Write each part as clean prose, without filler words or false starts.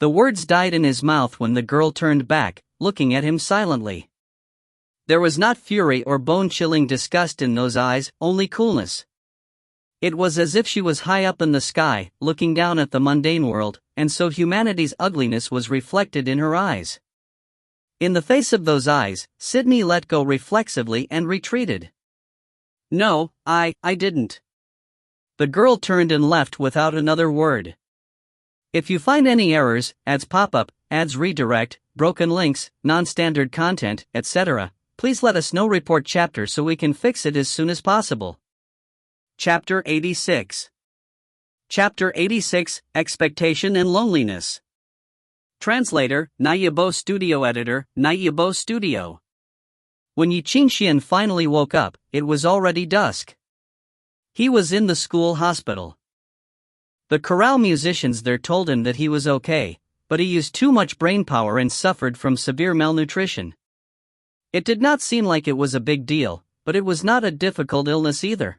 The words died in his mouth when the girl turned back, looking at him silently. There was not fury or bone-chilling disgust in those eyes, only coolness. It was as if she was high up in the sky, looking down at the mundane world, and so humanity's ugliness was reflected in her eyes. In the face of those eyes, Sydney let go reflexively and retreated. "No, I didn't." The girl turned and left without another word. If you find any errors, ads pop up, ads redirect, broken links, non-standard content, etc., please let us know. Report chapter so we can fix it as soon as possible. Chapter 86. Chapter 86, Expectation and Loneliness. Translator, Ye Bo Studio. Editor, Ye Bo Studio. When Ye Qingxuan finally woke up, it was already dusk. He was in the school hospital. The chorale musicians there told him that he was okay, but he used too much brainpower and suffered from severe malnutrition. It did not seem like it was a big deal, but it was not a difficult illness either.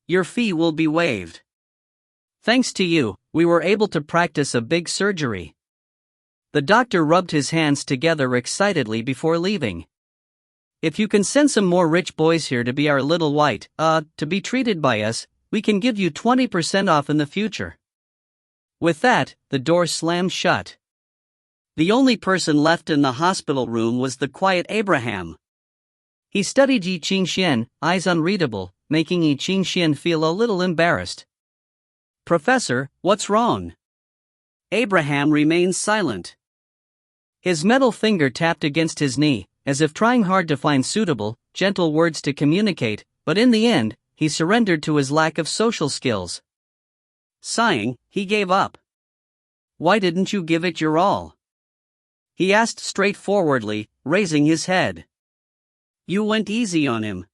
"Your fee will be waived. Thanks to you, we were able to practice a big surgery." The doctor rubbed his hands together excitedly before leaving. "If you can send some more rich boys here to be our little white, to be treated by us, we can give you 20% off in the future." With that, the door slammed shut. The only person left in the hospital room was the quiet Abraham. He studied Ye Qingxuan, eyes unreadable, making Ye Qingxuan feel a little embarrassed. "Professor, what's wrong?" Abraham remained silent. His metal finger tapped against his knee, as if trying hard to find suitable, gentle words to communicate, but in the end, he surrendered to his lack of social skills. Sighing, he gave up. "Why didn't you give it your all?" he asked straightforwardly, raising his head. "You went easy on him."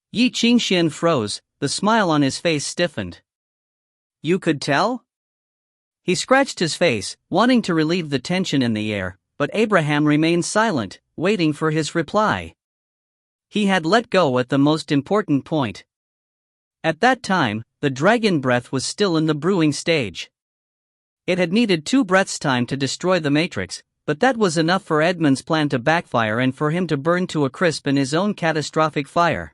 Ye Qingxuan froze, the smile on his face stiffened. "You could tell?" He scratched his face, wanting to relieve the tension in the air, but Abraham remained silent, waiting for his reply. He had let go at the most important point. At that time, the dragon breath was still in the brewing stage. It had needed 2 breaths' time to destroy the matrix, but that was enough for Edmund's plan to backfire and for him to burn to a crisp in his own catastrophic fire.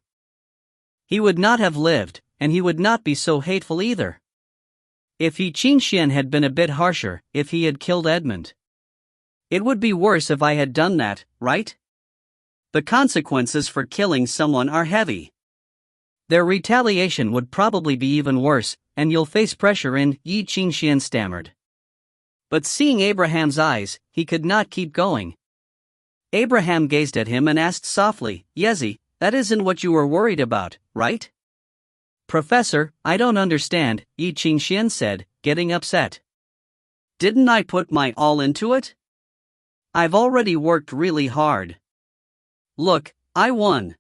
He would not have lived, and he would not be so hateful either. If Ye Qingxuan had been a bit harsher, if he had killed Edmund. It would be worse if I had done that, right? The consequences for killing someone are heavy. Their retaliation would probably be even worse, and you'll face pressure in, Ye Qingxuan stammered. But seeing Abraham's eyes, he could not keep going. Abraham gazed at him and asked softly, "Yezi, that isn't what you were worried about, right?" "Professor, I don't understand," Ye Qingxuan said, getting upset. "Didn't I put my all into it? I've already worked really hard. Look, I won."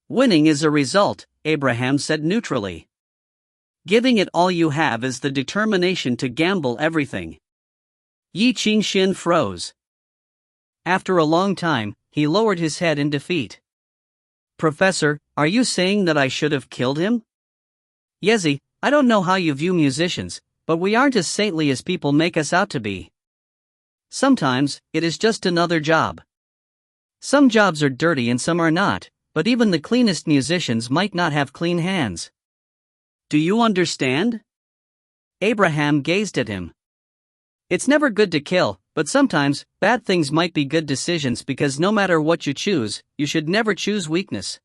"Winning is a result," Abraham said neutrally. "Giving it all you have is the determination to gamble everything." Ye Qingxuan froze. After a long time, he lowered his head in defeat. "Professor, are you saying that I should have killed him?" "Yezi, I don't know how you view musicians, but we aren't as saintly as people make us out to be. Sometimes, it is just another job. Some jobs are dirty and some are not, but even the cleanest musicians might not have clean hands. Do you understand?" Abraham gazed at him. "It's never good to kill, but sometimes, bad things might be good decisions because no matter what you choose, you should never choose weakness.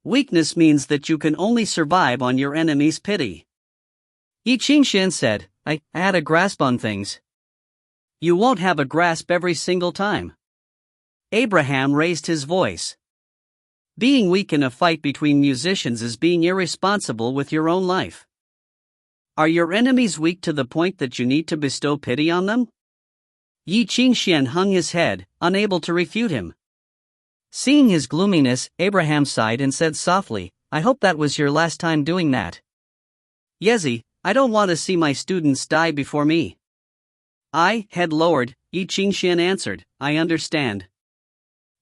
Weakness means that you can only survive on your enemy's pity." Ye Qingxuan said, I had a grasp on things." "You won't have a grasp every single time." Abraham raised his voice. "Being weak in a fight between musicians is being irresponsible with your own life. Are your enemies weak to the point that you need to bestow pity on them?" Ye Qingxuan hung his head, unable to refute him. Seeing his gloominess, Abraham sighed and said softly, "I hope that was your last time doing that." "Yezi, I don't want to see my students die before me." Head lowered, Ye Qingxuan answered, "I understand.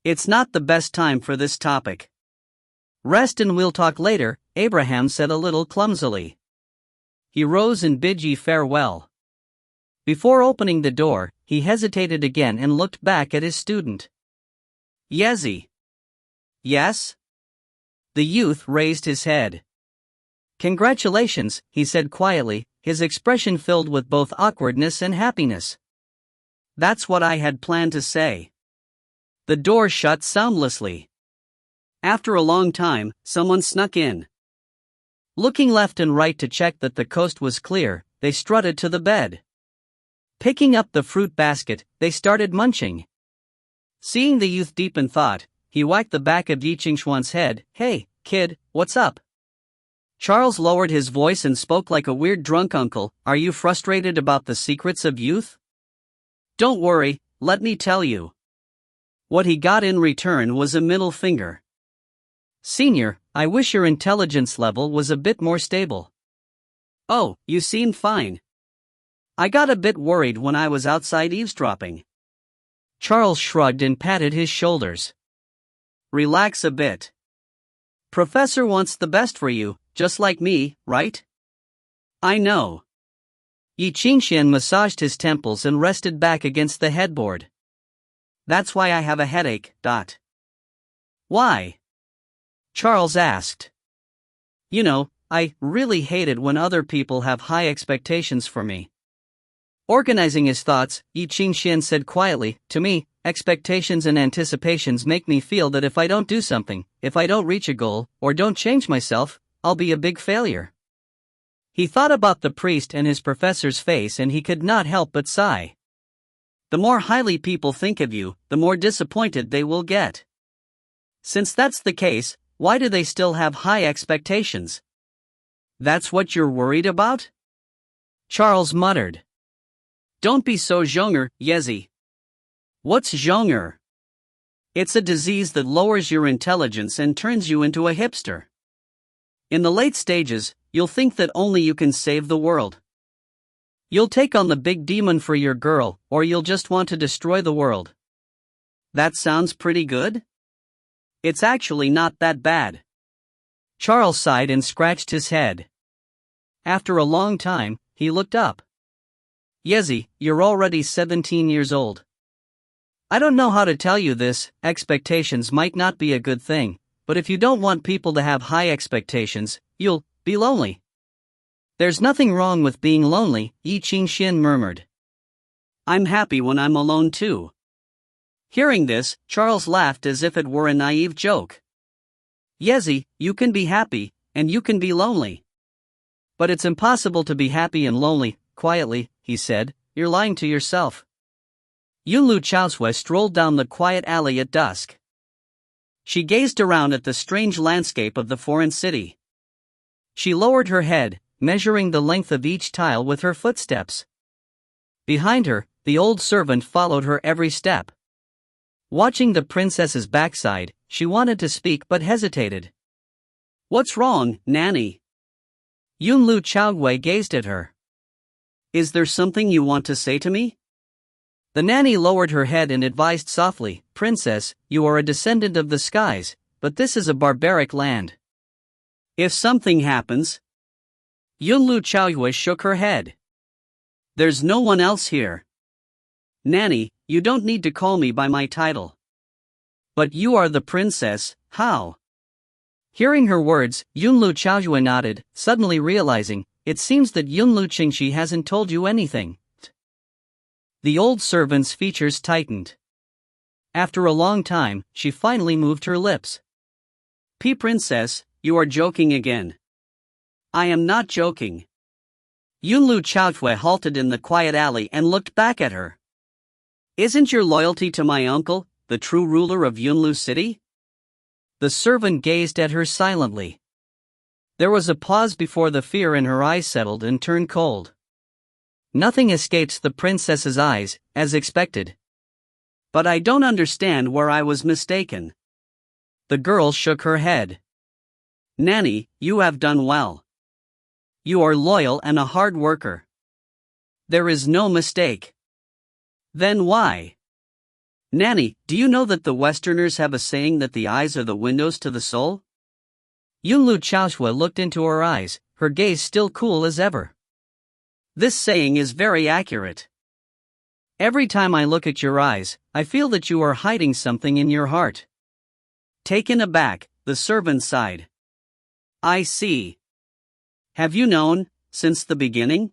It's not the best time for this topic. Rest and we'll talk later," Abraham said a little clumsily. He rose and bid Ye farewell. Before opening the door, he hesitated again and looked back at his student. Ye. Yes? The youth raised his head. Congratulations, he said quietly, his expression filled with both awkwardness and happiness. That's what I had planned to say. The door shut soundlessly. After a long time, someone snuck in. Looking left and right to check that the coast was clear, they strutted to the bed. Picking up the fruit basket, they started munching. Seeing the youth deep in thought, he whacked the back of Ye Qingxuan's head. Hey, kid, what's up? Charles lowered his voice and spoke like a weird drunk uncle. Are you frustrated about the secrets of youth? Don't worry, let me tell you. What he got in return was a middle finger. Senior, I wish your intelligence level was a bit more stable. Oh, you seem fine. I got a bit worried when I was outside eavesdropping. Charles shrugged and patted his shoulders. Relax a bit. Professor wants the best for you, just like me, right? I know. Ye Qingxuan massaged his temples and rested back against the headboard. That's why I have a headache. Why? Charles asked. You know, I really hate it when other people have high expectations for me. Organizing his thoughts, Ye Qingxuan said quietly, to me, expectations and anticipations make me feel that if I don't do something, if I don't reach a goal, or don't change myself, I'll be a big failure. He thought about the priest and his professor's face and he could not help but sigh. The more highly people think of you, the more disappointed they will get. Since that's the case, why do they still have high expectations? That's what you're worried about? Charles muttered. Don't be so zhonger, Ye. What's zhonger? It's a disease that lowers your intelligence and turns you into a hipster. In the late stages, you'll think that only you can save the world. You'll take on the big demon for your girl, or you'll just want to destroy the world. That sounds pretty good? It's actually not that bad. Charles sighed and scratched his head. After a long time, he looked up. Ye, you're already 17 years old. I don't know how to tell you this, expectations might not be a good thing, but if you don't want people to have high expectations, you'll be lonely. There's nothing wrong with being lonely, Ye Qingxuan murmured. I'm happy when I'm alone too. Hearing this, Charles laughed as if it were a naive joke. Ye, you can be happy, and you can be lonely. But it's impossible to be happy and lonely, quietly, he said, you're lying to yourself. Yunlu Chaozhue strolled down the quiet alley at dusk. She gazed around at the strange landscape of the foreign city. She lowered her head, measuring the length of each tile with her footsteps. Behind her, the old servant followed her every step. Watching the princess's backside, she wanted to speak but hesitated. What's wrong, Nanny? Yunlu Chaozhue gazed at her. Is there something you want to say to me? The nanny lowered her head and advised softly, Princess, you are a descendant of the skies, but this is a barbaric land. If something happens... Yunlu Chaozhue shook her head. There's no one else here. Nanny, you don't need to call me by my title. But you are the princess, how? Hearing her words, Yunlu Chaozhue nodded, suddenly realizing, it seems that Yunlu Qingxi hasn't told you anything. The old servant's features tightened. After a long time, she finally moved her lips. Princess, you are joking again. I am not joking. Yunlu Chaozhue halted in the quiet alley and looked back at her. Isn't your loyalty to my uncle, the true ruler of Yunlu City? The servant gazed at her silently. There was a pause before the fear in her eyes settled and turned cold. Nothing escaped the princess's eyes, as expected. But I don't understand where I was mistaken. The girl shook her head. Nanny, you have done well. You are loyal and a hard worker. There is no mistake. Then why? Nanny, do you know that the Westerners have a saying that the eyes are the windows to the soul? Yunlu Chaozhue looked into her eyes, her gaze still cool as ever. This saying is very accurate. Every time I look at your eyes, I feel that you are hiding something in your heart. Taken aback, the servant sighed. I see. Have you known, since the beginning?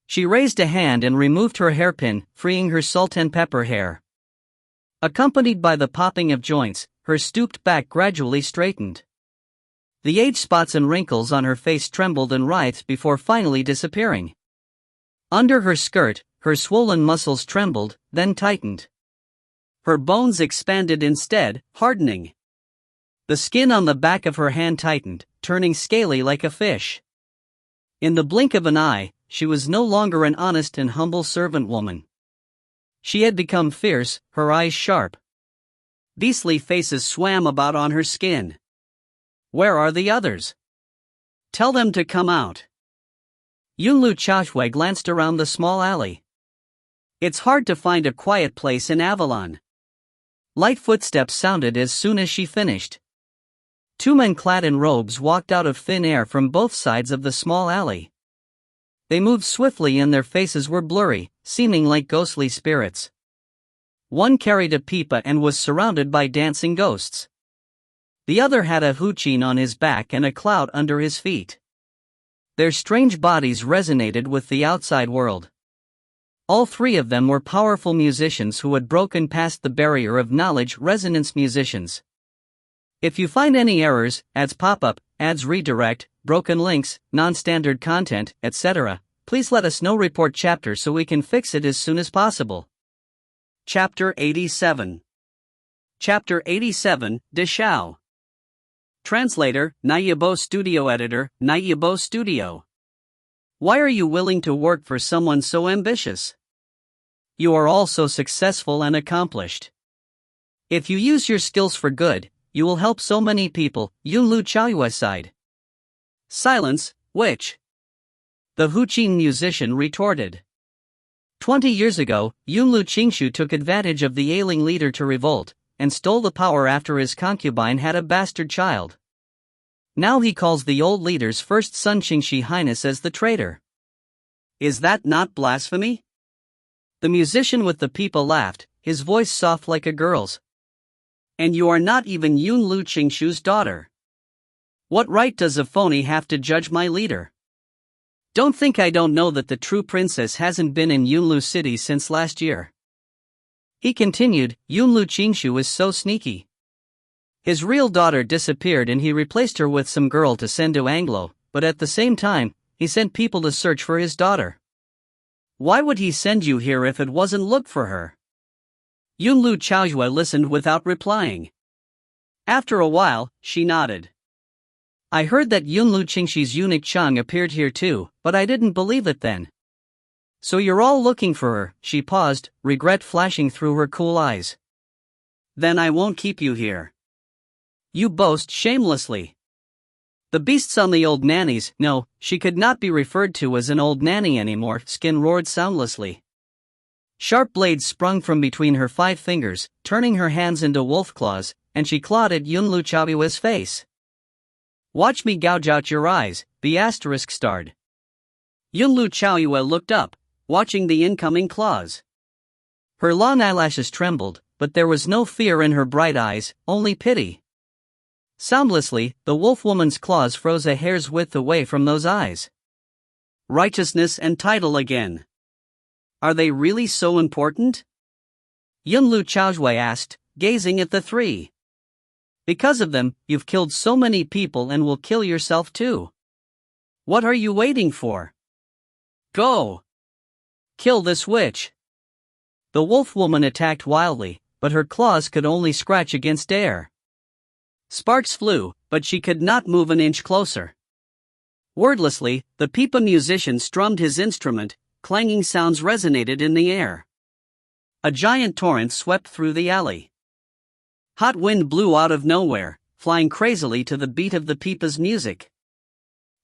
She raised a hand and removed her hairpin, freeing her salt and pepper hair. Accompanied by the popping of joints, her stooped back gradually straightened. The age spots and wrinkles on her face trembled and writhed before finally disappearing. Under her skirt, her swollen muscles trembled, then tightened. Her bones expanded instead, hardening. The skin on the back of her hand tightened, turning scaly like a fish. In the blink of an eye, she was no longer an honest and humble servant woman. She had become fierce, her eyes sharp. Beastly faces swam about on her skin. Where are the others? Tell them to come out. Yunlu Chaohui glanced around the small alley. It's hard to find a quiet place in Avalon. Light footsteps sounded as soon as she finished. Two men clad in robes walked out of thin air from both sides of the small alley. They moved swiftly and their faces were blurry, seeming like ghostly spirits. One carried a pipa and was surrounded by dancing ghosts. The other had a huqin on his back and a cloud under his feet. Their strange bodies resonated with the outside world. All three of them were powerful musicians who had broken past the barrier of knowledge. Resonance musicians. If you find any errors, ads pop up, ads redirect, broken links, non-standard content, etc., please let us know. Report chapter so we can fix it as soon as possible. Chapter 87. Chapter 87, De Xiao. Translator, Naibo Studio. Editor, Naibo Studio. Why are you willing to work for someone so ambitious? You are all so successful and accomplished. If you use your skills for good, you will help so many people. Yunlu Chaohui sighed. Silence, witch. The huqin musician retorted. 20 years ago, Yunlu Qingxu took advantage of the ailing leader to revolt, and stole the power after his concubine had a bastard child. Now he calls the old leader's first son Qingxi Highness as the traitor. Is that not blasphemy? The musician with the pipa laughed, his voice soft like a girl's. And you are not even Yunlu Qingxu's daughter. What right does a phony have to judge my leader? Don't think I don't know that the true princess hasn't been in Yunlu City since last year. He continued, Yunlu Qingxu is so sneaky. His real daughter disappeared and he replaced her with some girl to send to Anglo, but at the same time, he sent people to search for his daughter. Why would he send you here if it wasn't look for her? Yunlu Chaohui listened without replying. After a while, she nodded. I heard that Yunlu Qingxi's eunuch Chang appeared here too, but I didn't believe it then. So you're all looking for her. She paused, regret flashing through her cool eyes. Then I won't keep you here. You boast shamelessly. The beasts on the old nannies. No, she could not be referred to as an old nanny anymore. Skin roared soundlessly. Sharp blades sprung from between her 5 fingers, turning her hands into wolf claws, and she clawed at Yunlu Chaohui's face. Watch me gouge out your eyes, the asterisk starred. Yunlu Chaohui looked up, watching the incoming claws. Her long eyelashes trembled, but there was no fear in her bright eyes, only pity. Soundlessly, the wolf woman's claws froze a hair's width away from those eyes. Righteousness and title again. Are they really so important? Yunlu Chaohui asked, gazing at the three. Because of them, you've killed so many people and will kill yourself too. What are you waiting for? Go! Kill this witch! The wolf woman attacked wildly, but her claws could only scratch against air. Sparks flew, but she could not move an inch closer. Wordlessly, the pipa musician strummed his instrument, clanging sounds resonated in the air. A giant torrent swept through the alley. Hot wind blew out of nowhere, flying crazily to the beat of the pipa's music.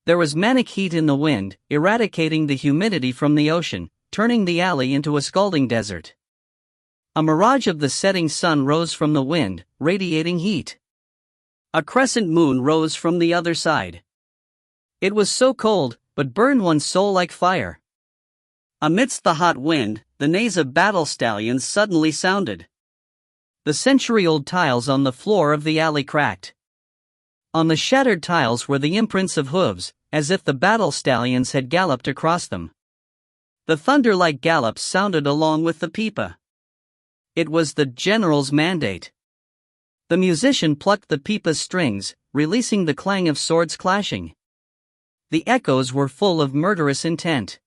There was manic heat in the wind, eradicating the humidity from the ocean, turning the alley into a scalding desert. A mirage of the setting sun rose from the wind, radiating heat. A crescent moon rose from the other side. It was so cold, but burned one's soul like fire. Amidst the hot wind, the neighs of battle stallions suddenly sounded. The century-old tiles on the floor of the alley cracked. On the shattered tiles were the imprints of hooves, as if the battle stallions had galloped across them. The thunder-like gallops sounded along with the pipa. It was the general's mandate. The musician plucked the pipa's strings, releasing the clang of swords clashing. The echoes were full of murderous intent.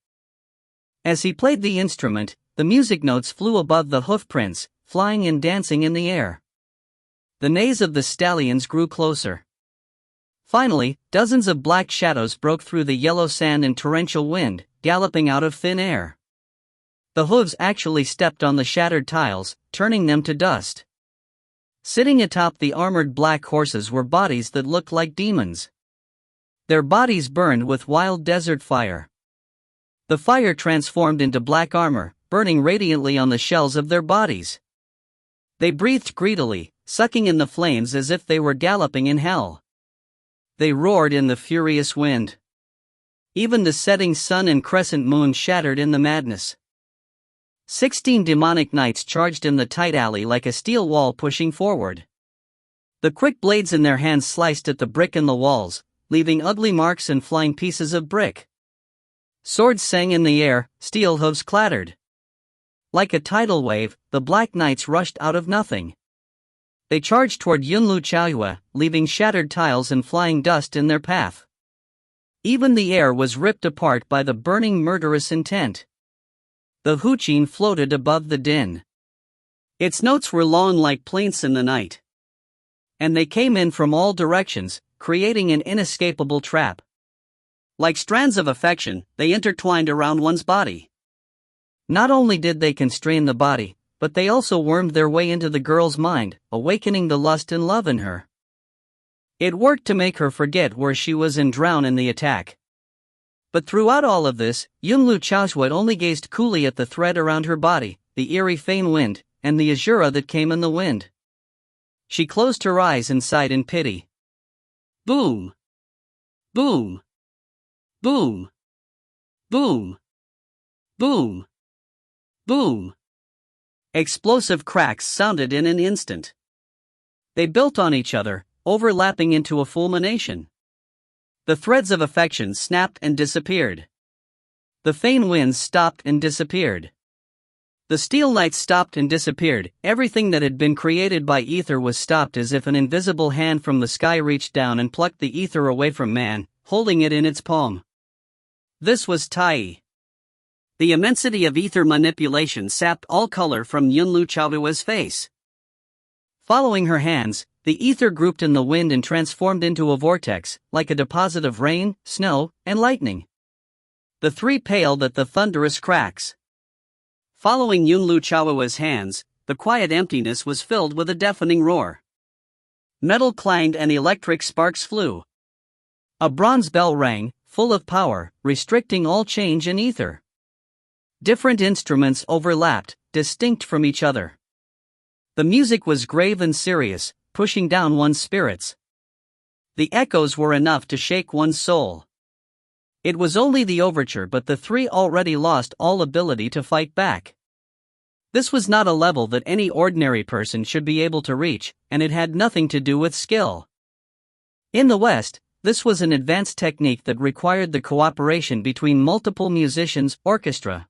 As he played the instrument, the music notes flew above the hoofprints, flying and dancing in the air. The neighs of the stallions grew closer. Finally, dozens of black shadows broke through the yellow sand and torrential wind, galloping out of thin air. The hooves actually stepped on the shattered tiles, turning them to dust. Sitting atop the armored black horses were bodies that looked like demons. Their bodies burned with wild desert fire. The fire transformed into black armor, burning radiantly on the shells of their bodies. They breathed greedily, sucking in the flames as if they were galloping in hell. They roared in the furious wind. Even the setting sun and crescent moon shattered in the madness. 16 demonic knights charged in the tight alley like a steel wall pushing forward. The quick blades in their hands sliced at the brick in the walls, leaving ugly marks and flying pieces of brick. Swords sang in the air, steel hooves clattered. Like a tidal wave, the black knights rushed out of nothing. They charged toward Yunlu Chaoyue, leaving shattered tiles and flying dust in their path. Even the air was ripped apart by the burning murderous intent. The huqin floated above the din. Its notes were long like plaints in the night. And they came in from all directions, creating an inescapable trap. Like strands of affection, they intertwined around one's body. Not only did they constrain the body, but they also wormed their way into the girl's mind, awakening the lust and love in her. It worked to make her forget where she was and drown in the attack. But throughout all of this, Yunlu Chaoyue only gazed coolly at the thread around her body, the eerie fain wind, and the azura that came in the wind. She closed her eyes and sighed in pity. Boom! Boom! Boom! Boom! Boom! Boom! Explosive cracks sounded in an instant. They built on each other, overlapping into a fulmination. The threads of affection snapped and disappeared. The fain winds stopped and disappeared. The steel knights stopped and disappeared. Everything that had been created by ether was stopped as if an invisible hand from the sky reached down and plucked the ether away from man, holding it in its palm. This was Tai. The immensity of ether manipulation sapped all color from Yunlu Chaoyue's face. Following her hands, the ether grouped in the wind and transformed into a vortex, like a deposit of rain, snow, and lightning. The three paled at the thunderous cracks. Following Yunlu Chaoyue's hands, the quiet emptiness was filled with a deafening roar. Metal clanged and electric sparks flew. A bronze bell rang, full of power, restricting all change in ether. Different instruments overlapped, distinct from each other. The music was grave and serious, pushing down one's spirits. The echoes were enough to shake one's soul. It was only the overture, but the three already lost all ability to fight back. This was not a level that any ordinary person should be able to reach, and it had nothing to do with skill. In the West, this was an advanced technique that required the cooperation between multiple musicians' orchestra.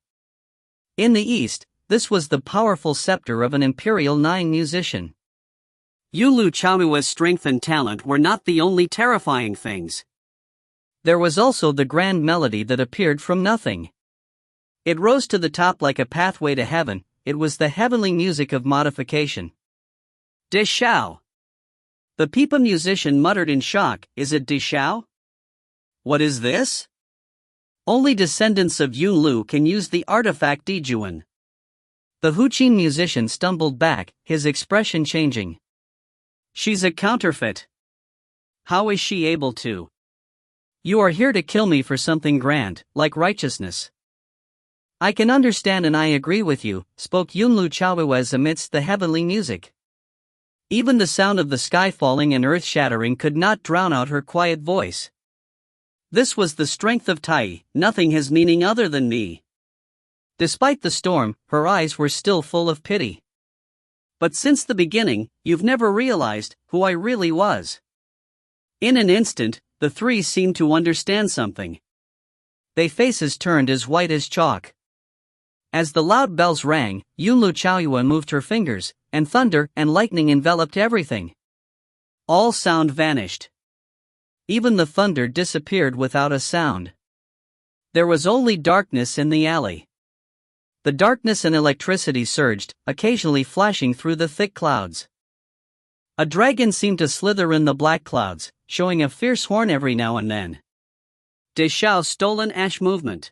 In the East, this was the powerful scepter of an imperial 9 musician. Yunlu Chaoyue's strength and talent were not the only terrifying things. There was also the grand melody that appeared from nothing. It rose to the top like a pathway to heaven. It was the heavenly music of modification. De Shao. The pipa musician muttered in shock, "Is it De Shao? What is this?" Only descendants of Yunlu can use the artifact Dijuan. The huqin musician stumbled back, his expression changing. "She's a counterfeit. How is she able to? You are here to kill me for something grand, like righteousness." "I can understand and I agree with you," spoke Yunlu Chaoyue amidst the heavenly music. Even the sound of the sky falling and earth shattering could not drown out her quiet voice. This was the strength of Tai. Nothing has meaning other than me. Despite the storm, her eyes were still full of pity. But since the beginning, you've never realized who I really was. In an instant, the three seemed to understand something. Their faces turned as white as chalk. As the loud bells rang, Yunlu Chaoyue moved her fingers, and thunder and lightning enveloped everything. All sound vanished. Even the thunder disappeared without a sound. There was only darkness in the alley. The darkness and electricity surged, occasionally flashing through the thick clouds. A dragon seemed to slither in the black clouds, showing a fierce horn every now and then. De Xiao's stolen ash movement.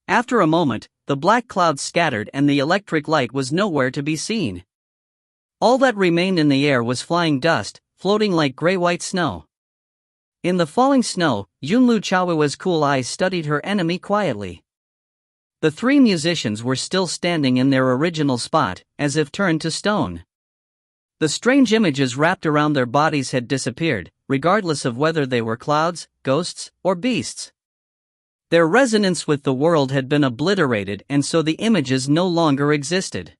After a moment, the black clouds scattered and the electric light was nowhere to be seen. All that remained in the air was flying dust, floating like gray-white snow. In the falling snow, Yunlu Chaoyue's cool eyes studied her enemy quietly. The three musicians were still standing in their original spot, as if turned to stone. The strange images wrapped around their bodies had disappeared, regardless of whether they were clouds, ghosts, or beasts. Their resonance with the world had been obliterated, and so the images no longer existed.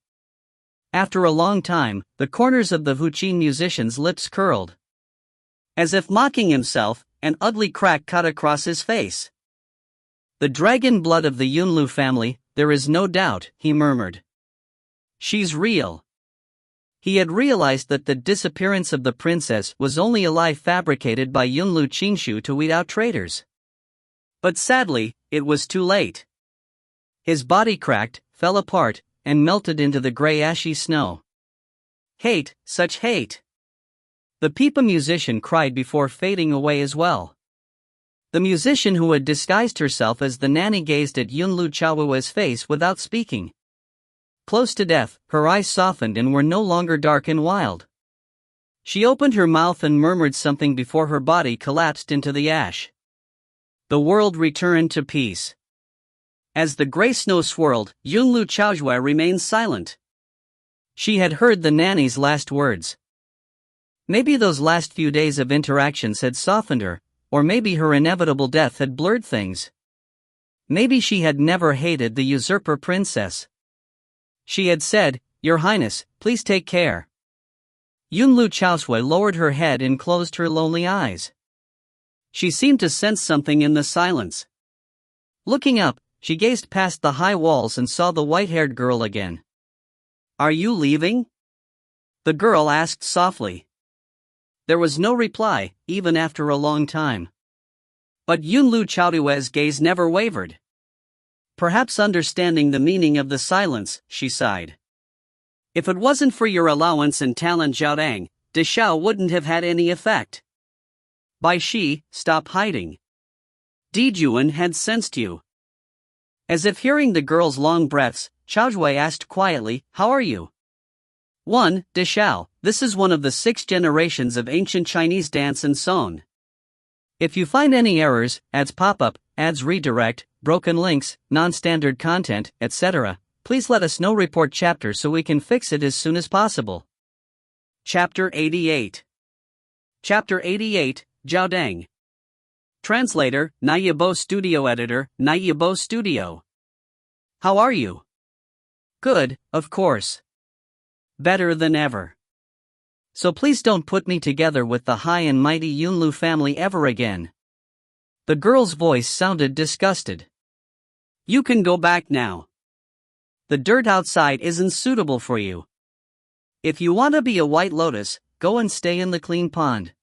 After a long time, the corners of the Wuqin musician's lips curled. As if mocking himself, an ugly crack cut across his face. The dragon blood of the Yunlu family, there is no doubt, he murmured. She's real. He had realized that the disappearance of the princess was only a lie fabricated by Yunlu Qingxu to weed out traitors. But sadly, it was too late. His body cracked, fell apart, and melted into the gray ashy snow. Hate, such hate! The Pipa musician cried before fading away as well. The musician who had disguised herself as the nanny gazed at Yunlu Chaoyue's face without speaking. Close to death, her eyes softened and were no longer dark and wild. She opened her mouth and murmured something before her body collapsed into the ash. The world returned to peace. As the gray snow swirled, Yunlu Chaoyue remained silent. She had heard the nanny's last words. Maybe those last few days of interactions had softened her, or maybe her inevitable death had blurred things. Maybe she had never hated the usurper princess. She had said, "Your Highness, please take care." Yunlu Chaoyue lowered her head and closed her lonely eyes. She seemed to sense something in the silence. Looking up, she gazed past the high walls and saw the white-haired girl again. "Are you leaving?" the girl asked softly. There was no reply, even after a long time. But Yunlu Chaoyue's gaze never wavered. Perhaps understanding the meaning of the silence, she sighed. If it wasn't for your allowance and talent, Zhaodang, De Xiao wouldn't have had any effect. Bai Xi, stop hiding. Dijuan had sensed you. As if hearing the girl's long breaths, Chaoyue asked quietly, "How are you?" 1. De Xiao, this is one of the 6 generations of ancient Chinese dance and song. If you find any errors, ads pop-up, ads redirect, broken links, non-standard content, etc., please let us know. Report chapter so we can fix it as soon as possible. Chapter 88. Chapter 88, Zhaodang. Translator, Naiyibo Studio. Editor, Naiyibo Studio. How are you? Good, of course. Better than ever. So please don't put me together with the high and mighty Yunlu family ever again. The girl's voice sounded disgusted. You can go back now. The dirt outside isn't suitable for you. If you want to be a white lotus, go and stay in the clean pond.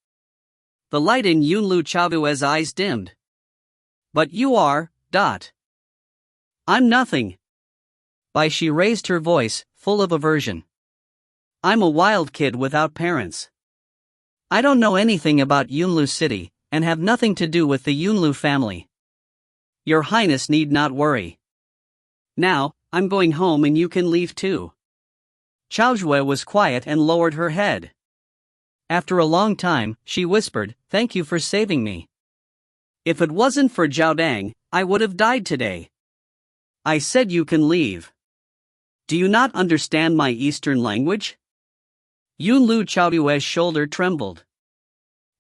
The light in Yunlu Chaoyue's eyes dimmed. But you are, I'm nothing. Bai Xi raised her voice, full of aversion. I'm a wild kid without parents. I don't know anything about Yunlu City, and have nothing to do with the Yunlu family. Your Highness need not worry. Now, I'm going home and you can leave too. Chaoyue was quiet and lowered her head. After a long time, she whispered, "Thank you for saving me. If it wasn't for Zhaodang, I would have died today." I said you can leave. Do you not understand my Eastern language? Yunlu Chaoyue's shoulder trembled.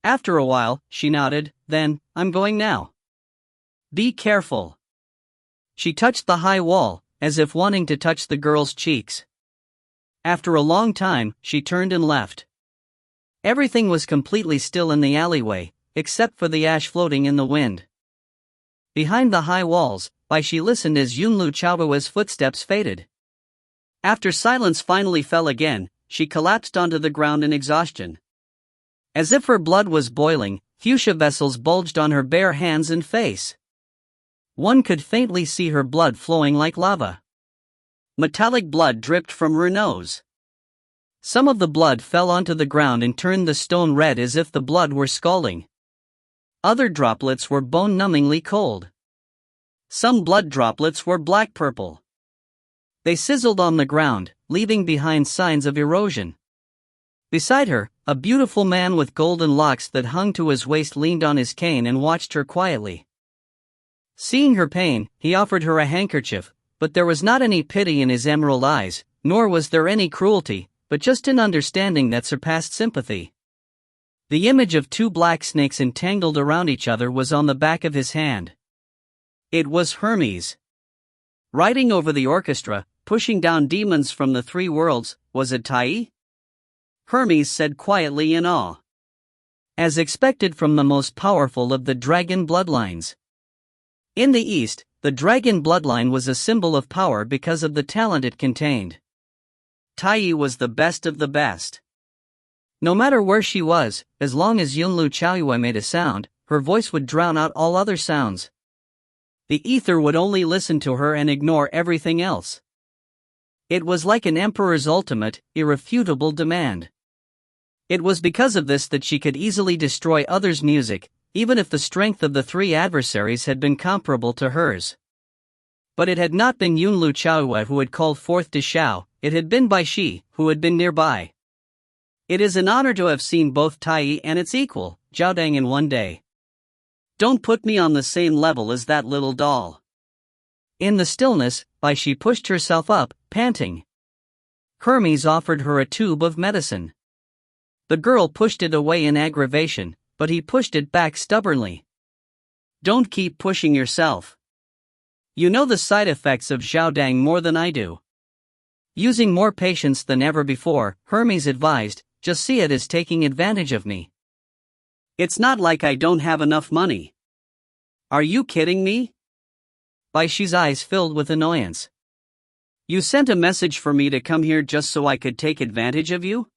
After a while, she nodded, "Then, I'm going now. Be careful." She touched the high wall, as if wanting to touch the girl's cheeks. After a long time, she turned and left. Everything was completely still in the alleyway, except for the ash floating in the wind. Behind the high walls, Bai Xi listened as Yunlu Chaohua's footsteps faded. After silence finally fell again, she collapsed onto the ground in exhaustion. As if her blood was boiling, fuchsia vessels bulged on her bare hands and face. One could faintly see her blood flowing like lava. Metallic blood dripped from her nose. Some of the blood fell onto the ground and turned the stone red as if the blood were scalding. Other droplets were bone-numbingly cold. Some blood droplets were black-purple. They sizzled on the ground, leaving behind signs of erosion. Beside her, a beautiful man with golden locks that hung to his waist leaned on his cane and watched her quietly. Seeing her pain, he offered her a handkerchief, but there was not any pity in his emerald eyes, nor was there any cruelty, but just an understanding that surpassed sympathy. The image of two black snakes entangled around each other was on the back of his hand. It was Hermes. Riding over the orchestra, pushing down demons from the three worlds, was it Tai? Hermes said quietly in awe. As expected from the most powerful of the dragon bloodlines. In the East, the dragon bloodline was a symbol of power because of the talent it contained. Tai was the best of the best. No matter where she was, as long as Yunlu Chaohua made a sound, her voice would drown out all other sounds. The ether would only listen to her and ignore everything else. It was like an emperor's ultimate, irrefutable demand. It was because of this that she could easily destroy others' music, even if the strength of the three adversaries had been comparable to hers. But it had not been Yunlu Chaohua who had called forth to Xiao, it had been Bai Xi, who had been nearby. It is an honor to have seen both Tai and its equal, Zhaodang, in one day. Don't put me on the same level as that little doll. In the stillness, Bai Xi pushed herself up, panting. Hermes offered her a tube of medicine. The girl pushed it away in aggravation, but he pushed it back stubbornly. Don't keep pushing yourself. You know the side effects of Zhaodang more than I do. Using more patience than ever before, Hermes advised, just see it as taking advantage of me. It's not like I don't have enough money. Are you kidding me? Bai Xi's eyes filled with annoyance. You sent a message for me to come here just so I could take advantage of you?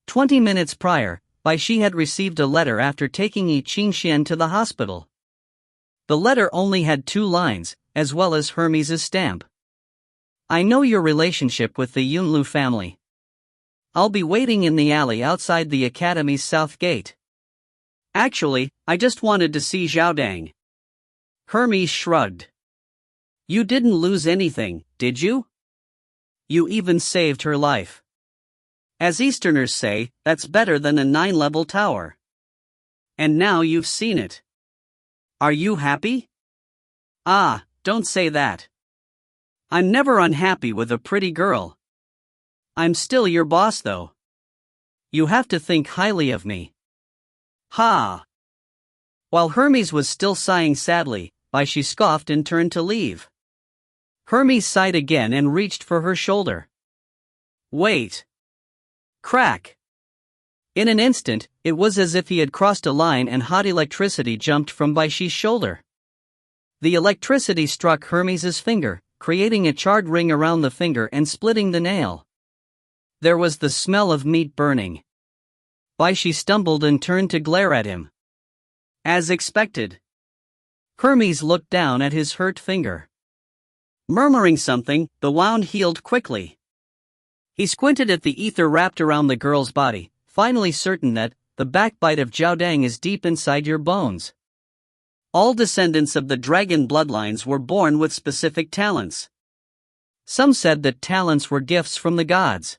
20 minutes prior, Bai Xi had received a letter after taking Ye Qingxuan to the hospital. The letter only had 2 lines, as well as Hermes' stamp. I know your relationship with the Yunlu family. I'll be waiting in the alley outside the academy's south gate. Actually, I just wanted to see Zhaodang. Hermes shrugged. You didn't lose anything, did you? You even saved her life. As Easterners say, that's better than a 9-level tower. And now you've seen it. Are you happy? Ah, don't say that. I'm never unhappy with a pretty girl. I'm still your boss though. You have to think highly of me. Ha! While Hermes was still sighing sadly, Bai Xi scoffed and turned to leave. Hermes sighed again and reached for her shoulder. Wait. Crack. In an instant, it was as if he had crossed a line and hot electricity jumped from Bai Xi's shoulder. The electricity struck Hermes' finger, creating a charred ring around the finger and splitting the nail. There was the smell of meat burning. Bai Xi stumbled and turned to glare at him. As expected. Hermes looked down at his hurt finger. Murmuring something, the wound healed quickly. He squinted at the ether wrapped around the girl's body, finally certain that the backbite of Zhaodang is deep inside your bones. All descendants of the dragon bloodlines were born with specific talents. Some said that talents were gifts from the gods.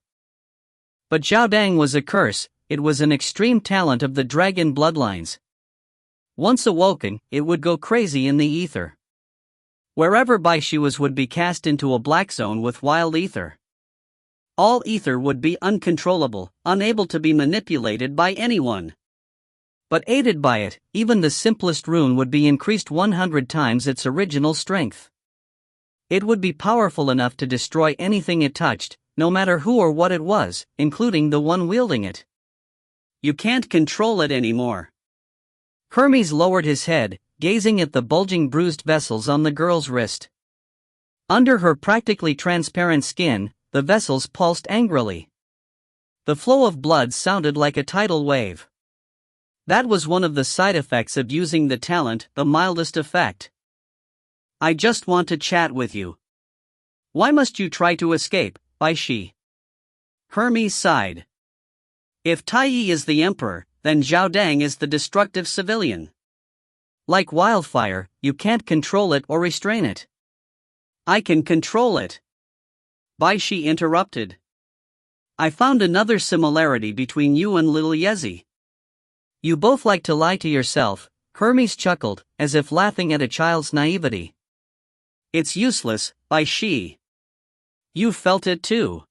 But Zhaodang was a curse, it was an extreme talent of the dragon bloodlines. Once awoken, it would go crazy in the ether. Wherever Bai Xi was would be cast into a black zone with wild ether. All ether would be uncontrollable, unable to be manipulated by anyone. But aided by it, even the simplest rune would be increased 100 times its original strength. It would be powerful enough to destroy anything it touched, no matter who or what it was, including the one wielding it. You can't control it anymore. Hermes lowered his head, gazing at the bulging bruised vessels on the girl's wrist. Under her practically transparent skin, the vessels pulsed angrily. The flow of blood sounded like a tidal wave. That was one of the side effects of using the talent, the mildest effect. I just want to chat with you. Why must you try to escape, Bai Xi? Hermes sighed. If Taiyi is the emperor, then Zhao Dang is the destructive civilian. Like wildfire, you can't control it or restrain it. I can control it. Bai Xi interrupted. I found another similarity between you and little Yezi. You both like to lie to yourself, Hermes chuckled, as if laughing at a child's naivety. It's useless, Bai Xi. You felt it too.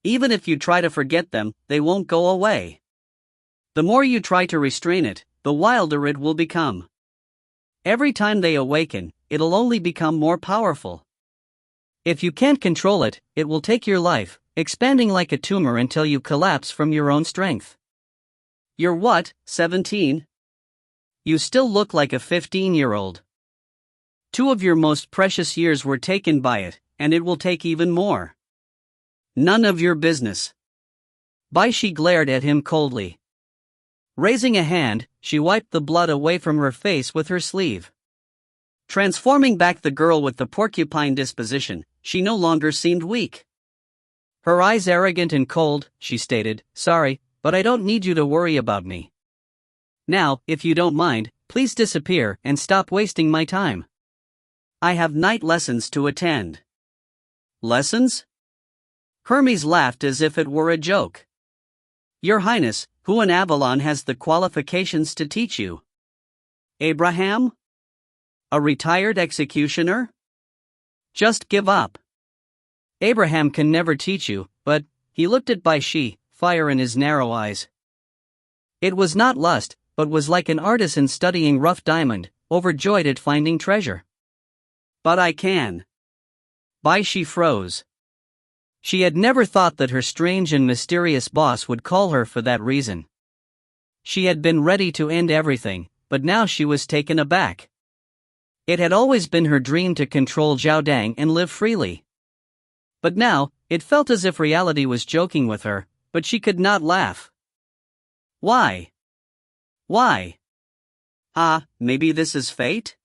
Even if you try to forget them, they won't go away. The more you try to restrain it, the wilder it will become. Every time they awaken, it'll only become more powerful. If you can't control it, it will take your life, expanding like a tumor until you collapse from your own strength. You're what, 17? You still look like a 15-year-old. 2 of your most precious years were taken by it, and it will take even more. None of your business. Bai Xi glared at him coldly. Raising a hand, she wiped the blood away from her face with her sleeve. Transforming back the girl with the porcupine disposition, she no longer seemed weak. Her eyes arrogant and cold, she stated, Sorry, but I don't need you to worry about me. Now, if you don't mind, please disappear and stop wasting my time. I have night lessons to attend. Lessons? Hermes laughed as if it were a joke. Your Highness, who in Avalon has the qualifications to teach you? Abraham? A retired executioner? Just give up. Abraham can never teach you, but, he looked at Bai Xi, fire in his narrow eyes. It was not lust, but was like an artisan studying rough diamond, overjoyed at finding treasure. But I can. Bai Xi froze. She had never thought that her strange and mysterious boss would call her for that reason. She had been ready to end everything, but now she was taken aback. It had always been her dream to control Zhao Dang and live freely. But now, it felt as if reality was joking with her, but she could not laugh. Why? Why? Maybe this is fate?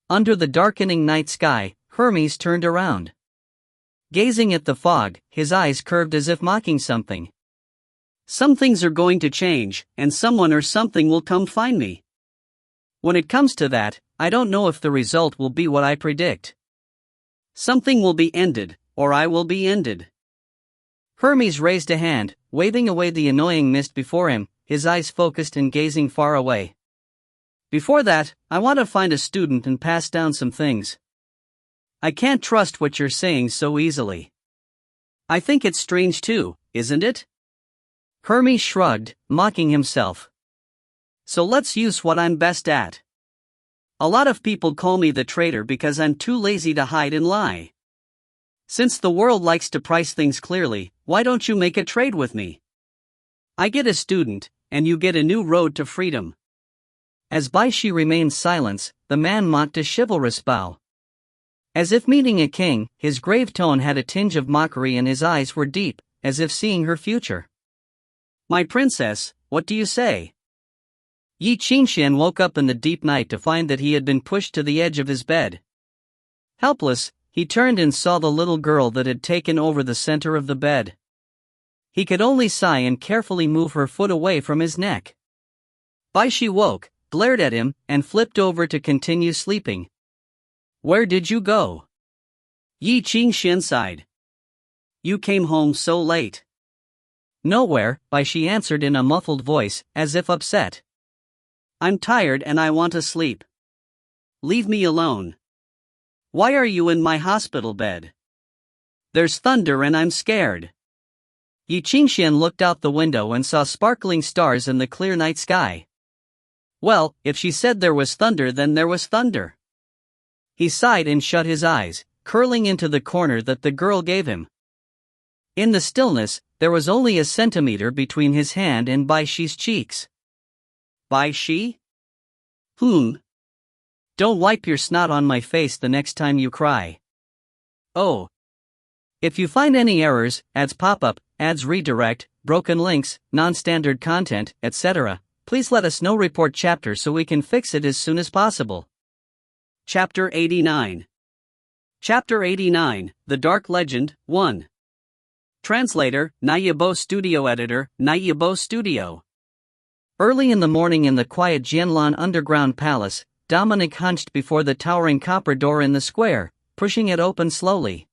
Under the darkening night sky, Hermes turned around. Gazing at the fog, his eyes curved as if mocking something. Some things are going to change, and someone or something will come find me. When it comes to that, I don't know if the result will be what I predict. Something will be ended, or I will be ended. Hermes raised a hand, waving away the annoying mist before him, his eyes focused and gazing far away. Before that, I want to find a student and pass down some things. I can't trust what you're saying so easily. I think it's strange too, isn't it? Hermes shrugged, mocking himself. So let's use what I'm best at. A lot of people call me the traitor because I'm too lazy to hide and lie. Since the world likes to price things clearly, why don't you make a trade with me? I get a student, and you get a new road to freedom. As Bai Xi remained silent, the man mocked a chivalrous bow. As if meeting a king, his grave tone had a tinge of mockery and his eyes were deep, as if seeing her future. My princess, what do you say? Ye Qingxuan woke up in the deep night to find that he had been pushed to the edge of his bed. Helpless, he turned and saw the little girl that had taken over the center of the bed. He could only sigh and carefully move her foot away from his neck. Bai Xi woke, glared at him, and flipped over to continue sleeping. Where did you go? Ye Qingxuan sighed. You came home so late. Nowhere, Bai Xi answered in a muffled voice, as if upset. I'm tired and I want to sleep. Leave me alone. Why are you in my hospital bed? There's thunder and I'm scared. Ye Qingxuan looked out the window and saw sparkling stars in the clear night sky. Well, if she said there was thunder, then there was thunder. He sighed and shut his eyes, curling into the corner that the girl gave him. In the stillness, there was only a centimeter between his hand and Bai Xi's cheeks. Bai Xi? Don't wipe your snot on my face the next time you cry. Oh. If you find any errors, ads pop-up, ads redirect, broken links, non-standard content, etc., please let us know. Report chapter so we can fix it as soon as possible. Chapter 89. Chapter 89, The Dark Legend, 1. Translator, Ye Studio Editor, Ye Studio. Early in the morning in the quiet Jianlan underground palace, Dominic hunched before the towering copper door in the square, pushing it open slowly.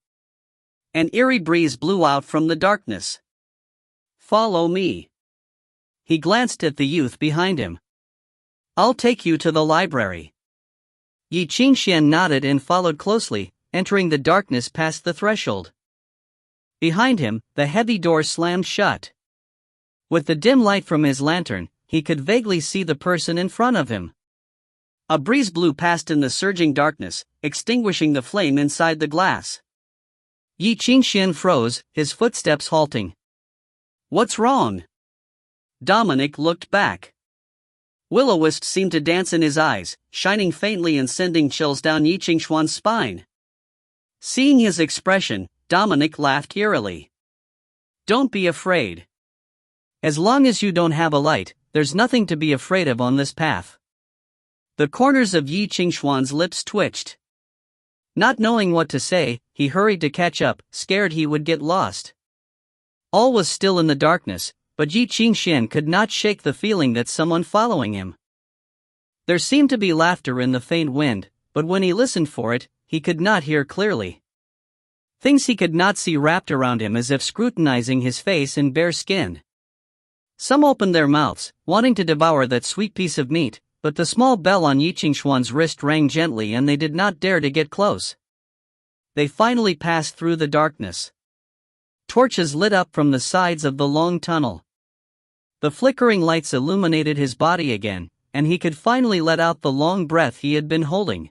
An eerie breeze blew out from the darkness. Follow me. He glanced at the youth behind him. I'll take you to the library. Ye Qingxuan nodded and followed closely, entering the darkness past the threshold. Behind him, the heavy door slammed shut. With the dim light from his lantern, he could vaguely see the person in front of him. A breeze blew past in the surging darkness, extinguishing the flame inside the glass. Ye Qingxuan froze, his footsteps halting. What's wrong? Dominic looked back. Will-o-wisp seemed to dance in his eyes, shining faintly and sending chills down Ye Qingxuan's spine. Seeing his expression, Dominic laughed eerily. Don't be afraid. As long as you don't have a light, there's nothing to be afraid of on this path. The corners of Ye Qingxuan's lips twitched. Not knowing what to say, he hurried to catch up, scared he would get lost. All was still in the darkness, but Ye Qingxuan could not shake the feeling that someone following him. There seemed to be laughter in the faint wind, but when he listened for it, he could not hear clearly. Things he could not see wrapped around him as if scrutinizing his face and bare skin. Some opened their mouths, wanting to devour that sweet piece of meat, but the small bell on Ye Qingxuan's wrist rang gently and they did not dare to get close. They finally passed through the darkness. Torches lit up from the sides of the long tunnel. The flickering lights illuminated his body again, and he could finally let out the long breath he had been holding.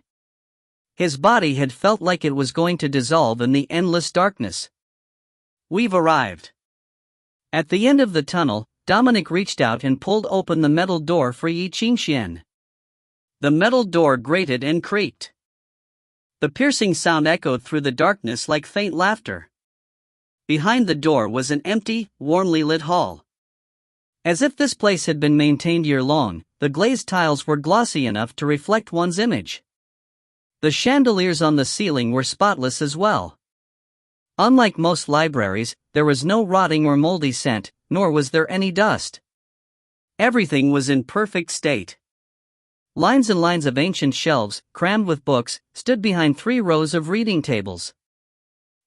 His body had felt like it was going to dissolve in the endless darkness. We've arrived. At the end of the tunnel, Dominic reached out and pulled open the metal door for Ye Qingxuan. The metal door grated and creaked. The piercing sound echoed through the darkness like faint laughter. Behind the door was an empty, warmly lit hall. As if this place had been maintained year-long, the glazed tiles were glossy enough to reflect one's image. The chandeliers on the ceiling were spotless as well. Unlike most libraries, there was no rotting or moldy scent, nor was there any dust. Everything was in perfect state. Lines and lines of ancient shelves, crammed with books, stood behind 3 rows of reading tables.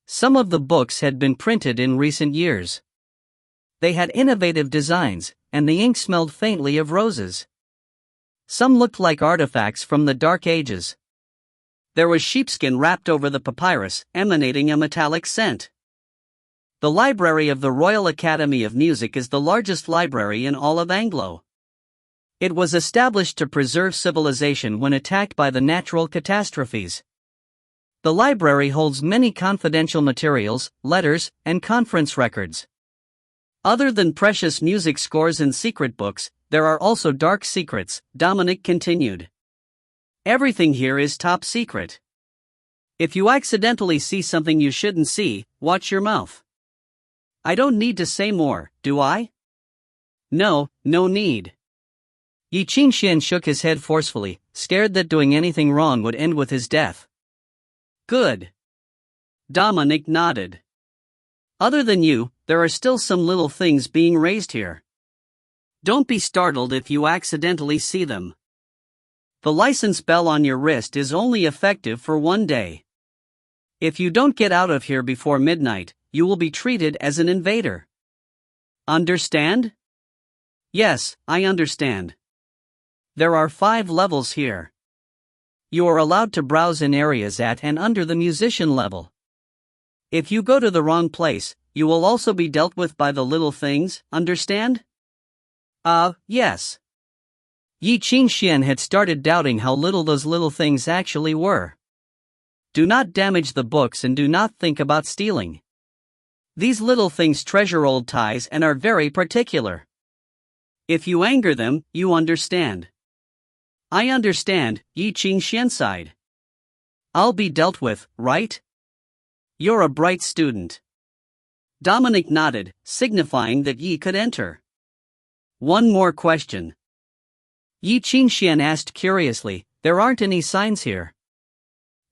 Some of the books had been printed in recent years. They had innovative designs, and the ink smelled faintly of roses. Some looked like artifacts from the Dark Ages. There was sheepskin wrapped over the papyrus, emanating a metallic scent. The Library of the Royal Academy of Music is the largest library in all of Anglo. It was established to preserve civilization when attacked by the natural catastrophes. The library holds many confidential materials, letters, and conference records. Other than precious music scores and secret books, there are also dark secrets, Dominic continued. Everything here is top secret. If you accidentally see something you shouldn't see, watch your mouth. I don't need to say more, do I? No need. Ye Qingxuan shook his head forcefully, scared that doing anything wrong would end with his death. Good. Dominic nodded. Other than you, there are still some little things being raised here. Don't be startled if you accidentally see them. The license bell on your wrist is only effective for 1 day. If you don't get out of here before midnight, you will be treated as an invader. Understand? Yes, I understand. There are 5 levels here. You are allowed to browse in areas at and under the musician level. If you go to the wrong place, you will also be dealt with by the little things, understand? Yes. Ye Qingxuan had started doubting how little those little things actually were. Do not damage the books and do not think about stealing. These little things treasure old ties and are very particular. If you anger them, you understand. I understand, Ye Qingxuan sighed. I'll be dealt with, right? You're a bright student. Dominic nodded, signifying that Ye could enter. One more question. Ye Qingxuan asked curiously, there aren't any signs here.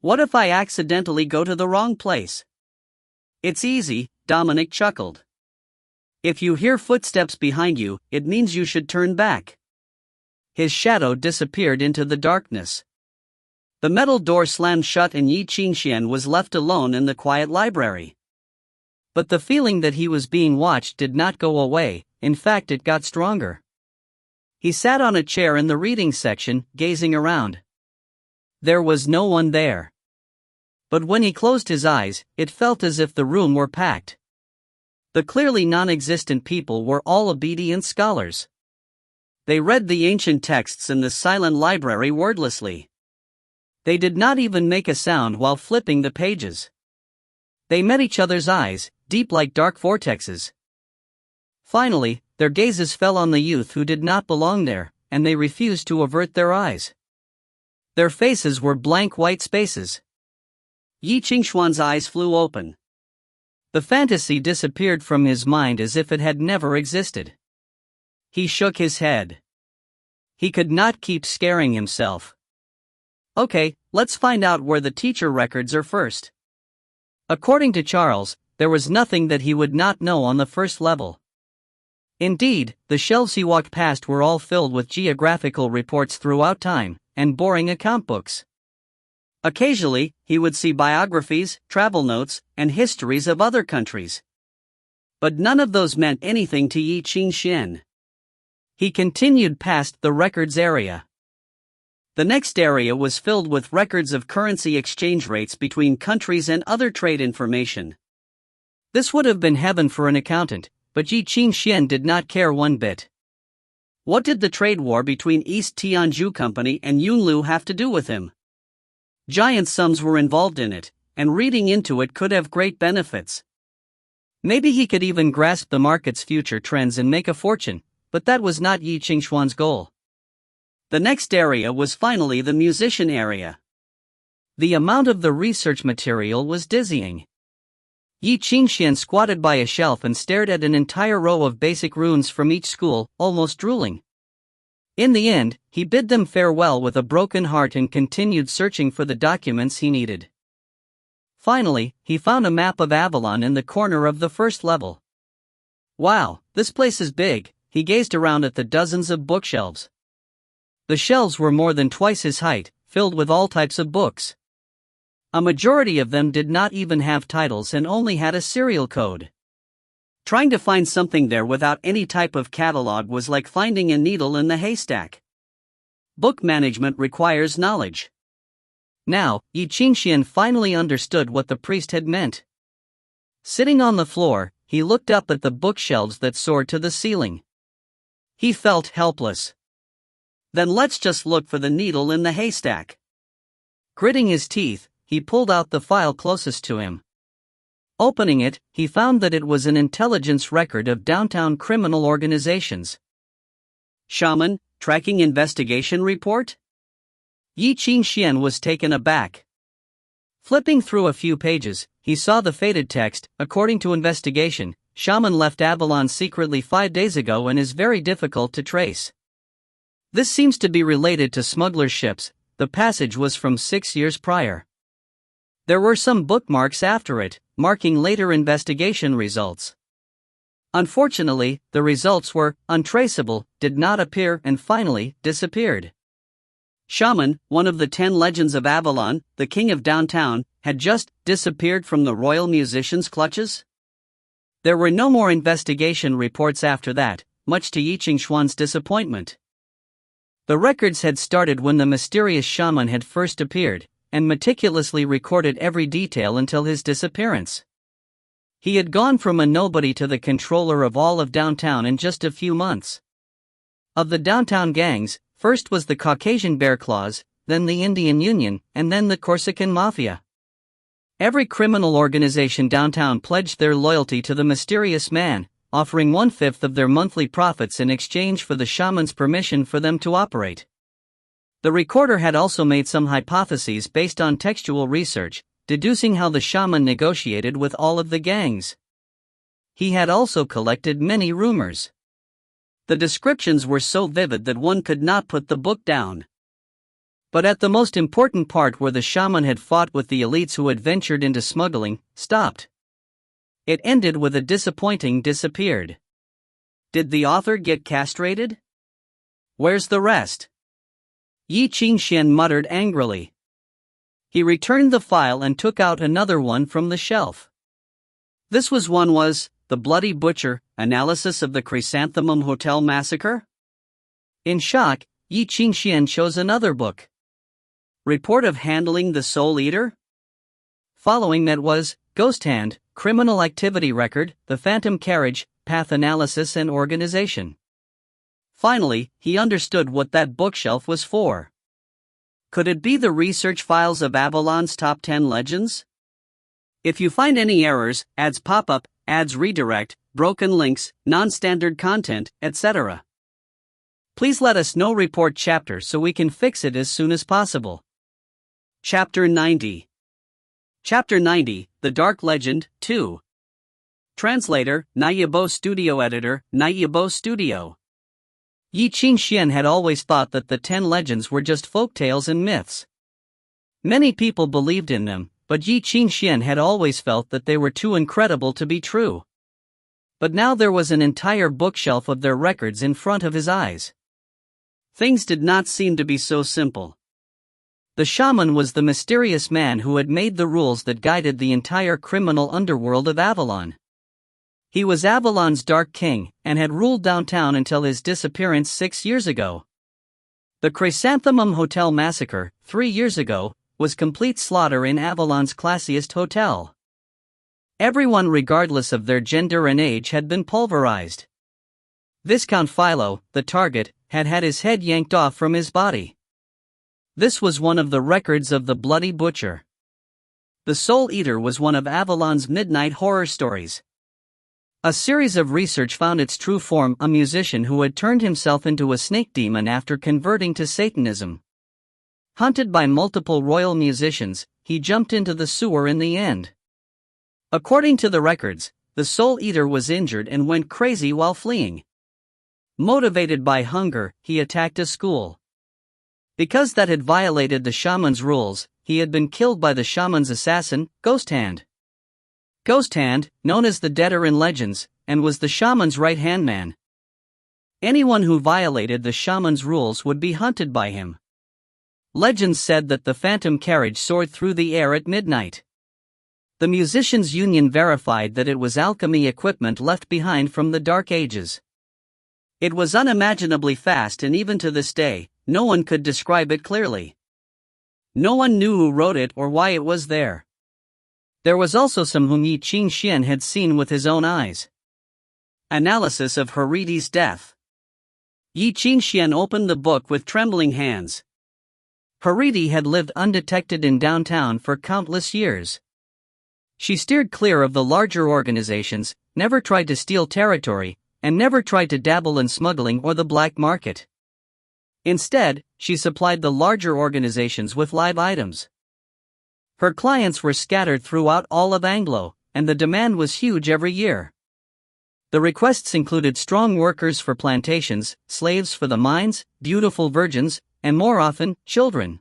What if I accidentally go to the wrong place? It's easy, Dominic chuckled. If you hear footsteps behind you, it means you should turn back. His shadow disappeared into the darkness. The metal door slammed shut and Ye Qingxuan was left alone in the quiet library. But the feeling that he was being watched did not go away, in fact it got stronger. He sat on a chair in the reading section, gazing around. There was no one there. But when he closed his eyes, it felt as if the room were packed. The clearly non-existent people were all obedient scholars. They read the ancient texts in the silent library wordlessly. They did not even make a sound while flipping the pages. They met each other's eyes, deep like dark vortexes. Finally, their gazes fell on the youth who did not belong there, and they refused to avert their eyes. Their faces were blank white spaces. Ye Qingxuan's eyes flew open. The fantasy disappeared from his mind as if it had never existed. He shook his head. He could not keep scaring himself. Okay, let's find out where the teacher records are first. According to Charles, there was nothing that he would not know on the first level. Indeed, the shelves he walked past were all filled with geographical reports throughout time, and boring account books. Occasionally, he would see biographies, travel notes, and histories of other countries. But none of those meant anything to Ye Qingxuan. He continued past the records area. The next area was filled with records of currency exchange rates between countries and other trade information. This would have been heaven for an accountant, but Ye Qingxuan did not care one bit. What did the trade war between East Tianzhu Company and Yunlu have to do with him? Giant sums were involved in it, and reading into it could have great benefits. Maybe he could even grasp the market's future trends and make a fortune, but that was not Ye Qingxuan's goal. The next area was finally the musician area. The amount of the research material was dizzying. Ye Qingxuan squatted by a shelf and stared at an entire row of basic runes from each school, almost drooling. In the end, he bid them farewell with a broken heart and continued searching for the documents he needed. Finally, he found a map of Avalon in the corner of the first level. Wow, this place is big, he gazed around at the dozens of bookshelves. The shelves were more than twice his height, filled with all types of books. A majority of them did not even have titles and only had a serial code. Trying to find something there without any type of catalog was like finding a needle in the haystack. Book management requires knowledge. Now, Ye Qingxuan finally understood what the priest had meant. Sitting on the floor, he looked up at the bookshelves that soared to the ceiling. He felt helpless. Then let's just look for the needle in the haystack. Gritting his teeth, he pulled out the file closest to him. Opening it, he found that it was an intelligence record of downtown criminal organizations. Shaman, tracking investigation report? Ye Qingxuan was taken aback. Flipping through a few pages, he saw the faded text, according to investigation, Shaman left Avalon secretly 5 days ago and is very difficult to trace. This seems to be related to smugglers' ships. The passage was from 6 years prior. There were some bookmarks after it, marking later investigation results. Unfortunately, the results were untraceable, did not appear, and finally disappeared. Shaman, one of the 10 legends of Avalon, the king of downtown, had just disappeared from the royal musician's clutches? There were no more investigation reports after that, much to Ye Qingxuan's disappointment. The records had started when the mysterious shaman had first appeared, and meticulously recorded every detail until his disappearance. He had gone from a nobody to the controller of all of downtown in just a few months. Of the downtown gangs, first was the Caucasian Bear Claws, then the Indian Union, and then the Corsican Mafia. Every criminal organization downtown pledged their loyalty to the mysterious man, offering 1/5 of their monthly profits in exchange for the shaman's permission for them to operate. The recorder had also made some hypotheses based on textual research, deducing how the shaman negotiated with all of the gangs. He had also collected many rumors. The descriptions were so vivid that one could not put the book down. But at the most important part, where the shaman had fought with the elites who had ventured into smuggling, stopped. It ended with a disappointing disappeared. Did the author get castrated? Where's the rest? Ye Qingxuan muttered angrily. He returned the file and took out another one from the shelf. This was The Bloody Butcher, Analysis of the Chrysanthemum Hotel Massacre? In shock, Ye Qingxuan chose another book. Report of Handling the Soul Eater? Following that was Ghost Hand, Criminal Activity Record, The Phantom Carriage, Path Analysis and Organization. Finally, he understood what that bookshelf was for. Could it be the research files of Avalon's top 10 legends? If you find any errors, ads pop up, ads redirect, broken links, non-standard content, etc., please let us know. Report chapter so we can fix it as soon as possible. Chapter 90. Chapter 90, The Dark Legend, 2. Translator, Nayabo Studio. Editor, Nayabo Studio. Ye Qingxuan had always thought that the 10 legends were just folktales and myths. Many people believed in them, but Ye Qingxuan had always felt that they were too incredible to be true. But now there was an entire bookshelf of their records in front of his eyes. Things did not seem to be so simple. The shaman was the mysterious man who had made the rules that guided the entire criminal underworld of Avalon. He was Avalon's Dark King, and had ruled downtown until his disappearance 6 years ago. The Chrysanthemum Hotel Massacre, 3 years ago, was complete slaughter in Avalon's classiest hotel. Everyone, regardless of their gender and age, had been pulverized. Viscount Philo, the target, had had his head yanked off from his body. This was one of the records of the Bloody Butcher. The Soul Eater was one of Avalon's midnight horror stories. A series of research found its true form: a musician who had turned himself into a snake demon after converting to Satanism. Hunted by multiple royal musicians, he jumped into the sewer in the end. According to the records, the Soul Eater was injured and went crazy while fleeing. Motivated by hunger, he attacked a school. Because that had violated the shaman's rules, he had been killed by the shaman's assassin, Ghost Hand. Ghost Hand, known as the Deader in legends, and was the shaman's right-hand man. Anyone who violated the shaman's rules would be hunted by him. Legends said that the phantom carriage soared through the air at midnight. The musicians' union verified that it was alchemy equipment left behind from the Dark Ages. It was unimaginably fast, and even to this day, no one could describe it clearly. No one knew who wrote it or why it was there. There was also some whom Ye Qingxuan had seen with his own eyes. Analysis of Haridi's death. Ye Qingxuan opened the book with trembling hands. Haridi had lived undetected in downtown for countless years. She steered clear of the larger organizations, never tried to steal territory, and never tried to dabble in smuggling or the black market. Instead, she supplied the larger organizations with live items. Her clients were scattered throughout all of Anglo, and the demand was huge every year. The requests included strong workers for plantations, slaves for the mines, beautiful virgins, and more often, children.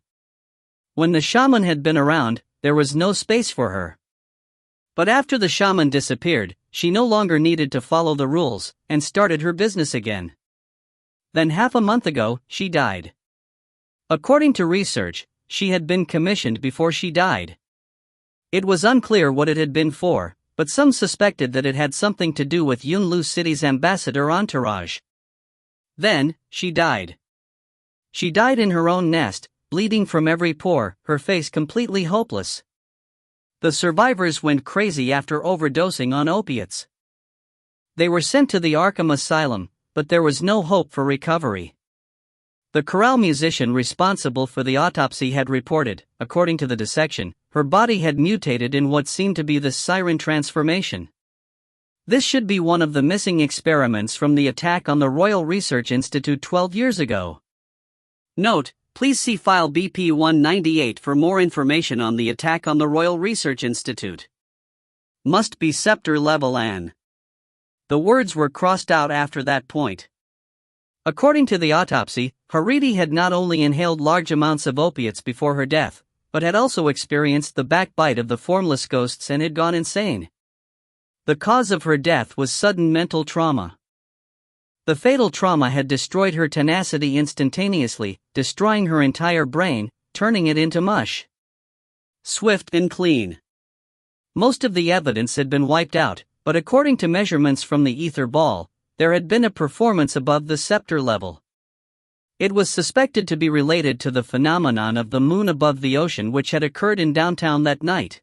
When the shaman had been around, there was no space for her. But after the shaman disappeared, she no longer needed to follow the rules, and started her business again. Then half a month ago, she died. According to research, she had been commissioned before she died. It was unclear what it had been for, but some suspected that it had something to do with Yunlu City's ambassador entourage. Then, she died. She died in her own nest, bleeding from every pore, her face completely hopeless. The survivors went crazy after overdosing on opiates. They were sent to the Arkham Asylum, but there was no hope for recovery. The chorale musician responsible for the autopsy had reported, according to the dissection, her body had mutated in what seemed to be the siren transformation. This should be one of the missing experiments from the attack on the Royal Research Institute 12 years ago. Note: please see file BP 198 for more information on the attack on the Royal Research Institute. Must be scepter level An. The words were crossed out after that point. According to the autopsy, Hariti had not only inhaled large amounts of opiates before her death, but had also experienced the backbite of the formless ghosts and had gone insane. The cause of her death was sudden mental trauma. The fatal trauma had destroyed her tenacity instantaneously, destroying her entire brain, turning it into mush. Swift and clean. Most of the evidence had been wiped out, but according to measurements from the ether ball, there had been a performance above the scepter level. It was suspected to be related to the phenomenon of the moon above the ocean which had occurred in downtown that night.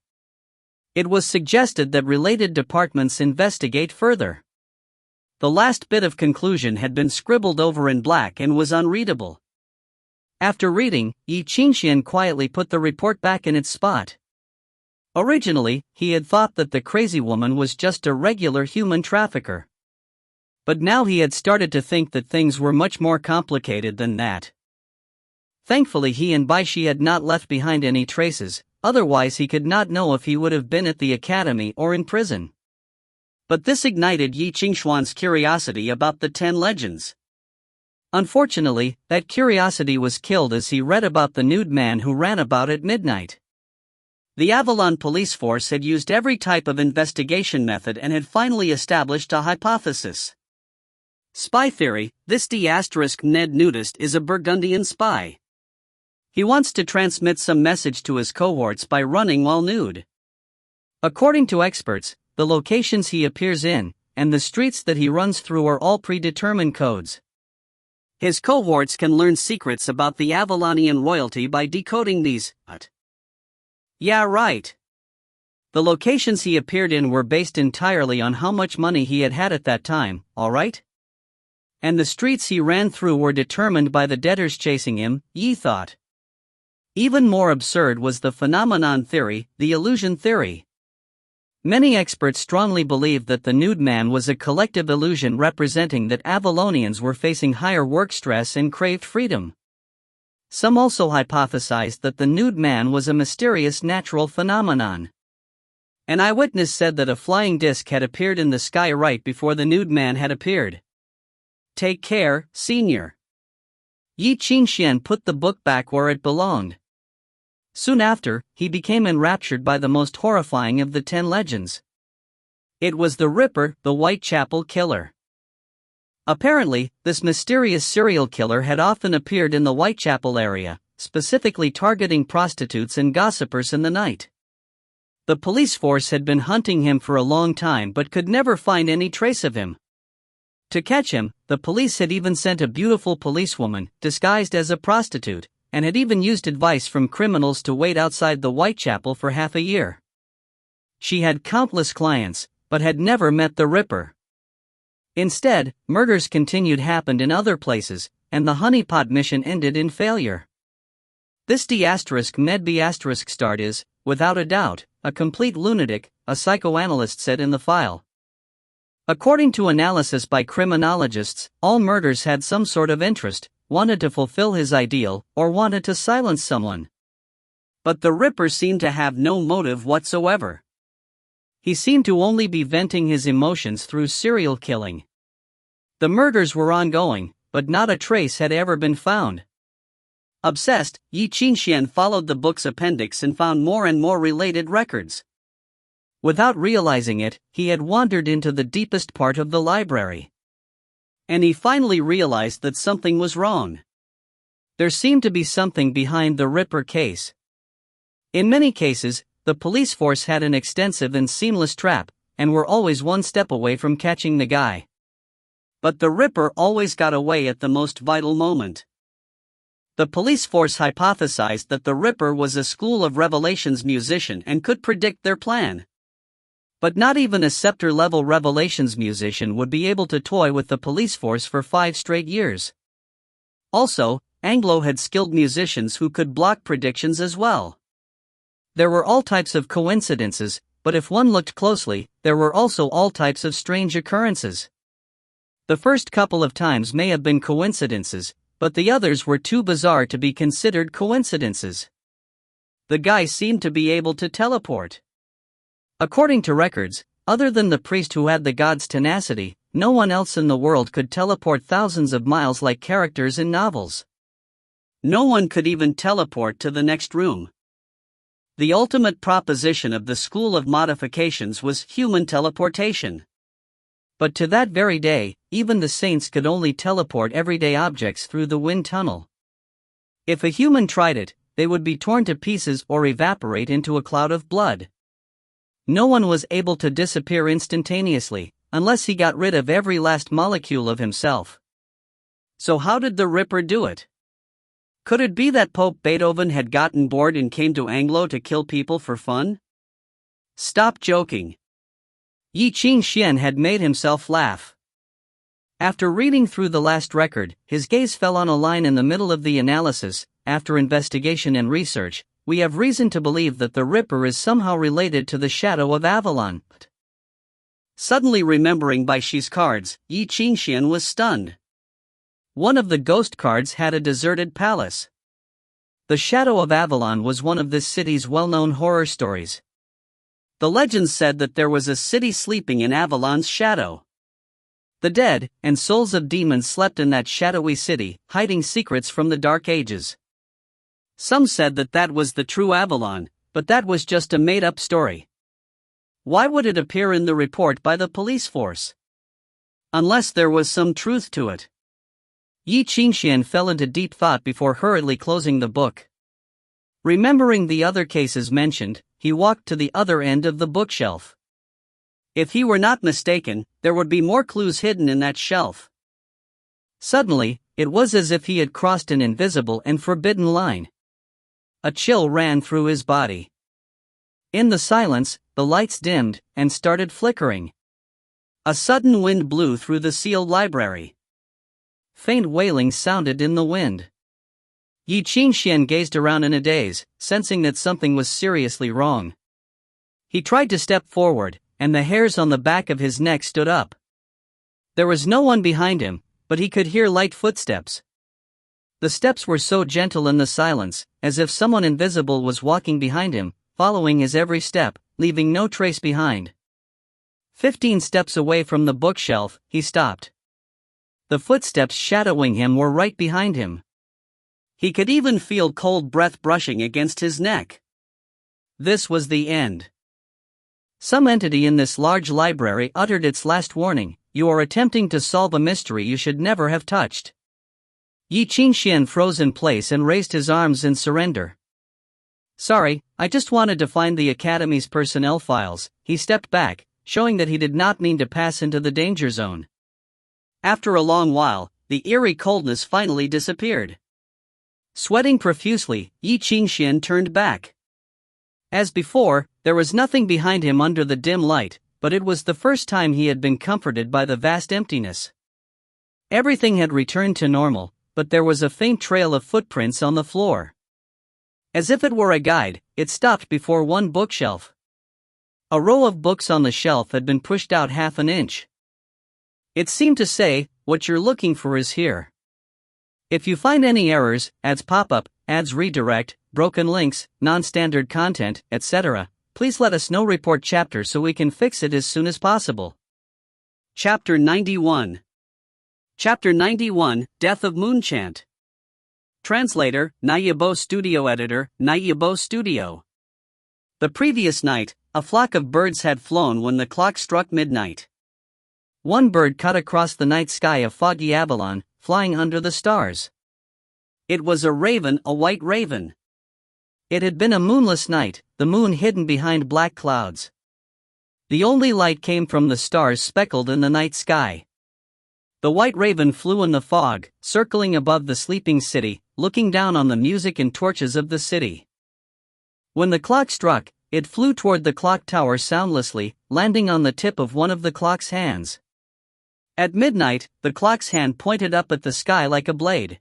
It was suggested that related departments investigate further. The last bit of conclusion had been scribbled over in black and was unreadable. After reading, Ye Qingxuan quietly put the report back in its spot. Originally, he had thought that the crazy woman was just a regular human trafficker. But now he had started to think that things were much more complicated than that. Thankfully he and Bai Xi had not left behind any traces, otherwise he could not know if he would have been at the academy or in prison. But this ignited Ye Qingxuan's curiosity about the 10 legends. Unfortunately, that curiosity was killed as he read about the nude man who ran about at midnight. The Avalon police force had used every type of investigation method and had finally established a hypothesis. Spy theory: this D*Ned nudist is a Burgundian spy. He wants to transmit some message to his cohorts by running while nude. According to experts, the locations he appears in, and the streets that he runs through are all predetermined codes. His cohorts can learn secrets about the Avalonian royalty by decoding these. Yeah, right. The locations he appeared in were based entirely on how much money he had at that time, alright? And the streets he ran through were determined by the debtors chasing him, Ye thought. Even more absurd was the phenomenon theory, the illusion theory. Many experts strongly believed that the nude man was a collective illusion representing that Avalonians were facing higher work stress and craved freedom. Some also hypothesized that the nude man was a mysterious natural phenomenon. An eyewitness said that a flying disc had appeared in the sky right before the nude man had appeared. Take care, senior. Ye Qingxuan put the book back where it belonged. Soon after, he became enraptured by the most horrifying of the 10 legends. It was the Ripper, the Whitechapel Killer. Apparently, this mysterious serial killer had often appeared in the Whitechapel area, specifically targeting prostitutes and gossipers in the night. The police force had been hunting him for a long time but could never find any trace of him. To catch him, the police had even sent a beautiful policewoman, disguised as a prostitute, and had even used advice from criminals to wait outside the Whitechapel for half a year. She had countless clients, but had never met the Ripper. Instead, murders continued happened in other places, and the honeypot mission ended in failure. This D*Ned** is, without a doubt, a complete lunatic, a psychoanalyst said in the file. According to analysis by criminologists, all murders had some sort of interest, wanted to fulfill his ideal, or wanted to silence someone. But the Ripper seemed to have no motive whatsoever. He seemed to only be venting his emotions through serial killing. The murders were ongoing, but not a trace had ever been found. Obsessed, Ye Qingxuan followed the book's appendix and found more and more related records. Without realizing it, he had wandered into the deepest part of the library. And he finally realized that something was wrong. There seemed to be something behind the Ripper case. In many cases, the police force had an extensive and seamless trap, and were always one step away from catching the guy. But the Ripper always got away at the most vital moment. The police force hypothesized that the Ripper was a School of Revelations musician and could predict their plan. But not even a scepter-level Revelations musician would be able to toy with the police force for 5 straight years. Also, Anglo had skilled musicians who could block predictions as well. There were all types of coincidences, but if one looked closely, there were also all types of strange occurrences. The first couple of times may have been coincidences, but the others were too bizarre to be considered coincidences. The guy seemed to be able to teleport. According to records, other than the priest who had the god's tenacity, no one else in the world could teleport thousands of miles like characters in novels. No one could even teleport to the next room. The ultimate proposition of the school of modifications was human teleportation. But to that very day, even the saints could only teleport everyday objects through the wind tunnel. If a human tried it, they would be torn to pieces or evaporate into a cloud of blood. No one was able to disappear instantaneously, unless he got rid of every last molecule of himself. So how did the Ripper do it? Could it be that Pope Beethoven had gotten bored and came to Anglo to kill people for fun? Stop joking. Ye Qingxuan had made himself laugh. After reading through the last record, his gaze fell on a line in the middle of the analysis. After investigation and research, we have reason to believe that the Ripper is somehow related to the shadow of Avalon. Suddenly remembering Bai Xi's cards, Ye Qingxuan was stunned. One of the ghost cards had a deserted palace. The shadow of Avalon was one of this city's well-known horror stories. The legends said that there was a city sleeping in Avalon's shadow. The dead and souls of demons slept in that shadowy city, hiding secrets from the Dark Ages. Some said that that was the true Avalon, but that was just a made-up story. Why would it appear in the report by the police force? Unless there was some truth to it. Ye Qingxuan fell into deep thought before hurriedly closing the book. Remembering the other cases mentioned, he walked to the other end of the bookshelf. If he were not mistaken, there would be more clues hidden in that shelf. Suddenly, it was as if he had crossed an invisible and forbidden line. A chill ran through his body. In the silence, the lights dimmed and started flickering. A sudden wind blew through the sealed library. Faint wailing sounded in the wind. Ye Qingxuan gazed around in a daze, sensing that something was seriously wrong. He tried to step forward, and the hairs on the back of his neck stood up. There was no one behind him, but he could hear light footsteps. The steps were so gentle in the silence, as if someone invisible was walking behind him, following his every step, leaving no trace behind. 15 steps away from the bookshelf, he stopped. The footsteps shadowing him were right behind him. He could even feel cold breath brushing against his neck. This was the end. Some entity in this large library uttered its last warning: you are attempting to solve a mystery you should never have touched. Ye Qingxuan froze in place and raised his arms in surrender. Sorry, I just wanted to find the Academy's personnel files. He stepped back, showing that he did not mean to pass into the danger zone. After a long while, the eerie coldness finally disappeared. Sweating profusely, Ye Qingxuan turned back. As before, there was nothing behind him under the dim light, but it was the first time he had been comforted by the vast emptiness. Everything had returned to normal, but there was a faint trail of footprints on the floor. As if it were a guide, it stopped before one bookshelf. A row of books on the shelf had been pushed out half an inch. It seemed to say, "What you're looking for is here." If you find any errors, ads pop up, ads redirect, broken links, non-standard content, etc., please let us know. Report chapter so we can fix it as soon as possible. Chapter 91. Chapter 91, Death of Moonchant. Translator, Nayabo Studio. Editor, Nayabo Studio. The previous night, a flock of birds had flown when the clock struck midnight. One bird cut across the night sky of foggy Avalon, flying under the stars. It was a raven, a white raven. It had been a moonless night, the moon hidden behind black clouds. The only light came from the stars speckled in the night sky. The white raven flew in the fog, circling above the sleeping city, looking down on the music and torches of the city. When the clock struck, it flew toward the clock tower soundlessly, landing on the tip of one of the clock's hands. At midnight, the clock's hand pointed up at the sky like a blade.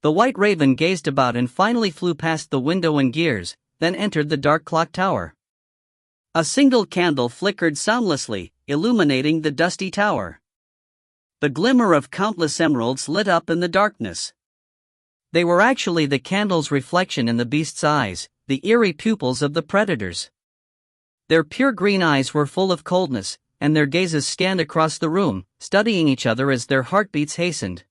The white raven gazed about and finally flew past the window and gears, then entered the dark clock tower. A single candle flickered soundlessly, illuminating the dusty tower. The glimmer of countless emeralds lit up in the darkness. They were actually the candle's reflection in the beast's eyes, the eerie pupils of the predators. Their pure green eyes were full of coldness, and their gazes scanned across the room, studying each other as their heartbeats hastened.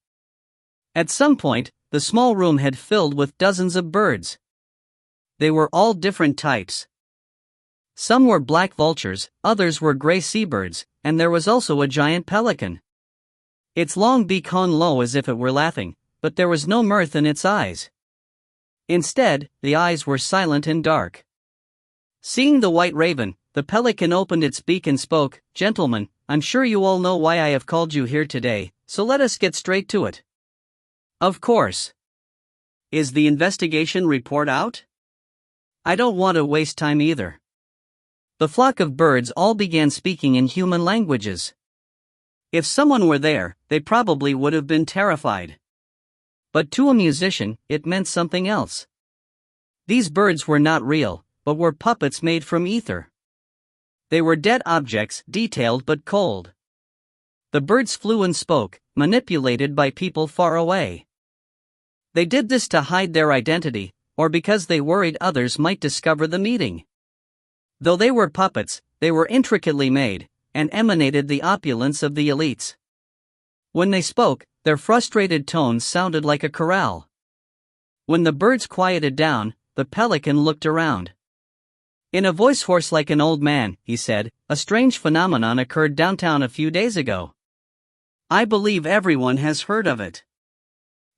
At some point, the small room had filled with dozens of birds. They were all different types. Some were black vultures, others were gray seabirds, and there was also a giant pelican. Its long beak hung low as if it were laughing, but there was no mirth in its eyes. Instead, the eyes were silent and dark. Seeing the white raven, the pelican opened its beak and spoke, "Gentlemen, I'm sure you all know why I have called you here today, so let us get straight to it." "Of course. Is the investigation report out?" "I don't want to waste time either." The flock of birds all began speaking in human languages. If someone were there, they probably would have been terrified. But to a musician, it meant something else. These birds were not real, but were puppets made from ether. They were dead objects, detailed but cold. The birds flew and spoke, manipulated by people far away. They did this to hide their identity, or because they worried others might discover the meeting. Though they were puppets, they were intricately made, and emanated the opulence of the elites. When they spoke, their frustrated tones sounded like a chorale. When the birds quieted down, the pelican looked around. In a voice hoarse like an old man, he said, "A strange phenomenon occurred downtown a few days ago. I believe everyone has heard of it."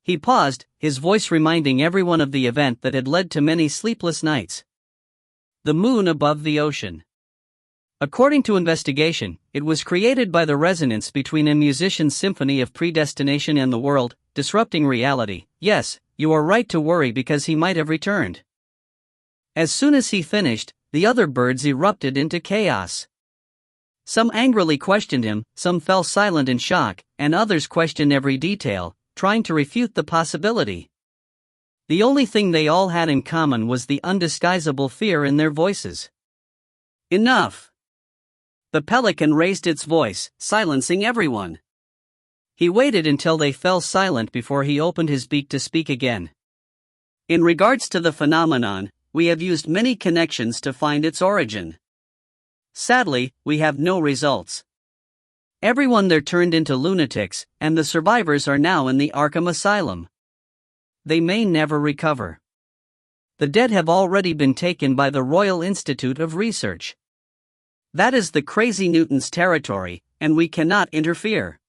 He paused, his voice reminding everyone of the event that had led to many sleepless nights. The moon above the ocean. According to investigation, it was created by the resonance between a musician's symphony of predestination and the world, disrupting reality. Yes, you are right to worry because he might have returned. As soon as he finished, the other birds erupted into chaos. Some angrily questioned him, some fell silent in shock, and others questioned every detail, trying to refute the possibility. The only thing they all had in common was the undisguisable fear in their voices. "Enough!" The pelican raised its voice, silencing everyone. He waited until they fell silent before he opened his beak to speak again. "In regards to the phenomenon, we have used many connections to find its origin. Sadly, we have no results. Everyone there turned into lunatics, and the survivors are now in the Arkham Asylum. They may never recover. The dead have already been taken by the Royal Institute of Research. That is the crazy Newton's territory, and we cannot interfere.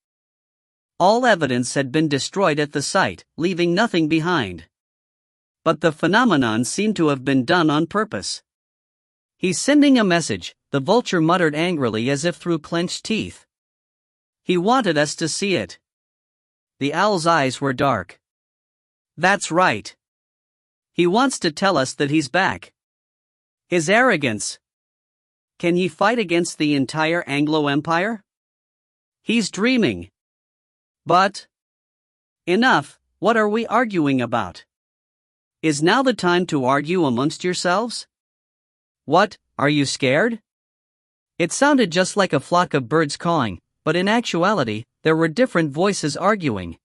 All evidence had been destroyed at the site, leaving nothing behind. But the phenomenon seemed to have been done on purpose. He's sending a message," the vulture muttered angrily as if through clenched teeth. "He wanted us to see it." The owl's eyes were dark. "That's right. He wants to tell us that he's back. His arrogance. Can he fight against the entire Anglo Empire? He's dreaming. But enough, what are we arguing about? Is now the time to argue amongst yourselves? What, are you scared?" It sounded just like a flock of birds cawing, but in actuality, there were different voices arguing.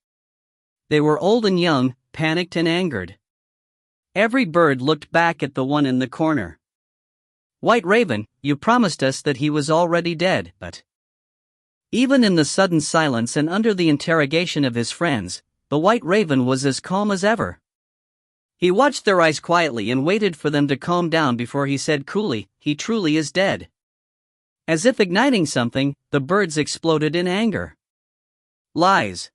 They were old and young, panicked and angered. Every bird looked back at the one in the corner. "White Raven, you promised us that he was already dead, but..." Even in the sudden silence and under the interrogation of his friends, the White Raven was as calm as ever. He watched their eyes quietly and waited for them to calm down before he said coolly, "He truly is dead." As if igniting something, the birds exploded in anger. "Lies.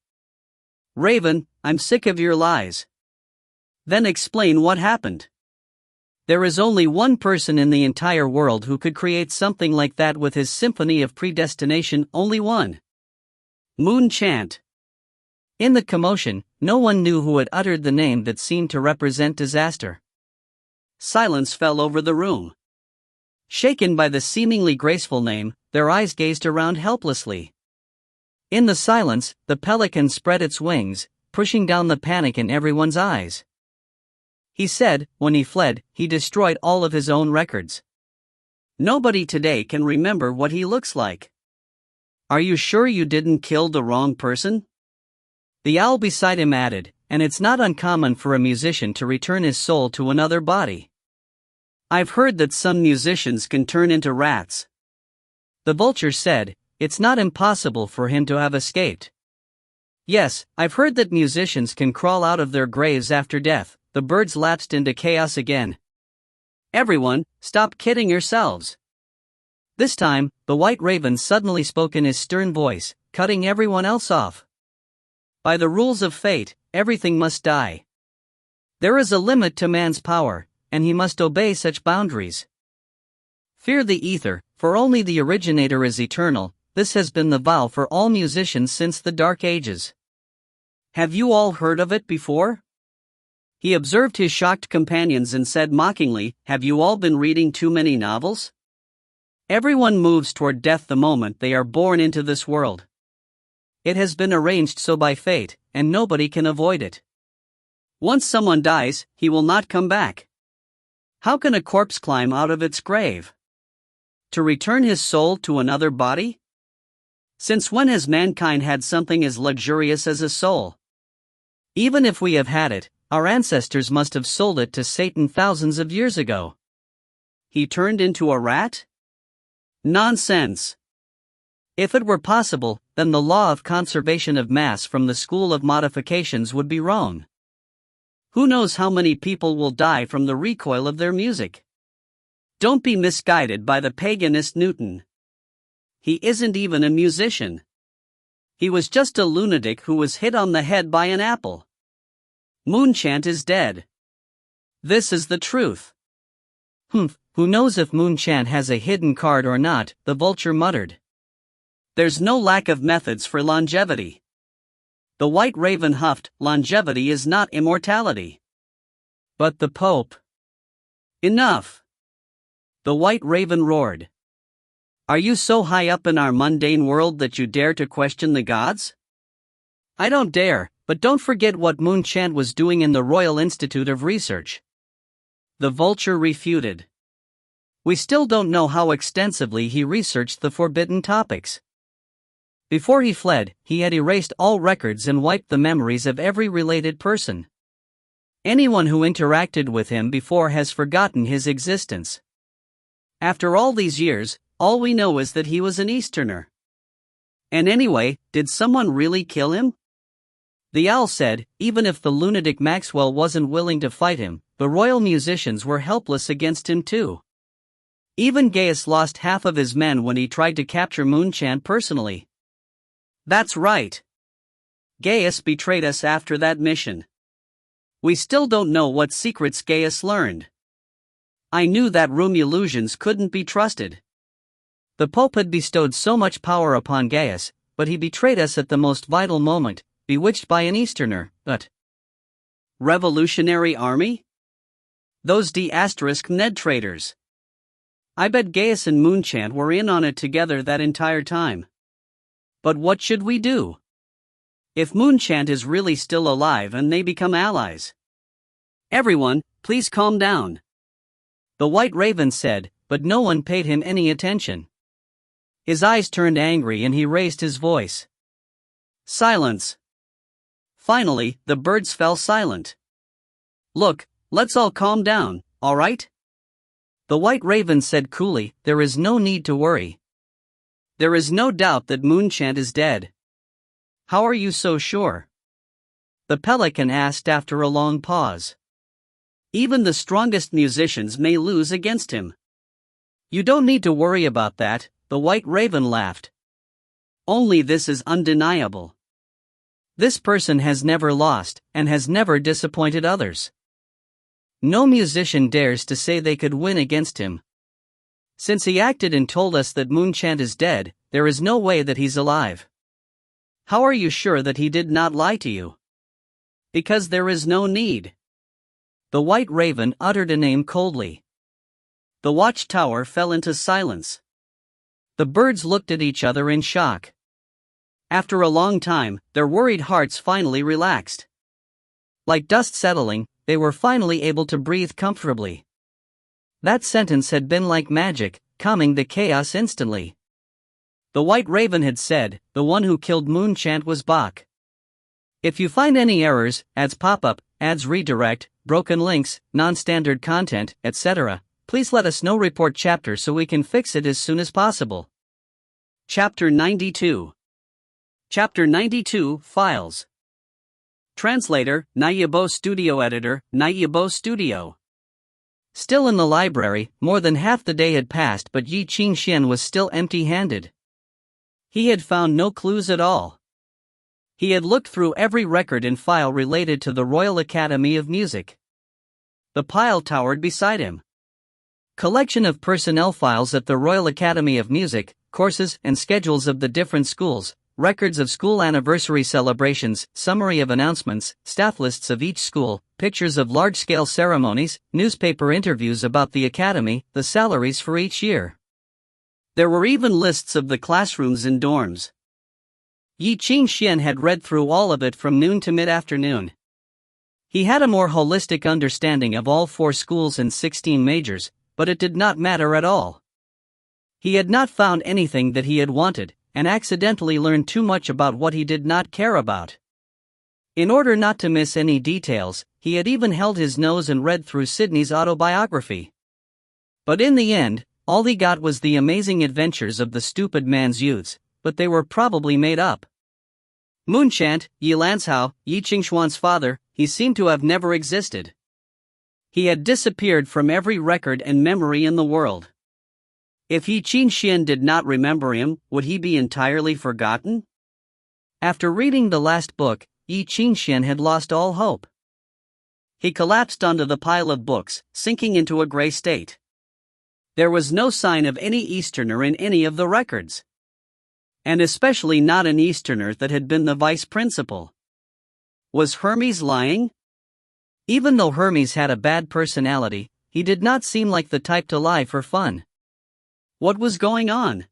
Raven, I'm sick of your lies. Then explain what happened. There is only one person in the entire world who could create something like that with his symphony of predestination, only one. Moon Chant." In the commotion, no one knew who had uttered the name that seemed to represent disaster. Silence fell over the room. Shaken by the seemingly graceful name, their eyes gazed around helplessly. In the silence, the pelican spread its wings, pushing down the panic in everyone's eyes. He said, when he fled, he destroyed all of his own records. Nobody today can remember what he looks like. Are you sure you didn't kill the wrong person? The owl beside him added, and it's not uncommon for a musician to return his soul to another body. I've heard that some musicians can turn into rats. The vulture said, it's not impossible for him to have escaped. Yes, I've heard that musicians can crawl out of their graves after death. The birds lapsed into chaos again. Everyone, stop kidding yourselves. This time, the white raven suddenly spoke in his stern voice, cutting everyone else off. By the rules of fate, everything must die. There is a limit to man's power, and he must obey such boundaries. Fear the ether, for only the originator is eternal. This has been the vow for all musicians since the Dark Ages. Have you all heard of it before? He observed his shocked companions and said mockingly, have you all been reading too many novels? Everyone moves toward death the moment they are born into this world. It has been arranged so by fate, and nobody can avoid it. Once someone dies, he will not come back. How can a corpse climb out of its grave? To return his soul to another body? Since when has mankind had something as luxurious as a soul? Even if we have had it, our ancestors must have sold it to Satan thousands of years ago. He turned into a rat? Nonsense! If it were possible, then the law of conservation of mass from the school of modifications would be wrong. Who knows how many people will die from the recoil of their music? Don't be misguided by the paganist Newton. He isn't even a musician. He was just a lunatic who was hit on the head by an apple. Moonchant is dead. This is the truth. Who knows if Moonchant has a hidden card or not, the vulture muttered. There's no lack of methods for longevity. The white raven huffed, longevity is not immortality. But the Pope. Enough! The white raven roared. Are you so high up in our mundane world that you dare to question the gods? I don't dare, but don't forget what Moonchant was doing in the Royal Institute of Research. The vulture refuted. We still don't know how extensively he researched the forbidden topics. Before he fled, he had erased all records and wiped the memories of every related person. Anyone who interacted with him before has forgotten his existence. After all these years, all we know is that he was an Easterner. And anyway, did someone really kill him? The owl said, even if the lunatic Maxwell wasn't willing to fight him, the royal musicians were helpless against him too. Even Gaius lost half of his men when he tried to capture Moonchant personally. That's right. Gaius betrayed us after that mission. We still don't know what secrets Gaius learned. I knew that room illusions couldn't be trusted. The Pope had bestowed so much power upon Gaius, but he betrayed us at the most vital moment, bewitched by an Easterner, but... Revolutionary Army? Those D*Ned traitors. I bet Gaius and Moonchant were in on it together that entire time. But what should we do? If Moonchant is really still alive and they become allies? Everyone, please calm down. The white raven said, but no one paid him any attention. His eyes turned angry and he raised his voice. Silence. Finally, the birds fell silent. Look, let's all calm down, all right? The white raven said coolly, there is no need to worry. There is no doubt that Moonchant is dead. How are you so sure? The pelican asked after a long pause. Even the strongest musicians may lose against him. You don't need to worry about that, the white raven laughed. Only this is undeniable. This person has never lost, and has never disappointed others. No musician dares to say they could win against him. Since he acted and told us that Moonchant is dead, there is no way that he's alive. How are you sure that he did not lie to you? Because there is no need. The white raven uttered a name coldly. The watchtower fell into silence. The birds looked at each other in shock. After a long time, their worried hearts finally relaxed. Like dust settling, they were finally able to breathe comfortably. That sentence had been like magic, calming the chaos instantly. The White Raven had said, the one who killed Moonchant was Bach. If you find any errors, ads pop up, ads redirect, broken links, non-standard content, etc., please let us know. Report chapter so we can fix it as soon as possible. Chapter 92. Chapter 92, Files. Translator, Nayabo Studio. Editor, Nayabo Studio. Still in the library, more than half the day had passed, but Ye Qingxuan was still empty-handed. He had found no clues at all. He had looked through every record and file related to the Royal Academy of Music. The pile towered beside him. Collection of personnel files at the Royal Academy of Music, courses and schedules of the different schools, records of school anniversary celebrations, summary of announcements, staff lists of each school, pictures of large-scale ceremonies, newspaper interviews about the academy, the salaries for each year. There were even lists of the classrooms and dorms. Ye Qingxuan had read through all of it from noon to mid-afternoon. He had a more holistic understanding of all 4 schools and 16 majors, but it did not matter at all. He had not found anything that he had wanted, and accidentally learned too much about what he did not care about. In order not to miss any details, he had even held his nose and read through Sydney's autobiography. But in the end, all he got was the amazing adventures of the stupid man's youths, but they were probably made up. Moonchant, Ye Lanzhao, Ye Qingxuan's father, he seemed to have never existed. He had disappeared from every record and memory in the world. If Ye Qingxuan did not remember him, would he be entirely forgotten? After reading the last book, Ye Qingxuan had lost all hope. He collapsed onto the pile of books, sinking into a gray state. There was no sign of any Easterner in any of the records. And especially not an Easterner that had been the vice principal. Was Hermes lying? Even though Hermes had a bad personality, he did not seem like the type to lie for fun. What was going on?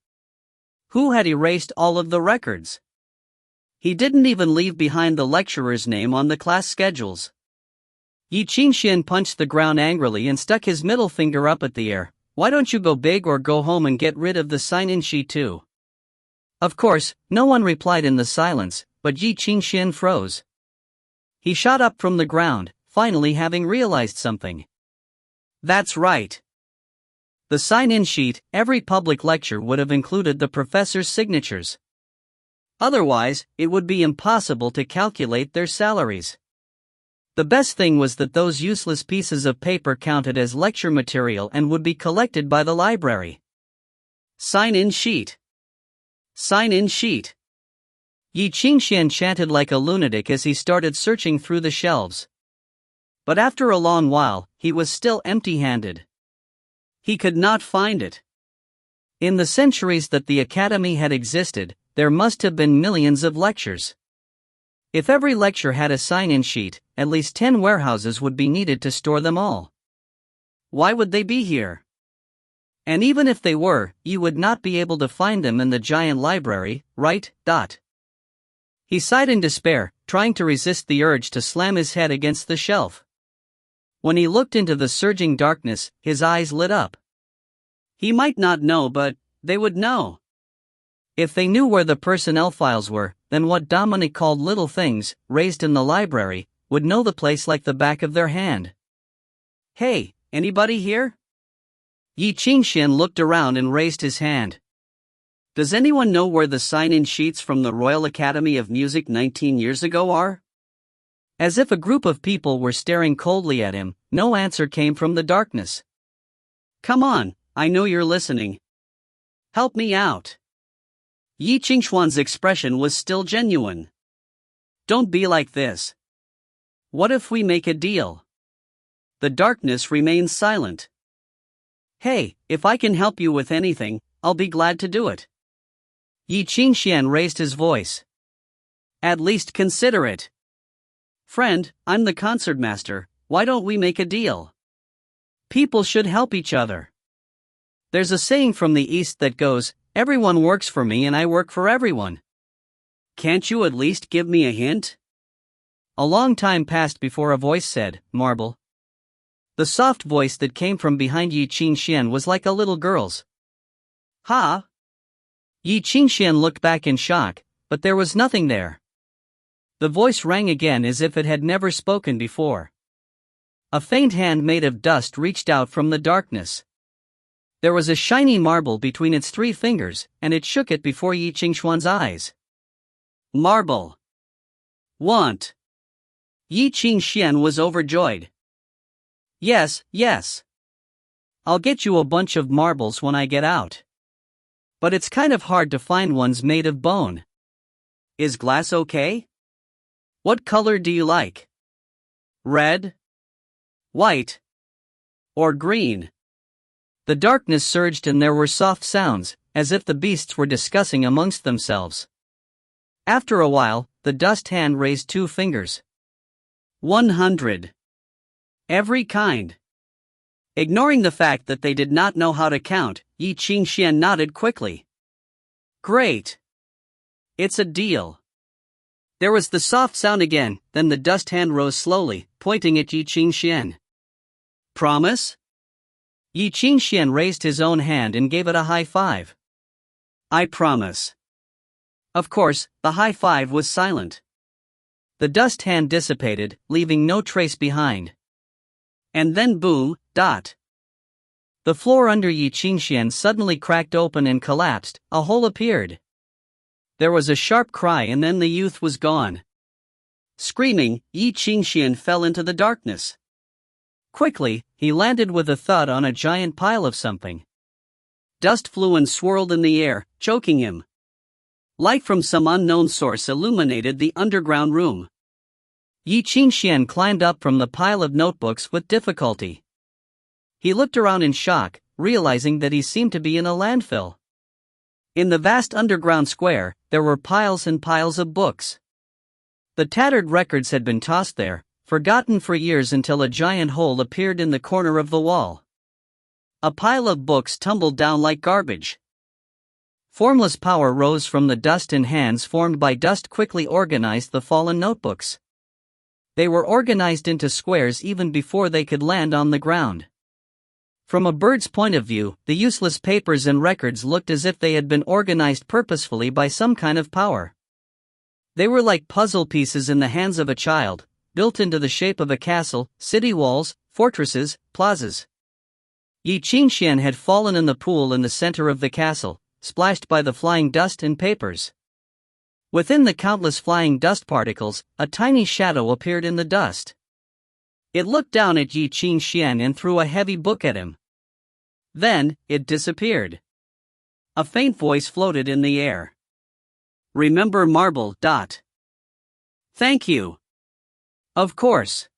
Who had erased all of the records? He didn't even leave behind the lecturer's name on the class schedules. Ye Qingxuan punched the ground angrily and stuck his middle finger up at the air. Why don't you go big or go home and get rid of the sign-in sheet too? Of course, no one replied in the silence, but Ye Qingxuan froze. He shot up from the ground, finally having realized something. That's right. The sign-in sheet, every public lecture would have included the professor's signatures. Otherwise, it would be impossible to calculate their salaries. The best thing was that those useless pieces of paper counted as lecture material and would be collected by the library. Sign-in sheet. Sign-in sheet. Ye Qingxuan chanted like a lunatic as he started searching through the shelves. But after a long while, he was still empty-handed. He could not find it. In the centuries that the academy had existed, there must have been millions of lectures. If every lecture had a sign-in sheet, at least 10 warehouses would be needed to store them all. Why would they be here? And even if they were, you would not be able to find them in the giant library, right? He sighed in despair, trying to resist the urge to slam his head against the shelf. When he looked into the surging darkness, his eyes lit up. He might not know, but they would know. If they knew where the personnel files were, then what Dominic called little things, raised in the library, would know the place like the back of their hand. Hey, anybody here? Ye Qingxuan looked around and raised his hand. Does anyone know where the sign-in sheets from the Royal Academy of Music 19 years ago are? As if a group of people were staring coldly at him, no answer came from the darkness. Come on, I know you're listening. Help me out. Ye Qingxuan's expression was still genuine. Don't be like this. What if we make a deal? The darkness remained silent. Hey, if I can help you with anything, I'll be glad to do it. Ye Qingxuan raised his voice. At least consider it. Friend, I'm the concertmaster, why don't we make a deal? People should help each other. There's a saying from the East that goes, everyone works for me and I work for everyone. Can't you at least give me a hint? A long time passed before a voice said, "Marble." The soft voice that came from behind Ye Qingxuan was like a little girl's. Ha! Ye Qingxuan looked back in shock, but there was nothing there. The voice rang again as if it had never spoken before. A faint hand made of dust reached out from the darkness. There was a shiny marble between its 3 fingers, and it shook it before Ye Qingxuan's eyes. Marble. Want. Ye Qingxuan was overjoyed. Yes, yes. I'll get you a bunch of marbles when I get out. But it's kind of hard to find ones made of bone. Is glass okay? What color do you like? Red? White? Or green? The darkness surged and there were soft sounds, as if the beasts were discussing amongst themselves. After a while, the dust hand raised 2 fingers. 100. Every kind. Ignoring the fact that they did not know how to count, Ye Qingxuan nodded quickly. Great. It's a deal. There was the soft sound again, then the dust hand rose slowly, pointing at Ye Qingxuan. Promise? Ye Qingxuan raised his own hand and gave it a high five. I promise. Of course, the high five was silent. The dust hand dissipated, leaving no trace behind. And then boom, dot. The floor under Ye Qingxuan suddenly cracked open and collapsed, a hole appeared. There was a sharp cry and then the youth was gone. Screaming, Ye Qingxuan fell into the darkness. Quickly, he landed with a thud on a giant pile of something. Dust flew and swirled in the air, choking him. Light from some unknown source illuminated the underground room. Ye Qingxuan climbed up from the pile of notebooks with difficulty. He looked around in shock, realizing that he seemed to be in a landfill. In the vast underground square, there were piles and piles of books. The tattered records had been tossed there, forgotten for years until a giant hole appeared in the corner of the wall. A pile of books tumbled down like garbage. Formless power rose from the dust and hands formed by dust quickly organized the fallen notebooks. They were organized into squares even before they could land on the ground. From a bird's point of view, the useless papers and records looked as if they had been organized purposefully by some kind of power. They were like puzzle pieces in the hands of a child, built into the shape of a castle, city walls, fortresses, plazas. Ye Qingxuan had fallen in the pool in the center of the castle, splashed by the flying dust and papers. Within the countless flying dust particles, a tiny shadow appeared in the dust. It looked down at Ye Qingxuan and threw a heavy book at him. Then, it disappeared. A faint voice floated in the air. Remember marble. Thank you. Of course.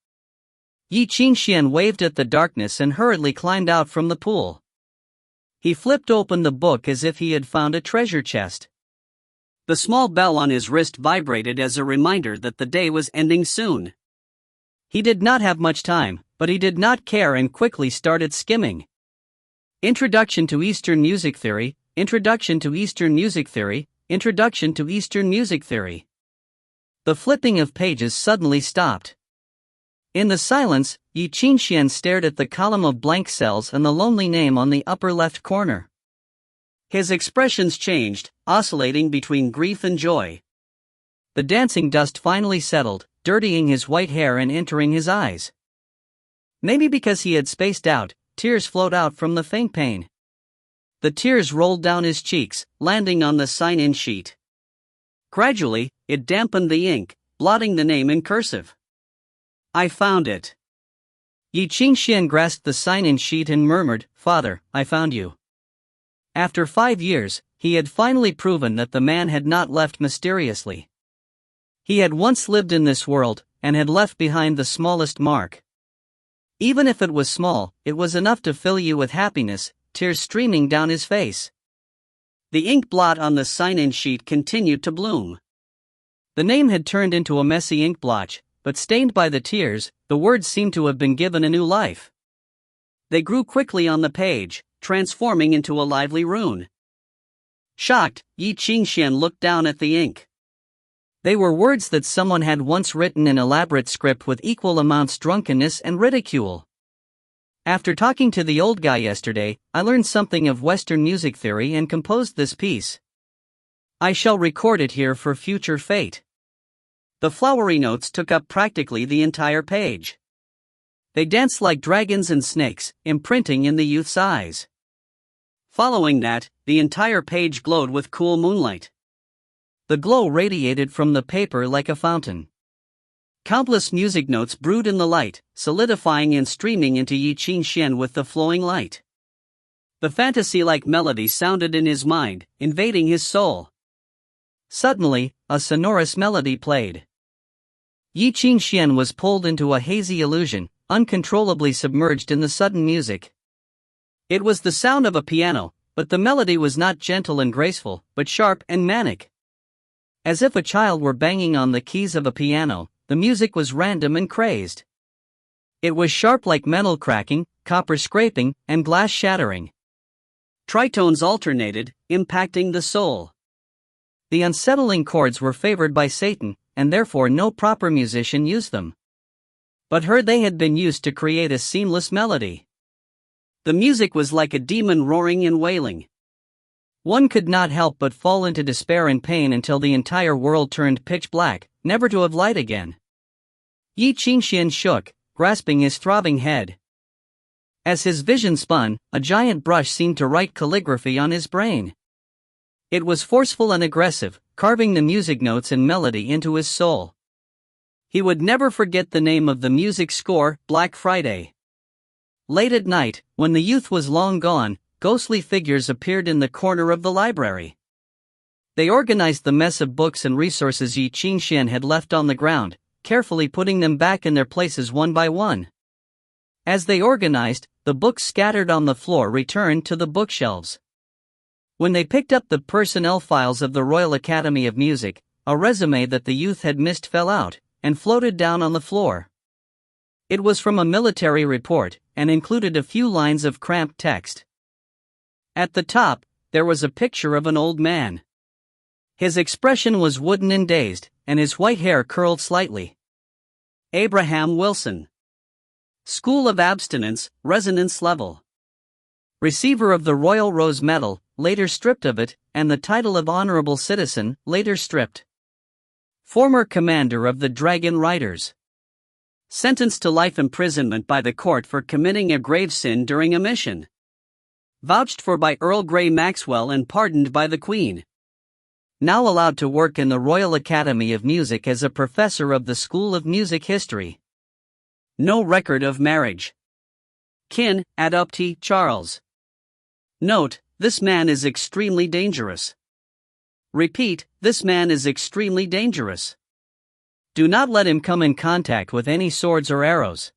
Ye Qingxuan waved at the darkness and hurriedly climbed out from the pool. He flipped open the book as if he had found a treasure chest. The small bell on his wrist vibrated as a reminder that the day was ending soon. He did not have much time, but he did not care and quickly started skimming. Introduction to Eastern Music Theory, Introduction to Eastern Music Theory, Introduction to Eastern Music Theory. The flipping of pages suddenly stopped. In the silence, Ye Qingxuan stared at the column of blank cells and the lonely name on the upper left corner. His expressions changed, oscillating between grief and joy. The dancing dust finally settled, dirtying his white hair and entering his eyes. Maybe because he had spaced out, tears flowed out from the faint pain. The tears rolled down his cheeks, landing on the sign-in sheet. Gradually, it dampened the ink, blotting the name in cursive. I found it. Ye Qingxuan grasped the sign-in sheet and murmured, "Father, I found you." After 5 years, he had finally proven that the man had not left mysteriously. He had once lived in this world, and had left behind the smallest mark. Even if it was small, it was enough to fill you with happiness, tears streaming down his face. The ink blot on the sign-in sheet continued to bloom. The name had turned into a messy ink blotch, but stained by the tears, the words seemed to have been given a new life. They grew quickly on the page, transforming into a lively rune. Shocked, Ye Qingxuan looked down at the ink. They were words that someone had once written in elaborate script with equal amounts drunkenness and ridicule. After talking to the old guy yesterday, I learned something of Western music theory and composed this piece. I shall record it here for future fate. The flowery notes took up practically the entire page. They danced like dragons and snakes, imprinting in the youth's eyes. Following that, the entire page glowed with cool moonlight. The glow radiated from the paper like a fountain. Countless music notes brewed in the light, solidifying and streaming into Ye Qingxuan with the flowing light. The fantasy-like melody sounded in his mind, invading his soul. Suddenly, a sonorous melody played. Ye Qingxuan was pulled into a hazy illusion, uncontrollably submerged in the sudden music. It was the sound of a piano, but the melody was not gentle and graceful, but sharp and manic. As if a child were banging on the keys of a piano, the music was random and crazed. It was sharp like metal cracking, copper scraping, and glass shattering. Tritones alternated, impacting the soul. The unsettling chords were favored by Satan, and therefore no proper musician used them. But they had been used to create a seamless melody. The music was like a demon roaring and wailing. One could not help but fall into despair and pain until the entire world turned pitch black, never to have light again. Ye Qingxuan shook, grasping his throbbing head. As his vision spun, a giant brush seemed to write calligraphy on his brain. It was forceful and aggressive, carving the music notes and melody into his soul. He would never forget the name of the music score, Black Friday. Late at night, when the youth was long gone, ghostly figures appeared in the corner of the library. They organized the mess of books and resources Ye Qingxuan had left on the ground, carefully putting them back in their places one by one. As they organized, the books scattered on the floor returned to the bookshelves. When they picked up the personnel files of the Royal Academy of Music, a resume that the youth had missed fell out, and floated down on the floor. It was from a military report, and included a few lines of cramped text. At the top, there was a picture of an old man. His expression was wooden and dazed, and his white hair curled slightly. Abraham Wilson. School of Abstinence, Resonance Level. Receiver of the Royal Rose Medal, later stripped of it, and the title of Honorable Citizen, later stripped. Former commander of the Dragon Riders. Sentenced to life imprisonment by the court for committing a grave sin during a mission. Vouched for by Earl Grey Maxwell and pardoned by the Queen. Now allowed to work in the Royal Academy of Music as a professor of the School of Music History. No record of marriage. Kin, adoptee, Charles. Note, this man is extremely dangerous. Repeat, this man is extremely dangerous. Do not let him come in contact with any swords or arrows.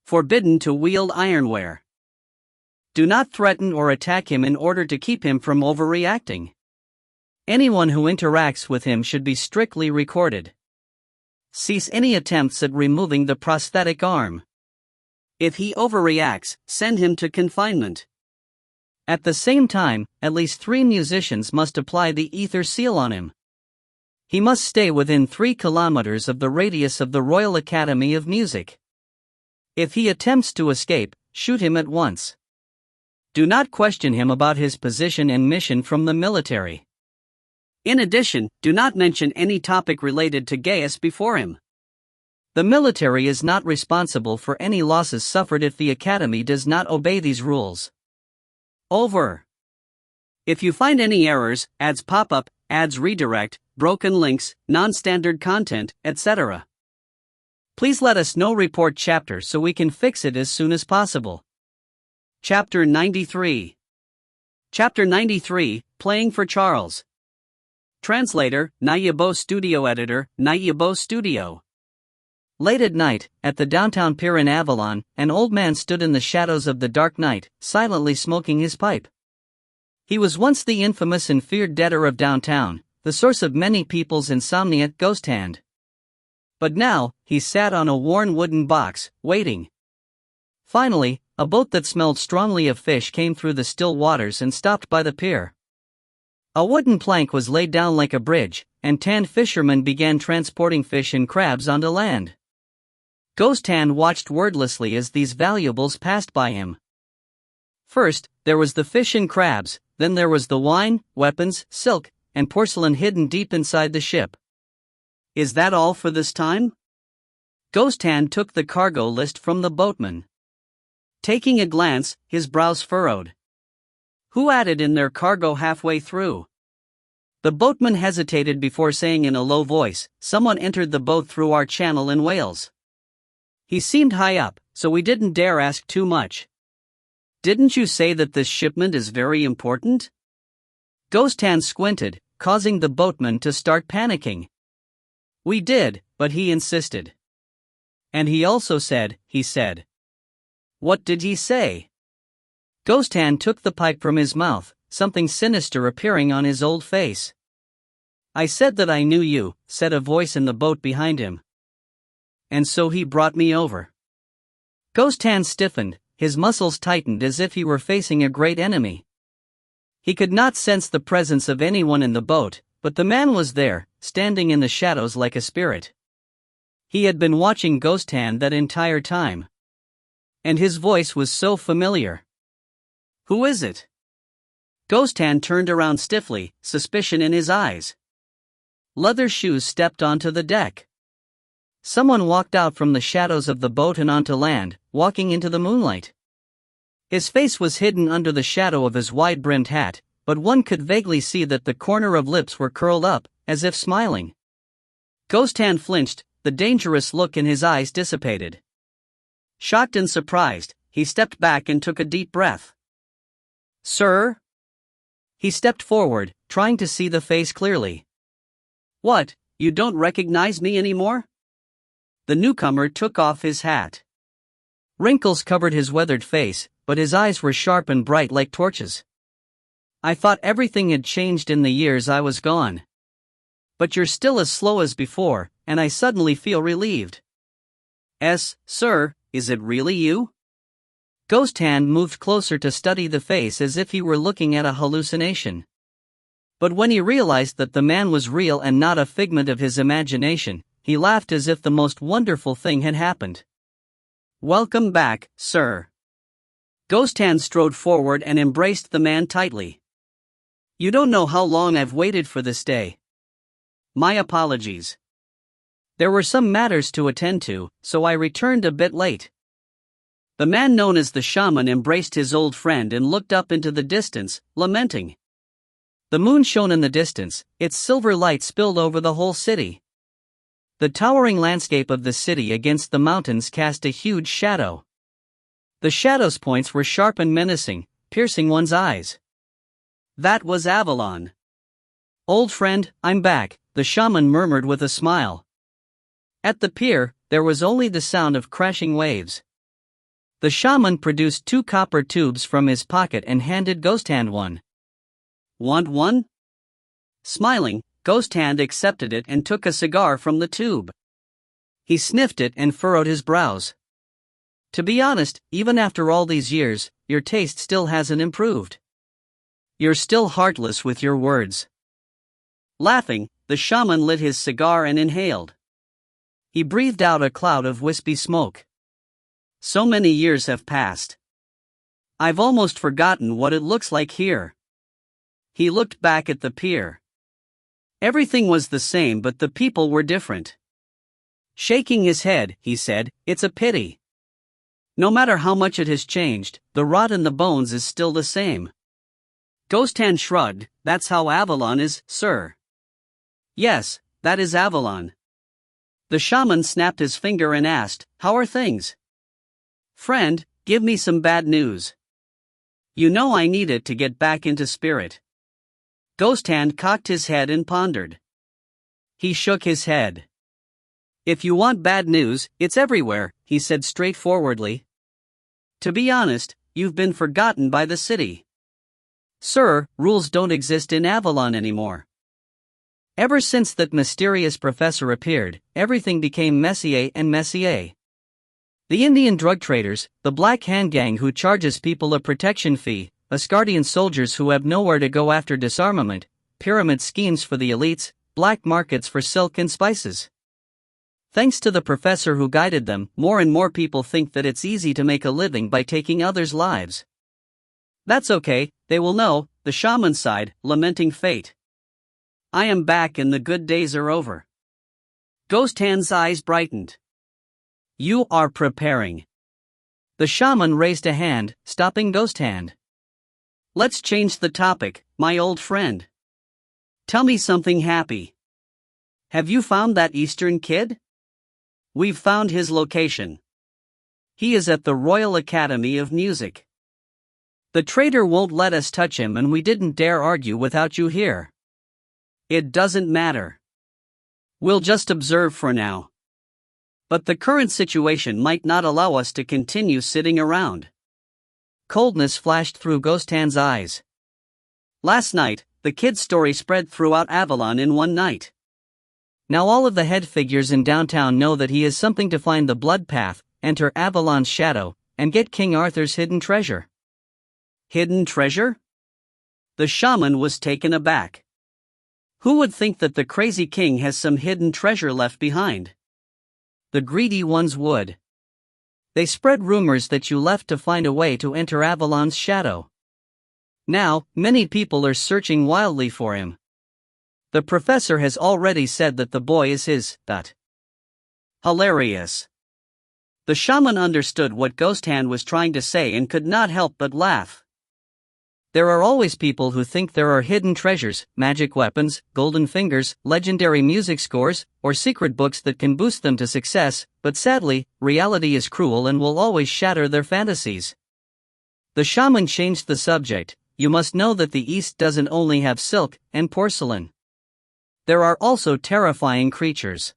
Forbidden to wield ironware. Do not threaten or attack him in order to keep him from overreacting. Anyone who interacts with him should be strictly recorded. Cease any attempts at removing the prosthetic arm. If he overreacts, send him to confinement. At the same time, at least 3 musicians must apply the aether seal on him. He must stay within 3 kilometers of the radius of the Royal Academy of Music. If he attempts to escape, shoot him at once. Do not question him about his position and mission from the military. In addition, do not mention any topic related to Gaius before him. The military is not responsible for any losses suffered if the Academy does not obey these rules. Over. If you find any errors, ads pop up, ads redirect, broken links, non-standard content, etc., please let us know. Report chapter so we can fix it as soon as possible. Chapter 93. Chapter 93, Playing for Charles. Translator, Nayabo Studio. Editor, Nayabo Studio. Late at night, at the downtown pier in Avalon, an old man stood in the shadows of the dark night, silently smoking his pipe. He was once the infamous and feared debtor of downtown, the source of many people's insomnia, Ghost Hand. But now, he sat on a worn wooden box, waiting. Finally, a boat that smelled strongly of fish came through the still waters and stopped by the pier. A wooden plank was laid down like a bridge, and Tan fishermen began transporting fish and crabs onto land. Ghost Tan watched wordlessly as these valuables passed by him. First, there was the fish and crabs, then there was the wine, weapons, silk, and porcelain hidden deep inside the ship. Is that all for this time? Ghost Tan took the cargo list from the boatman. Taking a glance, his brows furrowed. Who added in their cargo halfway through? The boatman hesitated before saying in a low voice, "Someone entered the boat through our channel in Wales. He seemed high up, so we didn't dare ask too much." Didn't you say that this shipment is very important? Ghost Tan squinted, causing the boatman to start panicking. We did, but he insisted. And he also said, he said. What did he say? Ghost Tan took the pipe from his mouth, something sinister appearing on his old face. I said that I knew you, said a voice in the boat behind him. And so he brought me over. Ghost Tan stiffened, his muscles tightened as if he were facing a great enemy. He could not sense the presence of anyone in the boat, but the man was there, standing in the shadows like a spirit. He had been watching Ghost Tan that entire time. And his voice was so familiar. Who is it? Ghost Tan turned around stiffly, suspicion in his eyes. Leather shoes stepped onto the deck. Someone walked out from the shadows of the boat and onto land, walking into the moonlight. His face was hidden under the shadow of his wide-brimmed hat, but one could vaguely see that the corner of lips were curled up, as if smiling. Ghost Tan flinched, the dangerous look in his eyes dissipated. Shocked and surprised, he stepped back and took a deep breath. Sir? He stepped forward, trying to see the face clearly. What, you don't recognize me anymore? The newcomer took off his hat. Wrinkles covered his weathered face, but his eyes were sharp and bright like torches. I thought everything had changed in the years I was gone. But you're still as slow as before, and I suddenly feel relieved. Sir, is it really you? Ghost Tan moved closer to study the face as if he were looking at a hallucination. But when he realized that the man was real and not a figment of his imagination, he laughed as if the most wonderful thing had happened. Welcome back, sir. Ghost Tan strode forward and embraced the man tightly. You don't know how long I've waited for this day. My apologies. There were some matters to attend to, so I returned a bit late. The man known as the shaman embraced his old friend and looked up into the distance, lamenting. The moon shone in the distance, its silver light spilled over the whole city. The towering landscape of the city against the mountains cast a huge shadow. The shadow's points were sharp and menacing, piercing one's eyes. That was Avalon. Old friend, I'm back, the shaman murmured with a smile. At the pier, there was only the sound of crashing waves. The shaman produced 2 copper tubes from his pocket and handed Ghost Tan one. Want one? Smiling, Ghost Tan accepted it and took a cigar from the tube. He sniffed it and furrowed his brows. To be honest, even after all these years, your taste still hasn't improved. You're still heartless with your words. Laughing, the shaman lit his cigar and inhaled. He breathed out a cloud of wispy smoke. So many years have passed. I've almost forgotten what it looks like here. He looked back at the pier. Everything was the same, but the people were different. Shaking his head, he said, "It's a pity. No matter how much it has changed, the rot in the bones is still the same." Ghost Tan shrugged. That's how Avalon is, sir. Yes, that is Avalon. The shaman snapped his finger and asked, "How are things?" Friend, give me some bad news. You know I need it to get back into spirit. Ghost Tan cocked his head and pondered. He shook his head. If you want bad news, it's everywhere, he said straightforwardly. To be honest, you've been forgotten by the city. Sir, rules don't exist in Avalon anymore. Ever since that mysterious professor appeared, everything became messier and messier. The Indian drug traders, the Black Hand Gang who charges people a protection fee, Asgardian soldiers who have nowhere to go after disarmament, pyramid schemes for the elites, black markets for silk and spices. Thanks to the professor who guided them, more and more people think that it's easy to make a living by taking others' lives. That's okay, they will know, the shaman sighed, lamenting fate. I am back and the good days are over. Ghost Hand's eyes brightened. You are preparing. The shaman raised a hand, stopping Ghost Hand. Let's change the topic, my old friend. Tell me something happy. Have you found that Eastern kid? We've found his location. He is at the Royal Academy of Music. The traitor won't let us touch him and we didn't dare argue without you here. It doesn't matter. We'll just observe for now. But the current situation might not allow us to continue sitting around. Coldness flashed through Ghost Hand's eyes. Last night, the kid's story spread throughout Avalon in one night. Now all of the head figures in downtown know that he is something to find the blood path, enter Avalon's shadow, and get King Arthur's hidden treasure. Hidden treasure? The shaman was taken aback. Who would think that the crazy king has some hidden treasure left behind? The greedy ones would. They spread rumors that you left to find a way to enter Avalon's shadow. Now, many people are searching wildly for him. The professor has already said that the boy is his. Hilarious. The shaman understood what Ghost Hand was trying to say and could not help but laugh. There are always people who think there are hidden treasures, magic weapons, golden fingers, legendary music scores, or secret books that can boost them to success, but sadly, reality is cruel and will always shatter their fantasies. The shaman changed the subject. You must know that the East doesn't only have silk and porcelain. There are also terrifying creatures.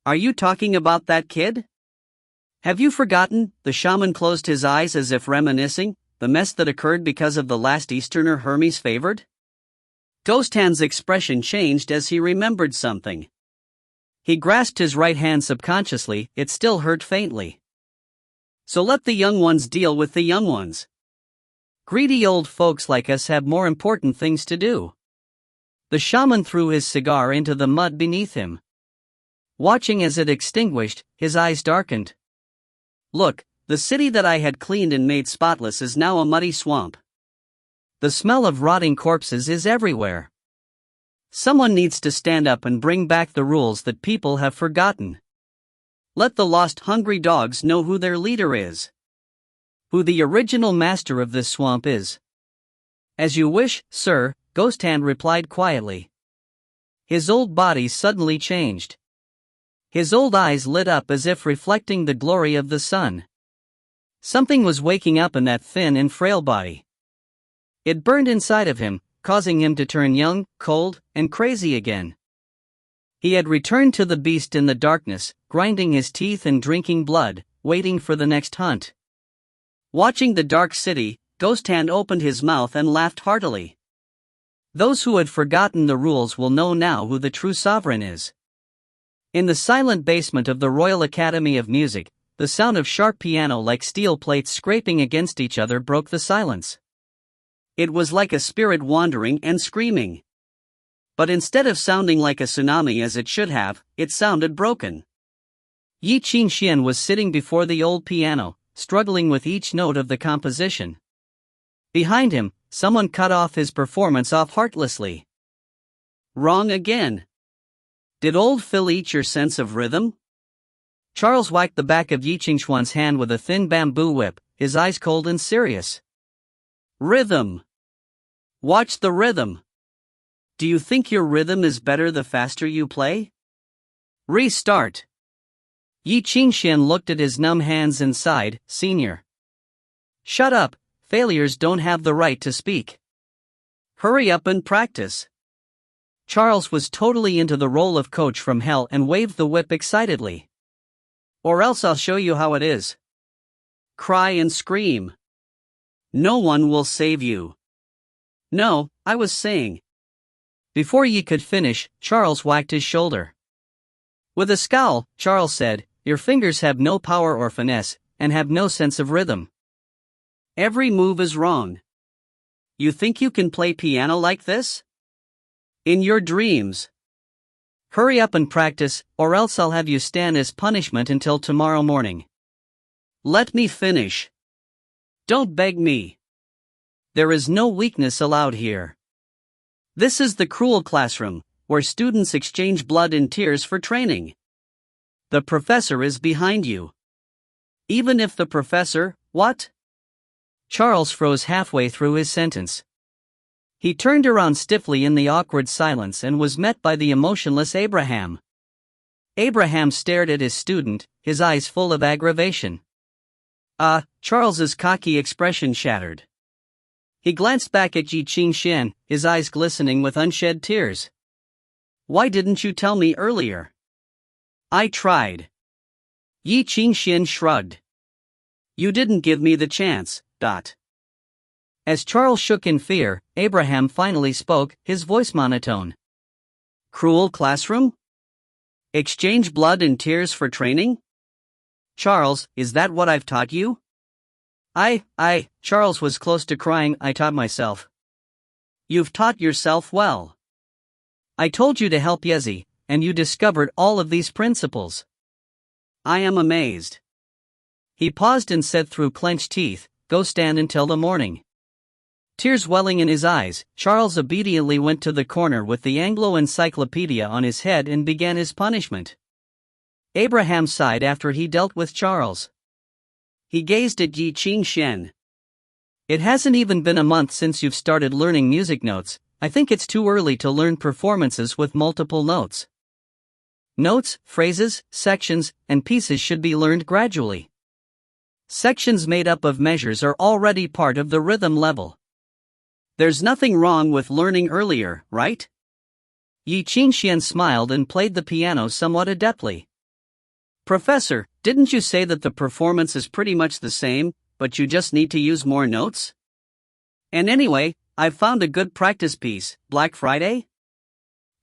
Are you talking about that kid? Have you forgotten? The shaman closed his eyes as if reminiscing, the mess that occurred because of the last Easterner Hermes favored? Ghost Hand's expression changed as he remembered something. He grasped his right hand subconsciously, it still hurt faintly. So let the young ones deal with the young ones. Greedy old folks like us have more important things to do. The shaman threw his cigar into the mud beneath him. Watching as it extinguished, his eyes darkened. Look, the city that I had cleaned and made spotless is now a muddy swamp. The smell of rotting corpses is everywhere. Someone needs to stand up and bring back the rules that people have forgotten. Let the lost hungry dogs know who their leader is. Who the original master of this swamp is. As you wish, sir, Ghost Hand replied quietly. His old body suddenly changed. His old eyes lit up as if reflecting the glory of the sun. Something was waking up in that thin and frail body. It burned inside of him, causing him to turn young, cold, and crazy again. He had returned to the beast in the darkness, grinding his teeth and drinking blood, waiting for the next hunt. Watching the dark city, Ghost Hand opened his mouth and laughed heartily. Those who had forgotten the rules will know now who the true sovereign is. In the silent basement of the Royal Academy of Music, the sound of sharp piano like steel plates scraping against each other broke the silence. It was like a spirit wandering and screaming. But instead of sounding like a tsunami as it should have, it sounded broken. Ye Qingxuan was sitting before the old piano, struggling with each note of the composition. Behind him, someone cut off his performance heartlessly. Wrong again. Did old Phil eat your sense of rhythm? Charles whacked the back of Ye Qingxuan's hand with a thin bamboo whip, his eyes cold and serious. Rhythm. Watch the rhythm. Do you think your rhythm is better the faster you play? Restart. Ye Qingxuan looked at his numb hands and sighed, Senior. Shut up, failures don't have the right to speak. Hurry up and practice. Charles was totally into the role of coach from hell and waved the whip excitedly. Or else I'll show you how it is. Cry and scream. No one will save you. No, I was saying. Before Ye could finish, Charles whacked his shoulder. With a scowl, Charles said, Your fingers have no power or finesse, and have no sense of rhythm. Every move is wrong. You think you can play piano like this? In your dreams. Hurry up and practice, or else I'll have you stand as punishment until tomorrow morning. Let me finish. Don't beg me. There is no weakness allowed here. This is the cruel classroom, where students exchange blood and tears for training. The professor is behind you. Even if the professor, what? Charles froze halfway through his sentence. He turned around stiffly in the awkward silence and was met by the emotionless Abraham. Abraham stared at his student, his eyes full of aggravation. Charles's cocky expression shattered. He glanced back at Ye Qingxuan, his eyes glistening with unshed tears. Why didn't you tell me earlier? I tried. Ye Qingxuan shrugged. You didn't give me the chance. As Charles shook in fear, Abraham finally spoke, his voice monotone. Cruel classroom? Exchange blood and tears for training? Charles, is that what I've taught you? Charles was close to crying. I taught myself. You've taught yourself well. I told you to help Ye, and you discovered all of these principles. I am amazed. He paused and said through clenched teeth, Go stand until the morning. Tears welling in his eyes, Charles obediently went to the corner with the Anglo Encyclopedia on his head and began his punishment. Abraham sighed after he dealt with Charles. He gazed at Ye Qingxuan. It hasn't even been a month since you've started learning music notes. I think it's too early to learn performances with multiple notes. Notes, phrases, sections, and pieces should be learned gradually. Sections made up of measures are already part of the rhythm level. There's nothing wrong with learning earlier, right? Ye Qingxuan smiled and played the piano somewhat adeptly. Professor, didn't you say that the performance is pretty much the same, but you just need to use more notes? And anyway, I've found a good practice piece, Black Friday?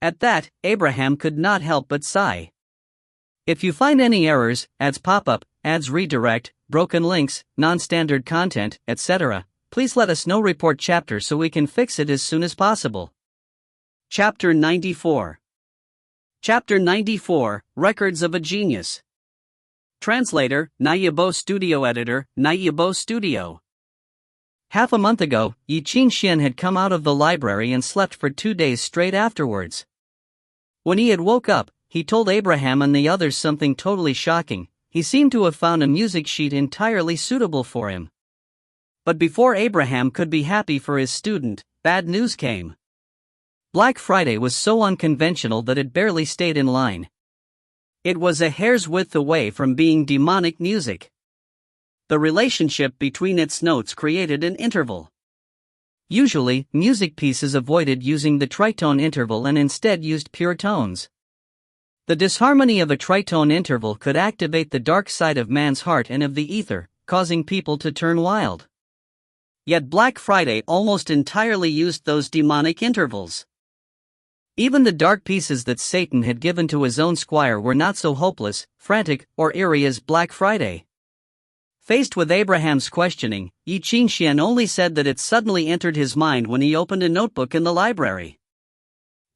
At that, Abraham could not help but sigh. If you find any errors, ads pop up, ads redirect, broken links, non-standard content, etc., please let us know. Report chapter so we can fix it as soon as possible. Chapter 94. Chapter 94, Records of a Genius. Translator, Naibo Studio. Editor, Naibo Studio. Half a month ago, Ye Qingxuan had come out of the library and slept for 2 days straight afterwards. When he had woke up, he told Abraham and the others something totally shocking. He seemed to have found a music sheet entirely suitable for him. But before Abraham could be happy for his student, bad news came. Black Friday was so unconventional that it barely stayed in line. It was a hair's width away from being demonic music. The relationship between its notes created an interval. Usually, music pieces avoided using the tritone interval and instead used pure tones. The disharmony of a tritone interval could activate the dark side of man's heart and of the ether, causing people to turn wild. Yet Black Friday almost entirely used those demonic intervals. Even the dark pieces that Satan had given to his own squire were not so hopeless, frantic, or eerie as Black Friday. Faced with Abraham's questioning, Ye Qingxuan only said that it suddenly entered his mind when he opened a notebook in the library.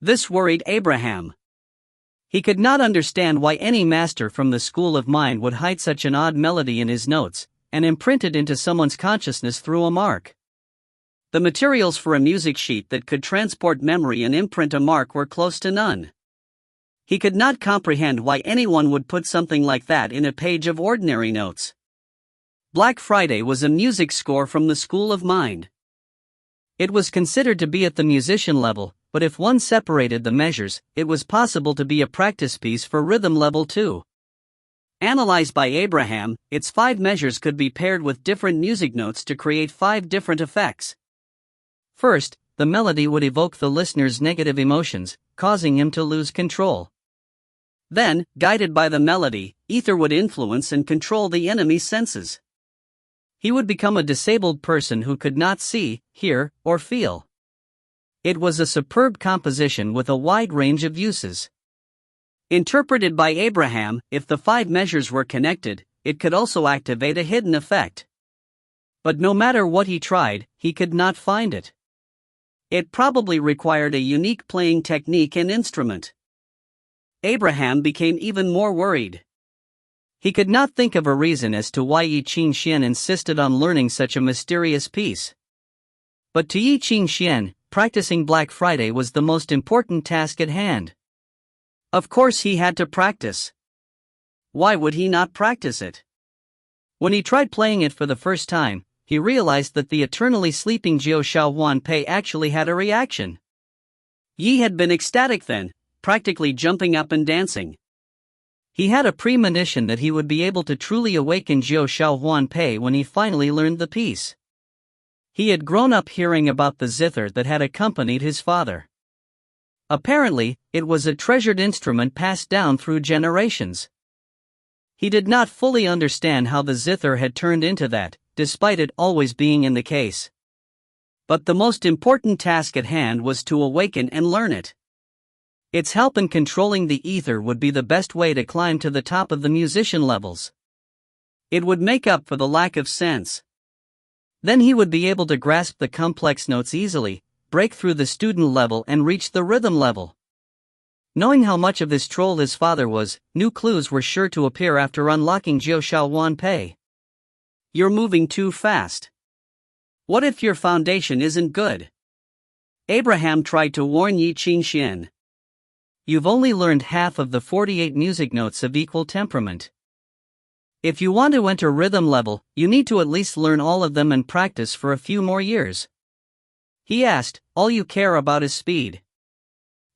This worried Abraham. He could not understand why any master from the school of mind would hide such an odd melody in his notes, and imprint it into someone's consciousness through a mark. The materials for a music sheet that could transport memory and imprint a mark were close to none. He could not comprehend why anyone would put something like that in a page of ordinary notes. Black Friday was a music score from the school of mind. It was considered to be at the musician level, but if one separated the measures, it was possible to be a practice piece for rhythm level too. Analyzed by Abraham, its 5 measures could be paired with different music notes to create 5 different effects. First, the melody would evoke the listener's negative emotions, causing him to lose control. Then, guided by the melody, ether would influence and control the enemy's senses. He would become a disabled person who could not see, hear, or feel. It was a superb composition with a wide range of uses. Interpreted by Abraham, if the 5 measures were connected, it could also activate a hidden effect. But no matter what he tried, he could not find it. It probably required a unique playing technique and instrument. Abraham became even more worried. He could not think of a reason as to why Ye Qingxuan insisted on learning such a mysterious piece. But to Ye Qingxuan, practicing Black Friday was the most important task at hand. Of course he had to practice. Why would he not practice it? When he tried playing it for the first time, he realized that the eternally sleeping Jiao Shaohuan Pei actually had a reaction. Yi had been ecstatic then, practically jumping up and dancing. He had a premonition that he would be able to truly awaken Jiao Shaohuan Pei when he finally learned the piece. He had grown up hearing about the zither that had accompanied his father. Apparently, it was a treasured instrument passed down through generations. He did not fully understand how the zither had turned into that, despite it always being in the case. But the most important task at hand was to awaken and learn it. Its help in controlling the ether would be the best way to climb to the top of the musician levels. It would make up for the lack of sense. Then he would be able to grasp the complex notes easily, break through the student level and reach the rhythm level. Knowing how much of this troll his father was, new clues were sure to appear after unlocking Jiao Shaohuan Pei. You're moving too fast. What if your foundation isn't good? Abraham tried to warn Ye Qingxuan. You've only learned half of the 48 music notes of equal temperament. If you want to enter rhythm level, you need to at least learn all of them and practice for a few more years. He asked, all you care about is speed.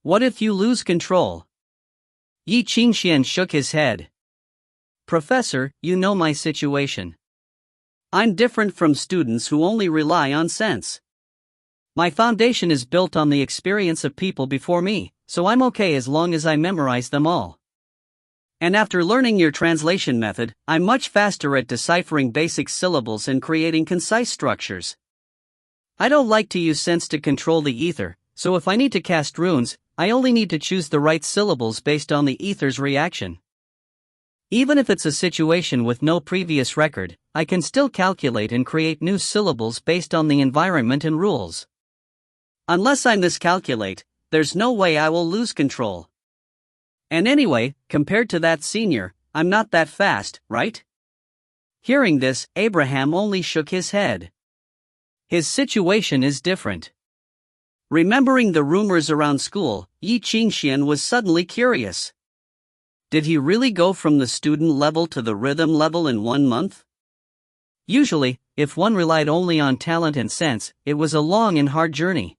What if you lose control? Ye Qingxuan shook his head. Professor, you know my situation. I'm different from students who only rely on sense. My foundation is built on the experience of people before me, so I'm okay as long as I memorize them all. And after learning your translation method, I'm much faster at deciphering basic syllables and creating concise structures. I don't like to use sense to control the ether, so if I need to cast runes, I only need to choose the right syllables based on the ether's reaction. Even if it's a situation with no previous record, I can still calculate and create new syllables based on the environment and rules. Unless I miscalculate, there's no way I will lose control. And anyway, compared to that senior, I'm not that fast, right? Hearing this, Abraham only shook his head. His situation is different. Remembering the rumors around school, Ye Qingxuan was suddenly curious. Did he really go from the student level to the rhythm level in 1 month? Usually, if one relied only on talent and sense, it was a long and hard journey.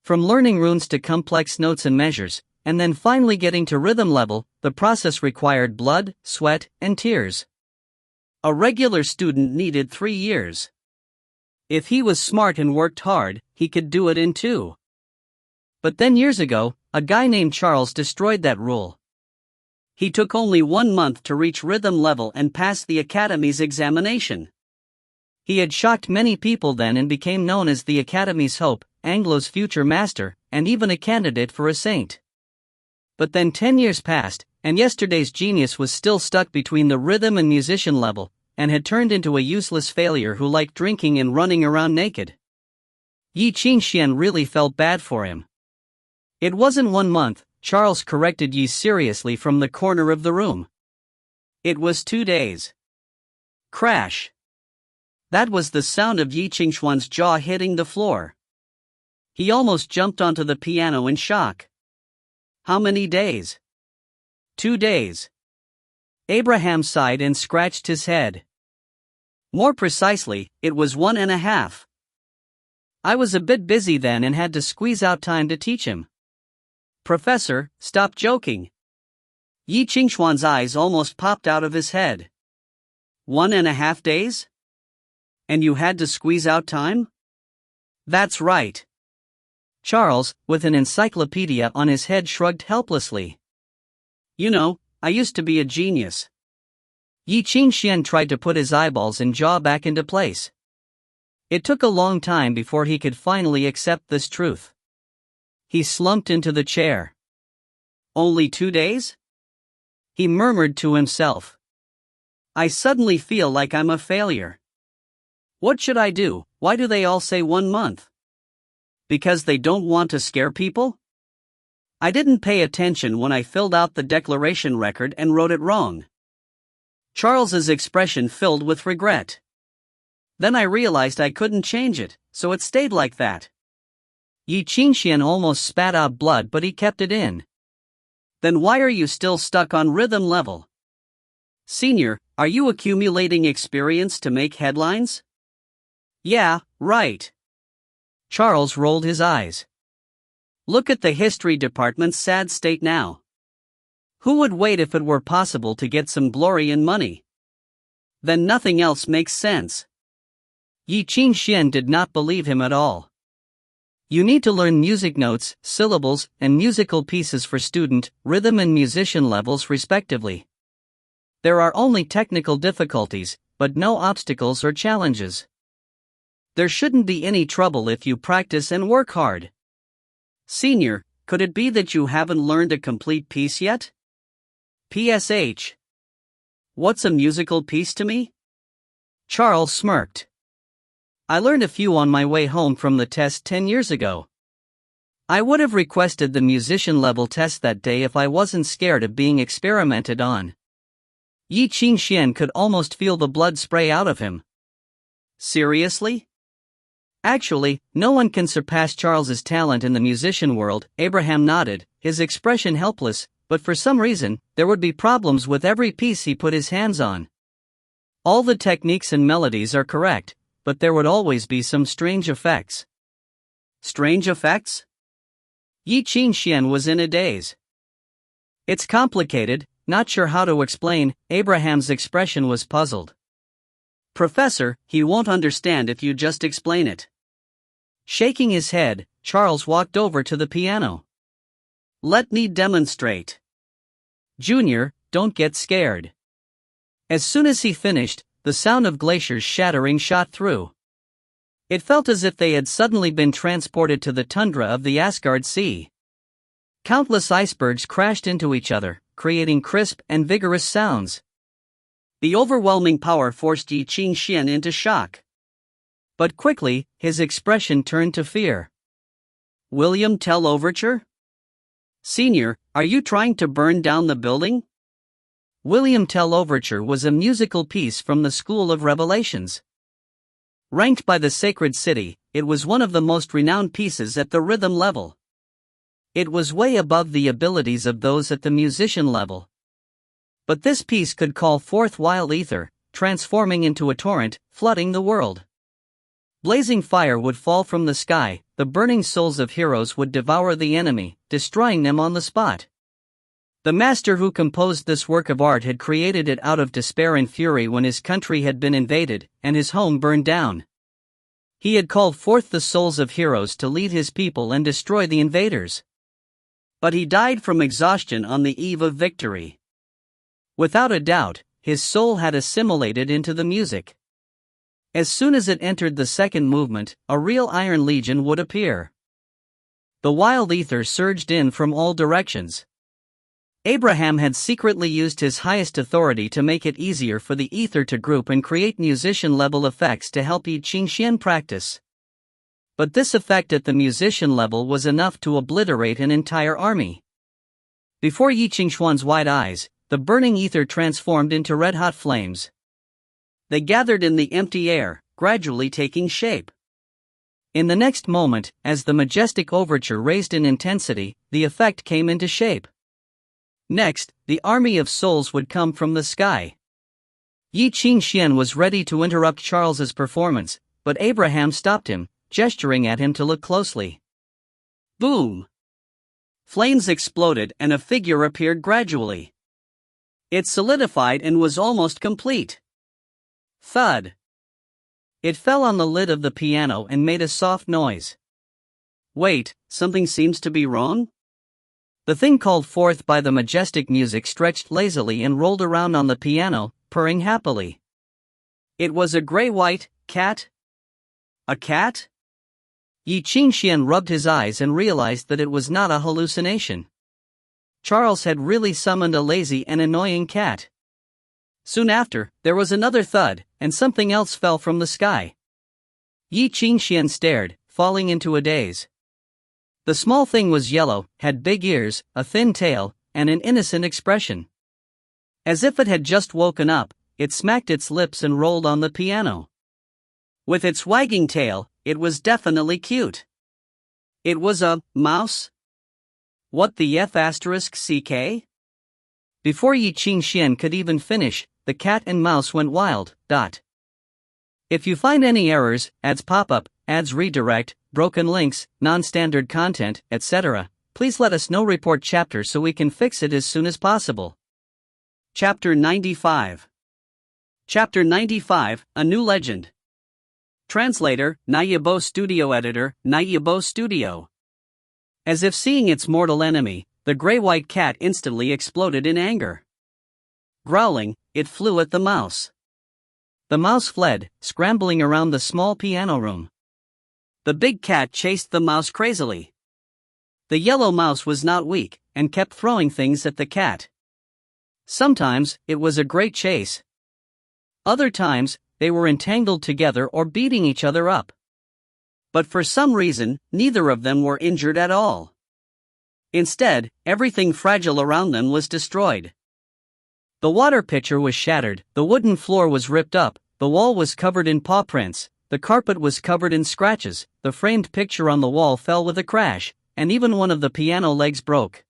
From learning runes to complex notes and measures, and then finally getting to rhythm level, the process required blood, sweat, and tears. A regular student needed 3 years. If he was smart and worked hard, he could do it in 2. But then years ago, a guy named Charles destroyed that rule. He took only 1 month to reach rhythm level and pass the Academy's examination. He had shocked many people then and became known as the Academy's hope, Anglo's future master, and even a candidate for a saint. But then 10 years passed, and yesterday's genius was still stuck between the rhythm and musician level, and had turned into a useless failure who liked drinking and running around naked. Ye Qingxuan really felt bad for him. It wasn't 1 month, Charles corrected Yi seriously from the corner of the room. It was 2 days. Crash. That was the sound of Ye Qingxuan's jaw hitting the floor. He almost jumped onto the piano in shock. How many days? 2 days. Abraham sighed and scratched his head. More precisely, it was 1.5. I was a bit busy then and had to squeeze out time to teach him. Professor, stop joking. Ye Qingxuan's eyes almost popped out of his head. 1.5 days? And you had to squeeze out time? That's right. Charles, with an encyclopedia on his head, shrugged helplessly. You know, I used to be a genius. Ye Qingxuan tried to put his eyeballs and jaw back into place. It took a long time before he could finally accept this truth. He slumped into the chair. Only 2 days? He murmured to himself. I suddenly feel like I'm a failure. What should I do? Why do they all say 1 month? Because they don't want to scare people? I didn't pay attention when I filled out the declaration record and wrote it wrong. Charles's expression filled with regret. Then I realized I couldn't change it, so it stayed like that. Ye Qingxuan almost spat out blood, but he kept it in. Then why are you still stuck on rhythm level? Senior, are you accumulating experience to make headlines? Yeah, right. Charles rolled his eyes. Look at the history department's sad state now. Who would wait if it were possible to get some glory and money? Then nothing else makes sense. Ye Qingxuan did not believe him at all. You need to learn music notes, syllables, and musical pieces for student, rhythm and musician levels respectively. There are only technical difficulties, but no obstacles or challenges. There shouldn't be any trouble if you practice and work hard. Senior, could it be that you haven't learned a complete piece yet? PSH. What's a musical piece to me? Charles smirked. I learned a few on my way home from the test 10 years ago. I would have requested the musician level test that day if I wasn't scared of being experimented on. Ye Qingxuan could almost feel the blood spray out of him. Seriously? Actually, no one can surpass Charles's talent in the musician world. Abraham nodded, his expression helpless, but for some reason, there would be problems with every piece he put his hands on. All the techniques and melodies are correct, but there would always be some strange effects. Strange effects? Ye Qingxuan was in a daze. It's complicated, not sure how to explain. Abraham's expression was puzzled. Professor, he won't understand if you just explain it. Shaking his head, Charles walked over to the piano. Let me demonstrate. Junior, don't get scared. As soon as he finished, the sound of glaciers shattering shot through. It felt as if they had suddenly been transported to the tundra of the Asgard Sea. Countless icebergs crashed into each other, creating crisp and vigorous sounds. The overwhelming power forced Ye Qingxuan into shock. But quickly, his expression turned to fear. William Tell Overture? Senior, are you trying to burn down the building? William Tell Overture was a musical piece from the School of Revelations. Ranked by the Sacred City, it was one of the most renowned pieces at the rhythm level. It was way above the abilities of those at the musician level. But this piece could call forth wild ether, transforming into a torrent, flooding the world. Blazing fire would fall from the sky, the burning souls of heroes would devour the enemy, destroying them on the spot. The master who composed this work of art had created it out of despair and fury when his country had been invaded, and his home burned down. He had called forth the souls of heroes to lead his people and destroy the invaders. But he died from exhaustion on the eve of victory. Without a doubt, his soul had assimilated into the music. As soon as it entered the second movement, a real Iron Legion would appear. The wild ether surged in from all directions. Abraham had secretly used his highest authority to make it easier for the ether to group and create musician-level effects to help Ye Qingxuan practice. But this effect at the musician level was enough to obliterate an entire army. Before Ye Qingxuan's wide eyes, the burning ether transformed into red-hot flames. They gathered in the empty air, gradually taking shape. In the next moment, as the majestic overture raised in intensity, the effect came into shape. Next, the army of souls would come from the sky. Ye Qingxuan was ready to interrupt Charles's performance, but Abraham stopped him, gesturing at him to look closely. Boom! Flames exploded and a figure appeared gradually. It solidified and was almost complete. Thud! It fell on the lid of the piano and made a soft noise. Wait, something seems to be wrong? The thing called forth by the majestic music stretched lazily and rolled around on the piano, purring happily. It was a gray-white cat? A cat? Ye Qingxuan rubbed his eyes and realized that it was not a hallucination. Charles had really summoned a lazy and annoying cat. Soon after, there was another thud, and something else fell from the sky. Ye Qingxuan stared, falling into a daze. The small thing was yellow, had big ears, a thin tail, and an innocent expression. As if it had just woken up, it smacked its lips and rolled on the piano. With its wagging tail, it was definitely cute. It was a mouse? What the F***? Before Ye Qingxuan could even finish, the cat and mouse went wild. If you find any errors, ads pop up, ads redirect, broken links, non-standard content, etc., please let us know. Report chapter so we can fix it as soon as possible. Chapter 95. Chapter 95, A New Legend. Translator, Nayabo Studio. Editor, Nayabo Studio. As if seeing its mortal enemy, the gray-white cat instantly exploded in anger. Growling, it flew at the mouse. The mouse fled, scrambling around the small piano room. The big cat chased the mouse crazily. The yellow mouse was not weak, and kept throwing things at the cat. Sometimes, it was a great chase. Other times, they were entangled together or beating each other up. But for some reason, neither of them were injured at all. Instead, everything fragile around them was destroyed. The water pitcher was shattered, the wooden floor was ripped up, the wall was covered in paw prints, the carpet was covered in scratches, the framed picture on the wall fell with a crash, and even one of the piano legs broke.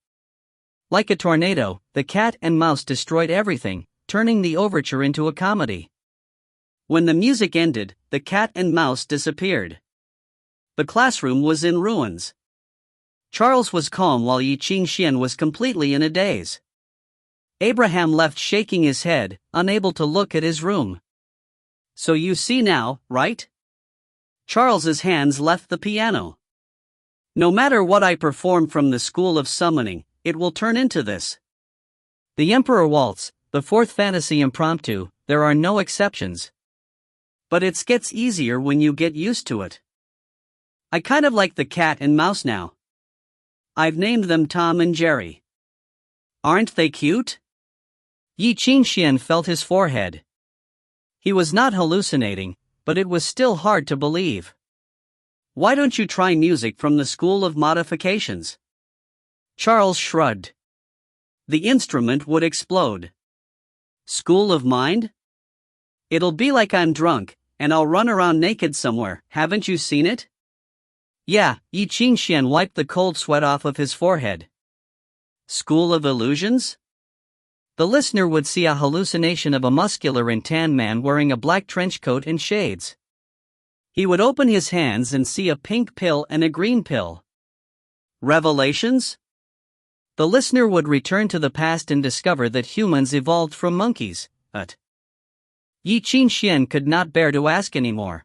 Like a tornado, the cat and mouse destroyed everything, turning the overture into a comedy. When the music ended, the cat and mouse disappeared. The classroom was in ruins. Charles was calm while Ye Qingxuan was completely in a daze. Abraham left shaking his head, unable to look at his room. So you see now, right? Charles's hands left the piano. No matter what I perform from the school of summoning, it will turn into this. The Emperor Waltz, the fourth fantasy impromptu, there are no exceptions. But it gets easier when you get used to it. I kind of like the cat and mouse now. I've named them Tom and Jerry. Aren't they cute? Ye Qingxuan felt his forehead. He was not hallucinating, but it was still hard to believe. Why don't you try music from the school of modifications? Charles shrugged. The instrument would explode. School of mind? It'll be like I'm drunk, and I'll run around naked somewhere. Haven't you seen it? Yeah, Ye Qingxuan wiped the cold sweat off of his forehead. School of illusions? The listener would see a hallucination of a muscular and tan man wearing a black trench coat and shades. He would open his hands and see a pink pill and a green pill. Revelations? The listener would return to the past and discover that humans evolved from monkeys. Ye Qingxuan could not bear to ask anymore.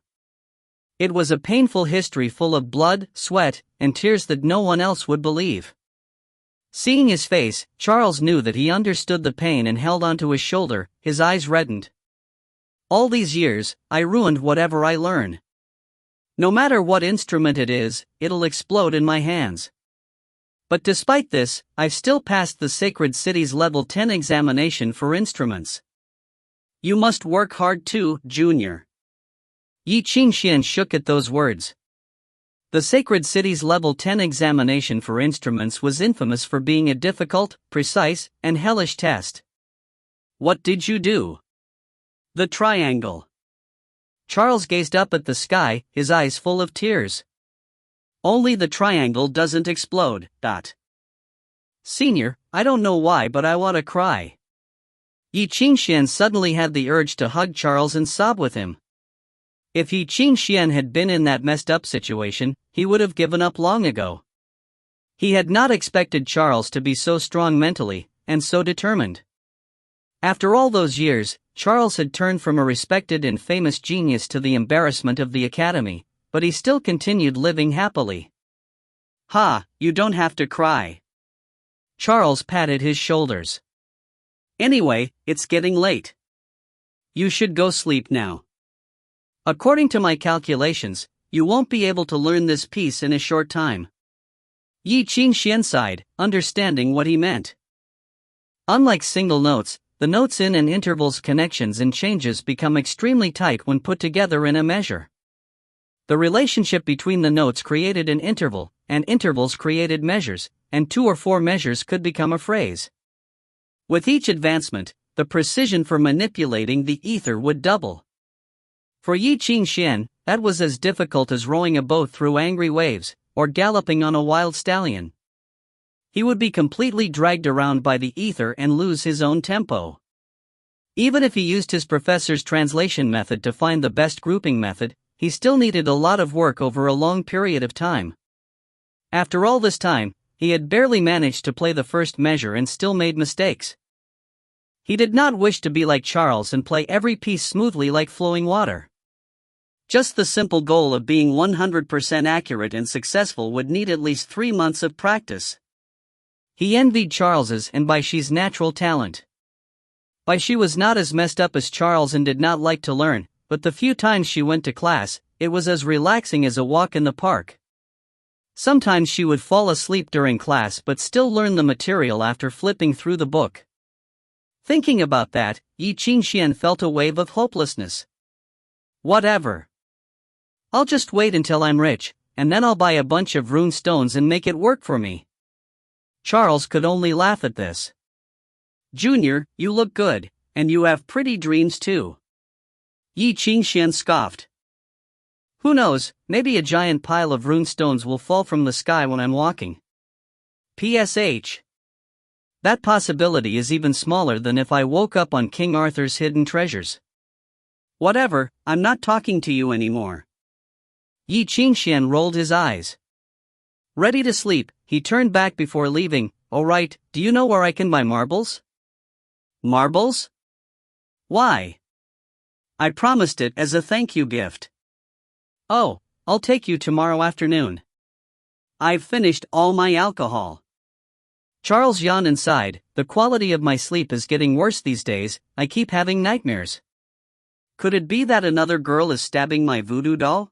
It was a painful history full of blood, sweat, and tears that no one else would believe. Seeing his face, Charles knew that he understood the pain and held onto his shoulder, his eyes reddened. All these years, I ruined whatever I learn. No matter what instrument it is, it'll explode in my hands. But despite this, I've still passed the Sacred City's Level 10 examination for instruments. You must work hard too, Junior. Ye Qingxuan shook at those words. The Sacred City's Level 10 examination for instruments was infamous for being a difficult, precise, and hellish test. What did you do? The triangle. Charles gazed up at the sky, his eyes full of tears. Only the triangle doesn't explode. Senior, I don't know why, but I want to cry. Ye Qingxuan suddenly had the urge to hug Charles and sob with him. If Ye Qingxuan had been in that messed up situation, he would have given up long ago. He had not expected Charles to be so strong mentally, and so determined. After all those years, Charles had turned from a respected and famous genius to the embarrassment of the academy, but he still continued living happily. Ha, you don't have to cry. Charles patted his shoulders. Anyway, it's getting late. You should go sleep now. According to my calculations, you won't be able to learn this piece in a short time. Ye Qingxuan sighed, understanding what he meant. Unlike single notes, the notes in and intervals connections and changes become extremely tight when put together in a measure. The relationship between the notes created an interval, and intervals created measures, and 2 or 4 measures could become a phrase. With each advancement, the precision for manipulating the ether would double. For Ye Qingxuan, that was as difficult as rowing a boat through angry waves, or galloping on a wild stallion. He would be completely dragged around by the ether and lose his own tempo. Even if he used his professor's translation method to find the best grouping method, he still needed a lot of work over a long period of time. After all this time, he had barely managed to play the first measure and still made mistakes. He did not wish to be like Charles and play every piece smoothly like flowing water. Just the simple goal of being 100% accurate and successful would need at least 3 months of practice. He envied Charles's and Bai Xi's natural talent. Bai Xi was not as messed up as Charles and did not like to learn, but the few times she went to class, it was as relaxing as a walk in the park. Sometimes she would fall asleep during class but still learn the material after flipping through the book. Thinking about that, Ye Qingxuan felt a wave of hopelessness. Whatever. I'll just wait until I'm rich, and then I'll buy a bunch of rune stones and make it work for me. Charles could only laugh at this. Junior, you look good, and you have pretty dreams too. Ye Qingxuan scoffed. Who knows, maybe a giant pile of rune stones will fall from the sky when I'm walking. PSH. That possibility is even smaller than if I woke up on King Arthur's hidden treasures. Whatever, I'm not talking to you anymore. Ye Qingxuan rolled his eyes. Ready to sleep, he turned back before leaving. All right, do you know where I can buy marbles? Marbles? Why? I promised it as a thank you gift. Oh, I'll take you tomorrow afternoon. I've finished all my alcohol. Charles yawned and sighed. The quality of my sleep is getting worse these days, I keep having nightmares. Could it be that another girl is stabbing my voodoo doll?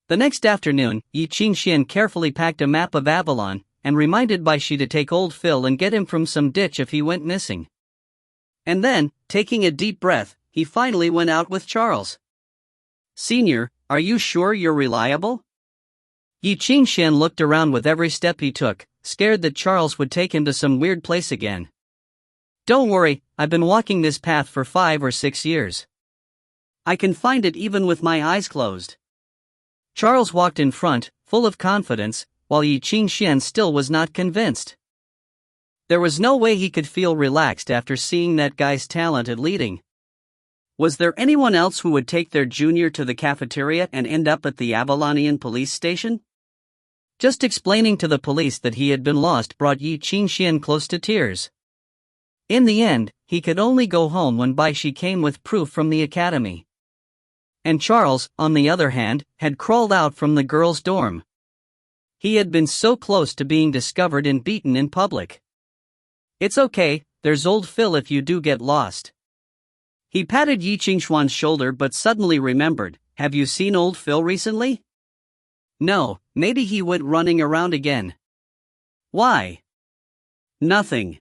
The next afternoon, Ye Qingxuan carefully packed a map of Avalon, and reminded Bai Xi to take old Phil and get him from some ditch if he went missing. And then, taking a deep breath, he finally went out with Charles. Senior, are you sure you're reliable? Ye Qingxuan looked around with every step he took, scared that Charles would take him to some weird place again. Don't worry, I've been walking this path for 5 or 6 years. I can find it even with my eyes closed. Charles walked in front, full of confidence, while Ye Qingxuan still was not convinced. There was no way he could feel relaxed after seeing that guy's talent at leading. Was there anyone else who would take their junior to the cafeteria and end up at the Avalonian police station? Just explaining to the police that he had been lost brought Ye Qingxuan close to tears. In the end, he could only go home when Bai Xi came with proof from the academy. And Charles, on the other hand, had crawled out from the girls' dorm. He had been so close to being discovered and beaten in public. It's okay, there's old Phil if you do get lost. He patted Ye Qingxuan's shoulder but suddenly remembered, have you seen old Phil recently? No, maybe he went running around again. Why? Nothing.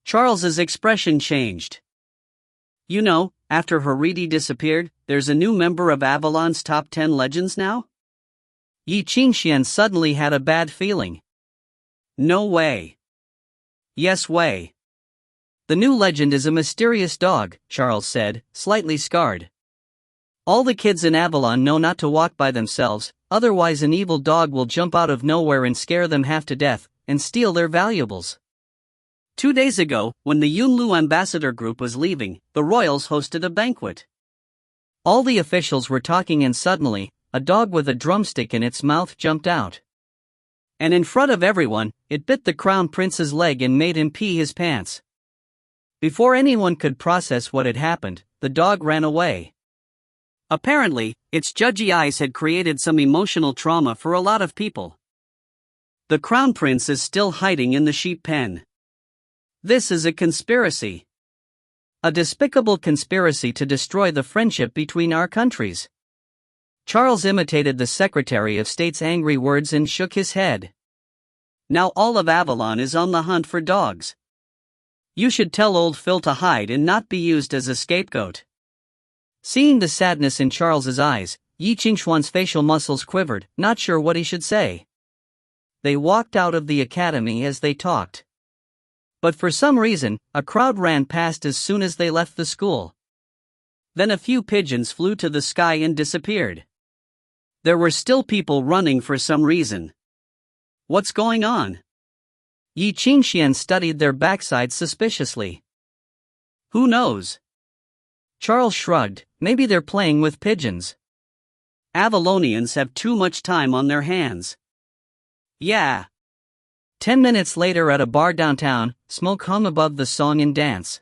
Charles's expression changed. You know, after Haridi disappeared, there's a new member of Avalon's top 10 legends now? Ye Qingxuan suddenly had a bad feeling. No way. Yes way. The new legend is a mysterious dog, Charles said, slightly scarred. All the kids in Avalon know not to walk by themselves, otherwise an evil dog will jump out of nowhere and scare them half to death, and steal their valuables. 2 days ago, when the Yunlu ambassador group was leaving, the royals hosted a banquet. All the officials were talking and suddenly, a dog with a drumstick in its mouth jumped out. And in front of everyone, it bit the crown prince's leg and made him pee his pants. Before anyone could process what had happened, the dog ran away. Apparently, its judgy eyes had created some emotional trauma for a lot of people. The crown prince is still hiding in the sheep pen. This is a conspiracy. A despicable conspiracy to destroy the friendship between our countries. Charles imitated the Secretary of State's angry words and shook his head. Now all of Avalon is on the hunt for dogs. You should tell old Phil to hide and not be used as a scapegoat. Seeing the sadness in Charles's eyes, Ye Qingxuan's facial muscles quivered, not sure what he should say. they walked out of the academy as they talked. But for some reason, a crowd ran past as soon as they left the school. Then a few pigeons flew to the sky and disappeared. There were still people running for some reason. What's going on? Ye Qingxuan studied their backsides suspiciously. Who knows? Charles shrugged, maybe they're playing with pigeons. Avalonians have too much time on their hands. Yeah. 10 minutes later at a bar downtown, smoke hung above the song and dance.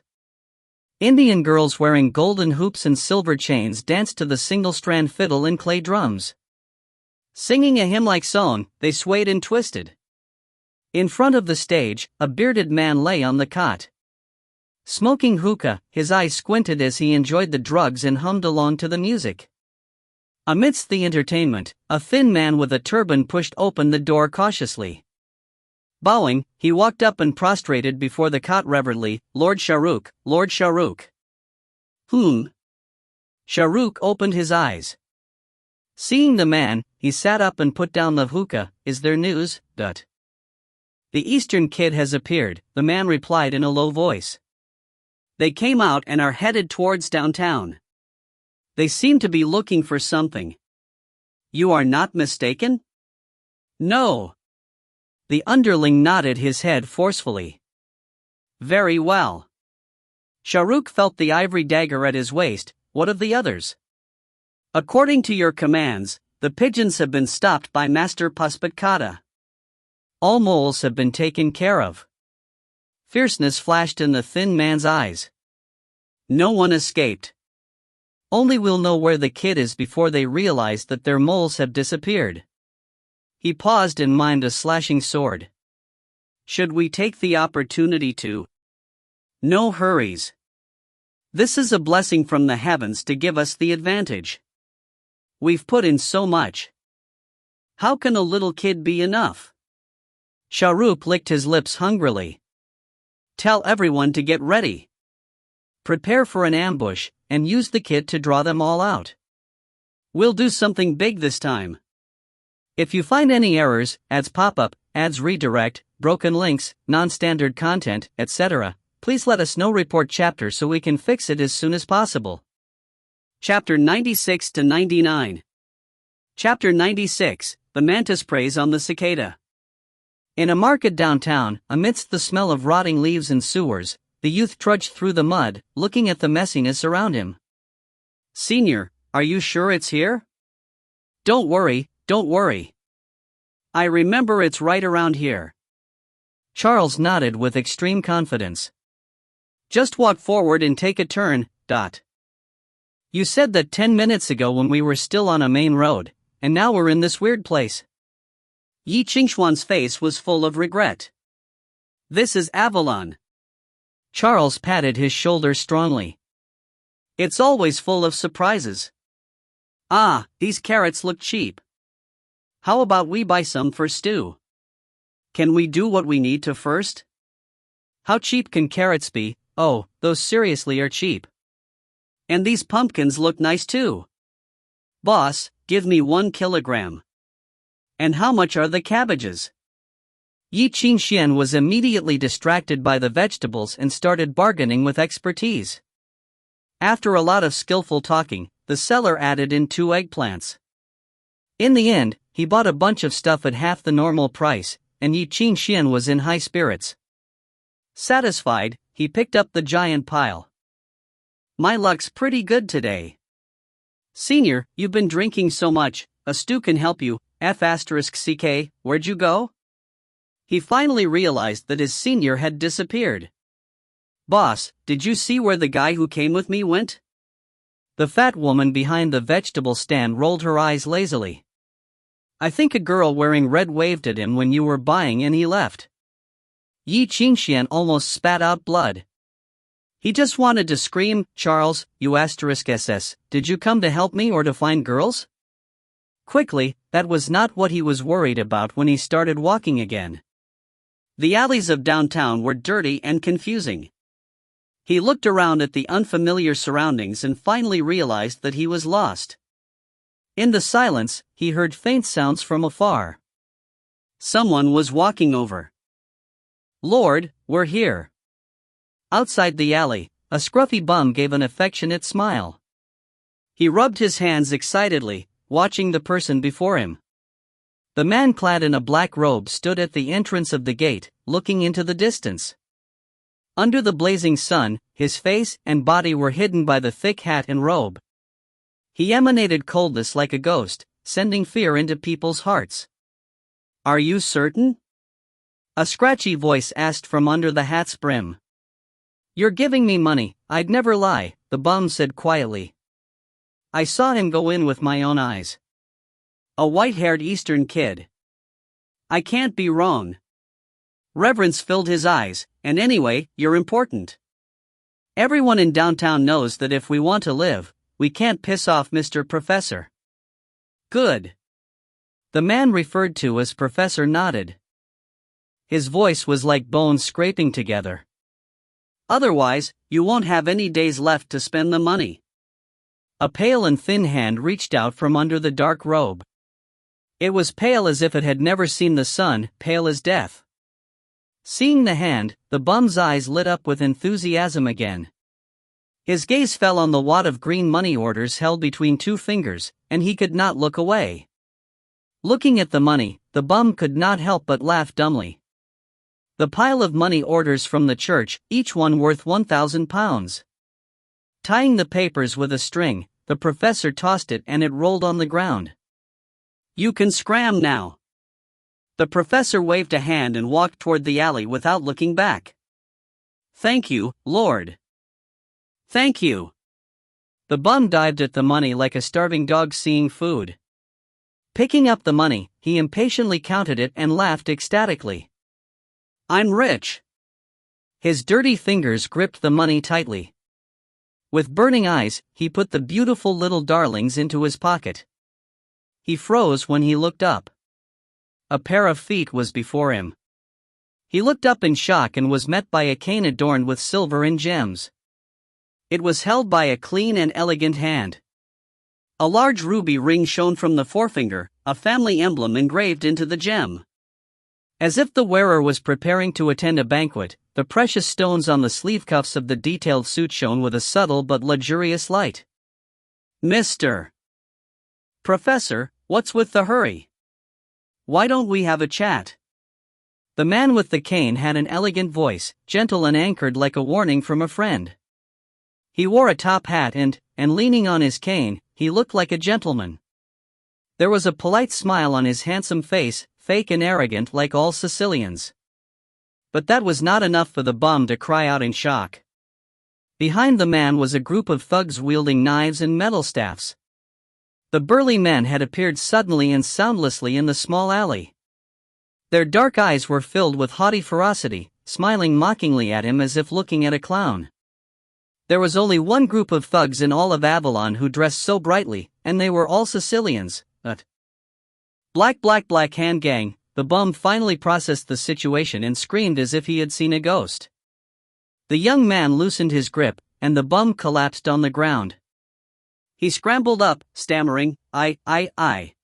Indian girls wearing golden hoops and silver chains danced to the single-strand fiddle and clay drums. Singing a hymn-like song, they swayed and twisted. In front of the stage, a bearded man lay on the cot. Smoking hookah, his eyes squinted as he enjoyed the drugs and hummed along to the music. Amidst the entertainment, a thin man with a turban pushed open the door cautiously. Bowing, he walked up and prostrated before the cot reverently. Lord Shahrukh, Lord Shahrukh. Whom? Shahrukh opened his eyes. Seeing the man, he sat up and put down the hookah. Is there news? The Eastern kid has appeared, the man replied in a low voice. They came out and are headed towards downtown. They seem to be looking for something. You are not mistaken? No. The underling nodded his head forcefully. Very well. Shahrukh felt the ivory dagger at his waist. What of the others? According to your commands, the pigeons have been stopped by Master Puspatkata. All moles have been taken care of. Fierceness flashed in the thin man's eyes. No one escaped. Only we'll know where the kid is before they realize that their moles have disappeared. He paused and mimed a slashing sword. Should we take the opportunity to? No hurries. This is a blessing from the heavens to give us the advantage. We've put in so much. How can a little kid be enough? Shahrukh licked his lips hungrily. Tell everyone to get ready. Prepare for an ambush, and use the kid to draw them all out. We'll do something big this time. If you find any errors, ads pop up, ads redirect, broken links, non-standard content, etc., please let us know. Report chapter so we can fix it as soon as possible. Chapter 96 to 99. Chapter 96, The Mantis Preys on the Cicada. In a market downtown, amidst the smell of rotting leaves and sewers, the youth trudged through the mud, looking at the messiness around him. Senior, are you sure it's here? Don't worry. I remember it's right around here. Charles nodded with extreme confidence. Just walk forward and take a turn. You said that 10 minutes ago when we were still on a main road, and now we're in this weird place. Ye Qingxuan's face was full of regret. This is Avalon. Charles patted his shoulder strongly. It's always full of surprises. Ah, these carrots look cheap. How about we buy some for stew? Can we do what we need to first? How cheap can carrots be? Oh, those seriously are cheap. And these pumpkins look nice too. Boss, give me 1 kilogram. And how much are the cabbages? Ye Qingxuan was immediately distracted by the vegetables and started bargaining with expertise. After a lot of skillful talking, the seller added in 2 eggplants. In the end, he bought a bunch of stuff at half the normal price, and Ye Qingxuan was in high spirits. Satisfied, he picked up the giant pile. My luck's pretty good today. Senior, you've been drinking so much, a stew can help you. F***ck, where'd you go? He finally realized that his senior had disappeared. Boss, did you see where the guy who came with me went? The fat woman behind the vegetable stand rolled her eyes lazily. I think a girl wearing red waved at him when you were buying and he left. Ye Qingxuan almost spat out blood. He just wanted to scream, Charles, you *SS, did you come to help me or to find girls? Quickly, that was not what he was worried about when he started walking again. The alleys of downtown were dirty and confusing. He looked around at the unfamiliar surroundings and finally realized that he was lost. In the silence, he heard faint sounds from afar. Someone was walking over. Lord, we're here. Outside the alley, a scruffy bum gave an affectionate smile. He rubbed his hands excitedly, watching the person before him. The man clad in a black robe stood at the entrance of the gate, looking into the distance. Under the blazing sun, his face and body were hidden by the thick hat and robe. He emanated coldness like a ghost, sending fear into people's hearts. "Are you certain?" a scratchy voice asked from under the hat's brim. "You're giving me money, I'd never lie," the bum said quietly. "I saw him go in with my own eyes." A white-haired Eastern kid. "I can't be wrong." Reverence filled his eyes. "And anyway, you're important. Everyone in downtown knows that if we want to live, we can't piss off Mr. Professor." "Good." The man referred to as Professor nodded. His voice was like bones scraping together. "Otherwise, you won't have any days left to spend the money." A pale and thin hand reached out from under the dark robe. It was pale as if it had never seen the sun, pale as death. Seeing the hand, the bum's eyes lit up with enthusiasm again. His gaze fell on the wad of green money orders held between two fingers, and he could not look away. Looking at the money, the bum could not help but laugh dumbly. The pile of money orders from the church, each one worth £1,000. Tying the papers with a string, the professor tossed it and it rolled on the ground. "You can scram now." The professor waved a hand and walked toward the alley without looking back. "Thank you, Lord." "Thank you." The bum dived at the money like a starving dog seeing food. Picking up the money, he impatiently counted it and laughed ecstatically. "I'm rich." His dirty fingers gripped the money tightly. With burning eyes, he put the beautiful little darlings into his pocket. He froze when he looked up. A pair of feet was before him. He looked up in shock and was met by a cane adorned with silver and gems. It was held by a clean and elegant hand. A large ruby ring shone from the forefinger, a family emblem engraved into the gem. As if the wearer was preparing to attend a banquet, the precious stones on the sleeve cuffs of the detailed suit shone with a subtle but luxurious light. "Mr. Professor, what's with the hurry? Why don't we have a chat?" The man with the cane had an elegant voice, gentle and anchored like a warning from a friend. He wore a top hat and leaning on his cane, he looked like a gentleman. There was a polite smile on his handsome face, fake and arrogant like all Sicilians. But that was not enough for the bum to cry out in shock. Behind the man was a group of thugs wielding knives and metal staffs. The burly men had appeared suddenly and soundlessly in the small alley. Their dark eyes were filled with haughty ferocity, smiling mockingly at him as if looking at a clown. There was only one group of thugs in all of Avalon who dressed so brightly, and they were all Sicilians. Black hand gang. The bum finally processed the situation and screamed as if he had seen a ghost. The young man loosened his grip, and the bum collapsed on the ground. He scrambled up, stammering, I.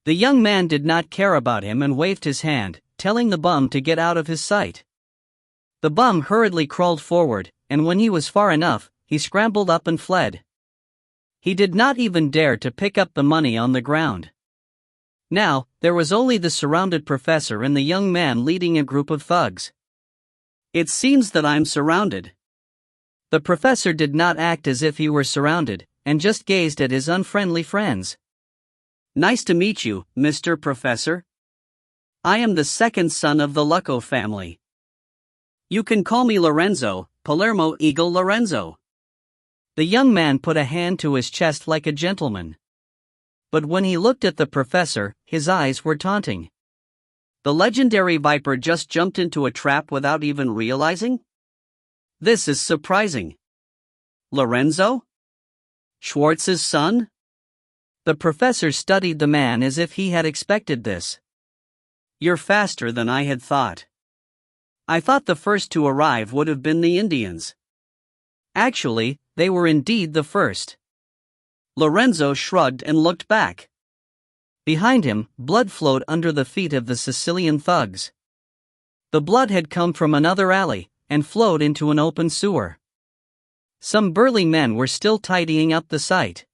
The young man did not care about him and waved his hand, telling the bum to get out of his sight. The bum hurriedly crawled forward, and when he was far enough, he scrambled up and fled. He did not even dare to pick up the money on the ground. Now, there was only the surrounded professor and the young man leading a group of thugs. "It seems that I'm surrounded." The professor did not act as if he were surrounded, and just gazed at his unfriendly friends. "Nice to meet you, Mr. Professor. I am the second son of the Lucco family. You can call me Lorenzo, Palermo Eagle Lorenzo." The young man put a hand to his chest like a gentleman. But when he looked at the professor, his eyes were taunting. The legendary Viper just jumped into a trap without even realizing? This is surprising. Lorenzo? Schwartz's son? The professor studied the man as if he had expected this. "You're faster than I had thought. I thought the first to arrive would have been the Indians." Actually, they were indeed the first. Lorenzo shrugged and looked back. Behind him, blood flowed under the feet of the Sicilian thugs. The blood had come from another alley, and flowed into an open sewer. Some burly men were still tidying up the site.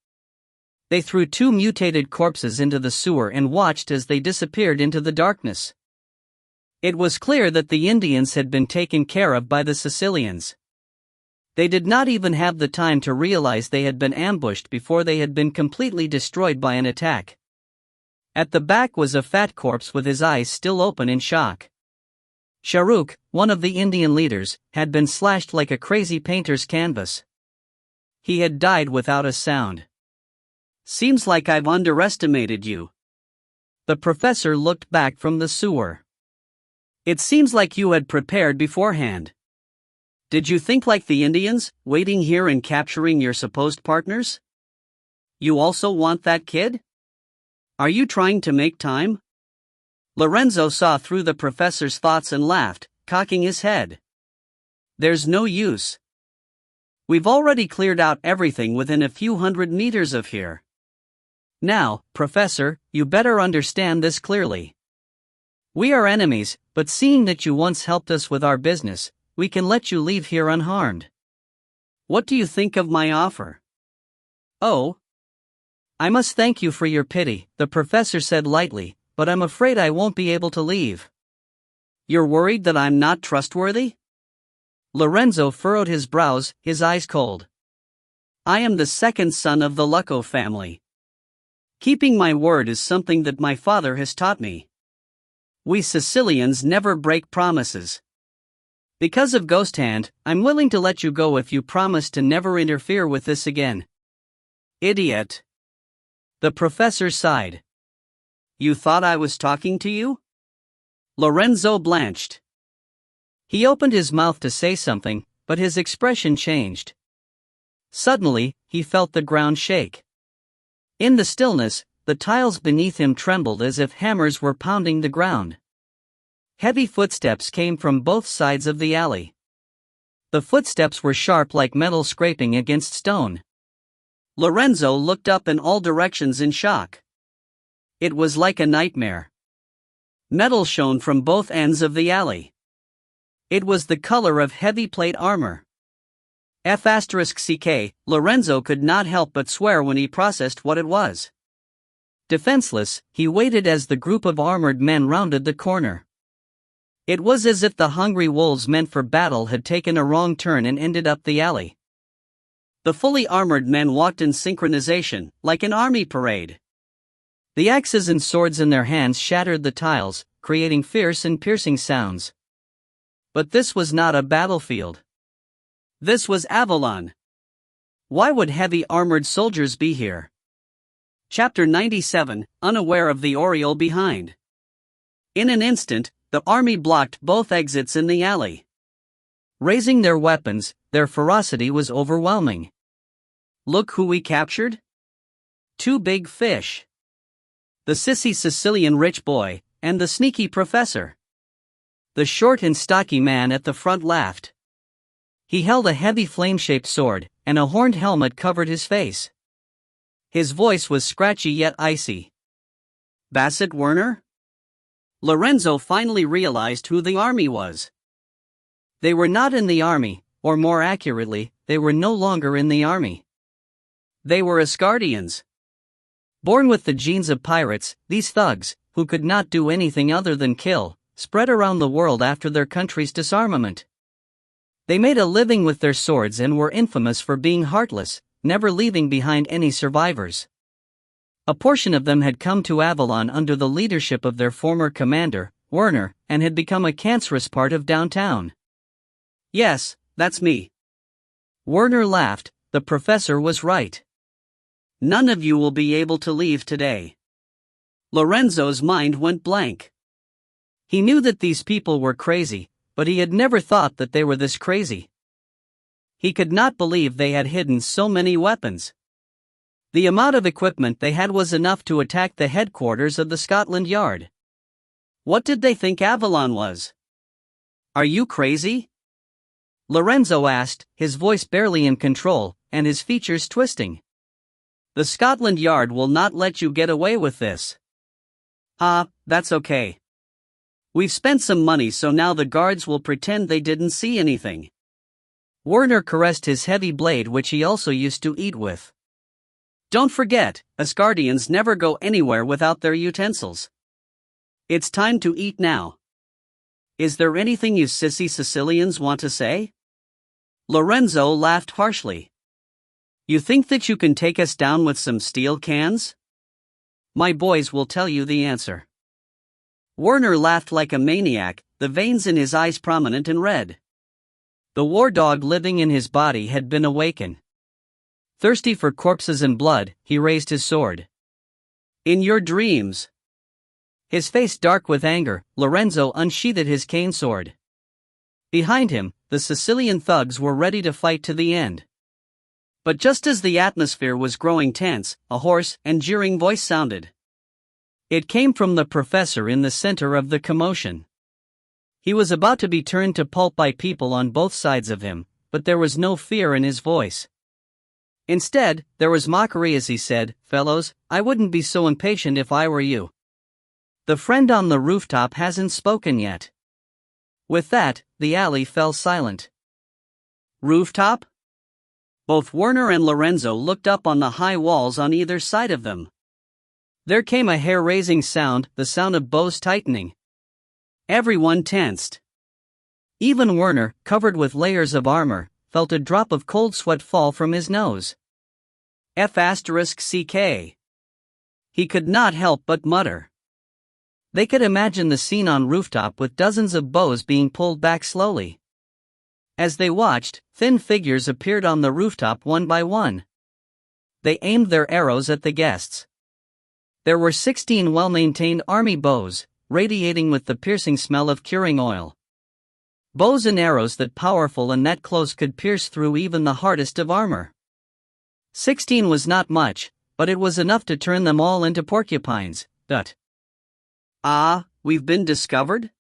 They threw 2 mutated corpses into the sewer and watched as they disappeared into the darkness. It was clear that the Indians had been taken care of by the Sicilians. They did not even have the time to realize they had been ambushed before they had been completely destroyed by an attack. At the back was a fat corpse with his eyes still open in shock. Shahrukh, one of the Indian leaders, had been slashed like a crazy painter's canvas. He had died without a sound. Seems like I've underestimated you. The professor looked back from the sewer. It seems like you had prepared beforehand. Did you think like the Indians, waiting here and capturing your supposed partners? You also want that kid? Are you trying to make time? Lorenzo saw through the professor's thoughts and laughed, cocking his head. There's no use. We've already cleared out everything within a few 100 meters of here. Now, Professor, you better understand this clearly. We are enemies, but seeing that you once helped us with our business, we can let you leave here unharmed. What do you think of my offer? Oh, I must thank you for your pity, the professor said lightly, but I'm afraid I won't be able to leave. You're worried that I'm not trustworthy? Lorenzo furrowed his brows, his eyes cold. I am the second son of the Lucco family. Keeping my word is something that my father has taught me. We Sicilians never break promises. Because of Ghost Hand, I'm willing to let you go if you promise to never interfere with this again. Idiot. The professor sighed. You thought I was talking to you? Lorenzo blanched. He opened his mouth to say something, but his expression changed. Suddenly, he felt the ground shake. In the stillness, the tiles beneath him trembled as if hammers were pounding the ground. Heavy footsteps came from both sides of the alley. The footsteps were sharp like metal scraping against stone. Lorenzo looked up in all directions in shock. It was like a nightmare. Metal shone from both ends of the alley. It was the color of heavy plate armor. F***ck, Lorenzo could not help but swear when he processed what it was. Defenseless, he waited as the group of armored men rounded the corner. It was as if the hungry wolves meant for battle had taken a wrong turn and ended up the alley. The fully armored men walked in synchronization, like an army parade. The axes and swords in their hands shattered the tiles, creating fierce and piercing sounds. But this was not a battlefield. This was Avalon. Why would heavy armored soldiers be here? Chapter 97, unaware of the Oriole behind. In an instant, the army blocked both exits in the alley. Raising their weapons, their ferocity was overwhelming. Look who we captured? 2 big fish. The sissy Sicilian rich boy, and the sneaky professor. The short and stocky man at the front laughed. He held a heavy flame-shaped sword, and a horned helmet covered his face. His voice was scratchy yet icy. Bassett Werner? Lorenzo finally realized who the army was. They were not in the army, or more accurately, they were no longer in the army. They were Asgardians. Born with the genes of pirates, these thugs, who could not do anything other than kill, spread around the world after their country's disarmament. They made a living with their swords and were infamous for being heartless, never leaving behind any survivors. A portion of them had come to Avalon under the leadership of their former commander, Werner, and had become a cancerous part of downtown. Yes, that's me. Werner laughed. The professor was right. None of you will be able to leave today. Lorenzo's mind went blank. He knew that these people were crazy, but he had never thought that they were this crazy. He could not believe they had hidden so many weapons. The amount of equipment they had was enough to attack the headquarters of the Scotland Yard. What did they think Avalon was? Are you crazy? Lorenzo asked, his voice barely in control, and his features twisting. The Scotland Yard will not let you get away with this. That's okay. We've spent some money, so now the guards will pretend they didn't see anything. Werner caressed his heavy blade, which he also used to eat with. Don't forget, Asgardians never go anywhere without their utensils. It's time to eat now. Is there anything you sissy Sicilians want to say? Lorenzo laughed harshly. You think that you can take us down with some steel cans? My boys will tell you the answer. Werner laughed like a maniac, the veins in his eyes prominent and red. The war dog living in his body had been awakened. Thirsty for corpses and blood, he raised his sword. In your dreams. His face dark with anger, Lorenzo unsheathed his cane sword. Behind him, the Sicilian thugs were ready to fight to the end. But just as the atmosphere was growing tense, a hoarse and jeering voice sounded. It came from the professor in the center of the commotion. He was about to be turned to pulp by people on both sides of him, but there was no fear in his voice. Instead, there was mockery as he said, "Fellows, I wouldn't be so impatient if I were you. The friend on the rooftop hasn't spoken yet." With that, the alley fell silent. Rooftop? Both Werner and Lorenzo looked up on the high walls on either side of them. There came a hair-raising sound, the sound of bows tightening. Everyone tensed. Even Werner, covered with layers of armor, felt a drop of cold sweat fall from his nose. F***ck. He could not help but mutter. They could imagine the scene on rooftop with dozens of bows being pulled back slowly. As they watched, thin figures appeared on the rooftop one by one. They aimed their arrows at the guests. There were 16 well-maintained army bows, radiating with the piercing smell of curing oil. Bows and arrows that powerful and that close could pierce through even the hardest of armor. 16 was not much, but it was enough to turn them all into porcupines. We've been discovered?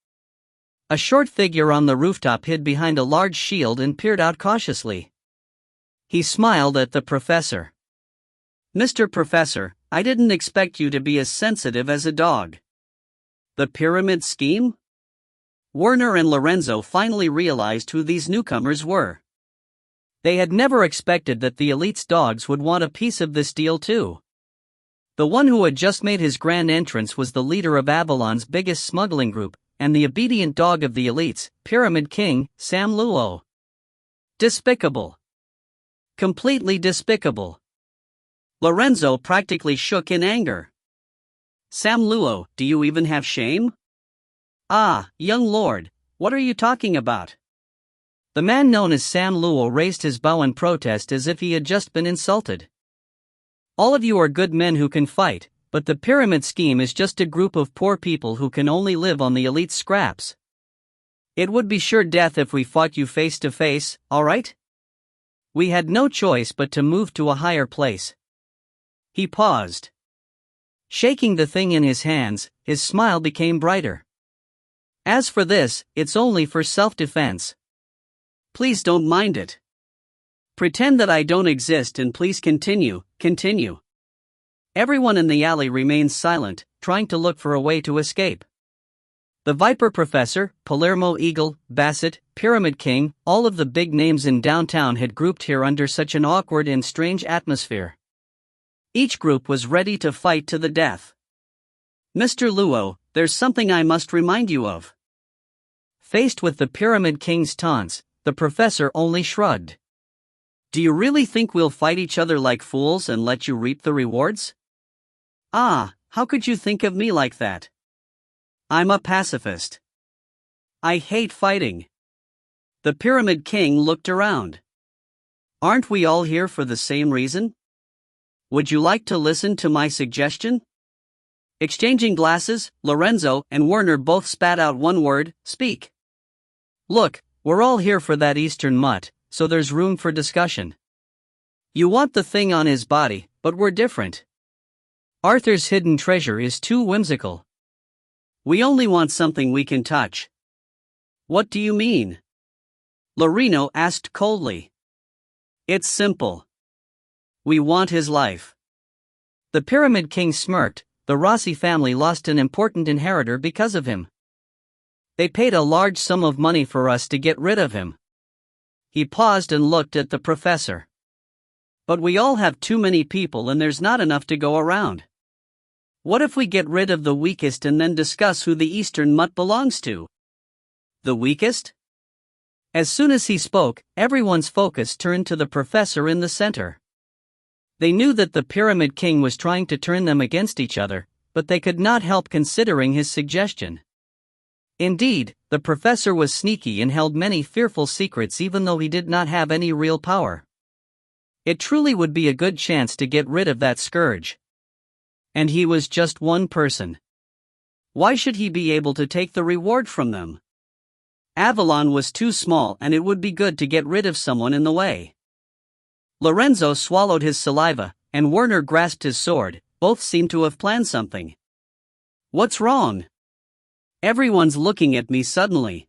A short figure on the rooftop hid behind a large shield and peered out cautiously. He smiled at the professor. Mr. Professor, I didn't expect you to be as sensitive as a dog. The pyramid scheme? Werner and Lorenzo finally realized who these newcomers were. They had never expected that the elite's dogs would want a piece of this deal too. The one who had just made his grand entrance was the leader of Avalon's biggest smuggling group, and the obedient dog of the elites, Pyramid King, Sam Luo. Despicable. Completely despicable. Lorenzo practically shook in anger. Sam Luo, do you even have shame? Young lord, what are you talking about? The man known as Sam Luo raised his bow in protest as if he had just been insulted. All of you are good men who can fight, but the pyramid scheme is just a group of poor people who can only live on the elite's scraps. It would be sure death if we fought you face to face, alright? We had no choice but to move to a higher place. He paused. Shaking the thing in his hands, his smile became brighter. As for this, it's only for self-defense. Please don't mind it. Pretend that I don't exist and please continue. Everyone in the alley remained silent, trying to look for a way to escape. The Viper Professor, Palermo Eagle, Bassett, Pyramid King, all of the big names in downtown had grouped here under such an awkward and strange atmosphere. Each group was ready to fight to the death. Mr. Luo, there's something I must remind you of. Faced with the Pyramid King's taunts, the professor only shrugged. Do you really think we'll fight each other like fools and let you reap the rewards? How could you think of me like that? I'm a pacifist. I hate fighting. The Pyramid King looked around. Aren't we all here for the same reason? Would you like to listen to my suggestion? Exchanging glasses, Lorenzo and Werner both spat out one word, speak. Look, we're all here for that Eastern mutt, so there's room for discussion. You want the thing on his body, but we're different. Arthur's hidden treasure is too whimsical. We only want something we can touch. What do you mean? Lorino asked coldly. It's simple. We want his life. The Pyramid King smirked, the Rossi family lost an important inheritor because of him. They paid a large sum of money for us to get rid of him." He paused and looked at the professor. "But we all have too many people and there's not enough to go around. What if we get rid of the weakest and then discuss who the Eastern Mutt belongs to?" "The weakest?" As soon as he spoke, everyone's focus turned to the professor in the center. They knew that the Pyramid King was trying to turn them against each other, but they could not help considering his suggestion. Indeed, the professor was sneaky and held many fearful secrets even though he did not have any real power. It truly would be a good chance to get rid of that scourge. And he was just one person. Why should he be able to take the reward from them? Avalon was too small and it would be good to get rid of someone in the way. Lorenzo swallowed his saliva, and Werner grasped his sword. Both seemed to have planned something. "What's wrong? Everyone's looking at me suddenly."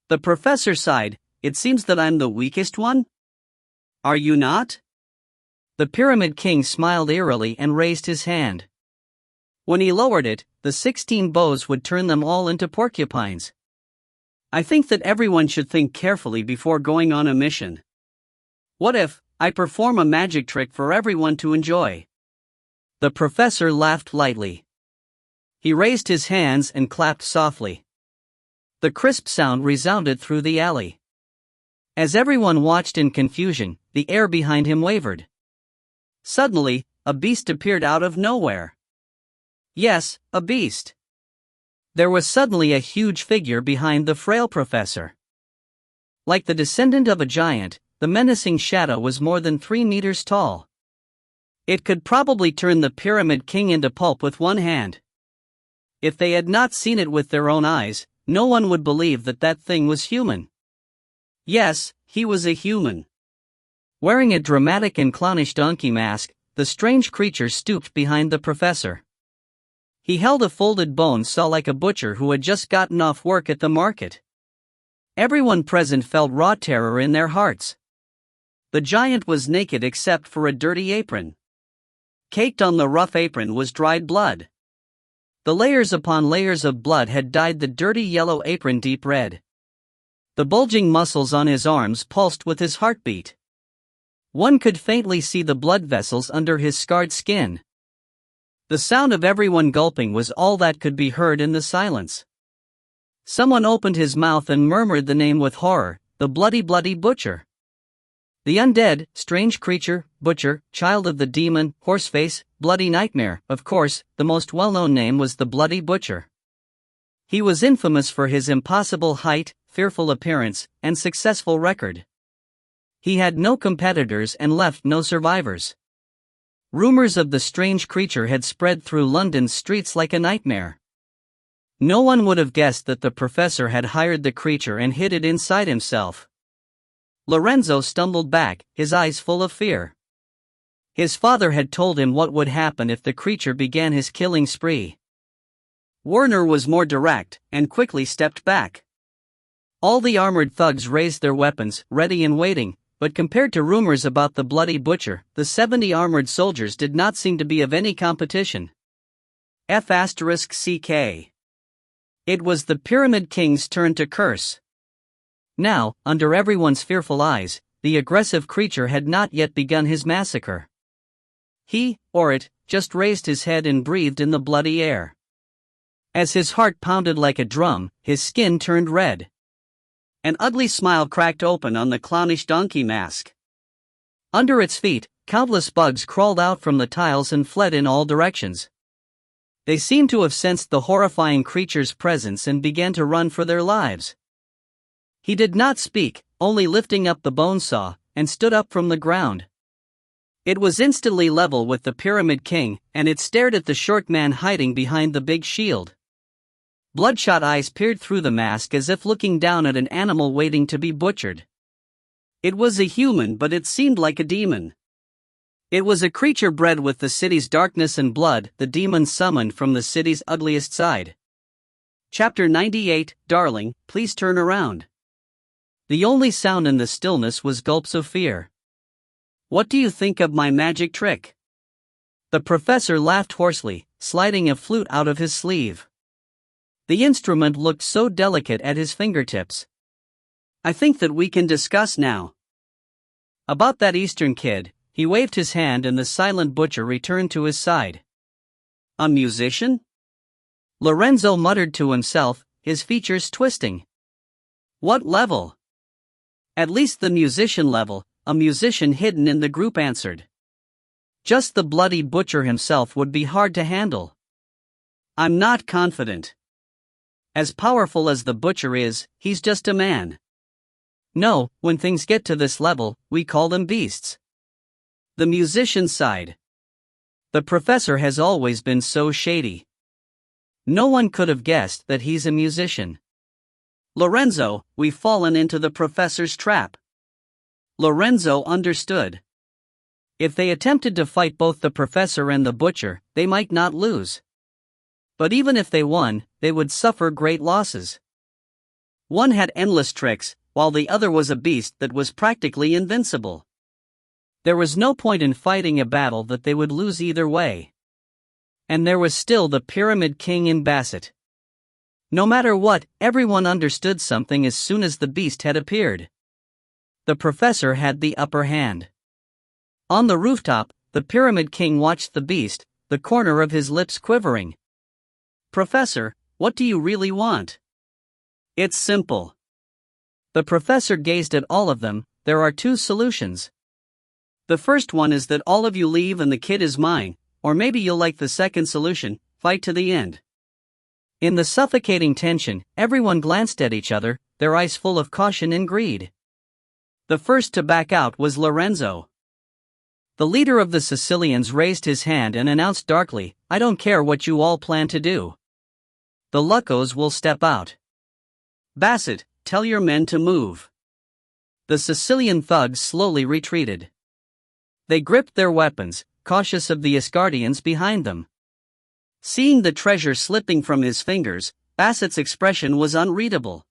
The professor sighed. "It seems that I'm the weakest one?" "Are you not?" The Pyramid King smiled eerily and raised his hand. When he lowered it, the 16 bows would turn them all into porcupines. "I think that everyone should think carefully before going on a mission. What if I perform a magic trick for everyone to enjoy?" The professor laughed lightly. He raised his hands and clapped softly. The crisp sound resounded through the alley. As everyone watched in confusion, the air behind him wavered. Suddenly, a beast appeared out of nowhere. Yes, a beast. There was suddenly a huge figure behind the frail professor. Like the descendant of a giant, the menacing shadow was more than 3 meters tall. It could probably turn the Pyramid King into pulp with one hand. If they had not seen it with their own eyes, no one would believe that that thing was human. Yes, he was a human. Wearing a dramatic and clownish donkey mask, the strange creature stooped behind the professor. He held a folded bone saw like a butcher who had just gotten off work at the market. Everyone present felt raw terror in their hearts. The giant was naked except for a dirty apron. Caked on the rough apron was dried blood. The layers upon layers of blood had dyed the dirty yellow apron deep red. The bulging muscles on his arms pulsed with his heartbeat. One could faintly see the blood vessels under his scarred skin. The sound of everyone gulping was all that could be heard in the silence. Someone opened his mouth and murmured the name with horror, the bloody butcher. The undead, strange creature, butcher, child of the demon, horseface, bloody nightmare. Of course, the most well-known name was the bloody butcher. He was infamous for his impossible height, fearful appearance, and successful record. He had no competitors and left no survivors. Rumors of the strange creature had spread through London's streets like a nightmare. No one would have guessed that the professor had hired the creature and hid it inside himself. Lorenzo stumbled back, his eyes full of fear. His father had told him what would happen if the creature began his killing spree. Werner was more direct, and quickly stepped back. All the armored thugs raised their weapons, ready and waiting, but compared to rumors about the bloody butcher, the 70 armored soldiers did not seem to be of any competition. F***ck. It was the Pyramid King's turn to curse. Now, under everyone's fearful eyes, the aggressive creature had not yet begun his massacre. He, or it, just raised his head and breathed in the bloody air. As his heart pounded like a drum, his skin turned red. An ugly smile cracked open on the clownish donkey mask. Under its feet, countless bugs crawled out from the tiles and fled in all directions. They seemed to have sensed the horrifying creature's presence and began to run for their lives. He did not speak, only lifting up the bone saw, and stood up from the ground. It was instantly level with the Pyramid King, and it stared at the short man hiding behind the big shield. Bloodshot eyes peered through the mask as if looking down at an animal waiting to be butchered. It was a human, but it seemed like a demon. It was a creature bred with the city's darkness and blood, the demon summoned from the city's ugliest side. Chapter 98, Darling, please turn around. The only sound in the stillness was gulps of fear. What do you think of my magic trick? The professor laughed hoarsely, sliding a flute out of his sleeve. The instrument looked so delicate at his fingertips. I think that we can discuss now. About that Eastern kid, he waved his hand and the silent butcher returned to his side. A musician? Lorenzo muttered to himself, his features twisting. What level? At least the musician level, a musician hidden in the group answered. Just the bloody butcher himself would be hard to handle. I'm not confident. As powerful as the butcher is, he's just a man. No, when things get to this level, we call them beasts. The musician sighed. The professor has always been so shady. No one could have guessed that he's a musician. Lorenzo, we've fallen into the professor's trap. Lorenzo understood. If they attempted to fight both the professor and the butcher, they might not lose. But even if they won, they would suffer great losses. One had endless tricks, while the other was a beast that was practically invincible. There was no point in fighting a battle that they would lose either way. And there was still the Pyramid King in Bassett. No matter what, everyone understood something as soon as the beast had appeared. The professor had the upper hand. On the rooftop, the Pyramid King watched the beast, the corner of his lips quivering. Professor, what do you really want? It's simple. The professor gazed at all of them. There are two solutions. The first one is that all of you leave and the kid is mine, or maybe you'll like the second solution, fight to the end. In the suffocating tension, everyone glanced at each other, their eyes full of caution and greed. The first to back out was Lorenzo. The leader of the Sicilians raised his hand and announced darkly, I don't care what you all plan to do. The Luccos will step out. Bassett, tell your men to move. The Sicilian thugs slowly retreated. They gripped their weapons, cautious of the Asgardians behind them. Seeing the treasure slipping from his fingers, Bassett's expression was unreadable.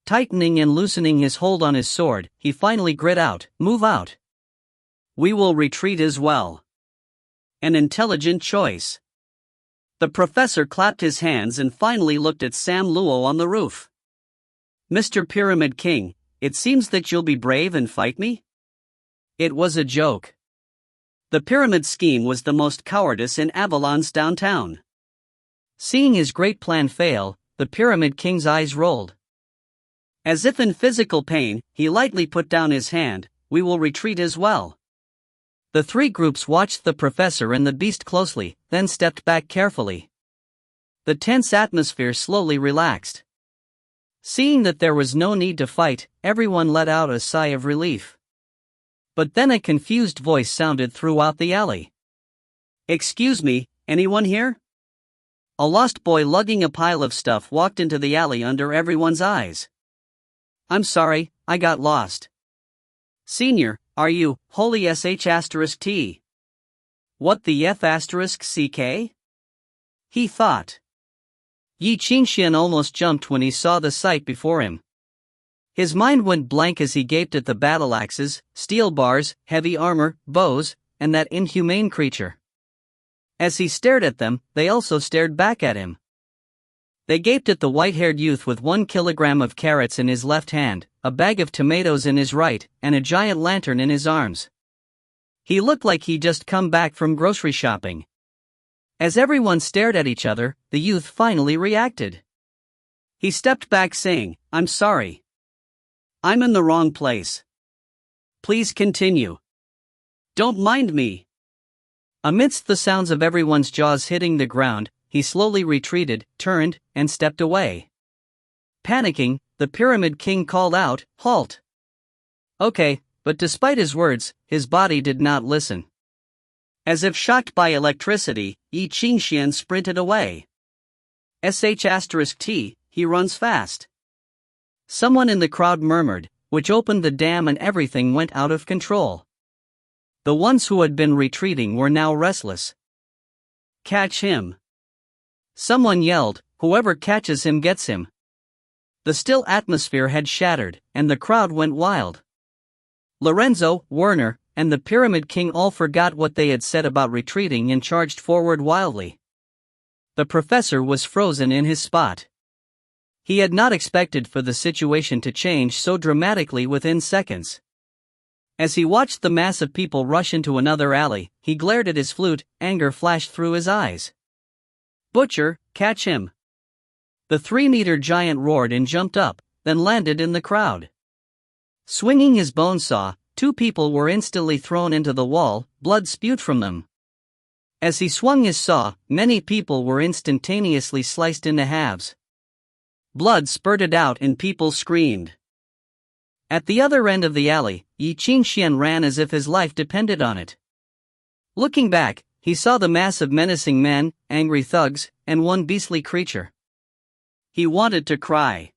Tightening and loosening his hold on his sword, he finally grit out, move out. We will retreat as well. An intelligent choice. The professor clapped his hands and finally looked at Sam Luo on the roof. Mr. Pyramid King, it seems that you'll be brave and fight me? It was a joke. The pyramid scheme was the most cowardice in Avalon's downtown. Seeing his great plan fail, the Pyramid King's eyes rolled. As if in physical pain, he lightly put down his hand, we will retreat as well. The three groups watched the professor and the beast closely, then stepped back carefully. The tense atmosphere slowly relaxed. Seeing that there was no need to fight, everyone let out a sigh of relief. But then a confused voice sounded throughout the alley. Excuse me, anyone here? A lost boy lugging a pile of stuff walked into the alley under everyone's eyes. I'm sorry, I got lost. Senior, are you, holy sh*t? What the f*ck? He thought. Ye Qingxuan almost jumped when he saw the sight before him. His mind went blank as he gaped at the battle axes, steel bars, heavy armor, bows, and that inhumane creature. As he stared at them, they also stared back at him. They gaped at the white-haired youth with 1 kilogram of carrots in his left hand, a bag of tomatoes in his right, and a giant lantern in his arms. He looked like he'd just come back from grocery shopping. As everyone stared at each other, the youth finally reacted. He stepped back saying, I'm sorry. I'm in the wrong place. Please continue. Don't mind me. Amidst the sounds of everyone's jaws hitting the ground, he slowly retreated, turned, and stepped away. Panicking, the Pyramid King called out, halt! Okay, but despite his words, his body did not listen. As if shocked by electricity, Ye Qingxuan sprinted away. sh*t, he runs fast. Someone in the crowd murmured, which opened the dam and everything went out of control. The ones who had been retreating were now restless. Catch him. Someone yelled, whoever catches him gets him. The still atmosphere had shattered, and the crowd went wild. Lorenzo, Werner, and the Pyramid King all forgot what they had said about retreating and charged forward wildly. The professor was frozen in his spot. He had not expected for the situation to change so dramatically within seconds. As he watched the mass of people rush into another alley, he glared at his flute, anger flashed through his eyes. "Butcher, catch him!" The 3-meter giant roared and jumped up, then landed in the crowd. Swinging his bone saw, 2 people were instantly thrown into the wall, blood spewed from them. As he swung his saw, many people were instantaneously sliced into halves. Blood spurted out and people screamed. At the other end of the alley, Ye Qingxuan ran as if his life depended on it. Looking back, he saw the mass of menacing men, angry thugs, and one beastly creature. He wanted to cry.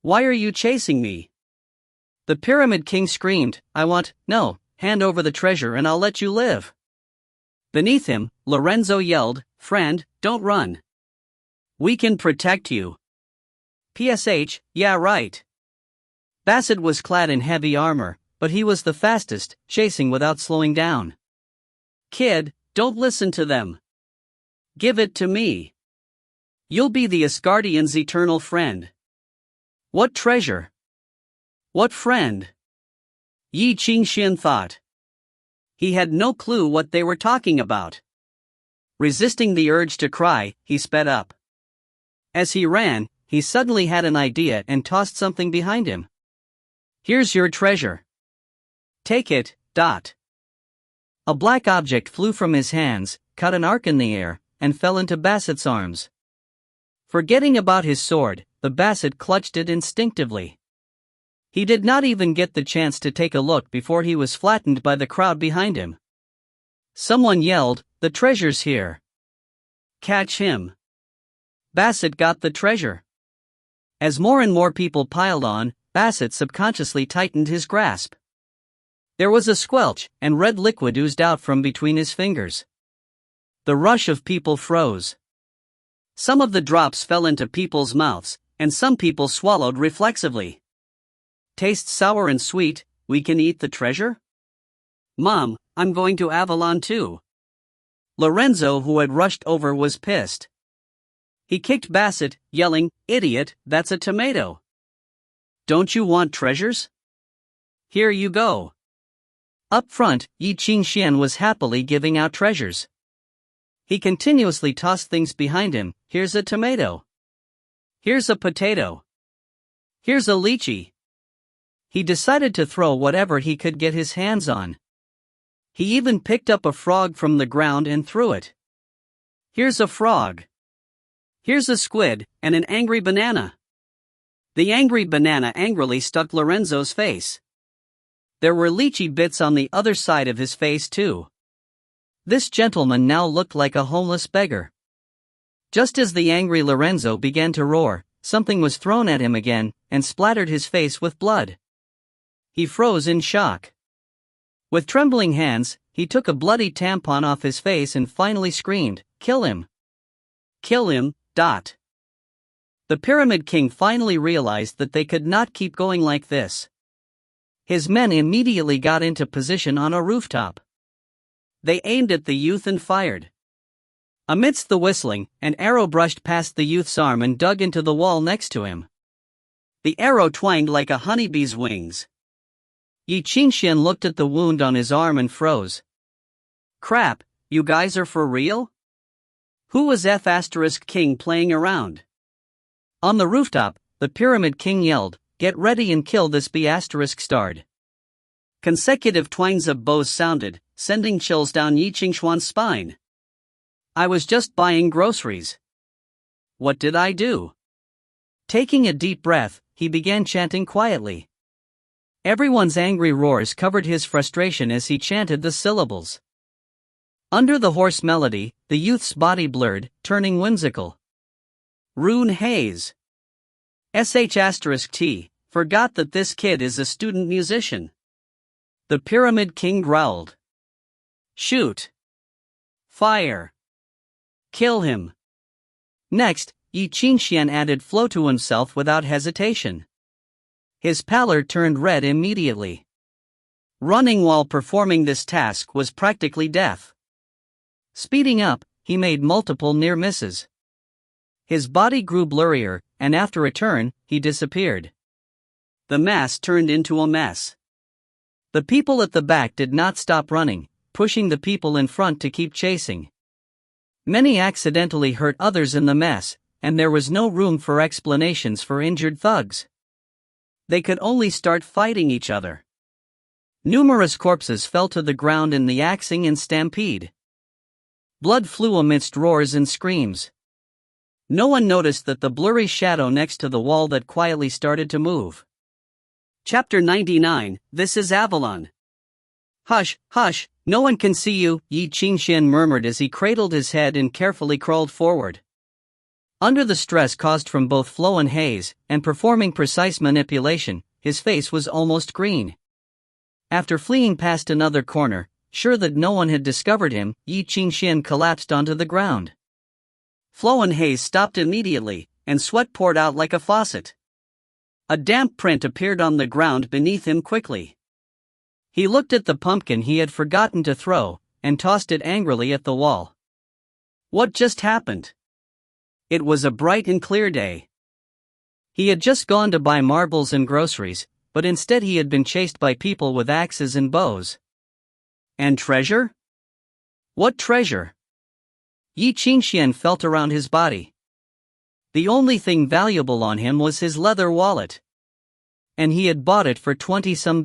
"Why are you chasing me?" The Pyramid King screamed, "No, hand over the treasure and I'll let you live." Beneath him, Lorenzo yelled, "Friend, don't run. We can protect you." PSH, yeah right. Bassett was clad in heavy armor, but he was the fastest, chasing without slowing down. "Kid, don't listen to them. Give it to me. You'll be the Asgardians' eternal friend." What treasure? What friend? Ye Qingxuan thought. He had no clue what they were talking about. Resisting the urge to cry, he sped up. As he ran, he suddenly had an idea and tossed something behind him. "Here's your treasure. Take it." A black object flew from his hands, cut an arc in the air, and fell into Bassett's arms. Forgetting about his sword, the Bassett clutched it instinctively. He did not even get the chance to take a look before he was flattened by the crowd behind him. Someone yelled, "The treasure's here. Catch him." Bassett got the treasure. As more and more people piled on, Bassett subconsciously tightened his grasp. There was a squelch, and red liquid oozed out from between his fingers. The rush of people froze. Some of the drops fell into people's mouths, and some people swallowed reflexively. "Tastes sour and sweet, we can eat the treasure?" "Mom, I'm going to Avalon too." Lorenzo, who had rushed over, was pissed. He kicked Bassett, yelling, "Idiot, that's a tomato. Don't you want treasures? Here you go." Up front, Ye Qingxuan was happily giving out treasures. He continuously tossed things behind him. "Here's a tomato. Here's a potato. Here's a lychee." He decided to throw whatever he could get his hands on. He even picked up a frog from the ground and threw it. "Here's a frog. Here's a squid, and an angry banana." The angry banana angrily stuck Lorenzo's face. There were lychee bits on the other side of his face too. This gentleman now looked like a homeless beggar. Just as the angry Lorenzo began to roar, something was thrown at him again, and splattered his face with blood. He froze in shock. With trembling hands, he took a bloody tampon off his face and finally screamed, "Kill him! Kill him!" The Pyramid King finally realized that they could not keep going like this. His men immediately got into position on a rooftop. They aimed at the youth and fired. Amidst the whistling, an arrow brushed past the youth's arm and dug into the wall next to him. The arrow twanged like a honeybee's wings. Ye Qingxuan looked at the wound on his arm and froze. "Crap, you guys are for real? Who was F***King playing around?" On the rooftop, the Pyramid King yelled, "Get ready and kill this B*****starred." Consecutive twangs of bows sounded, sending chills down Ye Qingxuan's spine. "I was just buying groceries. What did I do?" Taking a deep breath, he began chanting quietly. Everyone's angry roars covered his frustration as he chanted the syllables. Under the hoarse melody, the youth's body blurred, turning whimsical. Rune Hayes. **T, forgot that this kid is a student musician." The Pyramid King growled. "Shoot. Fire. Kill him." Next, Ye Qingxuan added flow to himself without hesitation. His pallor turned red immediately. Running while performing this task was practically death. Speeding up, he made multiple near misses. His body grew blurrier, and after a turn, he disappeared. The mass turned into a mess. The people at the back did not stop running, pushing the people in front to keep chasing. Many accidentally hurt others in the mess, and there was no room for explanations for injured thugs. They could only start fighting each other. Numerous corpses fell to the ground in the axing and stampede. Blood flew amidst roars and screams. No one noticed that the blurry shadow next to the wall that quietly started to move. Chapter 99, This is Avalon. Hush, hush, no one can see you, Ye Qingxuan murmured as he cradled his head and carefully crawled forward. Under the stress caused from both flow and haze, and performing precise manipulation, his face was almost green. After fleeing past another corner, sure that no one had discovered him, Ye Qingxuan collapsed onto the ground. Flow and haze stopped immediately, and sweat poured out like a faucet. A damp print appeared on the ground beneath him quickly. He looked at the pumpkin he had forgotten to throw, and tossed it angrily at the wall. What just happened? It was a bright and clear day. He had just gone to buy marbles and groceries, but instead he had been chased by people with axes and bows. And treasure? What treasure? Ye Qingxuan felt around his body. The only thing valuable on him was his leather wallet. And he had bought it for $20-some.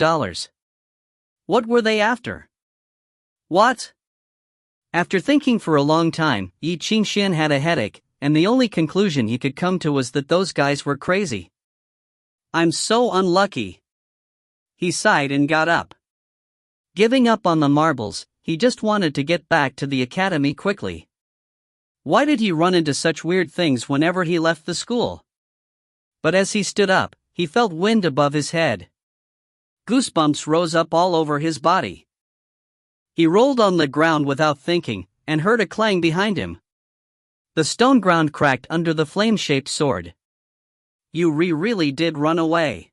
What were they after? What? After thinking for a long time, Ye Qingxuan had a headache, and the only conclusion he could come to was that those guys were crazy. I'm so unlucky. He sighed and got up. Giving up on the marbles, he just wanted to get back to the academy quickly. Why did he run into such weird things whenever he left the school? But as he stood up, he felt wind above his head. Goosebumps rose up all over his body. He rolled on the ground without thinking, and heard a clang behind him. The stone ground cracked under the flame-shaped sword. You really did run away.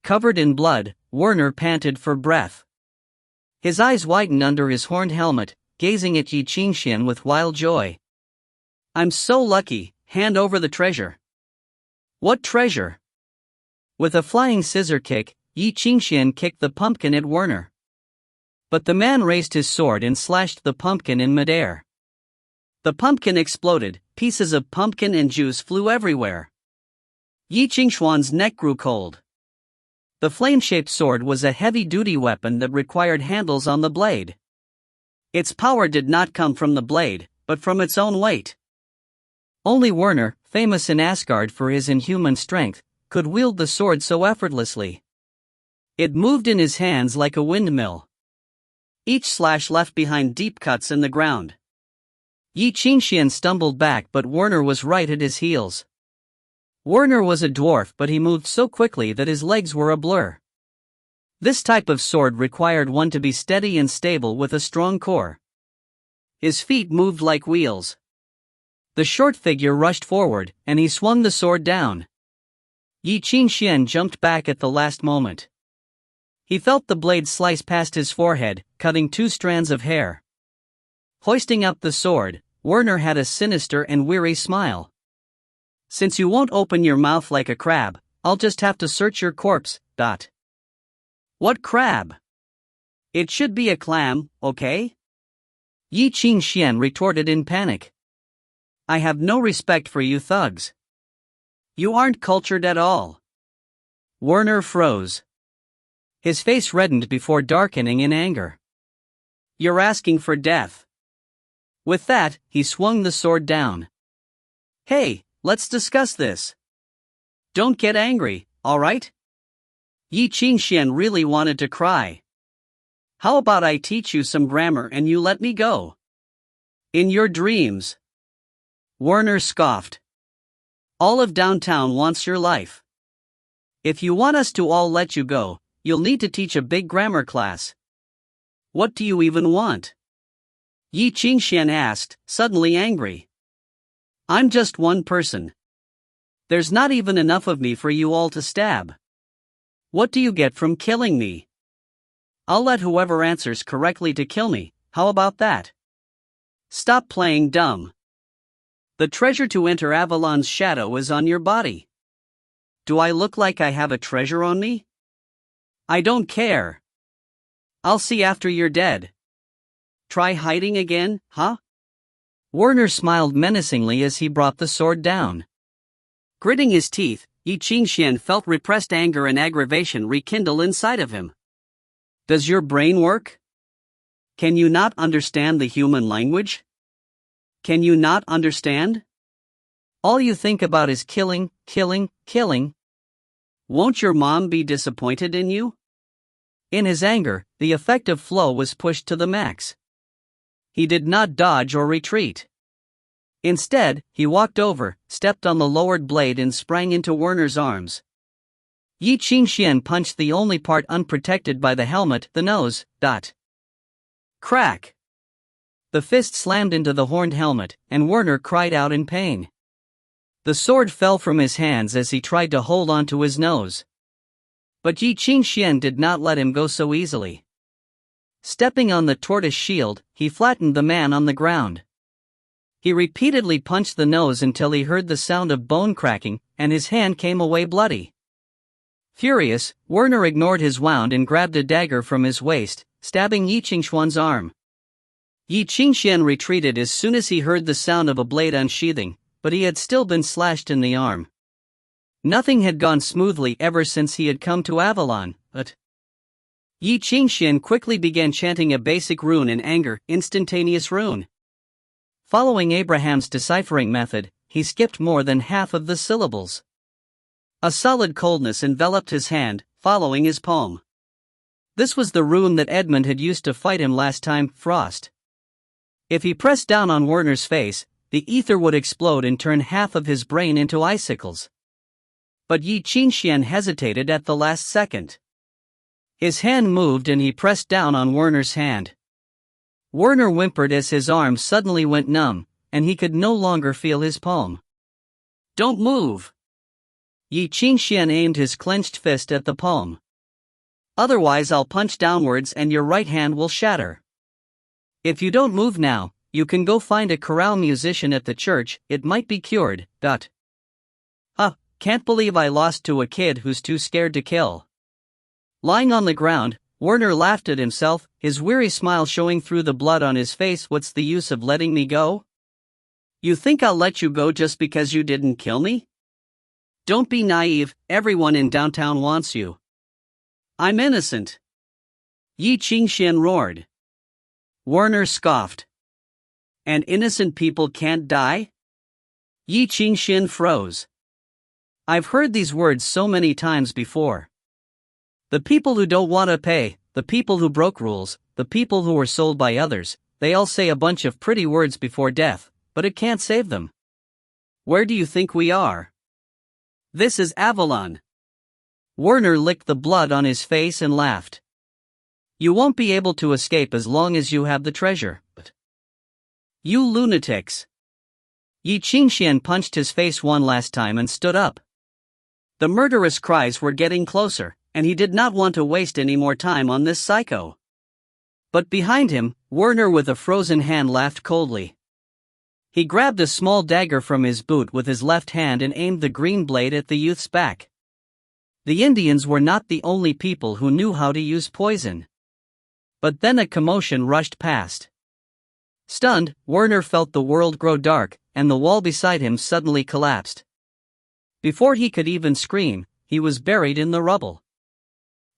Covered in blood, Werner panted for breath. His eyes widened under his horned helmet, gazing at Ye Qingxuan with wild joy. I'm so lucky, hand over the treasure. What treasure? With a flying scissor kick, Ye Qingxuan kicked the pumpkin at Werner. But the man raised his sword and slashed the pumpkin in midair. The pumpkin exploded, pieces of pumpkin and juice flew everywhere. Ye Qingxuan's neck grew cold. The flame-shaped sword was a heavy-duty weapon that required handles on the blade. Its power did not come from the blade, but from its own weight. Only Werner, famous in Asgard for his inhuman strength, could wield the sword so effortlessly. It moved in his hands like a windmill. Each slash left behind deep cuts in the ground. Ye Qingxuan stumbled back, but Werner was right at his heels. Werner was a dwarf, but he moved so quickly that his legs were a blur. This type of sword required one to be steady and stable with a strong core. His feet moved like wheels. The short figure rushed forward, and he swung the sword down. Ye Qingxuan jumped back at the last moment. He felt the blade slice past his forehead, cutting 2 strands of hair. Hoisting up the sword, Werner had a sinister and weary smile. Since you won't open your mouth like a crab, I'll just have to search your corpse, . What crab? It should be a clam, okay? Ye Qingxuan retorted in panic. I have no respect for you thugs. You aren't cultured at all. Werner froze. His face reddened before darkening in anger. You're asking for death. With that, he swung the sword down. Hey, let's discuss this. Don't get angry, alright? Ye Qingxuan really wanted to cry. How about I teach you some grammar and you let me go? In your dreams. Werner scoffed. All of downtown wants your life. If you want us to all let you go, you'll need to teach a big grammar class. What do you even want? Ye Qingxuan asked, suddenly angry. I'm just one person. There's not even enough of me for you all to stab. What do you get from killing me? I'll let whoever answers correctly to kill me, how about that? Stop playing dumb. The treasure to enter Avalon's shadow is on your body. Do I look like I have a treasure on me? I don't care. I'll see after you're dead. Try hiding again, huh? Werner smiled menacingly as he brought the sword down. Gritting his teeth, Ye Qingxuan felt repressed anger and aggravation rekindle inside of him. Does your brain work? Can you not understand the human language? Can you not understand? All you think about is killing, killing, killing. Won't your mom be disappointed in you? In his anger, the effective flow was pushed to the max. He did not dodge or retreat. Instead, he walked over, stepped on the lowered blade and sprang into Werner's arms. Ye Qingxuan punched the only part unprotected by the helmet, the nose. Crack! The fist slammed into the horned helmet, and Werner cried out in pain. The sword fell from his hands as he tried to hold onto his nose. But Ye Qingxuan did not let him go so easily. Stepping on the tortoise shield, he flattened the man on the ground. He repeatedly punched the nose until he heard the sound of bone cracking, and his hand came away bloody. Furious, Werner ignored his wound and grabbed a dagger from his waist, stabbing Ye Qingxuan's arm. Ye Qingxuan retreated as soon as he heard the sound of a blade unsheathing, but he had still been slashed in the arm. Nothing had gone smoothly ever since he had come to Avalon, but Ye Qingxuan quickly began chanting a basic rune in anger, instantaneous rune. Following Abraham's deciphering method, he skipped more than half of the syllables. A solid coldness enveloped his hand, following his palm. This was the rune that Edmund had used to fight him last time, Frost. If he pressed down on Werner's face, the ether would explode and turn half of his brain into icicles. But Ye Qingxuan hesitated at the last second. His hand moved and he pressed down on Werner's hand. Werner whimpered as his arm suddenly went numb, and he could no longer feel his palm. Don't move! Ye Qingxuan aimed his clenched fist at the palm. Otherwise I'll punch downwards and your right hand will shatter. If you don't move now, you can go find a chorale musician at the church, it might be cured. Can't believe I lost to a kid who's too scared to kill. Lying on the ground, Werner laughed at himself, his weary smile showing through the blood on his face. What's the use of letting me go? You think I'll let you go just because you didn't kill me? Don't be naive, everyone in downtown wants you. I'm innocent. Ye Qingxuan roared. Werner scoffed. And innocent people can't die? Ye Qingxuan froze. I've heard these words so many times before. The people who don't want to pay, the people who broke rules, the people who were sold by others, they all say a bunch of pretty words before death, but it can't save them. Where do you think we are? This is Avalon. Werner licked the blood on his face and laughed. You won't be able to escape as long as you have the treasure, but you lunatics. Ye Qingxuan punched his face one last time and stood up. The murderous cries were getting closer, and he did not want to waste any more time on this psycho. But behind him, Werner with a frozen hand laughed coldly. He grabbed a small dagger from his boot with his left hand and aimed the green blade at the youth's back. The Indians were not the only people who knew how to use poison. But then a commotion rushed past. Stunned, Werner felt the world grow dark, and the wall beside him suddenly collapsed. Before he could even scream, he was buried in the rubble.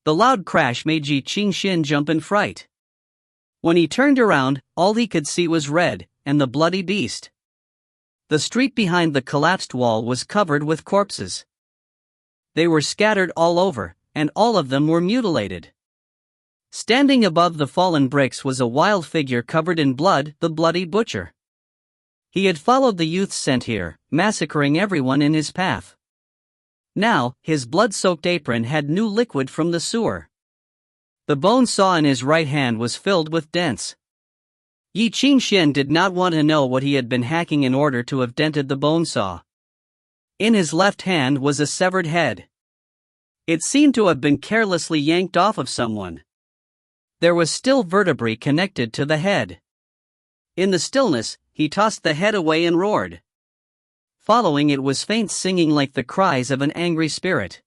The loud crash made Ye Qingxuan jump in fright. When he turned around, all he could see was red, and the bloody beast. The street behind the collapsed wall was covered with corpses. They were scattered all over, and all of them were mutilated. Standing above the fallen bricks was a wild figure covered in blood, the bloody butcher. He had followed the youth's scent here, massacring everyone in his path. Now, his blood-soaked apron had new liquid from the sewer. The bone saw in his right hand was filled with dents. Ye Qingxuan did not want to know what he had been hacking in order to have dented the bone saw. In his left hand was a severed head. It seemed to have been carelessly yanked off of someone. There was still vertebrae connected to the head. In the stillness, he tossed the head away and roared. Following it was faint singing like the cries of an angry spirit.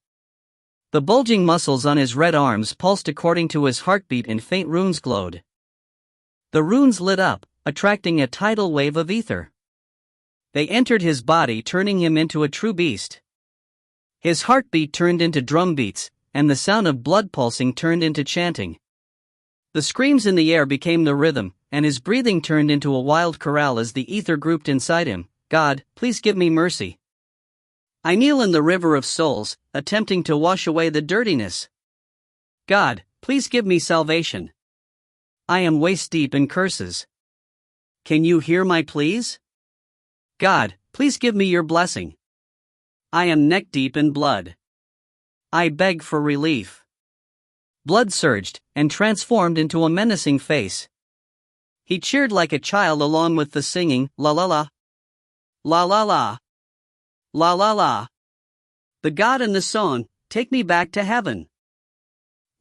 The bulging muscles on his red arms pulsed according to his heartbeat and faint runes glowed. The runes lit up, attracting a tidal wave of ether. They entered his body, turning him into a true beast. His heartbeat turned into drum beats, and the sound of blood pulsing turned into chanting. The screams in the air became the rhythm, and his breathing turned into a wild chorale as the ether grouped inside him. God, please give me mercy. I kneel in the river of souls, attempting to wash away the dirtiness. God, please give me salvation. I am waist deep in curses. Can you hear my pleas? God, please give me your blessing. I am neck deep in blood. I beg for relief. Blood surged and transformed into a menacing face. He cheered like a child along with the singing, la la la. La la la. La la la. The God in the song, take me back to heaven.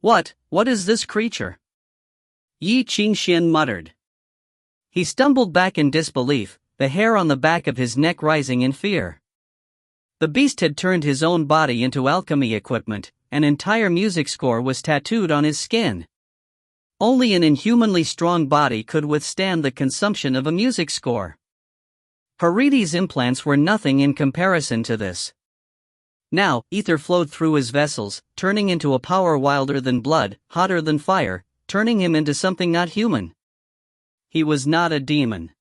What is this creature? Ye Qingxuan muttered. He stumbled back in disbelief, the hair on the back of his neck rising in fear. The beast had turned his own body into alchemy equipment, an entire music score was tattooed on his skin. Only an inhumanly strong body could withstand the consumption of a music score. Haridi's implants were nothing in comparison to this. Now, ether flowed through his vessels, turning into a power wilder than blood, hotter than fire, turning him into something not human. He was not a demon.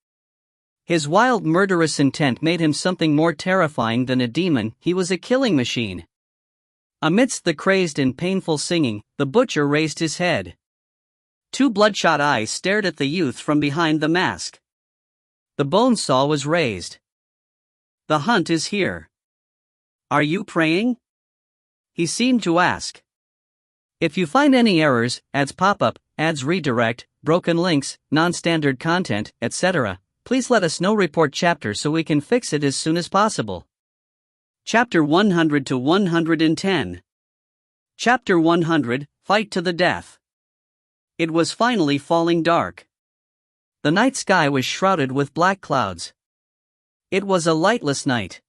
His wild murderous intent made him something more terrifying than a demon. He was a killing machine. Amidst the crazed and painful singing, the butcher raised his head. Two bloodshot eyes stared at the youth from behind the mask. The bone saw was raised. The hunt is here. Are you praying? He seemed to ask. If you find any errors, ads pop up, ads redirect, broken links, non-standard content, etc., please let us know. Report chapter so we can fix it as soon as possible. Chapter 100 to 110. Chapter 100, Fight to the Death. It was finally falling dark. The night sky was shrouded with black clouds. It was a lightless night.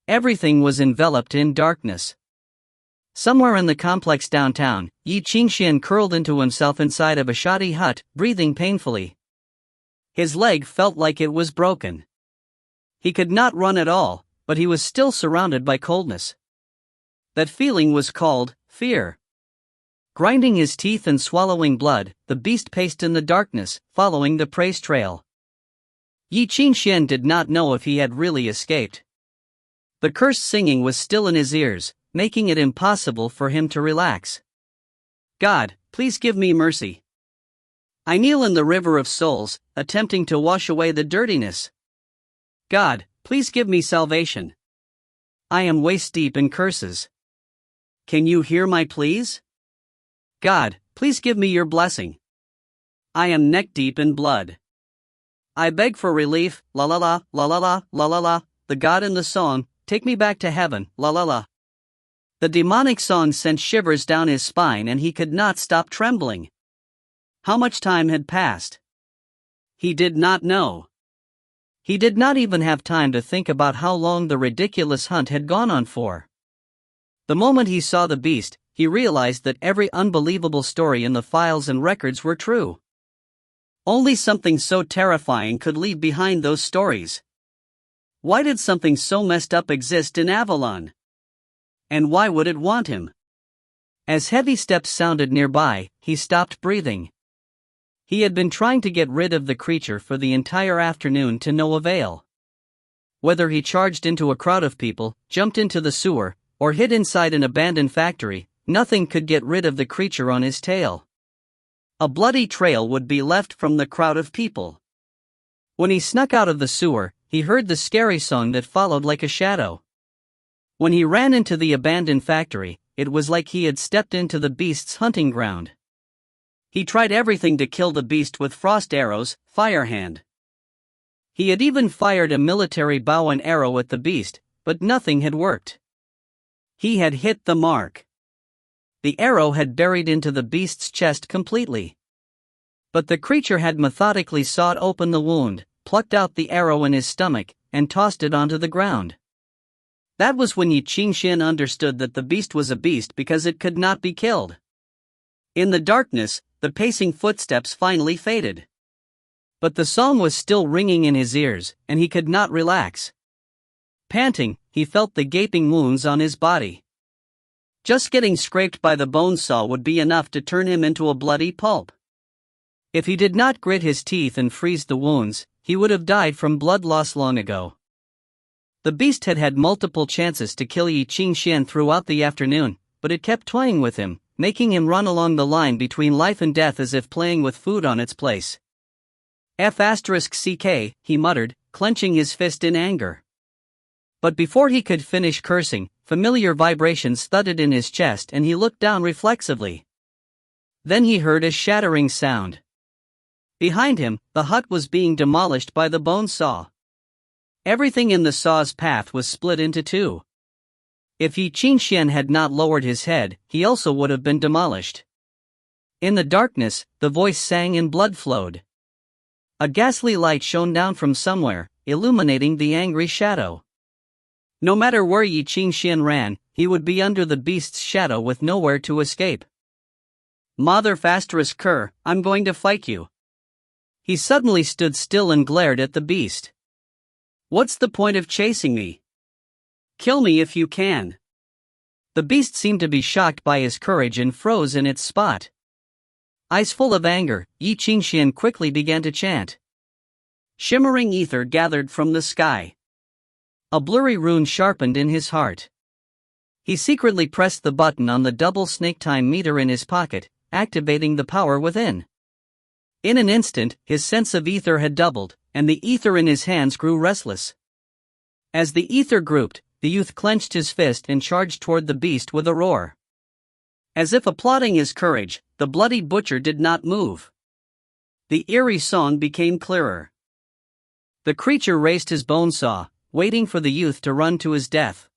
Everything was enveloped in darkness. Somewhere in the complex downtown, Ye Qingxuan curled into himself inside of a shoddy hut, breathing painfully. His leg felt like it was broken. He could not run at all, but he was still surrounded by coldness. That feeling was called fear. Grinding his teeth and swallowing blood, the beast paced in the darkness, following the praise trail. Ye Qingxuan did not know if he had really escaped. The cursed singing was still in his ears, making it impossible for him to relax. God, please give me mercy. I kneel in the river of souls, attempting to wash away the dirtiness. God, please give me salvation. I am waist deep in curses. Can you hear my pleas? God, please give me your blessing. I am neck deep in blood. I beg for relief, la la la, la la la, la la la, the God in the song, take me back to heaven, la la la. The demonic song sent shivers down his spine and he could not stop trembling. How much time had passed? He did not know. He did not even have time to think about how long the ridiculous hunt had gone on for. The moment he saw the beast, he realized that every unbelievable story in the files and records were true. Only something so terrifying could leave behind those stories. Why did something so messed up exist in Avalon? And why would it want him? As heavy steps sounded nearby, he stopped breathing. He had been trying to get rid of the creature for the entire afternoon to no avail. Whether he charged into a crowd of people, jumped into the sewer, or hid inside an abandoned factory, nothing could get rid of the creature on his tail. A bloody trail would be left from the crowd of people. When he snuck out of the sewer, he heard the scary song that followed like a shadow. When he ran into the abandoned factory, it was like he had stepped into the beast's hunting ground. He tried everything to kill the beast with frost arrows, firehand. He had even fired a military bow and arrow at the beast, but nothing had worked. He had hit the mark. the arrow had buried into the beast's chest completely. But the creature had methodically sawed open the wound, plucked out the arrow in his stomach, and tossed it onto the ground. That was when Ye Qingxuan understood that the beast was a beast because it could not be killed. In the darkness, the pacing footsteps finally faded. But the song was still ringing in his ears, and he could not relax. Panting, he felt the gaping wounds on his body. Just getting scraped by the bone saw would be enough to turn him into a bloody pulp. If he did not grit his teeth and freeze the wounds, he would have died from blood loss long ago. The beast had had multiple chances to kill Ye Qingxuan throughout the afternoon, but it kept toying with him, making him run along the line between life and death as if playing with food on its place. F***ck, he muttered, clenching his fist in anger. But before he could finish cursing, familiar vibrations thudded in his chest and he looked down reflexively. Then he heard a shattering sound. Behind him, the hut was being demolished by the bone saw. Everything in the saw's path was split into two. If Ye Qingxuan had not lowered his head, he also would have been demolished. In the darkness, the voice sang and blood flowed. A ghastly light shone down from somewhere, illuminating the angry shadow. No matter where Ye Qingxuan ran, he would be under the beast's shadow with nowhere to escape. Mother ***, I'm going to fight you. He suddenly stood still and glared at the beast. What's the point of chasing me? Kill me if you can. The beast seemed to be shocked by his courage and froze in its spot. Eyes full of anger, Ye Qingxuan quickly began to chant. Shimmering ether gathered from the sky. A blurry rune sharpened in his heart. He secretly pressed the button on the double snake time meter in his pocket, activating the power within. In an instant, his sense of ether had doubled, and the ether in his hands grew restless. As the ether grouped, the youth clenched his fist and charged toward the beast with a roar. As if applauding his courage, the bloody butcher did not move. The eerie song became clearer. The creature raised his bone saw, waiting for the youth to run to his death.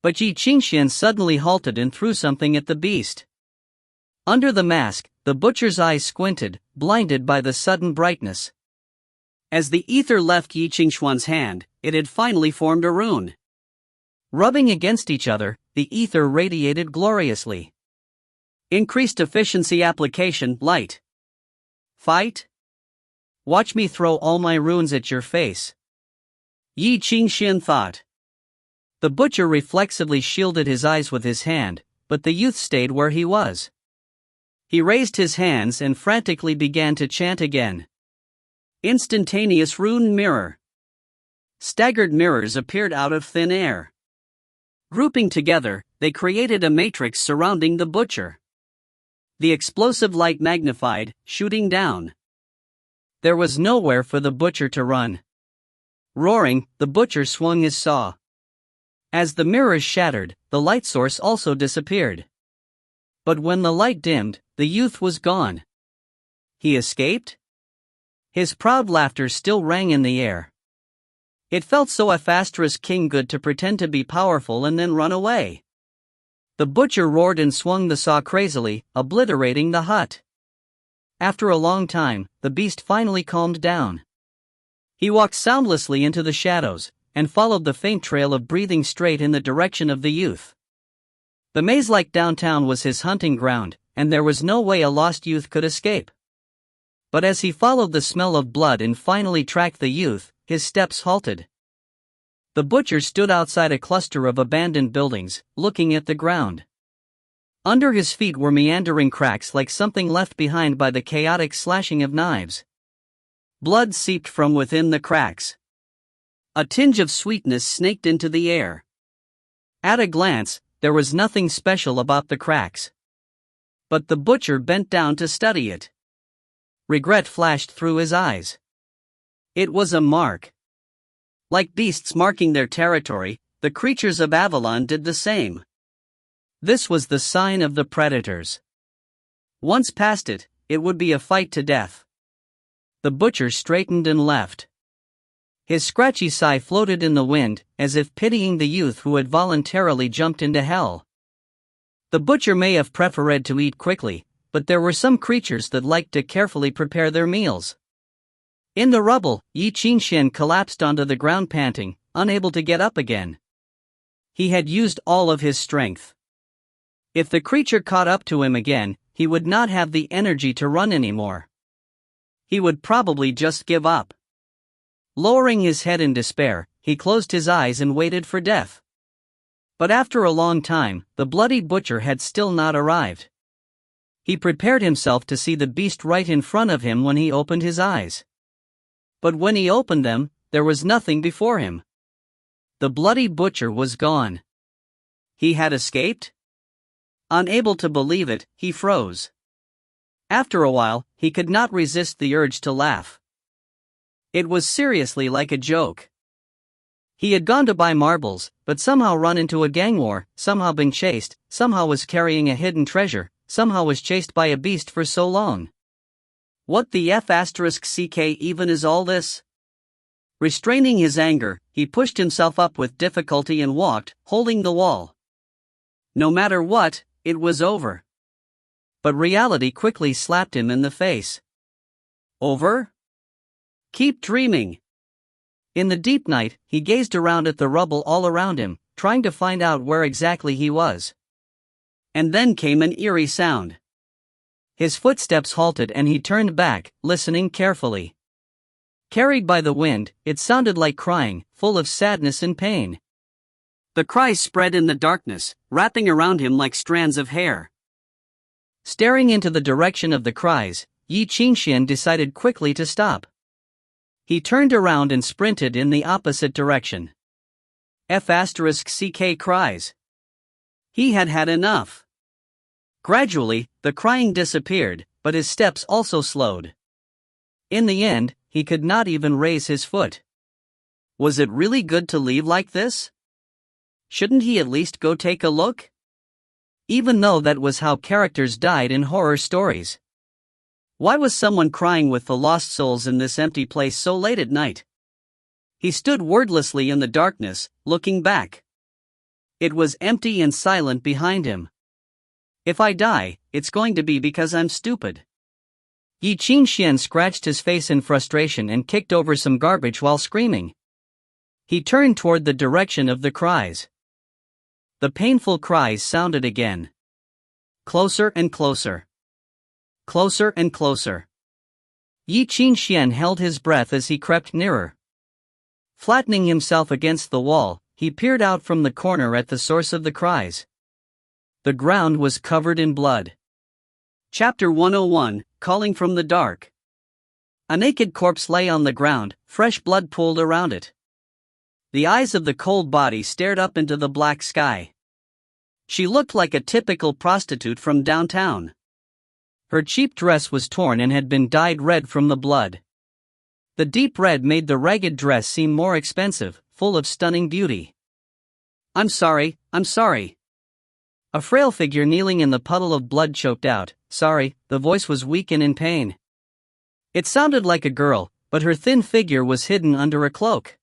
But Ye Qingxuan suddenly halted and threw something at the beast. Under the mask, the butcher's eyes squinted, blinded by the sudden brightness. As the ether left Ye Qingxuan's hand, it had finally formed a rune. Rubbing against each other, the ether radiated gloriously. Increased efficiency application, light. Fight? Watch me throw all my runes at your face. Ye Qingxuan thought. The butcher reflexively shielded his eyes with his hand, but the youth stayed where he was. He raised his hands and frantically began to chant again. Instantaneous rune mirror. Staggered mirrors appeared out of thin air. Grouping together, they created a matrix surrounding the butcher. The explosive light magnified, shooting down. There was nowhere for the butcher to run. Roaring, the butcher swung his saw. As the mirrors shattered, the light source also disappeared. But when the light dimmed, the youth was gone. He escaped? His proud laughter still rang in the air. It felt so ***king good to pretend to be powerful and then run away. The butcher roared and swung the saw crazily, obliterating the hut. After a long time, the beast finally calmed down. He walked soundlessly into the shadows, and followed the faint trail of breathing straight in the direction of the youth. The maze-like downtown was his hunting ground, and there was no way a lost youth could escape. But as he followed the smell of blood and finally tracked the youth, his steps halted. The butcher stood outside a cluster of abandoned buildings, looking at the ground. Under his feet were meandering cracks like something left behind by the chaotic slashing of knives. Blood seeped from within the cracks. A tinge of sweetness snaked into the air. At a glance, there was nothing special about the cracks. But the butcher bent down to study it. Regret flashed through his eyes. It was a mark. Like beasts marking their territory, the creatures of Avalon did the same. This was the sign of the predators. Once past it, it would be a fight to death. The butcher straightened and left. His scratchy sigh floated in the wind, as if pitying the youth who had voluntarily jumped into hell. The butcher may have preferred to eat quickly, but there were some creatures that liked to carefully prepare their meals. In the rubble, Ye Qingxuan collapsed onto the ground panting, unable to get up again. He had used all of his strength. If the creature caught up to him again, he would not have the energy to run anymore. He would probably just give up. Lowering his head in despair, he closed his eyes and waited for death. But after a long time, the bloody butcher had still not arrived. He prepared himself to see the beast right in front of him when he opened his eyes. But when he opened them, there was nothing before him. The bloody butcher was gone. He had escaped? Unable to believe it, he froze. After a while, he could not resist the urge to laugh. It was seriously like a joke. He had gone to buy marbles, but somehow run into a gang war, somehow been chased, somehow was carrying a hidden treasure, somehow was chased by a beast for so long. What the F***ck even is all this? Restraining his anger, he pushed himself up with difficulty and walked, holding the wall. No matter what, it was over. But reality quickly slapped him in the face. Over? Keep dreaming. In the deep night, he gazed around at the rubble all around him, trying to find out where exactly he was. And then came an eerie sound. His footsteps halted and he turned back, listening carefully. Carried by the wind, it sounded like crying, full of sadness and pain. The cries spread in the darkness, wrapping around him like strands of hair. Staring into the direction of the cries, Ye Qingxuan decided quickly to stop. He turned around and sprinted in the opposite direction. F***ck cries. He had had enough. Gradually, the crying disappeared, but his steps also slowed. In the end, he could not even raise his foot. Was it really good to leave like this? Shouldn't he at least go take a look? Even though that was how characters died in horror stories. Why was someone crying with the lost souls in this empty place so late at night? He stood wordlessly in the darkness, looking back. It was empty and silent behind him. If I die, it's going to be because I'm stupid. Ye Qingxuan scratched his face in frustration and kicked over some garbage while screaming. He turned toward the direction of the cries. The painful cries sounded again. Closer and closer. Closer and closer. Ye Qingxuan held his breath as he crept nearer. Flattening himself against the wall, he peered out from the corner at the source of the cries. The ground was covered in blood. Chapter 101, Calling from the Dark. A naked corpse lay on the ground, fresh blood pooled around it. The eyes of the cold body stared up into the black sky. She looked like a typical prostitute from downtown. Her cheap dress was torn and had been dyed red from the blood. The deep red made the ragged dress seem more expensive, full of stunning beauty. I'm sorry. A frail figure kneeling in the puddle of blood choked out, sorry. The voice was weak and in pain. It sounded like a girl, but her thin figure was hidden under a cloak.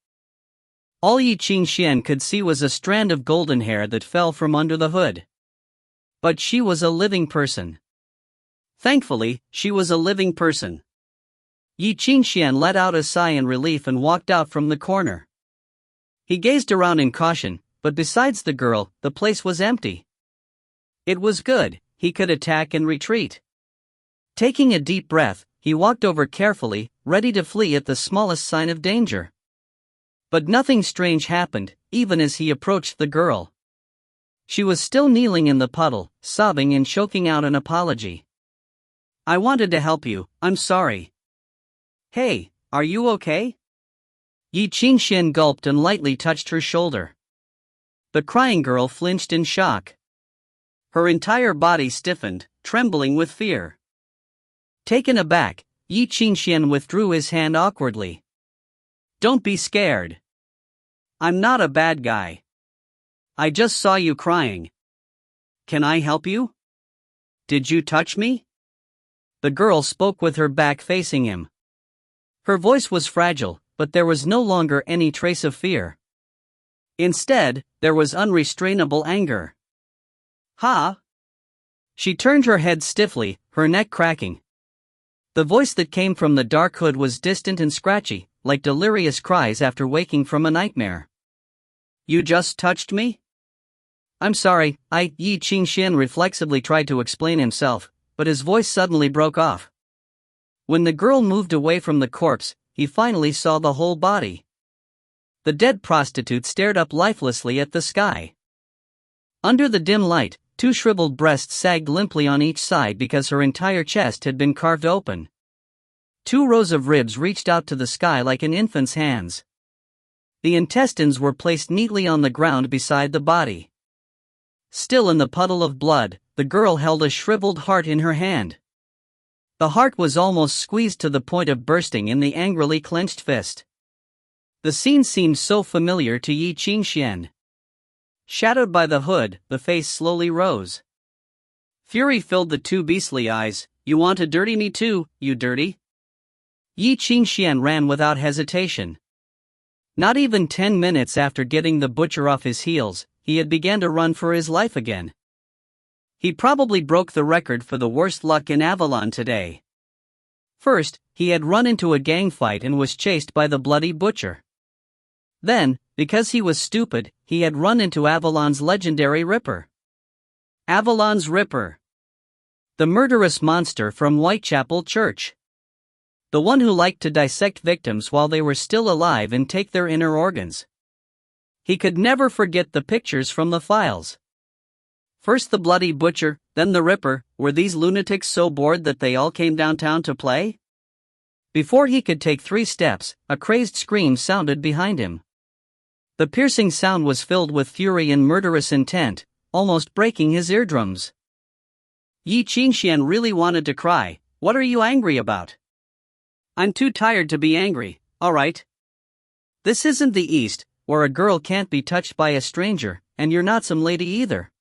All Ye Qingxuan could see was a strand of golden hair that fell from under the hood. But she was a living person. Thankfully, she was a living person. Ye Qingxuan let out a sigh in relief and walked out from the corner. He gazed around in caution, but besides the girl, the place was empty. It was good, he could attack and retreat. Taking a deep breath, he walked over carefully, ready to flee at the smallest sign of danger. But nothing strange happened, even as he approached the girl. She was still kneeling in the puddle, sobbing and choking out an apology. I wanted to help you, I'm sorry. Hey, are you okay? Ye Qingxuan gulped and lightly touched her shoulder. The crying girl flinched in shock. Her entire body stiffened, trembling with fear. Taken aback, Ye Qingxuan withdrew his hand awkwardly. Don't be scared. I'm not a bad guy. I just saw you crying. Can I help you? Did you touch me? The girl spoke with her back facing him. Her voice was fragile, but there was no longer any trace of fear. Instead, there was unrestrainable anger. Ha! She turned her head stiffly, her neck cracking. The voice that came from the dark hood was distant and scratchy, like delirious cries after waking from a nightmare. You just touched me? I'm sorry, Ye Qingxuan reflexively tried to explain himself, but his voice suddenly broke off. When the girl moved away from the corpse, he finally saw the whole body. The dead prostitute stared up lifelessly at the sky. Under the dim light, 2 shriveled breasts sagged limply on each side because her entire chest had been carved open. 2 rows of ribs reached out to the sky like an infant's hands. The intestines were placed neatly on the ground beside the body. Still in the puddle of blood, the girl held a shriveled heart in her hand. The heart was almost squeezed to the point of bursting in the angrily clenched fist. The scene seemed so familiar to Ye Qingxuan. Shadowed by the hood, the face slowly rose. Fury filled the 2 beastly eyes. You want to dirty me too, you dirty? Ye Qingxuan ran without hesitation. Not even 10 minutes after getting the butcher off his heels, he had begun to run for his life again. He probably broke the record for the worst luck in Avalon today. First, he had run into a gang fight and was chased by the bloody butcher. Then, because he was stupid, he had run into Avalon's legendary Ripper. Avalon's Ripper. The murderous monster from Whitechapel Church. The one who liked to dissect victims while they were still alive and take their inner organs. He could never forget the pictures from the files. First the bloody butcher, then the Ripper. Were these lunatics so bored that they all came downtown to play? Before he could take 3 steps, a crazed scream sounded behind him. The piercing sound was filled with fury and murderous intent, almost breaking his eardrums. Ye Qingxuan really wanted to cry. What are you angry about? I'm too tired to be angry, alright? This isn't the East, where a girl can't be touched by a stranger, and you're not some lady either.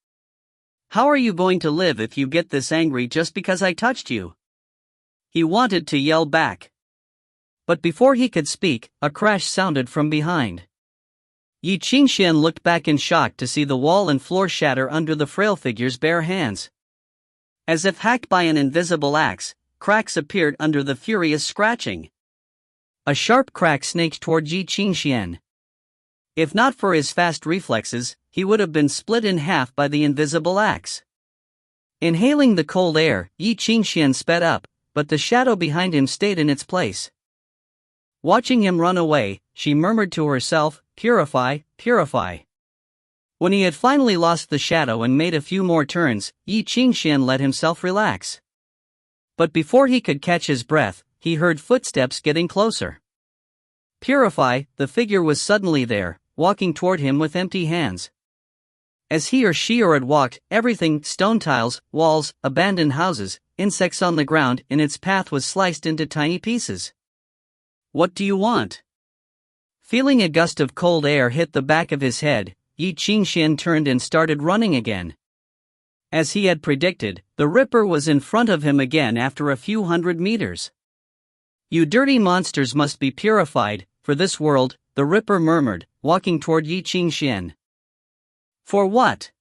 How are you going to live if you get this angry just because I touched you? He wanted to yell back. But before he could speak, a crash sounded from behind. Ye Qingxuan looked back in shock to see the wall and floor shatter under the frail figure's bare hands. As if hacked by an invisible axe, cracks appeared under the furious scratching. A sharp crack snaked toward Ye Qingxuan. If not for his fast reflexes, he would have been split in half by the invisible axe. Inhaling the cold air, Ye Qingxuan sped up, but the shadow behind him stayed in its place. Watching him run away, she murmured to herself, "Purify, purify." When he had finally lost the shadow and made a few more turns, Ye Qingxuan let himself relax. But before he could catch his breath, he heard footsteps getting closer. Purify, the figure was suddenly there, walking toward him with empty hands. As he or she had walked, everything, stone tiles, walls, abandoned houses, insects on the ground, in its path was sliced into tiny pieces. What do you want? Feeling a gust of cold air hit the back of his head, Ye Qingxuan turned and started running again. As he had predicted, the Ripper was in front of him again after a few hundred meters. You dirty monsters must be purified, for this world, the Ripper murmured, walking toward Ye Qingxuan. For what?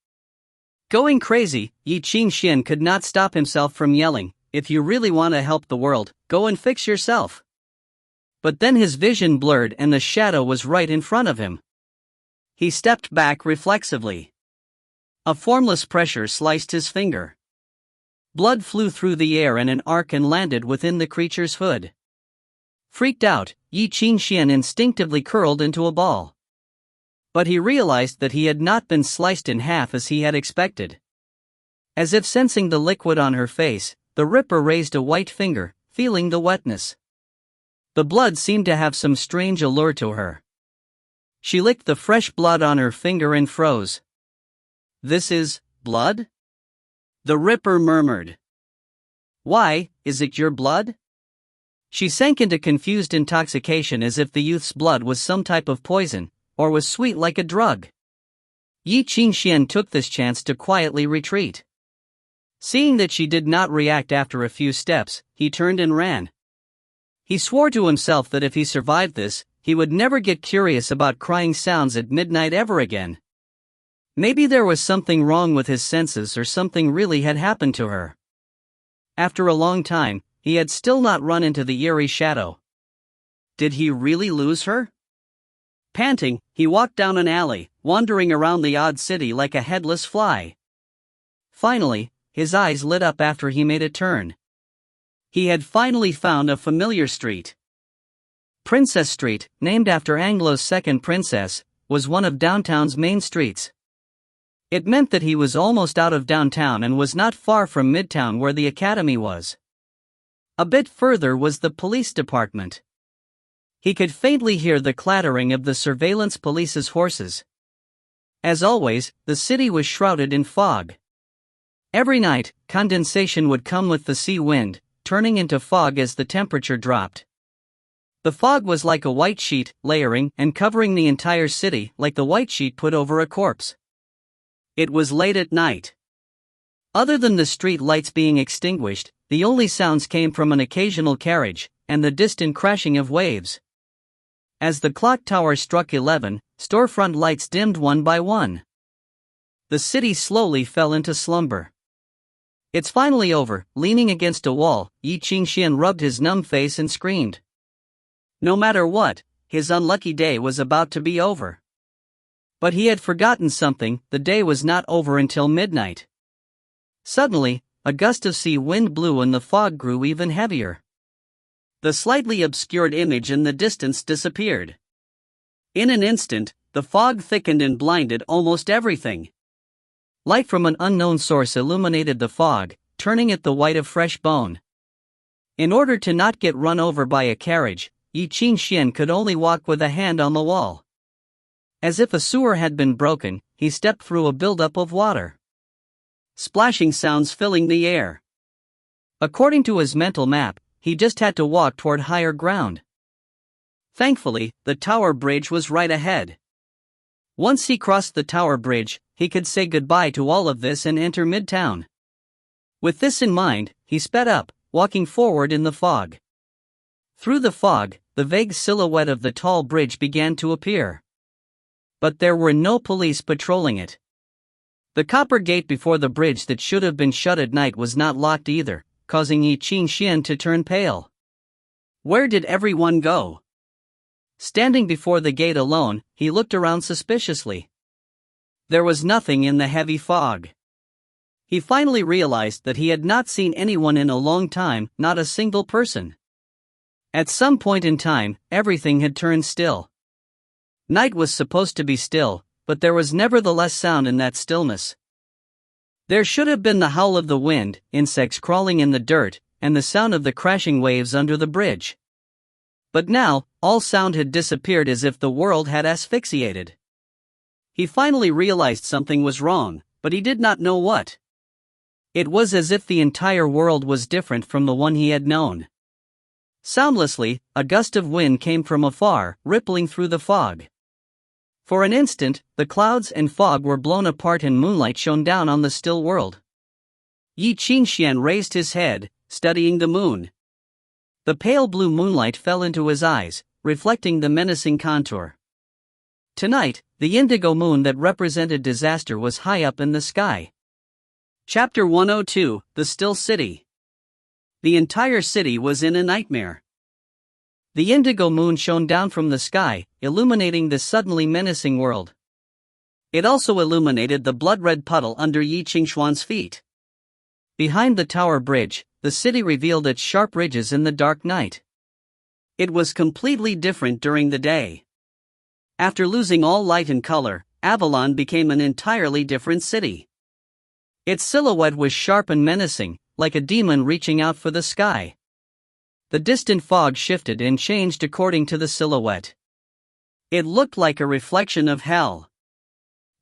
Going crazy, Ye Qingxuan could not stop himself from yelling, if you really want to help the world, go and fix yourself. But then his vision blurred and the shadow was right in front of him. He stepped back reflexively. A formless pressure sliced his finger. Blood flew through the air in an arc and landed within the creature's hood. Freaked out, Ye Qingxuan instinctively curled into a ball. But he realized that he had not been sliced in half as he had expected. As if sensing the liquid on her face, the Ripper raised a white finger, feeling the wetness. The blood seemed to have some strange allure to her. She licked the fresh blood on her finger and froze. This is blood? The Ripper murmured. Why, is it your blood? She sank into confused intoxication as if the youth's blood was some type of poison, or was sweet like a drug. Ye Qingxuan took this chance to quietly retreat. Seeing that she did not react after a few steps, he turned and ran. He swore to himself that if he survived this, he would never get curious about crying sounds at midnight ever again. Maybe there was something wrong with his senses or something really had happened to her. After a long time, he had still not run into the eerie shadow. Did he really lose her? Panting, he walked down an alley, wandering around the odd city like a headless fly. Finally, his eyes lit up after he made a turn. He had finally found a familiar street. Princess Street, named after Anglo's second princess, was one of downtown's main streets. It meant that he was almost out of downtown and was not far from Midtown where the academy was. A bit further was the police department. He could faintly hear the clattering of the surveillance police's horses. As always, the city was shrouded in fog. Every night, condensation would come with the sea wind, turning into fog as the temperature dropped. The fog was like a white sheet, layering and covering the entire city like the white sheet put over a corpse. It was late at night. Other than the street lights being extinguished, the only sounds came from an occasional carriage and the distant crashing of waves. As the clock tower struck 11, storefront lights dimmed one by one. The city slowly fell into slumber. It's finally over. Leaning against a wall, Ye Qingxuan rubbed his numb face and screamed. No matter what, his unlucky day was about to be over. But he had forgotten something. The day was not over until midnight. Suddenly, a gust of sea wind blew and the fog grew even heavier. The slightly obscured image in the distance disappeared. In an instant, the fog thickened and blinded almost everything. Light from an unknown source illuminated the fog, turning it the white of fresh bone. In order to not get run over by a carriage, Ye Qingxuan could only walk with a hand on the wall. As if a sewer had been broken, he stepped through a buildup of water. Splashing sounds filling the air. According to his mental map, he just had to walk toward higher ground. Thankfully, the tower bridge was right ahead. Once he crossed the tower bridge, he could say goodbye to all of this and enter Midtown. With this in mind, he sped up, walking forward in the fog. Through the fog, the vague silhouette of the tall bridge began to appear. But there were no police patrolling it. The copper gate before the bridge that should have been shut at night was not locked either, causing Ye Qingxuan to turn pale. Where did everyone go? Standing before the gate alone, he looked around suspiciously. There was nothing in the heavy fog. He finally realized that he had not seen anyone in a long time, not a single person. At some point in time, everything had turned still. Night was supposed to be still, but there was nevertheless sound in that stillness. There should have been the howl of the wind, insects crawling in the dirt, and the sound of the crashing waves under the bridge. But now, all sound had disappeared as if the world had asphyxiated. He finally realized something was wrong, but he did not know what. It was as if the entire world was different from the one he had known. Soundlessly, a gust of wind came from afar, rippling through the fog. For an instant, the clouds and fog were blown apart and moonlight shone down on the still world. Ye Qingxuan raised his head, studying the moon. The pale blue moonlight fell into his eyes, reflecting the menacing contour. Tonight, the indigo moon that represented disaster was high up in the sky. Chapter 102, The Still City. The entire city was in a nightmare. The indigo moon shone down from the sky, illuminating the suddenly menacing world. It also illuminated the blood-red puddle under Ye Qingxuan's feet. Behind the tower bridge, the city revealed its sharp ridges in the dark night. It was completely different during the day. After losing all light and color, Avalon became an entirely different city. Its silhouette was sharp and menacing, like a demon reaching out for the sky. The distant fog shifted and changed according to the silhouette. It looked like a reflection of hell.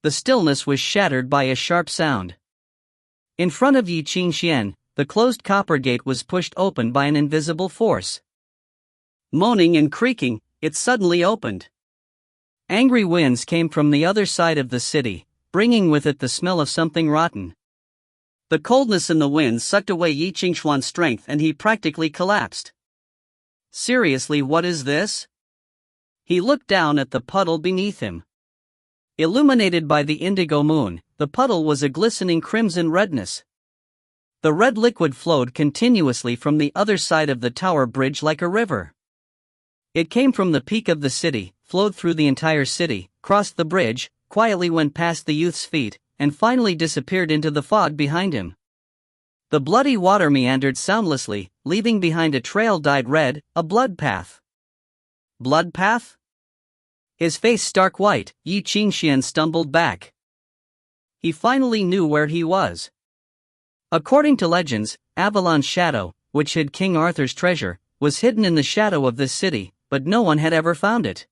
The stillness was shattered by a sharp sound. In front of Ye Qingxuan, the closed copper gate was pushed open by an invisible force. Moaning and creaking, it suddenly opened. Angry winds came from the other side of the city, bringing with it the smell of something rotten. The coldness in the wind sucked away Ye Qingxuan's strength and he practically collapsed. Seriously, what is this? He looked down at the puddle beneath him. Illuminated by the indigo moon, the puddle was a glistening crimson redness. The red liquid flowed continuously from the other side of the tower bridge like a river. It came from the peak of the city, flowed through the entire city, crossed the bridge, quietly went past the youth's feet, and finally disappeared into the fog behind him. The bloody water meandered soundlessly, leaving behind a trail dyed red, a blood path. Blood path? His face stark white, Ye Qingxuan stumbled back. He finally knew where he was. According to legends, Avalon's shadow, which hid King Arthur's treasure, was hidden in the shadow of this city, but no one had ever found it.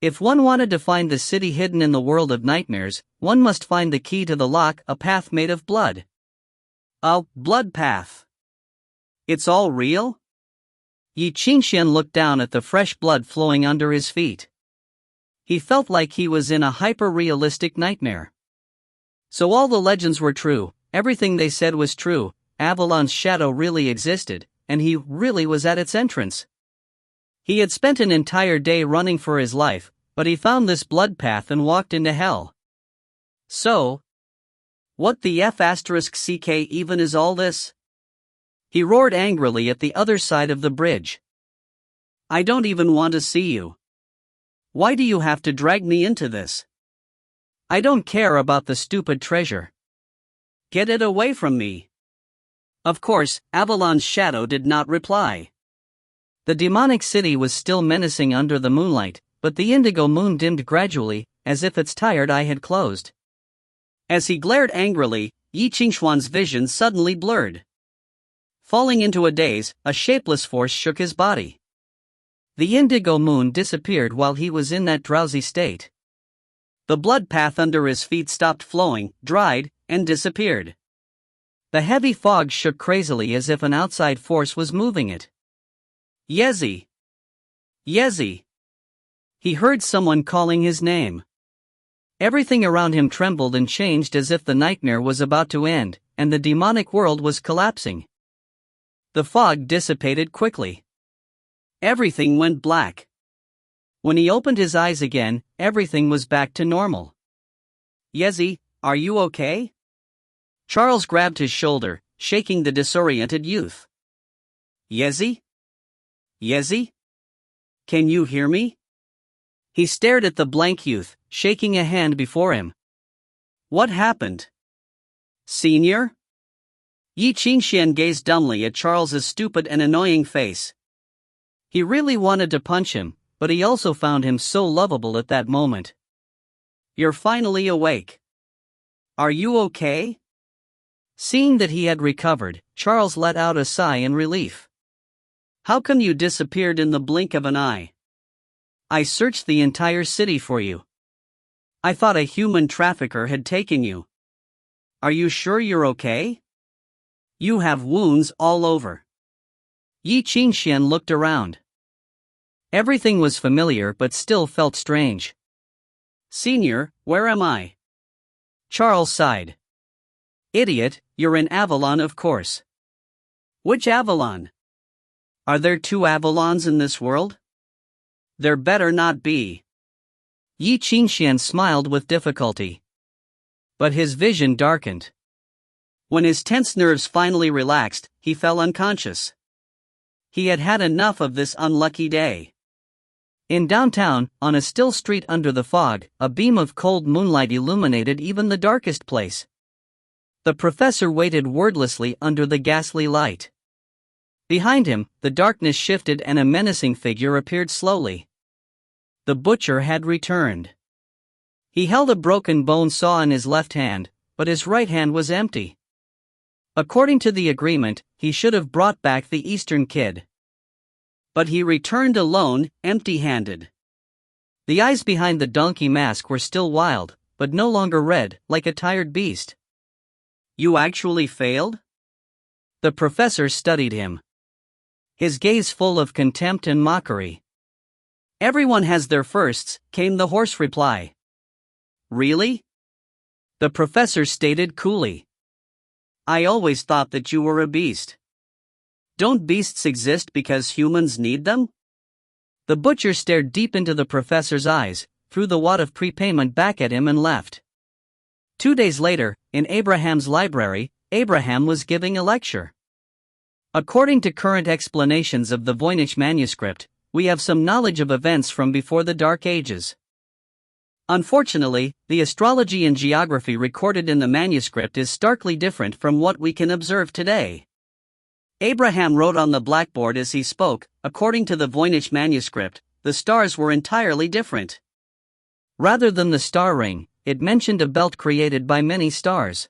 If one wanted to find the city hidden in the world of nightmares, one must find the key to the lock, a path made of blood. A blood path. It's all real? Ye Qingxuan looked down at the fresh blood flowing under his feet. He felt like he was in a hyper-realistic nightmare. So all the legends were true, everything they said was true, Avalon's shadow really existed, and he really was at its entrance. He had spent an entire day running for his life, but he found this blood path and walked into hell. So, what the f***ck even is all this? He roared angrily at the other side of the bridge. I don't even want to see you. Why do you have to drag me into this? I don't care about the stupid treasure. Get it away from me. Of course, Avalon's shadow did not reply. The demonic city was still menacing under the moonlight, but the indigo moon dimmed gradually, as if its tired eye had closed. As he glared angrily, Ye Qingxuan's vision suddenly blurred. Falling into a daze, a shapeless force shook his body. The indigo moon disappeared while he was in that drowsy state. The blood path under his feet stopped flowing, dried, and disappeared. The heavy fog shook crazily as if an outside force was moving it. Yezi! Yezi! He heard someone calling his name. Everything around him trembled and changed as if the nightmare was about to end, and the demonic world was collapsing. The fog dissipated quickly. Everything went black. When he opened his eyes again, everything was back to normal. Yezi, are you okay? Charles grabbed his shoulder, shaking the disoriented youth. Yezi? Yezi? Can you hear me? He stared at the blank youth, shaking a hand before him. What happened? Senior? Ye Qingxuan gazed dumbly at Charles's stupid and annoying face. He really wanted to punch him, but he also found him so lovable at that moment. You're finally awake. Are you okay? Seeing that he had recovered, Charles let out a sigh in relief. How come you disappeared in the blink of an eye? I searched the entire city for you. I thought a human trafficker had taken you. Are you sure you're okay? You have wounds all over. Ye Qingxuan looked around. Everything was familiar but still felt strange. Senior, where am I? Charles sighed. Idiot, you're in Avalon, of course. Which Avalon? Are there two Avalons in this world? There better not be. Ye Qingxuan smiled with difficulty. But his vision darkened. When his tense nerves finally relaxed, he fell unconscious. He had had enough of this unlucky day. In downtown, on a still street under the fog, a beam of cold moonlight illuminated even the darkest place. The professor waited wordlessly under the ghastly light. Behind him, the darkness shifted and a menacing figure appeared slowly. The butcher had returned. He held a broken bone saw in his left hand, but his right hand was empty. According to the agreement, he should have brought back the Eastern kid. But he returned alone, empty-handed. The eyes behind the donkey mask were still wild, but no longer red, like a tired beast. You actually failed? The professor studied him. His gaze full of contempt and mockery. Everyone has their firsts, came the hoarse reply. Really? The professor stated coolly. I always thought that you were a beast. Don't beasts exist because humans need them? The butcher stared deep into the professor's eyes, threw the wad of prepayment back at him and left. 2 days later, in Abraham's library, Abraham was giving a lecture. According to current explanations of the Voynich manuscript, we have some knowledge of events from before the Dark Ages. Unfortunately, the astrology and geography recorded in the manuscript is starkly different from what we can observe today. Abraham wrote on the blackboard as he spoke. According to the Voynich manuscript, the stars were entirely different. Rather than the star ring, it mentioned a belt created by many stars.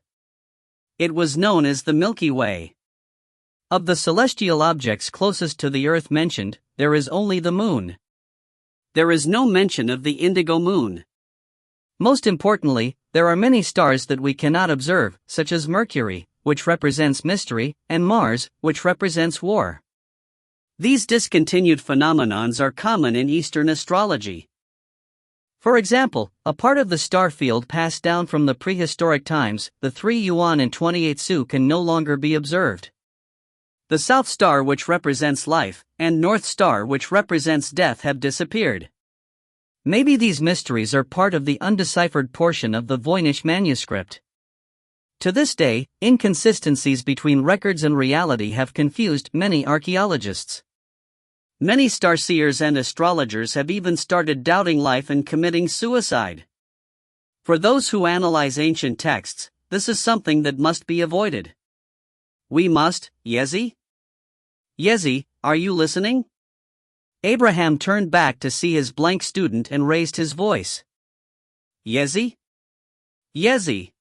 It was known as the Milky Way. Of the celestial objects closest to the Earth mentioned, there is only the moon. There is no mention of the indigo moon. Most importantly, there are many stars that we cannot observe, such as Mercury, which represents mystery, and Mars, which represents war. These discontinued phenomenons are common in Eastern astrology. For example, a part of the star field passed down from the prehistoric times, the 3 Yuan and 28 Su, can no longer be observed. The South Star, which represents life, and North Star, which represents death, have disappeared. Maybe these mysteries are part of the undeciphered portion of the Voynich manuscript. To this day, inconsistencies between records and reality have confused many archaeologists. Many starseers and astrologers have even started doubting life and committing suicide. For those who analyze ancient texts, this is something that must be avoided. We must, Yezi? Yezi, are you listening? Abraham turned back to see his blank student and raised his voice. Yezi? Yezi!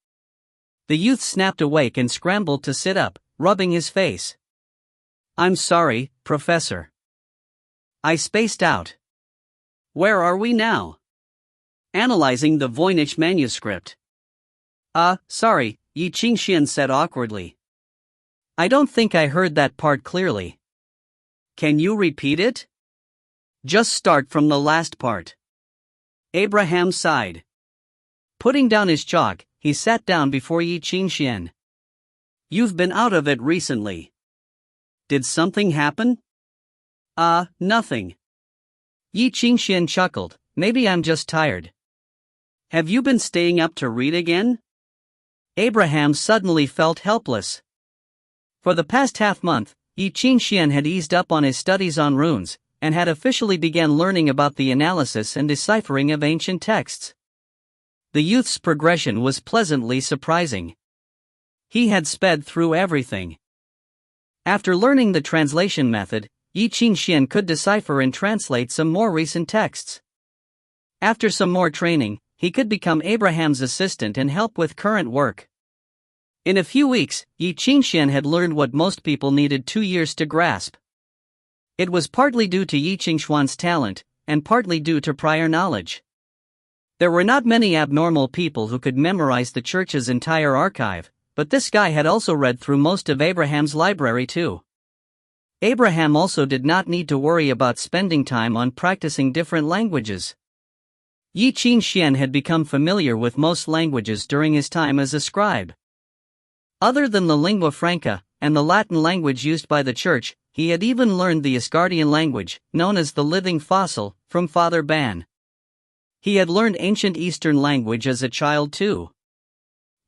The youth snapped awake and scrambled to sit up, rubbing his face. I'm sorry, Professor. I spaced out. Where are we now? Analyzing the Voynich manuscript. Sorry, Ye Qingxuan said awkwardly. I don't think I heard that part clearly. Can you repeat it? Just start from the last part. Abraham sighed. Putting down his chalk, he sat down before Ye Qingxuan. You've been out of it recently. Did something happen? Nothing. Ye Qingxuan chuckled. Maybe I'm just tired. Have you been staying up to read again? Abraham suddenly felt helpless. For the past half-month, Ye Qingxuan had eased up on his studies on runes, and had officially begun learning about the analysis and deciphering of ancient texts. The youth's progression was pleasantly surprising. He had sped through everything. After learning the translation method, Ye Qingxuan could decipher and translate some more recent texts. After some more training, he could become Abraham's assistant and help with current work. In a few weeks, Ye Qingxuan had learned what most people needed 2 years to grasp. It was partly due to Ye Qingxuan's talent, and partly due to prior knowledge. There were not many abnormal people who could memorize the church's entire archive, but this guy had also read through most of Abraham's library too. Abraham also did not need to worry about spending time on practicing different languages. Ye Qingxuan had become familiar with most languages during his time as a scribe. Other than the lingua franca, and the Latin language used by the church, he had even learned the Asgardian language, known as the living fossil, from Father Ban. He had learned ancient Eastern language as a child too.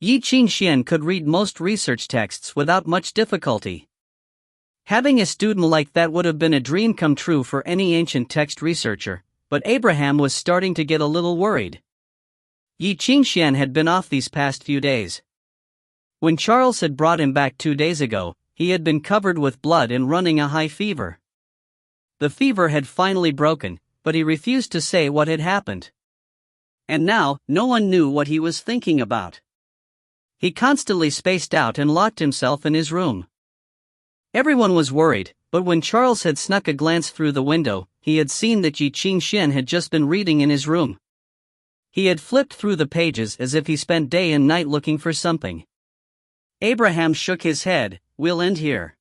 Ye Qingxuan could read most research texts without much difficulty. Having a student like that would have been a dream come true for any ancient text researcher, but Abraham was starting to get a little worried. Ye Qingxuan had been off these past few days. When Charles had brought him back 2 days ago, he had been covered with blood and running a high fever. The fever had finally broken, but he refused to say what had happened. And now, no one knew what he was thinking about. He constantly spaced out and locked himself in his room. Everyone was worried, but when Charles had snuck a glance through the window, he had seen that Ye Qingxuan had just been reading in his room. He had flipped through the pages as if he spent day and night looking for something. Abraham shook his head. We'll end here.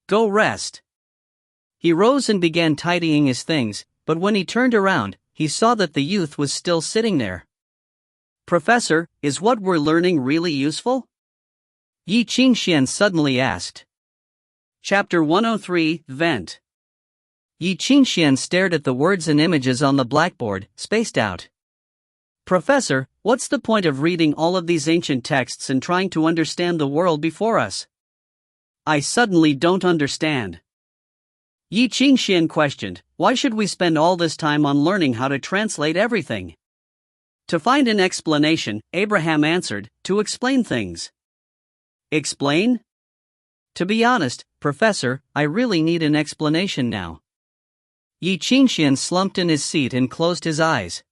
Go rest. He rose and began tidying his things, but when he turned around, he saw that the youth was still sitting there. Professor, is what we're learning really useful? Ye Qingxuan suddenly asked. Chapter 103, Vent. Ye Qingxuan stared at the words and images on the blackboard, spaced out. Professor, what's the point of reading all of these ancient texts and trying to understand the world before us? I suddenly don't understand. Ye Qingxuan questioned, why should we spend all this time on learning how to translate everything? To find an explanation, Abraham answered, to explain things. Explain? To be honest, Professor, I really need an explanation now. Ye Qingxuan slumped in his seat and closed his eyes.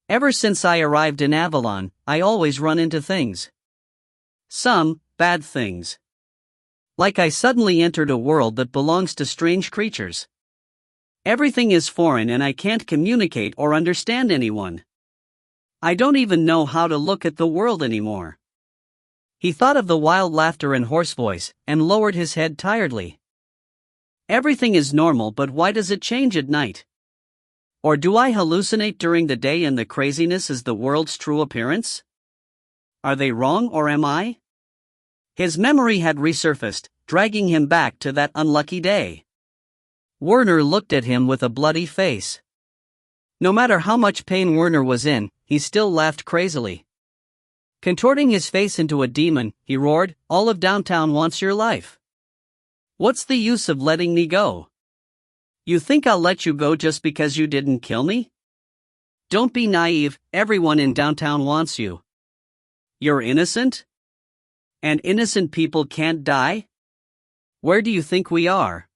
Ever since I arrived in Avalon, I always run into things. Some bad things. Like I suddenly entered a world that belongs to strange creatures. Everything is foreign and I can't communicate or understand anyone. I don't even know how to look at the world anymore. He thought of the wild laughter and hoarse voice, and lowered his head tiredly. Everything is normal, but why does it change at night? Or do I hallucinate during the day and the craziness is the world's true appearance? Are they wrong or am I? His memory had resurfaced, dragging him back to that unlucky day. Werner looked at him with a bloody face. No matter how much pain Werner was in, he still laughed crazily. Contorting his face into a demon, he roared, all of downtown wants your life. What's the use of letting me go? You think I'll let you go just because you didn't kill me? Don't be naive, everyone in downtown wants you. You're innocent? And innocent people can't die? Where do you think we are?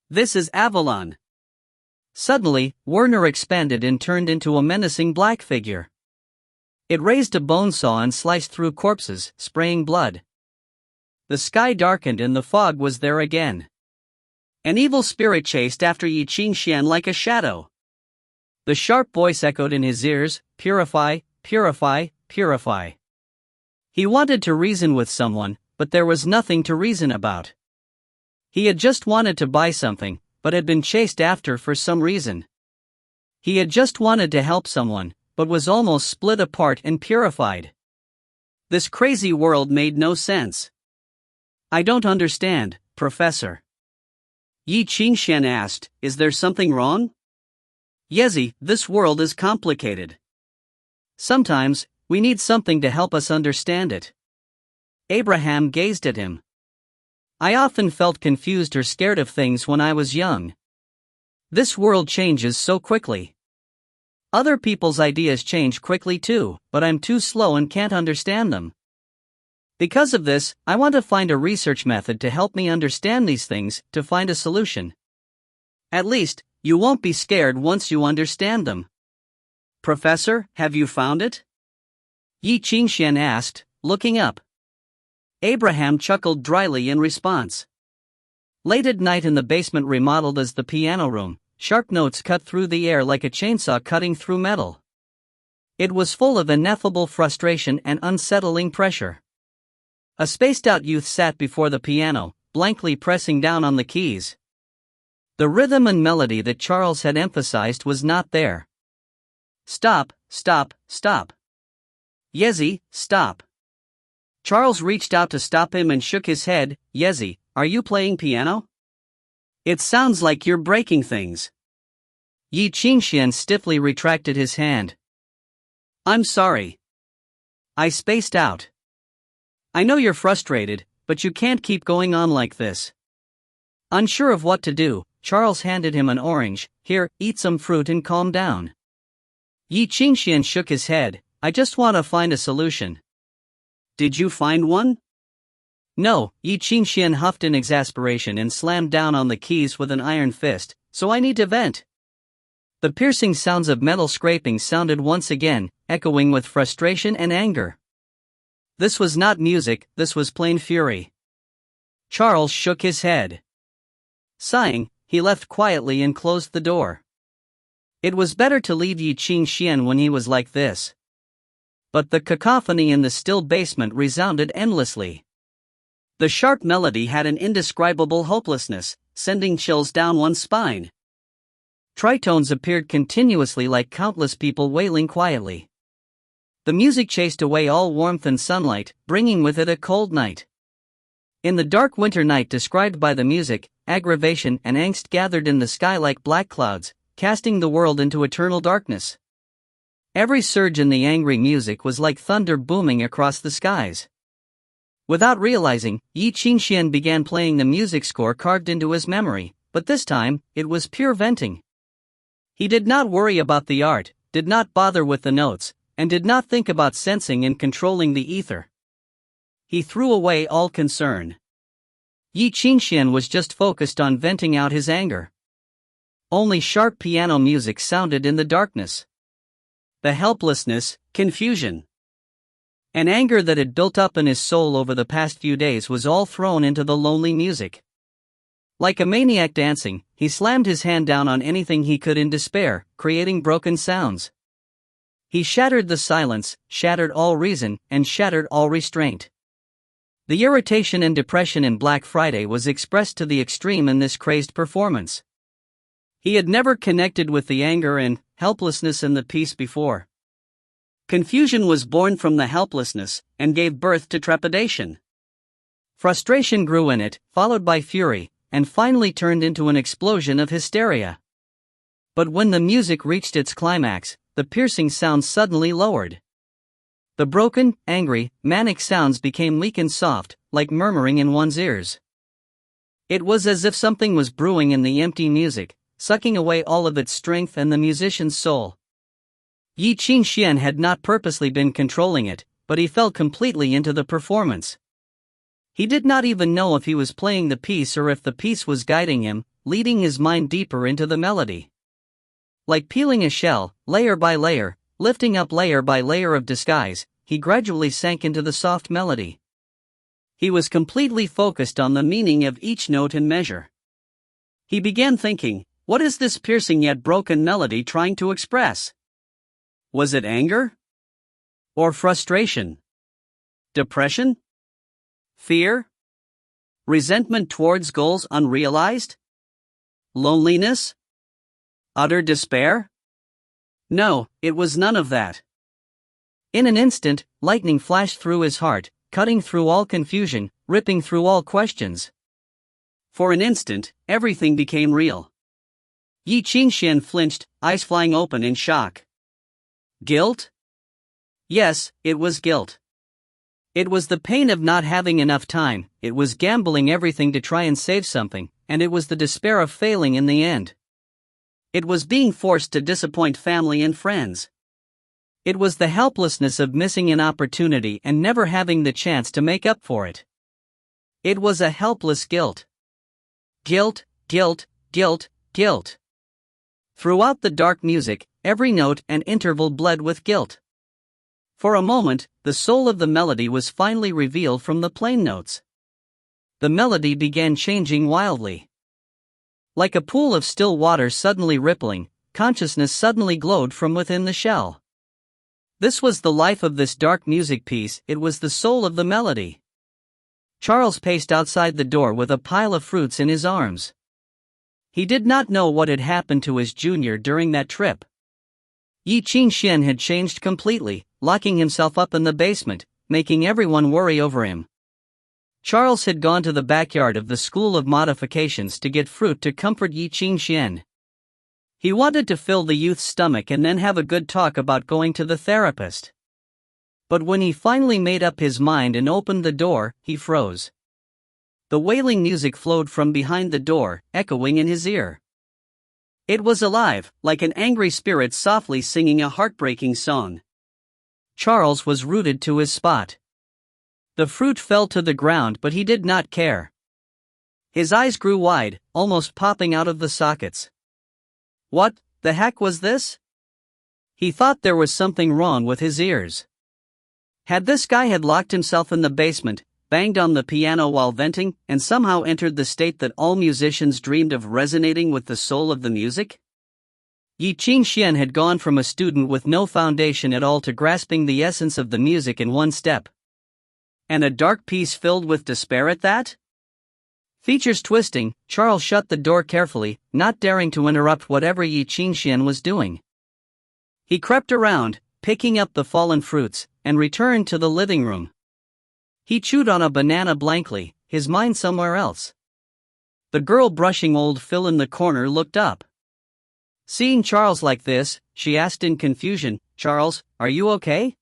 This is Avalon. Suddenly, Werner expanded and turned into a menacing black figure. It raised a bone saw and sliced through corpses, spraying blood. The sky darkened and the fog was there again. An evil spirit chased after Ye Qingxuan like a shadow. The sharp voice echoed in his ears, purify, purify, purify. He wanted to reason with someone, but there was nothing to reason about. He had just wanted to buy something, but had been chased after for some reason. He had just wanted to help someone, but was almost split apart and purified. This crazy world made no sense. I don't understand, Professor. Ye Qingxuan asked, is there something wrong? Yezi, this world is complicated. Sometimes, we need something to help us understand it. Abraham gazed at him. I often felt confused or scared of things when I was young. This world changes so quickly. Other people's ideas change quickly too, but I'm too slow and can't understand them. Because of this, I want to find a research method to help me understand these things, to find a solution. At least, you won't be scared once you understand them. Professor, have you found it? Ye Qingxuan asked, looking up. Abraham chuckled dryly in response. Late at night in the basement remodeled as the piano room, sharp notes cut through the air like a chainsaw cutting through metal. It was full of ineffable frustration and unsettling pressure. A spaced-out youth sat before the piano, blankly pressing down on the keys. The rhythm and melody that Charles had emphasized was not there. Stop, stop, stop. Yezi, stop. Charles reached out to stop him and shook his head. Yezi, are you playing piano? It sounds like you're breaking things. Ye Qingxuan stiffly retracted his hand. I'm sorry. I spaced out. I know you're frustrated, but you can't keep going on like this. Unsure of what to do, Charles handed him an orange. Here, eat some fruit and calm down. Ye Qingxuan shook his head. I just want to find a solution. Did you find one? No, Ye Qingxuan huffed in exasperation and slammed down on the keys with an iron fist, so I need to vent. The piercing sounds of metal scraping sounded once again, echoing with frustration and anger. This was not music, this was plain fury. Charles shook his head. Sighing, he left quietly and closed the door. It was better to leave Ye Qingxuan when he was like this. But the cacophony in the still basement resounded endlessly. The sharp melody had an indescribable hopelessness, sending chills down one's spine. Tritones appeared continuously like countless people wailing quietly. The music chased away all warmth and sunlight, bringing with it a cold night. In the dark winter night described by the music, aggravation and angst gathered in the sky like black clouds, casting the world into eternal darkness. Every surge in the angry music was like thunder booming across the skies. Without realizing, Ye Qingxuan began playing the music score carved into his memory, but this time, it was pure venting. He did not worry about the art, did not bother with the notes, and did not think about sensing and controlling the ether. He threw away all concern. Ye Qingxuan was just focused on venting out his anger. Only sharp piano music sounded in the darkness. The helplessness, confusion, and anger that had built up in his soul over the past few days was all thrown into the lonely music. Like a maniac dancing, he slammed his hand down on anything he could in despair, creating broken sounds. He shattered the silence, shattered all reason, and shattered all restraint. The irritation and depression in Black Friday was expressed to the extreme in this crazed performance. He had never connected with the anger and helplessness in the piece before. Confusion was born from the helplessness, and gave birth to trepidation. Frustration grew in it, followed by fury, and finally turned into an explosion of hysteria. But when the music reached its climax, the piercing sounds suddenly lowered. The broken, angry, manic sounds became weak and soft, like murmuring in one's ears. It was as if something was brewing in the empty music, sucking away all of its strength and the musician's soul. Ye Qingxuan had not purposely been controlling it, but he fell completely into the performance. He did not even know if he was playing the piece or if the piece was guiding him, leading his mind deeper into the melody. Like peeling a shell, layer by layer, lifting up layer by layer of disguise, he gradually sank into the soft melody. He was completely focused on the meaning of each note and measure. He began thinking, what is this piercing yet broken melody trying to express? Was it anger? Or frustration? Depression? Fear? Resentment towards goals unrealized? Loneliness? Utter despair? No, it was none of that. In an instant, lightning flashed through his heart, cutting through all confusion, ripping through all questions. For an instant, everything became real. Ye Qingxuan flinched, eyes flying open in shock. Guilt? Yes, it was guilt. It was the pain of not having enough time, it was gambling everything to try and save something, and it was the despair of failing in the end. It was being forced to disappoint family and friends. It was the helplessness of missing an opportunity and never having the chance to make up for it. It was a helpless guilt. Guilt, guilt, guilt, guilt. Throughout the dark music, every note and interval bled with guilt. For a moment, the soul of the melody was finally revealed from the plain notes. The melody began changing wildly. Like a pool of still water suddenly rippling, consciousness suddenly glowed from within the shell. This was the life of this dark music piece, it was the soul of the melody. Charles paced outside the door with a pile of fruits in his arms. He did not know what had happened to his junior during that trip. Ye Qingxuan had changed completely, locking himself up in the basement, making everyone worry over him. Charles had gone to the backyard of the School of Modifications to get fruit to comfort Ye Qingxuan. He wanted to fill the youth's stomach and then have a good talk about going to the therapist. But when he finally made up his mind and opened the door, he froze. The wailing music flowed from behind the door, echoing in his ear. It was alive, like an angry spirit softly singing a heartbreaking song. Charles was rooted to his spot. The fruit fell to the ground, but he did not care. His eyes grew wide, almost popping out of the sockets. What the heck was this? He thought there was something wrong with his ears. Had this guy had locked himself in the basement, banged on the piano while venting, and somehow entered the state that all musicians dreamed of, resonating with the soul of the music? Ye Qingxuan had gone from a student with no foundation at all to grasping the essence of the music in one step. And a dark piece filled with despair at that? Features twisting, Charles shut the door carefully, not daring to interrupt whatever Ye Qingxuan was doing. He crept around, picking up the fallen fruits, and returned to the living room. He chewed on a banana blankly, his mind somewhere else. The girl brushing old Phil in the corner looked up. Seeing Charles like this, she asked in confusion, Charles, are you okay?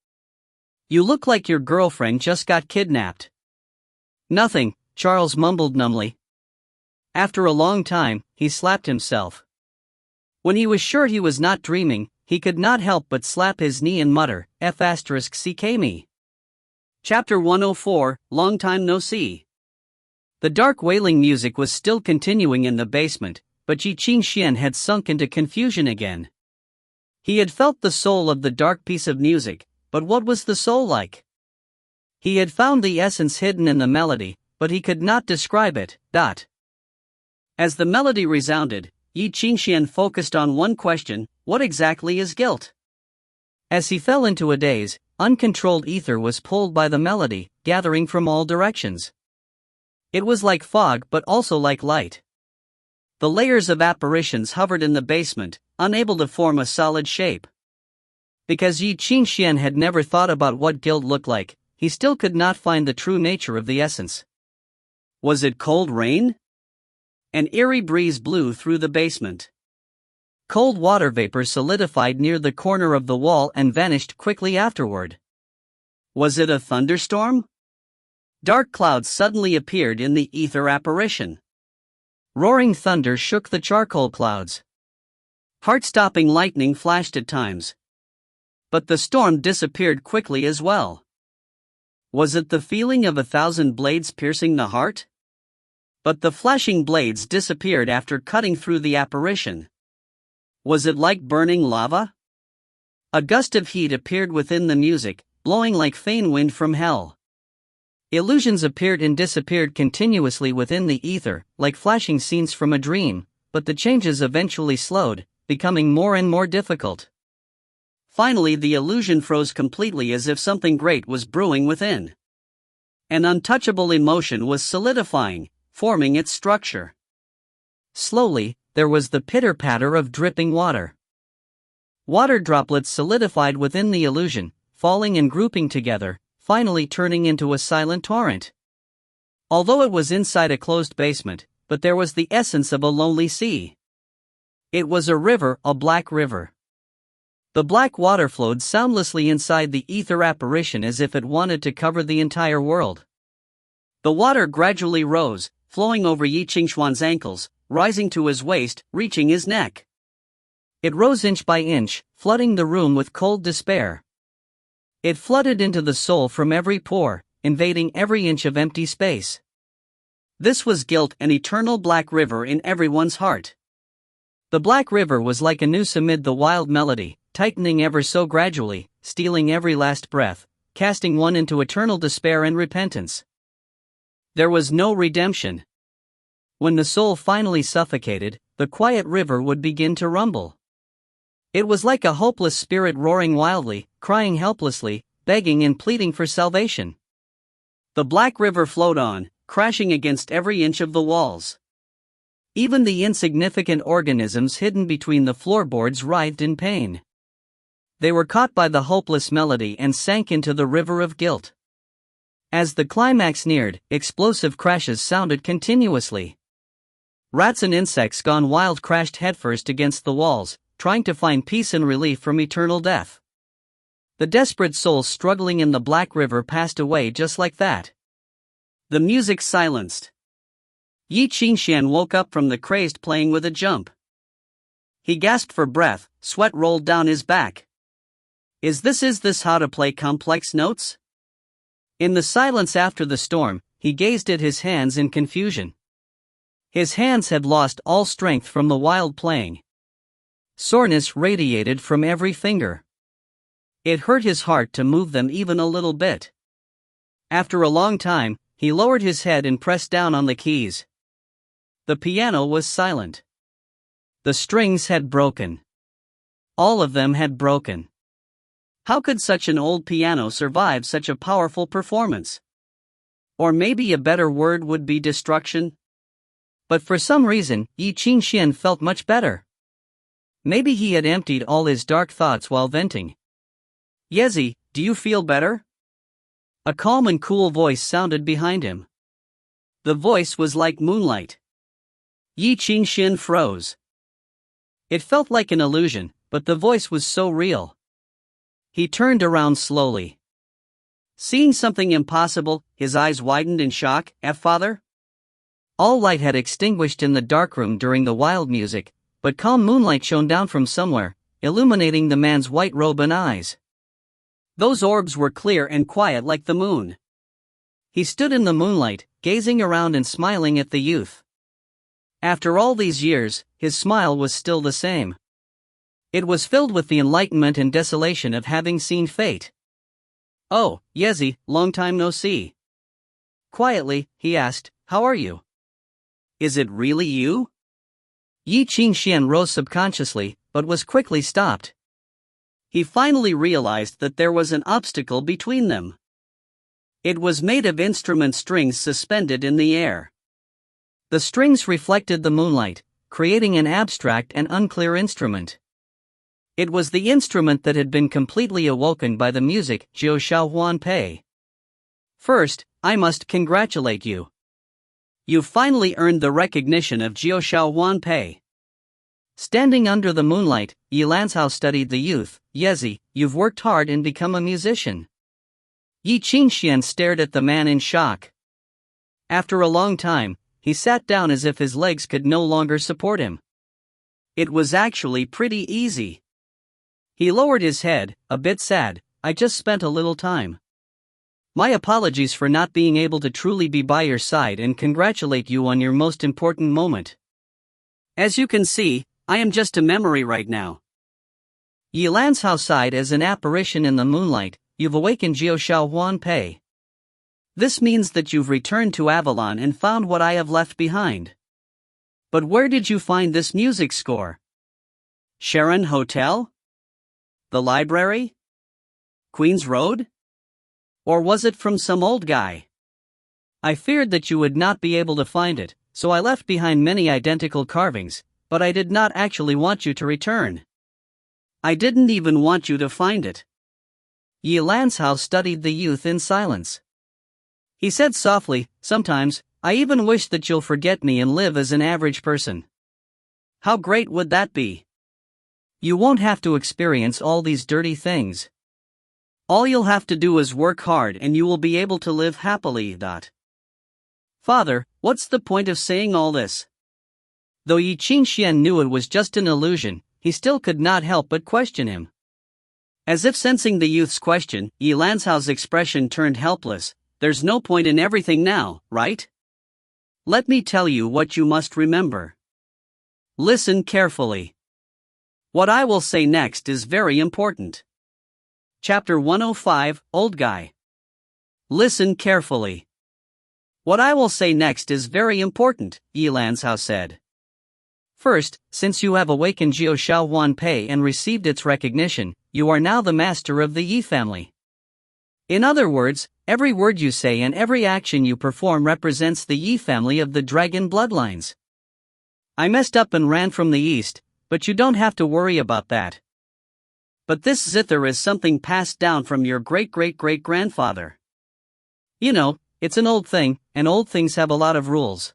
You look like your girlfriend just got kidnapped. Nothing, Charles mumbled numbly. After a long time, he slapped himself. When he was sure he was not dreaming, he could not help but slap his knee and mutter, F***ck me. Chapter 104, Long Time No See. The dark wailing music was still continuing in the basement, but Ye Qingxuan had sunk into confusion again. He had felt the soul of the dark piece of music, but what was the soul like? He had found the essence hidden in the melody, but he could not describe it. As the melody resounded, Ye Qingxuan focused on one question: what exactly is guilt? As he fell into a daze, uncontrolled ether was pulled by the melody, gathering from all directions. It was like fog but also like light. The layers of apparitions hovered in the basement, unable to form a solid shape. Because Ye Qingxuan had never thought about what guilt looked like, he still could not find the true nature of the essence. Was it cold rain? An eerie breeze blew through the basement. Cold water vapor solidified near the corner of the wall and vanished quickly afterward. Was it a thunderstorm? Dark clouds suddenly appeared in the ether apparition. Roaring thunder shook the charcoal clouds. Heart-stopping lightning flashed at times. But the storm disappeared quickly as well. Was it the feeling of 1,000 blades piercing the heart? But the flashing blades disappeared after cutting through the apparition. Was it like burning lava? A gust of heat appeared within the music, blowing like faint wind from hell. Illusions appeared and disappeared continuously within the ether, like flashing scenes from a dream, but the changes eventually slowed, becoming more and more difficult. Finally, the illusion froze completely, as if something great was brewing within. An untouchable emotion was solidifying, forming its structure. Slowly, there was the pitter-patter of dripping water. Water droplets solidified within the illusion, falling and grouping together, finally turning into a silent torrent. Although it was inside a closed basement, but there was the essence of a lonely sea. It was a river, a black river. The black water flowed soundlessly inside the ether apparition as if it wanted to cover the entire world. The water gradually rose, flowing over Ye Qingxuan's ankles, rising to his waist, reaching his neck. It rose inch by inch, flooding the room with cold despair. It flooded into the soul from every pore, invading every inch of empty space. This was guilt, an eternal black river in everyone's heart. The black river was like a noose amid the wild melody, tightening ever so gradually, stealing every last breath, casting one into eternal despair and repentance. There was no redemption. When the soul finally suffocated, the quiet river would begin to rumble. It was like a hopeless spirit roaring wildly, crying helplessly, begging and pleading for salvation. The black river flowed on, crashing against every inch of the walls. Even the insignificant organisms hidden between the floorboards writhed in pain. They were caught by the hopeless melody and sank into the river of guilt. As the climax neared, explosive crashes sounded continuously. Rats and insects gone wild crashed headfirst against the walls, trying to find peace and relief from eternal death. The desperate souls struggling in the black river passed away just like that. The music silenced. Ye Qingxuan woke up from the crazed playing with a jump. He gasped for breath, sweat rolled down his back. Is this how to play complex notes? In the silence after the storm, he gazed at his hands in confusion. His hands had lost all strength from the wild playing. Soreness radiated from every finger. It hurt his heart to move them even a little bit. After a long time, he lowered his head and pressed down on the keys. The piano was silent. The strings had broken. All of them had broken. How could such an old piano survive such a powerful performance? Or maybe a better word would be destruction? But for some reason, Ye Qingxuan felt much better. Maybe he had emptied all his dark thoughts while venting. Yezi, do you feel better? A calm and cool voice sounded behind him. The voice was like moonlight. Ye Qingxuan froze. It felt like an illusion, but the voice was so real. He turned around slowly. Seeing something impossible, his eyes widened in shock. Father? All light had extinguished in the darkroom during the wild music, but calm moonlight shone down from somewhere, illuminating the man's white robe and eyes. Those orbs were clear and quiet like the moon. He stood in the moonlight, gazing around and smiling at the youth. After all these years, his smile was still the same. It was filled with the enlightenment and desolation of having seen fate. "Oh, Ye, long time no see." Quietly, he asked, "How are you?" "Is it really you?" Ye Qingxuan rose subconsciously, but was quickly stopped. He finally realized that there was an obstacle between them. It was made of instrument strings suspended in the air. The strings reflected the moonlight, creating an abstract and unclear instrument. It was the instrument that had been completely awoken by the music, Ye Qingxuan. "First, I must congratulate you. You've finally earned the recognition of Ye Qingxuan." Standing under the moonlight, Ye Lanzhao studied the youth. "Ye, you've worked hard and become a musician." Ye Qingxuan stared at the man in shock. After a long time, he sat down as if his legs could no longer support him. "It was actually pretty easy." He lowered his head, a bit sad. "I just spent a little time. My apologies for not being able to truly be by your side and congratulate you on your most important moment. As you can see, I am just a memory right now." Ye Lanzhao sighed as an apparition in the moonlight. "You've awakened Ye Qingxuan. This means that you've returned to Avalon and found what I have left behind. But where did you find this music score? Sharon Hotel? The library? Queen's Road? Or was it from some old guy?" "I feared that you would not be able to find it, so I left behind many identical carvings, but I did not actually want you to return." "I didn't even want you to find it." Ye Lanzhao studied the youth in silence. He said softly, "Sometimes, I even wish that you'll forget me and live as an average person." "How great would that be?" "You won't have to experience all these dirty things. All you'll have to do is work hard and you will be able to live happily. Father, what's the point of saying all this?" Though Ye Qingxuan knew it was just an illusion, he still could not help but question him. As if sensing the youth's question, Ye Lanzhao's expression turned helpless. "There's no point in everything now, right? Let me tell you what you must remember. Listen carefully. What I will say next is very important." Chapter 105, Old Guy. "Listen carefully. What I will say next is very important," Ye Lanzhao said. "First, since you have awakened Ye Qingxuan and received its recognition, you are now the master of the Ye family. In other words, every word you say and every action you perform represents the Ye family of the dragon bloodlines. I messed up and ran from the east, but you don't have to worry about that. But this zither is something passed down from your great-great-great-grandfather. You know, it's an old thing, and old things have a lot of rules.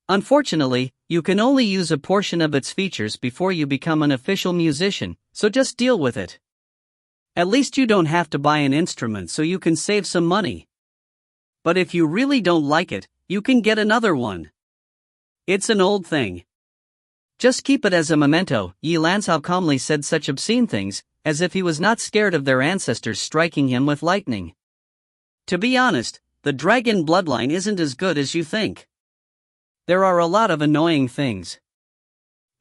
Unfortunately, you can only use a portion of its features before you become an official musician, so just deal with it. At least you don't have to buy an instrument so you can save some money. But if you really don't like it, you can get another one. It's an old thing. Just keep it as a memento." Ye Lanzhao calmly said such obscene things, as if he was not scared of their ancestors striking him with lightning. "To be honest, the dragon bloodline isn't as good as you think. There are a lot of annoying things.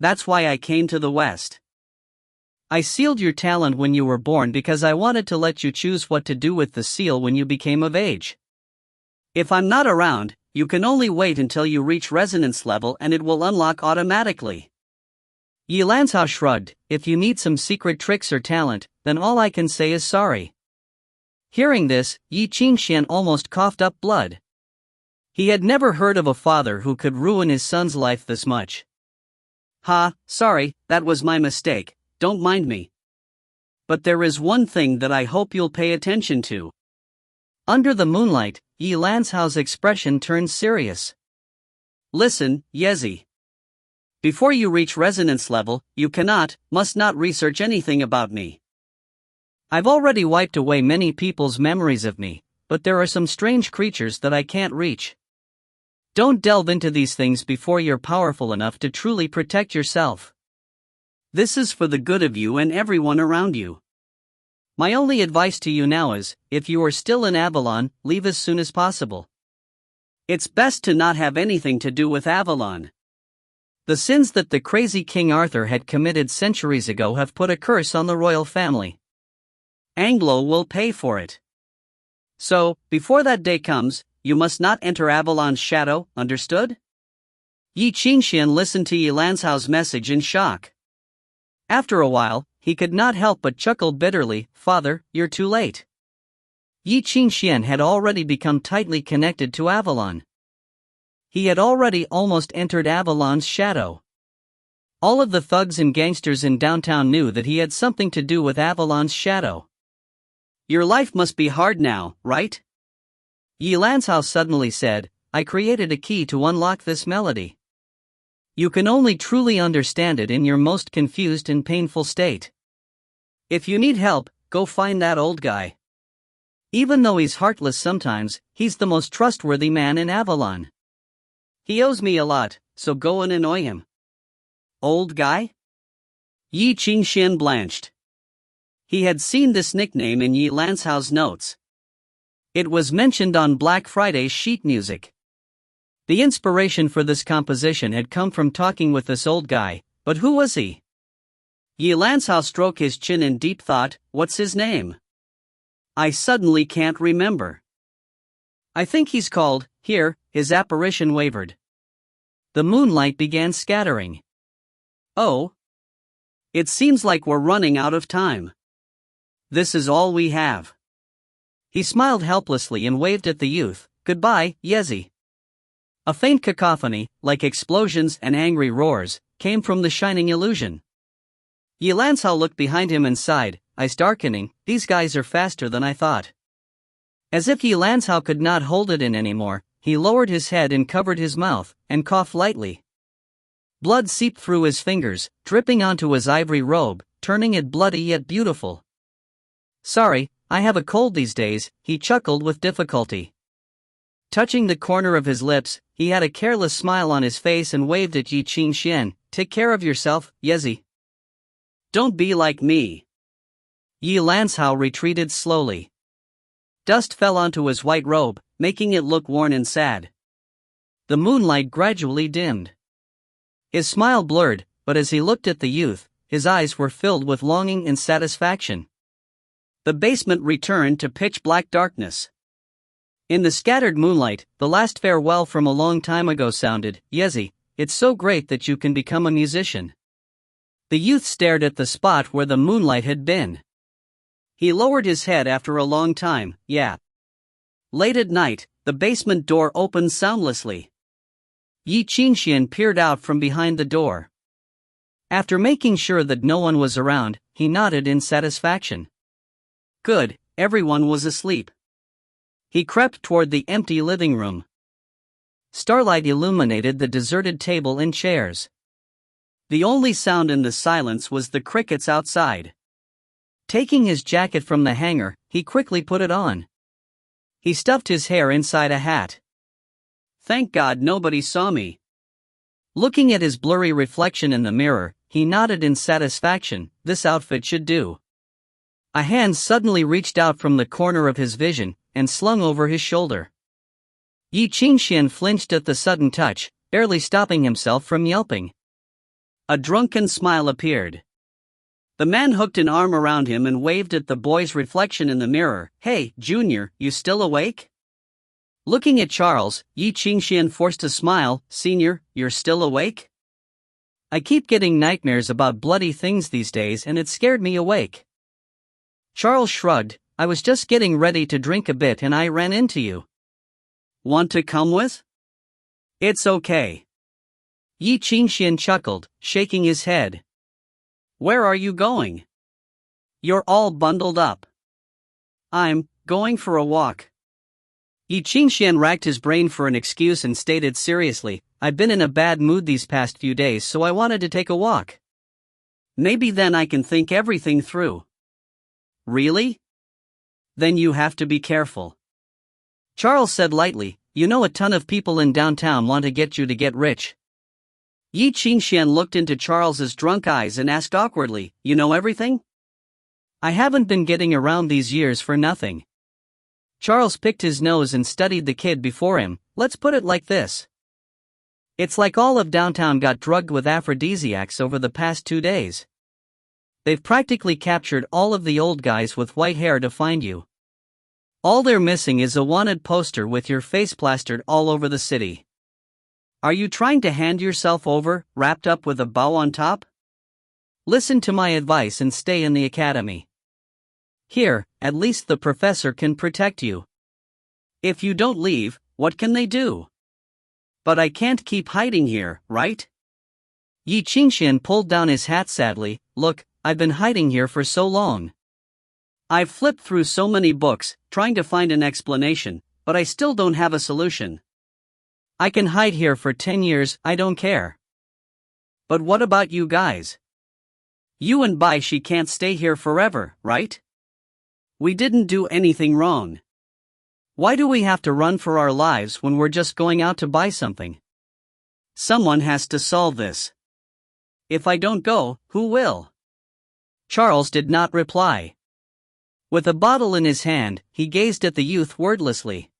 That's why I came to the West. I sealed your talent when you were born because I wanted to let you choose what to do with the seal when you became of age. If I'm not around, you can only wait until you reach resonance level and it will unlock automatically." Ye Lanzhao shrugged. "If you need some secret tricks or talent, then all I can say is sorry." Hearing this, Ye Qingxuan almost coughed up blood. He had never heard of a father who could ruin his son's life this much. Sorry, that was my mistake, don't mind me. But there is one thing that I hope you'll pay attention to." Under the moonlight, Ye Lanzhao's expression turned serious. "Listen, Ye. Before you reach resonance level, you must not research anything about me. I've already wiped away many people's memories of me, but there are some strange creatures that I can't reach. Don't delve into these things before you're powerful enough to truly protect yourself. This is for the good of you and everyone around you. My only advice to you now is, if you are still in Avalon, leave as soon as possible. It's best to not have anything to do with Avalon. The sins that the crazy King Arthur had committed centuries ago have put a curse on the royal family. Anglo will pay for it. So, before that day comes, you must not enter Avalon's shadow, understood? Ye Qingxuan listened to Ye Lancao's message in shock. After a while, he could not help but chuckle bitterly. Father, you're too late. Ye Qingxuan had already become tightly connected to Avalon. He had already almost entered Avalon's shadow. All of the thugs and gangsters in downtown knew that he had something to do with Avalon's shadow. Your life must be hard now, right? Ye Lancao suddenly said, I created a key to unlock this melody. You can only truly understand it in your most confused and painful state. If you need help, go find that old guy. Even though he's heartless sometimes, he's the most trustworthy man in Avalon. He owes me a lot, so go and annoy him. Old guy? Ye Qingxuan blanched. He had seen this nickname in Ye Lancao's notes. It was mentioned on Black Friday's sheet music. The inspiration for this composition had come from talking with this old guy, but who was he? Ye Lancao stroked his chin in deep thought. What's his name? I suddenly can't remember. I think he's called. Here, his apparition wavered. The moonlight began scattering. Oh. It seems like we're running out of time. This is all we have. He smiled helplessly and waved at the youth. Goodbye, Yezi. A faint cacophony, like explosions and angry roars, came from the shining illusion. Ye Lancao looked behind him and sighed, eyes darkening. These guys are faster than I thought. As if Ye Lancao could not hold it in anymore, he lowered his head and covered his mouth, and coughed lightly. Blood seeped through his fingers, dripping onto his ivory robe, turning it bloody yet beautiful. Sorry, I have a cold these days, he chuckled with difficulty. Touching the corner of his lips, he had a careless smile on his face and waved at Ye Qingxuan. Take care of yourself, Yezi. Don't be like me. Ye Lancao retreated slowly. Dust fell onto his white robe, making it look worn and sad. The moonlight gradually dimmed. His smile blurred, but as he looked at the youth, his eyes were filled with longing and satisfaction. The basement returned to pitch-black darkness. In the scattered moonlight, the last farewell from a long time ago sounded. Yezi, it's so great that you can become a musician. The youth stared at the spot where the moonlight had been. He lowered his head after a long time. Yeah. Late at night, the basement door opened soundlessly. Ye Qingxuan peered out from behind the door. After making sure that no one was around, he nodded in satisfaction. Good, everyone was asleep. He crept toward the empty living room. Starlight illuminated the deserted table and chairs. The only sound in the silence was the crickets outside. Taking his jacket from the hanger, he quickly put it on. He stuffed his hair inside a hat. Thank God nobody saw me. Looking at his blurry reflection in the mirror, he nodded in satisfaction. This outfit should do. A hand suddenly reached out from the corner of his vision and slung over his shoulder. Ye Qingxuan flinched at the sudden touch, barely stopping himself from yelping. A drunken smile appeared. The man hooked an arm around him and waved at the boy's reflection in the mirror. Hey, Junior, you still awake? Looking at Charles, Ye Qingxuan forced a smile. Senior, you're still awake? I keep getting nightmares about bloody things these days and it scared me awake. Charles shrugged. I was just getting ready to drink a bit and I ran into you. Want to come with? It's okay. Ye Qingxuan chuckled, shaking his head. Where are you going? You're all bundled up. I'm going for a walk. Ye Qingxuan racked his brain for an excuse and stated seriously, I've been in a bad mood these past few days so I wanted to take a walk. Maybe then I can think everything through. Really? Then you have to be careful. Charles said lightly, you know a ton of people in downtown want to get you to get rich. Ye Qingxuan looked into Charles's drunk eyes and asked awkwardly, you know everything? I haven't been getting around these years for nothing. Charles picked his nose and studied the kid before him. Let's put it like this. It's like all of downtown got drugged with aphrodisiacs over the past 2 days. They've practically captured all of the old guys with white hair to find you. All they're missing is a wanted poster with your face plastered all over the city. Are you trying to hand yourself over, wrapped up with a bow on top? Listen to my advice and stay in the academy. Here, at least the professor can protect you. If you don't leave, what can they do? But I can't keep hiding here, right? Ye Qingxuan pulled down his hat sadly. Look, I've been hiding here for so long. I've flipped through so many books, trying to find an explanation, but I still don't have a solution. I can hide here for 10 years, I don't care. But what about you guys? You and Bai Xi can't stay here forever, right? We didn't do anything wrong. Why do we have to run for our lives when we're just going out to buy something? Someone has to solve this. If I don't go, who will? Charles did not reply. With a bottle in his hand, he gazed at the youth wordlessly.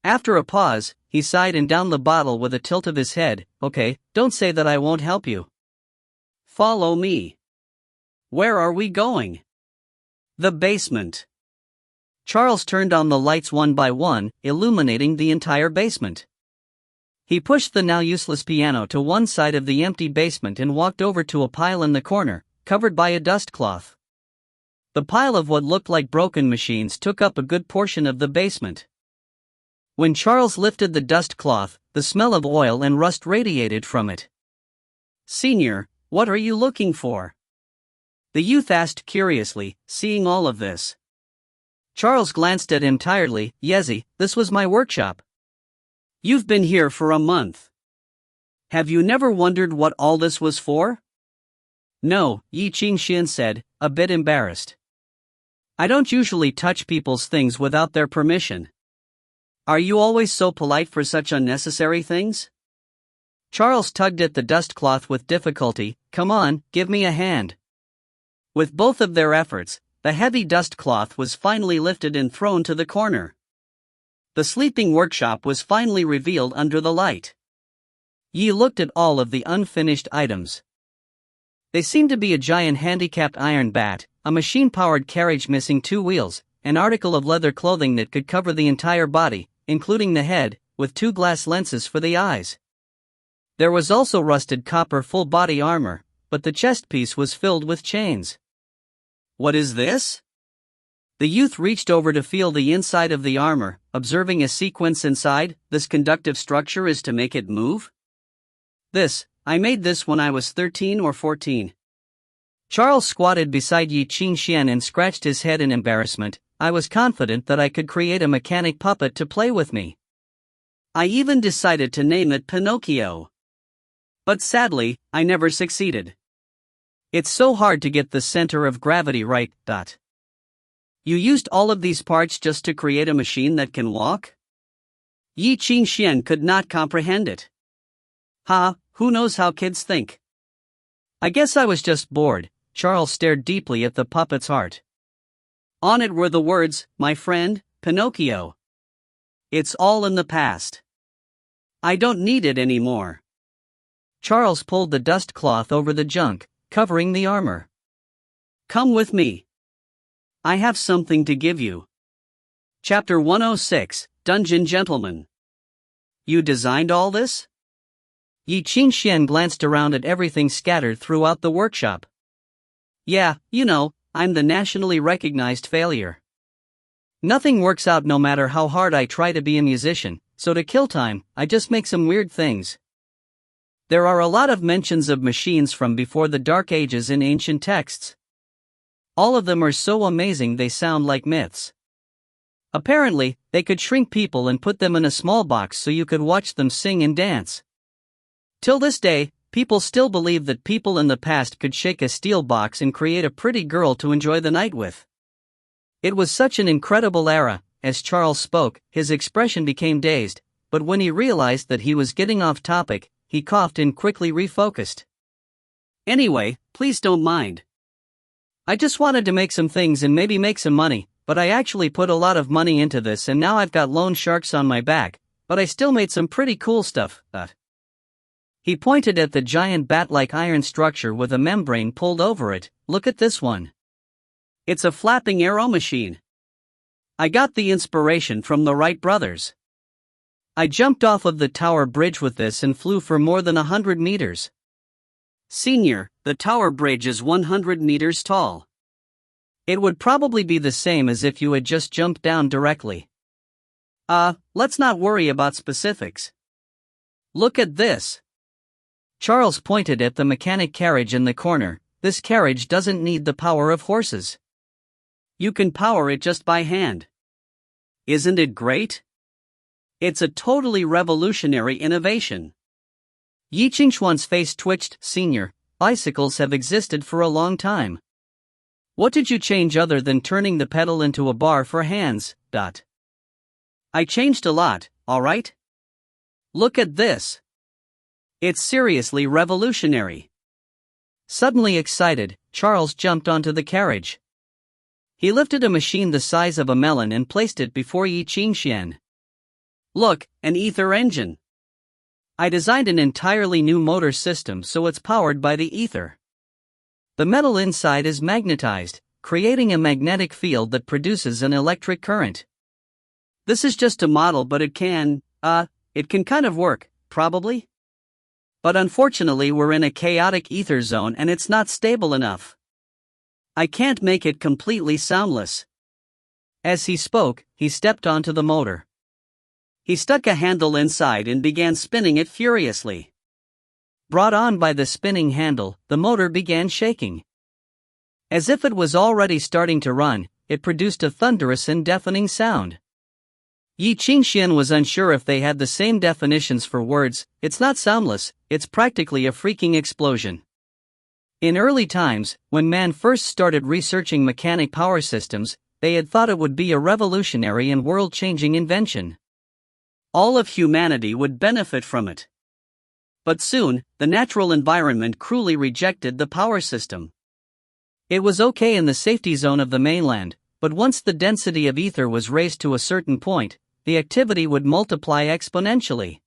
After a pause, he sighed and downed the bottle with a tilt of his head. Okay, don't say that I won't help you. Follow me. Where are we going? The basement. Charles turned on the lights one by one, illuminating the entire basement. He pushed the now useless piano to one side of the empty basement and walked over to a pile in the corner, covered by a dust cloth. The pile of what looked like broken machines took up a good portion of the basement. When Charles lifted the dust cloth, the smell of oil and rust radiated from it. Senior, what are you looking for? The youth asked curiously, seeing all of this. Charles glanced at him tiredly. Yezi, this was my workshop. You've been here for a month. Have you never wondered what all this was for? No, Ye Qingxuan said, a bit embarrassed. I don't usually touch people's things without their permission. Are you always so polite for such unnecessary things? Charles tugged at the dust cloth with difficulty. Come on, give me a hand. With both of their efforts, the heavy dust cloth was finally lifted and thrown to the corner. The sleeping workshop was finally revealed under the light. Yi looked at all of the unfinished items. They seemed to be a giant handicapped iron bat, a machine-powered carriage missing 2 wheels, an article of leather clothing that could cover the entire body, including the head, with 2 glass lenses for the eyes. There was also rusted copper full-body armor, but the chest piece was filled with chains. What is this? The youth reached over to feel the inside of the armor, observing a sequence inside. This conductive structure is to make it move? I made this when I was 13 or 14. Charles squatted beside Ye Qingxuan and scratched his head in embarrassment. I was confident that I could create a mechanic puppet to play with me. I even decided to name it Pinocchio. But sadly, I never succeeded. It's so hard to get the center of gravity right. You used all of these parts just to create a machine that can walk? Ye Qingxuan could not comprehend it. Who knows how kids think? I guess I was just bored. Charles stared deeply at the puppet's heart. On it were the words, my friend, Pinocchio. It's all in the past. I don't need it anymore. Charles pulled the dust cloth over the junk, covering the armor. Come with me. I have something to give you. Chapter 106, Dungeon Gentleman. You designed all this? Ye Qingxuan glanced around at everything scattered throughout the workshop. Yeah, I'm the nationally recognized failure. Nothing works out no matter how hard I try to be a musician, so to kill time, I just make some weird things. There are a lot of mentions of machines from before the Dark Ages in ancient texts. All of them are so amazing they sound like myths. Apparently, they could shrink people and put them in a small box so you could watch them sing and dance. Till this day, people still believe that people in the past could shake a steel box and create a pretty girl to enjoy the night with. It was such an incredible era. As Charles spoke, his expression became dazed, but when he realized that he was getting off topic, he coughed and quickly refocused. Anyway, please don't mind. I just wanted to make some things and maybe make some money, but I actually put a lot of money into this and now I've got loan sharks on my back, but I still made some pretty cool stuff. He pointed at the giant bat-like iron structure with a membrane pulled over it. Look at this one. It's a flapping arrow machine. I got the inspiration from the Wright brothers. I jumped off of the tower bridge with this and flew for more than 100 meters. Senior, the tower bridge is 100 meters tall. It would probably be the same as if you had just jumped down directly. Let's not worry about specifics. Look at this. Charles pointed at the mechanic carriage in the corner. This carriage doesn't need the power of horses. You can power it just by hand. Isn't it great? It's a totally revolutionary innovation. Ye Qingxuan's face twitched. Senior, bicycles have existed for a long time. What did you change other than turning the pedal into a bar for hands? I changed a lot, alright? Look at this. It's seriously revolutionary. Suddenly excited, Charles jumped onto the carriage. He lifted a machine the size of a melon and placed it before Ye Qingxuan. Look, an aether engine. I designed an entirely new motor system so it's powered by the aether. The metal inside is magnetized, creating a magnetic field that produces an electric current. This is just a model, but it can kind of work, probably? But unfortunately we're in a chaotic ether zone and it's not stable enough. I can't make it completely soundless. As he spoke, he stepped onto the motor. He stuck a handle inside and began spinning it furiously. Brought on by the spinning handle, the motor began shaking. As if it was already starting to run, it produced a thunderous and deafening sound. Ye Qingxuan was unsure if they had the same definitions for words. It's not soundless, it's practically a freaking explosion. In early times, when man first started researching mechanic power systems, they had thought it would be a revolutionary and world-changing invention. All of humanity would benefit from it. But soon, the natural environment cruelly rejected the power system. It was okay in the safety zone of the mainland, but once the density of ether was raised to a certain point, the activity would multiply exponentially.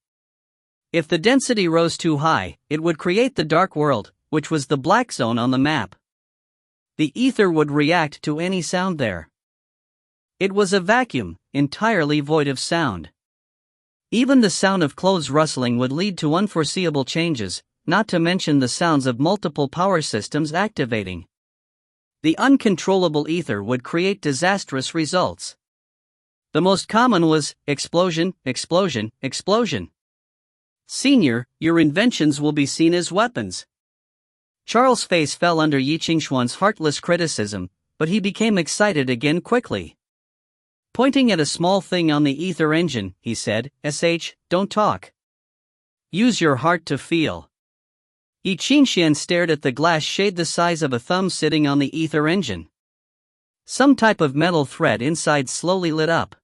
If the density rose too high, it would create the dark world, which was the black zone on the map. The ether would react to any sound there. It was a vacuum, entirely void of sound. Even the sound of clothes rustling would lead to unforeseeable changes, not to mention the sounds of multiple power systems activating. The uncontrollable ether would create disastrous results. The most common was explosion, explosion, explosion. Senior, your inventions will be seen as weapons. Charles' face fell under Ye Qingxuan's heartless criticism, but he became excited again quickly. Pointing at a small thing on the ether engine, he said, don't talk. Use your heart to feel. Ye Qingxuan stared at the glass shade the size of a thumb sitting on the ether engine. Some type of metal thread inside slowly lit up.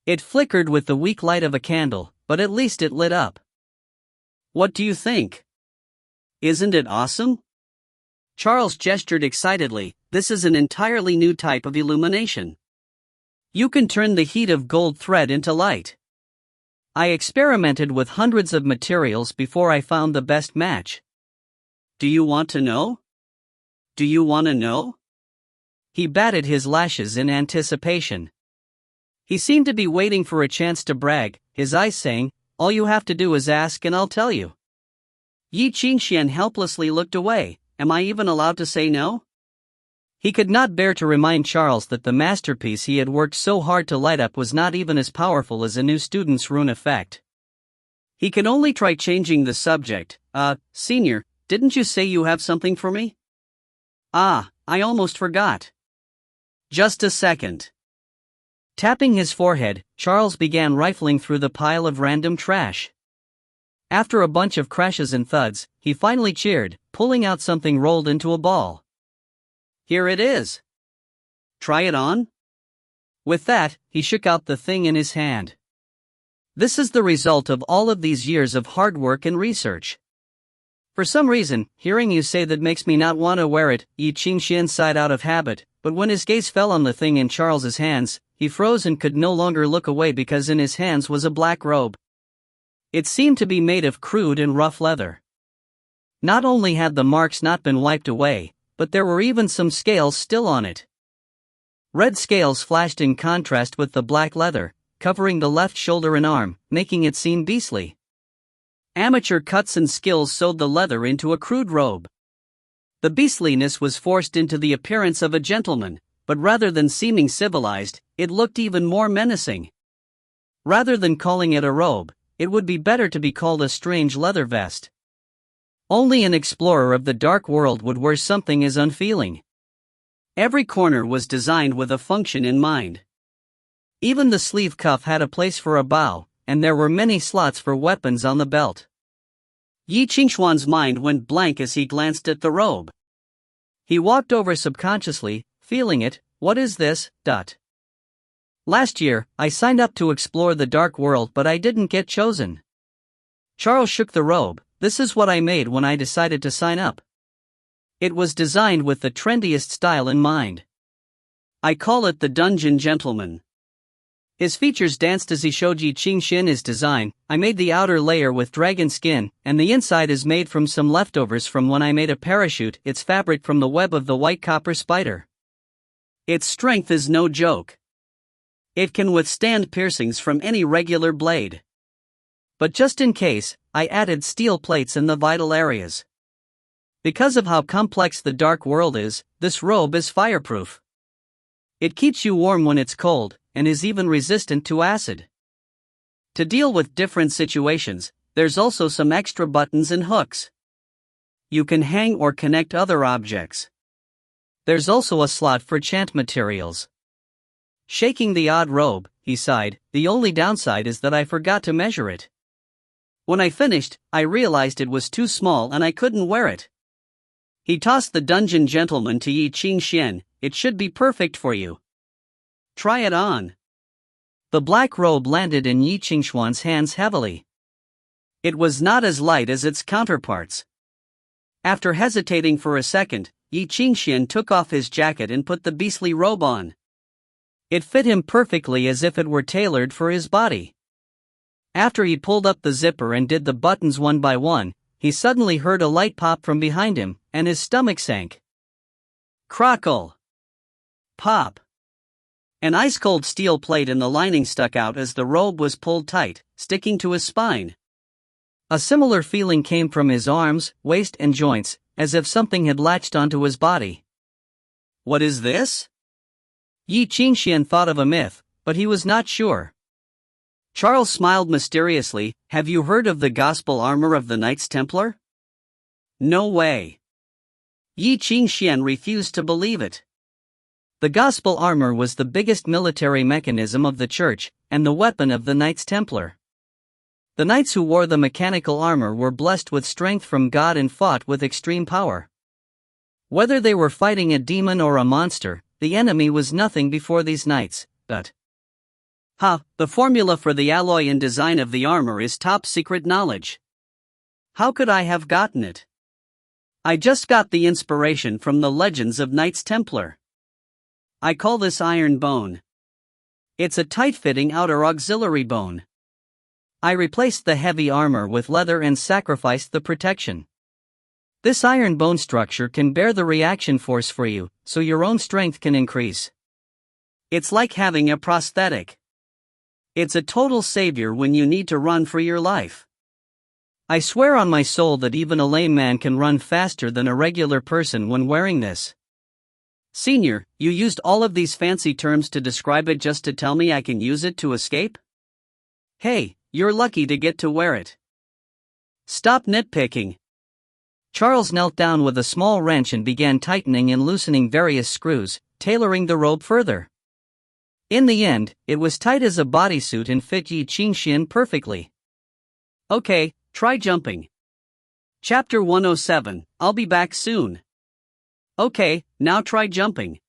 It flickered with the weak light of a candle, but at least it lit up. What do you think? Isn't it awesome? Charles gestured excitedly. This is an entirely new type of illumination. You can turn the heat of gold thread into light. I experimented with hundreds of materials before I found the best match. Do you want to know? Do you want to know? He batted his lashes in anticipation. He seemed to be waiting for a chance to brag, his eyes saying, all you have to do is ask and I'll tell you. Ye Qingxuan helplessly looked away. Am I even allowed to say no? He could not bear to remind Charles that the masterpiece he had worked so hard to light up was not even as powerful as a new student's rune effect. He could only try changing the subject. Senior, didn't you say you have something for me? I almost forgot. Just a second. Tapping his forehead, Charles began rifling through the pile of random trash. After a bunch of crashes and thuds, he finally cheered, pulling out something rolled into a ball. Here it is. Try it on. With that, he shook out the thing in his hand. This is the result of all of these years of hard work and research. For some reason, hearing you say that makes me not want to wear it, Ye Qingxuan sighed out of habit, but when his gaze fell on the thing in Charles's hands, he froze and could no longer look away because in his hands was a black robe. It seemed to be made of crude and rough leather. Not only had the marks not been wiped away, but there were even some scales still on it. Red scales flashed in contrast with the black leather, covering the left shoulder and arm, making it seem beastly. Amateur cuts and skills sewed the leather into a crude robe. The beastliness was forced into the appearance of a gentleman, but rather than seeming civilized, it looked even more menacing. Rather than calling it a robe, it would be better to be called a strange leather vest. Only an explorer of the dark world would wear something as unfeeling. Every corner was designed with a function in mind. Even the sleeve cuff had a place for a bow, and there were many slots for weapons on the belt. Ye Qingxuan's mind went blank as he glanced at the robe. He walked over subconsciously, feeling it. What is this? Last year, I signed up to explore the dark world, but I didn't get chosen. Charles shook the robe. This is what I made when I decided to sign up. It was designed with the trendiest style in mind. I call it the Dungeon Gentleman. His features danced as he showed Ye Qingxuan his design. I made the outer layer with dragon skin, and the inside is made from some leftovers from when I made a parachute. It's fabric from the web of the white copper spider. Its strength is no joke. It can withstand piercings from any regular blade. But just in case, I added steel plates in the vital areas. Because of how complex the dark world is, this robe is fireproof. It keeps you warm when it's cold, and is even resistant to acid. To deal with different situations, there's also some extra buttons and hooks. You can hang or connect other objects. There's also a slot for chant materials. Shaking the odd robe, he sighed, the only downside is that I forgot to measure it. When I finished, I realized it was too small and I couldn't wear it. He tossed the Dungeon Gentleman to Ye Qingxuan. It should be perfect for you. Try it on. The black robe landed in Ye Qingxuan's hands heavily. It was not as light as its counterparts. After hesitating for a second, Ye Qingxuan took off his jacket and put the beastly robe on. It fit him perfectly as if it were tailored for his body. After he pulled up the zipper and did the buttons one by one, he suddenly heard a light pop from behind him, and his stomach sank. Crackle! Pop! An ice-cold steel plate in the lining stuck out as the robe was pulled tight, sticking to his spine. A similar feeling came from his arms, waist and joints, as if something had latched onto his body. What is this? Ye Qingxuan thought of a myth, but he was not sure. Charles smiled mysteriously. Have you heard of the gospel armor of the Knights Templar? No way. Ye Qingxuan refused to believe it. The gospel armor was the biggest military mechanism of the church, and the weapon of the Knights Templar. The knights who wore the mechanical armor were blessed with strength from God and fought with extreme power. Whether they were fighting a demon or a monster, the enemy was nothing before these knights, but... the formula for the alloy and design of the armor is top secret knowledge. How could I have gotten it? I just got the inspiration from the legends of Knights Templar. I call this iron bone. It's a tight-fitting outer auxiliary bone. I replaced the heavy armor with leather and sacrificed the protection. This iron bone structure can bear the reaction force for you, so your own strength can increase. It's like having a prosthetic. It's a total savior when you need to run for your life. I swear on my soul that even a lame man can run faster than a regular person when wearing this. Senior, you used all of these fancy terms to describe it just to tell me I can use it to escape? Hey, you're lucky to get to wear it. Stop nitpicking. Charles knelt down with a small wrench and began tightening and loosening various screws, tailoring the robe further. In the end, it was tight as a bodysuit and fit Ye Qingxuan perfectly. Okay, try jumping. Chapter 107, I'll be back soon. Okay, now try jumping.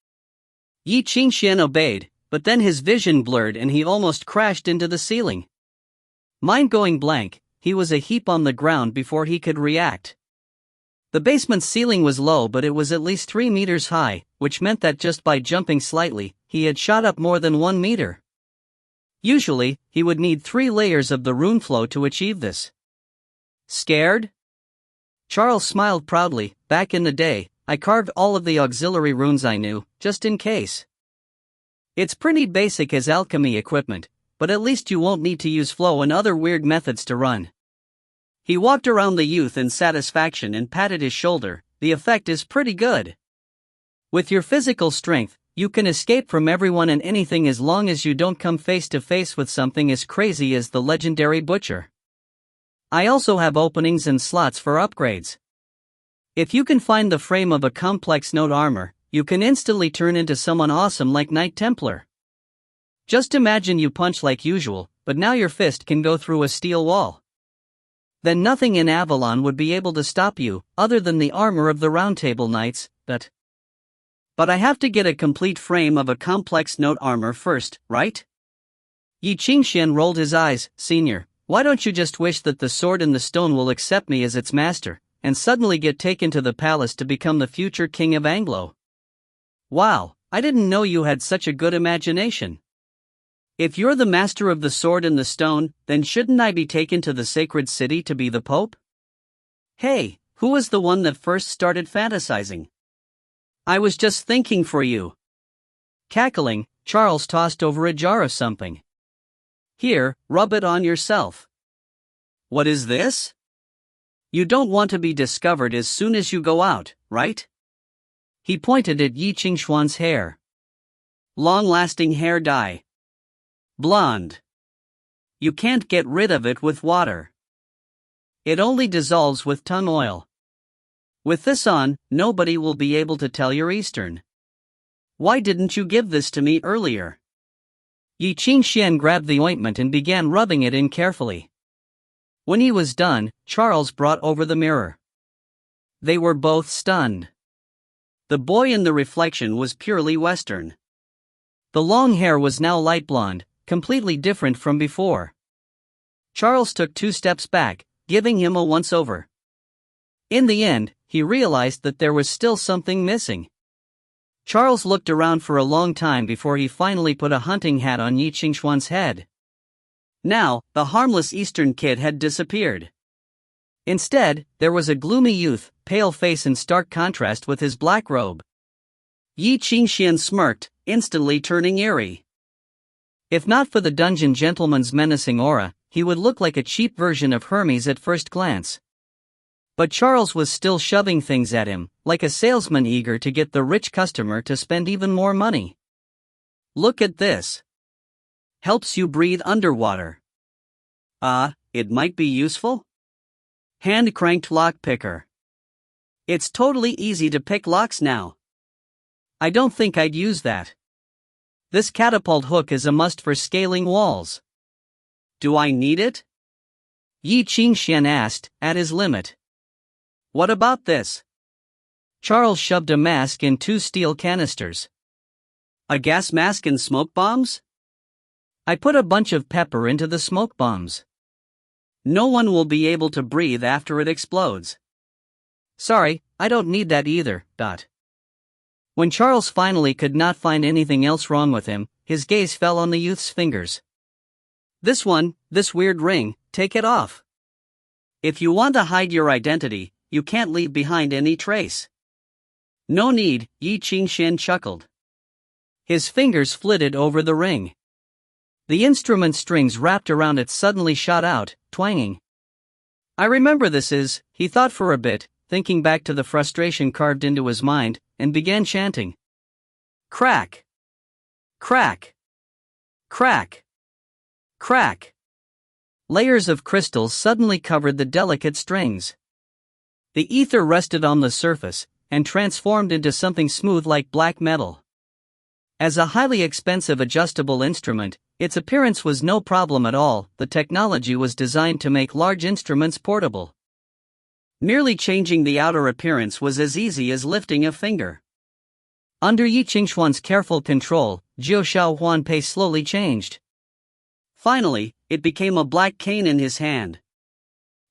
Ye Qingxuan obeyed, but then his vision blurred and he almost crashed into the ceiling. Mind going blank, he was a heap on the ground before he could react. The basement's ceiling was low, but it was at least 3 meters high, which meant that just by jumping slightly, he had shot up more than 1 meter. Usually, he would need 3 layers of the rune flow to achieve this. Scared? Charles smiled proudly. Back in the day, I carved all of the auxiliary runes I knew, just in case. It's pretty basic as alchemy equipment, but at least you won't need to use flow and other weird methods to run. He walked around the youth in satisfaction and patted his shoulder. The effect is pretty good. With your physical strength, you can escape from everyone and anything as long as you don't come face to face with something as crazy as the legendary Butcher. I also have openings and slots for upgrades. If you can find the frame of a complex note armor, you can instantly turn into someone awesome like Knight Templar. Just imagine you punch like usual, but now your fist can go through a steel wall. Then nothing in Avalon would be able to stop you, other than the armor of the Round Table Knights, But I have to get a complete frame of a complex note armor first, right? Ye Qingxuan rolled his eyes. Senior, why don't you just wish that the sword in the stone will accept me as its master, and suddenly get taken to the palace to become the future king of Anglo? Wow, I didn't know you had such a good imagination. If you're the master of the sword and the stone, then shouldn't I be taken to the sacred city to be the pope? Hey, who was the one that first started fantasizing? I was just thinking for you. Cackling, Charles tossed over a jar of something. Here, rub it on yourself. What is this? You don't want to be discovered as soon as you go out, right? He pointed at Ye Qingxuan's hair. Long-lasting hair dye. Blonde. You can't get rid of it with water. It only dissolves with tongue oil. With this on, nobody will be able to tell you're Eastern. Why didn't you give this to me earlier? Ye Qingxuan grabbed the ointment and began rubbing it in carefully. When he was done, Charles brought over the mirror. They were both stunned. The boy in the reflection was purely Western. The long hair was now light blonde, completely different from before. Charles took 2 steps back, giving him a once-over. In the end, he realized that there was still something missing. Charles looked around for a long time before he finally put a hunting hat on Ye Qingxuan's head. Now, the harmless Eastern kid had disappeared. Instead, there was a gloomy youth, pale face in stark contrast with his black robe. Ye Qingxuan smirked, instantly turning eerie. If not for the dungeon gentleman's menacing aura, he would look like a cheap version of Hermes at first glance. But Charles was still shoving things at him, like a salesman eager to get the rich customer to spend even more money. Look at this. Helps you breathe underwater. It might be useful? Hand-cranked lock picker. It's totally easy to pick locks now. I don't think I'd use that. This catapult hook is a must for scaling walls. Do I need it? Ye Qingxuan asked, at his limit. What about this? Charles shoved a mask in 2 steel canisters. A gas mask and smoke bombs? I put a bunch of pepper into the smoke bombs. No one will be able to breathe after it explodes. Sorry, I don't need that either. When Charles finally could not find anything else wrong with him, his gaze fell on the youth's fingers. This one, this weird ring, take it off. If you want to hide your identity, you can't leave behind any trace. No need, Ye Qingxuan chuckled. His fingers flitted over the ring. The instrument strings wrapped around it suddenly shot out, twanging. I remember this is, he thought for a bit, thinking back to the frustration carved into his mind, and began chanting. Crack! Crack! Crack! Crack! Layers of crystals suddenly covered the delicate strings. The ether rested on the surface, and transformed into something smooth like black metal. As a highly expensive adjustable instrument, its appearance was no problem at all. The technology was designed to make large instruments portable. Merely changing the outer appearance was as easy as lifting a finger. Under Ye Qingxuan's careful control, Jiu Xiaohuan pace slowly changed. Finally, it became a black cane in his hand.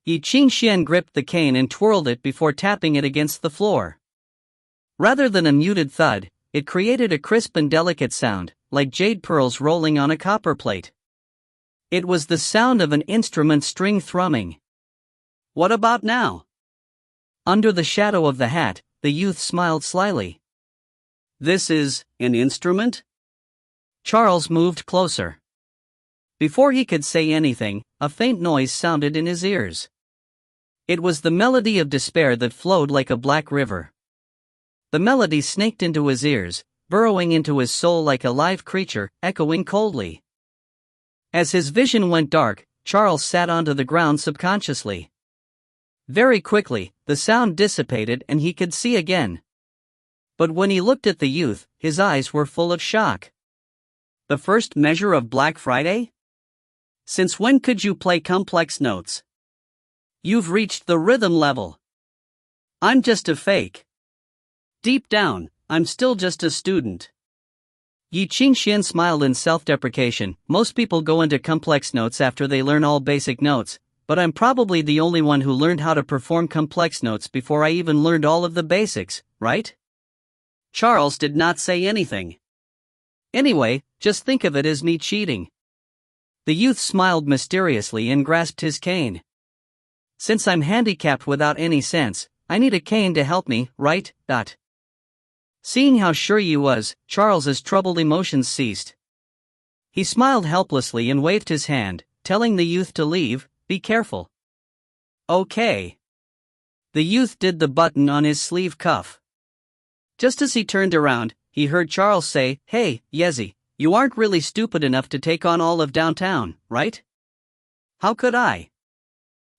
Ye Qingxuan gripped the cane and twirled it before tapping it against the floor. Rather than a muted thud, it created a crisp and delicate sound, like jade pearls rolling on a copper plate. It was the sound of an instrument string thrumming. What about now? Under the shadow of the hat, the youth smiled slyly. This is an instrument? Charles moved closer. Before he could say anything, a faint noise sounded in his ears. It was the melody of despair that flowed like a black river. The melody snaked into his ears, burrowing into his soul like a live creature, echoing coldly. As his vision went dark, Charles sat onto the ground subconsciously. Very quickly, the sound dissipated and he could see again. But when he looked at the youth, his eyes were full of shock. The first measure of Black Friday? Since when could you play complex notes? You've reached the rhythm level. I'm just a fake. Deep down, I'm still just a student. Ye Qingxuan smiled in self-deprecation. Most people go into complex notes after they learn all basic notes, but I'm probably the only one who learned how to perform complex notes before I even learned all of the basics, right? Charles did not say anything. Anyway, just think of it as me cheating. The youth smiled mysteriously and grasped his cane. Since I'm handicapped without any sense, I need a cane to help me, right? Seeing how sure he was, Charles's troubled emotions ceased. He smiled helplessly and waved his hand, telling the youth to leave. Be careful. Okay. The youth did the button on his sleeve cuff. Just as he turned around, he heard Charles say, "Hey, Yezi, you aren't really stupid enough to take on all of downtown, right?" How could I?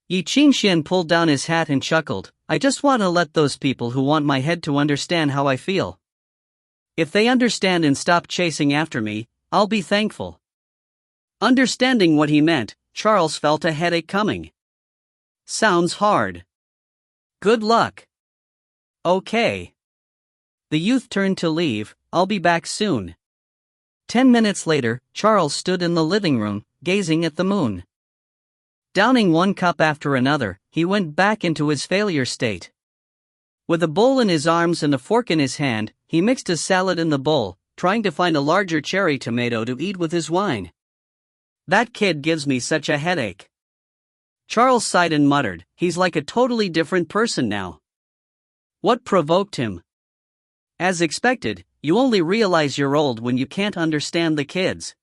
Ye Qingxuan pulled down his hat and chuckled. I just want to let those people who want my head to understand how I feel. If they understand and stop chasing after me, I'll be thankful. Understanding what he meant, Charles felt a headache coming. Sounds hard. Good luck. Okay. The youth turned to leave. I'll be back soon. 10 minutes later, Charles stood in the living room, gazing at the moon. Downing one cup after another, he went back into his failure state. With a bowl in his arms and a fork in his hand, he mixed a salad in the bowl, trying to find a larger cherry tomato to eat with his wine. That kid gives me such a headache. Charles sighed and muttered, he's like a totally different person now. What provoked him? As expected, you only realize you're old when you can't understand the kids.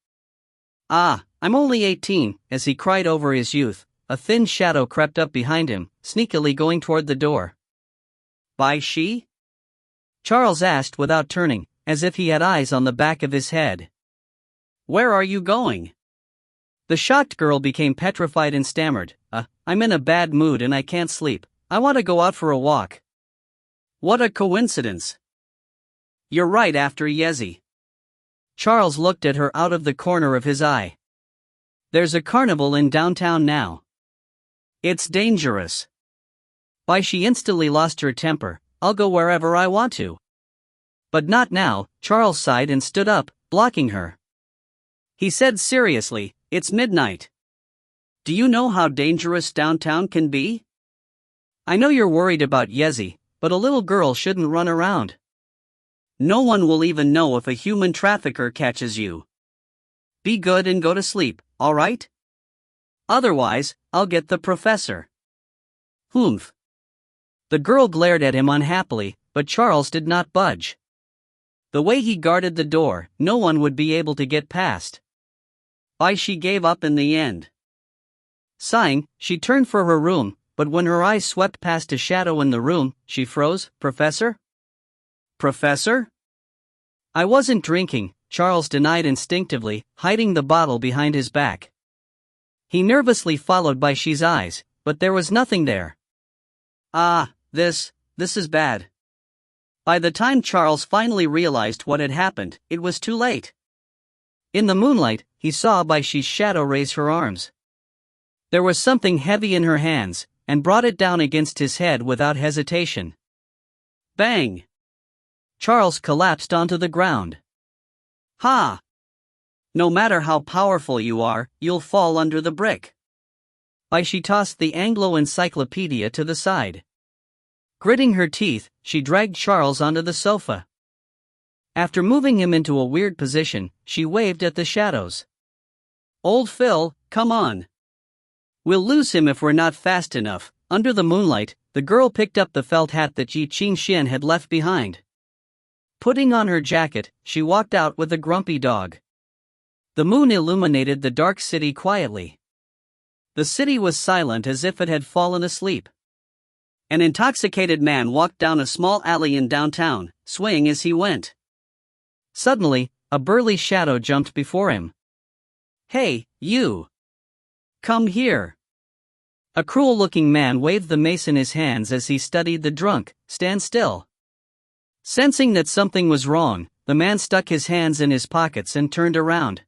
Ah, I'm only 18, as he cried over his youth. A thin shadow crept up behind him, sneakily going toward the door. Bai Xi? Charles asked without turning, as if he had eyes on the back of his head. Where are you going? The shocked girl became petrified and stammered, I'm in a bad mood and I can't sleep. I want to go out for a walk. What a coincidence. You're right after Yezi. Charles looked at her out of the corner of his eye. There's a carnival in downtown now. It's dangerous. Bai Xi instantly lost her temper. I'll go wherever I want to. But not now, Charles sighed and stood up, blocking her. He said seriously, it's midnight. Do you know how dangerous downtown can be? I know you're worried about Yezi, but a little girl shouldn't run around. No one will even know if a human trafficker catches you. Be good and go to sleep, all right? Otherwise, I'll get the professor. Humph. The girl glared at him unhappily, but Charles did not budge. The way he guarded the door, no one would be able to get past. Bai Xi gave up in the end. Sighing, she turned for her room, but when her eyes swept past a shadow in the room, she froze. Professor? Professor? I wasn't drinking, Charles denied instinctively, hiding the bottle behind his back. He nervously followed Bai Xi's eyes, but there was nothing there. Ah, this is bad. By the time Charles finally realized what had happened, it was too late. In the moonlight, he saw Bai Xi's shadow raise her arms. There was something heavy in her hands, and brought it down against his head without hesitation. Bang! Charles collapsed onto the ground. Ha! No matter how powerful you are, you'll fall under the brick. Bai Xi tossed the Anglo-encyclopedia to the side. Gritting her teeth, she dragged Charles onto the sofa. After moving him into a weird position, she waved at the shadows. Old Phil, come on. We'll lose him if we're not fast enough. Under the moonlight, the girl picked up the felt hat that Ye Qingxuan had left behind. Putting on her jacket, she walked out with a grumpy dog. The moon illuminated the dark city quietly. The city was silent as if it had fallen asleep. An intoxicated man walked down a small alley in downtown, swaying as he went. Suddenly, a burly shadow jumped before him. Hey, you! Come here! A cruel-looking man waved the mace in his hands as he studied the drunk. Stand still. Sensing that something was wrong, the man stuck his hands in his pockets and turned around.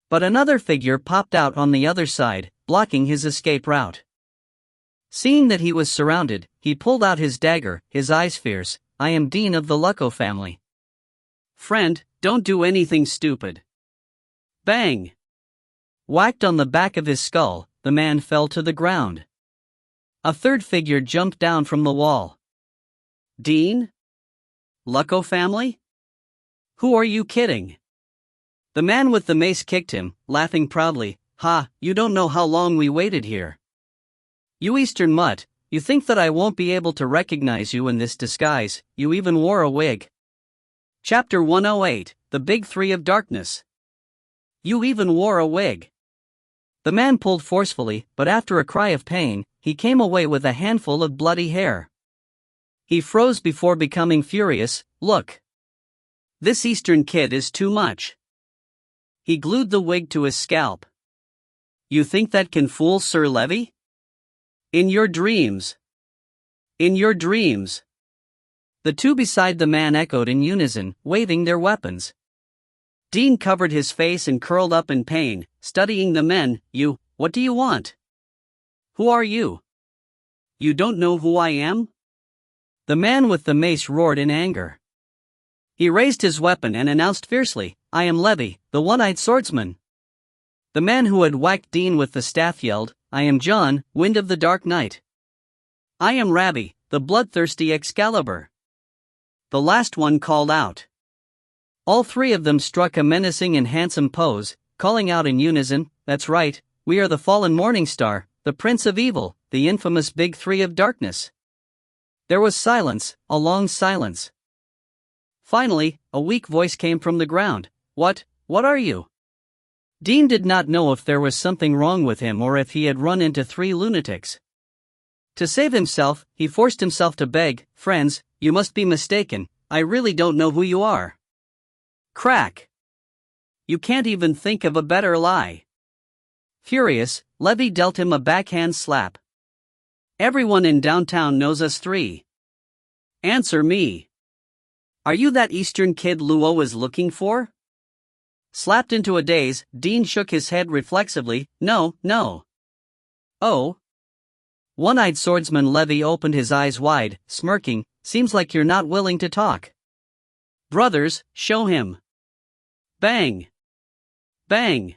But another figure popped out on the other side, blocking his escape route. Seeing that he was surrounded, he pulled out his dagger, his eyes fierce. I am Dean of the Lucco family. Friend, don't do anything stupid. Bang! Whacked on the back of his skull, the man fell to the ground. A third figure jumped down from the wall. Dean? Lucco family? Who are you kidding? The man with the mace kicked him, laughing proudly. Ha, you don't know how long we waited here. You Eastern mutt, you think that I won't be able to recognize you in this disguise, you even wore a wig. Chapter 108, The Big Three of Darkness. You even wore a wig. The man pulled forcefully, but after a cry of pain, he came away with a handful of bloody hair. He froze before becoming furious. Look. This Eastern kid is too much. He glued the wig to his scalp. You think that can fool Sir Levy? In your dreams. In your dreams. The two beside the man echoed in unison, waving their weapons. Dean covered his face and curled up in pain, studying the men. You, what do you want? Who are you? You don't know who I am? The man with the mace roared in anger. He raised his weapon and announced fiercely, I am Levy, the one-eyed swordsman. The man who had whacked Dean with the staff yelled, I am John, Wind of the Dark Night. I am Rabbi, the bloodthirsty Excalibur. The last one called out. All three of them struck a menacing and handsome pose, calling out in unison, that's right, we are the fallen Morning Star, the Prince of Evil, the infamous Big Three of Darkness. There was silence, a long silence. Finally, a weak voice came from the ground. What are you? Dean did not know if there was something wrong with him or if he had run into three lunatics. To save himself, he forced himself to beg, friends, you must be mistaken, I really don't know who you are. Crack! You can't even think of a better lie. Furious, Levy dealt him a backhand slap. Everyone in downtown knows us three. Answer me. Are you that Eastern kid Luo is looking for? Slapped into a daze, Dean shook his head reflexively, no. Oh? One-eyed swordsman Levy opened his eyes wide, smirking, seems like you're not willing to talk. Brothers, show him. Bang! Bang!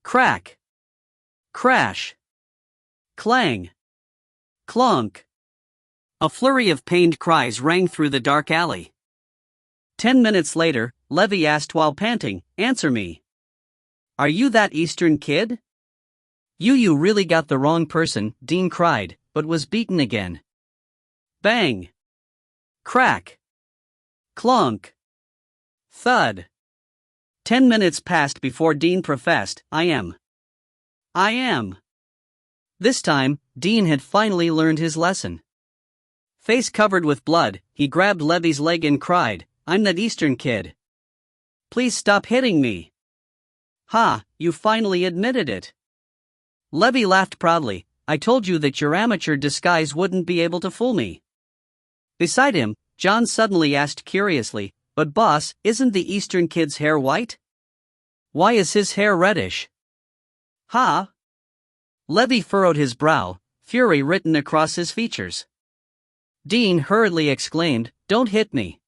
Crack! Crash! Clang! Clunk! A flurry of pained cries rang through the dark alley. 10 minutes later, Levy asked while panting, answer me. Are you that Eastern kid? You really got the wrong person, Dean cried, but was beaten again. Bang! Crack! Clunk! Thud! 10 minutes passed before Dean professed, I am. This time, Dean had finally learned his lesson. Face covered with blood, he grabbed Levy's leg and cried, I'm that Eastern kid. Please stop hitting me. Ha, you finally admitted it. Levy laughed proudly, I told you that your amateur disguise wouldn't be able to fool me. Beside him, John suddenly asked curiously, but boss, isn't the Eastern kid's hair white? Why is his hair reddish? Ha! Levy furrowed his brow, fury written across his features. Dean hurriedly exclaimed, don't hit me.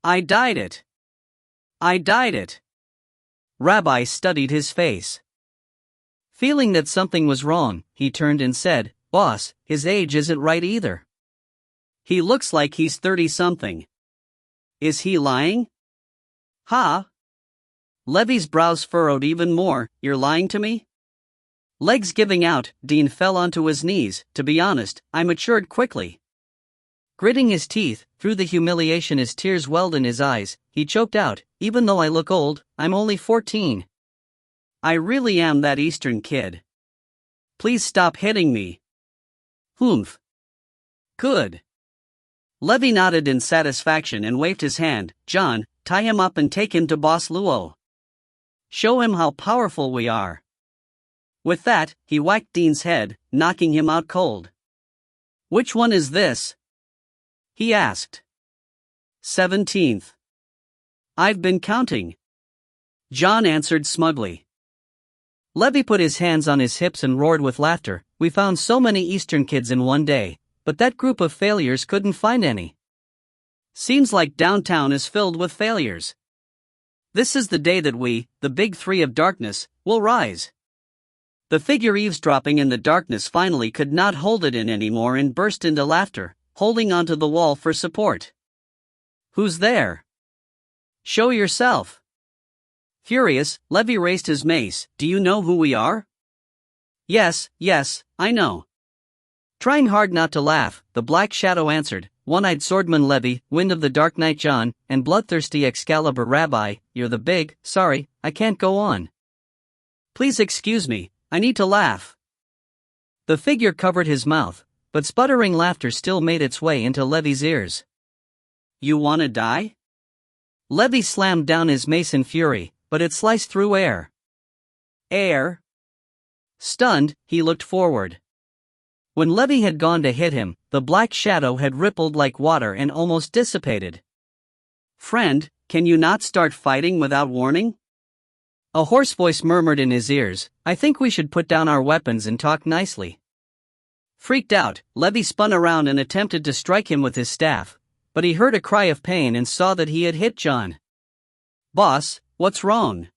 I dyed it. I dyed it. Rabbi studied his face. Feeling that something was wrong, he turned and said, "Boss, his age isn't right either. He looks like he's 30-something. Is he lying?" "Ha?" Levy's brows furrowed even more. "You're lying to me?" Legs giving out, Dean fell onto his knees. "To be honest, I matured quickly." Gritting his teeth, through the humiliation as tears welled in his eyes, he choked out, "Even though I look old, I'm only 14. I really am that Eastern kid. Please stop hitting me." "Humph. Good." Levy nodded in satisfaction and waved his hand. "John, tie him up and take him to Boss Luo. Show him how powerful we are." With that, he whacked Dean's head, knocking him out cold. "Which one is this?" he asked. 17th. "I've been counting," John answered smugly. Levy put his hands on his hips and roared with laughter. "We found so many Eastern kids in one day, but that group of failures couldn't find any. Seems like downtown is filled with failures. This is the day that we, the big three of darkness, will rise." The figure eavesdropping in the darkness finally could not hold it in anymore and burst into laughter, holding onto the wall for support. "Who's there? Show yourself." Furious, Levy raised his mace. "Do you know who we are?" Yes, I know." Trying hard not to laugh, the Black Shadow answered, "One-eyed Swordman Levy, Wind of the Dark Knight John, and Bloodthirsty Excalibur Rabbi. You're the big, sorry, I can't go on. Please excuse me, I need to laugh." The figure covered his mouth, but sputtering laughter still made its way into Levy's ears. "You wanna die?" Levy slammed down his mace in fury, but it sliced through air. Air? Stunned, he looked forward. When Levy had gone to hit him, the Black Shadow had rippled like water and almost dissipated. "Friend, can you not start fighting without warning?" A hoarse voice murmured in his ears, "I think we should put down our weapons and talk nicely." Freaked out, Levy spun around and attempted to strike him with his staff, but he heard a cry of pain and saw that he had hit John. "Boss, what's wrong?"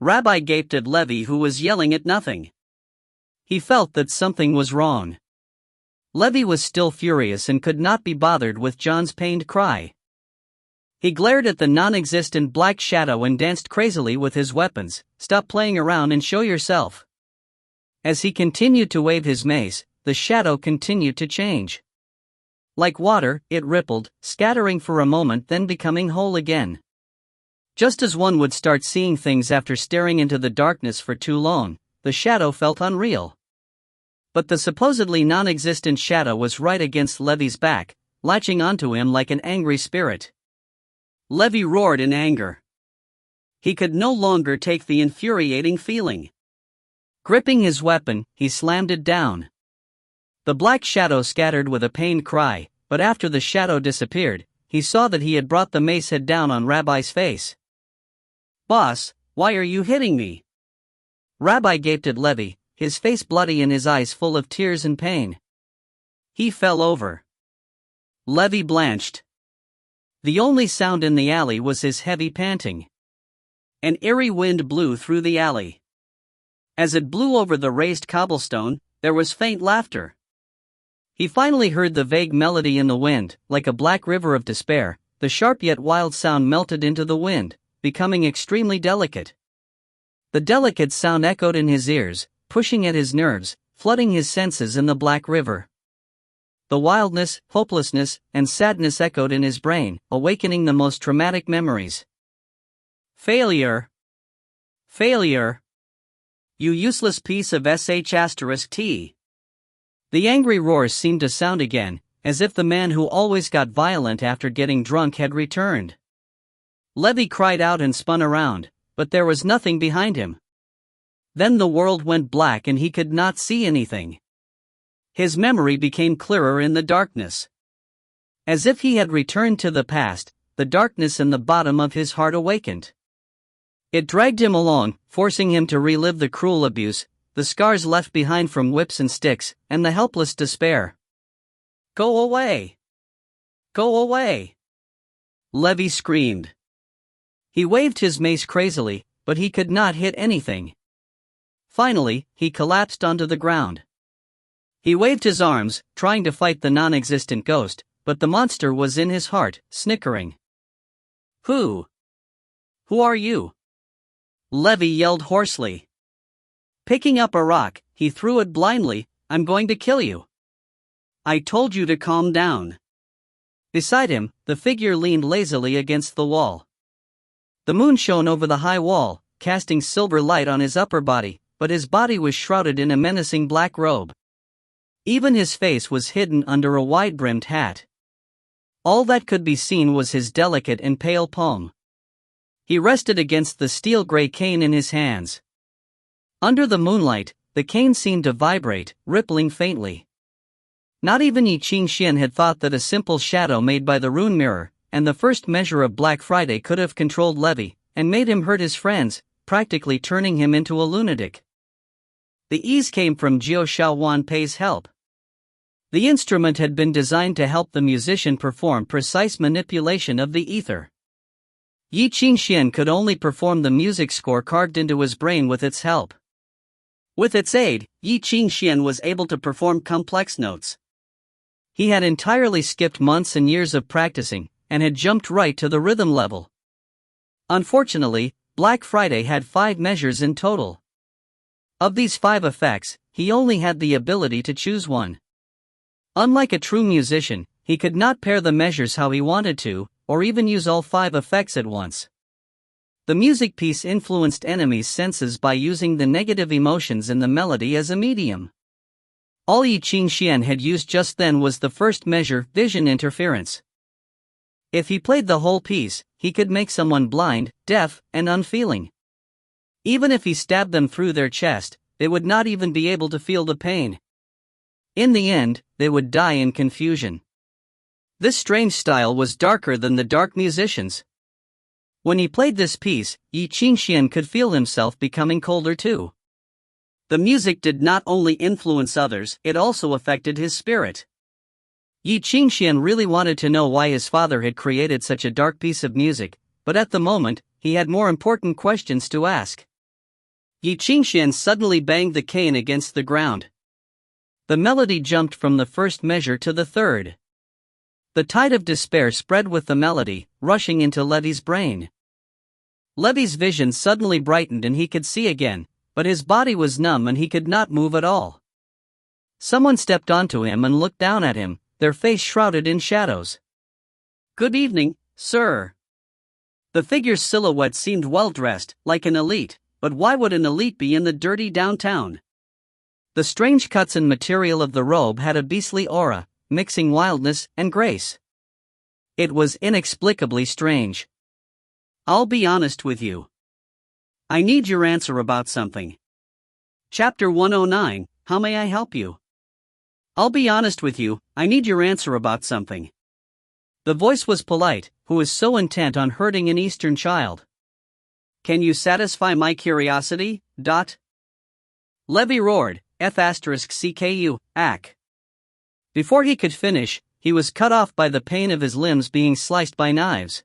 Rabbi gaped at Levy, who was yelling at nothing. He felt that something was wrong. Levy was still furious and could not be bothered with John's pained cry. He glared at the non-existent Black Shadow and danced crazily with his weapons. "Stop playing around and show yourself." As he continued to wave his mace, the shadow continued to change. Like water, it rippled, scattering for a moment then becoming whole again. Just as one would start seeing things after staring into the darkness for too long, the shadow felt unreal. But the supposedly non-existent shadow was right against Levy's back, latching onto him like an angry spirit. Levy roared in anger. He could no longer take the infuriating feeling. Gripping his weapon, he slammed it down. The Black Shadow scattered with a pained cry, but after the shadow disappeared, he saw that he had brought the mace head down on Rabbi's face. "Boss, why are you hitting me?" Rabbi gaped at Levy, his face bloody and his eyes full of tears and pain. He fell over. Levy blanched. The only sound in the alley was his heavy panting. An eerie wind blew through the alley. As it blew over the raised cobblestone, there was faint laughter. He finally heard the vague melody in the wind, like a black river of despair. The sharp yet wild sound melted into the wind, becoming extremely delicate. The delicate sound echoed in his ears, pushing at his nerves, flooding his senses in the black river. The wildness, hopelessness, and sadness echoed in his brain, awakening the most traumatic memories. Failure. Failure. You useless piece of sh*t. The angry roars seemed to sound again, as if the man who always got violent after getting drunk had returned. Levy cried out and spun around, but there was nothing behind him. Then the world went black and he could not see anything. His memory became clearer in the darkness. As if he had returned to the past, the darkness in the bottom of his heart awakened. It dragged him along, forcing him to relive the cruel abuse, the scars left behind from whips and sticks, and the helpless despair. "Go away! Go away!" Levy screamed. He waved his mace crazily, but he could not hit anything. Finally, he collapsed onto the ground. He waved his arms, trying to fight the non-existent ghost, but the monster was in his heart, snickering. Who are you? Levi yelled hoarsely. Picking up a rock, he threw it blindly. I'm going to kill you. I told you to calm down. Beside him, the figure leaned lazily against the wall. The moon shone over the high wall, casting silver light on his upper body, but his body was shrouded in a menacing black robe. Even his face was hidden under a wide-brimmed hat. All that could be seen was his delicate and pale palm. He rested against the steel-gray cane in his hands. Under the moonlight, the cane seemed to vibrate, rippling faintly. Not even Ye Qingxuan had thought that a simple shadow made by the rune mirror, and the first measure of Black Friday could have controlled Levi, and made him hurt his friends, practically turning him into a lunatic. The ease came from Jiao Shaowanpei's help. The instrument had been designed to help the musician perform precise manipulation of the ether. Ye Qingxuan could only perform the music score carved into his brain with its help. With its aid, Ye Qingxuan was able to perform complex notes. He had entirely skipped months and years of practicing, and had jumped right to the rhythm level. Unfortunately, Black Friday had 5 measures in total. Of these 5 effects, he only had the ability to choose one. Unlike a true musician, he could not pair the measures how he wanted to, or even use all 5 effects at once. The music piece influenced enemies' senses by using the negative emotions in the melody as a medium. All Ye Qingxuan had used just then was the first measure, vision interference. If he played the whole piece, he could make someone blind, deaf, and unfeeling. Even if he stabbed them through their chest, they would not even be able to feel the pain. In the end, they would die in confusion. This strange style was darker than the dark musicians. When he played this piece, Ye Qingxuan could feel himself becoming colder too. The music did not only influence others, it also affected his spirit. Ye Qingxuan really wanted to know why his father had created such a dark piece of music, but at the moment, he had more important questions to ask. Ye Qingxuan suddenly banged the cane against the ground. The melody jumped from the first measure to the third. The tide of despair spread with the melody, rushing into Levi's brain. Levi's vision suddenly brightened and he could see again, but his body was numb and he could not move at all. Someone stepped onto him and looked down at him, their face shrouded in shadows. "Good evening, sir." The figure's silhouette seemed well-dressed, like an elite, but why would an elite be in the dirty downtown? The strange cuts and material of the robe had a beastly aura, mixing wildness and grace. It was inexplicably strange. "I'll be honest with you. I need your answer about something." Chapter 109, How May I Help You? "I'll be honest with you, I need your answer about something." The voice was polite, who was so intent on hurting an Eastern child. "Can you satisfy my curiosity?" Levi roared, F***CKU, ack. Before he could finish, he was cut off by the pain of his limbs being sliced by knives.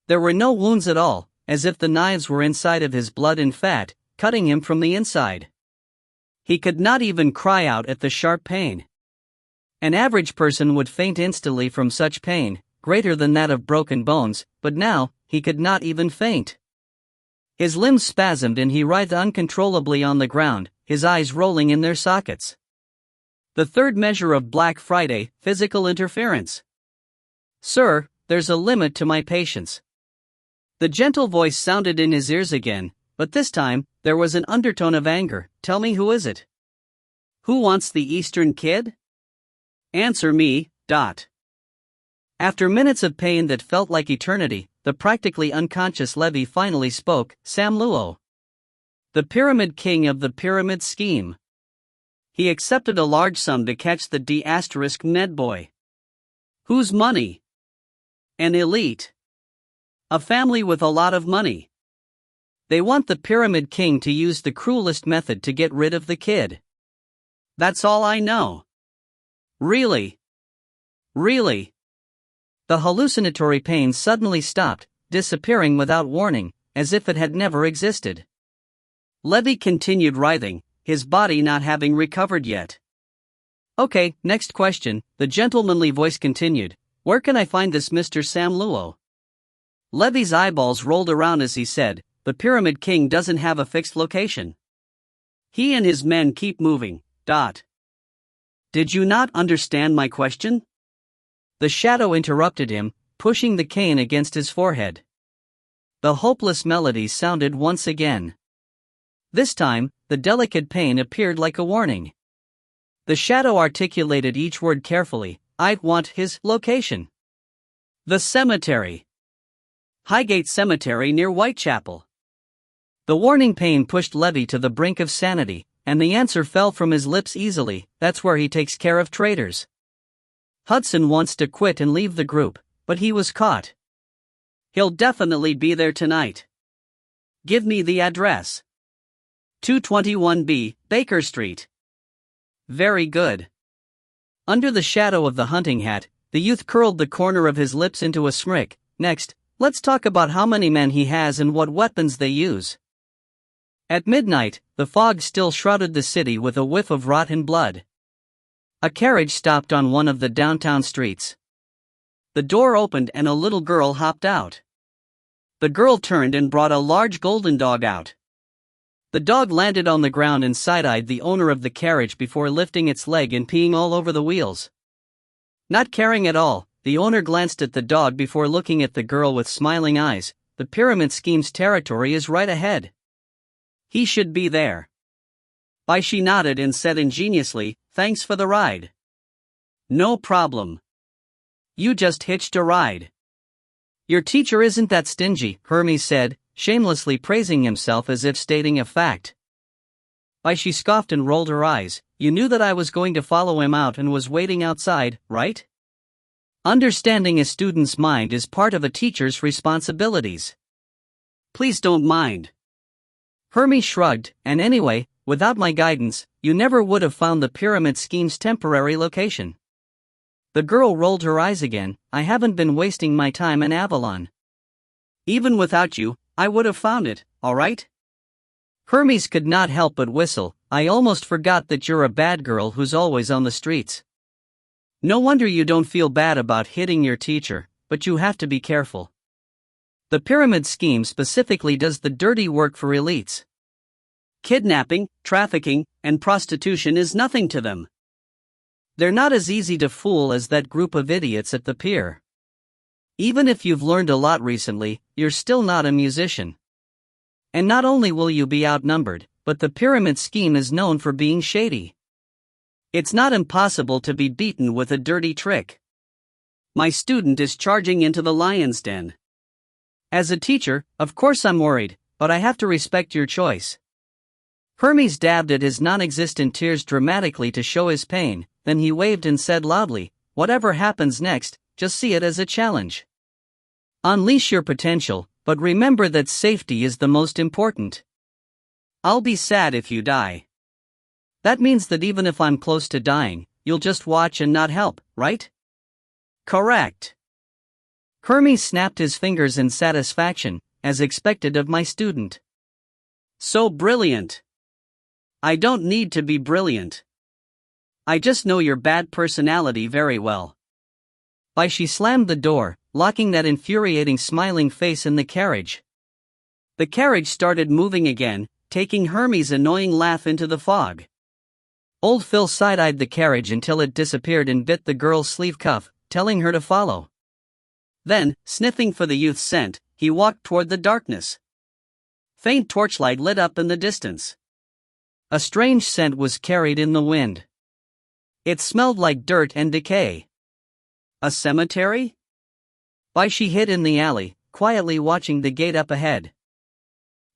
There were no wounds at all, as if the knives were inside of his blood and fat, cutting him from the inside. He could not even cry out at the sharp pain. An average person would faint instantly from such pain, greater than that of broken bones, but now, he could not even faint. His limbs spasmed and he writhed uncontrollably on the ground, his eyes rolling in their sockets. The third measure of Black Friday, physical interference. "Sir, there's a limit to my patience." The gentle voice sounded in his ears again, but this time, there was an undertone of anger. "Tell me, who is it? Who wants the Eastern kid? Answer me, . After minutes of pain that felt like eternity, the practically unconscious Levi finally spoke, "Sam Luo. The Pyramid King of the Pyramid Scheme. He accepted a large sum to catch the D*Ned boy." "Whose money?" "An elite. A family with a lot of money. They want the Pyramid King to use the cruelest method to get rid of the kid. That's all I know." "Really? Really?" The hallucinatory pain suddenly stopped, disappearing without warning, as if it had never existed. Levy continued writhing, his body not having recovered yet. Okay, next question, the gentlemanly voice continued. Where can I find this Mr. Sam Luo? Levy's eyeballs rolled around as he said, the Pyramid King doesn't have a fixed location. He and his men keep moving. Did you not understand my question? The shadow interrupted him, pushing the cane against his forehead. The hopeless melody sounded once again. This time, the delicate pain appeared like a warning. The shadow articulated each word carefully. I want his location. The cemetery. Highgate Cemetery near Whitechapel. The warning pain pushed Levy to the brink of sanity, and the answer fell from his lips easily. That's where he takes care of traitors. Hudson wants to quit and leave the group, but he was caught. He'll definitely be there tonight. Give me the address. 221B, Baker Street. Very good. Under the shadow of the hunting hat, the youth curled the corner of his lips into a smirk. Next, let's talk about how many men he has and what weapons they use. At midnight, the fog still shrouded the city with a whiff of rotten blood. A carriage stopped on one of the downtown streets. The door opened and a little girl hopped out. The girl turned and brought a large golden dog out. The dog landed on the ground and side-eyed the owner of the carriage before lifting its leg and peeing all over the wheels. Not caring at all, the owner glanced at the dog before looking at the girl with smiling eyes. The pyramid scheme's territory is right ahead. He should be there. Bai Xi nodded and said ingeniously, thanks for the ride. No problem. You just hitched a ride. Your teacher isn't that stingy, Hermes said, shamelessly praising himself as if stating a fact. Bai Xi scoffed and rolled her eyes. You knew that I was going to follow him out and was waiting outside, right? Understanding a student's mind is part of a teacher's responsibilities. Please don't mind. Hermes shrugged, and anyway, without my guidance, you never would have found the pyramid scheme's temporary location. The girl rolled her eyes again. I haven't been wasting my time in Avalon. Even without you, I would have found it, alright? Hermes could not help but whistle. I almost forgot that you're a bad girl who's always on the streets. No wonder you don't feel bad about hitting your teacher, but you have to be careful. The pyramid scheme specifically does the dirty work for elites. Kidnapping, trafficking, and prostitution is nothing to them. They're not as easy to fool as that group of idiots at the pier. Even if you've learned a lot recently, you're still not a musician. And not only will you be outnumbered, but the pyramid scheme is known for being shady. It's not impossible to be beaten with a dirty trick. My student is charging into the lion's den. As a teacher, of course I'm worried, but I have to respect your choice. Hermes dabbed at his non-existent tears dramatically to show his pain, then he waved and said loudly, whatever happens next, just see it as a challenge. Unleash your potential, but remember that safety is the most important. I'll be sad if you die. That means that even if I'm close to dying, you'll just watch and not help, right? Correct. Hermes snapped his fingers in satisfaction, as expected of my student. So brilliant. I don't need to be brilliant. I just know your bad personality very well. Bai Xi slammed the door, locking that infuriating smiling face in the carriage. The carriage started moving again, taking Hermes' annoying laugh into the fog. Old Phil side-eyed the carriage until it disappeared and bit the girl's sleeve cuff, telling her to follow. Then, sniffing for the youth's scent, he walked toward the darkness. Faint torchlight lit up in the distance. A strange scent was carried in the wind. It smelled like dirt and decay. A cemetery? Bai Xi hid in the alley, quietly watching the gate up ahead.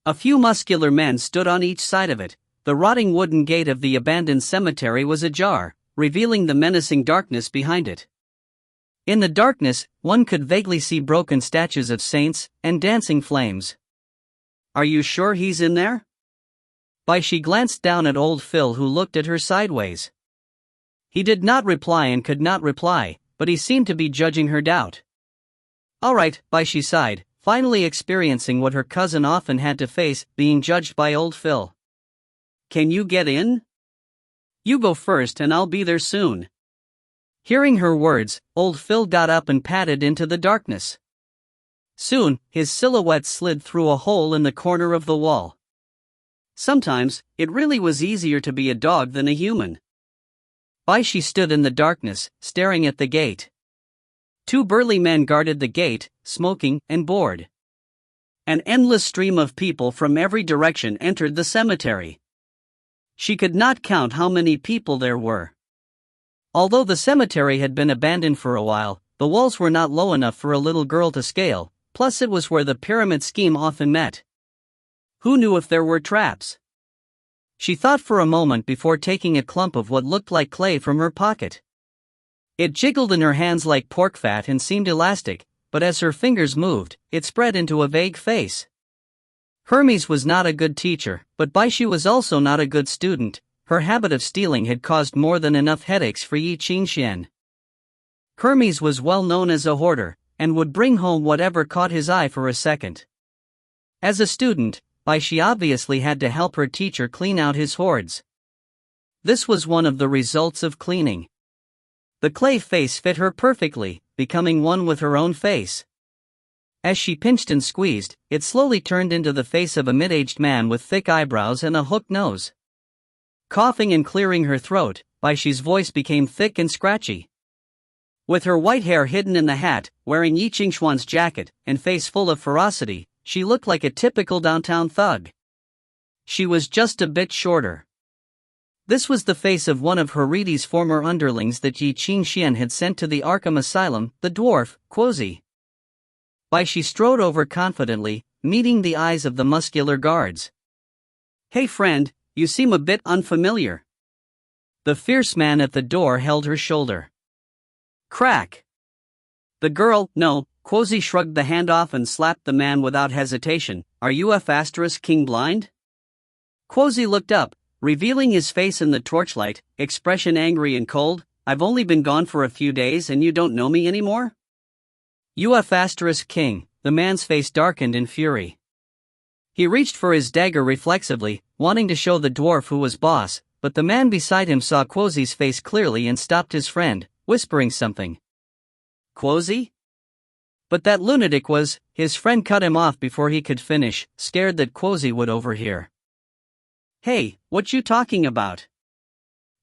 A few muscular men stood on each side of it. The rotting wooden gate of the abandoned cemetery was ajar, revealing the menacing darkness behind it. In the darkness, one could vaguely see broken statues of saints and dancing flames. Are you sure he's in there? Bai Xi glanced down at old Phil, who looked at her sideways. He did not reply and could not reply, but he seemed to be judging her doubt. All right, Bai Xi sighed, finally experiencing what her cousin often had to face, being judged by old Phil. "Can you get in? You go first and I'll be there soon." Hearing her words, old Phil got up and padded into the darkness. Soon, his silhouette slid through a hole in the corner of the wall. Sometimes, it really was easier to be a dog than a human. Bai Xi stood in the darkness, staring at the gate. 2 burly men guarded the gate, smoking and bored. An endless stream of people from every direction entered the cemetery. She could not count how many people there were. Although the cemetery had been abandoned for a while, the walls were not low enough for a little girl to scale, plus it was where the pyramid scheme often met. Who knew if there were traps? She thought for a moment before taking a clump of what looked like clay from her pocket. It jiggled in her hands like pork fat and seemed elastic, but as her fingers moved, it spread into a vague face. Hermes was not a good teacher, but Bai Xi was also not a good student. Her habit of stealing had caused more than enough headaches for Ye Qingxuan. Hermes was well known as a hoarder, and would bring home whatever caught his eye for a second. As a student, Bai Xi obviously had to help her teacher clean out his hoards. This was one of the results of cleaning. The clay face fit her perfectly, becoming one with her own face. As she pinched and squeezed, it slowly turned into the face of a mid-aged man with thick eyebrows and a hooked nose. Coughing and clearing her throat, Bai Xi's voice became thick and scratchy. With her white hair hidden in the hat, wearing Ye Qingxuan's jacket, and face full of ferocity, she looked like a typical downtown thug. She was just a bit shorter. This was the face of one of Heridi's former underlings that Ye Qingxuan had sent to the Arkham Asylum, the dwarf, Quozi. Bai Xi strode over confidently, meeting the eyes of the muscular guards. "Hey friend, you seem a bit unfamiliar." The fierce man at the door held her shoulder. Crack. The girl, no, Quozi shrugged the hand off and slapped the man without hesitation. "Are you King blind?" Quozi looked up, revealing his face in the torchlight, expression angry and cold. "I've only been gone for a few days and you don't know me anymore?" "You King," the man's face darkened in fury. He reached for his dagger reflexively, wanting to show the dwarf who was boss, but the man beside him saw Quozi's face clearly and stopped his friend, whispering something. "Quozi?" But that lunatic was, his friend cut him off before he could finish, scared that Quozi would overhear. "Hey, what you talking about?"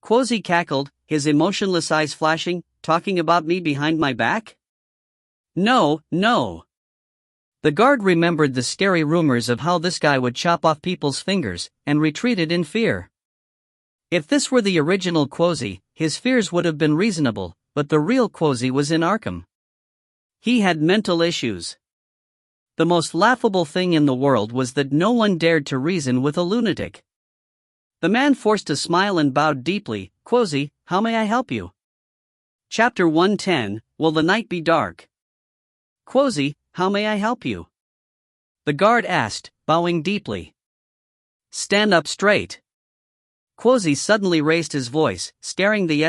Quozi cackled, his emotionless eyes flashing. "Talking about me behind my back? No, no." The guard remembered the scary rumors of how this guy would chop off people's fingers, and retreated in fear. If this were the original Quozi, his fears would have been reasonable, but the real Quozi was in Arkham. He had mental issues. The most laughable thing in the world was that no one dared to reason with a lunatic. The man forced a smile and bowed deeply. "Quozi, how may I help you?" Chapter 110, Will the Night Be Dark? "Quozi, how may I help you?" the guard asked, bowing deeply. "Stand up straight." Quozi suddenly raised his voice, scaring the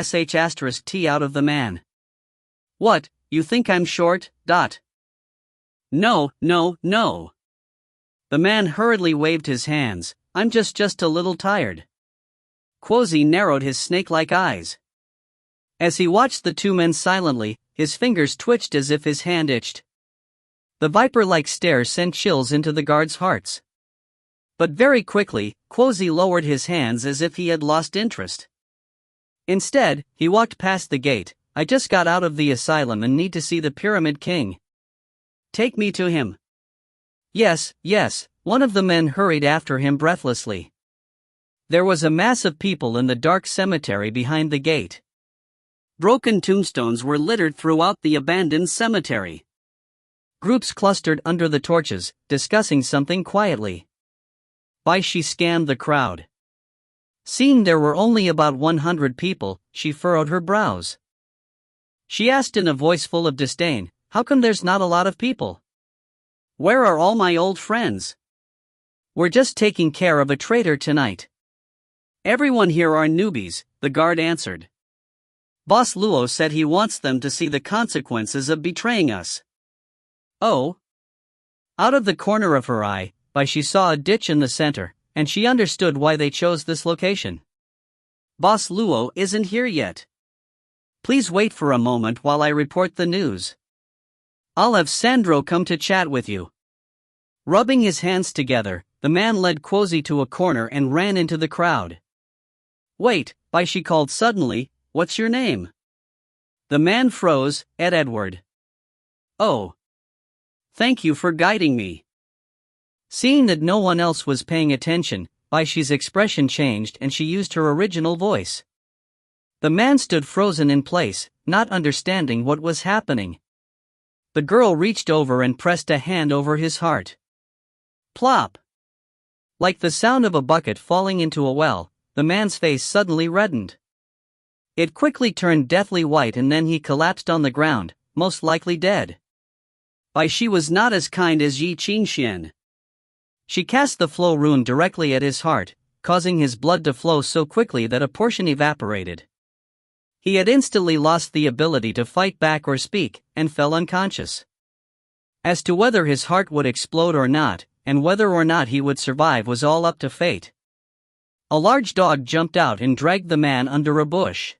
*T out of the man. "What, you think I'm short, ? No, no, no." The man hurriedly waved his hands. "I'm just a little tired." Quozi narrowed his snake-like eyes. As he watched the 2 men silently, his fingers twitched as if his hand itched. The viper-like stare sent chills into the guards' hearts. But very quickly, Quozi lowered his hands as if he had lost interest. Instead, he walked past the gate. "I just got out of the asylum and need to see the Pyramid King." "Take me to him." Yes, yes, one of the men hurried after him breathlessly. There was a mass of people in the dark cemetery behind the gate. Broken tombstones were littered throughout the abandoned cemetery. Groups clustered under the torches, discussing something quietly. Bai Xi scanned the crowd. Seeing there were only about 100 people, she furrowed her brows. She asked in a voice full of disdain, "How come there's not a lot of people?" "Where are all my old friends?" "We're just taking care of a traitor tonight." "Everyone here are newbies," the guard answered. "Boss Luo said he wants them to see the consequences of betraying us." "Oh? Out of the corner of her eye, Bai Xi saw a ditch in the center, and she understood why they chose this location. Boss Luo isn't here yet. Please wait for a moment while I report the news. I'll have Sandro come to chat with you. Rubbing his hands together, the man led Quozi to a corner and ran into the crowd. Wait, Bai Xi called suddenly, what's your name? The man froze, Edward. Oh. Thank you for guiding me. Seeing that no one else was paying attention, Bai Xi's expression changed and she used her original voice. The man stood frozen in place, not understanding what was happening. The girl reached over and pressed a hand over his heart. Plop! Like the sound of a bucket falling into a well, the man's face suddenly reddened. It quickly turned deathly white and then he collapsed on the ground, most likely dead. Bai Xi was not as kind as Ye Qingxuan. She cast the flow rune directly at his heart, causing his blood to flow so quickly that a portion evaporated. He had instantly lost the ability to fight back or speak, and fell unconscious. As to whether his heart would explode or not, and whether or not he would survive was all up to fate. A large dog jumped out and dragged the man under a bush.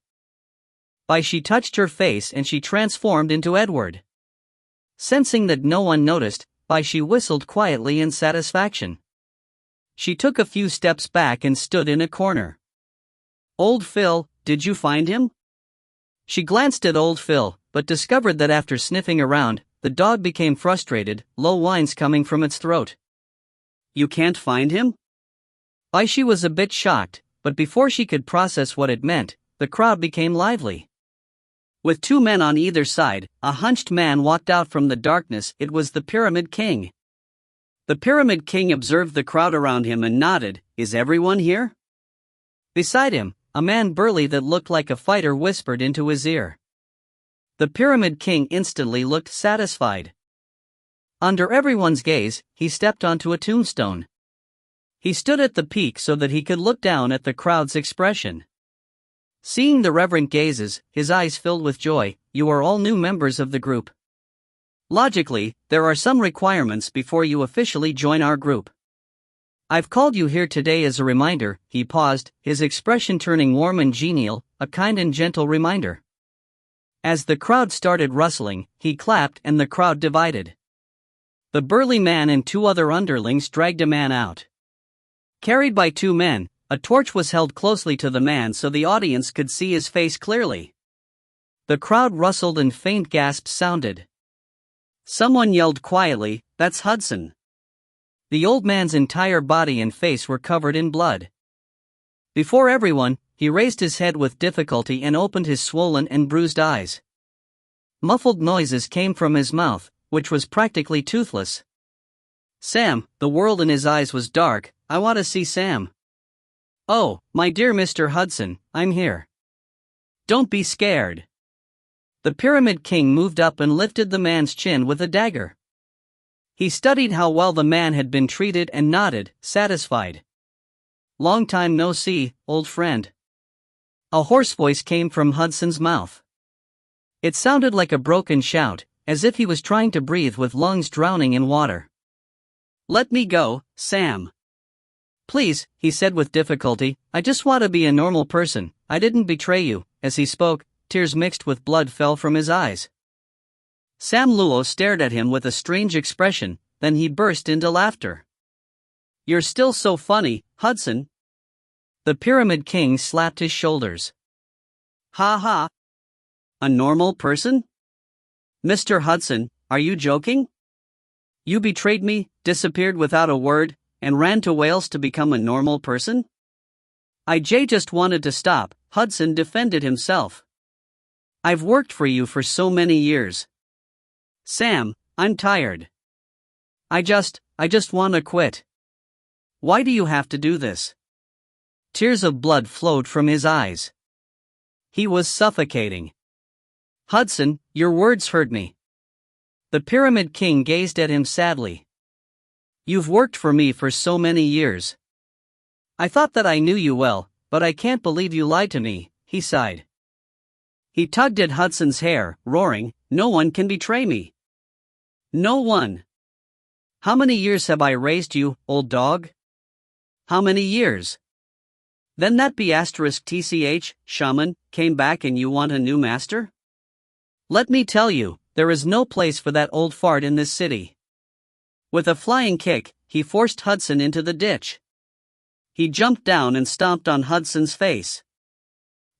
Bai Xi touched her face and she transformed into Edward. Sensing that no one noticed, Bai Xi whistled quietly in satisfaction. She took a few steps back and stood in a corner. Old Phil, did you find him? She glanced at old Phil, but discovered that after sniffing around, the dog became frustrated, low whines coming from its throat. You can't find him? Bai Xi was a bit shocked, but before she could process what it meant, the crowd became lively. With two men on either side, a hunched man walked out from the darkness. It was the Pyramid King. The Pyramid King observed the crowd around him and nodded. Is everyone here? Beside him, a man burly that looked like a fighter whispered into his ear. The Pyramid King instantly looked satisfied. Under everyone's gaze, he stepped onto a tombstone. He stood at the peak so that he could look down at the crowd's expression. Seeing the reverent gazes, his eyes filled with joy. You are all new members of the group. Logically, there are some requirements before you officially join our group. I've called you here today as a reminder. He paused, his expression turning warm and genial, a kind and gentle reminder. As the crowd started rustling, he clapped and the crowd divided. The burly man and two other underlings dragged a man out. Carried by two men, a torch was held closely to the man so the audience could see his face clearly. The crowd rustled and faint gasps sounded. Someone yelled quietly, "That's Hudson." The old man's entire body and face were covered in blood. Before everyone, he raised his head with difficulty and opened his swollen and bruised eyes. Muffled noises came from his mouth, which was practically toothless. Sam, the world in his eyes was dark. I want to see Sam. Oh, my dear Mr. Hudson, I'm here. Don't be scared. The Pyramid King moved up and lifted the man's chin with a dagger. He studied how well the man had been treated and nodded, satisfied. Long time no see, old friend. A hoarse voice came from Hudson's mouth. It sounded like a broken shout, as if he was trying to breathe with lungs drowning in water. Let me go, Sam. Please, he said with difficulty, I just want to be a normal person. I didn't betray you. As he spoke, tears mixed with blood fell from his eyes. Sam Luo stared at him with a strange expression, then he burst into laughter. You're still so funny, Hudson. The Pyramid King slapped his shoulders. Ha ha. A normal person? Mr. Hudson, are you joking? You betrayed me, disappeared without a word, and ran to Wales to become a normal person? I just wanted to stop, Hudson defended himself. I've worked for you for so many years. Sam, I'm tired. I just want to quit. Why do you have to do this? Tears of blood flowed from his eyes. He was suffocating. Hudson, your words hurt me. The Pyramid King gazed at him sadly. You've worked for me for so many years. I thought that I knew you well, but I can't believe you lied to me, he sighed. He tugged at Hudson's hair, roaring, No one can betray me. No one. How many years have I raised you, old dog? How many years? Then that B*TCH, shaman, came back and you want a new master? Let me tell you, there is no place for that old fart in this city. With a flying kick, he forced Hudson into the ditch. He jumped down and stomped on Hudson's face.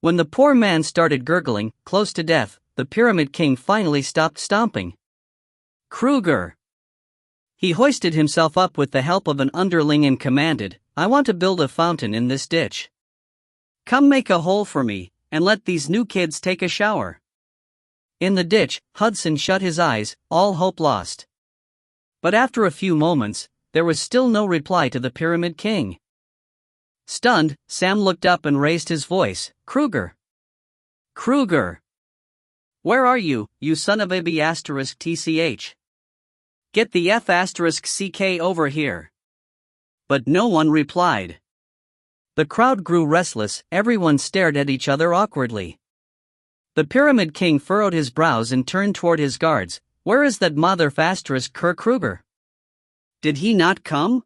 When the poor man started gurgling, close to death, the Pyramid King finally stopped stomping. Kruger! He hoisted himself up with the help of an underling and commanded, I want to build a fountain in this ditch. Come make a hole for me, and let these new kids take a shower. In the ditch, Hudson shut his eyes, all hope lost. But after a few moments, there was still no reply to the Pyramid King. Stunned, Sam looked up and raised his voice, Kruger! Kruger! Where are you, you son of a B*TCH? Get the F*CK over here. But no one replied. The crowd grew restless, everyone stared at each other awkwardly. The Pyramid King furrowed his brows and turned toward his guards. Where is that mother Kerr Kruger? Did he not come?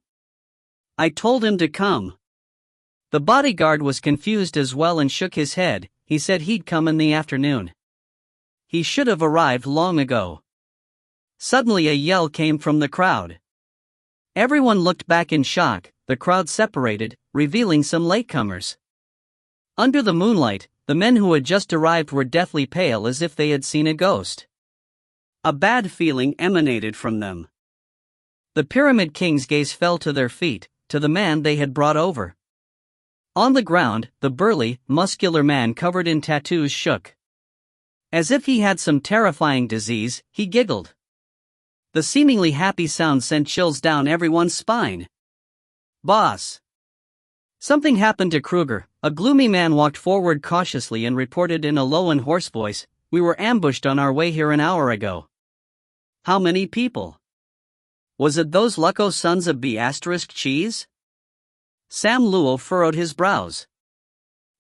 I told him to come. The bodyguard was confused as well and shook his head. He said he'd come in the afternoon. He should have arrived long ago. Suddenly a yell came from the crowd. Everyone looked back in shock. The crowd separated, revealing some latecomers. Under the moonlight, the men who had just arrived were deathly pale as if they had seen a ghost. A bad feeling emanated from them. The Pyramid King's gaze fell to their feet, to the man they had brought over. On the ground, the burly, muscular man covered in tattoos shook. As if he had some terrifying disease, he giggled. The seemingly happy sound sent chills down everyone's spine. Boss! Something happened to Kruger. A gloomy man walked forward cautiously and reported in a low and hoarse voice, we were ambushed on our way here an hour ago. How many people? Was it those Lucco sons of B*Cheese? Sam Luo furrowed his brows.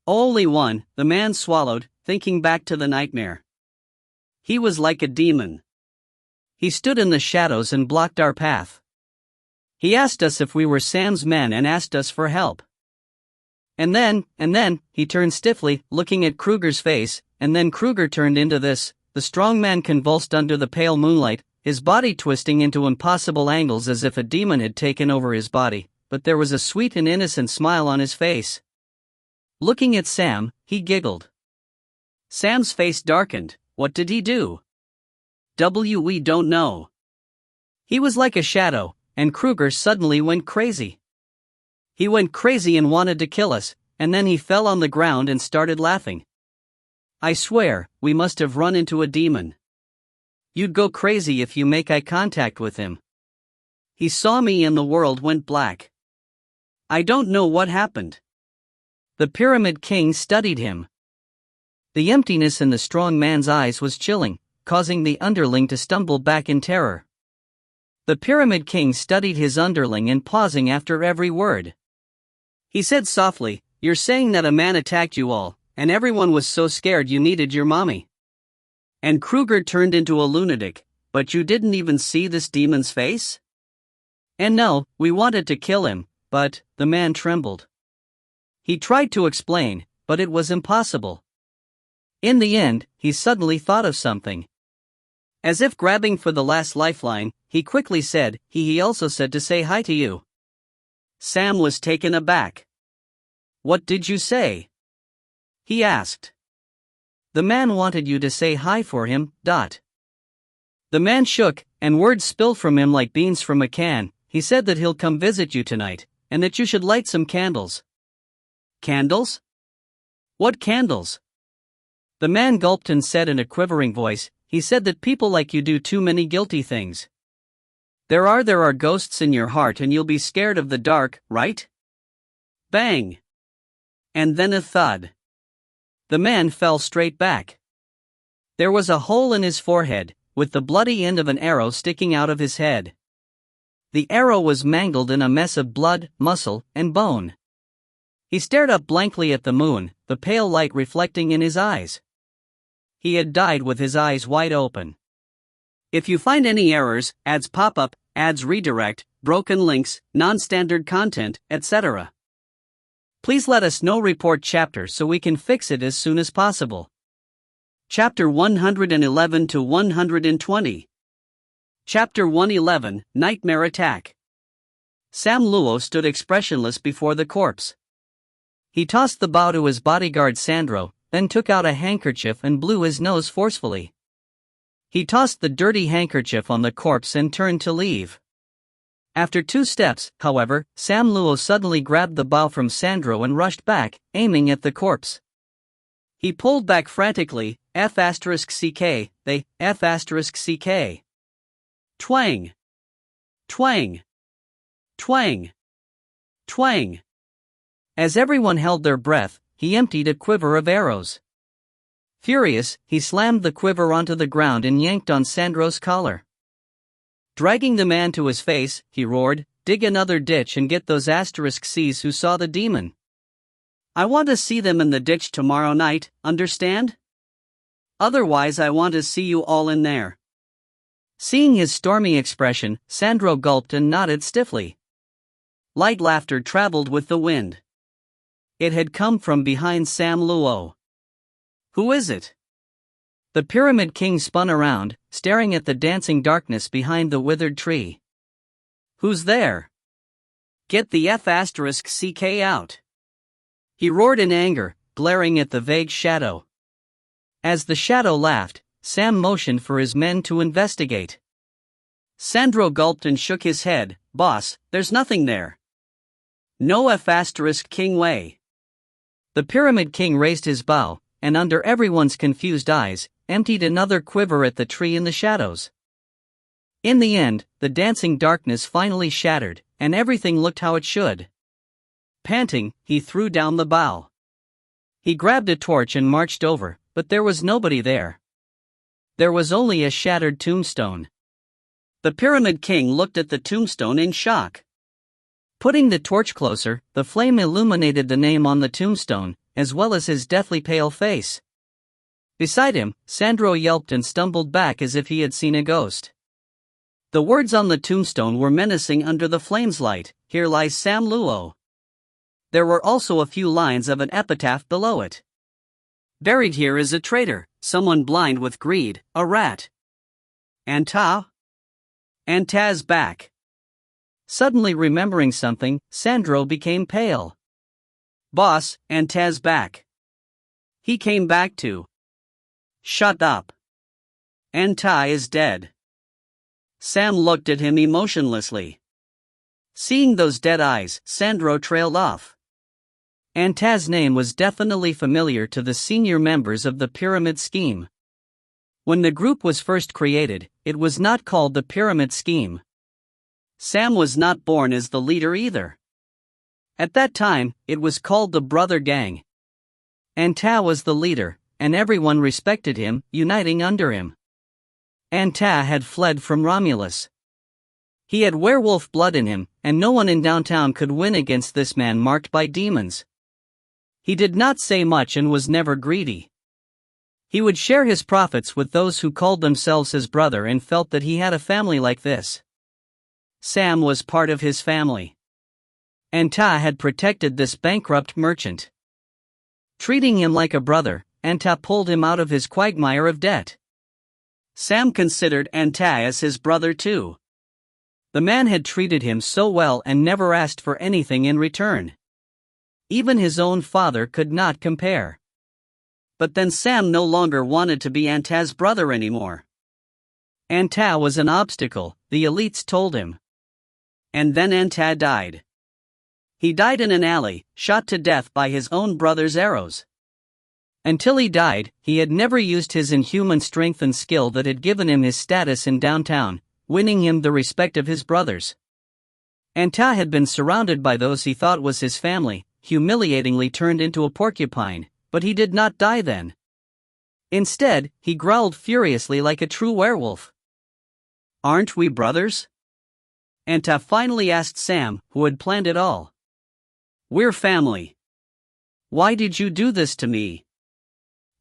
Only one, the man swallowed, thinking back to the nightmare. He was like a demon. He stood in the shadows and blocked our path. He asked us if we were Sam's men and asked us for help. And then, he turned stiffly, looking at Kruger's face, and then Kruger turned into this. The strong man convulsed under the pale moonlight, his body twisting into impossible angles as if a demon had taken over his body, but there was a sweet and innocent smile on his face. Looking at Sam, he giggled. Sam's face darkened. What did he do? We don't know. He was like a shadow, and Kruger suddenly went crazy. He went crazy and wanted to kill us, and then he fell on the ground and started laughing. I swear, we must have run into a demon. You'd go crazy if you make eye contact with him. He saw me and the world went black. I don't know what happened. The Pyramid King studied him. The emptiness in the strong man's eyes was chilling, causing the underling to stumble back in terror. The Pyramid King studied his underling and pausing after every word. He said softly, you're saying that a man attacked you all, and everyone was so scared you needed your mommy. And Kruger turned into a lunatic, but you didn't even see this demon's face? And no, we wanted to kill him, but, the man trembled. He tried to explain, but it was impossible. In the end, he suddenly thought of something. As if grabbing for the last lifeline, he quickly said, he also said to say hi to you. Sam was taken aback. What did you say? He asked. The man wanted you to say hi for him. The man shook, and words spilled from him like beans from a can. He said that he'll come visit you tonight, and that you should light some candles. Candles? What candles? The man gulped and said in a quivering voice, he said that people like you do too many guilty things. There are ghosts in your heart and you'll be scared of the dark, right? Bang! And then a thud. The man fell straight back. There was a hole in his forehead, with the bloody end of an arrow sticking out of his head. The arrow was mangled in a mess of blood, muscle, and bone. He stared up blankly at the moon, the pale light reflecting in his eyes. He had died with his eyes wide open. If you find any errors, ads pop up, ads redirect, broken links, non-standard content, etc. Please let us know report chapter so we can fix it as soon as possible. Chapter 111 to 120. Chapter 111, Nightmare Attack. Sam Luo stood expressionless before the corpse. He tossed the bow to his bodyguard Sandro, then took out a handkerchief and blew his nose forcefully. He tossed the dirty handkerchief on the corpse and turned to leave. After 2 steps, however, Sam Luo suddenly grabbed the bow from Sandro and rushed back, aiming at the corpse. He pulled back frantically, F***ck, they, F***ck. Twang! Twang! Twang! Twang! As everyone held their breath, he emptied a quiver of arrows. Furious, he slammed the quiver onto the ground and yanked on Sandro's collar. Dragging the man to his face, he roared, "Dig another ditch and get those *Cs who saw the demon. I want to see them in the ditch tomorrow night, understand? Otherwise I want to see you all in there." Seeing his stormy expression, Sandro gulped and nodded stiffly. Light laughter traveled with the wind. It had come from behind Sam Luo. "Who is it?" The Pyramid King spun around, staring at the dancing darkness behind the withered tree. "Who's there? Get the F***ck out." He roared in anger, glaring at the vague shadow. As the shadow laughed, Sam motioned for his men to investigate. Sandro gulped and shook his head. "Boss, there's nothing there. No F***king way." The Pyramid King raised his bow, and under everyone's confused eyes, emptied another quiver at the tree in the shadows. In the end, the dancing darkness finally shattered, and everything looked how it should. Panting, he threw down the bow. He grabbed a torch and marched over, but there was nobody there. There was only a shattered tombstone. The Pyramid King looked at the tombstone in shock. Putting the torch closer, the flame illuminated the name on the tombstone, as well as his deathly pale face. Beside him, Sandro yelped and stumbled back as if he had seen a ghost. The words on the tombstone were menacing under the flame's light, "Here lies Sam Luo." There were also a few lines of an epitaph below it. "Buried here is a traitor, someone blind with greed, a rat. Antaz back." Suddenly remembering something, Sandro became pale. "Boss, Antaz back. He came back too." "Shut up. Antai is dead." Sam looked at him emotionlessly. Seeing those dead eyes, Sandro trailed off. Antaz's name was definitely familiar to the senior members of the pyramid scheme. When the group was first created, it was not called the Pyramid Scheme. Sam was not born as the leader either. At that time, it was called the Brother Gang. Anta was the leader, and everyone respected him, uniting under him. Anta had fled from Romulus. He had werewolf blood in him, and no one in downtown could win against this man marked by demons. He did not say much and was never greedy. He would share his profits with those who called themselves his brother and felt that he had a family like this. Sam was part of his family. Anta had protected this bankrupt merchant. Treating him like a brother, Anta pulled him out of his quagmire of debt. Sam considered Anta as his brother too. The man had treated him so well and never asked for anything in return. Even his own father could not compare. But then Sam no longer wanted to be Anta's brother anymore. Anta was an obstacle, the elites told him. And then Anta died. He died in an alley, shot to death by his own brother's arrows. Until he died, he had never used his inhuman strength and skill that had given him his status in downtown, winning him the respect of his brothers. Anta had been surrounded by those he thought was his family, humiliatingly turned into a porcupine, but he did not die then. Instead, he growled furiously like a true werewolf. "Aren't we brothers?" Anta finally asked Sam, who had planned it all. "We're family. Why did you do this to me?"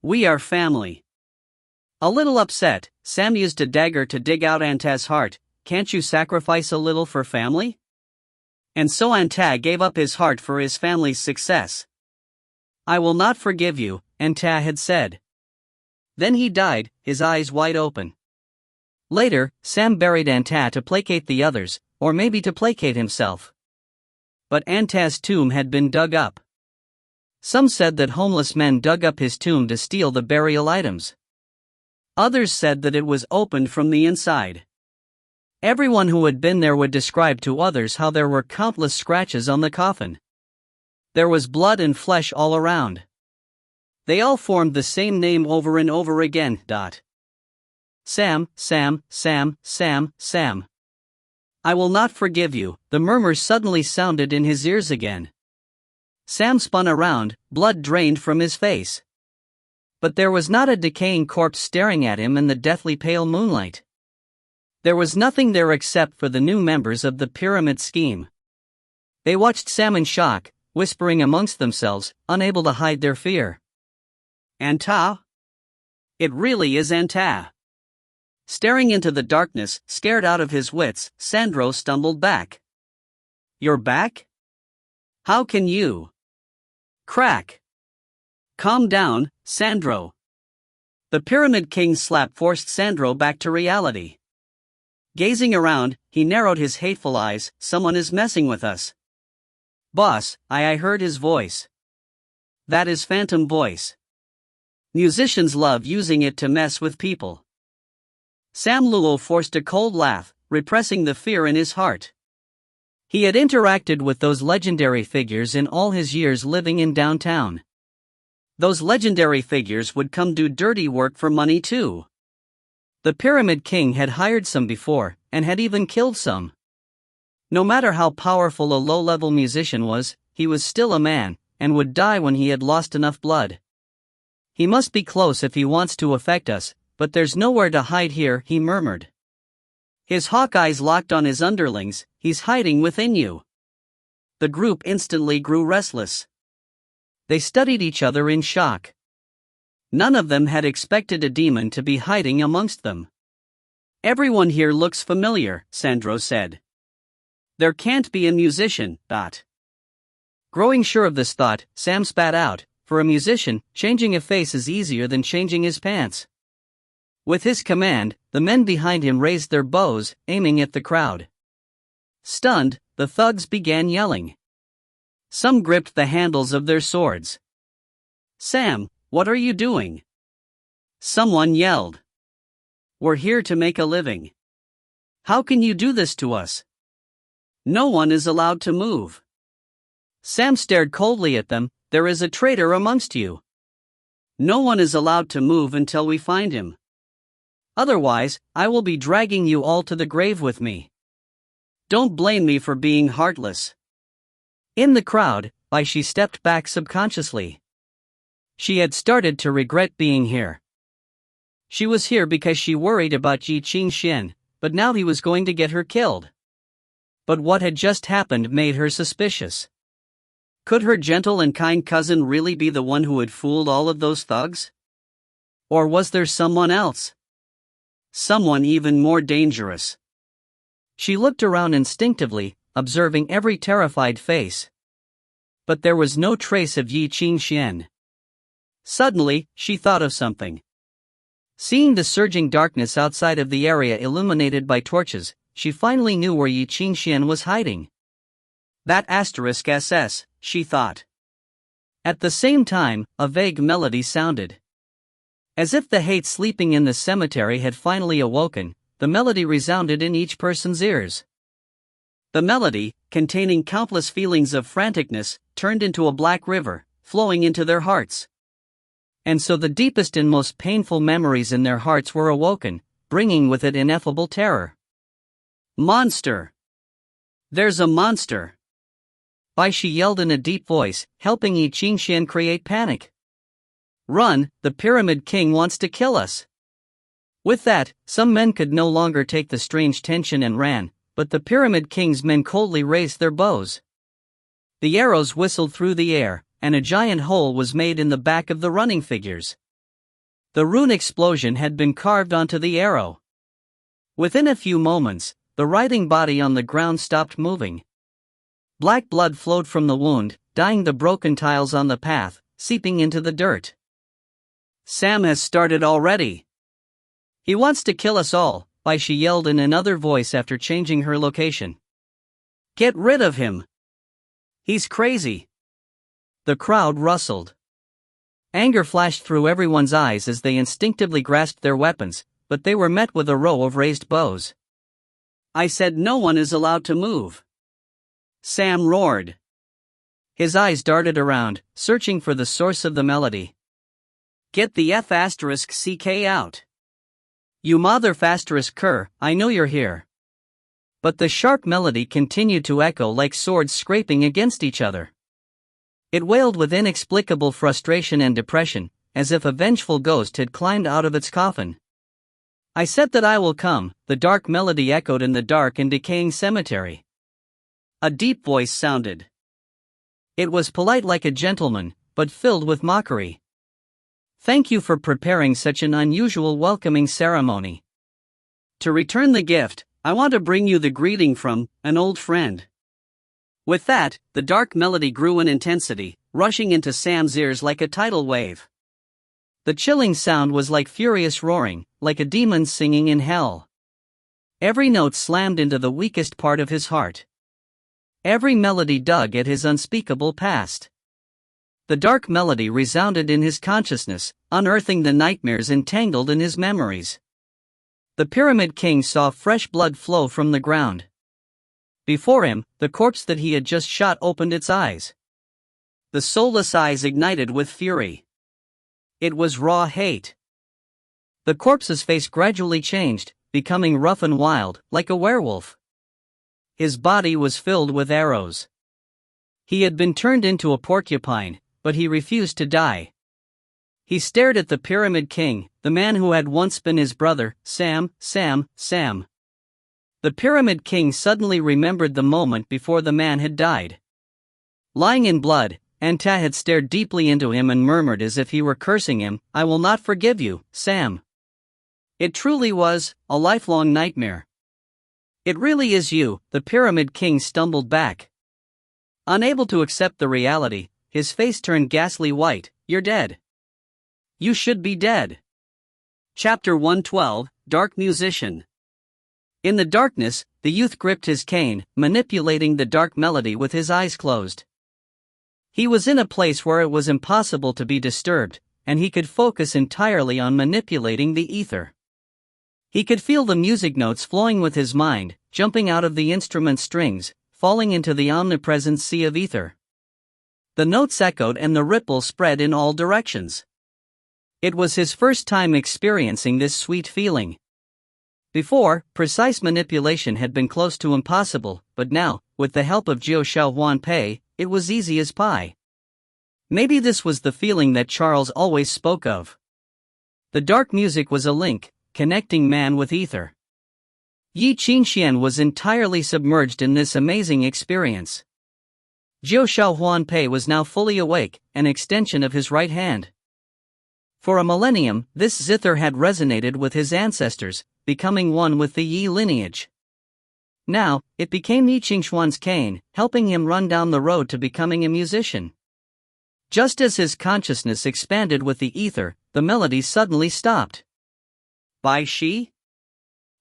"We are family." A little upset, Sam used a dagger to dig out Anta's heart, can't you sacrifice a little for family? And so Anta gave up his heart for his family's success. I will not forgive you, Anta had said. Then he died, his eyes wide open. Later, Sam buried Anta to placate the others, or maybe to placate himself. But Anta's tomb had been dug up. Some said that homeless men dug up his tomb to steal the burial items. Others said that it was opened from the inside. Everyone who had been there would describe to others how there were countless scratches on the coffin. There was blood and flesh all around. They all formed the same name over and over again. Sam, Sam, Sam, Sam, Sam. I will not forgive you, the murmurs suddenly sounded in his ears again. Sam spun around, blood drained from his face. But there was not a decaying corpse staring at him in the deathly pale moonlight. There was nothing there except for the new members of the pyramid scheme. They watched Sam in shock, whispering amongst themselves, unable to hide their fear. Anta? It really is Anta. Staring into the darkness, scared out of his wits, Sandro stumbled back. You're back? How can you? Crack. Calm down, Sandro. The Pyramid King's slap forced Sandro back to reality. Gazing around, he narrowed his hateful eyes. Someone is messing with us. Boss, I heard his voice. That is phantom voice. Musicians love using it to mess with people. Sam Luo forced a cold laugh, repressing the fear in his heart. He had interacted with those legendary figures in all his years living in downtown. Those legendary figures would come do dirty work for money too. The Pyramid King had hired some before, and had even killed some. No matter how powerful a low-level musician was, he was still a man, and would die when he had lost enough blood. He must be close if he wants to affect us, but there's nowhere to hide here, he murmured. His hawk eyes locked on his underlings. He's hiding within you. The group instantly grew restless. They studied each other in shock. None of them had expected a demon to be hiding amongst them. Everyone here looks familiar, Sandro said. There can't be a musician. Growing sure of this thought, Sam spat out, for a musician, changing a face is easier than changing his pants. With his command, the men behind him raised their bows, aiming at the crowd. Stunned, the thugs began yelling. Some gripped the handles of their swords. Sam, what are you doing? Someone yelled. We're here to make a living. How can you do this to us? No one is allowed to move. Sam stared coldly at them. There is a traitor amongst you. No one is allowed to move until we find him. Otherwise, I will be dragging you all to the grave with me. Don't blame me for being heartless. In the crowd, Bai Xi stepped back subconsciously. She had started to regret being here. She was here because she worried about Ye Qingxuan, but now he was going to get her killed. But what had just happened made her suspicious. Could her gentle and kind cousin really be the one who had fooled all of those thugs? Or was there someone else? Someone even more dangerous. She looked around instinctively, observing every terrified face. But there was no trace of Ye Qingxuan. Suddenly, she thought of something. Seeing the surging darkness outside of the area illuminated by torches, she finally knew where Ye Qingxuan was hiding. That *SS, she thought. At the same time, a vague melody sounded. As if the hate sleeping in the cemetery had finally awoken, the melody resounded in each person's ears. The melody, containing countless feelings of franticness, turned into a black river, flowing into their hearts. And so the deepest and most painful memories in their hearts were awoken, bringing with it ineffable terror. Monster! There's a monster! Bai Xi yelled in a deep voice, helping Ye Qingxuan create panic. Run, the Pyramid King wants to kill us! With that, some men could no longer take the strange tension and ran, but the Pyramid King's men coldly raised their bows. The arrows whistled through the air, and a giant hole was made in the back of the running figures. The rune explosion had been carved onto the arrow. Within a few moments, the writhing body on the ground stopped moving. Black blood flowed from the wound, dyeing the broken tiles on the path, seeping into the dirt. Sam has started already. He wants to kill us all, Bai Xi yelled in another voice after changing her location. Get rid of him. He's crazy. The crowd rustled. Anger flashed through everyone's eyes as they instinctively grasped their weapons, but they were met with a row of raised bows. I said no one is allowed to move. Sam roared. His eyes darted around, searching for the source of the melody. Get the F***ck out. You mother ***cur, I know you're here. But the sharp melody continued to echo like swords scraping against each other. It wailed with inexplicable frustration and depression, as if a vengeful ghost had climbed out of its coffin. I said that I will come, the dark melody echoed in the dark and decaying cemetery. A deep voice sounded. It was polite like a gentleman, but filled with mockery. Thank you for preparing such an unusual welcoming ceremony. To return the gift, I want to bring you the greeting from an old friend. With that, the dark melody grew in intensity, rushing into Sam's ears like a tidal wave. The chilling sound was like furious roaring, like a demon singing in hell. Every note slammed into the weakest part of his heart. Every melody dug at his unspeakable past. The dark melody resounded in his consciousness, unearthing the nightmares entangled in his memories. The Pyramid King saw fresh blood flow from the ground. Before him, the corpse that he had just shot opened its eyes. The soulless eyes ignited with fury. It was raw hate. The corpse's face gradually changed, becoming rough and wild, like a werewolf. His body was filled with arrows. He had been turned into a porcupine, but he refused to die. He stared at the Pyramid King, the man who had once been his brother, Sam. The Pyramid King suddenly remembered the moment before the man had died. Lying in blood, Anta had stared deeply into him and murmured as if he were cursing him, I will not forgive you, Sam. It truly was a lifelong nightmare. It really is you, the Pyramid King stumbled back. Unable to accept the reality, his face turned ghastly white. You're dead. You should be dead. Chapter 112, Dark Musician. In the darkness, the youth gripped his cane, manipulating the dark melody with his eyes closed. He was in a place where it was impossible to be disturbed, and he could focus entirely on manipulating the ether. He could feel the music notes flowing with his mind, jumping out of the instrument strings, falling into the omnipresent sea of ether. The notes echoed and the ripple spread in all directions. It was his first time experiencing this sweet feeling. Before, precise manipulation had been close to impossible, but now, with the help of Ye Qingxuan, it was easy as pie. Maybe this was the feeling that Charles always spoke of. The dark music was a link, connecting man with ether. Ye Qingxuan was entirely submerged in this amazing experience. Ye Qingxuan was now fully awake, an extension of his right hand. For a millennium, this zither had resonated with his ancestors, becoming one with the Yi lineage. Now, it became Ye Qingxuan's cane, helping him run down the road to becoming a musician. Just as his consciousness expanded with the ether, the melody suddenly stopped. Bai Xi?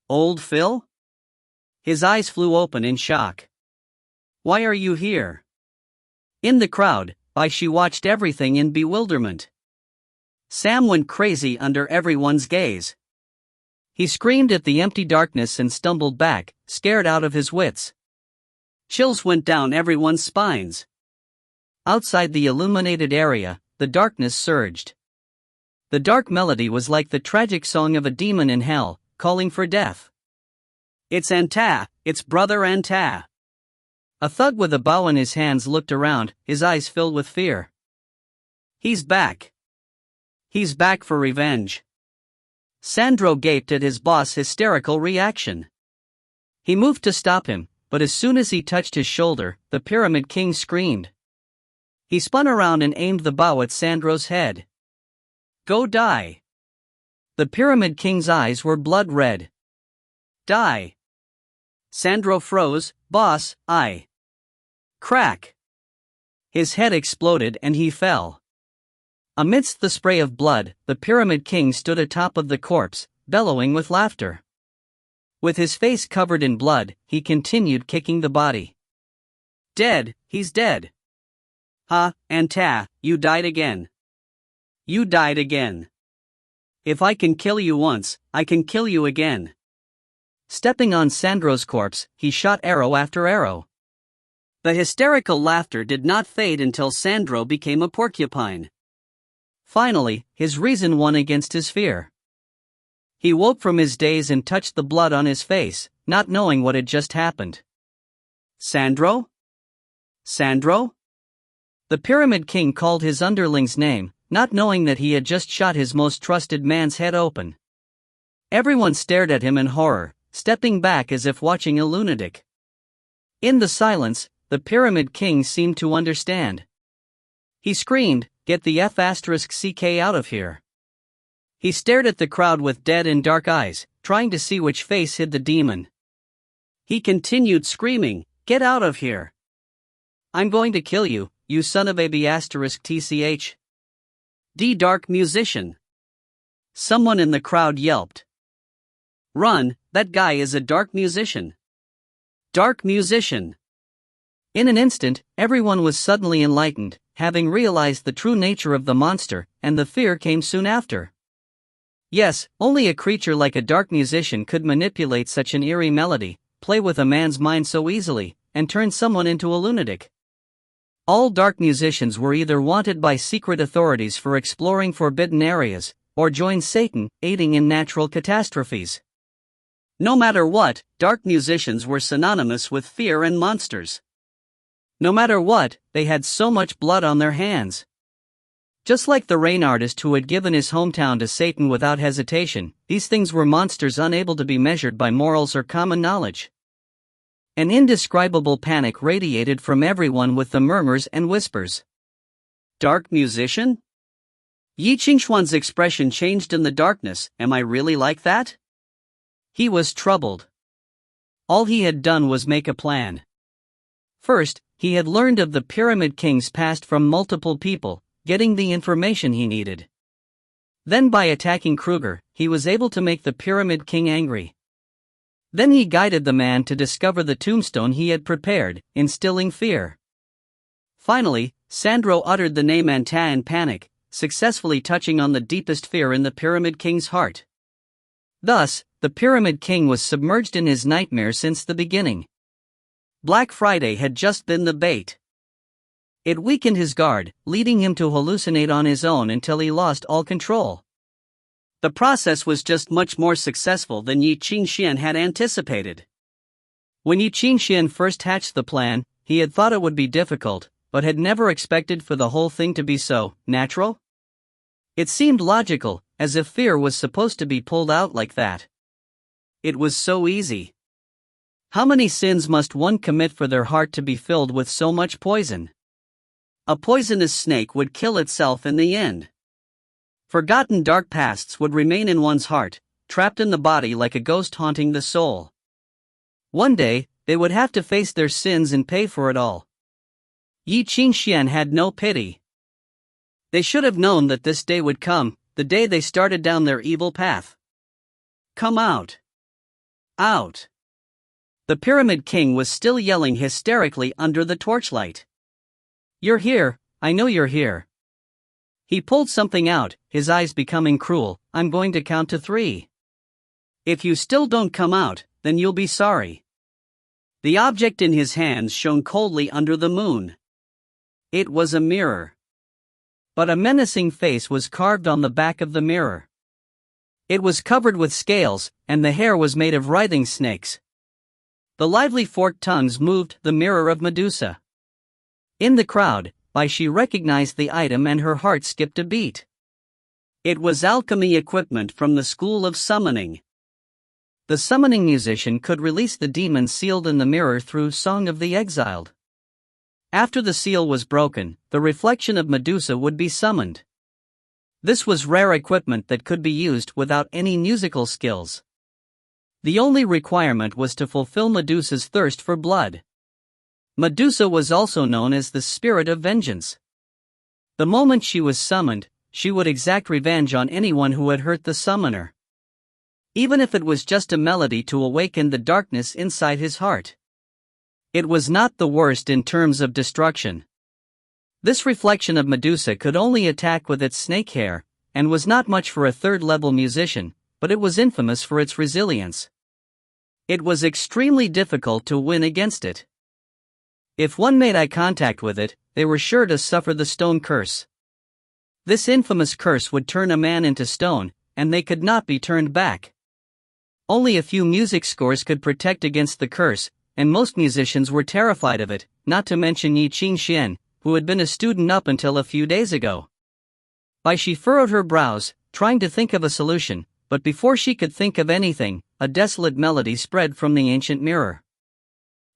Old Phil? His eyes flew open in shock. Why are you here? In the crowd, Bai Xi watched everything in bewilderment. Sam went crazy under everyone's gaze. He screamed at the empty darkness and stumbled back, scared out of his wits. Chills went down everyone's spines. Outside the illuminated area, the darkness surged. The dark melody was like the tragic song of a demon in hell, calling for death. It's Anta, it's brother Anta. A thug with a bow in his hands looked around, his eyes filled with fear. He's back. He's back for revenge. Sandro gaped at his boss' hysterical reaction. He moved to stop him, but as soon as he touched his shoulder, the Pyramid King screamed. He spun around and aimed the bow at Sandro's head. Go die. The Pyramid King's eyes were blood red. Die. Sandro froze. Boss, I. Crack. His head exploded and he fell. Amidst the spray of blood, the Pyramid King stood atop of the corpse, bellowing with laughter. With his face covered in blood, he continued kicking the body. Dead, he's dead. Ha, Anta, you died again. You died again. If I can kill you once, I can kill you again. Stepping on Sandro's corpse, he shot arrow after arrow. The hysterical laughter did not fade until Sandro became a porcupine. Finally, his reason won against his fear. He woke from his daze and touched the blood on his face, not knowing what had just happened. Sandro? Sandro? The Pyramid King called his underling's name, not knowing that he had just shot his most trusted man's head open. Everyone stared at him in horror, stepping back as if watching a lunatic. In the silence, the Pyramid King seemed to understand. He screamed, "Get the F***ck out of here." He stared at the crowd with dead and dark eyes, trying to see which face hid the demon. He continued screaming, "Get out of here! I'm going to kill you, you son of a **tch. D dark musician." Someone in the crowd yelped. "Run, that guy is a dark musician." Dark musician. In an instant, everyone was suddenly enlightened, having realized the true nature of the monster, and the fear came soon after. Yes, only a creature like a dark musician could manipulate such an eerie melody, play with a man's mind so easily, and turn someone into a lunatic. All dark musicians were either wanted by secret authorities for exploring forbidden areas, or joined Satan, aiding in natural catastrophes. No matter what, dark musicians were synonymous with fear and monsters. No matter what, they had so much blood on their hands. Just like the rain artist who had given his hometown to Satan without hesitation, these things were monsters unable to be measured by morals or common knowledge. An indescribable panic radiated from everyone with the murmurs and whispers. Dark musician? Ye Qingxuan's expression changed in the darkness. Am I really like that? He was troubled. All he had done was make a plan. First, he had learned of the Pyramid King's past from multiple people, getting the information he needed. Then by attacking Kruger, he was able to make the Pyramid King angry. Then he guided the man to discover the tombstone he had prepared, instilling fear. Finally, Sandro uttered the name Anta in panic, successfully touching on the deepest fear in the Pyramid King's heart. Thus, the Pyramid King was submerged in his nightmare since the beginning. Black Friday had just been the bait. It weakened his guard, leading him to hallucinate on his own until he lost all control. The process was just much more successful than Ye Qingxuan had anticipated. When Ye Qingxuan first hatched the plan, he had thought it would be difficult, but had never expected for the whole thing to be so natural. It seemed logical, as if fear was supposed to be pulled out like that. It was so easy. How many sins must one commit for their heart to be filled with so much poison? A poisonous snake would kill itself in the end. Forgotten dark pasts would remain in one's heart, trapped in the body like a ghost haunting the soul. One day, they would have to face their sins and pay for it all. Ye Qingxuan had no pity. They should have known that this day would come, the day they started down their evil path. Come out. Out. The Pyramid King was still yelling hysterically under the torchlight. You're here, I know you're here. He pulled something out, his eyes becoming cruel. I'm going to count to 3. If you still don't come out, then you'll be sorry. The object in his hands shone coldly under the moon. It was a mirror. But a menacing face was carved on the back of the mirror. It was covered with scales, and the hair was made of writhing snakes. The lively forked tongues moved, the mirror of Medusa. In the crowd, Bai Xi recognized the item and her heart skipped a beat. It was alchemy equipment from the School of Summoning. The summoning musician could release the demon sealed in the mirror through Song of the Exiled. After the seal was broken, the reflection of Medusa would be summoned. This was rare equipment that could be used without any musical skills. The only requirement was to fulfill Medusa's thirst for blood. Medusa was also known as the spirit of vengeance. The moment she was summoned, she would exact revenge on anyone who had hurt the summoner, even if it was just a melody to awaken the darkness inside his heart. It was not the worst in terms of destruction. This reflection of Medusa could only attack with its snake hair, and was not much for a third-level musician, but it was infamous for its resilience. It was extremely difficult to win against it. If one made eye contact with it, they were sure to suffer the stone curse. This infamous curse would turn a man into stone, and they could not be turned back. Only a few music scores could protect against the curse, and most musicians were terrified of it, not to mention Ye Qingxuan, who had been a student up until a few days ago. Bai Xi furrowed her brows, trying to think of a solution, but before she could think of anything, a desolate melody spread from the ancient mirror.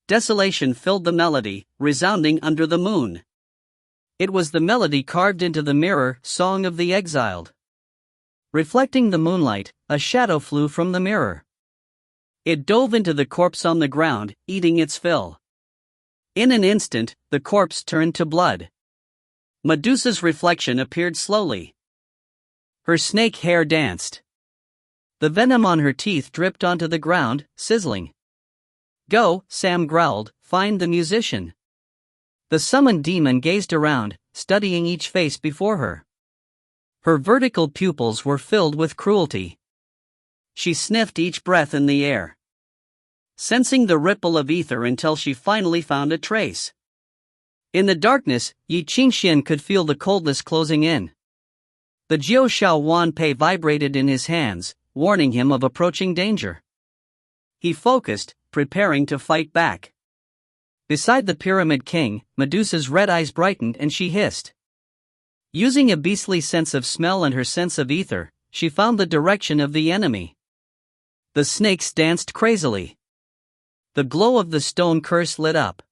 Desolation filled the melody, resounding under the moon. It was the melody carved into the mirror, Song of the Exiled. Reflecting the moonlight, a shadow flew from the mirror. It dove into the corpse on the ground, eating its fill. In an instant, the corpse turned to blood. Medusa's reflection appeared slowly. Her snake hair danced. The venom on her teeth dripped onto the ground, sizzling. "Go," Sam growled, "find the musician." The summoned demon gazed around, studying each face before her. Her vertical pupils were filled with cruelty. She sniffed each breath in the air, sensing the ripple of ether until she finally found a trace. In the darkness, Ye Qingxuan could feel the coldness closing in. The Jiu Xiao Wan Pei vibrated in his hands, warning him of approaching danger. He focused, preparing to fight back. Beside the Pyramid King, Medusa's red eyes brightened and she hissed. Using a beastly sense of smell and her sense of ether, she found the direction of the enemy. The snakes danced crazily. The glow of the stone curse lit up.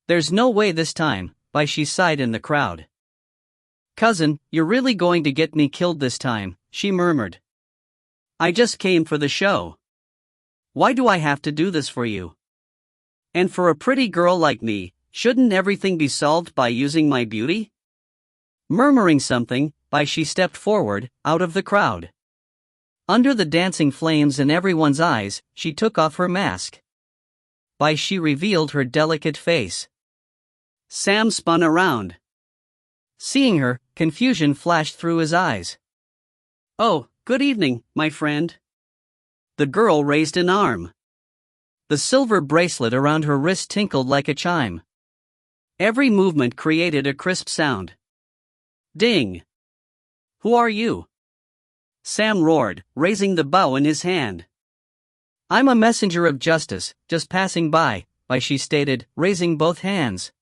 "There's no way this time," Bai Xi sighed in the crowd. "Cousin, you're really going to get me killed this time," she murmured. "I just came for the show. Why do I have to do this for you? And for a pretty girl like me, shouldn't everything be solved by using my beauty?" Murmuring something, Bai Xi stepped forward, out of the crowd. Under the dancing flames in everyone's eyes, she took off her mask. Bai Xi revealed her delicate face. Sam spun around. Seeing her, confusion flashed through his eyes. "Oh, good evening, my friend." The girl raised an arm. The silver bracelet around her wrist tinkled like a chime. Every movement created a crisp sound. Ding! "Who are you?" Sam roared, raising the bow in his hand. "I'm a messenger of justice, just passing by," Bai Xi stated, raising both hands.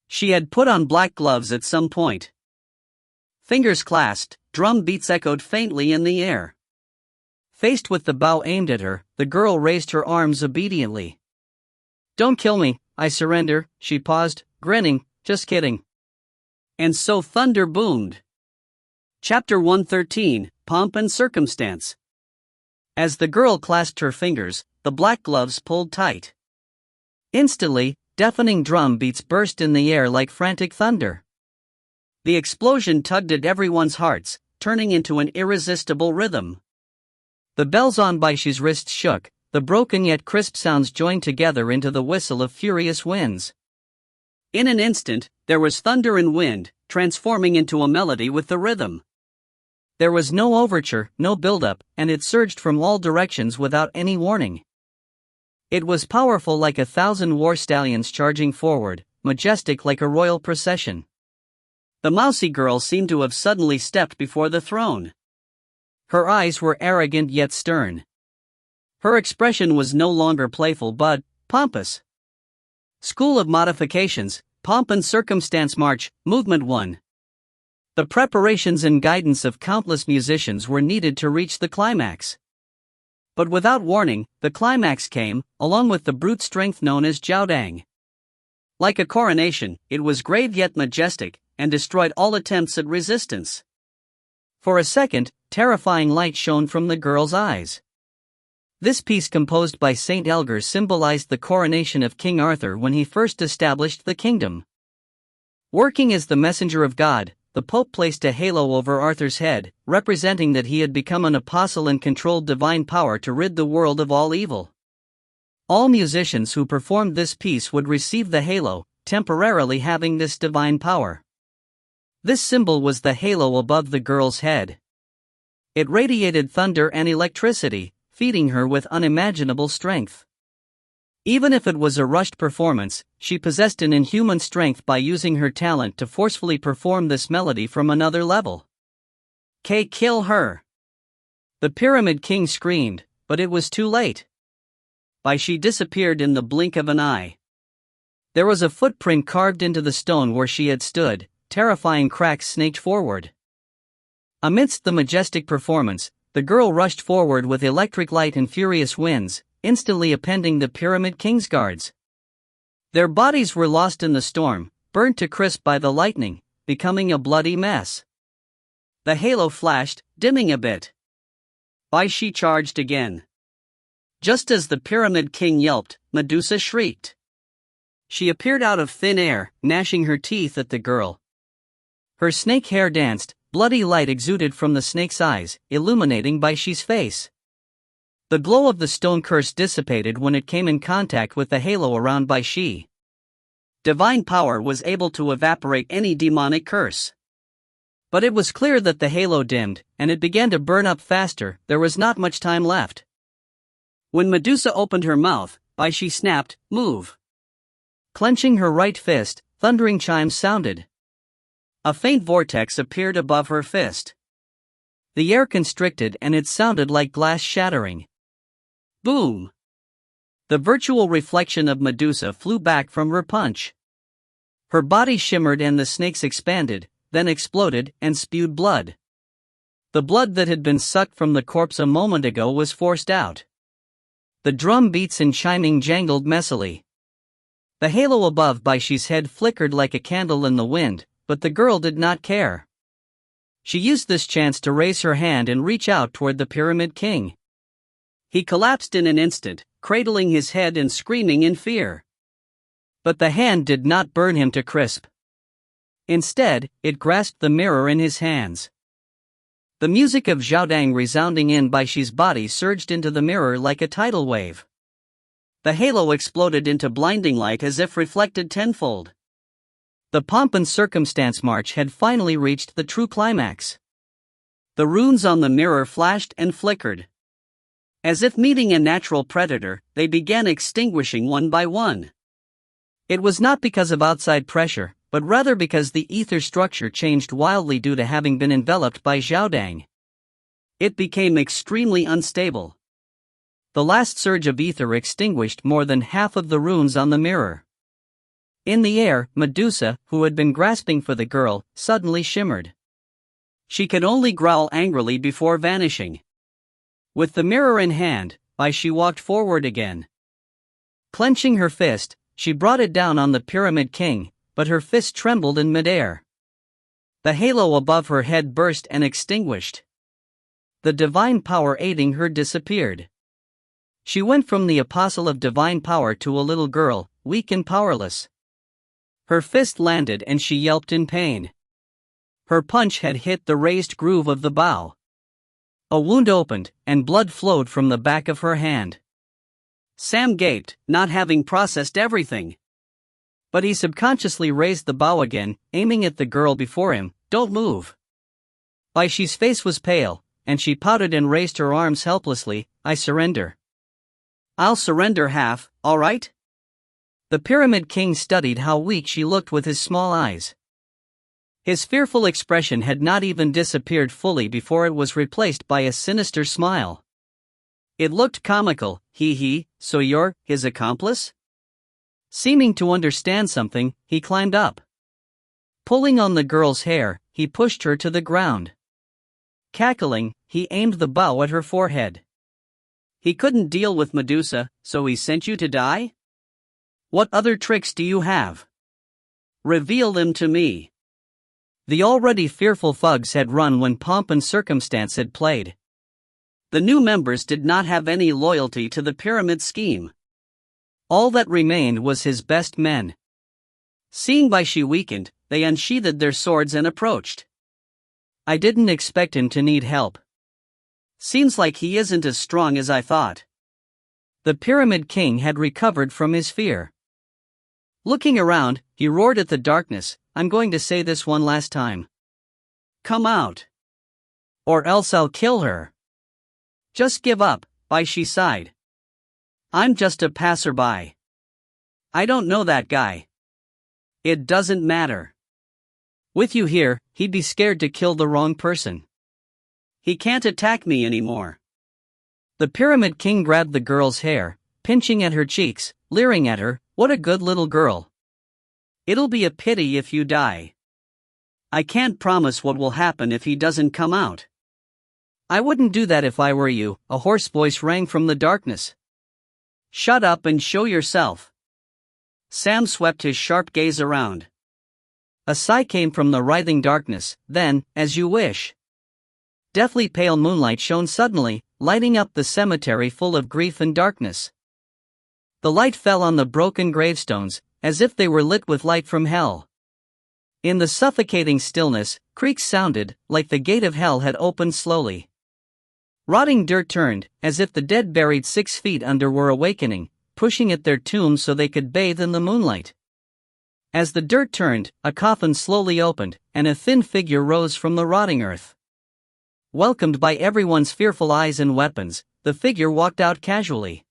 She had put on black gloves at some point. Fingers clasped, drum beats echoed faintly in the air. Faced with the bow aimed at her, the girl raised her arms obediently. "Don't kill me, I surrender," she paused, grinning, "just kidding." And so thunder boomed. Chapter 113, Pomp and Circumstance. As the girl clasped her fingers, the black gloves pulled tight. Instantly, deafening drum beats burst in the air like frantic thunder. The explosion tugged at everyone's hearts, turning into an irresistible rhythm. The bells on Bai Xi's wrists shook, the broken yet crisp sounds joined together into the whistle of furious winds. In an instant, there was thunder and wind, transforming into a melody with the rhythm. There was no overture, no build-up, and it surged from all directions without any warning. It was powerful like 1,000 war stallions charging forward, majestic like a royal procession. The mousy girl seemed to have suddenly stepped before the throne. Her eyes were arrogant yet stern. Her expression was no longer playful but pompous. School of Modifications, Pomp and Circumstance March, Movement 1. The preparations and guidance of countless musicians were needed to reach the climax. But without warning, the climax came, along with the brute strength known as Jiaodang. Like a coronation, it was grave yet majestic, and destroyed all attempts at resistance. For a second, terrifying light shone from the girl's eyes. This piece composed by St. Elgar symbolized the coronation of King Arthur when he first established the kingdom. Working as the messenger of God, the Pope placed a halo over Arthur's head, representing that he had become an apostle and controlled divine power to rid the world of all evil. All musicians who performed this piece would receive the halo, temporarily having this divine power. This symbol was the halo above the girl's head. It radiated thunder and electricity, feeding her with unimaginable strength. Even if it was a rushed performance, she possessed an inhuman strength by using her talent to forcefully perform this melody from another level. Kill her! The Pyramid King screamed, but it was too late. Bai Xi disappeared in the blink of an eye. There was a footprint carved into the stone where she had stood, terrifying cracks snaked forward. Amidst the majestic performance, the girl rushed forward with electric light and furious winds, instantly upending the Pyramid King's guards. Their bodies were lost in the storm, burnt to crisp by the lightning, becoming a bloody mess. The halo flashed, dimming a bit. Bai Xi charged again. Just as the Pyramid King yelped, Medusa shrieked. She appeared out of thin air, gnashing her teeth at the girl. Her snake hair danced, bloody light exuded from the snake's eyes, illuminating Bai Xi's face. The glow of the stone curse dissipated when it came in contact with the halo around Bai Xi. Divine power was able to evaporate any demonic curse. But it was clear that the halo dimmed, and it began to burn up faster. There was not much time left. When Medusa opened her mouth, Bai Xi snapped, "Move!" Clenching her right fist, thundering chimes sounded. A faint vortex appeared above her fist. The air constricted and it sounded like glass shattering. Boom! The virtual reflection of Medusa flew back from her punch. Her body shimmered and the snakes expanded, then exploded and spewed blood. The blood that had been sucked from the corpse a moment ago was forced out. The drum beats and chiming jangled messily. The halo above Bai Xi's head flickered like a candle in the wind, but the girl did not care. She used this chance to raise her hand and reach out toward the Pyramid King. He collapsed in an instant, cradling his head and screaming in fear. But the hand did not burn him to crisp. Instead, it grasped the mirror in his hands. The music of Zhaodang resounding in Bai Xi's body surged into the mirror like a tidal wave. The halo exploded into blinding light as if reflected tenfold. The pomp and circumstance march had finally reached the true climax. The runes on the mirror flashed and flickered. As if meeting a natural predator, they began extinguishing one by one. It was not because of outside pressure, but rather because the ether structure changed wildly due to having been enveloped by Zhaodang. It became extremely unstable. The last surge of ether extinguished more than half of the runes on the mirror. In the air, Medusa, who had been grasping for the girl, suddenly shimmered. She could only growl angrily before vanishing. With the mirror in hand, Bai Xi walked forward again. Clenching her fist, she brought it down on the Pyramid King, but her fist trembled in midair. The halo above her head burst and extinguished. The divine power aiding her disappeared. She went from the apostle of divine power to a little girl, weak and powerless. Her fist landed and she yelped in pain. Her punch had hit the raised groove of the bow. A wound opened, and blood flowed from the back of her hand. Sam gaped, not having processed everything. But he subconsciously raised the bow again, aiming at the girl before him. "Don't move." Bai Xi's face was pale, and she pouted and raised her arms helplessly. "I surrender." "I'll surrender half, all right?" The Pyramid King studied how weak she looked with his small eyes. His fearful expression had not even disappeared fully before it was replaced by a sinister smile. It looked comical. So you're his accomplice?" Seeming to understand something, he climbed up. Pulling on the girl's hair, he pushed her to the ground. Cackling, he aimed the bow at her forehead. "He couldn't deal with Medusa, so he sent you to die? What other tricks do you have? Reveal them to me." The already fearful thugs had run when pomp and circumstance had played. The new members did not have any loyalty to the pyramid scheme. All that remained was his best men. Seeing Bai Xi weakened, they unsheathed their swords and approached. I didn't expect him to need help. Seems like he isn't as strong as I thought. The Pyramid King had recovered from his fear. Looking around, he roared at the darkness, I'm going to say this one last time. Come out. Or else I'll kill her. Just give up, Bai Xi sighed. I'm just a passerby. I don't know that guy. It doesn't matter. With you here, he'd be scared to kill the wrong person. He can't attack me anymore. The Pyramid King grabbed the girl's hair, pinching at her cheeks, leering at her, what a good little girl. It'll be a pity if you die. I can't promise what will happen if he doesn't come out. I wouldn't do that if I were you, a hoarse voice rang from the darkness. Shut up and show yourself. Sam swept his sharp gaze around. A sigh came from the writhing darkness, then, as you wish. Deathly pale moonlight shone suddenly, lighting up the cemetery full of grief and darkness. The light fell on the broken gravestones, as if they were lit with light from hell. In the suffocating stillness, creaks sounded, like the gate of hell had opened slowly. Rotting dirt turned, as if the dead buried 6 feet under were awakening, pushing at their tombs so they could bathe in the moonlight. As the dirt turned, a coffin slowly opened, and a thin figure rose from the rotting earth. Welcomed by everyone's fearful eyes and weapons, the figure walked out casually.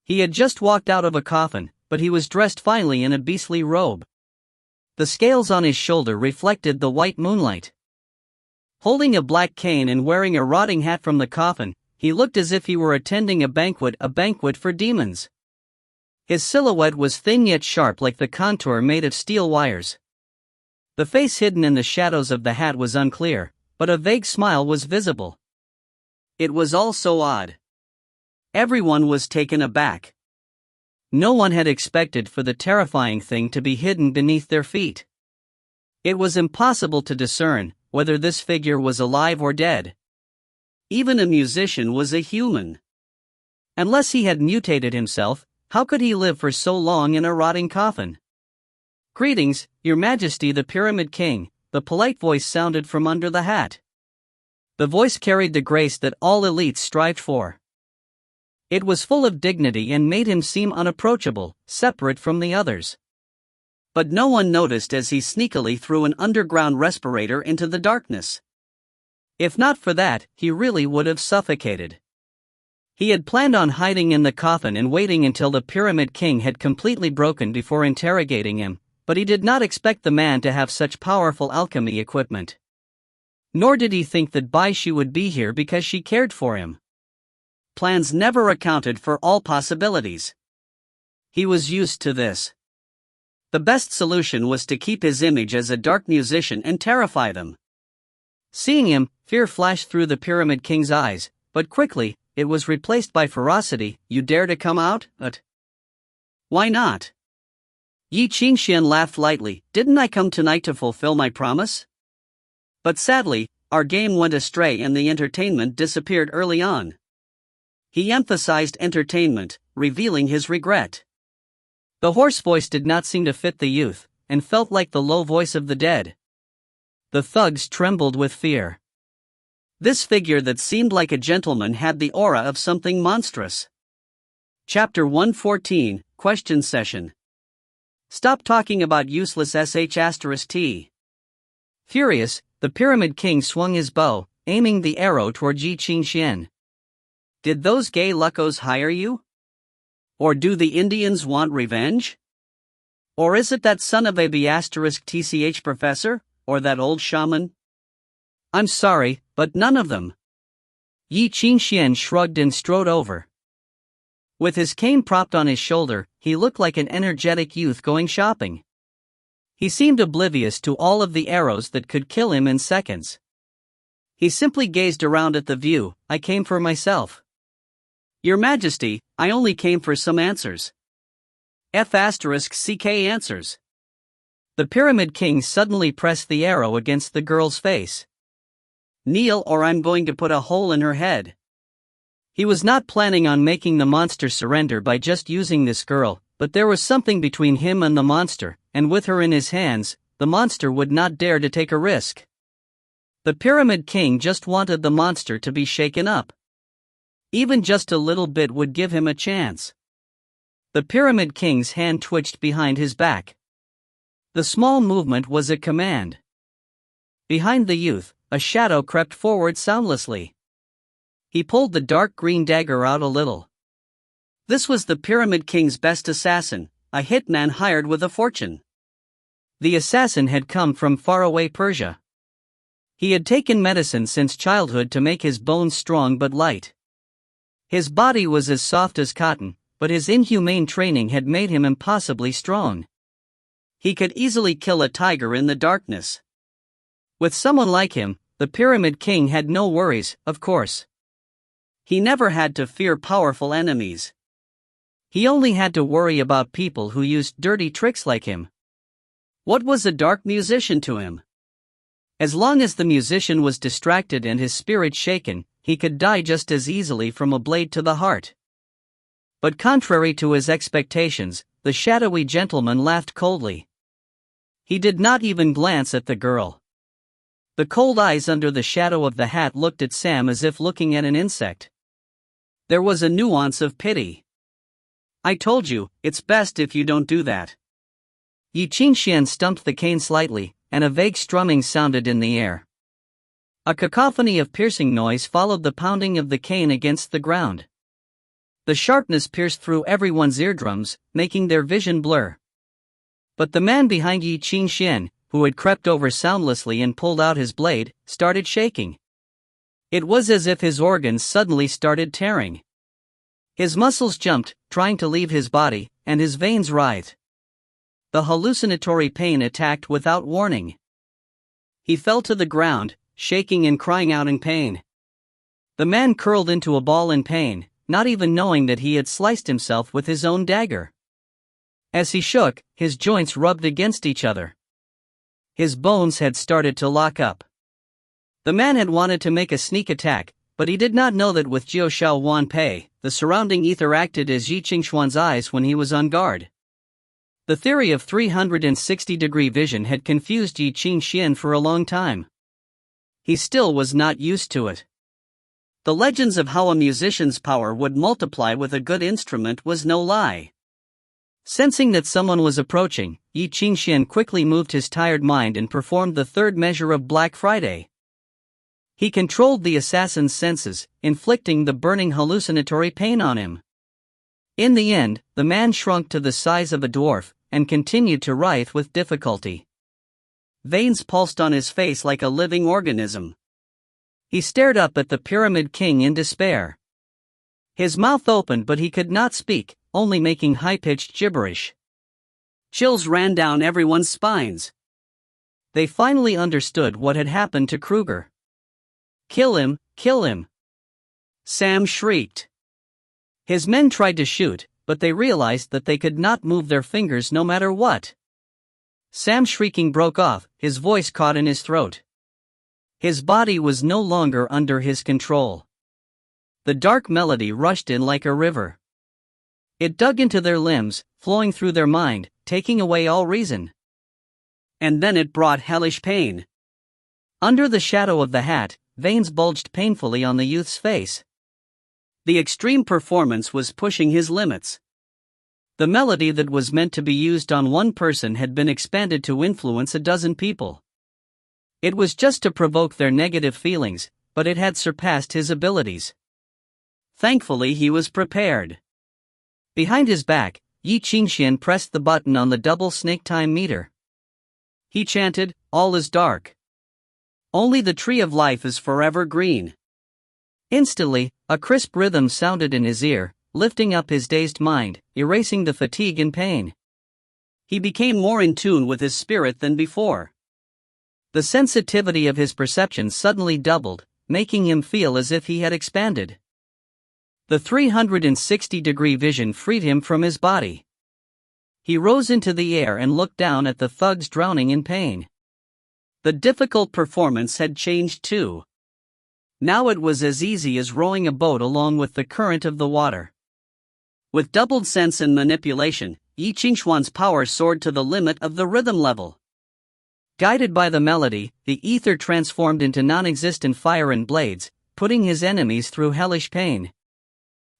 He had just walked out of a coffin, but he was dressed finely in a beastly robe. The scales on his shoulder reflected the white moonlight. Holding a black cane and wearing a rotting hat from the coffin, he looked as if he were attending a banquet for demons. His silhouette was thin yet sharp like the contour made of steel wires. The face hidden in the shadows of the hat was unclear, but a vague smile was visible. It was all so odd. Everyone was taken aback. No one had expected for the terrifying thing to be hidden beneath their feet. It was impossible to discern whether this figure was alive or dead. Even a musician was a human. Unless he had mutated himself, how could he live for so long in a rotting coffin? Greetings, Your Majesty the Pyramid King, the polite voice sounded from under the hat. The voice carried the grace that all elites strived for. It was full of dignity and made him seem unapproachable, separate from the others. But no one noticed as he sneakily threw an underground respirator into the darkness. If not for that, he really would have suffocated. He had planned on hiding in the coffin and waiting until the Pyramid King had completely broken before interrogating him, but he did not expect the man to have such powerful alchemy equipment. Nor did he think that Bai Xi would be here because she cared for him. Plans never accounted for all possibilities. He was used to this. The best solution was to keep his image as a dark musician and terrify them. Seeing him, fear flashed through the Pyramid King's eyes, but quickly, it was replaced by ferocity. You dare to come out? But why not? Ye Qingxuan laughed lightly. Didn't I come tonight to fulfill my promise? But sadly, our game went astray and the entertainment disappeared early on. He emphasized entertainment, revealing his regret. The hoarse voice did not seem to fit the youth, and felt like the low voice of the dead. The thugs trembled with fear. This figure that seemed like a gentleman had the aura of something monstrous. Chapter 114, Question Session. Stop talking about useless sh**t. Furious, the Pyramid King swung his bow, aiming the arrow toward Ye Qingxuan. Did those gay luckos hire you? Or do the Indians want revenge? Or is it that son of a **tch professor, or that old shaman? I'm sorry, but none of them. Ye Qingxuan shrugged and strode over. With his cane propped on his shoulder, he looked like an energetic youth going shopping. He seemed oblivious to all of the arrows that could kill him in seconds. He simply gazed around at the view. I came for myself. Your Majesty, I only came for some answers. **ck answers. The Pyramid King suddenly pressed the arrow against the girl's face. Kneel or I'm going to put a hole in her head. He was not planning on making the monster surrender by just using this girl, but there was something between him and the monster, and with her in his hands, the monster would not dare to take a risk. The Pyramid King just wanted the monster to be shaken up. Even just a little bit would give him a chance. The Pyramid King's hand twitched behind his back. The small movement was a command. Behind the youth, a shadow crept forward soundlessly. He pulled the dark green dagger out a little. This was the Pyramid King's best assassin, a hitman hired with a fortune. The assassin had come from faraway Persia. He had taken medicine since childhood to make his bones strong but light. His body was as soft as cotton, but his inhumane training had made him impossibly strong. He could easily kill a tiger in the darkness. With someone like him, the Pyramid King had no worries, of course. He never had to fear powerful enemies. He only had to worry about people who used dirty tricks like him. What was a dark musician to him? As long as the musician was distracted and his spirit shaken, he could die just as easily from a blade to the heart. But contrary to his expectations, the shadowy gentleman laughed coldly. He did not even glance at the girl. The cold eyes under the shadow of the hat looked at Sam as if looking at an insect. There was a nuance of pity. "I told you, it's best if you don't do that." Ye Qingxuan stumped the cane slightly, and a vague strumming sounded in the air. A cacophony of piercing noise followed the pounding of the cane against the ground. The sharpness pierced through everyone's eardrums, making their vision blur. But the man behind Ye Qingxuan, who had crept over soundlessly and pulled out his blade, started shaking. It was as if his organs suddenly started tearing. His muscles jumped, trying to leave his body, and his veins writhed. The hallucinatory pain attacked without warning. He fell to the ground, shaking and crying out in pain. The man curled into a ball in pain, not even knowing that he had sliced himself with his own dagger. As he shook, his joints rubbed against each other. His bones had started to lock up. The man had wanted to make a sneak attack, but he did not know that with Jiu Xiao Wan Pei, the surrounding ether acted as Ye Qingxuan's eyes when he was on guard. The theory of 360-degree vision had confused Ye Qingxuan for a long time. He still was not used to it. The legends of how a musician's power would multiply with a good instrument was no lie. Sensing that someone was approaching, Ye Qingxuan quickly moved his tired mind and performed the third measure of Black Friday. He controlled the assassin's senses, inflicting the burning hallucinatory pain on him. In the end, the man shrunk to the size of a dwarf, and continued to writhe with difficulty. Veins pulsed on his face like a living organism. He stared up at the Pyramid King in despair. His mouth opened but he could not speak, only making high-pitched gibberish. Chills ran down everyone's spines. They finally understood what had happened to Kruger. "Kill him, kill him!" Sam shrieked. His men tried to shoot, but they realized that they could not move their fingers no matter what. Sam's shrieking broke off, his voice caught in his throat. His body was no longer under his control. The dark melody rushed in like a river. It dug into their limbs, flowing through their mind, taking away all reason. And then it brought hellish pain. Under the shadow of the hat, veins bulged painfully on the youth's face. The extreme performance was pushing his limits. The melody that was meant to be used on one person had been expanded to influence a dozen people. It was just to provoke their negative feelings, but it had surpassed his abilities. Thankfully he was prepared. Behind his back, Ye Qingxuan pressed the button on the double snake time meter. He chanted, "All is dark. Only the tree of life is forever green." Instantly, a crisp rhythm sounded in his ear, lifting up his dazed mind, erasing the fatigue and pain. He became more in tune with his spirit than before. The sensitivity of his perception suddenly doubled, making him feel as if he had expanded. The 360-degree vision freed him from his body. He rose into the air and looked down at the thugs drowning in pain. The difficult performance had changed too. Now it was as easy as rowing a boat along with the current of the water. With doubled sense and manipulation, Ye Qingxuan's power soared to the limit of the rhythm level. Guided by the melody, the ether transformed into non-existent fire and blades, putting his enemies through hellish pain.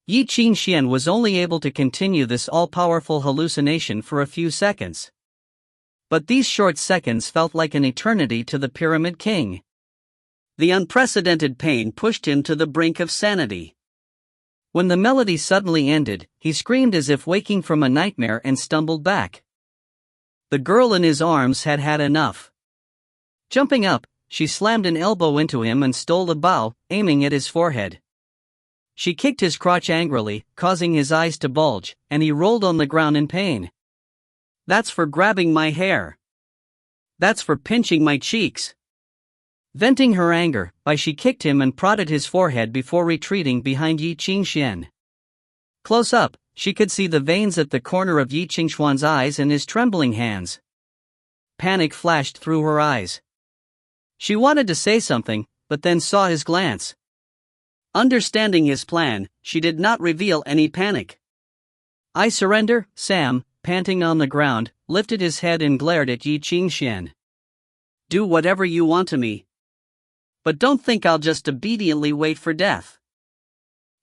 Ye Qingxuan was only able to continue this all-powerful hallucination for a few seconds. But these short seconds felt like an eternity to the Pyramid King. The unprecedented pain pushed him to the brink of sanity. When the melody suddenly ended, he screamed as if waking from a nightmare and stumbled back. The girl in his arms had had enough. Jumping up, she slammed an elbow into him and stole a bow, aiming at his forehead. She kicked his crotch angrily, causing his eyes to bulge, and he rolled on the ground in pain. "That's for grabbing my hair. That's for pinching my cheeks." Venting her anger, Bai Xi kicked him and prodded his forehead before retreating behind Ye Qingxuan. Close up, she could see the veins at the corner of Ye Qingxuan's eyes and his trembling hands. Panic flashed through her eyes. She wanted to say something, but then saw his glance. Understanding his plan, she did not reveal any panic. "I surrender." Sam, panting on the ground, lifted his head and glared at Ye Qingxuan. "Do whatever you want to me. But don't think I'll just obediently wait for death.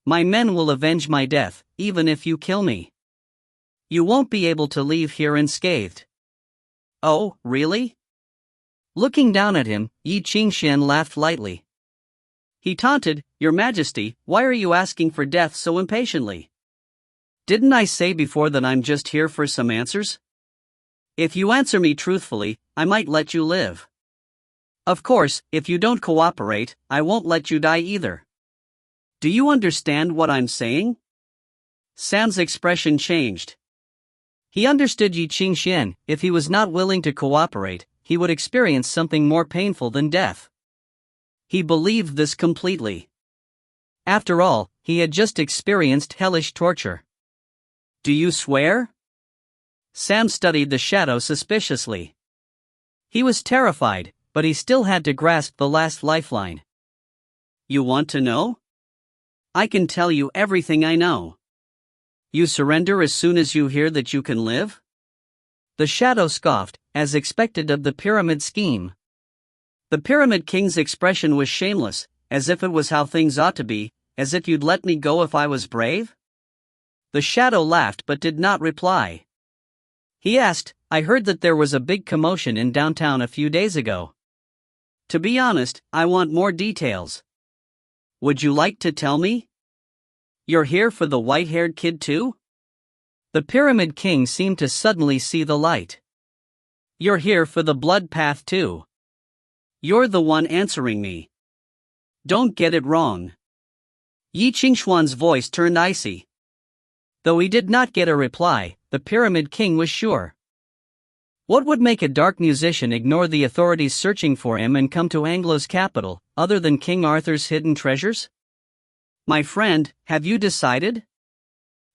My men will avenge my death, even if you kill me. You won't be able to leave here unscathed." "Oh, really?" Looking down at him, Ye Qingxuan laughed lightly. He taunted, "Your Majesty, why are you asking for death so impatiently? Didn't I say before that I'm just here for some answers? If you answer me truthfully, I might let you live. Of course, if you don't cooperate, I won't let you die either. Do you understand what I'm saying?" Sam's expression changed. He understood Ye Qingxuan. If he was not willing to cooperate, he would experience something more painful than death. He believed this completely. After all, he had just experienced hellish torture. "Do you swear?" Sam studied the shadow suspiciously. He was terrified, but he still had to grasp the last lifeline. "You want to know? I can tell you everything I know. You surrender as soon as you hear that you can live?" The shadow scoffed, as expected of the pyramid scheme. The Pyramid King's expression was shameless, as if it was how things ought to be, as if you'd let me go if I was brave? The shadow laughed but did not reply. He asked, "I heard that there was a big commotion in downtown a few days ago. To be honest, I want more details. Would you like to tell me? You're here for the white-haired kid too?" The Pyramid King seemed to suddenly see the light. "You're here for the blood path too. You're the one answering me. Don't get it wrong." Ye Qingxuan's voice turned icy. Though he did not get a reply, the Pyramid King was sure. What would make a dark musician ignore the authorities searching for him and come to Anglo's capital, other than King Arthur's hidden treasures? "My friend, have you decided?"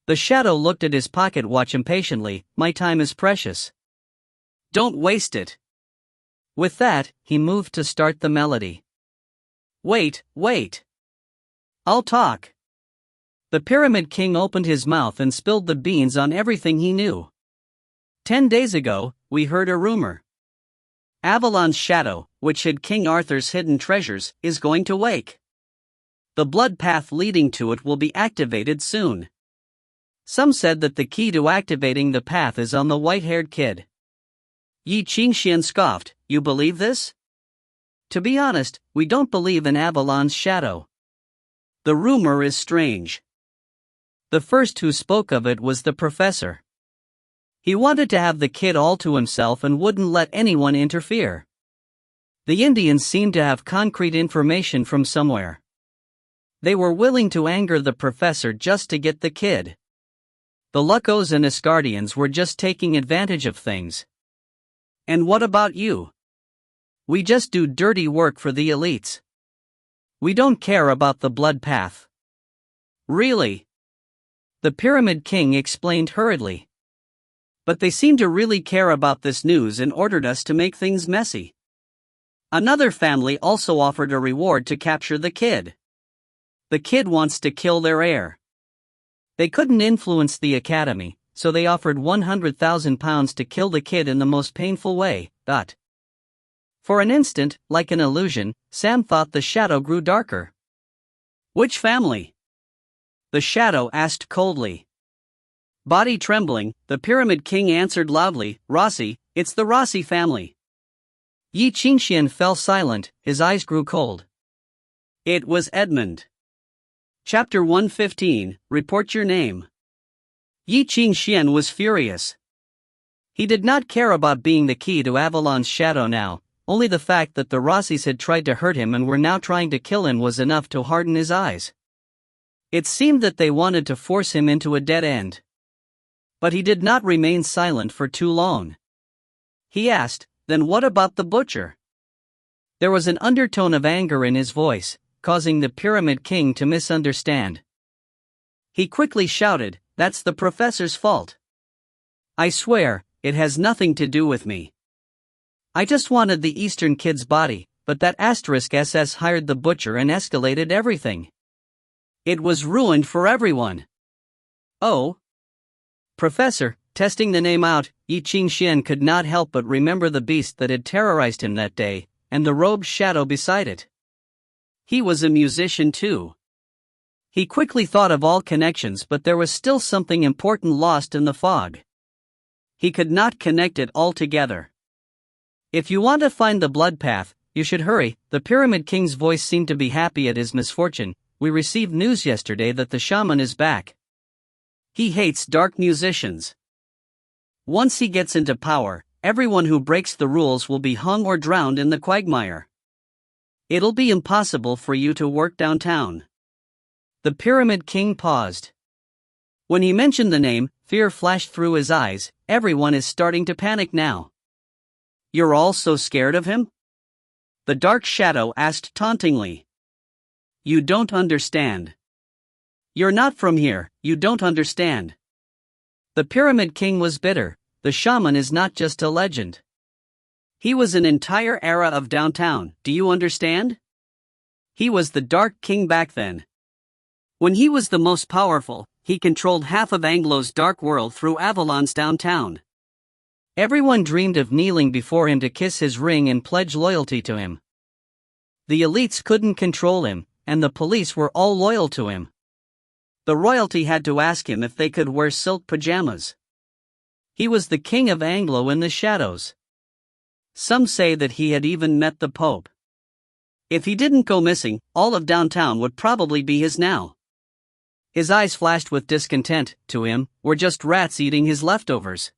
The shadow looked at his pocket watch impatiently. "My time is precious. Don't waste it." With that, he moved to start the melody. Wait. I'll talk." The Pyramid King opened his mouth and spilled the beans on everything he knew. 10 days ago, we heard a rumor. Avalon's shadow, which hid King Arthur's hidden treasures, is going to wake. The blood path leading to it will be activated soon. Some said that the key to activating the path is on the white-haired kid. Ye Qingxuan scoffed, "You believe this?" "To be honest, we don't believe in Avalon's shadow. The rumor is strange." The first who spoke of it was the professor. He wanted to have the kid all to himself and wouldn't let anyone interfere. The Indians seemed to have concrete information from somewhere. They were willing to anger the professor just to get the kid. The Lucos and Asgardians were just taking advantage of things. "And what about you?" "We just do dirty work for the elites. We don't care about the blood path." "Really?" The Pyramid King explained hurriedly. "But they seem to really care about this news and ordered us to make things messy. Another family also offered a reward to capture the kid. The kid wants to kill their heir. They couldn't influence the academy, so they offered £100,000 to kill the kid in the most painful way. For an instant, like an illusion, Sam thought the shadow grew darker. Which family? The shadow asked coldly. Body trembling, the Pyramid King answered loudly, Rossi, it's the Rossi family. Ye Qingxuan fell silent, his eyes grew cold. It was Edmund. Chapter 115, Report Your Name. Ye Qingxuan was furious. He did not care about being the key to Avalon's shadow now, only the fact that the Rossis had tried to hurt him and were now trying to kill him was enough to harden his eyes. It seemed that they wanted to force him into a dead end. But he did not remain silent for too long. He asked, Then what about the butcher? There was an undertone of anger in his voice, causing the Pyramid King to misunderstand. He quickly shouted, That's the professor's fault. I swear, it has nothing to do with me. I just wanted the Eastern kid's body, but that *SS hired the butcher and escalated everything. It was ruined for everyone. Oh? Professor, testing the name out, Ye Qingxuan could not help but remember the beast that had terrorized him that day, and the robed shadow beside it. He was a musician too. He quickly thought of all connections, but there was still something important lost in the fog. He could not connect it all together. If you want to find the blood path, you should hurry. The Pyramid King's voice seemed to be happy at his misfortune. We received news yesterday that the shaman is back. He hates dark musicians. Once he gets into power, everyone who breaks the rules will be hung or drowned in the quagmire. It'll be impossible for you to work downtown. The Pyramid King paused. When he mentioned the name, fear flashed through his eyes. Everyone is starting to panic now. You're all so scared of him? The dark shadow asked tauntingly. You don't understand. You're not from here, you don't understand. The Pyramid King was bitter. The shaman is not just a legend. He was an entire era of downtown, do you understand? He was the Dark King back then. When he was the most powerful, he controlled half of Anglo's dark world through Avalon's downtown. Everyone dreamed of kneeling before him to kiss his ring and pledge loyalty to him. The elites couldn't control him, and the police were all loyal to him. The royalty had to ask him if they could wear silk pajamas. He was the king of Anglo in the shadows. Some say that he had even met the Pope. If he didn't go missing, all of downtown would probably be his now. His eyes flashed with discontent. To him, we're just rats eating his leftovers.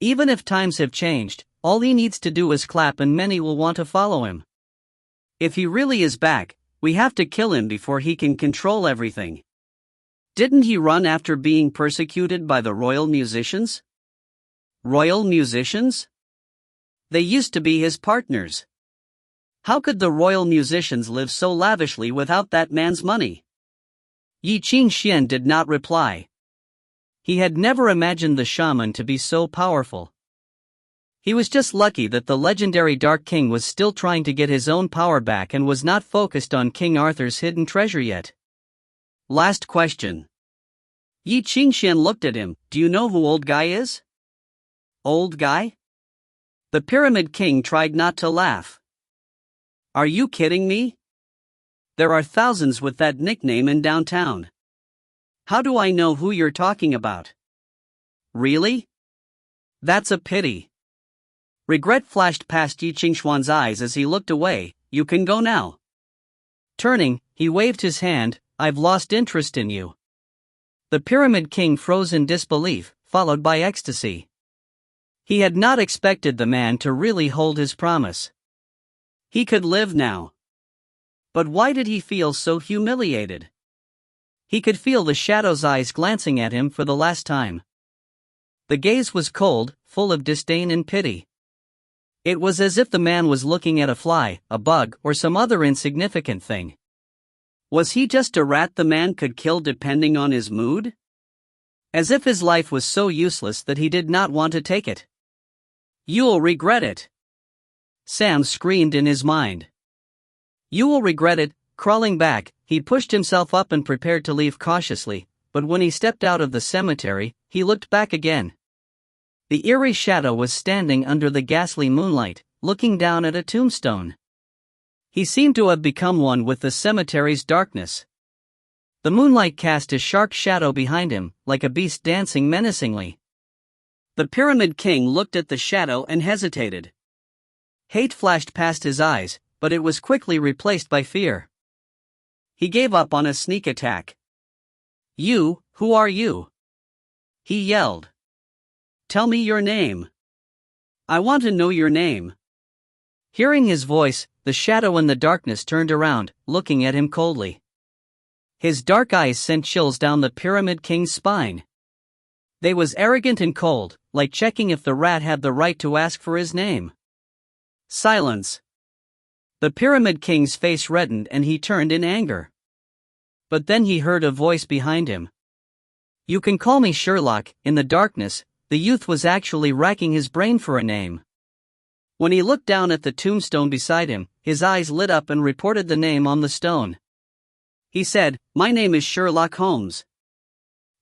Even if times have changed, all he needs to do is clap and many will want to follow him. If he really is back, we have to kill him before he can control everything. Didn't he run after being persecuted by the royal musicians? Royal musicians? They used to be his partners. How could the royal musicians live so lavishly without that man's money? Ye Qingxuan did not reply. He had never imagined the shaman to be so powerful. He was just lucky that the legendary Dark King was still trying to get his own power back and was not focused on King Arthur's hidden treasure yet. Last question. Ye Qingxuan looked at him. Do you know who Old Guy is? Old Guy? The Pyramid King tried not to laugh. Are you kidding me? There are thousands with that nickname in downtown. How do I know who you're talking about? Really? That's a pity. Regret flashed past Ye Qingxuan's eyes as he looked away. You can go now. Turning, he waved his hand. I've lost interest in you. The Pyramid King froze in disbelief, followed by ecstasy. He had not expected the man to really hold his promise. He could live now. But why did he feel so humiliated? He could feel the shadow's eyes glancing at him for the last time. The gaze was cold, full of disdain and pity. It was as if the man was looking at a fly, a bug, or some other insignificant thing. Was he just a rat the man could kill depending on his mood? As if his life was so useless that he did not want to take it. You'll regret it. Sam screamed in his mind. You will regret it. Crawling back, he pushed himself up and prepared to leave cautiously, but when he stepped out of the cemetery, he looked back again. The eerie shadow was standing under the ghastly moonlight, looking down at a tombstone. He seemed to have become one with the cemetery's darkness. The moonlight cast a sharp shadow behind him, like a beast dancing menacingly. The Pyramid King looked at the shadow and hesitated. Hate flashed past his eyes, but it was quickly replaced by fear. He gave up on a sneak attack. You, who are you? He yelled. Tell me your name. I want to know your name. Hearing his voice, the shadow in the darkness turned around, looking at him coldly. His dark eyes sent chills down the Pyramid King's spine. They was arrogant and cold, like checking if the rat had the right to ask for his name. Silence. The Pyramid King's face reddened and he turned in anger. But then he heard a voice behind him. You can call me Sherlock. In the darkness, the youth was actually racking his brain for a name. When he looked down at the tombstone beside him, his eyes lit up and reported the name on the stone. He said, My name is Sherlock Holmes.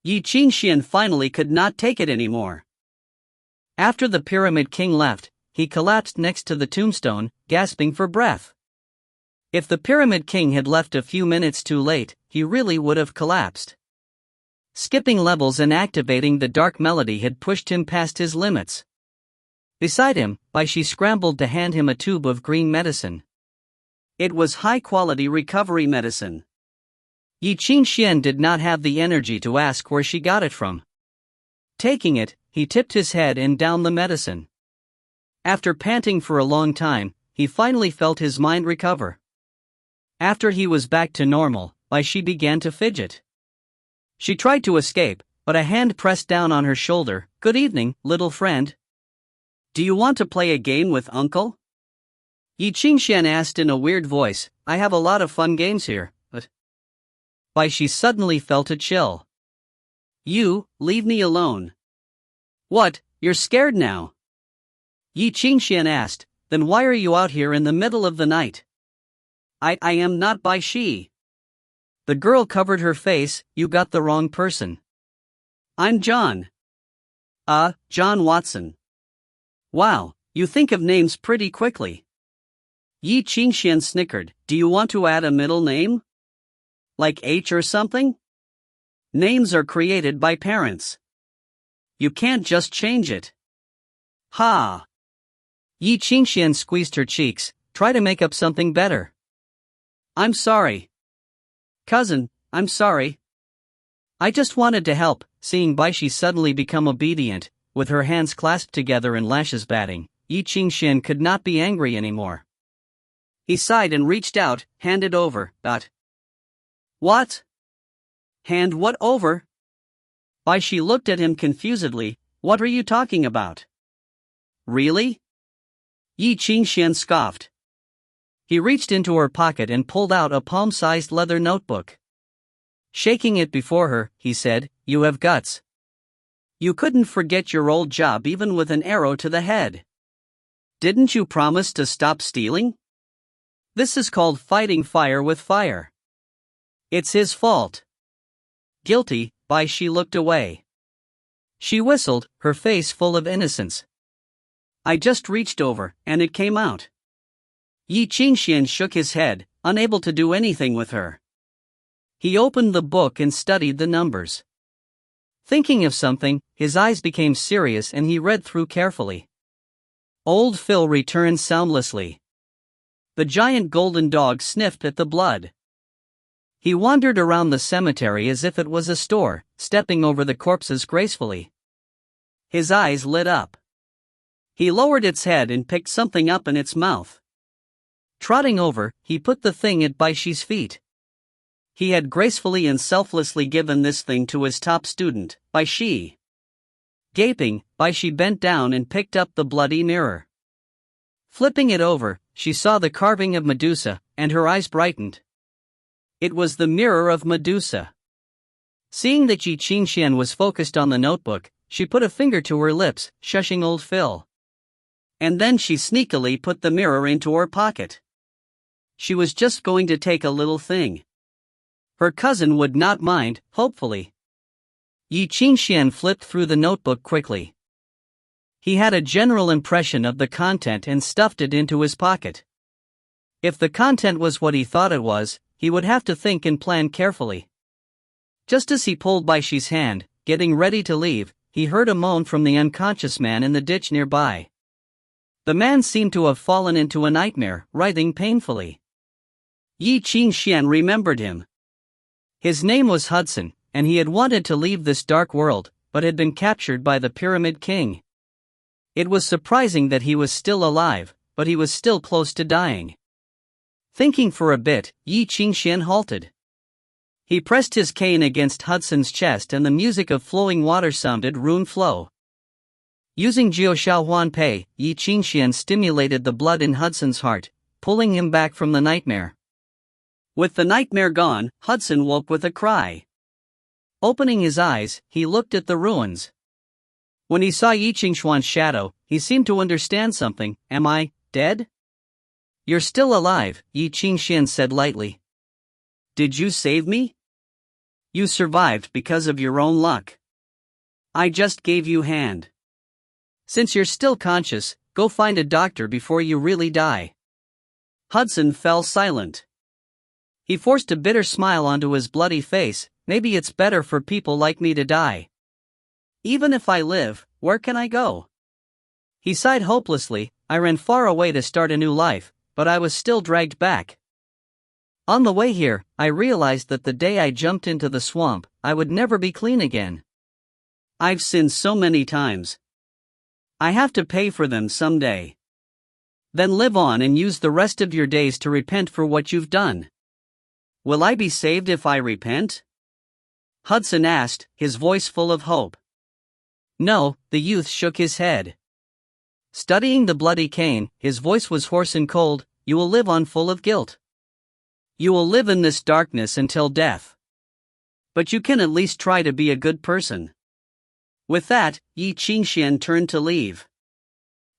Ye Qingxuan finally could not take it anymore. After the Pyramid King left, he collapsed next to the tombstone, gasping for breath. If the Pyramid King had left a few minutes too late, he really would have collapsed. Skipping levels and activating the dark melody had pushed him past his limits. Beside him, Bai Xi scrambled to hand him a tube of green medicine. It was high-quality recovery medicine. Ye Qingxuan did not have the energy to ask where she got it from. Taking it, he tipped his head and downed the medicine. After panting for a long time, he finally felt his mind recover. After he was back to normal, Bai Xi began to fidget. She tried to escape, but a hand pressed down on her shoulder. Good evening, little friend. Do you want to play a game with Uncle? Ye Qingxuan asked in a weird voice. I have a lot of fun games here, but... Bai Xi suddenly felt a chill. You, leave me alone. What, you're scared now? Ye Qingxuan asked, then why are you out here in the middle of the night? I am not Bai Xi. The girl covered her face. You got the wrong person. I'm John. John Watson. Wow, you think of names pretty quickly. Ye Qingxuan snickered. Do you want to add a middle name? Like H or something? Names are created by parents. You can't just change it. Ha! Ye Qingxuan squeezed her cheeks. Try to make up something better. I'm sorry. Cousin, I'm sorry. I just wanted to help. Seeing Bai Xi suddenly become obedient, with her hands clasped together and lashes batting, Ye Qingxuan could not be angry anymore. He sighed and reached out, hand it over. What? Hand what over? Bai Xi looked at him confusedly. What are you talking about? Really? Ye Qingxuan scoffed. He reached into her pocket and pulled out a palm-sized leather notebook. Shaking it before her, he said, You have guts. You couldn't forget your old job even with an arrow to the head. Didn't you promise to stop stealing? This is called fighting fire with fire. It's his fault. Guilty, Bai Xi looked away. She whistled, her face full of innocence. I just reached over, and it came out. Ye Qingxuan shook his head, unable to do anything with her. He opened the book and studied the numbers. Thinking of something, his eyes became serious and he read through carefully. Old Phil returned soundlessly. The giant golden dog sniffed at the blood. He wandered around the cemetery as if it was a store, stepping over the corpses gracefully. His eyes lit up. He lowered its head and picked something up in its mouth. Trotting over, he put the thing at Bai Xi's feet. He had gracefully and selflessly given this thing to his top student, Bai Xi. Gaping, Bai Xi bent down and picked up the bloody mirror. Flipping it over, she saw the carving of Medusa, and her eyes brightened. It was the mirror of Medusa. Seeing that Ye Qingxuan was focused on the notebook, she put a finger to her lips, shushing old Phil. And then she sneakily put the mirror into her pocket. She was just going to take a little thing. Her cousin would not mind, hopefully. Ye Qingxuan flipped through the notebook quickly. He had a general impression of the content and stuffed it into his pocket. If the content was what he thought it was, he would have to think and plan carefully. Just as he pulled Bai Xi's hand, getting ready to leave, he heard a moan from the unconscious man in the ditch nearby. The man seemed to have fallen into a nightmare, writhing painfully. Ye Qingxuan remembered him. His name was Hudson, and he had wanted to leave this dark world, but had been captured by the Pyramid King. It was surprising that he was still alive, but he was still close to dying. Thinking for a bit, Ye Qingxuan halted. He pressed his cane against Hudson's chest and the music of flowing water sounded rune flow. Using Jiao Huan Pei, Ye Qingxuan stimulated the blood in Hudson's heart, pulling him back from the nightmare. With the nightmare gone, Hudson woke with a cry. Opening his eyes, he looked at the ruins. When he saw Ye Qingxuan's shadow, he seemed to understand something. Am I dead? You're still alive, Ye Qingxuan said lightly. Did you save me? You survived because of your own luck. I just gave you hand. Since you're still conscious, go find a doctor before you really die. Hudson fell silent. He forced a bitter smile onto his bloody face. Maybe it's better for people like me to die. Even if I live, where can I go? He sighed hopelessly. I ran far away to start a new life, but I was still dragged back. On the way here, I realized that the day I jumped into the swamp, I would never be clean again. I've sinned so many times. I have to pay for them someday. Then live on and use the rest of your days to repent for what you've done. Will I be saved if I repent? Hudson asked, his voice full of hope. No, the youth shook his head. Studying the bloody cane, his voice was hoarse and cold. You will live on full of guilt. You will live in this darkness until death. But you can at least try to be a good person. With that, Ye Qingxuan turned to leave.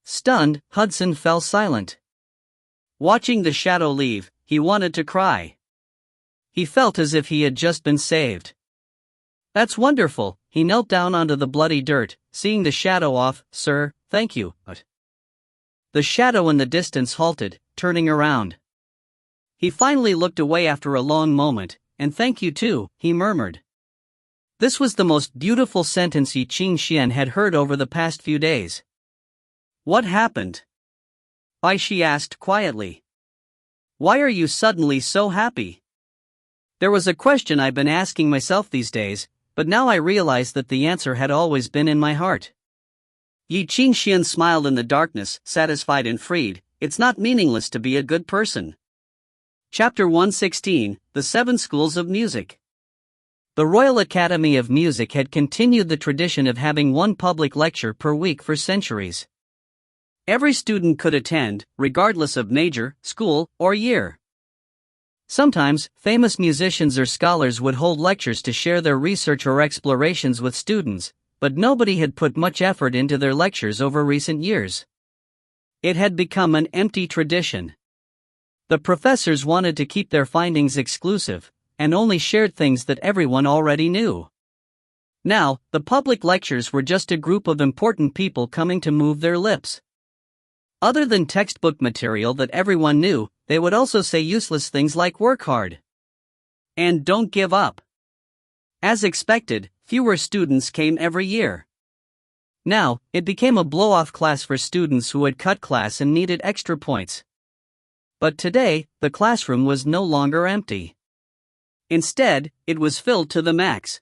Stunned, Hudson fell silent. Watching the shadow leave, he wanted to cry. He felt as if he had just been saved. That's wonderful. He knelt down onto the bloody dirt, seeing the shadow off. Sir, thank you. The shadow in the distance halted, turning around. He finally looked away after a long moment, and thank you too, he murmured. This was the most beautiful sentence Ye Qingxuan had heard over the past few days. What happened? Bai Xi asked quietly. Why are you suddenly so happy? There was a question I've been asking myself these days, but now I realize that the answer had always been in my heart. Ye Qingxuan smiled in the darkness, satisfied and freed. It's not meaningless to be a good person. Chapter 116, The 7 Schools of Music. The Royal Academy of Music had continued the tradition of having one public lecture per week for centuries. Every student could attend, regardless of major, school, or year. Sometimes, famous musicians or scholars would hold lectures to share their research or explorations with students, but nobody had put much effort into their lectures over recent years. It had become an empty tradition. The professors wanted to keep their findings exclusive, and only shared things that everyone already knew. Now, the public lectures were just a group of important people coming to move their lips. Other than textbook material that everyone knew, they would also say useless things like work hard and don't give up. As expected, fewer students came every year. Now, it became a blow-off class for students who had cut class and needed extra points. But today, the classroom was no longer empty. Instead, it was filled to the max.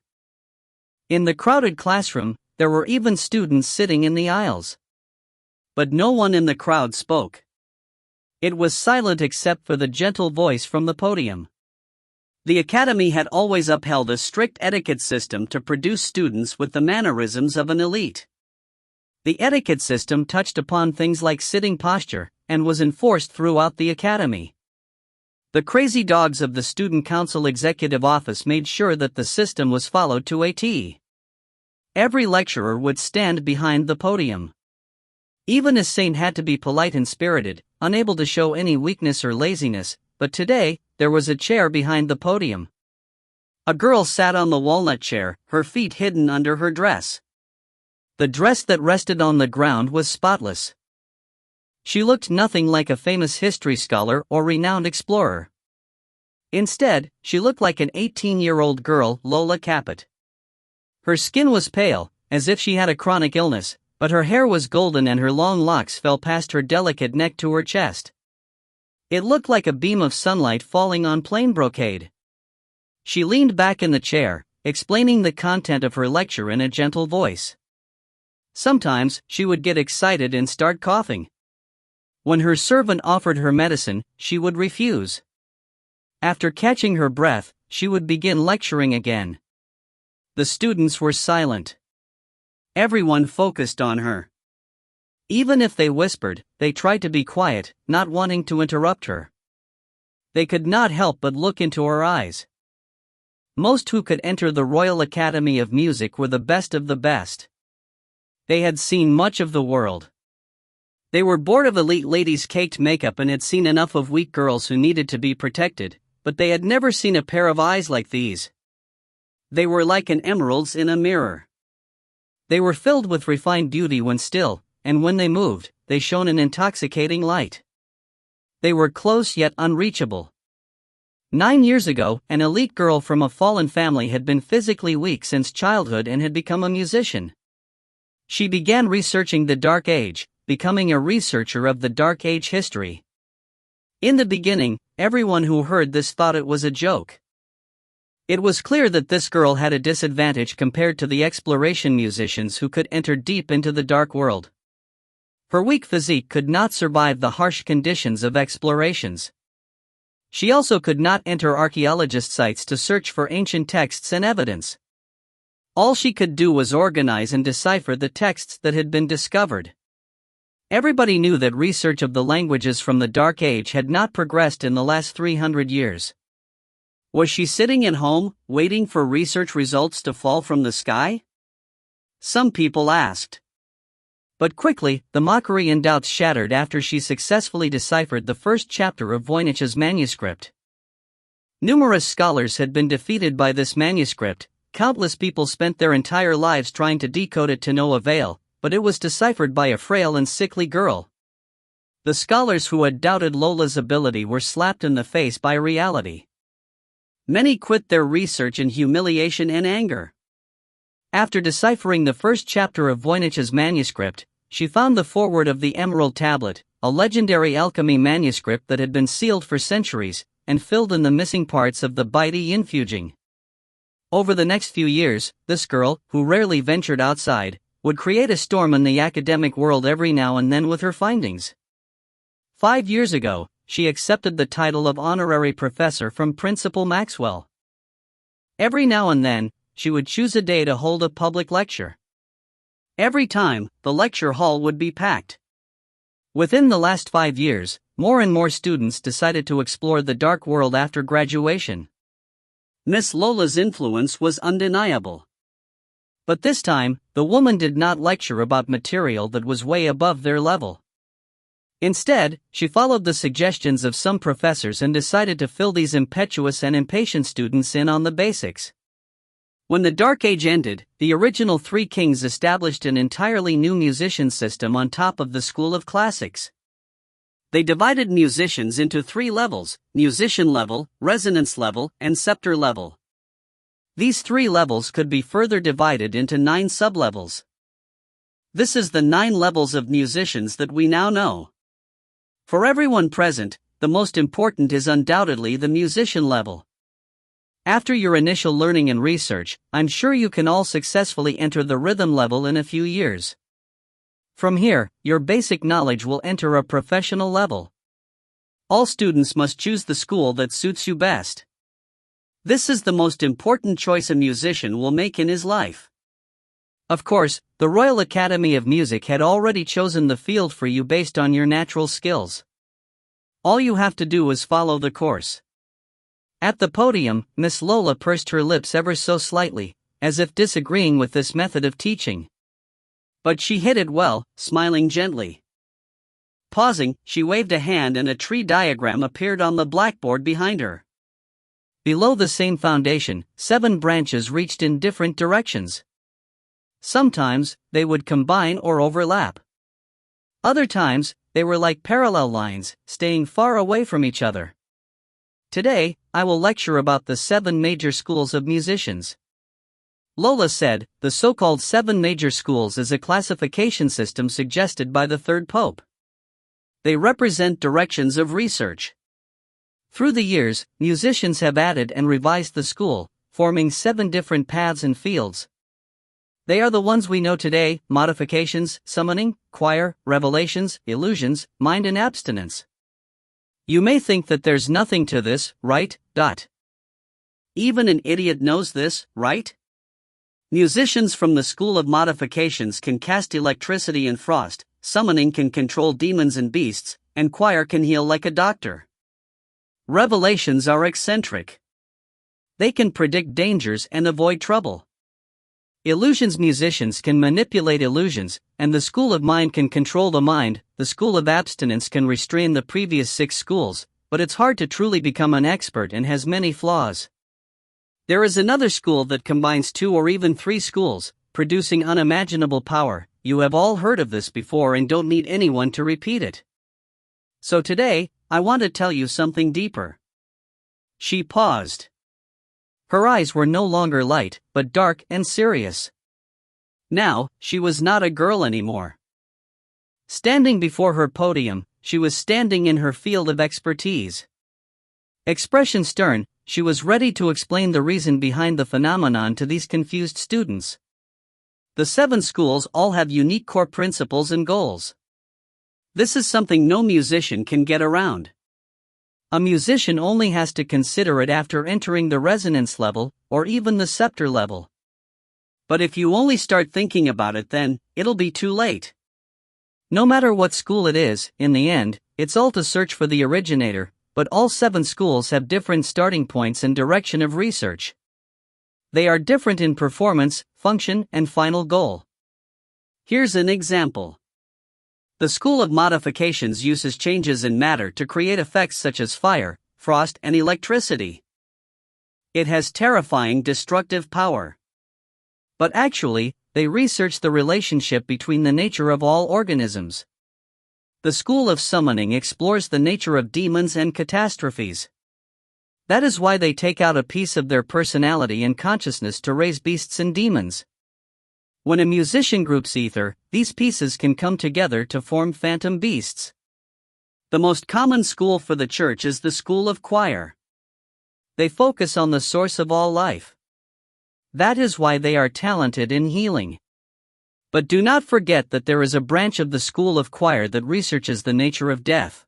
In the crowded classroom, there were even students sitting in the aisles. But no one in the crowd spoke. It was silent except for the gentle voice from the podium. The academy had always upheld a strict etiquette system to produce students with the mannerisms of an elite. The etiquette system touched upon things like sitting posture, and was enforced throughout the academy. The crazy dogs of the Student Council Executive Office made sure that the system was followed to a T. Every lecturer would stand behind the podium. Even a saint had to be polite and spirited, unable to show any weakness or laziness, but today, there was a chair behind the podium. A girl sat on the walnut chair, her feet hidden under her dress. The dress that rested on the ground was spotless. She looked nothing like a famous history scholar or renowned explorer. Instead, she looked like an 18-year-old girl, Lola Caput. Her skin was pale, as if she had a chronic illness, but her hair was golden and her long locks fell past her delicate neck to her chest. It looked like a beam of sunlight falling on plain brocade. She leaned back in the chair, explaining the content of her lecture in a gentle voice. Sometimes, she would get excited and start coughing. When her servant offered her medicine, she would refuse. After catching her breath, she would begin lecturing again. The students were silent. Everyone focused on her. Even if they whispered, they tried to be quiet, not wanting to interrupt her. They could not help but look into her eyes. Most who could enter the Royal Academy of Music were the best of the best. They had seen much of the world. They were bored of elite ladies' caked makeup and had seen enough of weak girls who needed to be protected, but they had never seen a pair of eyes like these. They were like an emeralds in a mirror. They were filled with refined beauty when still, and when they moved, they shone an intoxicating light. They were close yet unreachable. 9 years ago, an elite girl from a fallen family had been physically weak since childhood and had become a musician. She began researching the Dark Age, becoming a researcher of the Dark Age history. In the beginning, everyone who heard this thought it was a joke. It was clear that this girl had a disadvantage compared to the exploration musicians who could enter deep into the dark world. Her weak physique could not survive the harsh conditions of explorations. She also could not enter archaeologist sites to search for ancient texts and evidence. All she could do was organize and decipher the texts that had been discovered. Everybody knew that research of the languages from the Dark Age had not progressed in the last 300 years. Was she sitting at home, waiting for research results to fall from the sky? Some people asked. But quickly, the mockery and doubts shattered after she successfully deciphered the first chapter of Voynich's manuscript. Numerous scholars had been defeated by this manuscript, countless people spent their entire lives trying to decode it to no avail, but it was deciphered by a frail and sickly girl. The scholars who had doubted Lola's ability were slapped in the face by reality. Many quit their research in humiliation and anger. After deciphering the first chapter of Voynich's manuscript, she found the foreword of the Emerald Tablet, a legendary alchemy manuscript that had been sealed for centuries, and filled in the missing parts of the Bai Xi. Over the next few years, this girl, who rarely ventured outside, would create a storm in the academic world every now and then with her findings. 5 years ago, she accepted the title of honorary professor from Principal Maxwell. Every now and then, she would choose a day to hold a public lecture. Every time, the lecture hall would be packed. Within the last 5 years, more and more students decided to explore the dark world after graduation. Miss Lola's influence was undeniable. But this time, the woman did not lecture about material that was way above their level. Instead, she followed the suggestions of some professors and decided to fill these impetuous and impatient students in on the basics. When the Dark Age ended, the original 3 kings established an entirely new musician system on top of the School of Classics. They divided musicians into 3 levels: musician level, resonance level, and scepter level. These 3 levels could be further divided into 9 sublevels. This is the 9 levels of musicians that we now know. For everyone present, the most important is undoubtedly the musician level. After your initial learning and research, I'm sure you can all successfully enter the rhythm level in a few years. From here, your basic knowledge will enter a professional level. All students must choose the school that suits you best. This is the most important choice a musician will make in his life. Of course, the Royal Academy of Music had already chosen the field for you based on your natural skills. All you have to do is follow the course. At the podium, Miss Lola pursed her lips ever so slightly, as if disagreeing with this method of teaching. But she hit it well, smiling gently. Pausing, she waved a hand and a tree diagram appeared on the blackboard behind her. Below the same foundation, 7 branches reached in different directions. Sometimes, they would combine or overlap. Other times, they were like parallel lines, staying far away from each other. Today, I will lecture about the 7 major schools of musicians. Lola said, the so-called 7 major schools is a classification system suggested by the third pope. They represent directions of research. Through the years, musicians have added and revised the school, forming 7 different paths and fields. They are the ones we know today: modifications, summoning, choir, revelations, illusions, mind and abstinence. You may think that there's nothing to this, right? Even an idiot knows this, right? Musicians from the school of modifications can cast electricity and frost, summoning can control demons and beasts, and choir can heal like a doctor. Revelations are eccentric. They can predict dangers and avoid trouble. Illusions musicians can manipulate illusions, and the school of mind can control the mind. The school of abstinence can restrain the previous 6 schools, but it's hard to truly become an expert and has many flaws. There is another school that combines 2 or even 3 schools, producing unimaginable power. You have all heard of this before and don't need anyone to repeat it. So today, I want to tell you something deeper. She paused. Her eyes were no longer light, but dark and serious. Now, she was not a girl anymore. Standing before her podium, she was standing in her field of expertise. Expression stern, she was ready to explain the reason behind the phenomenon to these confused students. The 7 schools all have unique core principles and goals. This is something no musician can get around. A musician only has to consider it after entering the resonance level, or even the scepter level. But if you only start thinking about it, then it'll be too late. No matter what school it is, in the end, it's all to search for the originator, but all 7 schools have different starting points and direction of research. They are different in performance, function, and final goal. Here's an example. The school of modifications uses changes in matter to create effects such as fire, frost, and electricity. It has terrifying destructive power. But actually, they research the relationship between the nature of all organisms. The school of summoning explores the nature of demons and catastrophes. That is why they take out a piece of their personality and consciousness to raise beasts and demons. When a musician groups ether, these pieces can come together to form phantom beasts. The most common school for the church is the school of choir. They focus on the source of all life. That is why they are talented in healing. But do not forget that there is a branch of the school of choir that researches the nature of death.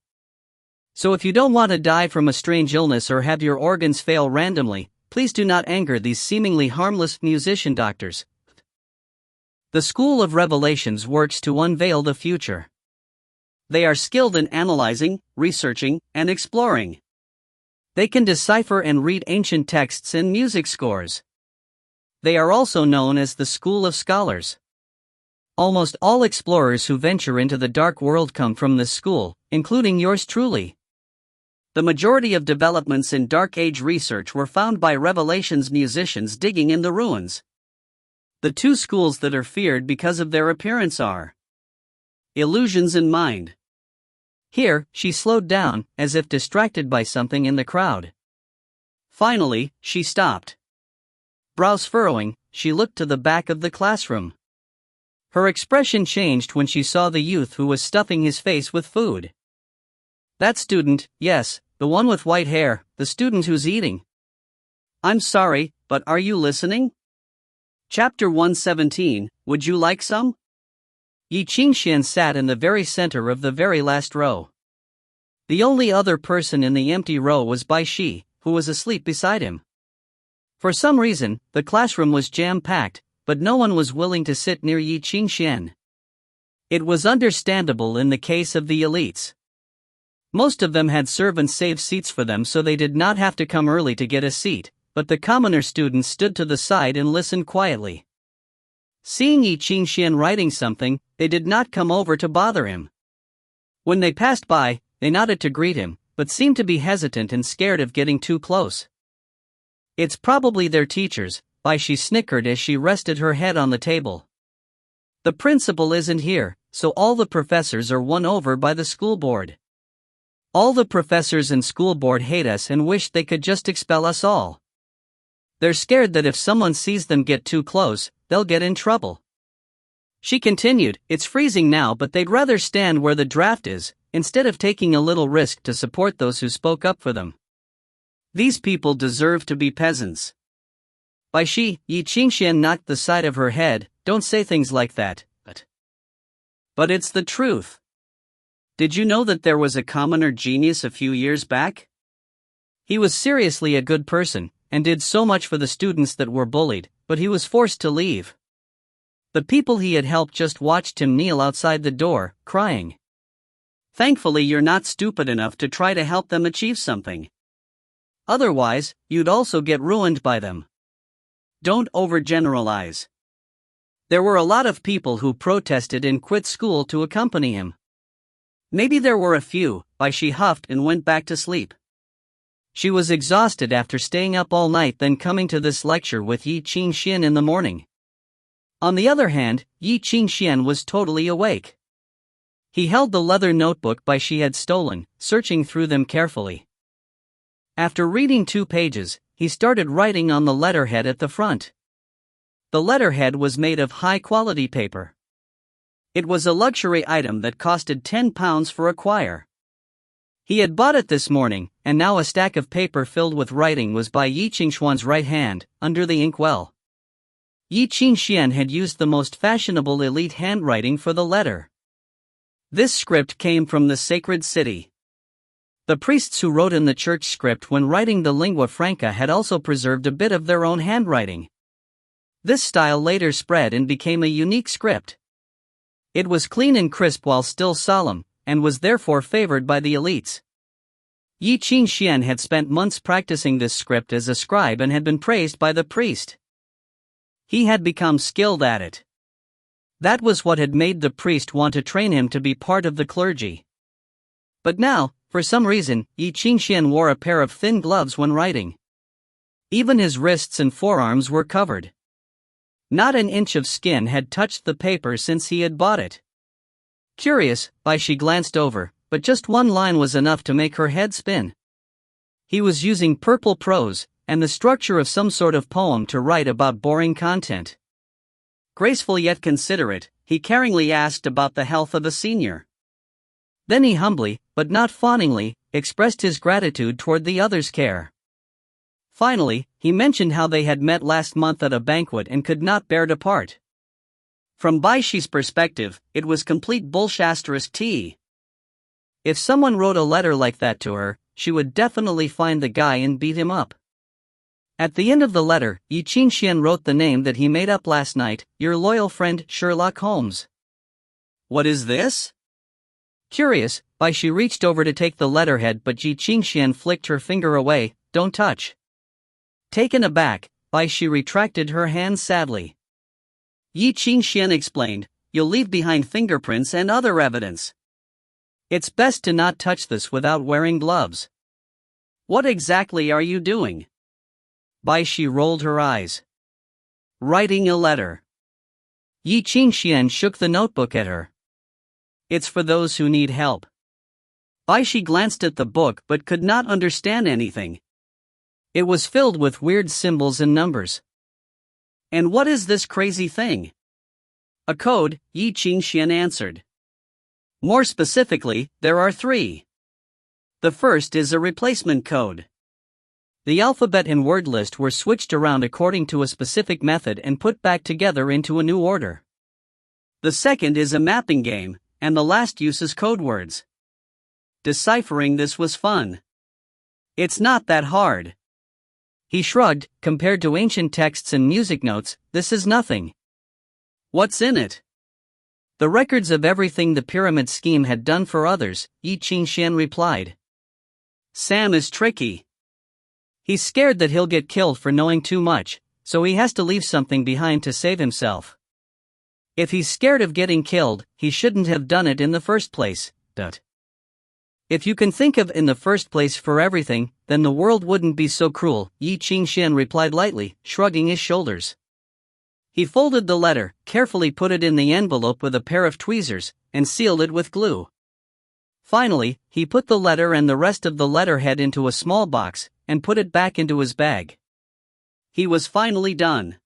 So if you don't want to die from a strange illness or have your organs fail randomly, please do not anger these seemingly harmless musician doctors. The school of revelations works to unveil the future. They are skilled in analyzing, researching, and exploring. They can decipher and read ancient texts and music scores. They are also known as the school of scholars. Almost all explorers who venture into the dark world come from this school, including yours truly. The majority of developments in Dark Age research were found by Revelations musicians digging in the ruins. The 2 schools that are feared because of their appearance are illusions and mind. Here, she slowed down, as if distracted by something in the crowd. Finally, she stopped. Brows furrowing, she looked to the back of the classroom. Her expression changed when she saw the youth who was stuffing his face with food. That student, yes, the one with white hair, the student who's eating. I'm sorry, but are you listening? Chapter 117, would you like some? Ye Qingxuan sat in the very center of the very last row. The only other person in the empty row was Bai Xi, who was asleep beside him. For some reason, the classroom was jam-packed, but no one was willing to sit near Ye Qingxuan. It was understandable in the case of the elites. Most of them had servants save seats for them so they did not have to come early to get a seat, but the commoner students stood to the side and listened quietly. Seeing Ye Qingxuan writing something, they did not come over to bother him. When they passed by, they nodded to greet him, but seemed to be hesitant and scared of getting too close. It's probably their teachers, Bai Xi snickered as she rested her head on the table. The principal isn't here, so all the professors are won over by the school board. All the professors and school board hate us and wish they could just expel us all. They're scared that if someone sees them get too close, they'll get in trouble. She continued, it's freezing now, but they'd rather stand where the draft is, instead of taking a little risk to support those who spoke up for them. These people deserve to be peasants. Bai Xi, Ye Qingxuan knocked the side of her head, don't say things like that, but it's the truth. Did you know that there was a commoner genius a few years back? He was seriously a good person, and did so much for the students that were bullied, but he was forced to leave. The people he had helped just watched him kneel outside the door, crying. Thankfully you're not stupid enough to try to help them achieve something. Otherwise, you'd also get ruined by them. Don't overgeneralize. There were a lot of people who protested and quit school to accompany him. Maybe there were a few, Bai Xi huffed and went back to sleep. She was exhausted after staying up all night then coming to this lecture with Ye Qingxuan in the morning. On the other hand, Ye Qingxuan was totally awake. He held the leather notebook Bai Xi had stolen, searching through them carefully. After reading 2 pages, he started writing on the letterhead at the front. The letterhead was made of high-quality paper. It was a luxury item that costed £10 for a quire. He had bought it this morning, and now a stack of paper filled with writing was by Ye Qingxuan's right hand, under the inkwell. Ye Qingxuan had used the most fashionable elite handwriting for the letter. This script came from the sacred city. The priests who wrote in the church script when writing the lingua franca had also preserved a bit of their own handwriting. This style later spread and became a unique script. It was clean and crisp while still solemn, and was therefore favored by the elites. Ye Qingxuan had spent months practicing this script as a scribe and had been praised by the priest. He had become skilled at it. That was what had made the priest want to train him to be part of the clergy. But now, for some reason, Ye Qingxuan wore a pair of thin gloves when writing. Even his wrists and forearms were covered. Not an inch of skin had touched the paper since he had bought it. Curious, Bai Xi glanced over, but just one line was enough to make her head spin. He was using purple prose, and the structure of some sort of poem to write about boring content. Graceful yet considerate, he caringly asked about the health of a senior. Then he humbly, but not fawningly, expressed his gratitude toward the other's care. Finally, he mentioned how they had met last month at a banquet and could not bear to part. From Bai Xi's perspective, it was complete bullshit. If someone wrote a letter like that to her, she would definitely find the guy and beat him up. At the end of the letter, Ye Qingxuan wrote the name that he made up last night, your loyal friend Sherlock Holmes. What is this? Curious, Bai Xi reached over to take the letterhead but Ye Qingxuan flicked her finger away, don't touch. Taken aback, Bai Xi retracted her hand sadly. Ye Qingxuan explained, you'll leave behind fingerprints and other evidence. It's best to not touch this without wearing gloves. What exactly are you doing? Bai Xi rolled her eyes. Writing a letter. Ye Qingxuan shook the notebook at her. It's for those who need help. Bai Xi glanced at the book but could not understand anything. It was filled with weird symbols and numbers. And what is this crazy thing? A code, Ye Qingxuan answered. More specifically, there are 3. The first is a replacement code. The alphabet and word list were switched around according to a specific method and put back together into a new order. The second is a mapping game, and the last uses code words. Deciphering this was fun. It's not that hard. He shrugged, compared to ancient texts and music notes, this is nothing. What's in it? The records of everything the pyramid scheme had done for others, Ye Qingxuan replied. Sam is tricky. He's scared that he'll get killed for knowing too much, so he has to leave something behind to save himself. If he's scared of getting killed, he shouldn't have done it in the first place. If you can think of in the first place for everything, then the world wouldn't be so cruel, Ye Qingxuan replied lightly, shrugging his shoulders. He folded the letter, carefully put it in the envelope with a pair of tweezers, and sealed it with glue. Finally, he put the letter and the rest of the letterhead into a small box, and put it back into his bag. He was finally done.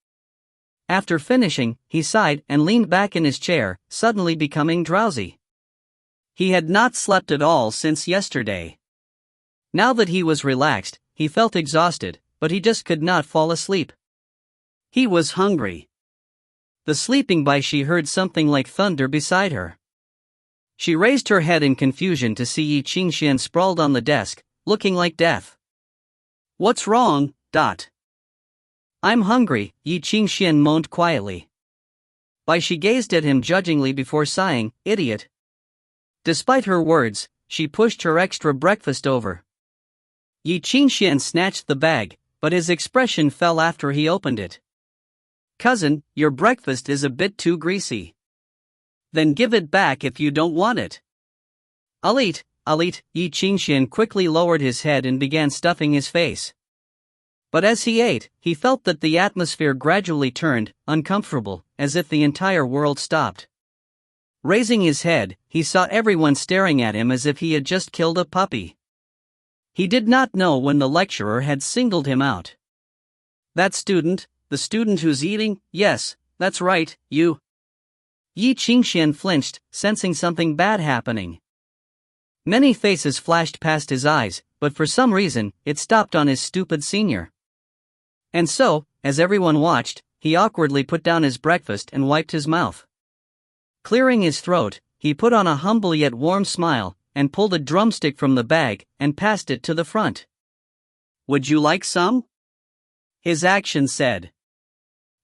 After finishing, he sighed and leaned back in his chair, suddenly becoming drowsy. He had not slept at all since yesterday. Now that he was relaxed, he felt exhausted, but he just could not fall asleep. He was hungry. The sleeping Bai Xi heard something like thunder beside her. She raised her head in confusion to see Ye Qingxuan sprawled on the desk, looking like death. "What's wrong?" "I'm hungry," Ye Qingxuan moaned quietly. Bai Xi gazed at him judgingly before sighing, "Idiot." Despite her words, she pushed her extra breakfast over. Ye Qingxuan snatched the bag, but his expression fell after he opened it. "Cousin, your breakfast is a bit too greasy." "Then give it back if you don't want it." I'll eat. Ye Qingxuan quickly lowered his head and began stuffing his face. But as he ate, he felt that the atmosphere gradually turned uncomfortable, as if the entire world stopped. Raising his head, he saw everyone staring at him as if he had just killed a puppy. He did not know when the lecturer had singled him out. "That student, the student who's eating, yes, that's right, you." Ye Qingxuan flinched, sensing something bad happening. Many faces flashed past his eyes, but for some reason, it stopped on his stupid senior. And so, as everyone watched, he awkwardly put down his breakfast and wiped his mouth. Clearing his throat, he put on a humble yet warm smile, and pulled a drumstick from the bag, and passed it to the front. "Would you like some?" his action said.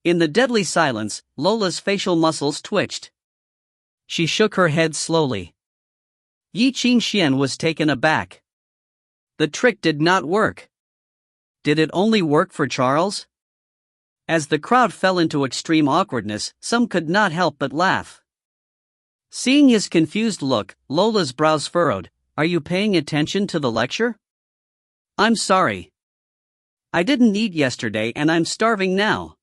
In the deadly silence, Lola's facial muscles twitched. She shook her head slowly. Ye Qingxuan was taken aback. The trick did not work. Did it only work for Charles? As the crowd fell into extreme awkwardness, some could not help but laugh. Seeing his confused look, Lola's brows furrowed. "Are you paying attention to the lecture?" "I'm sorry. I didn't eat yesterday and I'm starving now."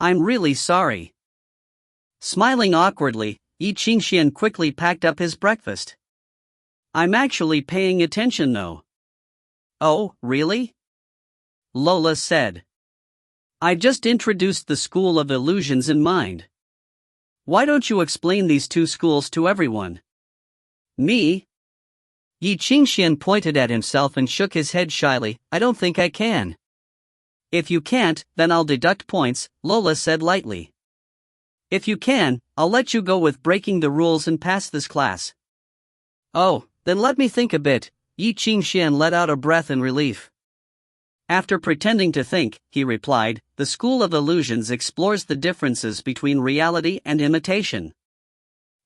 "I'm really sorry." Smiling awkwardly, Ye Qingxuan quickly packed up his breakfast. "I'm actually paying attention though." "Oh, really?" Lola said. "I just introduced the School of Illusions in mind. Why don't you explain these two schools to everyone?" "Me?" Ye Qingxuan pointed at himself and shook his head shyly. "I don't think I can." "If you can't, then I'll deduct points," Lola said lightly. "If you can, I'll let you go with breaking the rules and pass this class." "Oh, then let me think a bit." Ye Qingxuan let out a breath in relief. After pretending to think, he replied, "The School of Illusions explores the differences between reality and imitation.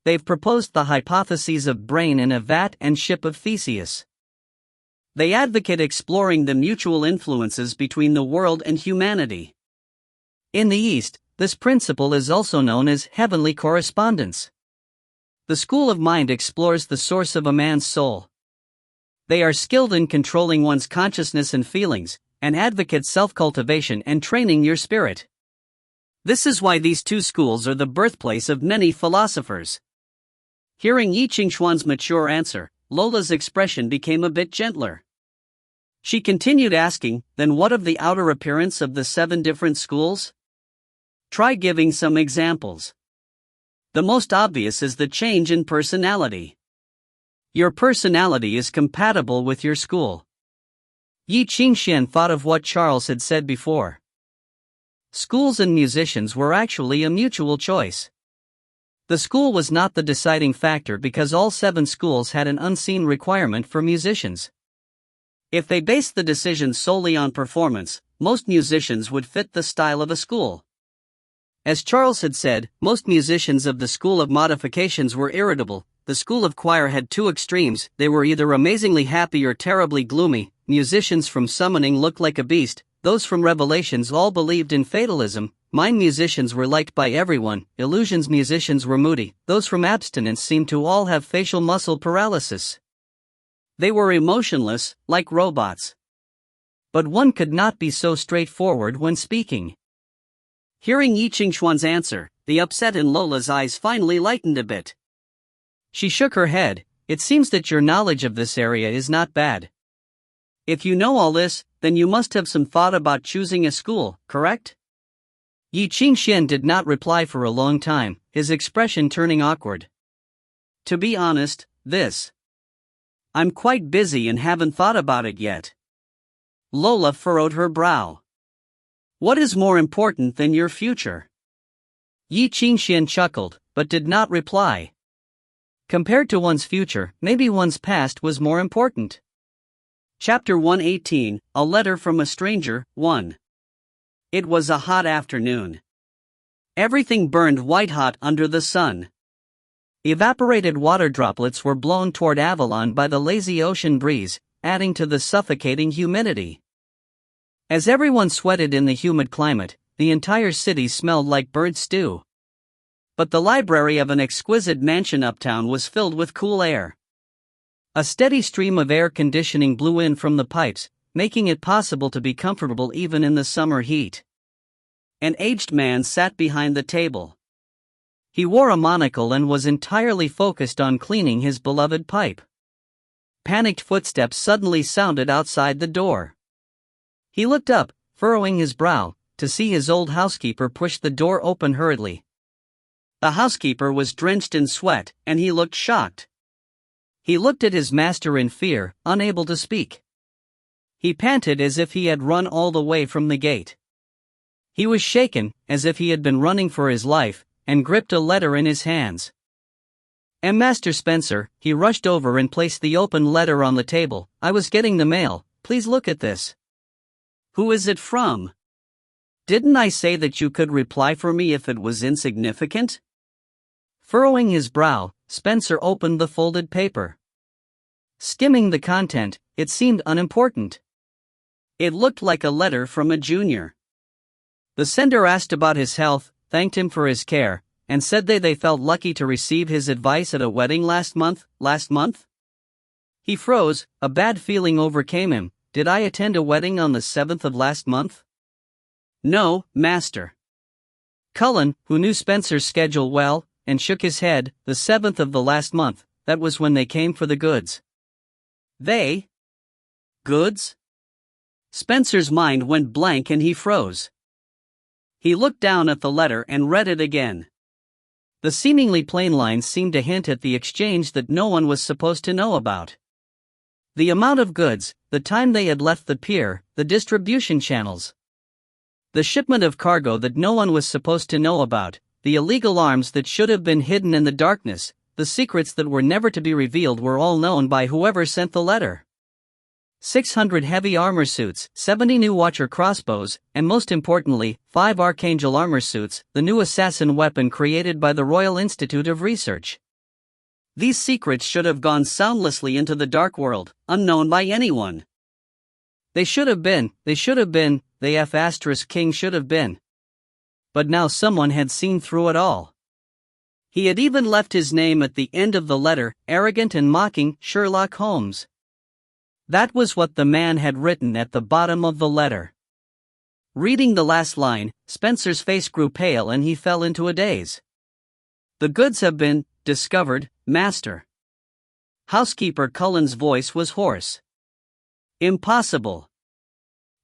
They've proposed the hypotheses of brain in a vat and ship of Theseus. They advocate exploring the mutual influences between the world and humanity. In the East, this principle is also known as heavenly correspondence. The school of mind explores the source of a man's soul. They are skilled in controlling one's consciousness and feelings, and advocate self-cultivation and training your spirit. This is why these two schools are the birthplace of many philosophers." Hearing Ye Qingxuan's mature answer, Lola's expression became a bit gentler. She continued asking, "Then what of the outer appearance of the 7 different schools? Try giving some examples." "The most obvious is the change in personality. Your personality is compatible with your school." Ye Qingxuan thought of what Charles had said before. Schools and musicians were actually a mutual choice. The school was not the deciding factor because all 7 schools had an unseen requirement for musicians. If they based the decision solely on performance, most musicians would fit the style of a school. As Charles had said, most musicians of the school of modifications were irritable. The school of choir had 2 extremes. They were either amazingly happy or terribly gloomy. Musicians from summoning looked like a beast. Those from revelations all believed in fatalism. Mime musicians were liked by everyone, illusions musicians were moody, those from abstinence seemed to all have facial muscle paralysis. They were emotionless, like robots. But one could not be so straightforward when speaking. Hearing Ye Qingxuan's answer, the upset in Lola's eyes finally lightened a bit. She shook her head. It seems that your knowledge of this area is not bad. If you know all this, then you must have some thought about choosing a school, correct? Ye Qingxuan did not reply for a long time, his expression turning awkward. To be honest, I'm quite busy and haven't thought about it yet. Lola furrowed her brow. What is more important than your future? Ye Qingxuan chuckled, but did not reply. Compared to one's future, maybe one's past was more important. Chapter 118, A Letter from a Stranger, 1. It was a hot afternoon. Everything burned white-hot under the sun. Evaporated water droplets were blown toward Avalon by the lazy ocean breeze, adding to the suffocating humidity. As everyone sweated in the humid climate, the entire city smelled like bird stew. But the library of an exquisite mansion uptown was filled with cool air. A steady stream of air conditioning blew in from the pipes, making it possible to be comfortable even in the summer heat. An aged man sat behind the table. He wore a monocle and was entirely focused on cleaning his beloved pipe. Panicked footsteps suddenly sounded outside the door. He looked up, furrowing his brow, to see his old housekeeper push the door open hurriedly. The housekeeper was drenched in sweat, and he looked shocked. He looked at his master in fear, unable to speak. He panted as if he had run all the way from the gate. He was shaken, as if he had been running for his life, and gripped a letter in his hands. Master Spencer," he rushed over and placed the open letter on the table. "I was getting the mail, please look at this." "Who is it from? Didn't I say that you could reply for me if it was insignificant?" Furrowing his brow, Spencer opened the folded paper. Skimming the content, it seemed unimportant. It looked like a letter from a junior. The sender asked about his health, thanked him for his care, and said they felt lucky to receive his advice at a wedding last month. He froze, a bad feeling overcame him. Did I attend a wedding on the 7th of last month? No, master. Cullen, who knew Spencer's schedule well, and shook his head. The 7th of the last month, that was when they came for the goods. They? Goods? Spencer's mind went blank and he froze. He looked down at the letter and read it again. The seemingly plain lines seemed to hint at the exchange that no one was supposed to know about. The amount of goods, the time they had left the pier, the distribution channels. The shipment of cargo that no one was supposed to know about, the illegal arms that should have been hidden in the darkness, the secrets that were never to be revealed were all known by whoever sent the letter. 600 heavy armor suits, 70 new Watcher crossbows, and most importantly, 5 Archangel armor suits, the new assassin weapon created by the Royal Institute of Research. These secrets should have gone soundlessly into the dark world, unknown by anyone. They should have been, the F***king should have been. But now someone had seen through it all. He had even left his name at the end of the letter, arrogant and mocking, Sherlock Holmes. That was what the man had written at the bottom of the letter. Reading the last line, Spencer's face grew pale and he fell into a daze. "The goods have been discovered, master." Housekeeper Cullen's voice was hoarse. "Impossible."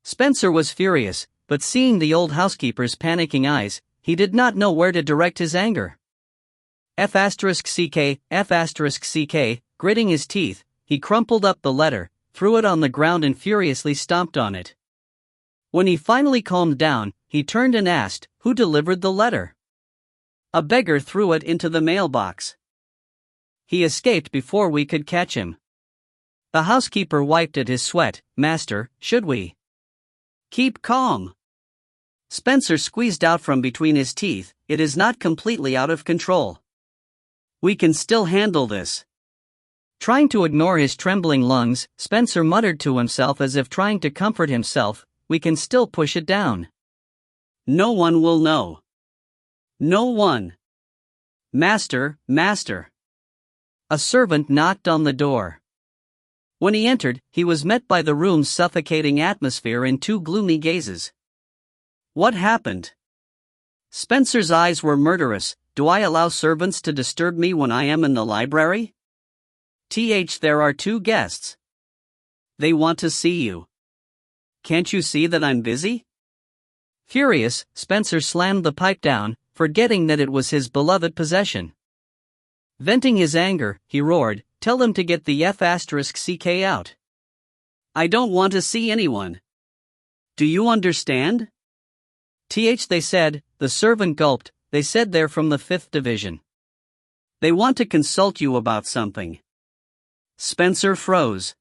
Spencer was furious, but seeing the old housekeeper's panicking eyes, he did not know where to direct his anger. F***ck, gritting his teeth, he crumpled up the letter, threw it on the ground and furiously stomped on it. When he finally calmed down, he turned and asked, "Who delivered the letter?" "A beggar threw it into the mailbox. He escaped before we could catch him." The housekeeper wiped at his sweat. "Master, should we keep calm?" Spencer squeezed out from between his teeth, "It is not completely out of control. We can still handle this." Trying to ignore his trembling lungs, Spencer muttered to himself as if trying to comfort himself, "We can still push it down." No one will know. No one. Master, master. A servant knocked on the door. When he entered, he was met by the room's suffocating atmosphere in two gloomy gazes. What happened? Spencer's eyes were murderous. Do I allow servants to disturb me when I am in the library? There are two guests. They want to see you. Can't you see that I'm busy? Furious, Spencer slammed the pipe down, forgetting that it was his beloved possession. Venting his anger, he roared, "Tell them to get the F*** out. I don't want to see anyone. Do you understand? They said," the servant gulped, "they said they're from the 5th Division. They want to consult you about something." Spencer froze.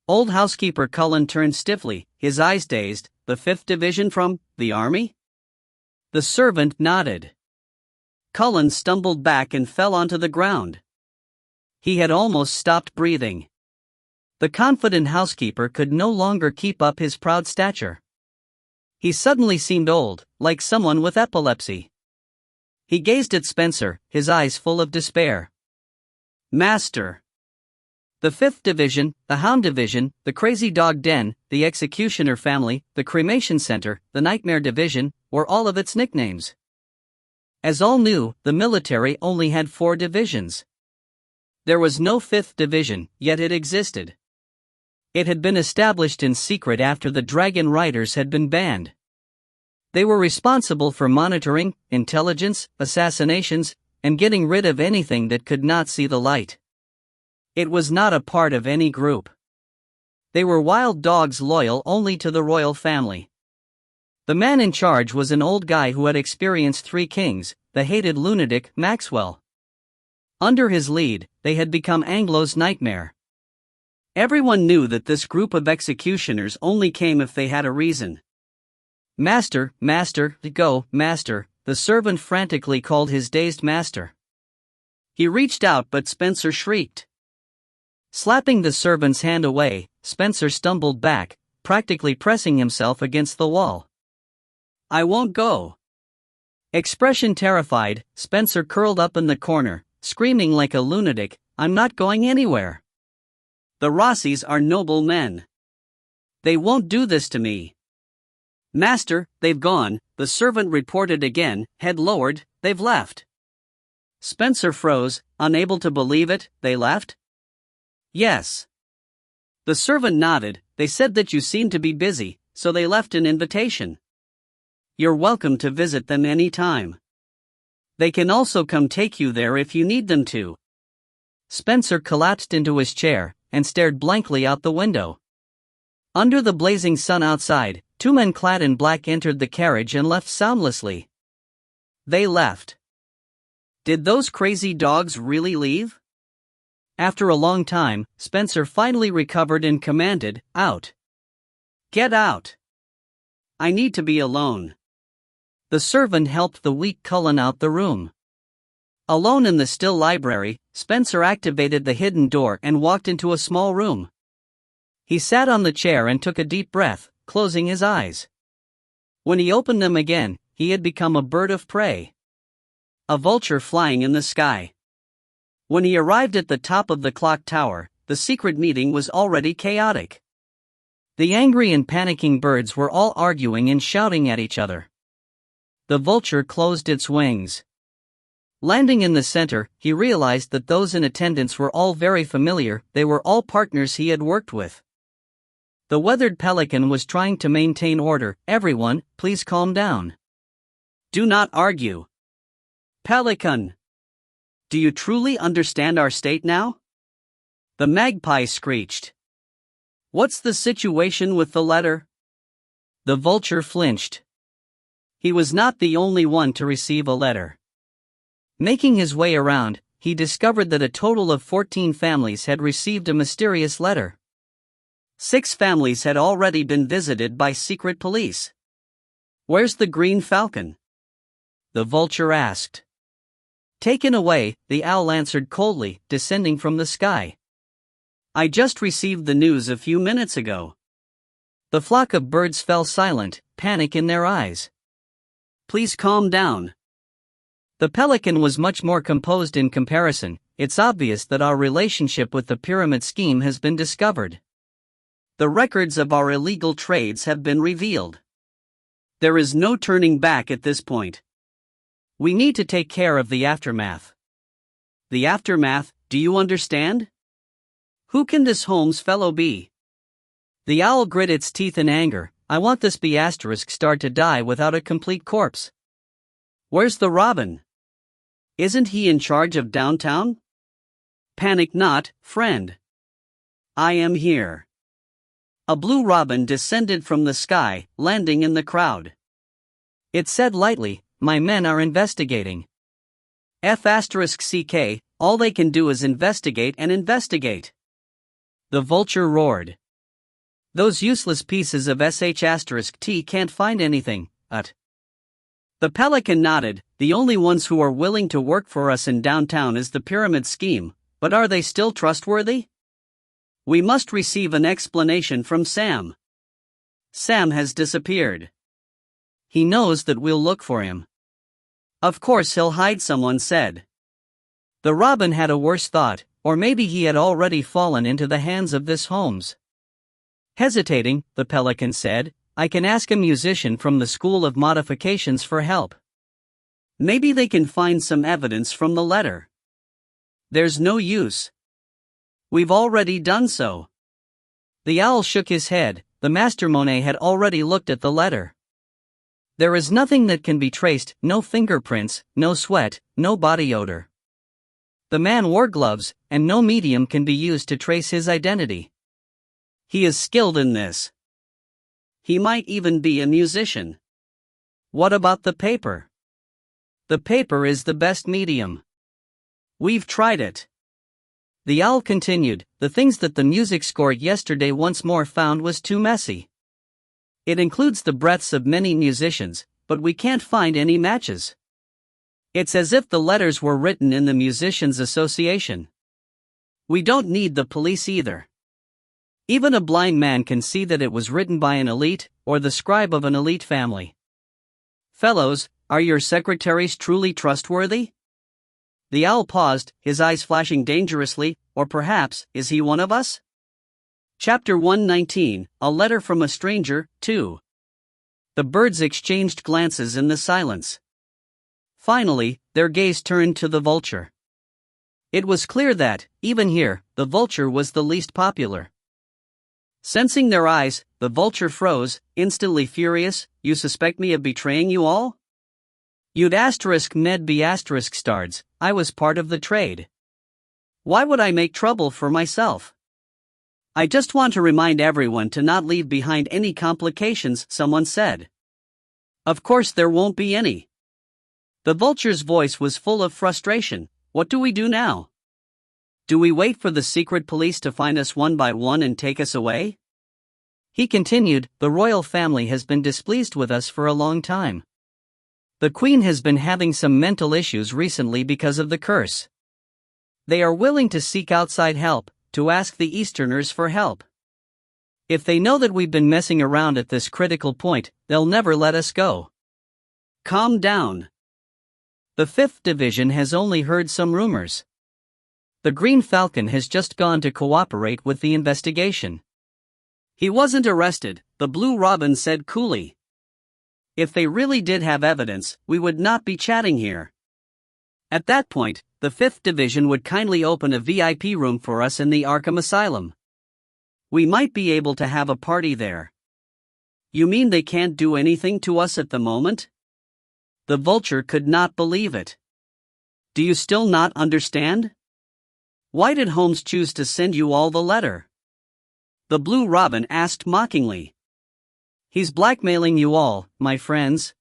Old housekeeper Cullen turned stiffly, his eyes dazed. "The 5th Division from the Army?" The servant nodded. Cullen stumbled back and fell onto the ground. He had almost stopped breathing. The confident housekeeper could no longer keep up his proud stature. He suddenly seemed old, like someone with epilepsy. He gazed at Spencer, his eyes full of despair. "Master." The 5th Division, the Hound Division, the Crazy Dog Den, the Executioner Family, the Cremation Center, the Nightmare Division, were all of its nicknames. As all knew, the military only had 4 divisions. There was no 5th Division, yet it existed. It had been established in secret after the Dragon Riders had been banned. They were responsible for monitoring, intelligence, assassinations, and getting rid of anything that could not see the light. It was not a part of any group. They were wild dogs loyal only to the royal family. The man in charge was an old guy who had experienced 3 kings, the hated lunatic Maxwell. Under his lead, they had become Anglo's nightmare. Everyone knew that this group of executioners only came if they had a reason. "Master, master, go, master," the servant frantically called his dazed master. He reached out but Spencer shrieked. Slapping the servant's hand away, Spencer stumbled back, practically pressing himself against the wall. "I won't go." Expression terrified, Spencer curled up in the corner, screaming like a lunatic, "I'm not going anywhere. The Rossis are noble men. They won't do this to me." "Master, they've gone," the servant reported again, head lowered, "they've left." Spencer froze, unable to believe it. "They left?" "Yes." The servant nodded. "They said that you seemed to be busy, so they left an invitation. You're welcome to visit them any time. They can also come take you there if you need them to." Spencer collapsed into his chair and stared blankly out the window. Under the blazing sun outside, 2 men clad in black entered the carriage and left soundlessly. They left. Did those crazy dogs really leave? After a long time, Spencer finally recovered and commanded, "Out." "Get out. I need to be alone." The servant helped the weak Cullen out the room. Alone in the still library, Spencer activated the hidden door and walked into a small room. He sat on the chair and took a deep breath, closing his eyes. When he opened them again, he had become a bird of prey. A vulture flying in the sky. When he arrived at the top of the clock tower, the secret meeting was already chaotic. The angry and panicking birds were all arguing and shouting at each other. The vulture closed its wings. Landing in the center, he realized that those in attendance were all very familiar. They were all partners he had worked with. The weathered pelican was trying to maintain order. "Everyone, please calm down. Do not argue. Pelican. Do you truly understand our state now?" The magpie screeched. "What's the situation with the letter?" The vulture flinched. He was not the only one to receive a letter. Making his way around, he discovered that a total of 14 families had received a mysterious letter. 6 families had already been visited by secret police. "Where's the green falcon?" the vulture asked. "Taken away," the owl answered coldly, descending from the sky. "I just received the news a few minutes ago." The flock of birds fell silent, panic in their eyes. please calm down. The pelican was much more composed in comparison. It's obvious that our relationship with the pyramid scheme has been discovered. The records of our illegal trades have been revealed. There is no turning back at this point. We need to take care of the aftermath. The aftermath, do you understand? Who can this Holmes fellow be? The owl grit its teeth in anger. I want this Bai star to die without a complete corpse. Where's the robin? Isn't he in charge of downtown? Panic not, friend. I am here. A blue robin descended from the sky, landing in the crowd. It said lightly, "My men are investigating." F***, all they can do is investigate and investigate. The vulture roared. Those useless pieces of sh*t can't find anything, The pelican nodded. The only ones who are willing to work for us in downtown is the pyramid scheme, but are they still trustworthy? We must receive an explanation from Sam. Sam has disappeared. He knows that we'll look for him. Of course he'll hide, someone said. The robin had a worse thought, or maybe he had already fallen into the hands of this Holmes. Hesitating, the pelican said, "I can ask a musician from the School of Modifications for help. Maybe they can find some evidence from the letter." There's no use. We've already done so. The owl shook his head. The Master Monet had already looked at the letter. There is nothing that can be traced, no fingerprints, no sweat, no body odor. The man wore gloves, and no medium can be used to trace his identity. He is skilled in this. He might even be a musician. What about the paper? The paper is the best medium. We've tried it. The owl continued. The things that the music score yesterday once more found was too messy. It includes the breaths of many musicians, but we can't find any matches. It's as if the letters were written in the Musicians' Association. We don't need the police either. Even a blind man can see that it was written by an elite, or the scribe of an elite family. Fellows, are your secretaries truly trustworthy? The owl paused, his eyes flashing dangerously. Or perhaps, is he one of us? Chapter 119, A Letter from a Stranger, 2. The birds exchanged glances in the silence. Finally, their gaze turned to the vulture. It was clear that, even here, the vulture was the least popular. Sensing their eyes, the vulture froze, instantly furious. You suspect me of betraying you all? You'd med be stards, I was part of the trade. Why would I make trouble for myself? I just want to remind everyone to not leave behind any complications, someone said. Of course there won't be any. The vulture's voice was full of frustration. What do we do now? Do we wait for the secret police to find us one by one and take us away? He continued, the royal family has been displeased with us for a long time. The Queen has been having some mental issues recently because of the curse. They are willing to seek outside help, to ask the Easterners for help. If they know that we've been messing around at this critical point, they'll never let us go. Calm down. The 5th Division has only heard some rumors. The Green Falcon has just gone to cooperate with the investigation. He wasn't arrested, the Blue Robin said coolly. If they really did have evidence, we would not be chatting here. At that point, the 5th Division would kindly open a VIP room for us in the Arkham Asylum. We might be able to have a party there. You mean they can't do anything to us at the moment? The vulture could not believe it. Do you still not understand? Why did Holmes choose to send you all the letter? The Blue Robin asked mockingly. He's blackmailing you all, my friends.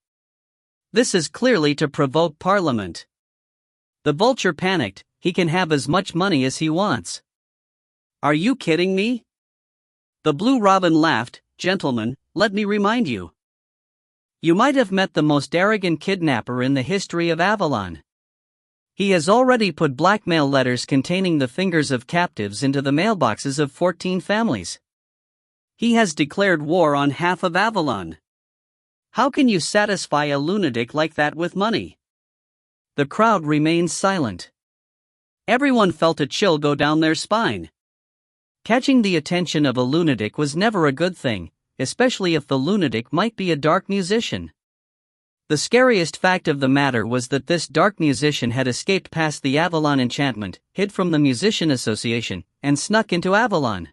This is clearly to provoke Parliament. The vulture panicked. He can have as much money as he wants. Are you kidding me? The Blue Robin laughed. Gentlemen, let me remind you. You might have met the most arrogant kidnapper in the history of Avalon. He has already put blackmail letters containing the fingers of captives into the mailboxes of 14 families. He has declared war on half of Avalon. How can you satisfy a lunatic like that with money? The crowd remained silent. Everyone felt a chill go down their spine. Catching the attention of a lunatic was never a good thing, especially if the lunatic might be a dark musician. The scariest fact of the matter was that this dark musician had escaped past the Avalon enchantment, hid from the Musician Association, and snuck into Avalon.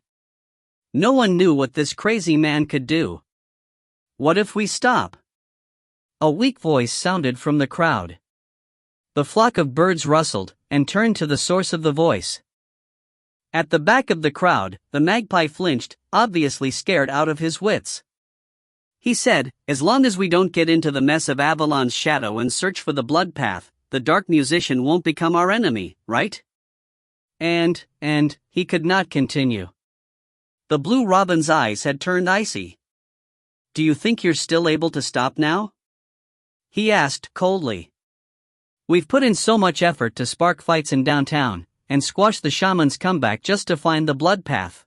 No one knew what this crazy man could do. What if we stop? A weak voice sounded from the crowd. The flock of birds rustled and turned to the source of the voice. At the back of the crowd, the magpie flinched, obviously scared out of his wits. He said, "As long as we don't get into the mess of Avalon's shadow and search for the blood path, the dark musician won't become our enemy, right?" And he could not continue. The blue robin's eyes had turned icy. "Do you think you're still able to stop now?" he asked coldly. "We've put in so much effort to spark fights in downtown, and squash the shaman's comeback just to find the blood path.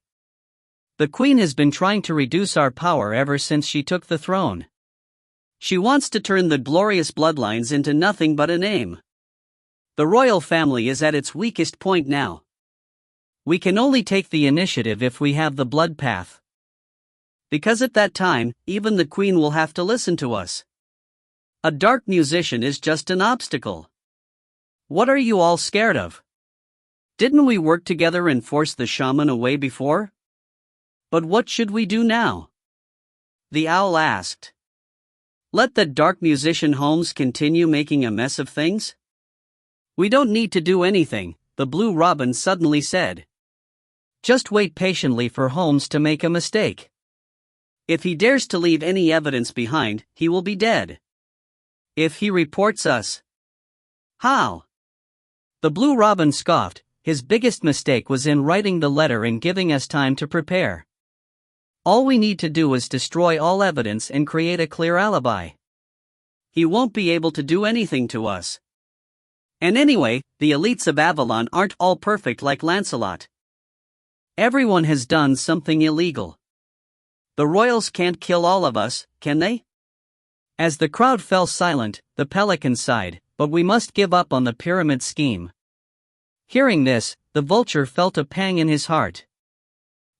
The queen has been trying to reduce our power ever since she took the throne. She wants to turn the glorious bloodlines into nothing but a name. The royal family is at its weakest point now. We can only take the initiative if we have the blood path. Because at that time, even the queen will have to listen to us. A dark musician is just an obstacle. What are you all scared of? Didn't we work together and force the shaman away before? But what should we do now?" The owl asked. "Let the dark musician Holmes continue making a mess of things?" "We don't need to do anything," the blue robin suddenly said. "Just wait patiently for Holmes to make a mistake. If he dares to leave any evidence behind, he will be dead. If he reports us." "How?" The blue robin scoffed. His biggest mistake was in writing the letter and giving us time to prepare. All we need to do is destroy all evidence and create a clear alibi. He won't be able to do anything to us. And anyway, the elites of Avalon aren't all perfect like Lancelot. Everyone has done something illegal. The royals can't kill all of us, can they?" As the crowd fell silent, the pelican sighed, "But we must give up on the pyramid scheme." Hearing this, the vulture felt a pang in his heart.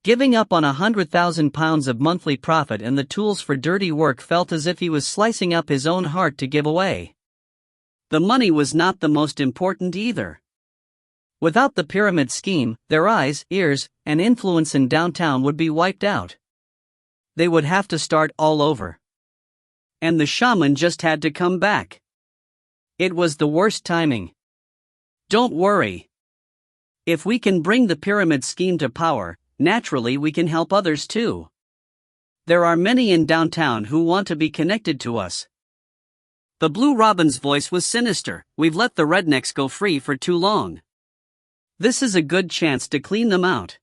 Giving up on £100,000 of monthly profit and the tools for dirty work felt as if he was slicing up his own heart to give away. The money was not the most important either. Without the pyramid scheme, their eyes, ears, and influence in downtown would be wiped out. They would have to start all over. And the shaman just had to come back. It was the worst timing. "Don't worry. If we can bring the pyramid scheme to power, naturally we can help others too. There are many in downtown who want to be connected to us." The blue robin's voice was sinister. "We've let the rednecks go free for too long. This is a good chance to clean them out.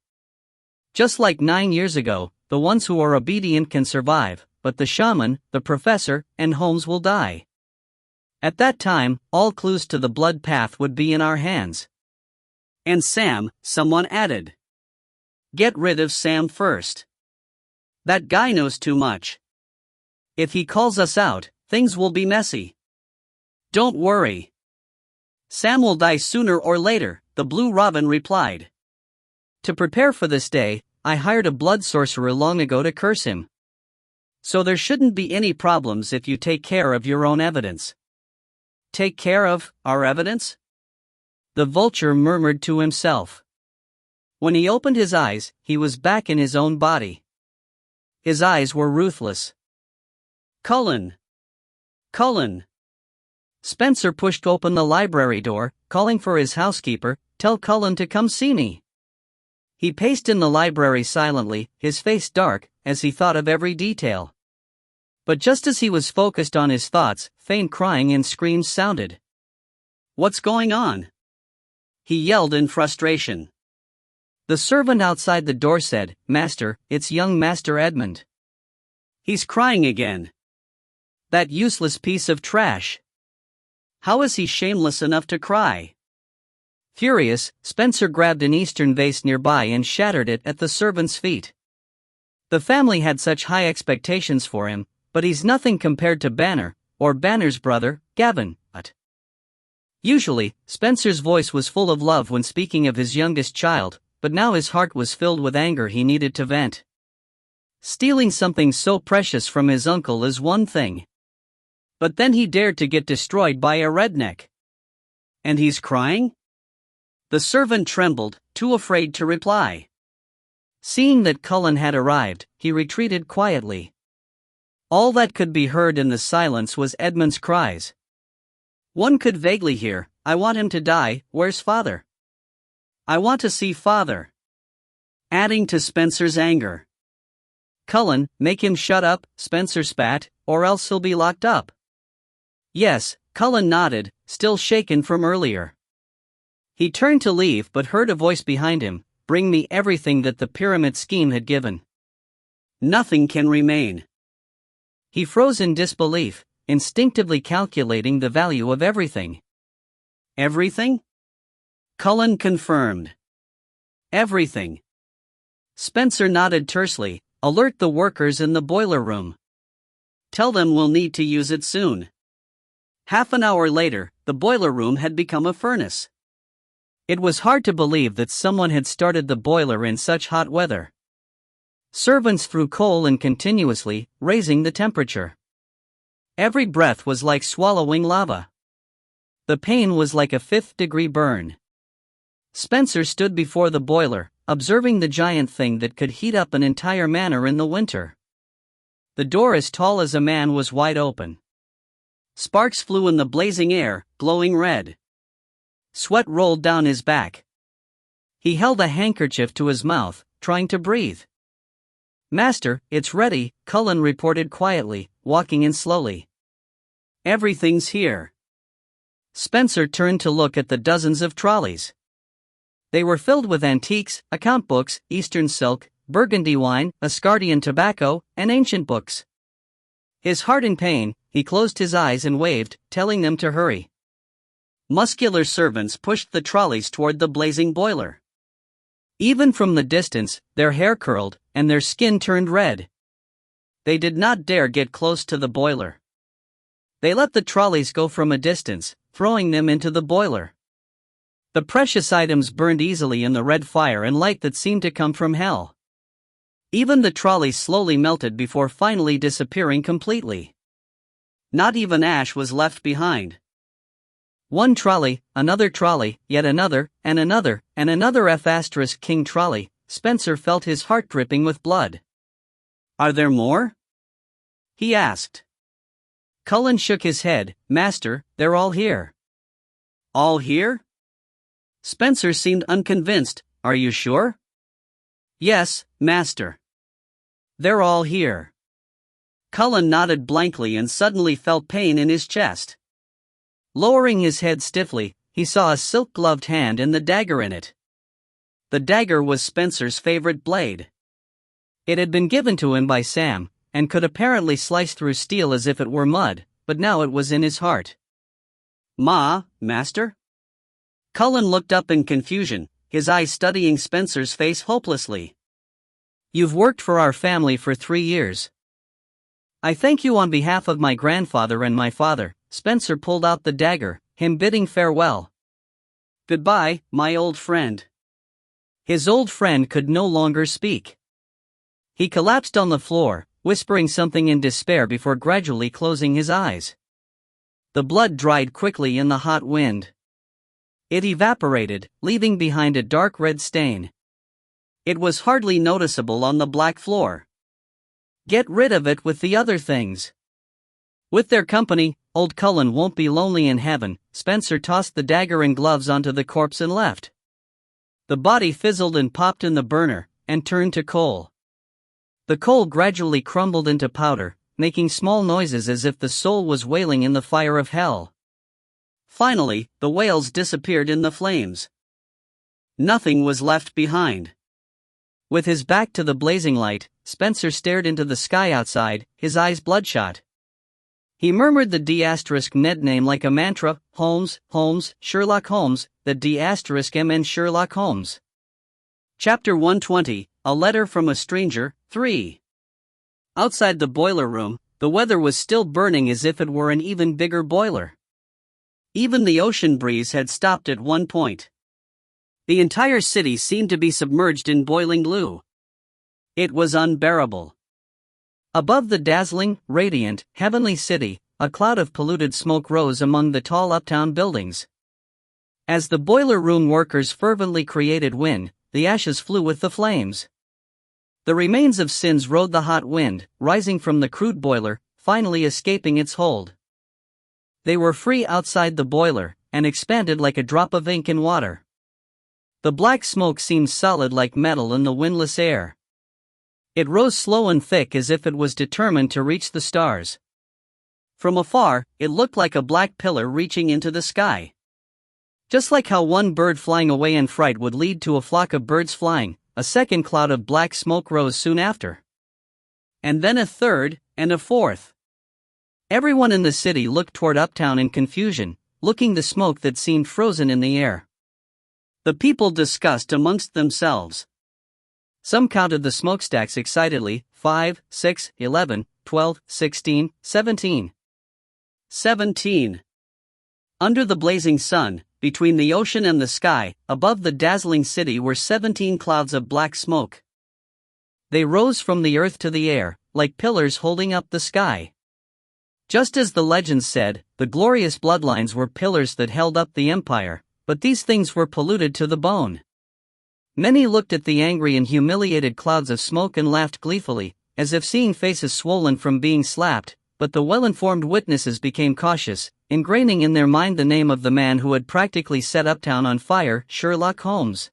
Just like 9 years ago, the ones who are obedient can survive, but the shaman, the professor, and Holmes will die. At that time, all clues to the blood path would be in our hands." "And Sam," someone added. "Get rid of Sam first. That guy knows too much. If he calls us out, things will be messy." "Don't worry. Sam will die sooner or later," the blue robin replied. "To prepare for this day, I hired a blood sorcerer long ago to curse him. So there shouldn't be any problems if you take care of your own evidence." "Take care of our evidence?" the vulture murmured to himself. When he opened his eyes, he was back in his own body. His eyes were ruthless. "Cullen! Cullen!" Spencer pushed open the library door, calling for his housekeeper. "Tell Cullen to come see me." He paced in the library silently, his face dark, as he thought of every detail. But just as he was focused on his thoughts, faint crying and screams sounded. "What's going on?" he yelled in frustration. The servant outside the door said, "Master, it's young Master Edmund. He's crying again. That useless piece of trash. How is he shameless enough to cry?" Furious, Spencer grabbed an Eastern vase nearby and shattered it at the servant's feet. The family had such high expectations for him, But he's nothing compared to Banner, or Banner's brother, Gavin. Usually, Spencer's voice was full of love when speaking of his youngest child, but now his heart was filled with anger he needed to vent. Stealing something so precious from his uncle is one thing. But then he dared to get destroyed by a redneck. And he's crying? The servant trembled, too afraid to reply. Seeing that Cullen had arrived, he retreated quietly. All that could be heard in the silence was Edmund's cries. One could vaguely hear, "I want him to die, where's father? I want to see father." Adding to Spencer's anger. "Cullen, make him shut up," Spencer spat, "or else he'll be locked up." Yes, Cullen nodded, still shaken from earlier. He turned to leave but heard a voice behind him, "Bring me everything that the pyramid scheme had given. Nothing can remain." He froze in disbelief, instinctively calculating the value of everything. Everything? Cullen confirmed. Everything. Spencer nodded tersely. "Alert the workers in the boiler room. Tell them we'll need to use it soon." Half an hour later, the boiler room had become a furnace. It was hard to believe that someone had started the boiler in such hot weather. Servants threw coal in continuously, raising the temperature. Every breath was like swallowing lava. The pain was like a fifth-degree burn. Spencer stood before the boiler, observing the giant thing that could heat up an entire manor in the winter. The door as tall as a man was wide open. Sparks flew in the blazing air, glowing red. Sweat rolled down his back. He held a handkerchief to his mouth, trying to breathe. "Master, it's ready," Cullen reported quietly, walking in slowly. "Everything's here." Spencer turned to look at the dozens of trolleys. They were filled with antiques, account books, Eastern silk, Burgundy wine, Asgardian tobacco, and ancient books. His heart in pain, he closed his eyes and waved, telling them to hurry. Muscular servants pushed the trolleys toward the blazing boiler. Even from the distance, their hair curled, and their skin turned red. They did not dare get close to the boiler. They let the trolleys go from a distance, throwing them into the boiler. The precious items burned easily in the red fire and light that seemed to come from hell. Even the trolleys slowly melted before finally disappearing completely. Not even ash was left behind. One trolley, another trolley, yet another, and another F***king trolley. Spencer felt his heart dripping with blood. "Are there more?" he asked. Cullen shook his head. "Master, they're all here." "All here?" Spencer seemed unconvinced. "Are you sure?" "Yes, master. They're all here." Cullen nodded blankly and suddenly felt pain in his chest. Lowering his head stiffly, he saw a silk-gloved hand and the dagger in it. The dagger was Spencer's favorite blade. It had been given to him by Sam, and could apparently slice through steel as if it were mud, but now it was in his heart. Master?" Cullen looked up in confusion, his eyes studying Spencer's face hopelessly. "You've worked for our family for 3 years. I thank you on behalf of my grandfather and my father." Spencer pulled out the dagger, him bidding farewell. "Goodbye, my old friend." His old friend could no longer speak. He collapsed on the floor, whispering something in despair before gradually closing his eyes. The blood dried quickly in the hot wind. It evaporated, leaving behind a dark red stain. It was hardly noticeable on the black floor. "Get rid of it with the other things. With their company, old Cullen won't be lonely in heaven." Spencer tossed the dagger and gloves onto the corpse and left. The body fizzled and popped in the burner, and turned to coal. The coal gradually crumbled into powder, making small noises as if the soul was wailing in the fire of hell. Finally, the wails disappeared in the flames. Nothing was left behind. With his back to the blazing light, Spencer stared into the sky outside, his eyes bloodshot. He murmured the D*Ned name like a mantra. Holmes, Holmes, Sherlock Holmes, the D*MN Sherlock Holmes. Chapter 120, A Letter from a Stranger, 3. Outside the boiler room, The weather was still burning as if it were an even bigger boiler. Even the ocean breeze had stopped at one point. The entire city seemed to be submerged in boiling glue. It was unbearable. Above the dazzling, radiant, heavenly city, a cloud of polluted smoke rose among the tall uptown buildings. As the boiler room workers fervently created wind, the ashes flew with the flames. The remains of sins rode the hot wind, rising from the crude boiler, finally escaping its hold. They were free outside the boiler, and expanded like a drop of ink in water. The black smoke seemed solid like metal in the windless air. It rose slow and thick as if it was determined to reach the stars. From afar, it looked like a black pillar reaching into the sky. Just like how one bird flying away in fright would lead to a flock of birds flying, a second cloud of black smoke rose soon after. And then a third, and a fourth. Everyone in the city looked toward uptown in confusion, looking the smoke that seemed frozen in the air. The people discussed amongst themselves. Some counted the smokestacks excitedly: 5, 6, 11, 12, 16, 17. 17. Under the blazing sun, between the ocean and the sky, above the dazzling city were 17 clouds of black smoke. They rose from the earth to the air, like pillars holding up the sky. Just as the legends said, the glorious bloodlines were pillars that held up the empire, but these things were polluted to the bone. Many looked at the angry and humiliated clouds of smoke and laughed gleefully, as if seeing faces swollen from being slapped, but the well-informed witnesses became cautious, ingraining in their mind the name of the man who had practically set uptown on fire: Sherlock Holmes.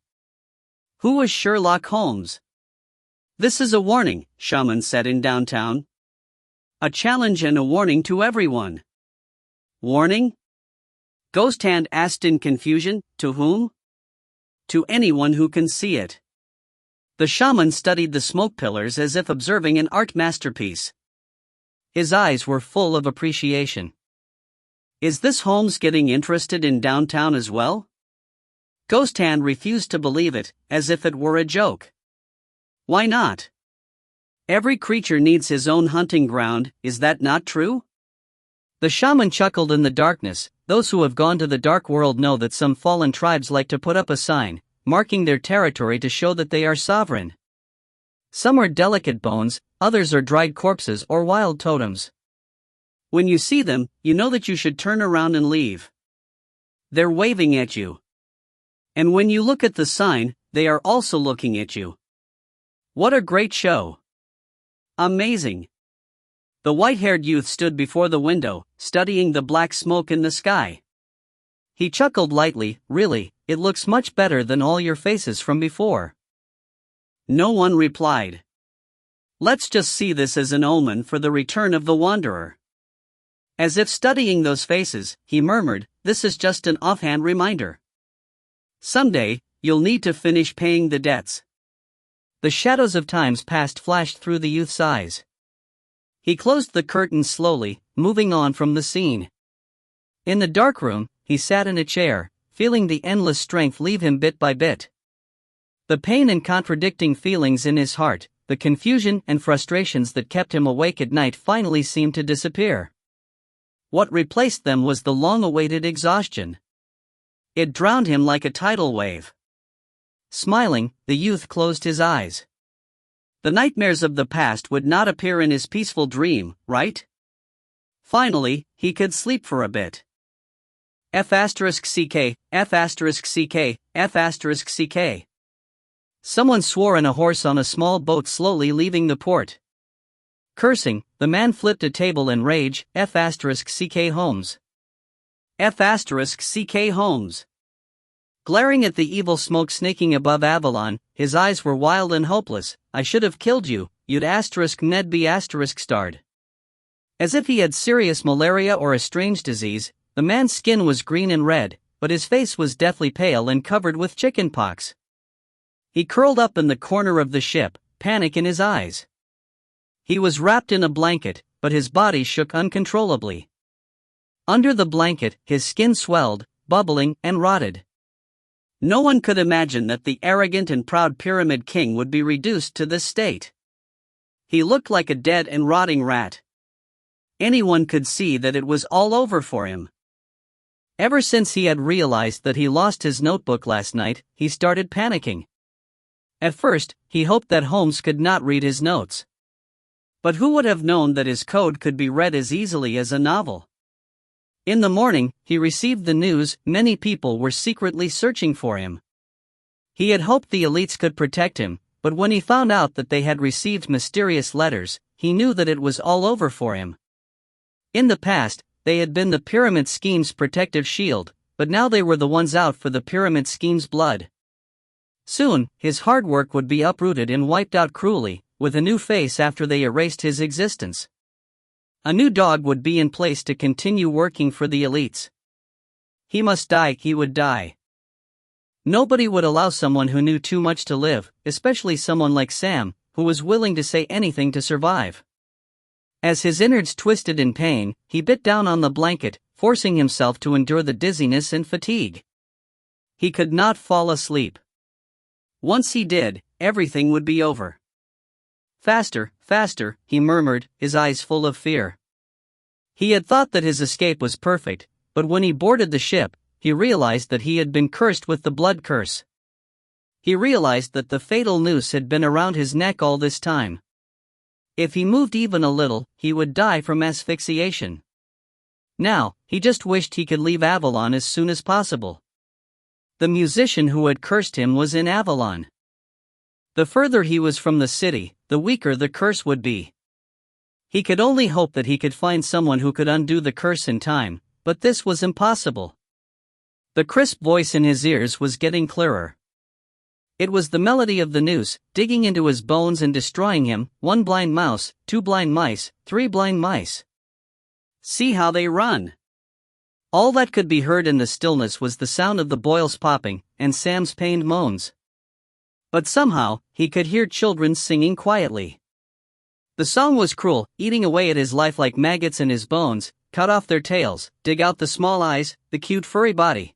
Who was Sherlock Holmes? "This is a warning," shaman said in downtown. "A challenge and a warning to everyone." "Warning?" Ghost Hand asked in confusion. "To whom?" "To anyone who can see it." The shaman studied the smoke pillars as if observing an art masterpiece. His eyes were full of appreciation. "Is this Holmes getting interested in downtown as well?" Ghost Hand refused to believe it, as if it were a joke. "Why not? Every creature needs his own hunting ground, is that not true?" The shaman chuckled in the darkness. Those who have gone to the dark world know that some fallen tribes like to put up a sign, marking their territory to show that they are sovereign. Some are delicate bones, others are dried corpses or wild totems. When you see them, you know that you should turn around and leave. They're waving at you. And when you look at the sign, they are also looking at you. What a great show! Amazing! The white-haired youth stood before the window, studying the black smoke in the sky. He chuckled lightly. "Really, it looks much better than all your faces from before." No one replied. "Let's just see this as an omen for the return of the wanderer." As if studying those faces, he murmured, "This is just an offhand reminder. Someday, you'll need to finish paying the debts." The shadows of time's past flashed through the youth's eyes. He closed the curtains slowly, moving on from the scene. In the dark room, he sat in a chair, feeling the endless strength leave him bit by bit. The pain and contradicting feelings in his heart, the confusion and frustrations that kept him awake at night finally seemed to disappear. What replaced them was the long-awaited exhaustion. It drowned him like a tidal wave. Smiling, the youth closed his eyes. The nightmares of the past would not appear in his peaceful dream, right? Finally, he could sleep for a bit. F***ck, F***ck, F***ck. Someone swore and a horse on a small boat slowly leaving the port. Cursing, the man flipped a table in rage. F***ck Holmes. F***ck Holmes. Glaring at the evil smoke snaking above Avalon, his eyes were wild and hopeless. "I should have killed you, you'd Ned be starred." As if he had serious malaria or a strange disease, the man's skin was green and red, but his face was deathly pale and covered with chicken pox. He curled up in the corner of the ship, panic in his eyes. He was wrapped in a blanket, but his body shook uncontrollably. Under the blanket, his skin swelled, bubbling, and rotted. No one could imagine that the arrogant and proud Pyramid King would be reduced to this state. He looked like a dead and rotting rat. Anyone could see that it was all over for him. Ever since he had realized that he lost his notebook last night, he started panicking. At first, he hoped that Holmes could not read his notes. But who would have known that his code could be read as easily as a novel? In the morning, he received the news many people were secretly searching for him. He had hoped the elites could protect him, but when he found out that they had received mysterious letters, he knew that it was all over for him. In the past, they had been the pyramid scheme's protective shield, but now they were the ones out for the pyramid scheme's blood. Soon, his hard work would be uprooted and wiped out cruelly, with a new face after they erased his existence. A new dog would be in place to continue working for the elites. He must die, he would die. Nobody would allow someone who knew too much to live, especially someone like Sam, who was willing to say anything to survive. As his innards twisted in pain, he bit down on the blanket, forcing himself to endure the dizziness and fatigue. He could not fall asleep. Once he did, everything would be over. Faster, faster, he murmured, his eyes full of fear. He had thought that his escape was perfect, but when he boarded the ship, he realized that he had been cursed with the blood curse. He realized that the fatal noose had been around his neck all this time. If he moved even a little, he would die from asphyxiation. Now, he just wished he could leave Avalon as soon as possible. The musician who had cursed him was in Avalon. The further he was from the city, the weaker the curse would be. He could only hope that he could find someone who could undo the curse in time, but this was impossible. The crisp voice in his ears was getting clearer. It was the melody of the noose, digging into his bones and destroying him. 1 blind mouse, 2 blind mice, 3 blind mice. See how they run. All that could be heard in the stillness was the sound of the boils popping, and Sam's pained moans. But somehow, he could hear children singing quietly. The song was cruel, eating away at his life like maggots in his bones. Cut off their tails, dig out the small eyes, the cute furry body.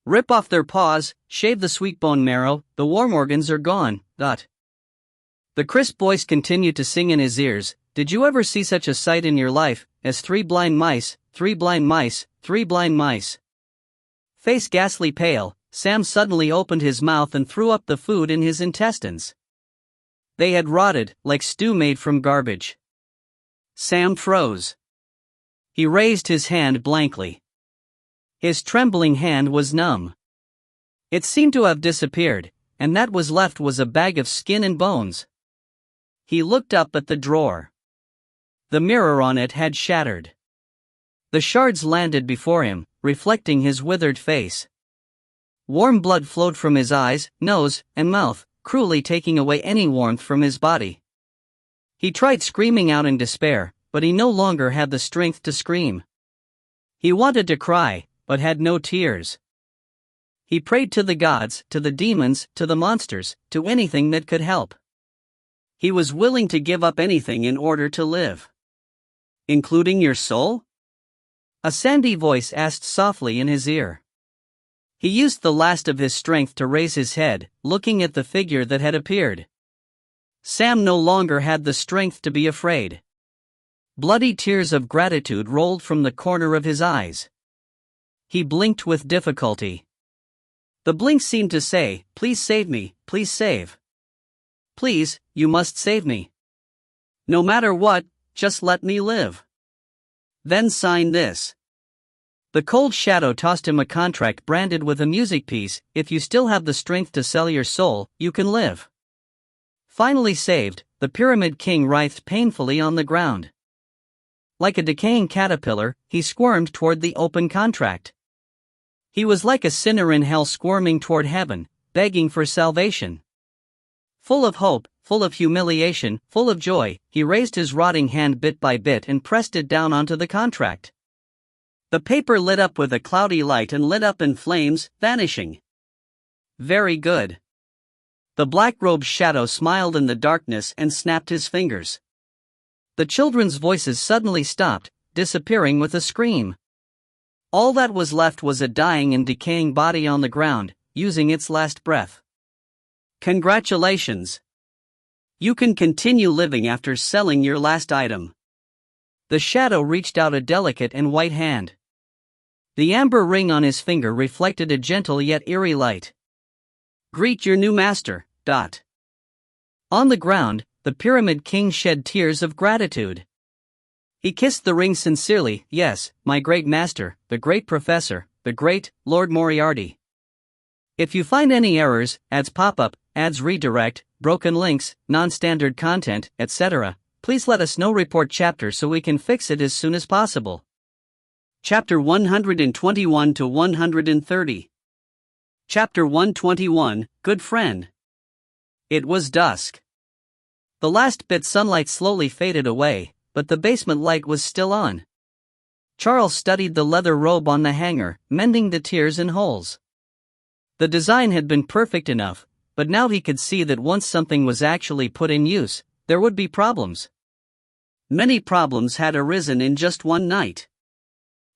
Rip off their paws, shave the sweet bone marrow, the warm organs are gone. The crisp voice continued to sing in his ears. Did you ever see such a sight in your life, as 3 blind mice, 3 blind mice, 3 blind mice? Face ghastly pale, Sam suddenly opened his mouth and threw up the food in his intestines. They had rotted, like stew made from garbage. Sam froze. He raised his hand blankly. His trembling hand was numb. It seemed to have disappeared, and that was left was a bag of skin and bones. He looked up at the drawer. The mirror on it had shattered. The shards landed before him, reflecting his withered face. Warm blood flowed from his eyes, nose, and mouth, cruelly taking away any warmth from his body. He tried screaming out in despair, but he no longer had the strength to scream. He wanted to cry, but had no tears. He prayed to the gods, to the demons, to the monsters, to anything that could help. He was willing to give up anything in order to live. Including your soul? A sandy voice asked softly in his ear. He used the last of his strength to raise his head, looking at the figure that had appeared. Sam no longer had the strength to be afraid. Bloody tears of gratitude rolled from the corner of his eyes. He blinked with difficulty. The blink seemed to say, "Please save me, please save. Please, you must save me. No matter what, just let me live. Then sign this." The cold shadow tossed him a contract branded with a music piece. If you still have the strength to sell your soul, you can live. Finally saved, the Pyramid King writhed painfully on the ground. Like a decaying caterpillar, he squirmed toward the open contract. He was like a sinner in hell squirming toward heaven, begging for salvation. Full of hope, full of humiliation, full of joy, he raised his rotting hand bit by bit and pressed it down onto the contract. The paper lit up with a cloudy light and lit up in flames, vanishing. Very good. The black-robed shadow smiled in the darkness and snapped his fingers. The children's voices suddenly stopped, disappearing with a scream. All that was left was a dying and decaying body on the ground, using its last breath. Congratulations! You can continue living after selling your last item. The shadow reached out a delicate and white hand. The amber ring on his finger reflected a gentle yet eerie light. Greet your new master. On the ground, the Pyramid King shed tears of gratitude. He kissed the ring sincerely. Yes, my great master, the great professor, the great Lord Moriarty. If you find any errors, ads pop-up, ads redirect, broken links, non-standard content, etc., please let us know. Report chapter so we can fix it as soon as possible. Chapter 121 to 130. Chapter 121, Good Friend. It was dusk. The last bit sunlight slowly faded away, but the basement light was still on. Charles studied the leather robe on the hanger, mending the tears and holes. The design had been perfect enough, but now he could see that once something was actually put in use, there would be problems. Many problems had arisen in just one night.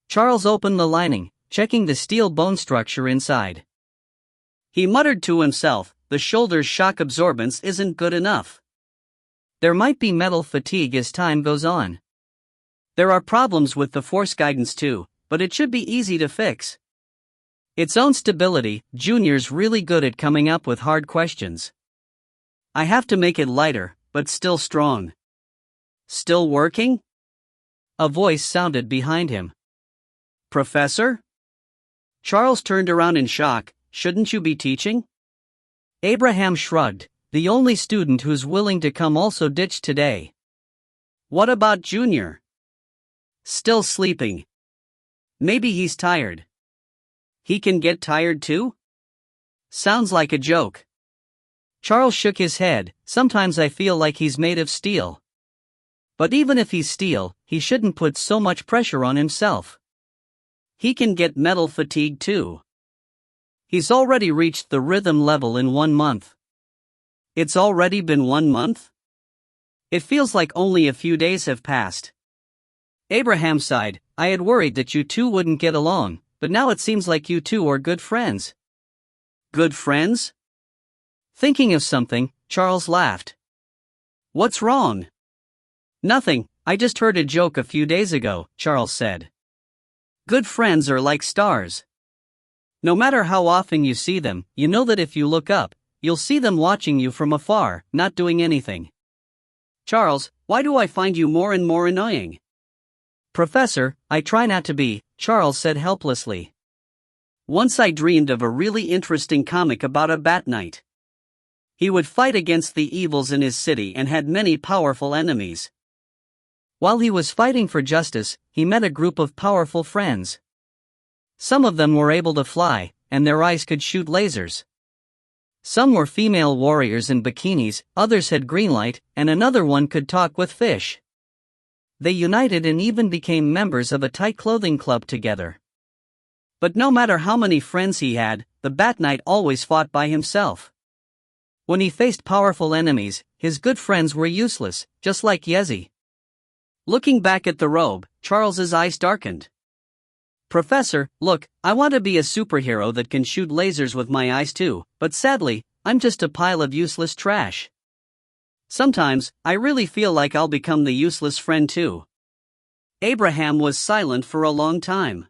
Charles opened the lining, checking the steel bone structure inside. He muttered to himself, the shoulder's shock absorbance isn't good enough. There might be metal fatigue as time goes on. There are problems with the force guidance too, but it should be easy to fix. Its own stability, Junior's really good at coming up with hard questions. I have to make it lighter, but still strong. Still working? A voice sounded behind him. Professor? Charles turned around in shock. Shouldn't you be teaching? Abraham shrugged. The only student who's willing to come also ditched today. What about Junior? Still sleeping. Maybe he's tired. He can get tired too? Sounds like a joke. Charles shook his head. Sometimes I feel like he's made of steel. But even if he's steel, he shouldn't put so much pressure on himself. He can get metal fatigue too. He's already reached the rhythm level in 1 month. It's already been 1 month? It feels like only a few days have passed. Abraham sighed. I had worried that you two wouldn't get along, but now it seems like you two are good friends. Good friends? Thinking of something, Charles laughed. What's wrong? Nothing, I just heard a joke a few days ago, Charles said. Good friends are like stars. No matter how often you see them, you know that if you look up, you'll see them watching you from afar, not doing anything. Charles, why do I find you more and more annoying? Professor, I try not to be, Charles said helplessly. Once I dreamed of a really interesting comic about a bat knight. He would fight against the evils in his city and had many powerful enemies. While he was fighting for justice, he met a group of powerful friends. Some of them were able to fly, and their eyes could shoot lasers. Some were female warriors in bikinis, others had green light, and another one could talk with fish. They united and even became members of a tight clothing club together. But no matter how many friends he had, the Bat Knight always fought by himself. When he faced powerful enemies, his good friends were useless, just like Ye Qingxuan. Looking back at the robe, Charles's eyes darkened. Professor, look, I want to be a superhero that can shoot lasers with my eyes too, but sadly, I'm just a pile of useless trash. Sometimes, I really feel like I'll become the useless friend too. Abraham was silent for a long time.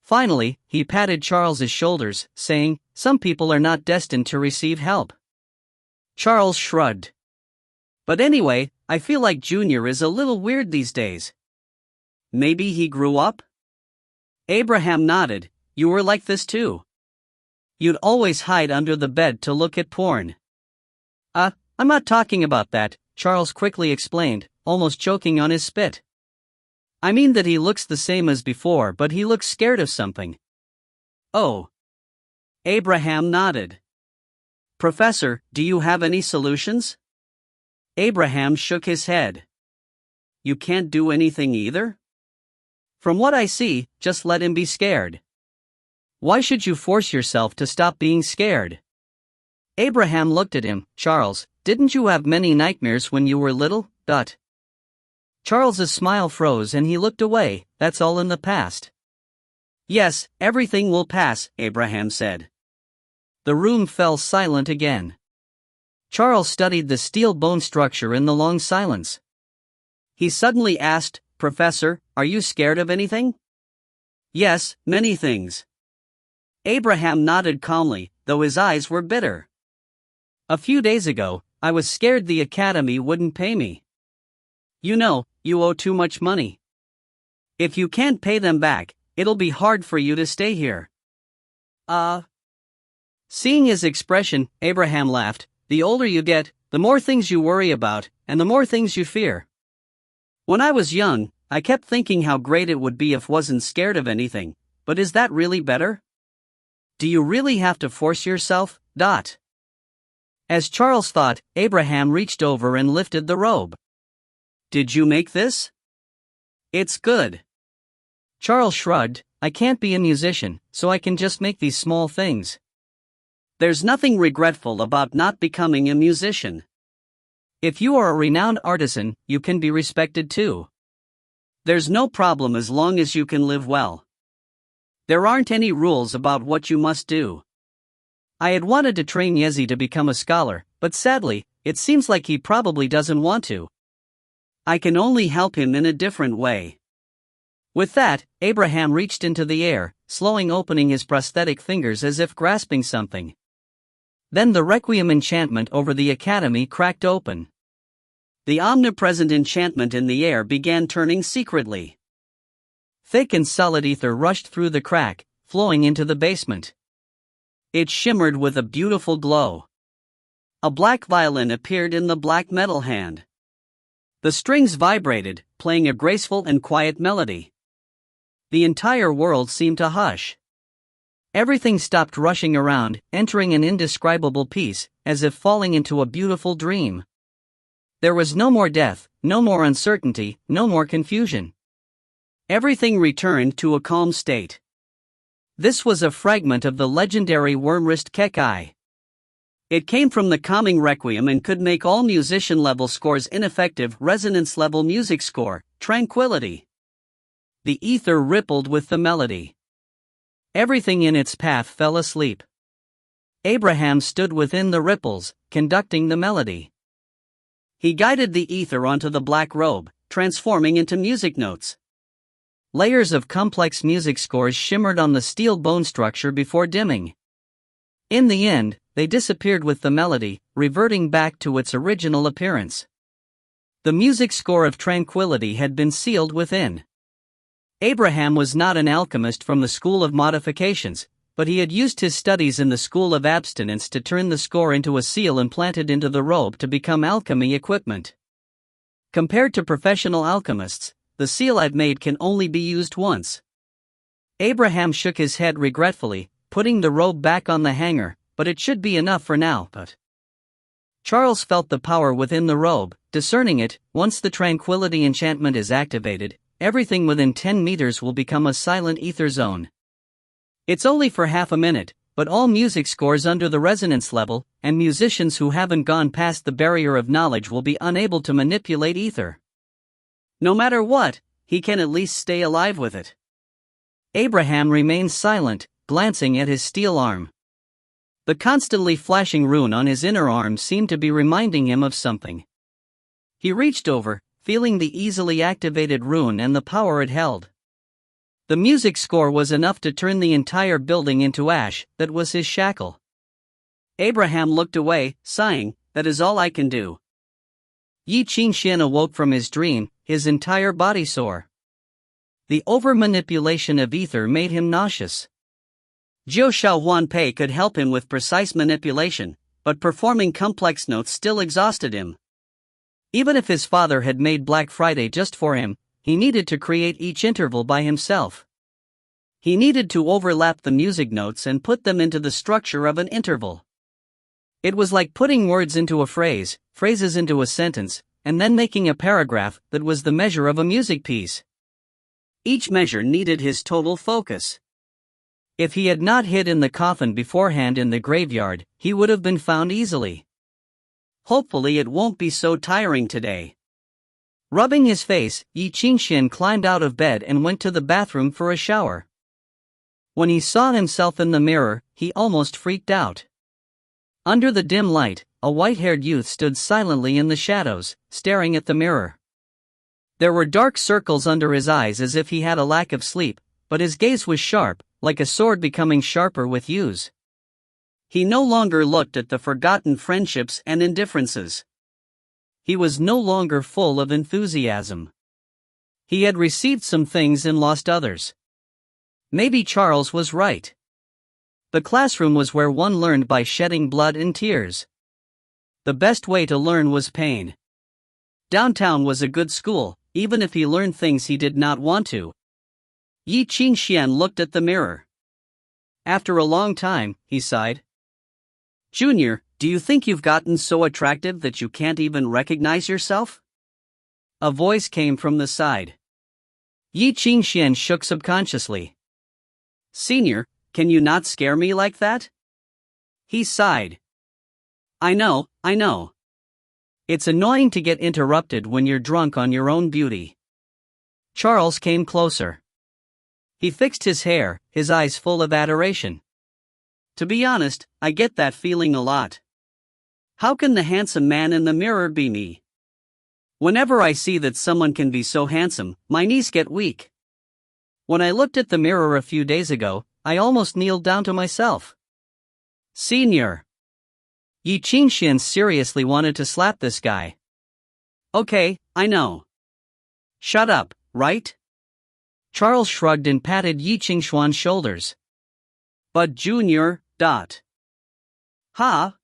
Finally, he patted Charles's shoulders, saying, some people are not destined to receive help. Charles shrugged. But anyway, I feel like Junior is a little weird these days. Maybe he grew up? Abraham nodded. You were like this too. You'd always hide under the bed to look at porn. I'm not talking about that, Charles quickly explained, almost choking on his spit. I mean that he looks the same as before, but he looks scared of something. Oh. Abraham nodded. Professor, do you have any solutions? Abraham shook his head. You can't do anything either? From what I see, just let him be scared. Why should you force yourself to stop being scared? Abraham looked at him. Charles, didn't you have many nightmares when you were little? Charles's smile froze and he looked away. That's all in the past. Yes, everything will pass, Abraham said. The room fell silent again. Charles studied the steel bone structure in the long silence. He suddenly asked, "Professor, are you scared of anything?" "Yes, many things." Abraham nodded calmly, though his eyes were bitter. "A few days ago, I was scared the academy wouldn't pay me. You know, you owe too much money. If you can't pay them back, it'll be hard for you to stay here." Seeing his expression, Abraham laughed. "The older you get, the more things you worry about, and the more things you fear. When I was young, I kept thinking how great it would be if wasn't scared of anything, but is that really better? Do you really have to force yourself? As Charles thought, Abraham reached over and lifted the robe. "Did you make this?" "It's good." Charles shrugged. "I can't be a musician, so I can just make these small things." There's nothing regretful about not becoming a musician. If you are a renowned artisan, you can be respected too. There's no problem as long as you can live well. There aren't any rules about what you must do. I had wanted to train Yezi to become a scholar, but sadly, it seems like he probably doesn't want to. I can only help him in a different way. With that, Abraham reached into the air, slowing opening his prosthetic fingers as if grasping something. Then the Requiem enchantment over the academy cracked open. The omnipresent enchantment in the air began turning secretly. Thick and solid ether rushed through the crack, flowing into the basement. It shimmered with a beautiful glow. A black violin appeared in the black metal hand. The strings vibrated, playing a graceful and quiet melody. The entire world seemed to hush. Everything stopped rushing around, entering an indescribable peace, as if falling into a beautiful dream. There was no more death, no more uncertainty, no more confusion. Everything returned to a calm state. This was a fragment of the legendary Wormrist Kekai. It came from the calming Requiem and could make all musician-level scores ineffective. Resonance-level music score, Tranquility. The ether rippled with the melody. Everything in its path fell asleep. Abraham stood within the ripples, conducting the melody. He guided the ether onto the black robe, transforming into music notes. Layers of complex music scores shimmered on the steel bone structure before dimming. In the end, they disappeared with the melody, reverting back to its original appearance. The music score of Tranquility had been sealed within. Abraham was not an alchemist from the school of modifications, but he had used his studies in the school of abstinence to turn the score into a seal implanted into the robe to become alchemy equipment. Compared to professional alchemists, the seal I've made can only be used once. Abraham shook his head regretfully, putting the robe back on the hanger, but it should be enough for now. But Charles felt the power within the robe, discerning it. Once the Tranquility enchantment is activated, everything within 10 meters will become a silent ether zone. It's only for half a minute, but all music scores under the resonance level, and musicians who haven't gone past the barrier of knowledge will be unable to manipulate ether. No matter what, he can at least stay alive with it. Abraham remained silent, glancing at his steel arm. The constantly flashing rune on his inner arm seemed to be reminding him of something. He reached over, feeling the easily activated rune and the power it held. The music score was enough to turn the entire building into ash. That was his shackle. Abraham looked away, sighing, "That is all I can do." Ye Qingxuan awoke from his dream, his entire body sore. The over-manipulation of ether made him nauseous. Jiu Shaohuan Pei could help him with precise manipulation, but performing complex notes still exhausted him. Even if his father had made Black Friday just for him, he needed to create each interval by himself. He needed to overlap the music notes and put them into the structure of an interval. It was like putting words into a phrase, phrases into a sentence, and then making a paragraph that was the measure of a music piece. Each measure needed his total focus. If he had not hid in the coffin beforehand in the graveyard, he would have been found easily. Hopefully it won't be so tiring today. Rubbing his face, Ye Qingxuan climbed out of bed and went to the bathroom for a shower. When he saw himself in the mirror, he almost freaked out. Under the dim light, a white-haired youth stood silently in the shadows, staring at the mirror. There were dark circles under his eyes as if he had a lack of sleep, but his gaze was sharp, like a sword becoming sharper with use. He no longer looked at the forgotten friendships and indifferences. He was no longer full of enthusiasm. He had received some things and lost others. Maybe Charles was right. The classroom was where one learned by shedding blood and tears. The best way to learn was pain. Downtown was a good school, even if he learned things he did not want to. Ye Qingxuan looked at the mirror. After a long time, he sighed. Junior, do you think you've gotten so attractive that you can't even recognize yourself? A voice came from the side. Ye Qingxuan shook subconsciously. Senior, can you not scare me like that? He sighed. I know. It's annoying to get interrupted when you're drunk on your own beauty. Charles came closer. He fixed his hair, his eyes full of adoration. To be honest, I get that feeling a lot. How can the handsome man in the mirror be me? Whenever I see that someone can be so handsome, my knees get weak. When I looked at the mirror a few days ago, I almost kneeled down to myself. Senior. Ye Qingxuan seriously wanted to slap this guy. Okay, I know. Shut up, right? Charles shrugged and patted Ye Qingxuan's shoulders. But Junior, Ha?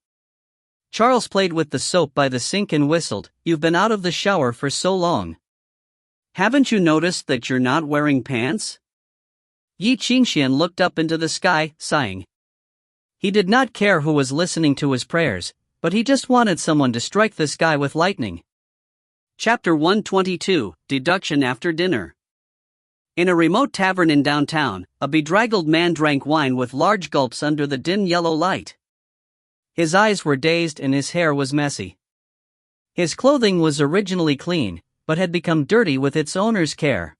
Charles played with the soap by the sink and whistled. You've been out of the shower for so long. Haven't you noticed that you're not wearing pants? Ye Qingxuan looked up into the sky, sighing. He did not care who was listening to his prayers, but he just wanted someone to strike the sky with lightning. Chapter 122, Deduction After Dinner. In a remote tavern in downtown, a bedraggled man drank wine with large gulps under the dim yellow light. His eyes were dazed and his hair was messy. His clothing was originally clean, but had become dirty with its owner's care.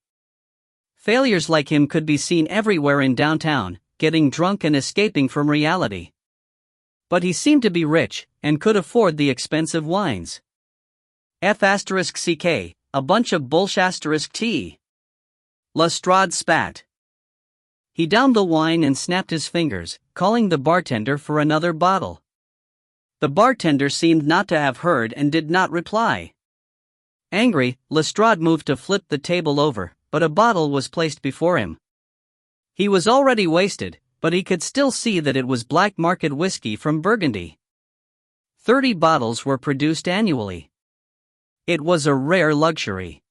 Failures like him could be seen everywhere in downtown, getting drunk and escaping from reality. But he seemed to be rich, and could afford the expensive wines. F***ck, a bunch of bullsh***t. Lestrade spat. He downed the wine and snapped his fingers, calling the bartender for another bottle. The bartender seemed not to have heard and did not reply. Angry, Lestrade moved to flip the table over, but a bottle was placed before him. He was already wasted, but he could still see that it was black market whiskey from Burgundy. 30 bottles were produced annually. It was a rare luxury.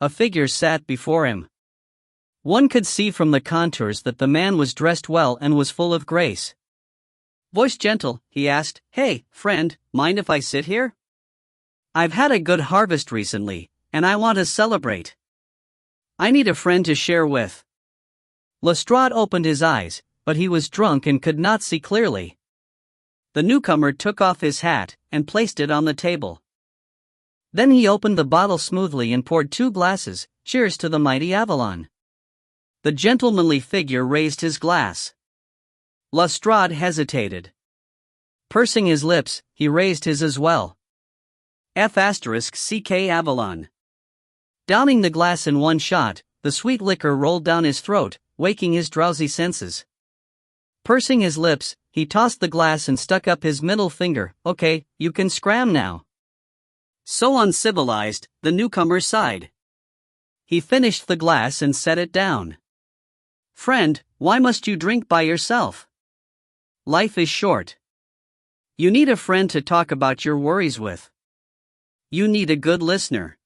A figure sat before him. One could see from the contours that the man was dressed well and was full of grace. Voice gentle, he asked, Hey, friend, mind if I sit here? I've had a good harvest recently, and I want to celebrate. I need a friend to share with. Lestrade opened his eyes, but he was drunk and could not see clearly. The newcomer took off his hat and placed it on the table. Then he opened the bottle smoothly and poured 2 glasses. Cheers to the mighty Avalon. The gentlemanly figure raised his glass. Lestrade hesitated. Pursing his lips, he raised his as well. F***ck Avalon. Downing the glass in one shot, the sweet liquor rolled down his throat, waking his drowsy senses. Pursing his lips, he tossed the glass and stuck up his middle finger. Okay, you can scram now. So uncivilized, the newcomer sighed. He finished the glass and set it down. Friend, why must you drink by yourself? Life is short. You need a friend to talk about your worries with. You need a good listener.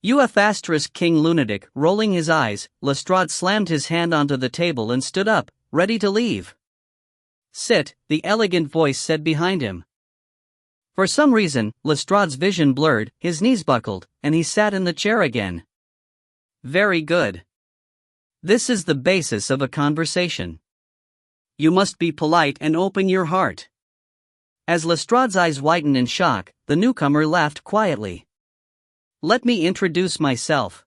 You **king lunatic. Rolling his eyes, Lestrade slammed his hand onto the table and stood up, ready to leave. Sit, the elegant voice said behind him. For some reason, Lestrade's vision blurred, his knees buckled, and he sat in the chair again. Very good. This is the basis of a conversation. You must be polite and open your heart. As Lestrade's eyes widened in shock, the newcomer laughed quietly. Let me introduce myself.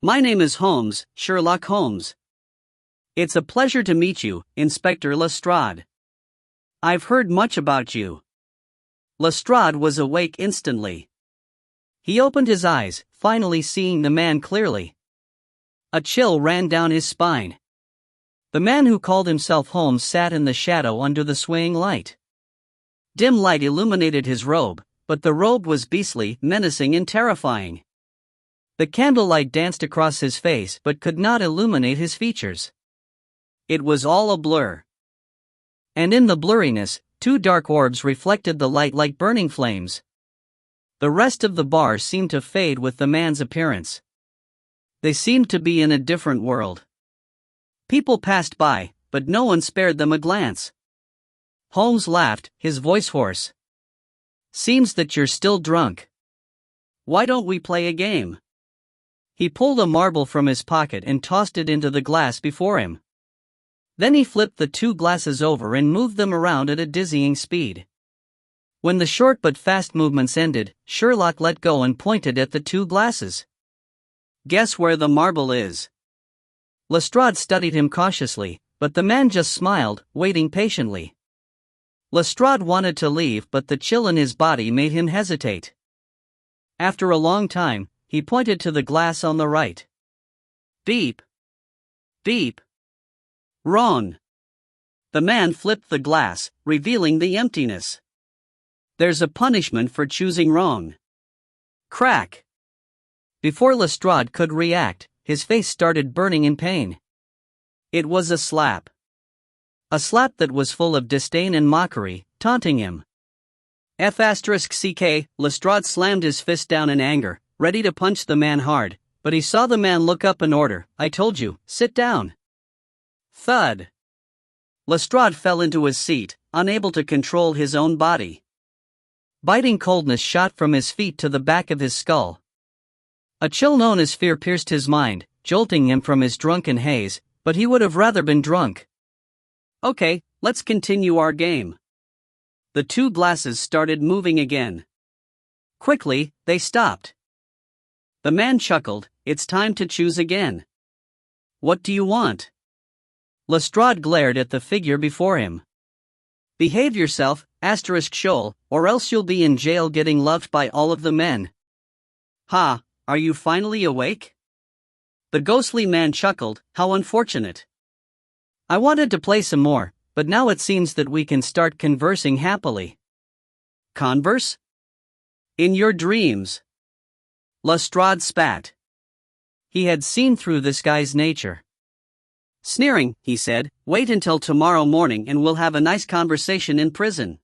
My name is Holmes, Sherlock Holmes. It's a pleasure to meet you, Inspector Lestrade. I've heard much about you. Lestrade was awake instantly. He opened his eyes, finally seeing the man clearly. A chill ran down his spine. The man who called himself Holmes sat in the shadow under the swaying light. Dim light illuminated his robe, but the robe was beastly, menacing and terrifying. The candlelight danced across his face but could not illuminate his features. It was all a blur. And in the blurriness, two dark orbs reflected the light like burning flames. The rest of the bar seemed to fade with the man's appearance. They seemed to be in a different world. People passed by, but no one spared them a glance. Holmes laughed, his voice hoarse. "Seems that you're still drunk. Why don't we play a game?" He pulled a marble from his pocket and tossed it into the glass before him. Then he flipped the two glasses over and moved them around at a dizzying speed. When the short but fast movements ended, Sherlock let go and pointed at the two glasses. "Guess where the marble is?" Lestrade studied him cautiously, but the man just smiled, waiting patiently. Lestrade wanted to leave, but the chill in his body made him hesitate. After a long time, he pointed to the glass on the right. Beep. Beep. Wrong. The man flipped the glass, revealing the emptiness. There's a punishment for choosing wrong. Crack. Before Lestrade could react, his face started burning in pain. It was a slap. A slap that was full of disdain and mockery, taunting him. F***ck, Lestrade slammed his fist down in anger, ready to punch the man hard, but he saw the man look up and order, "I told you, sit down." Thud. Lestrade fell into his seat, unable to control his own body. Biting coldness shot from his feet to the back of his skull. A chill known as fear pierced his mind, jolting him from his drunken haze, but he would have rather been drunk. "Okay, let's continue our game." The two glasses started moving again. Quickly, they stopped. The man chuckled, "It's time to choose again." "What do you want?" Lestrade glared at the figure before him. "Behave yourself, *Shoal, or else you'll be in jail getting loved by all of the men." "Ha, are you finally awake?" The ghostly man chuckled, "How unfortunate. I wanted to play some more, but now it seems that we can start conversing happily." "Converse?" "In your dreams." Lestrade spat. He had seen through this guy's nature. Sneering, he said, "Wait until tomorrow morning and we'll have a nice conversation in prison.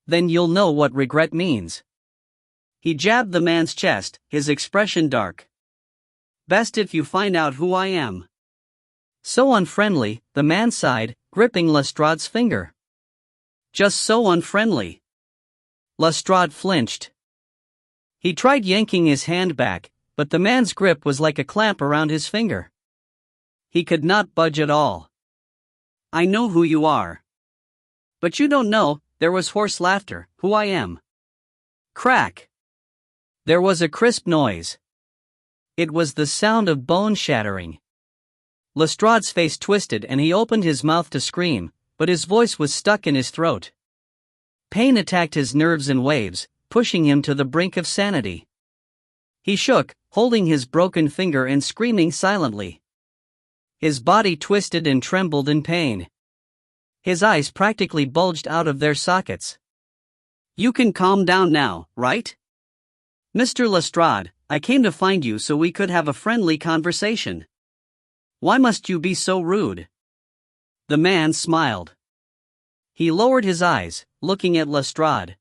Then you'll know what regret means." He jabbed the man's chest, his expression dark. "Best if you find out who I am." So unfriendly, the man sighed, gripping Lestrade's finger. Just so unfriendly. Lestrade flinched. He tried yanking his hand back, but the man's grip was like a clamp around his finger. He could not budge at all. "I know who you are." "But you don't know," there was hoarse laughter, "who I am." Crack. There was a crisp noise. It was the sound of bone shattering. Lestrade's face twisted and he opened his mouth to scream, but his voice was stuck in his throat. Pain attacked his nerves in waves, pushing him to the brink of sanity. He shook, holding his broken finger and screaming silently. His body twisted and trembled in pain. His eyes practically bulged out of their sockets. "You can calm down now, right? Mr. Lestrade, I came to find you so we could have a friendly conversation. Why must you be so rude?" The man smiled. He lowered his eyes, looking at Lestrade.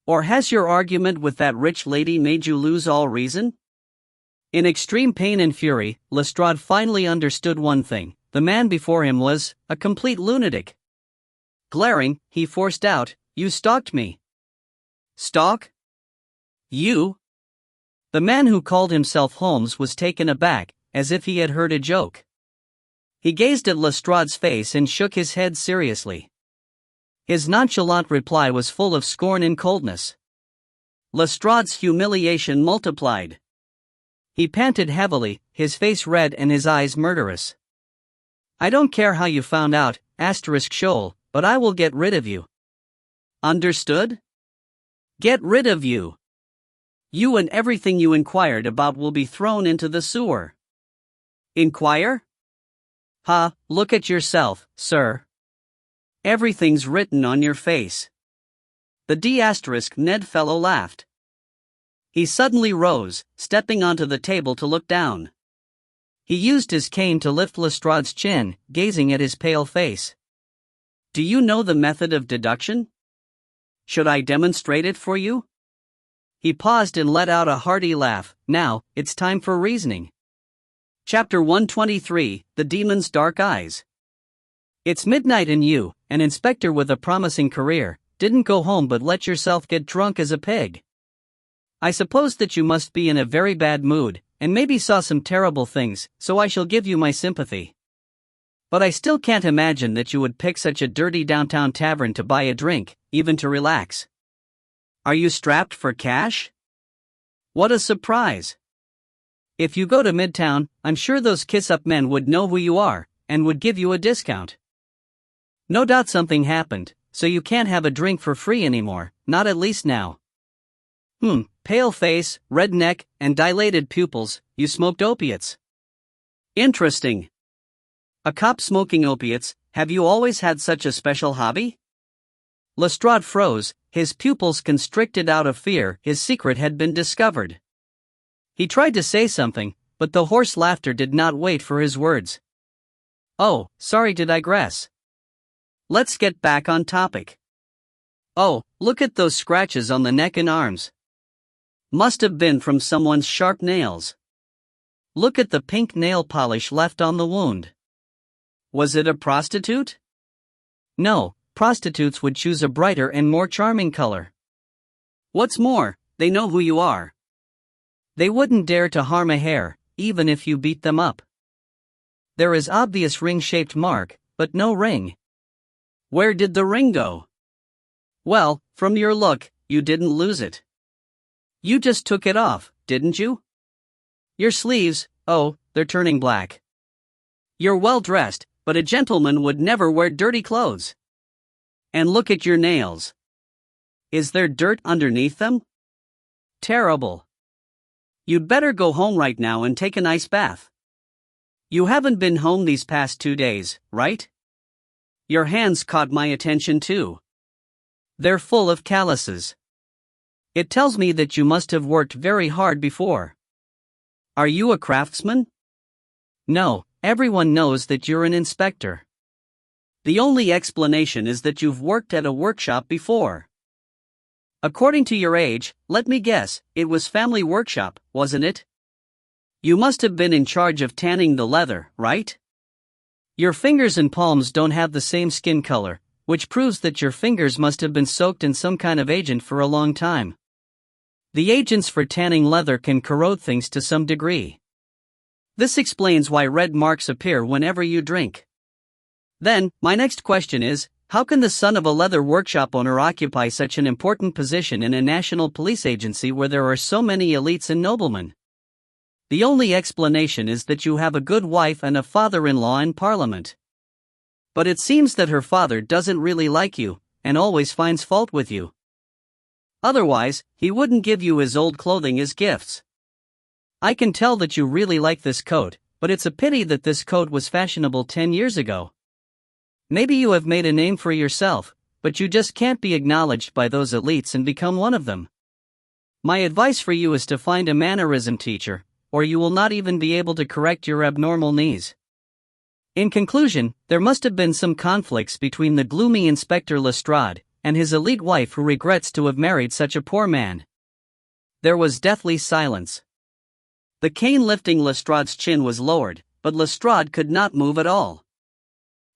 "Or has your argument with that rich lady made you lose all reason?" In extreme pain and fury, Lestrade finally understood one thing: the man before him was a complete lunatic. Glaring, he forced out, "You stalked me." "Stalk? You?" The man who called himself Holmes was taken aback, as if he had heard a joke. He gazed at Lestrade's face and shook his head seriously. His nonchalant reply was full of scorn and coldness. Lestrade's humiliation multiplied. He panted heavily, his face red and his eyes murderous. "I don't care how you found out, *Shoal, but I will get rid of you." "Understood? Get rid of you." You and everything you inquired about will be thrown into the sewer. Inquire? Ha, look at yourself, sir. Everything's written on your face. The D*Ned fellow laughed. He suddenly rose, stepping onto the table to look down. He used his cane to lift Lestrade's chin, gazing at his pale face. Do you know the method of deduction? Should I demonstrate it for you? He paused and let out a hearty laugh. Now, it's time for reasoning. Chapter 123, The Demon's Dark Eyes. It's midnight and you, an inspector with a promising career, didn't go home but let yourself get drunk as a pig. I suppose that you must be in a very bad mood, and maybe saw some terrible things, so I shall give you my sympathy. But I still can't imagine that you would pick such a dirty downtown tavern to buy a drink, even to relax. Are you strapped for cash? What a surprise! If you go to Midtown, I'm sure those kiss-up men would know who you are, and would give you a discount. No doubt something happened, so you can't have a drink for free anymore, not at least now. Pale face, red neck, and dilated pupils, you smoked opiates. Interesting. A cop smoking opiates, have you always had such a special hobby? Lestrade froze, his pupils constricted out of fear. His secret had been discovered. He tried to say something, but the hoarse laughter did not wait for his words. Oh, sorry to digress. Let's get back on topic. Oh, look at those scratches on the neck and arms. Must have been from someone's sharp nails. Look at the pink nail polish left on the wound. Was it a prostitute? No, prostitutes would choose a brighter and more charming color. What's more, they know who you are. They wouldn't dare to harm a hair, even if you beat them up. There is obvious ring-shaped mark, but no ring. Where did the ring go? Well, from your look, you didn't lose it. You just took it off, didn't you? Your sleeves, oh, they're turning black. You're well dressed, but a gentleman would never wear dirty clothes. And look at your nails. Is there dirt underneath them? Terrible. You'd better go home right now and take a nice bath. You haven't been home these past 2 days, right? Your hands caught my attention too. They're full of calluses. It tells me that you must have worked very hard before. Are you a craftsman? No, everyone knows that you're an inspector. The only explanation is that you've worked at a workshop before. According to your age, let me guess, it was family workshop, wasn't it? You must have been in charge of tanning the leather, right? Your fingers and palms don't have the same skin color, which proves that your fingers must have been soaked in some kind of agent for a long time. The agents for tanning leather can corrode things to some degree. This explains why red marks appear whenever you drink. Then, my next question is, how can the son of a leather workshop owner occupy such an important position in a national police agency where there are so many elites and noblemen? The only explanation is that you have a good wife and a father-in-law in Parliament. But it seems that her father doesn't really like you, and always finds fault with you. Otherwise, he wouldn't give you his old clothing as gifts. I can tell that you really like this coat, but it's a pity that this coat was fashionable 10 years ago. Maybe you have made a name for yourself, but you just can't be acknowledged by those elites and become one of them. My advice for you is to find a mannerism teacher, or you will not even be able to correct your abnormal knees. In conclusion, there must have been some conflicts between the gloomy Inspector Lestrade and his elite wife who regrets to have married such a poor man. There was deathly silence. The cane lifting Lestrade's chin was lowered, but Lestrade could not move at all.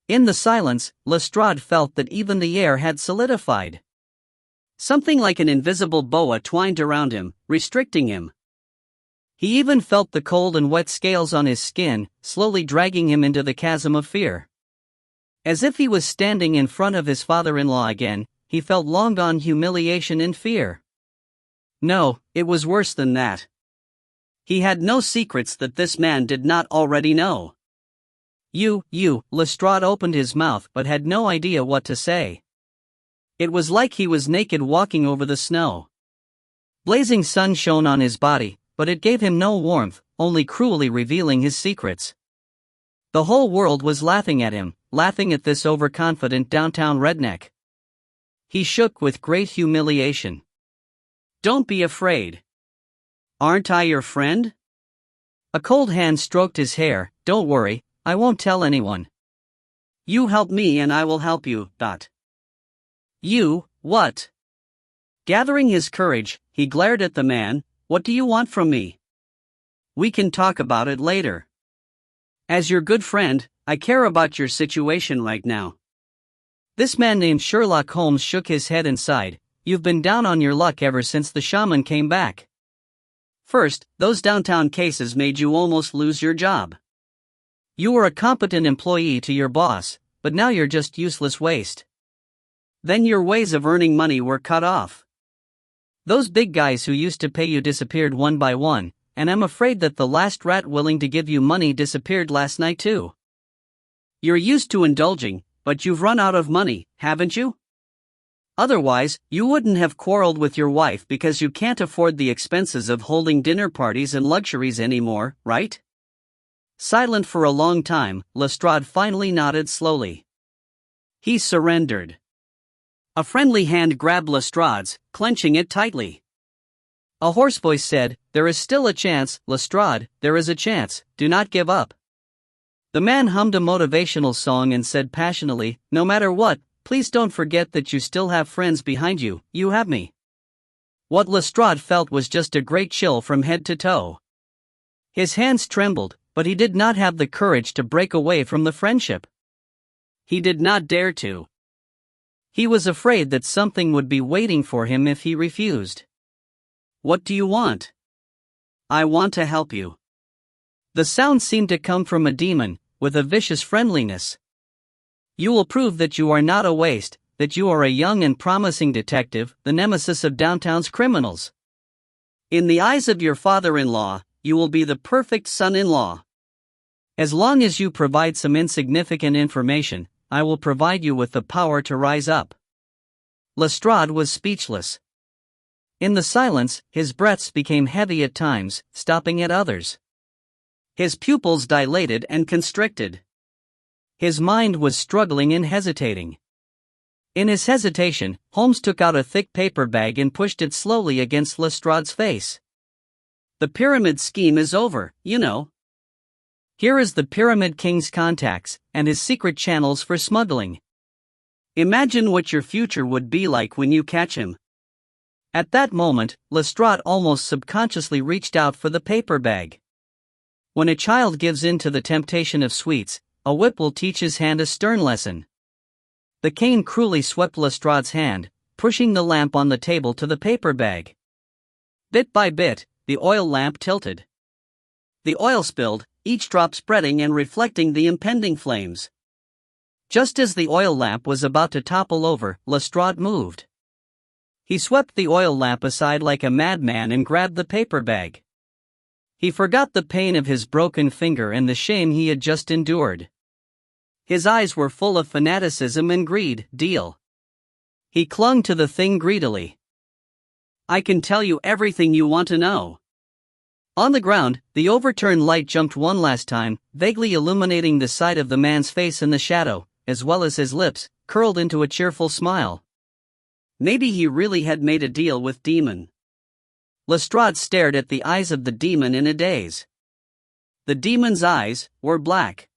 In the silence, Lestrade felt that even the air had solidified. Something like an invisible boa twined around him, restricting him. He even felt the cold and wet scales on his skin, slowly dragging him into the chasm of fear. As if he was standing in front of his father-in-law again, he felt long-gone humiliation and fear. No, it was worse than that. He had no secrets that this man did not already know. Lestrade opened his mouth but had no idea what to say. It was like he was naked walking over the snow. Blazing sun shone on his body, but it gave him no warmth, only cruelly revealing his secrets. The whole world was laughing at him, laughing at this overconfident downtown redneck. He shook with great humiliation. Don't be afraid. Aren't I your friend? A cold hand stroked his hair. Don't worry, I won't tell anyone. You help me and I will help you. You, what? Gathering his courage, he glared at the man. What do you want from me? We can talk about it later. As your good friend, I care about your situation right now. This man named Sherlock Holmes shook his head and sighed. You've been down on your luck ever since the shaman came back. First, those downtown cases made you almost lose your job. You were a competent employee to your boss, but now you're just useless waste. Then your ways of earning money were cut off. Those big guys who used to pay you disappeared one by one, and I'm afraid that the last rat willing to give you money disappeared last night too. You're used to indulging, but you've run out of money, haven't you? Otherwise, you wouldn't have quarreled with your wife because you can't afford the expenses of holding dinner parties and luxuries anymore, right? Silent for a long time, Lestrade finally nodded slowly. He surrendered. A friendly hand grabbed Lestrade's, clenching it tightly. A hoarse voice said, "There is still a chance, Lestrade, there is a chance, do not give up." The man hummed a motivational song and said passionately, "No matter what, please don't forget that you still have friends behind you, you have me." What Lestrade felt was just a great chill from head to toe. His hands trembled, but he did not have the courage to break away from the friendship. He did not dare to. He was afraid that something would be waiting for him if he refused. What do you want? I want to help you. The sound seemed to come from a demon, with a vicious friendliness. You will prove that you are not a waste, that you are a young and promising detective, the nemesis of downtown's criminals. In the eyes of your father-in-law, you will be the perfect son-in-law. As long as you provide some insignificant information, I will provide you with the power to rise up. Lestrade was speechless. In the silence, his breaths became heavy at times, stopping at others. His pupils dilated and constricted. His mind was struggling and hesitating. In his hesitation, Holmes took out a thick paper bag and pushed it slowly against Lestrade's face. The pyramid scheme is over, you know. Here is the Pyramid King's contacts, and his secret channels for smuggling. Imagine what your future would be like when you catch him. At that moment, Lestrade almost subconsciously reached out for the paper bag. When a child gives in to the temptation of sweets, a whip will teach his hand a stern lesson. The cane cruelly swept Lestrade's hand, pushing the lamp on the table to the paper bag. Bit by bit, the oil lamp tilted. The oil spilled, each drop spreading and reflecting the impending flames. Just as the oil lamp was about to topple over, Lestrade moved. He swept the oil lamp aside like a madman and grabbed the paper bag. He forgot the pain of his broken finger and the shame he had just endured. His eyes were full of fanaticism and greed. Deal. He clung to the thing greedily. I can tell you everything you want to know. On the ground, the overturned light jumped one last time, vaguely illuminating the side of the man's face in the shadow, as well as his lips, curled into a cheerful smile. Maybe he really had made a deal with Demon. Lestrade stared at the eyes of the demon in a daze. The demon's eyes were black.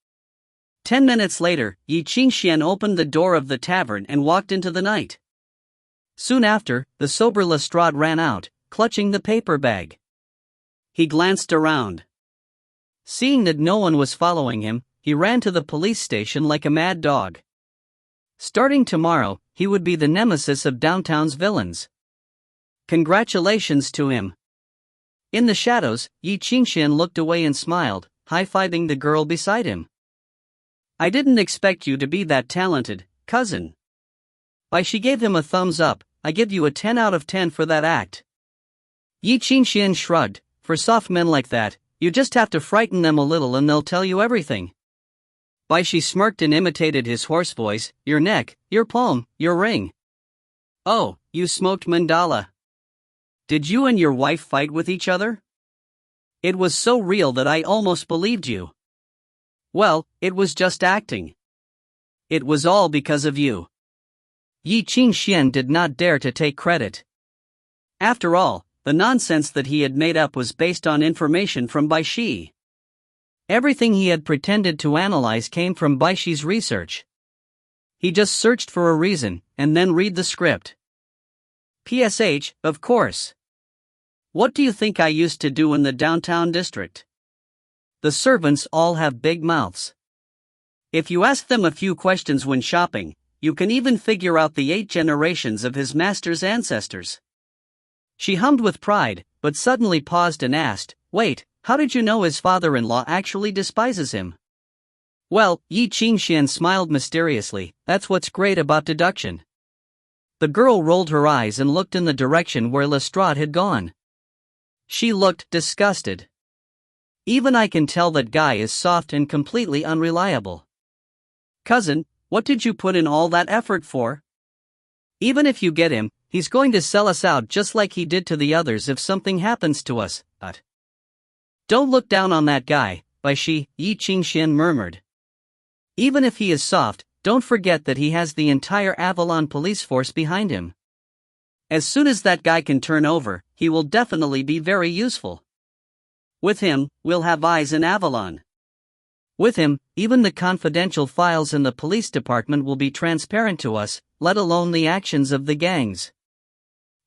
10 minutes later, Ye Qingxuan opened the door of the tavern and walked into the night. Soon after, the sober Lestrade ran out, clutching the paper bag. He glanced around. Seeing that no one was following him, he ran to the police station like a mad dog. Starting tomorrow, he would be the nemesis of downtown's villains. Congratulations to him. In the shadows, Ye Qingxuan looked away and smiled, high-fiving the girl beside him. I didn't expect you to be that talented, cousin. Bai Xi gave him a thumbs up. I give you a 10 out of 10 for that act. Ye Qingxuan shrugged. For soft men like that, you just have to frighten them a little and they'll tell you everything. Bai Xi smirked and imitated his hoarse voice. Your neck, your palm, your ring. Oh, you smoked mandala. Did you and your wife fight with each other? It was so real that I almost believed you. Well, it was just acting. It was all because of you. Ye Qingxuan did not dare to take credit. After all, the nonsense that he had made up was based on information from Bai Xi. Everything he had pretended to analyze came from Bai Xi's research. He just searched for a reason, and then read the script. PSH, of course. What do you think I used to do in the downtown district? The servants all have big mouths. If you ask them a few questions when shopping, you can even figure out the 8 generations of his master's ancestors. She hummed with pride, but suddenly paused and asked, "Wait, how did you know his father-in-law actually despises him?" Well, Ye Qingxuan smiled mysteriously. That's what's great about deduction. The girl rolled her eyes and looked in the direction where Lestrade had gone. She looked disgusted. Even I can tell that guy is soft and completely unreliable. Cousin, what did you put in all that effort for? Even if you get him, he's going to sell us out just like he did to the others if something happens to us. Don't look down on that guy, Bai Xi, Ye Qingxuan murmured. Even if he is soft, don't forget that he has the entire Avalon police force behind him. As soon as that guy can turn over, he will definitely be very useful. With him, we'll have eyes in Avalon. With him, even the confidential files in the police department will be transparent to us, let alone the actions of the gangs.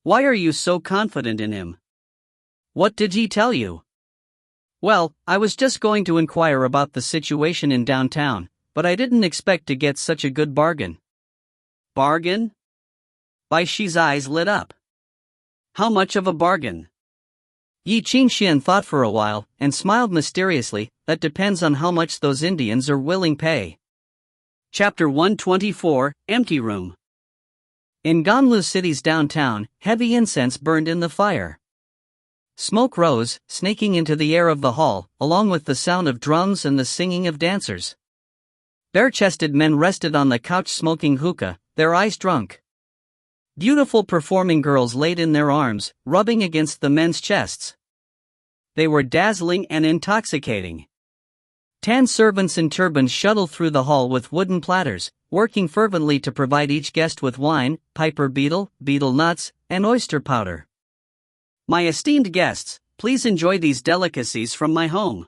Why are you so confident in him? What did he tell you? Well, I was just going to inquire about the situation in downtown, but I didn't expect to get such a good bargain. Bargain? Bai Xi's eyes lit up. How much of a bargain? Ye Qingxuan thought for a while, and smiled mysteriously. That depends on how much those Indians are willing pay. Chapter 124, Empty Room. In Ganlu City's downtown, heavy incense burned in the fire. Smoke rose, snaking into the air of the hall, along with the sound of drums and the singing of dancers. Bare-chested men rested on the couch smoking hookah, their eyes drunk. Beautiful performing girls laid in their arms, rubbing against the men's chests. They were dazzling and intoxicating. 10 servants in turbans shuttled through the hall with wooden platters, working fervently to provide each guest with wine, piper beetle, betel nuts, and oyster powder. My esteemed guests, please enjoy these delicacies from my home.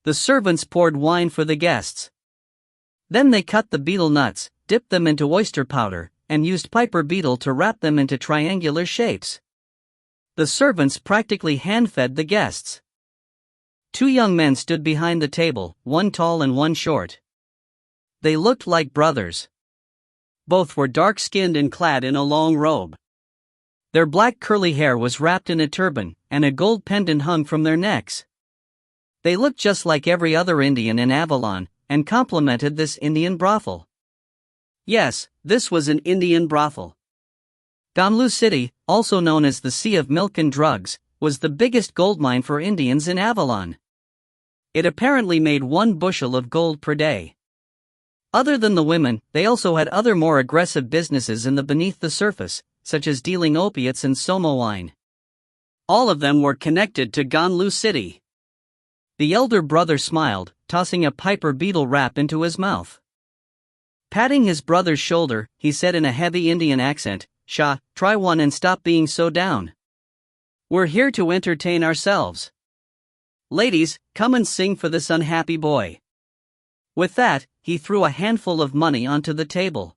The servants poured wine for the guests. Then they cut the betel nuts, dipped them into oyster powder, and used piper beetle to wrap them into triangular shapes. The servants practically hand-fed the guests. 2 young men stood behind the table, one tall and one short. They looked like brothers. Both were dark-skinned and clad in a long robe. Their black curly hair was wrapped in a turban, and a gold pendant hung from their necks. They looked just like every other Indian in Avalon, and complimented this Indian brothel. Yes, this was an Indian brothel. Ganlu City, also known as the Sea of Milk and Drugs, was the biggest gold mine for Indians in Avalon. It apparently made 1 bushel of gold per day. Other than the women, they also had other more aggressive businesses in the beneath the surface, such as dealing opiates and soma wine. All of them were connected to Ganlu City. The elder brother smiled, tossing a piper beetle wrap into his mouth. Patting his brother's shoulder, he said in a heavy Indian accent, "Shah, try one and stop being so down. We're here to entertain ourselves. Ladies, come and sing for this unhappy boy." With that, he threw a handful of money onto the table.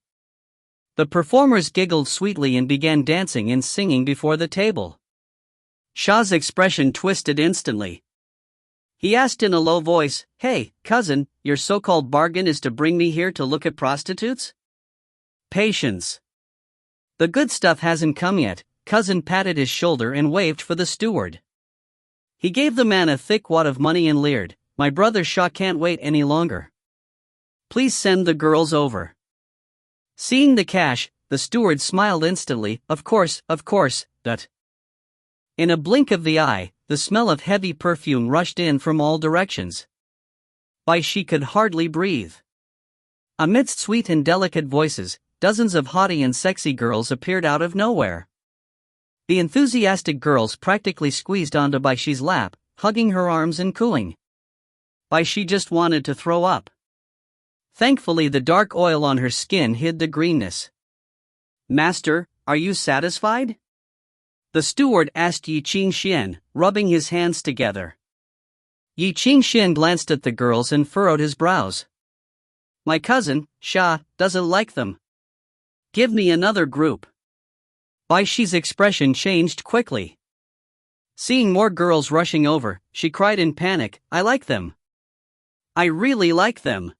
The performers giggled sweetly and began dancing and singing before the table. Shah's expression twisted instantly. He asked in a low voice, "Hey, cousin, your so-called bargain is to bring me here to look at prostitutes?" Patience. The good stuff hasn't come yet. Cousin patted his shoulder and waved for the steward. He gave the man a thick wad of money and leered, "My brother Shah can't wait any longer. Please send the girls over." Seeing the cash, the steward smiled instantly, of course, that. In a blink of the eye, the smell of heavy perfume rushed in from all directions. Bai Xi could hardly breathe. Amidst sweet and delicate voices, dozens of haughty and sexy girls appeared out of nowhere. The enthusiastic girls practically squeezed onto Bai Xi's lap, hugging her arms and cooing. Bai Xi just wanted to throw up. Thankfully, the dark oil on her skin hid the greenness. "Master, are you satisfied?" the steward asked Ye Qingxuan, rubbing his hands together. Ye Qingxuan glanced at the girls and furrowed his brows. "My cousin, Sha, doesn't like them. Give me another group." Bai Xi's expression changed quickly. Seeing more girls rushing over, she cried in panic, "I like them. I really like them.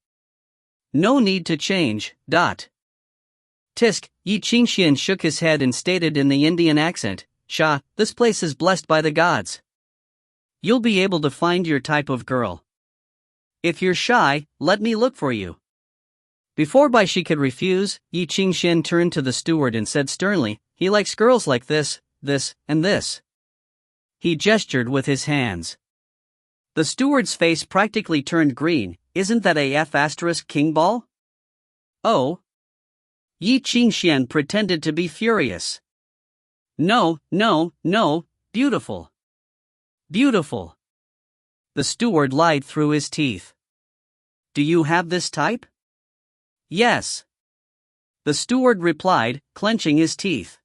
No need to change, Tisk." Ye Qingxuan shook his head and stated in the Indian accent, "Sha, this place is blessed by the gods. You'll be able to find your type of girl. If you're shy, let me look for you." Before Bai Xi could refuse, Ye Qingxuan turned to the steward and said sternly, "He likes girls like this, and this." He gestured with his hands. The steward's face practically turned green. "Isn't that a F***king ball?" "Oh." Ye Qingxuan pretended to be furious. No, beautiful. Beautiful." The steward lied through his teeth. "Do you have this type?" "Yes." The steward replied, clenching his teeth.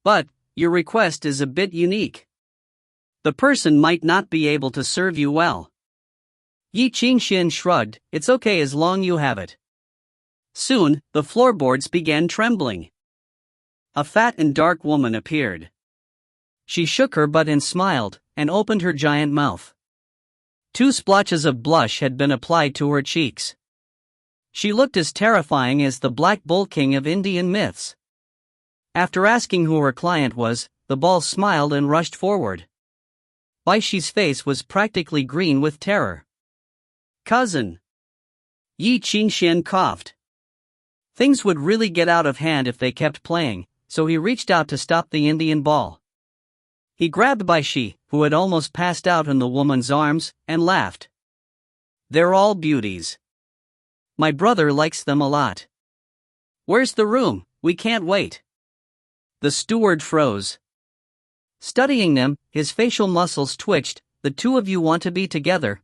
"But, your request is a bit unique. The person might not be able to serve you well." Ye Qingxuan shrugged, "It's okay as long you have it." Soon, the floorboards began trembling. A fat and dark woman appeared. She shook her butt and smiled, and opened her giant mouth. 2 splotches of blush had been applied to her cheeks. She looked as terrifying as the Black Bull King of Indian myths. After asking who her client was, the ball smiled and rushed forward. Bai Xi's face was practically green with terror. "Cousin." Ye Qingxuan coughed. Things would really get out of hand if they kept playing, so he reached out to stop the Indian ball. He grabbed Bai Xi, who had almost passed out in the woman's arms, and laughed. "They're all beauties. My brother likes them a lot. Where's the room? We can't wait." The steward froze. Studying them, his facial muscles twitched. "The two of you want to be together,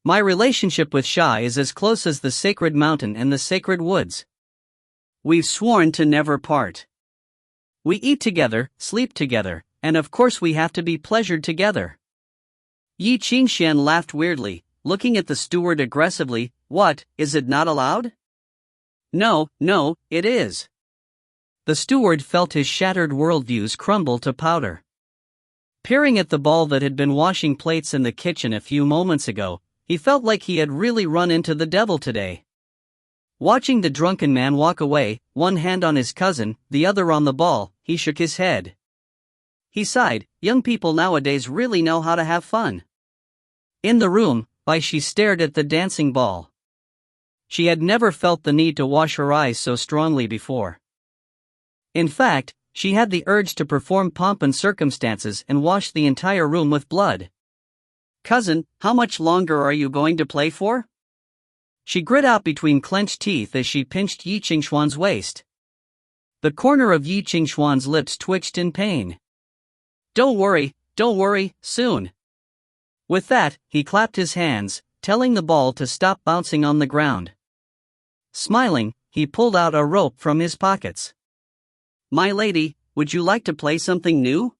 My relationship with Sha is as close as the sacred mountain and the sacred woods. We've sworn to never part. We eat together, sleep together, and of course we have to be pleasured together." Ye Qingxuan laughed weirdly, looking at the steward aggressively. "What, is it not allowed?" No, it is." The steward felt his shattered worldviews crumble to powder. Peering at the ball that had been washing plates in the kitchen a few moments ago, he felt like he had really run into the devil today. Watching the drunken man walk away, one hand on his cousin, the other on the ball, he shook his head. He sighed, "Young people nowadays really know how to have fun." In the room, Bai Xi stared at the dancing ball. She had never felt the need to wash her eyes so strongly before. In fact, she had the urge to perform pomp and circumstances and wash the entire room with blood. "Cousin, how much longer are you going to play for?" She grit out between clenched teeth as she pinched Ye Qingxuan's waist. The corner of Ye Qingxuan's lips twitched in pain. Don't worry, soon." With that, he clapped his hands, telling the ball to stop bouncing on the ground. Smiling, he pulled out a rope from his pockets. "My lady, would you like to play something new?"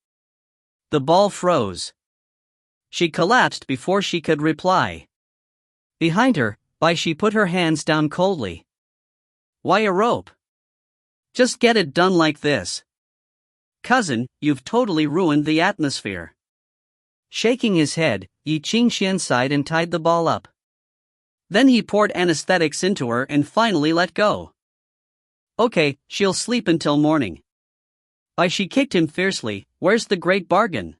The ball froze. She collapsed before she could reply. Behind her, Bai Xi put her hands down coldly. "Why a rope? Just get it done like this." "Cousin, you've totally ruined the atmosphere." Shaking his head, Ye Qingxuan sighed and tied the ball up. Then he poured anesthetics into her and finally let go. "Okay, she'll sleep until morning." Bai Xi kicked him fiercely. "Where's the great bargain?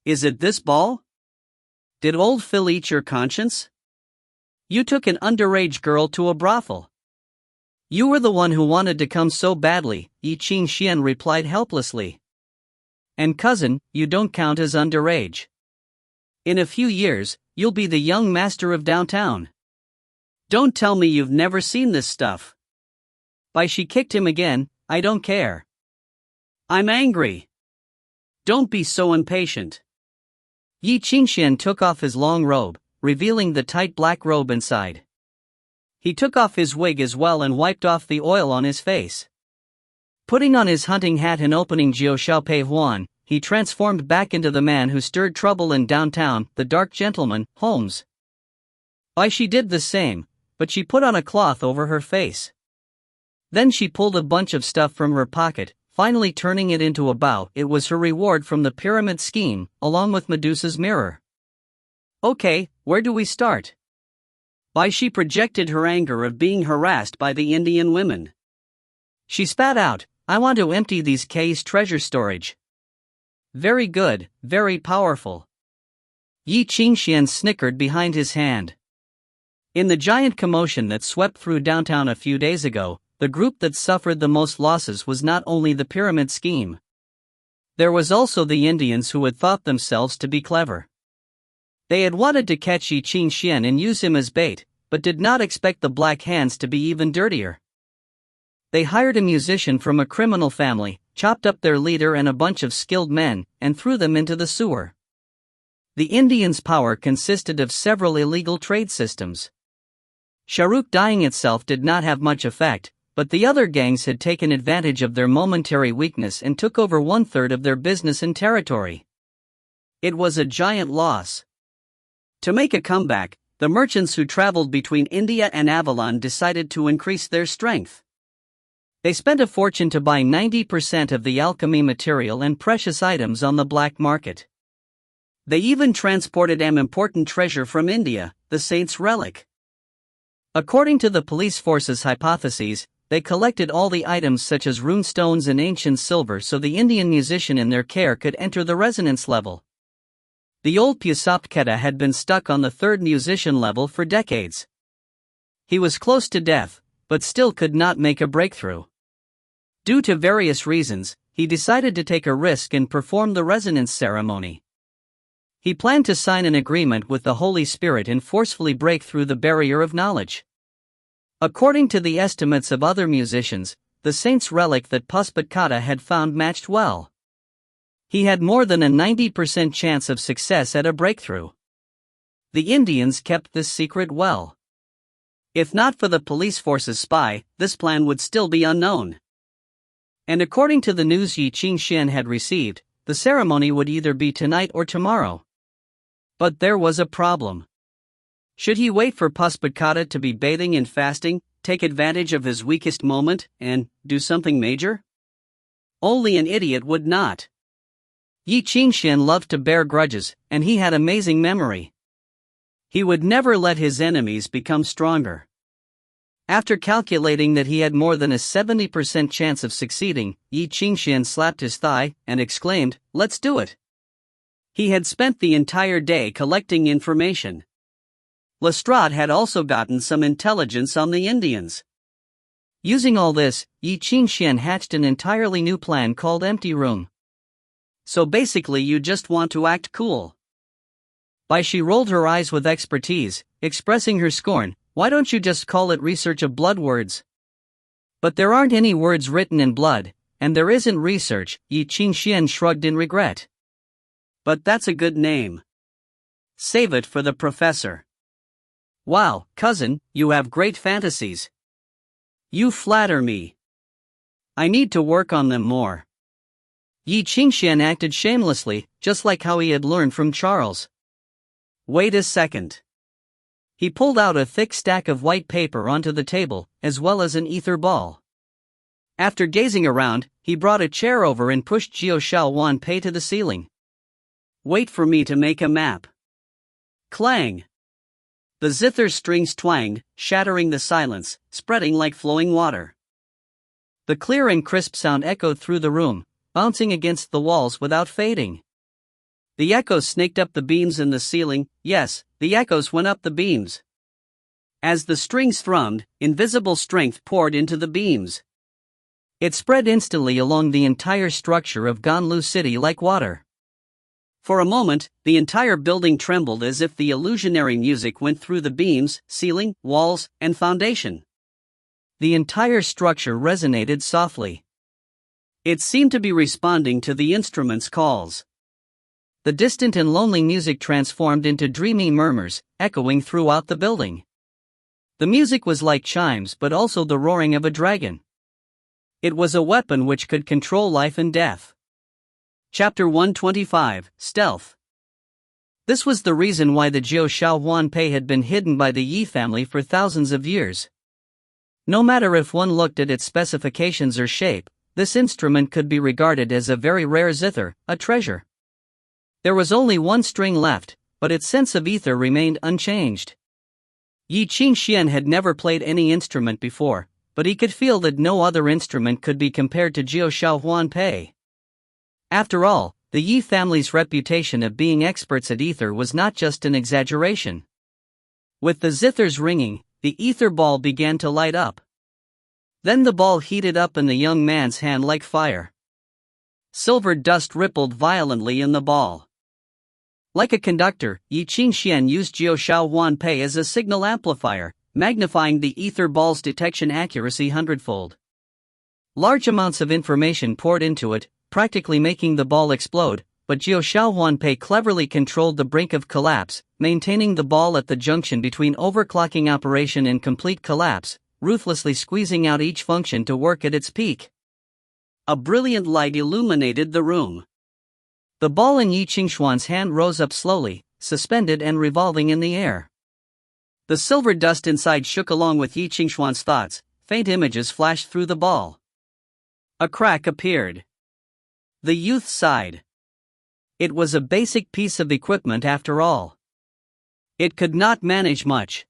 Is it this ball? Did old Phil eat your conscience? You took an underage girl to a brothel." "You were the one who wanted to come so badly," Ye Qingxuan replied helplessly. "And cousin, you don't count as underage. In a few years, you'll be the young master of downtown. Don't tell me you've never seen this stuff." Bai Xi kicked him again. "I don't care." I'm angry. Don't be so impatient. Ye Qingxuan took off his long robe, revealing the tight black robe inside. He took off his wig as well and wiped off the oil on his face. Putting on his hunting hat and opening Jiu Xiaopei Huan, he transformed back into the man who stirred trouble in downtown, the dark gentleman, Holmes. Bai Xi did the same, but she put on a cloth over her face. Then she pulled a bunch of stuff from her pocket, finally turning it into a bow. It was her reward from the pyramid scheme, along with Medusa's mirror. Okay, where do we start? Bai Xi projected her anger of being harassed by the Indian women. She spat out, I want to empty these K's treasure storage. Very good, very powerful. Ye Qingxuan snickered behind his hand. In the giant commotion that swept through downtown a few days ago, the group that suffered the most losses was not only the pyramid scheme. There was also the Indians who had thought themselves to be clever. They had wanted to catch Ye Qingxuan and use him as bait, but did not expect the Black Hands to be even dirtier. They hired a musician from a criminal family, chopped up their leader and a bunch of skilled men, and threw them into the sewer. The Indians' power consisted of several illegal trade systems. Shahrukh dying itself did not have much effect, but the other gangs had taken advantage of their momentary weakness and took over 1/3 of their business and territory. It was a giant loss. To make a comeback, the merchants who traveled between India and Avalon decided to increase their strength. They spent a fortune to buy 90% of the alchemy material and precious items on the black market. They even transported an important treasure from India, the saint's relic. According to the police force's hypotheses, they collected all the items such as runestones and ancient silver so the Indian musician in their care could enter the resonance level. The old Pusapketa had been stuck on the 3rd musician level for decades. He was close to death, but still could not make a breakthrough. Due to various reasons, he decided to take a risk and perform the resonance ceremony. He planned to sign an agreement with the Holy Spirit and forcefully break through the barrier of knowledge. According to the estimates of other musicians, the saint's relic that Pusapketa had found matched well. He had more than a 90% chance of success at a breakthrough. The Indians kept this secret well. If not for the police force's spy, this plan would still be unknown. And according to the news Ye Qingxuan had received, the ceremony would either be tonight or tomorrow. But there was a problem. Should he wait for Pusapketa to be bathing and fasting, take advantage of his weakest moment, and do something major? Only an idiot would not. Ye Qingxuan loved to bear grudges, and he had amazing memory. He would never let his enemies become stronger. After calculating that he had more than a 70% chance of succeeding, Ye Qingxuan slapped his thigh and exclaimed, "Let's do it." He had spent the entire day collecting information. Lestrade had also gotten some intelligence on the Indians. Using all this, Ye Qingxuan hatched an entirely new plan called Empty Room. So basically you just want to act cool. Bai Xi rolled her eyes with expertise, expressing her scorn. Why don't you just call it research of blood words? But there aren't any words written in blood, and there isn't research, Ye Qingxuan shrugged in regret. But that's a good name. Save it for the professor. Wow, cousin, you have great fantasies. You flatter me. I need to work on them more. Ye Qingxuan acted shamelessly, just like how he had learned from Charles. Wait a second. He pulled out a thick stack of white paper onto the table, as well as an ether ball. After gazing around, he brought a chair over and pushed Jiu Xiaopei to the ceiling. Wait for me to make a map. Clang! The zither strings twanged, shattering the silence, spreading like flowing water. The clear and crisp sound echoed through the room, bouncing against the walls without fading. The echoes snaked up the beams in the ceiling. Yes, the echoes went up the beams. As the strings thrummed, invisible strength poured into the beams. It spread instantly along the entire structure of Ganlu City like water. For a moment, the entire building trembled as if the illusionary music went through the beams, ceiling, walls, and foundation. The entire structure resonated softly. It seemed to be responding to the instrument's calls. The distant and lonely music transformed into dreamy murmurs, echoing throughout the building. The music was like chimes but also the roaring of a dragon. It was a weapon which could control life and death. Chapter 125, Stealth. This was the reason why the Jiu Shao Huan Pei had been hidden by the Yi family for thousands of years. No matter if one looked at its specifications or shape, this instrument could be regarded as a very rare zither, a treasure. There was only one string left, but its sense of ether remained unchanged. Ye Qingxuan had never played any instrument before, but he could feel that no other instrument could be compared to Jiu Shao Huan Pei. After all, the Yi family's reputation of being experts at ether was not just an exaggeration. With the zithers ringing, the ether ball began to light up. Then the ball heated up in the young man's hand like fire. Silver dust rippled violently in the ball. Like a conductor, Ye Qingxuan used Jiu Shao Huan Pei as a signal amplifier, magnifying the ether ball's detection accuracy hundredfold. Large amounts of information poured into it, practically making the ball explode, but Jiu Shao Huan Pei cleverly controlled the brink of collapse, maintaining the ball at the junction between overclocking operation and complete collapse, ruthlessly squeezing out each function to work at its peak. A brilliant light illuminated the room. The ball in Ye Qingxuan's hand rose up slowly, suspended and revolving in the air. The silver dust inside shook along with Ye Qingxuan's thoughts. Faint images flashed through the ball. A crack appeared. The youth sighed. It was a basic piece of equipment after all. It could not manage much.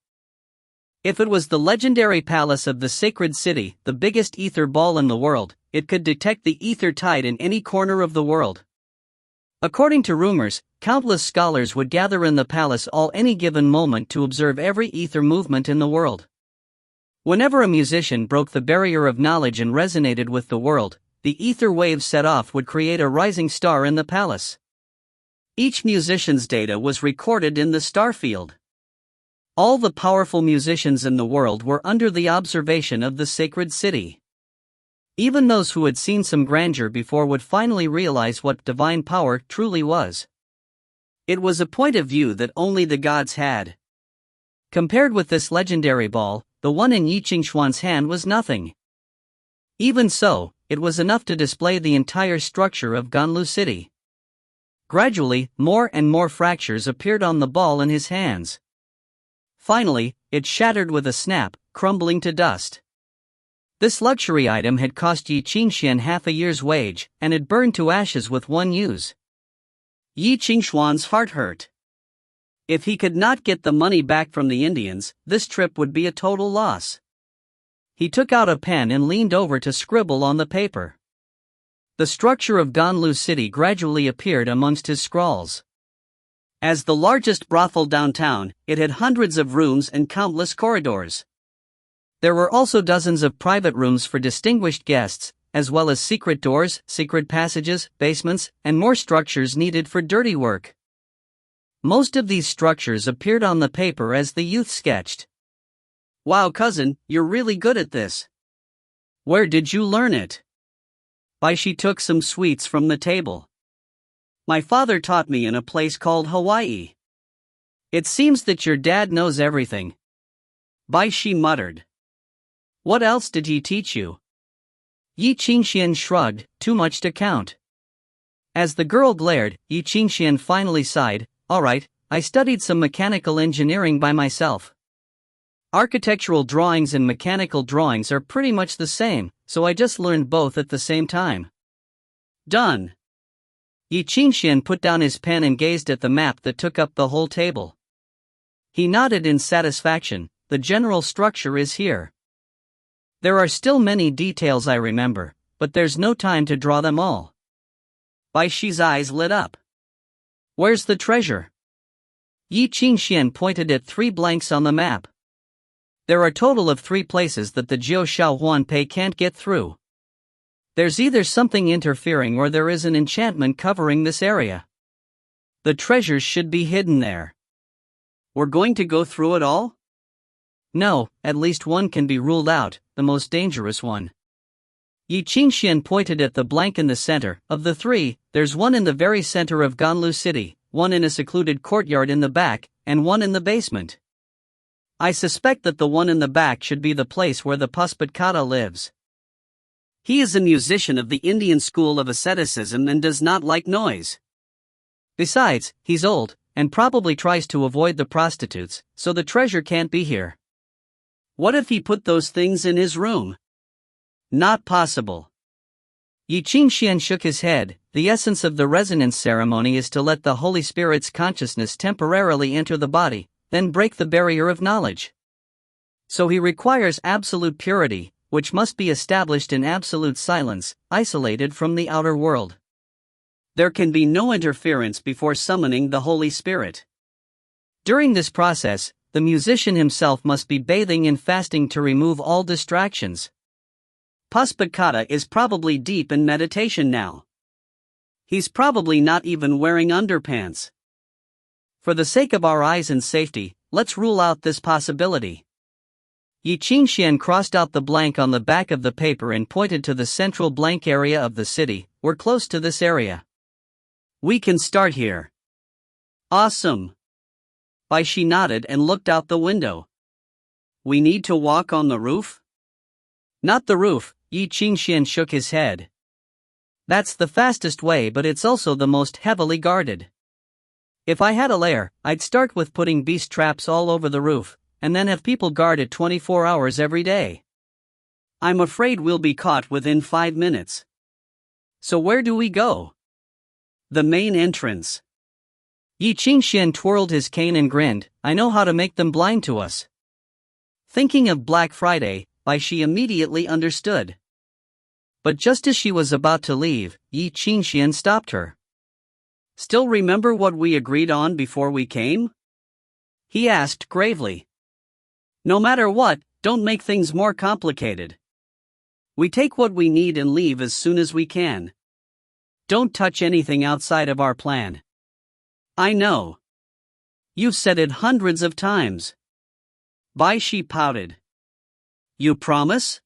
If it was the legendary palace of the sacred city, the biggest ether ball in the world, it could detect the ether tide in any corner of the world. According to rumors, countless scholars would gather in the palace any given moment to observe every ether movement in the world. Whenever a musician broke the barrier of knowledge and resonated with the world, the ether waves set off would create a rising star in the palace. Each musician's data was recorded in the star field. All the powerful musicians in the world were under the observation of the sacred city. Even those who had seen some grandeur before would finally realize what divine power truly was. It was a point of view that only the gods had. Compared with this legendary ball, the one in Ye Qingxuan's hand was nothing. Even so, it was enough to display the entire structure of Ganlu City. Gradually, more and more fractures appeared on the ball in his hands. Finally, it shattered with a snap, crumbling to dust. This luxury item had cost Ye Qingxuan half a year's wage, and had burned to ashes with one use. Ye Qingxuan's heart hurt. If he could not get the money back from the Indians, this trip would be a total loss. He took out a pen and leaned over to scribble on the paper. The structure of Ganlu City gradually appeared amongst his scrawls. As the largest brothel downtown, it had hundreds of rooms and countless corridors. There were also dozens of private rooms for distinguished guests, as well as secret doors, secret passages, basements, and more structures needed for dirty work. Most of these structures appeared on the paper as the youth sketched. Wow, cousin, you're really good at this. Where did you learn it? Bai Xi took some sweets from the table. My father taught me in a place called Hawaii. It seems that your dad knows everything. Bai Xi muttered. What else did he teach you? Ye Qingxuan shrugged, too much to count. As the girl glared, Ye Qingxuan finally sighed, all right, I studied some mechanical engineering by myself. Architectural drawings and mechanical drawings are pretty much the same, so I just learned both at the same time. Done. Ye Qingxuan put down his pen and gazed at the map that took up the whole table. He nodded in satisfaction. The general structure is here. There are still many details I remember, but there's no time to draw them all. Bai Xi's eyes lit up. Where's the treasure? Ye Qingxuan pointed at 3 blanks on the map. There are a total of 3 places that the Jiu Shao Huan Pei can't get through. There's either something interfering or there is an enchantment covering this area. The treasures should be hidden there. We're going to go through it all? No, at least one can be ruled out, the most dangerous one. Ye Qingxuan pointed at the blank in the center. Of the three, there's one in the very center of Ganlu City, one in a secluded courtyard in the back, and one in the basement. I suspect that the one in the back should be the place where the Puspatkata lives. He is a musician of the Indian school of asceticism and does not like noise. Besides, he's old, and probably tries to avoid the prostitutes, so the treasure can't be here. What if he put those things in his room? Not possible. Ye Qingxuan shook his head. The essence of the resonance ceremony is to let the Holy Spirit's consciousness temporarily enter the body, then break the barrier of knowledge. So he requires absolute purity, which must be established in absolute silence, isolated from the outer world. There can be no interference before summoning the Holy Spirit. During this process, the musician himself must be bathing in fasting to remove all distractions. Puspatkata is probably deep in meditation now. He's probably not even wearing underpants. For the sake of our eyes and safety, let's rule out this possibility. Ye Qingxuan crossed out the blank on the back of the paper and pointed to the central blank area of the city. We're close to this area. We can start here. Awesome. Bai Xi nodded and looked out the window. We need to walk on the roof? Not the roof, Ye Qingxuan shook his head. That's the fastest way, but it's also the most heavily guarded. If I had a lair, I'd start with putting beast traps all over the roof, and then have people guard it 24 hours every day. I'm afraid we'll be caught within 5 minutes. So where do we go? The main entrance. Ye Qingxuan twirled his cane and grinned. I know how to make them blind to us. Thinking of Black Friday, Bai Xi immediately understood. But just as she was about to leave, Ye Qingxuan stopped her. Still remember what we agreed on before we came? He asked gravely. No matter what, don't make things more complicated. We take what we need and leave as soon as we can. Don't touch anything outside of our plan. I know. You've said it hundreds of times. Bai Xi pouted. You promise?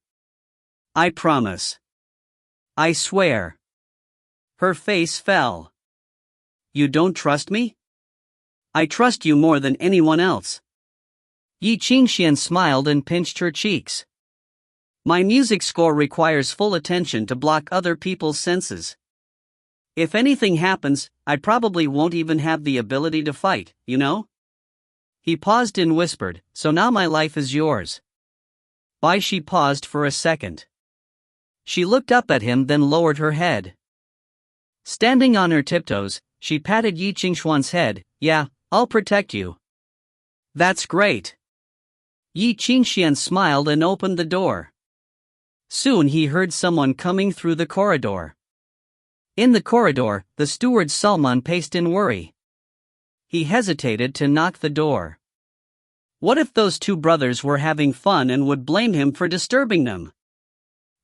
I promise. I swear. Her face fell. You don't trust me? I trust you more than anyone else. Ye Qingxuan smiled and pinched her cheeks. My music score requires full attention to block other people's senses. If anything happens, I probably won't even have the ability to fight, you know? He paused and whispered, so now my life is yours. Bai Xi paused for a second. She looked up at him, then lowered her head. Standing on her tiptoes, she patted Ye Qingxuan's head. Yeah, I'll protect you. That's great. Ye Qingxuan smiled and opened the door. Soon he heard someone coming through the corridor. In the corridor, the steward Salman paced in worry. He hesitated to knock the door. What if those two brothers were having fun and would blame him for disturbing them?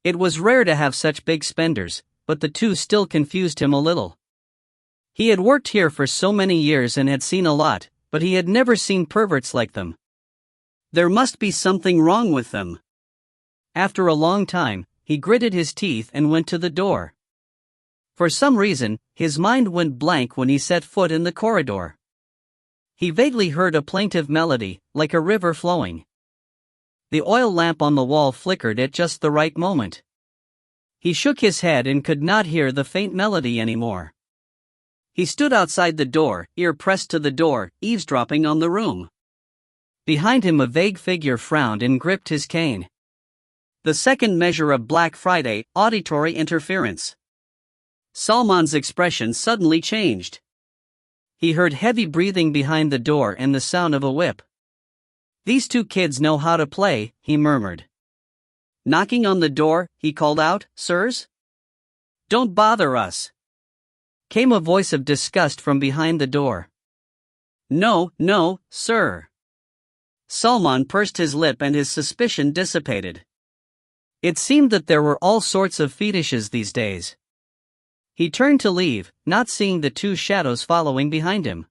It was rare to have such big spenders, but the two still confused him a little. He had worked here for so many years and had seen a lot, but he had never seen perverts like them. There must be something wrong with them. After a long time, he gritted his teeth and went to the door. For some reason, his mind went blank when he set foot in the corridor. He vaguely heard a plaintive melody, like a river flowing. The oil lamp on the wall flickered at just the right moment. He shook his head and could not hear the faint melody anymore. He stood outside the door, ear pressed to the door, eavesdropping on the room. Behind him a vague figure frowned and gripped his cane. The second measure of Black Friday, auditory interference. Salman's expression suddenly changed. He heard heavy breathing behind the door and the sound of a whip. These two kids know how to play, he murmured. Knocking on the door, he called out, Sirs? Don't bother us. Came a voice of disgust from behind the door. No, no, sir. Salman pursed his lip and his suspicion dissipated. It seemed that there were all sorts of fetishes these days. He turned to leave, not seeing the two shadows following behind him.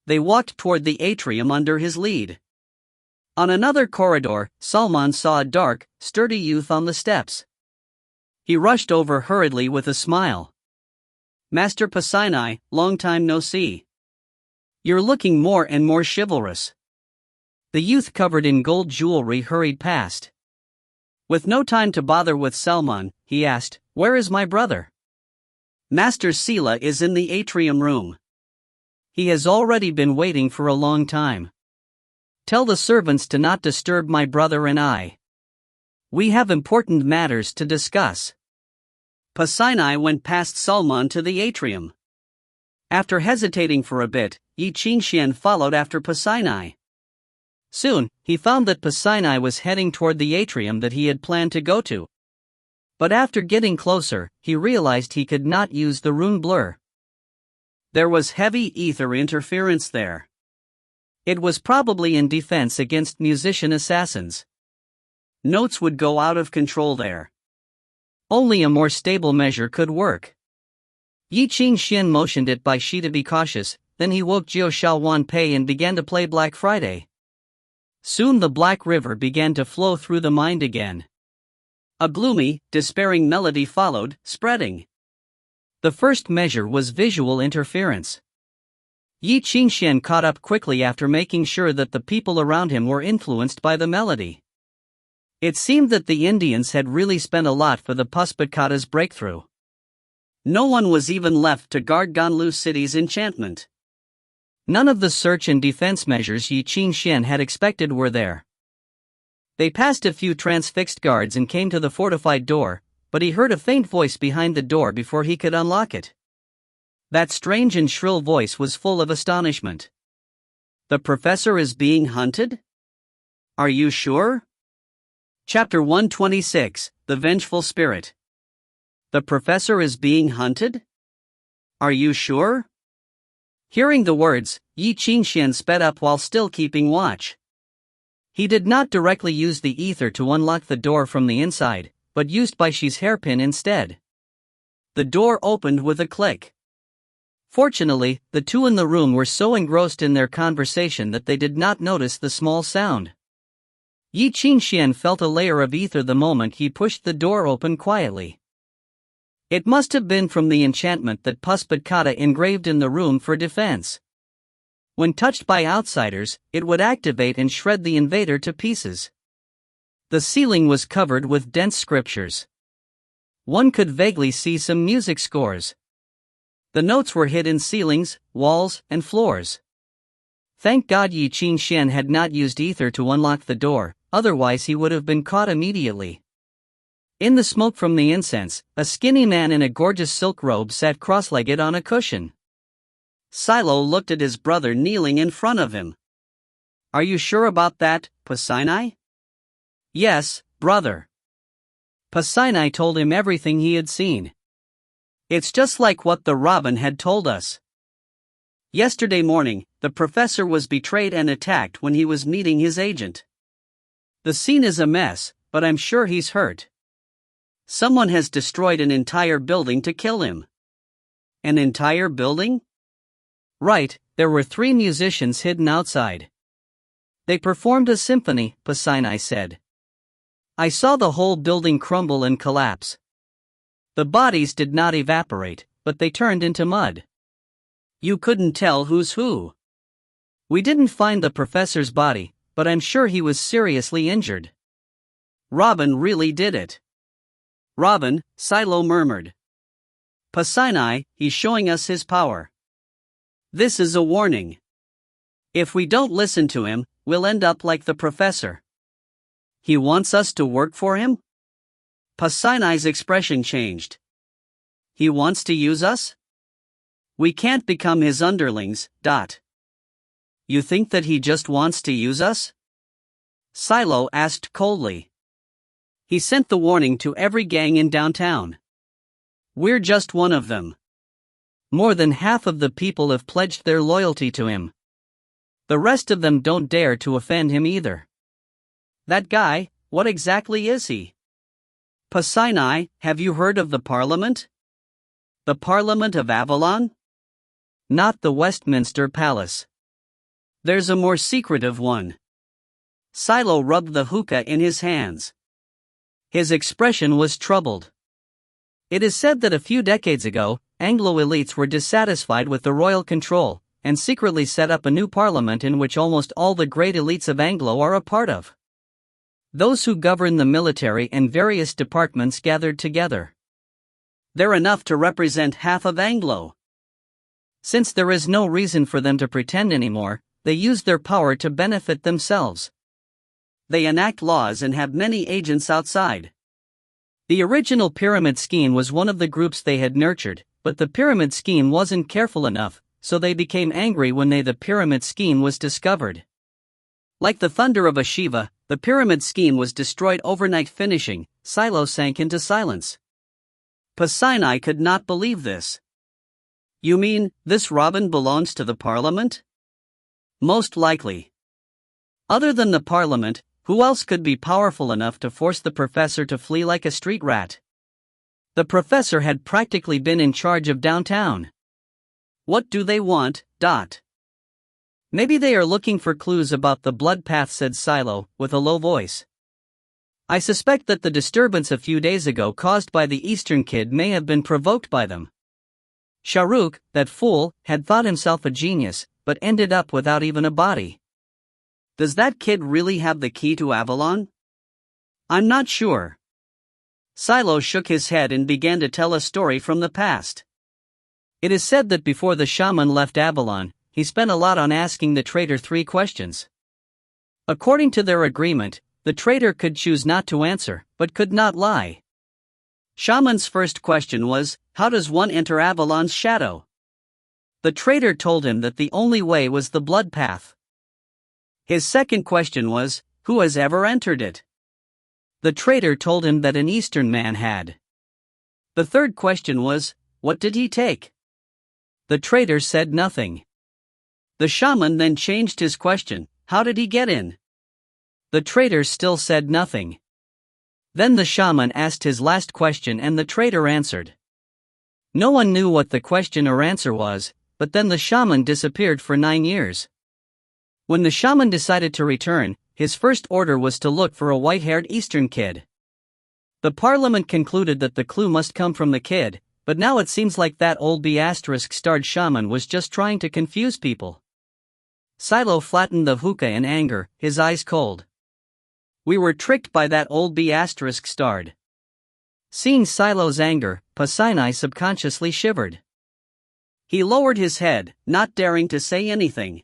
They walked toward the atrium under his lead. On another corridor, Salman saw a dark, sturdy youth on the steps. He rushed over hurriedly with a smile. Master Pasinai, long time no see. You're looking more and more chivalrous. The youth covered in gold jewelry hurried past. With no time to bother with Salmon, he asked, "Where is my brother?" "Master Sela is in the atrium room. He has already been waiting for a long time. Tell the servants to not disturb my brother and I. We have important matters to discuss." Pasinai went past Salmon to the atrium. After hesitating for a bit, Ye Qingxuan followed after Pasinai. Soon, he found that Pasinai was heading toward the atrium that he had planned to go to. But after getting closer, he realized he could not use the rune blur. There was heavy aether interference there. It was probably in defense against musician assassins. Notes would go out of control there. Only a more stable measure could work. Ye Qingxuan motioned at Bai Xi to be cautious, then he woke Jiu Wan Pei and began to play Black Friday. Soon the Black River began to flow through the mind again. A gloomy, despairing melody followed, spreading. The first measure was visual interference. Ye Qingxuan caught up quickly after making sure that the people around him were influenced by the melody. It seemed that the Indians had really spent a lot for the Puspakata's breakthrough. No one was even left to guard Ganlu City's enchantment. None of the search and defense measures Ye Qingxuan had expected were there. They passed a few transfixed guards and came to the fortified door, but he heard a faint voice behind the door before he could unlock it. That strange and shrill voice was full of astonishment. "The professor is being hunted? Are you sure?" Chapter 126, The Vengeful Spirit. "The professor is being hunted? Are you sure?" Hearing the words, Ye Qingxuan sped up while still keeping watch. He did not directly use the ether to unlock the door from the inside, but used Bai Xi's hairpin instead. The door opened with a click. Fortunately, the two in the room were so engrossed in their conversation that they did not notice the small sound. Ye Qingxuan felt a layer of ether the moment he pushed the door open quietly. It must have been from the enchantment that Puspakata engraved in the room for defense. When touched by outsiders, it would activate and shred the invader to pieces. The ceiling was covered with dense scriptures. One could vaguely see some music scores. The notes were hid in ceilings, walls, and floors. Thank God Ye Qingxuan had not used ether to unlock the door, otherwise he would have been caught immediately. In the smoke from the incense, a skinny man in a gorgeous silk robe sat cross-legged on a cushion. Silo looked at his brother kneeling in front of him. "Are you sure about that, Pasinai?" "Yes, brother." Pasinai told him everything he had seen. "It's just like what the Robin had told us. Yesterday morning, the professor was betrayed and attacked when he was meeting his agent. The scene is a mess, but I'm sure he's hurt. Someone has destroyed an entire building to kill him." "An entire building?" "Right, there were 3 musicians hidden outside. They performed a symphony," Pasinai said. "I saw the whole building crumble and collapse. The bodies did not evaporate, but they turned into mud." "You couldn't tell who's who?" "We didn't find the professor's body, but I'm sure he was seriously injured." "Robin really did it." "Robin," Silo murmured. "Pasinai, he's showing us his power. This is a warning. If we don't listen to him, we'll end up like the professor." "He wants us to work for him?" Pasinai's expression changed. "He wants to use us? We can't become his underlings, . You think that he just wants to use us?" Silo asked coldly. "He sent the warning to every gang in downtown. We're just one of them. More than half of the people have pledged their loyalty to him. The rest of them don't dare to offend him either." "That guy, what exactly is he?" "Pasinai, have you heard of the Parliament? The Parliament of Avalon?" "Not the Westminster Palace. There's a more secretive one." Silo rubbed the hookah in his hands. His expression was troubled. It is said that a few decades ago, Anglo elites were dissatisfied with the royal control, and secretly set up a new parliament in which almost all the great elites of Anglo are a part of. Those who govern the military and various departments gathered together. They're enough to represent half of Anglo. Since there is no reason for them to pretend anymore, they use their power to benefit themselves. They enact laws and have many agents outside. The original pyramid scheme was one of the groups they had nurtured, but the pyramid scheme wasn't careful enough, so they became angry when the pyramid scheme was discovered. Like the thunder of a Shiva, the pyramid scheme was destroyed overnight, finishing. Silo sank into silence. Poseidon could not believe this. You mean, this Robin belongs to the parliament? Most likely. Other than the parliament, who else could be powerful enough to force the professor to flee like a street rat? The professor had practically been in charge of downtown. What do they want? Maybe they are looking for clues about the blood path, said Silo, with a low voice. I suspect that the disturbance a few days ago caused by the Eastern kid may have been provoked by them. Shahrukh, that fool, had thought himself a genius, but ended up without even a body. Does that kid really have the key to Avalon? I'm not sure. Silo shook his head and began to tell a story from the past. It is said that before the shaman left Avalon, he spent a lot on asking the traitor 3 questions. According to their agreement, the traitor could choose not to answer, but could not lie. Shaman's first question was, how does one enter Avalon's shadow? The traitor told him that the only way was the blood path. His second question was, who has ever entered it? The traitor told him that an Eastern man had. The third question was, what did he take? The traitor said nothing. The shaman then changed his question, how did he get in? The traitor still said nothing. Then the shaman asked his last question and the traitor answered. No one knew what the question or answer was, but then the shaman disappeared for 9 years. When the shaman decided to return, his first order was to look for a white-haired Eastern kid. The parliament concluded that the clue must come from the kid, but now it seems like that old B***-starred shaman was just trying to confuse people. Silo flattened the hookah in anger, his eyes cold. We were tricked by that old B***starred. Seeing Silo's anger, Poseidon subconsciously shivered. He lowered his head, not daring to say anything.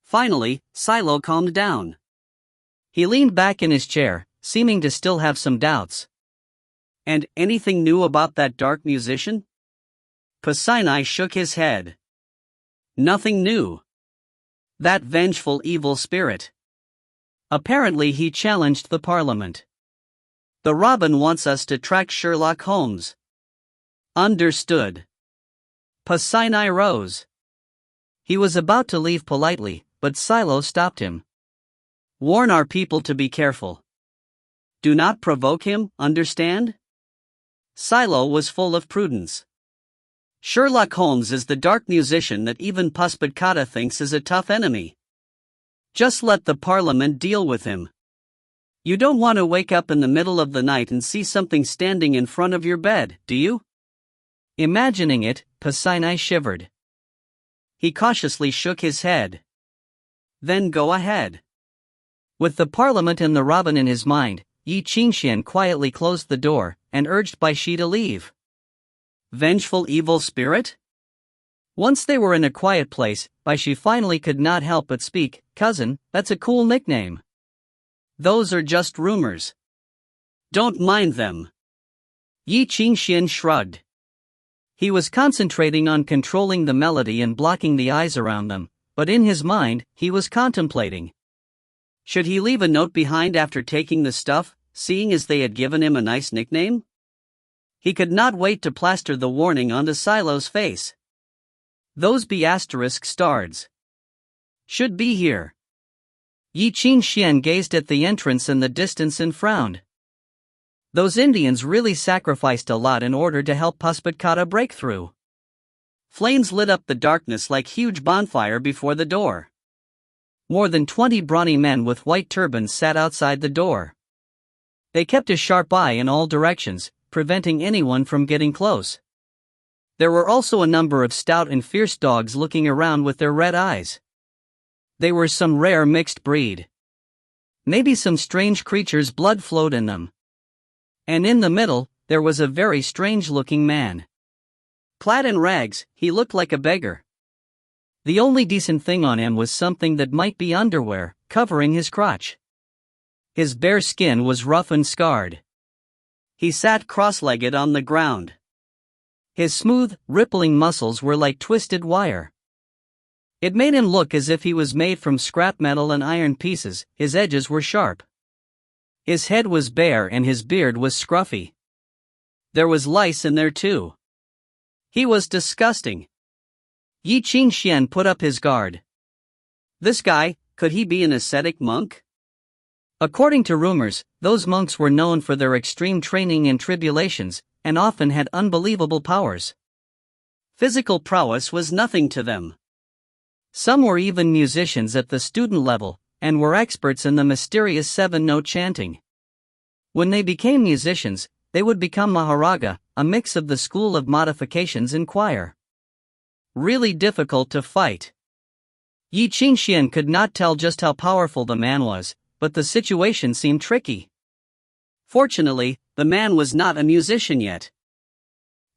Finally, Silo calmed down. He leaned back in his chair, seeming to still have some doubts. And anything new about that dark musician? Poseidon shook his head. Nothing new. That vengeful evil spirit. Apparently he challenged the parliament. The Robin wants us to track Sherlock Holmes. Understood. Poseidon rose. He was about to leave politely, but Silo stopped him. Warn our people to be careful. Do not provoke him, understand? Silo was full of prudence. Sherlock Holmes is the dark musician that even Puspit-Kata thinks is a tough enemy. Just let the parliament deal with him. You don't want to wake up in the middle of the night and see something standing in front of your bed, do you? Imagining it, Poseidon shivered. He cautiously shook his head. Then go ahead. With the parliament and the Robin in his mind, Ye Qingxuan quietly closed the door, and urged Bai Xi to leave. Vengeful evil spirit? Once they were in a quiet place, Bai Xi finally could not help but speak. Cousin, that's a cool nickname. Those are just rumors. Don't mind them. Ye Qingxuan shrugged. He was concentrating on controlling the melody and blocking the eyes around them, but in his mind, he was contemplating. Should he leave a note behind after taking the stuff, seeing as they had given him a nice nickname? He could not wait to plaster the warning onto Silo's face. Those B***stards should be here. Ye Qingxuan gazed at the entrance in the distance and frowned. Those Indians really sacrificed a lot in order to help Puspit-Kata break through. Flames lit up the darkness like huge bonfire before the door. More than 20 brawny men with white turbans sat outside the door. They kept a sharp eye in all directions, preventing anyone from getting close. There were also a number of stout and fierce dogs looking around with their red eyes. They were some rare mixed breed. Maybe some strange creature's blood flowed in them. And in the middle, there was a very strange-looking man. Clad in rags, he looked like a beggar. The only decent thing on him was something that might be underwear, covering his crotch. His bare skin was rough and scarred. He sat cross-legged on the ground. His smooth, rippling muscles were like twisted wire. It made him look as if he was made from scrap metal and iron pieces. His edges were sharp. His head was bare and his beard was scruffy. There was lice in there too. He was disgusting. Ye Qingxuan put up his guard. This guy, could he be an ascetic monk? According to rumors, those monks were known for their extreme training and tribulations, and often had unbelievable powers. Physical prowess was nothing to them. Some were even musicians at the student level, and were experts in the mysterious seven-note chanting. When they became musicians, they would become Maharaga, a mix of the school of modifications and choir. Really difficult to fight. Ye Qingxuan could not tell just how powerful the man was, but the situation seemed tricky. Fortunately, the man was not a musician yet.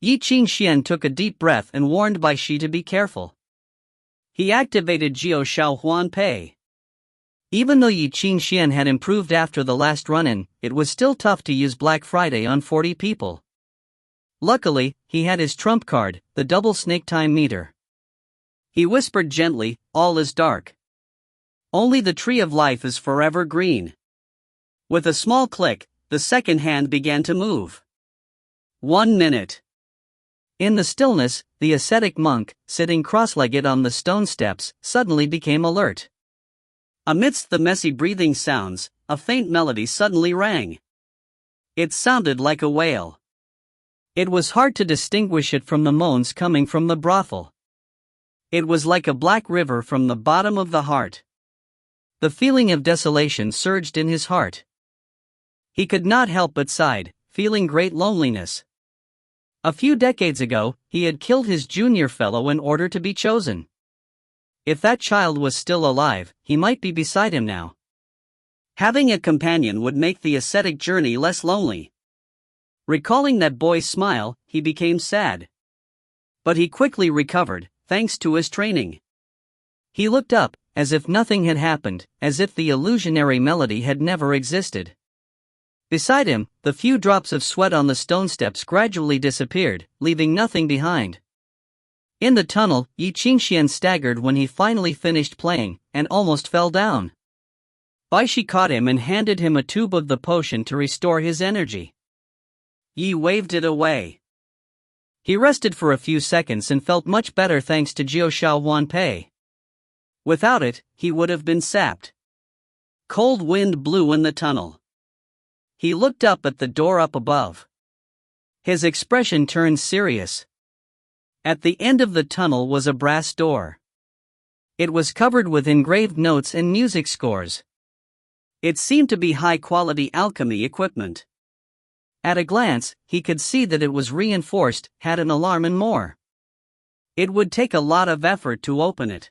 Ye Qingxuan took a deep breath and warned Bai Xi to be careful. He activated Jiao Shaohuan Pei. Even though Ye Qingxuan had improved after the last run-in, it was still tough to use Black Friday on 40 people. Luckily, he had his trump card, the double snake time meter. He whispered gently, "All is dark. Only the tree of life is forever green." With a small click, the second hand began to move. 1 minute. In the stillness, the ascetic monk, sitting cross-legged on the stone steps, suddenly became alert. Amidst the messy breathing sounds, a faint melody suddenly rang. It sounded like a wail. It was hard to distinguish it from the moans coming from the brothel. It was like a black river from the bottom of the heart. The feeling of desolation surged in his heart. He could not help but sigh, feeling great loneliness. A few decades ago, he had killed his junior fellow in order to be chosen. If that child was still alive, he might be beside him now. Having a companion would make the ascetic journey less lonely. Recalling that boy's smile, he became sad. But he quickly recovered, thanks to his training. He looked up, as if nothing had happened, as if the illusionary melody had never existed. Beside him, the few drops of sweat on the stone steps gradually disappeared, leaving nothing behind. In the tunnel, Ye Qingxuan staggered when he finally finished playing, and almost fell down. Bai Xi caught him and handed him a tube of the potion to restore his energy. Yi waved it away. He rested for a few seconds and felt much better thanks to Jiao Shaohuan Pei. Without it, he would have been sapped. Cold wind blew in the tunnel. He looked up at the door up above. His expression turned serious. At the end of the tunnel was a brass door. It was covered with engraved notes and music scores. It seemed to be high-quality alchemy equipment. At a glance, he could see that it was reinforced, had an alarm and more. It would take a lot of effort to open it.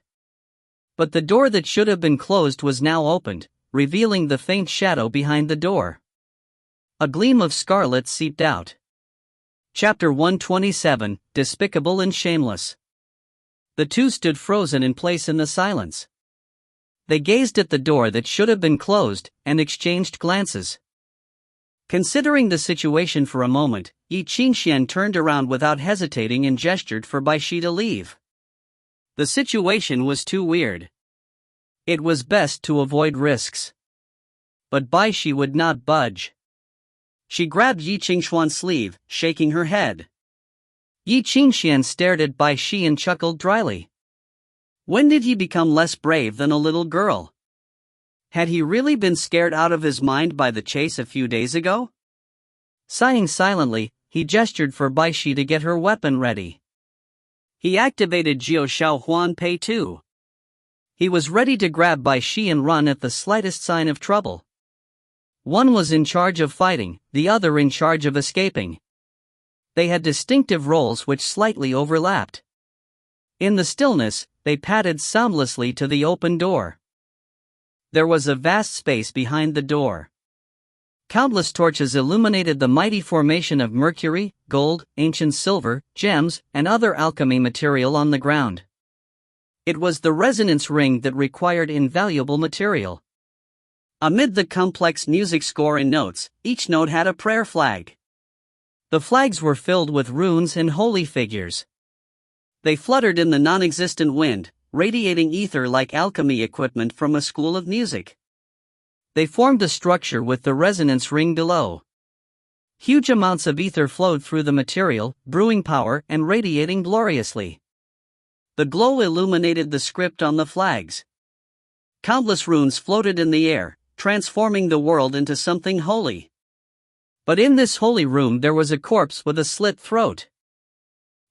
But the door that should have been closed was now opened, revealing the faint shadow behind the door. A gleam of scarlet seeped out. Chapter 127, Despicable and Shameless. The two stood frozen in place in the silence. They gazed at the door that should have been closed, and exchanged glances. Considering the situation for a moment, Ye Qingxuan turned around without hesitating and gestured for Bai Xi to leave. The situation was too weird. It was best to avoid risks. But Bai Xi would not budge. She grabbed Ye Qingxuan's sleeve, shaking her head. Ye Qingxuan stared at Bai Xi and chuckled dryly. When did he become less brave than a little girl? Had he really been scared out of his mind by the chase a few days ago? Sighing silently, he gestured for Bai Xi to get her weapon ready. He activated Jiao Shaohuan Pei too. He was ready to grab Bai Xi and run at the slightest sign of trouble. One was in charge of fighting, the other in charge of escaping. They had distinctive roles which slightly overlapped. In the stillness, they padded soundlessly to the open door. There was a vast space behind the door. Countless torches illuminated the mighty formation of mercury, gold, ancient silver, gems, and other alchemy material on the ground. It was the resonance ring that required invaluable material. Amid the complex music score and notes, each note had a prayer flag. The flags were filled with runes and holy figures. They fluttered in the non-existent wind, radiating ether like alchemy equipment from a school of music. They formed a structure with the resonance ring below. Huge amounts of ether flowed through the material, brewing power and radiating gloriously. The glow illuminated the script on the flags. Countless runes floated in the air, transforming the world into something holy. But in this holy room there was a corpse with a slit throat.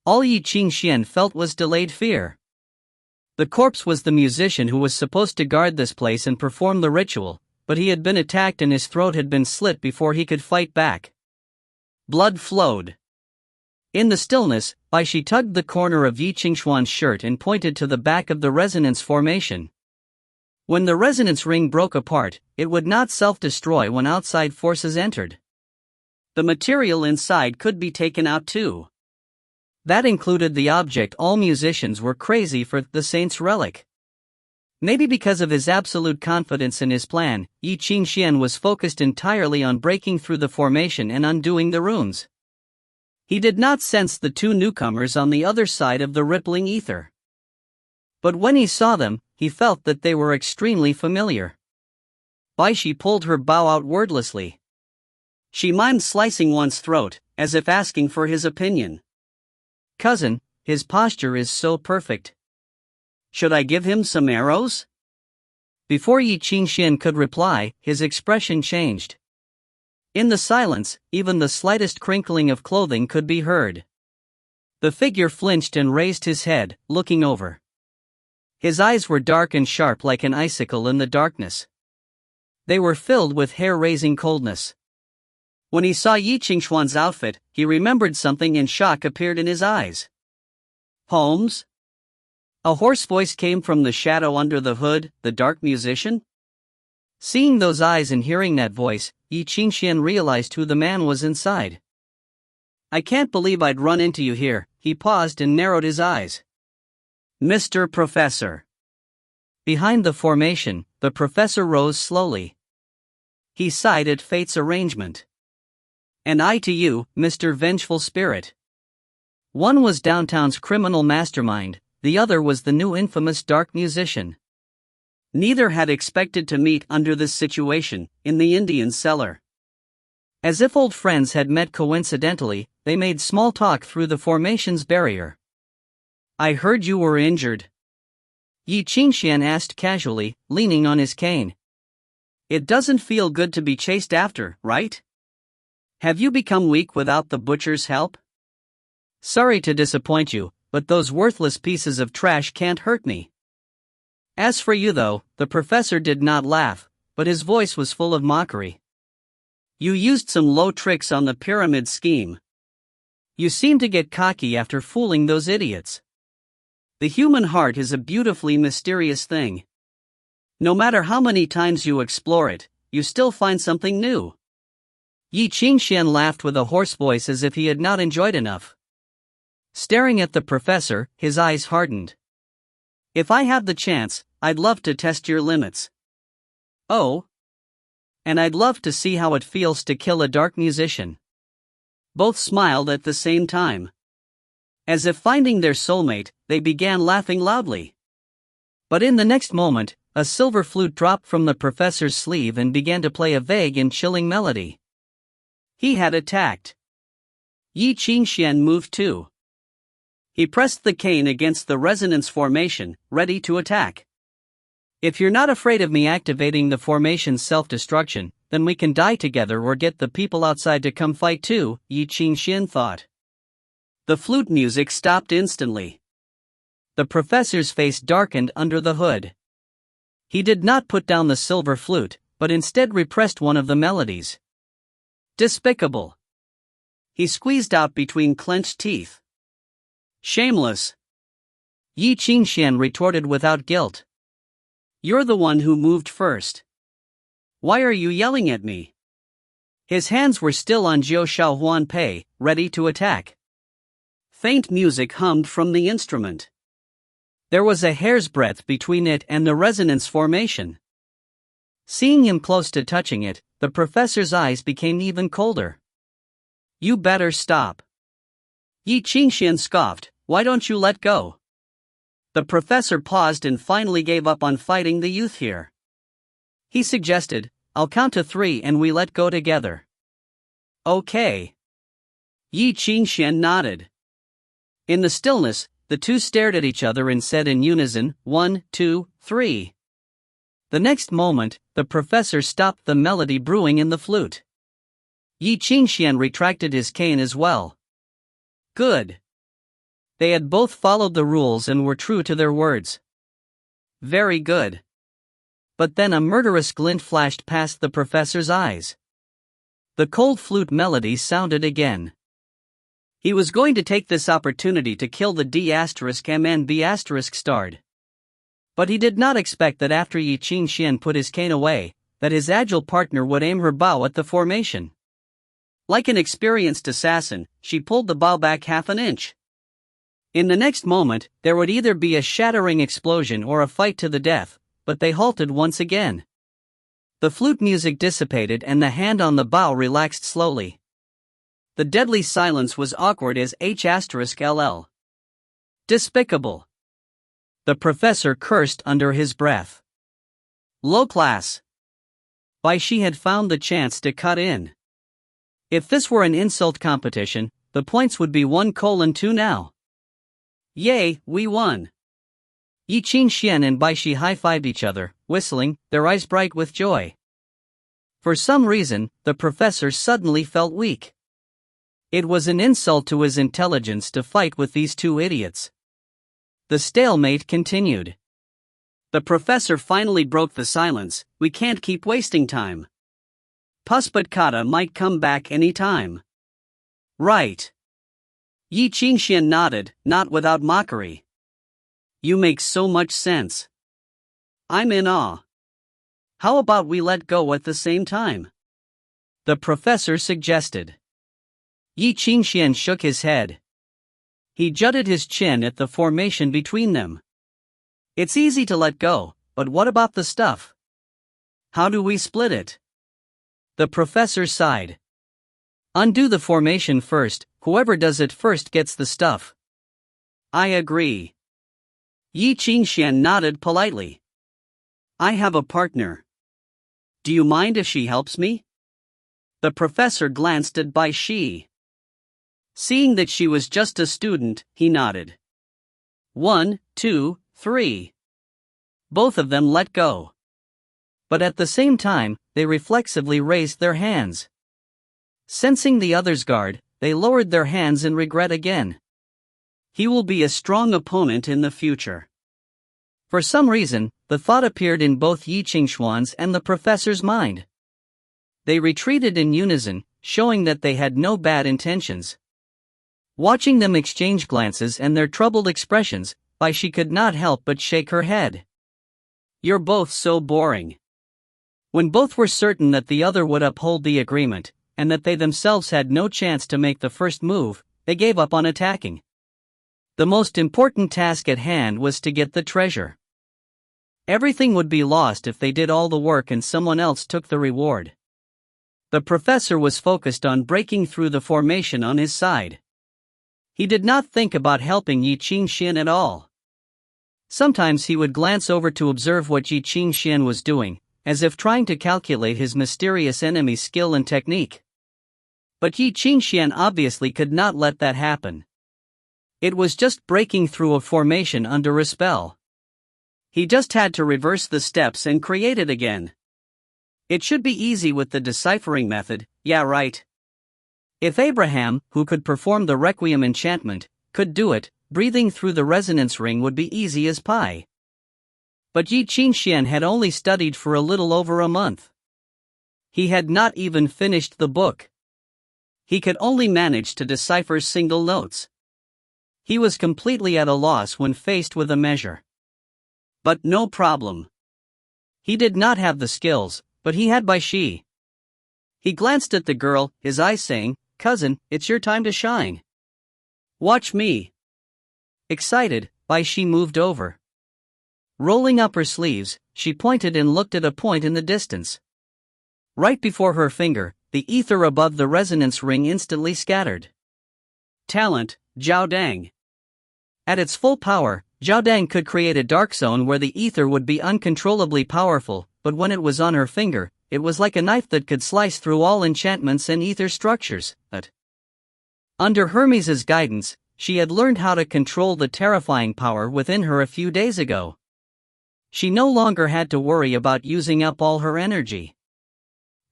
All Ye Qingxuan felt was delayed fear. The corpse was the musician who was supposed to guard this place and perform the ritual, but he had been attacked and his throat had been slit before he could fight back. Blood flowed. In the stillness, Bai Xi tugged the corner of Ye Qingxuan's shirt and pointed to the back of the resonance formation. When the resonance ring broke apart, it would not self-destroy when outside forces entered. The material inside could be taken out too. That included the object all musicians were crazy for, the saint's relic. Maybe because of his absolute confidence in his plan, Ye Qingxuan was focused entirely on breaking through the formation and undoing the runes. He did not sense the two newcomers on the other side of the rippling ether. But when he saw them, he felt that they were extremely familiar. Bai Xi pulled her bow out wordlessly. She mimed slicing one's throat, as if asking for his opinion. Cousin, his posture is so perfect. Should I give him some arrows? Before Ye Qingxuan could reply, his expression changed. In the silence, even the slightest crinkling of clothing could be heard. The figure flinched and raised his head, looking over. His eyes were dark and sharp like an icicle in the darkness. They were filled with hair-raising coldness. When he saw Ye Qingxuan's outfit, he remembered something and shock appeared in his eyes. Holmes? A hoarse voice came from the shadow under the hood, the dark musician? Seeing those eyes and hearing that voice, Ye Qingxuan realized who the man was inside. I can't believe I'd run into you here, he paused and narrowed his eyes. Mr. Professor. Behind the formation, the professor rose slowly. He sighed at fate's arrangement. And I to you, Mr. Vengeful Spirit. One was downtown's criminal mastermind, the other was the new infamous dark musician. Neither had expected to meet under this situation, in the Indian cellar. As if old friends had met coincidentally, they made small talk through the formation's barrier. I heard you were injured. Ye Qingxuan asked casually, leaning on his cane. It doesn't feel good to be chased after, right? Have you become weak without the butcher's help? Sorry to disappoint you, but those worthless pieces of trash can't hurt me. As for you though, the professor did not laugh, but his voice was full of mockery. You used some low tricks on the pyramid scheme. You seem to get cocky after fooling those idiots. The human heart is a beautifully mysterious thing. No matter how many times you explore it, you still find something new. Ye Qingxuan laughed with a hoarse voice as if he had not enjoyed enough. Staring at the professor, his eyes hardened. If I have the chance, I'd love to test your limits. Oh? And I'd love to see how it feels to kill a dark musician. Both smiled at the same time. As if finding their soulmate, they began laughing loudly. But in the next moment, a silver flute dropped from the professor's sleeve and began to play a vague and chilling melody. He had attacked. Ye Qingxuan moved too. He pressed the cane against the resonance formation, ready to attack. If you're not afraid of me activating the formation's self-destruction, then we can die together or get the people outside to come fight too, Ye Qingxuan thought. The flute music stopped instantly. The professor's face darkened under the hood. He did not put down the silver flute, but instead repressed one of the melodies. Despicable. he squeezed out between clenched teeth. Shameless! Ye Qingxuan retorted without guilt. You're the one who moved first. Why are you yelling at me? His hands were still on Jiu Shaohuan Pei, ready to attack. Faint music hummed from the instrument. There was a hair's breadth between it and the resonance formation. Seeing him close to touching it, the professor's eyes became even colder. You better stop. Ye Qingxuan scoffed, why don't you let go? The professor paused and finally gave up on fighting the youth here. He suggested, I'll count to 3 and we let go together. Okay. Ye Qingxuan nodded. In the stillness, the two stared at each other and said in unison, 1, 2, 3. The next moment, the professor stopped the melody brewing in the flute. Ye Qingxuan retracted his cane as well. Good. They had both followed the rules and were true to their words. Very good. But then a murderous glint flashed past the professor's eyes. The cold flute melody sounded again. He was going to take this opportunity to kill the D*M and B** starred. But he did not expect that after Ye Qingxuan put his cane away, that his agile partner would aim her bow at the formation. Like an experienced assassin, she pulled the bow back half an inch. In the next moment, there would either be a shattering explosion or a fight to the death, but they halted once again. The flute music dissipated and the hand on the bow relaxed slowly. The deadly silence was awkward as H*LL. Despicable. The professor cursed under his breath. Low class. Bai Xi had found the chance to cut in. If this were an insult competition, the points would be 1:2 now. Yay, we won. Ye Qingxuan and Bai Xi high-fived each other, whistling, their eyes bright with joy. For some reason, the professor suddenly felt weak. It was an insult to his intelligence to fight with these two idiots. The stalemate continued. The professor finally broke the silence. We can't keep wasting time. Puspatkata might come back any time. Right. Ye Qingxuan nodded, not without mockery. You make so much sense. I'm in awe. How about we let go at the same time? The professor suggested. Ye Qingxuan shook his head. He jutted his chin at the formation between them. It's easy to let go, but what about the stuff? How do we split it? The professor sighed. Undo the formation first, whoever does it first gets the stuff. I agree. Ye Qingxuan nodded politely. I have a partner. Do you mind if she helps me? The professor glanced at Bai Xi. Seeing that she was just a student, he nodded. 1, 2, 3. Both of them let go. But at the same time, they reflexively raised their hands. Sensing the other's guard, they lowered their hands in regret again. He will be a strong opponent in the future. For some reason, the thought appeared in both Ye Qingxuan's and the professor's mind. They retreated in unison, showing that they had no bad intentions. Watching them exchange glances and their troubled expressions, Bai Xi could not help but shake her head. You're both so boring. When both were certain that the other would uphold the agreement, and that they themselves had no chance to make the first move, they gave up on attacking. The most important task at hand was to get the treasure. Everything would be lost if they did all the work and someone else took the reward. The professor was focused on breaking through the formation on his side. He did not think about helping Ye Qingxuan at all. Sometimes he would glance over to observe what Ye Qingxuan was doing, as if trying to calculate his mysterious enemy's skill and technique. But Ye Qingxuan obviously could not let that happen. It was just breaking through a formation under a spell. He just had to reverse the steps and create it again. It should be easy with the deciphering method, yeah right. If Abraham, who could perform the Requiem enchantment, could do it, breathing through the resonance ring would be easy as pie. But Ye Qingxuan had only studied for a little over a month. He had not even finished the book. He could only manage to decipher single notes. He was completely at a loss when faced with a measure. But no problem. He did not have the skills, but he had Bai Xi. He glanced at the girl, his eyes saying, "Cousin, it's your time to shine. Watch me." Excited, Bai Xi moved over. Rolling up her sleeves, she pointed and looked at a point in the distance. Right before her finger, the ether above the resonance ring instantly scattered. Talent, Zhao Dang. At its full power, Zhao Dang could create a dark zone where the ether would be uncontrollably powerful, but when it was on her finger, it was like a knife that could slice through all enchantments and ether structures. Under Hermes's guidance, she had learned how to control the terrifying power within her a few days ago. She no longer had to worry about using up all her energy.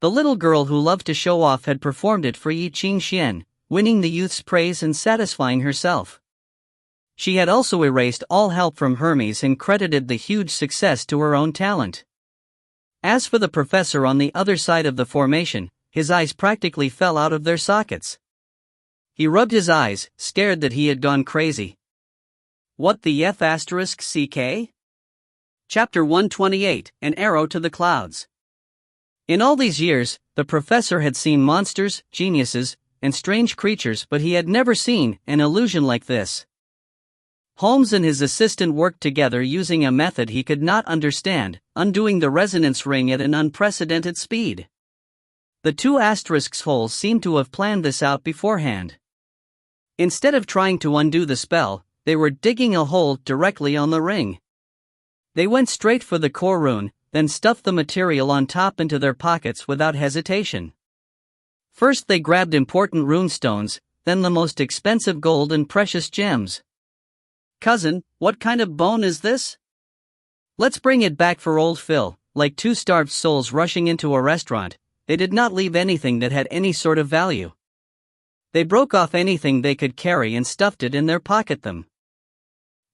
The little girl who loved to show off had performed it for Ye Qingxuan, winning the youth's praise and satisfying herself. She had also erased all help from Hermes and credited the huge success to her own talent. As for the professor on the other side of the formation, his eyes practically fell out of their sockets. He rubbed his eyes, scared that he had gone crazy. What the F***CK? Chapter 128, An Arrow to the Clouds. In all these years, the professor had seen monsters, geniuses, and strange creatures, but he had never seen an illusion like this. Holmes and his assistant worked together using a method he could not understand, undoing the resonance ring at an unprecedented speed. The two asterisks holes seemed to have planned this out beforehand. Instead of trying to undo the spell, they were digging a hole directly on the ring. They went straight for the core rune, then stuffed the material on top into their pockets without hesitation. First they grabbed important rune stones, then the most expensive gold and precious gems. "Cousin, what kind of bone is this? Let's bring it back for old Phil." Like two starved souls rushing into a restaurant, they did not leave anything that had any sort of value. They broke off anything they could carry and stuffed it in their pocket them.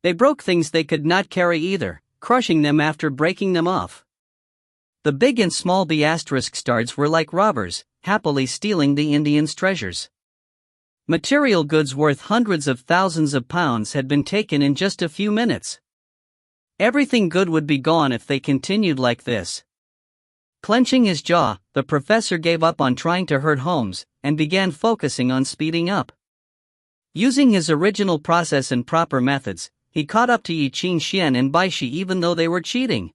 They broke things they could not carry either, crushing them after breaking them off. The big and small B** stars were like robbers, happily stealing the Indians' treasures. Material goods worth hundreds of thousands of pounds had been taken in just a few minutes. Everything good would be gone if they continued like this. Clenching his jaw, the professor gave up on trying to hurt Holmes, and began focusing on speeding up. Using his original process and proper methods, he caught up to Ye Qingxuan and Bai Xi even though they were cheating.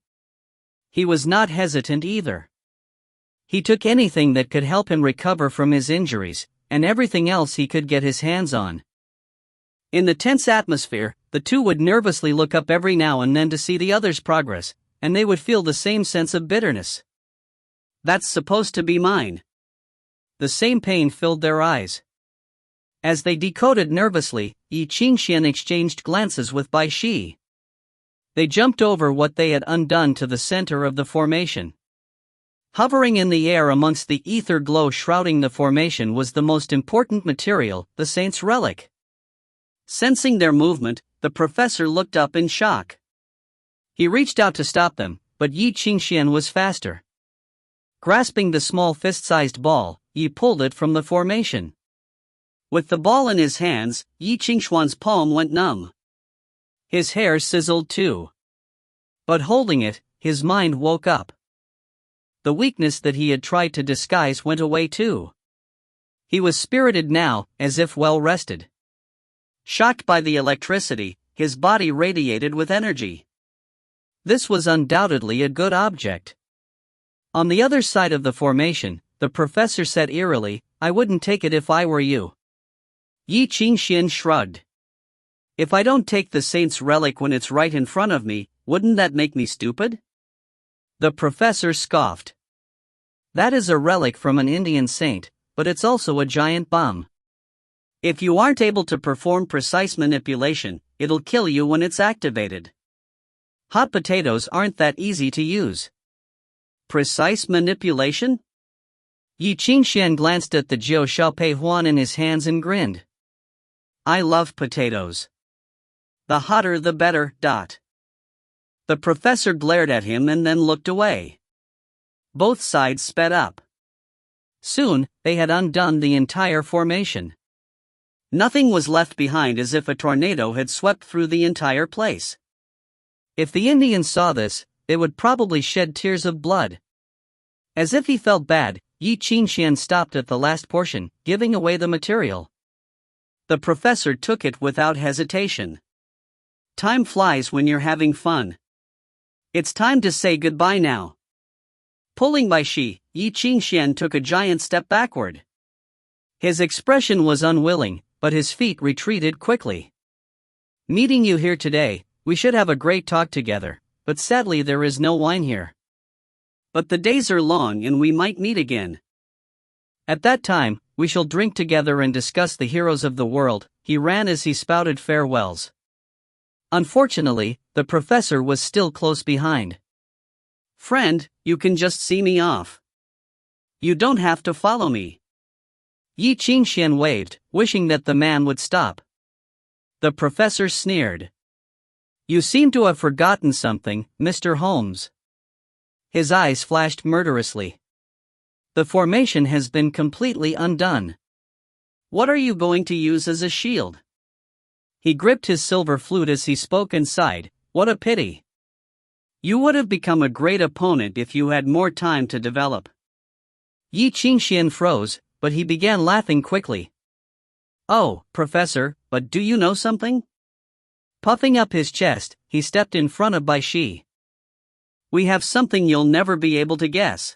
He was not hesitant either. He took anything that could help him recover from his injuries, and everything else he could get his hands on. In the tense atmosphere, the two would nervously look up every now and then to see the other's progress, and they would feel the same sense of bitterness. "That's supposed to be mine." The same pain filled their eyes. As they decoded nervously, Ye Qingxuan exchanged glances with Bai Xi. They jumped over what they had undone to the center of the formation. Hovering in the air amongst the ether glow shrouding the formation was the most important material, the saint's relic. Sensing their movement, the professor looked up in shock. He reached out to stop them, but Ye Qingxuan was faster. Grasping the small fist-sized ball, Ye pulled it from the formation. With the ball in his hands, Ye Qingxuan's palm went numb. His hair sizzled too. But holding it, his mind woke up. The weakness that he had tried to disguise went away too. He was spirited now, as if well rested. Shocked by the electricity, his body radiated with energy. This was undoubtedly a good object. On the other side of the formation, the professor said eerily, "I wouldn't take it if I were you." Ye Qingxuan shrugged. "If I don't take the saint's relic when it's right in front of me, wouldn't that make me stupid?" The professor scoffed. "That is a relic from an Indian saint, but it's also a giant bomb. If you aren't able to perform precise manipulation, it'll kill you when it's activated. Hot potatoes aren't that easy to use." Precise manipulation? Ye Qingxuan glanced at the Jiu Xiaopei Huan in his hands and grinned. "I love potatoes. The hotter the better. The professor glared at him and then looked away. Both sides sped up. Soon, they had undone the entire formation. Nothing was left behind, as if a tornado had swept through the entire place. If the Indians saw this, they would probably shed tears of blood. As if he felt bad, Ye Qingxuan stopped at the last portion, giving away the material. The professor took it without hesitation. Time flies when you're having fun. It's time to say goodbye now. Pulling Bai Xi, Ye Qingxuan took a giant step backward. His expression was unwilling, but his feet retreated quickly. Meeting you here today, we should have a great talk together, but sadly there is no wine here. But the days are long and we might meet again. At that time, we shall drink together and discuss the heroes of the world. He ran as he spouted farewells. Unfortunately, the professor was still close behind. Friend, you can just see me off. You don't have to follow me. Ye Qingxuan waved, wishing that the man would stop. The professor sneered. You seem to have forgotten something, Mr. Holmes. His eyes flashed murderously. The formation has been completely undone. What are you going to use as a shield? He gripped his silver flute as he spoke and sighed, what a pity. You would have become a great opponent if you had more time to develop. Ye Qingxuan froze, but he began laughing quickly. Oh, Professor, but do you know something? Puffing up his chest, he stepped in front of Bai Xi. We have something you'll never be able to guess.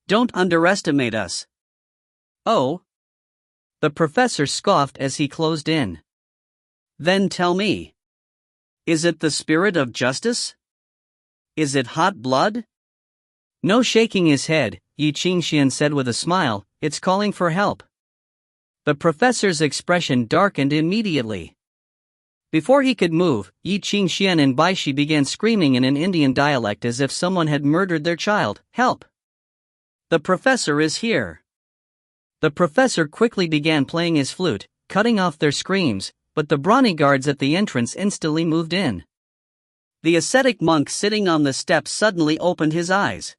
Don't underestimate us. Oh? The professor scoffed as he closed in. Then tell me. Is it the spirit of justice? Is it hot blood? No, shaking his head, Ye Qingxuan said with a smile, it's calling for help. The professor's expression darkened immediately. Before he could move, Ye Qingxuan and Bai Xi began screaming in an Indian dialect as if someone had murdered their child. Help! The professor is here. The professor quickly began playing his flute, cutting off their screams, but the brawny guards at the entrance instantly moved in. The ascetic monk sitting on the steps suddenly opened his eyes.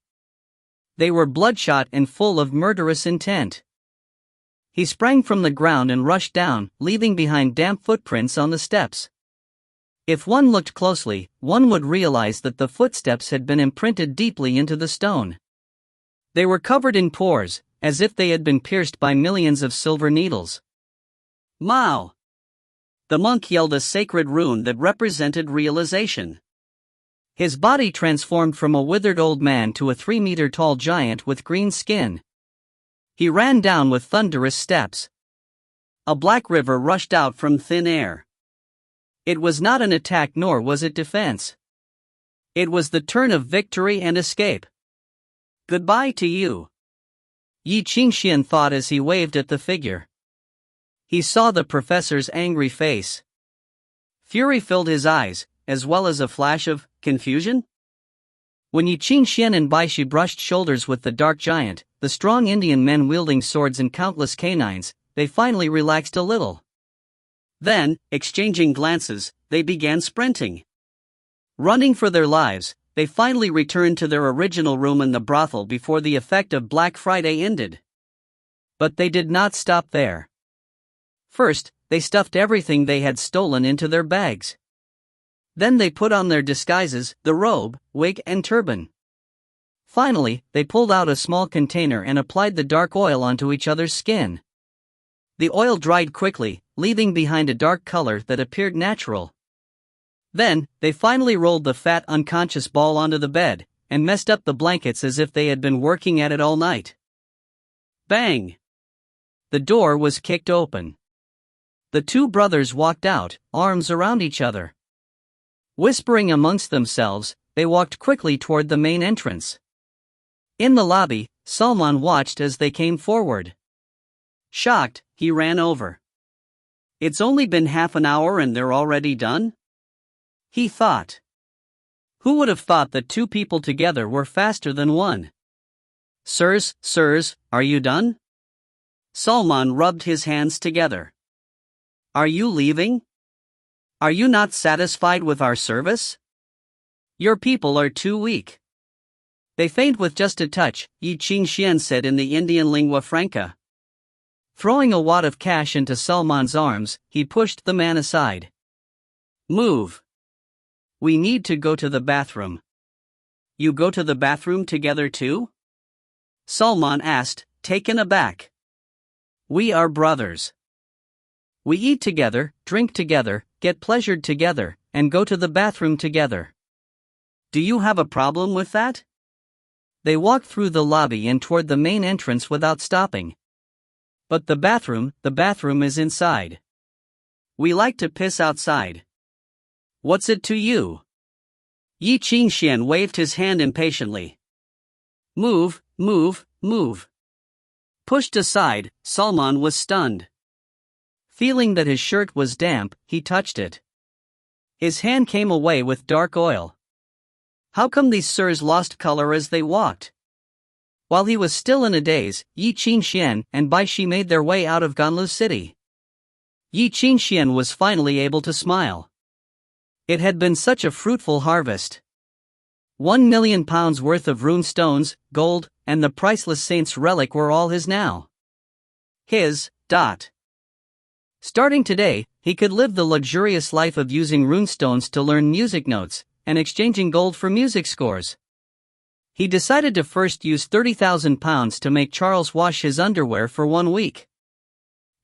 They were bloodshot and full of murderous intent. He sprang from the ground and rushed down, leaving behind damp footprints on the steps. If one looked closely, one would realize that the footsteps had been imprinted deeply into the stone. They were covered in pores, as if they had been pierced by millions of silver needles. Mao! The monk yelled a sacred rune that represented realization. His body transformed from a withered old man to a 3-meter-tall giant with green skin. He ran down with thunderous steps. A black river rushed out from thin air. It was not an attack nor was it defense. It was the turn of victory and escape. Goodbye to you. Ye Qingxuan thought as he waved at the figure. He saw the professor's angry face. Fury filled his eyes, as well as a flash of confusion. When Ye Qingxuan and Bai Xi brushed shoulders with the dark giant, the strong Indian men wielding swords and countless canines, they finally relaxed a little. Then, exchanging glances, they began sprinting. Running for their lives, they finally returned to their original room in the brothel before the effect of Black Friday ended. But they did not stop there. First, they stuffed everything they had stolen into their bags. Then they put on their disguises, the robe, wig and turban. Finally, they pulled out a small container and applied the dark oil onto each other's skin. The oil dried quickly, leaving behind a dark color that appeared natural. Then, they finally rolled the fat unconscious ball onto the bed, and messed up the blankets as if they had been working at it all night. Bang! The door was kicked open. The two brothers walked out, arms around each other. Whispering amongst themselves, they walked quickly toward the main entrance. In the lobby, Salman watched as they came forward. Shocked, he ran over. It's only been half an hour and they're already done? He thought. Who would have thought that two people together were faster than one? Sirs, are you done? Salman rubbed his hands together. Are you leaving? Are you not satisfied with our service? Your people are too weak. They faint with just a touch, Ye Qingxuan said in the Indian lingua franca. Throwing a wad of cash into Salman's arms, he pushed the man aside. Move. We need to go to the bathroom. You go to the bathroom together too? Salman asked, taken aback. We are brothers. We eat together, drink together, get pleasured together, and go to the bathroom together. Do you have a problem with that? They walked through the lobby and toward the main entrance without stopping. But the bathroom is inside. We like to piss outside. What's it to you? Ye Qingxuan waved his hand impatiently. Move, move, move. Pushed aside, Salman was stunned. Feeling that his shirt was damp, he touched it. His hand came away with dark oil. How come these sirs lost color as they walked? While he was still in a daze, Ye Qingxuan and Bai Xi made their way out of Ganlu City. Ye Qingxuan was finally able to smile. It had been such a fruitful harvest. 1 million pounds worth of rune stones, gold, and the priceless saint's relic were all his now. His. Starting today, he could live the luxurious life of using runestones to learn music notes, and exchanging gold for music scores. He decided to first use £30,000 to make Charles wash his underwear for 1 week.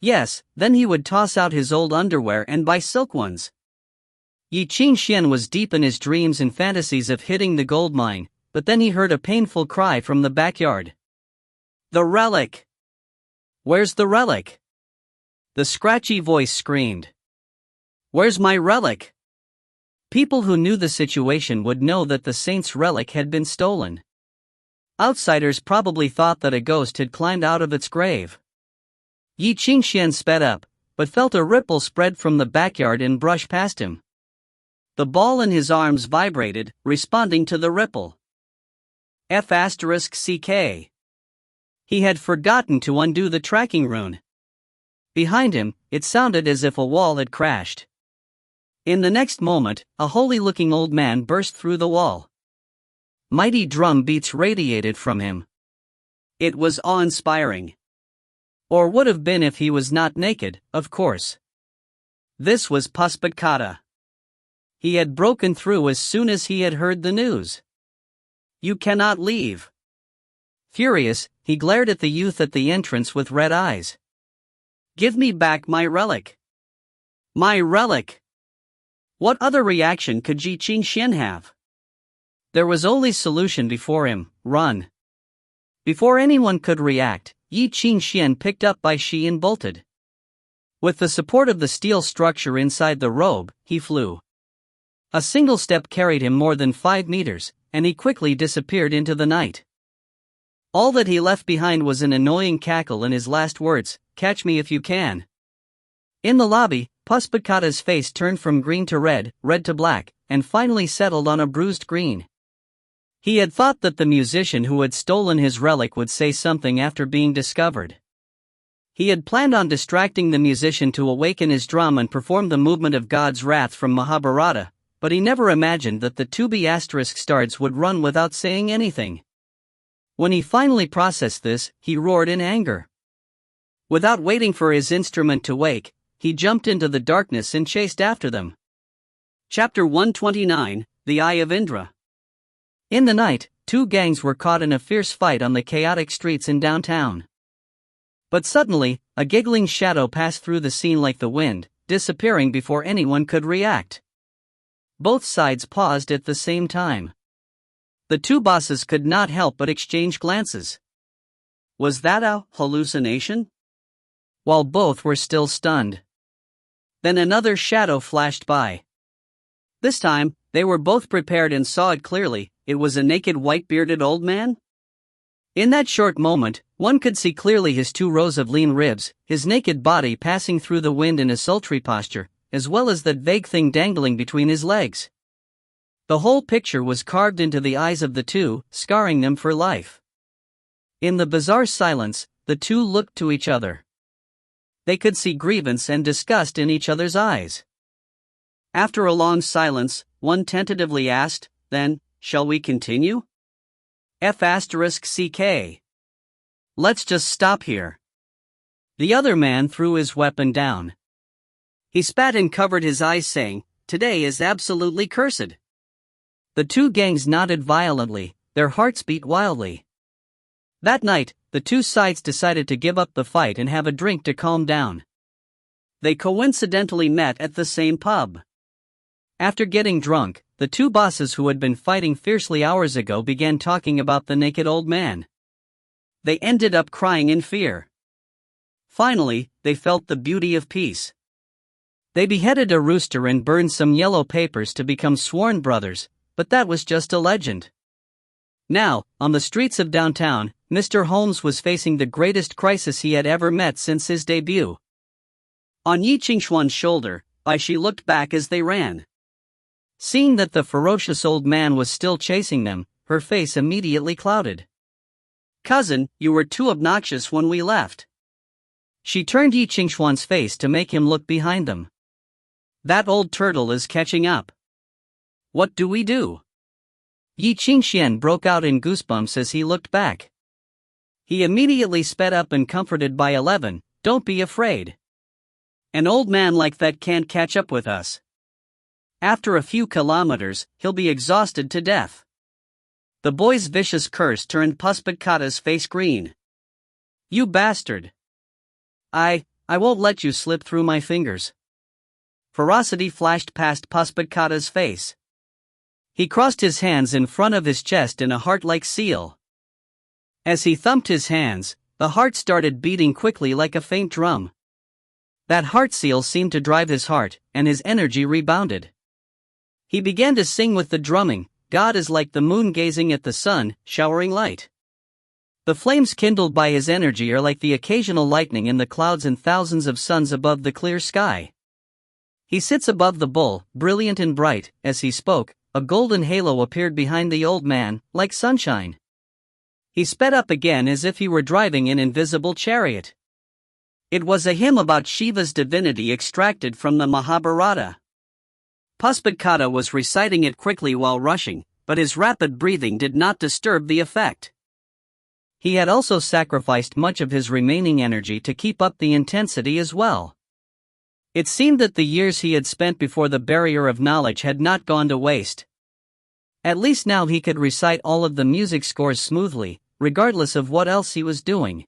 Yes, then he would toss out his old underwear and buy silk ones. Ye Qingxuan was deep in his dreams and fantasies of hitting the gold mine, but then he heard a painful cry from the backyard. The relic! Where's the relic? The scratchy voice screamed. Where's my relic? People who knew the situation would know that the saint's relic had been stolen. Outsiders probably thought that a ghost had climbed out of its grave. Ye Qingxuan sped up, but felt a ripple spread from the backyard and brush past him. The ball in his arms vibrated, responding to the ripple. F***CK. He had forgotten to undo the tracking rune. Behind him, it sounded as if a wall had crashed. In the next moment, a holy-looking old man burst through the wall. Mighty drum beats radiated from him. It was awe-inspiring. Or would have been if he was not naked, of course. This was Puspakata. He had broken through as soon as he had heard the news. You cannot leave. Furious, he glared at the youth at the entrance with red eyes. Give me back my relic. My relic! What other reaction could Ye Qingxuan have? There was only solution before him: run. Before anyone could react, Ye Qingxuan picked up Bai Xi and bolted. With the support of the steel structure inside the robe, he flew. A single step carried him more than 5 meters, and he quickly disappeared into the night. All that he left behind was an annoying cackle and his last words, "Catch me if you can." In the lobby, Puspakata's face turned from green to red, red to black, and finally settled on a bruised green. He had thought that the musician who had stolen his relic would say something after being discovered. He had planned on distracting the musician to awaken his drum and perform the movement of God's wrath from Mahabharata, but he never imagined that the 2B* stars would run without saying anything. When he finally processed this, he roared in anger. Without waiting for his instrument to wake, he jumped into the darkness and chased after them. Chapter 129, The Eye of Indra. In the night, 2 gangs were caught in a fierce fight on the chaotic streets in downtown. But suddenly, a giggling shadow passed through the scene like the wind, disappearing before anyone could react. Both sides paused at the same time. The 2 bosses could not help but exchange glances. Was that a hallucination? While both were still stunned. Then another shadow flashed by. This time, they were both prepared and saw it clearly. It was a naked white-bearded old man. In that short moment, one could see clearly his 2 rows of lean ribs, his naked body passing through the wind in a sultry posture, as well as that vague thing dangling between his legs. The whole picture was carved into the eyes of the 2, scarring them for life. In the bizarre silence, the 2 looked to each other. They could see grievance and disgust in each other's eyes. After a long silence, one tentatively asked, "Then, shall we continue?" F***CK. Let's just stop here. The other man threw his weapon down. He spat and covered his eyes, saying, "Today is absolutely cursed." The two gangs nodded violently, their hearts beat wildly. That night, the two sides decided to give up the fight and have a drink to calm down. They coincidentally met at the same pub. After getting drunk, the two bosses who had been fighting fiercely hours ago began talking about the naked old man. They ended up crying in fear. Finally, they felt the beauty of peace. They beheaded a rooster and burned some yellow papers to become sworn brothers, but that was just a legend. Now, on the streets of downtown, Mr. Holmes was facing the greatest crisis he had ever met since his debut. On Ye Qingxuan's shoulder, Bai Xi looked back as they ran. Seeing that the ferocious old man was still chasing them, her face immediately clouded. "Cousin, you were too obnoxious when we left." She turned Ye Qingxuan's face to make him look behind them. "That old turtle is catching up. What do we do?" Ye Qingxian broke out in goosebumps as he looked back. He immediately sped up and comforted Bai 11, "Don't be afraid. An old man like that can't catch up with us. After a few kilometers, he'll be exhausted to death." The boy's vicious curse turned Puspitkatta's face green. "You bastard. I won't let you slip through my fingers." Ferocity flashed past Puspitkatta's face. He crossed his hands in front of his chest in a heart-like seal. As he thumped his hands, the heart started beating quickly like a faint drum. That heart seal seemed to drive his heart, and his energy rebounded. He began to sing with the drumming, "God is like the moon gazing at the sun, showering light." The flames kindled by his energy are like the occasional lightning in the clouds and thousands of suns above the clear sky. He sits above the bull, brilliant and bright. As he spoke, a golden halo appeared behind the old man, like sunshine. He sped up again as if he were driving an invisible chariot. It was a hymn about Shiva's divinity extracted from the Mahabharata. Puspitkatta was reciting it quickly while rushing, but his rapid breathing did not disturb the effect. He had also sacrificed much of his remaining energy to keep up the intensity as well. It seemed that the years he had spent before the barrier of knowledge had not gone to waste. At least now he could recite all of the music scores smoothly, regardless of what else he was doing.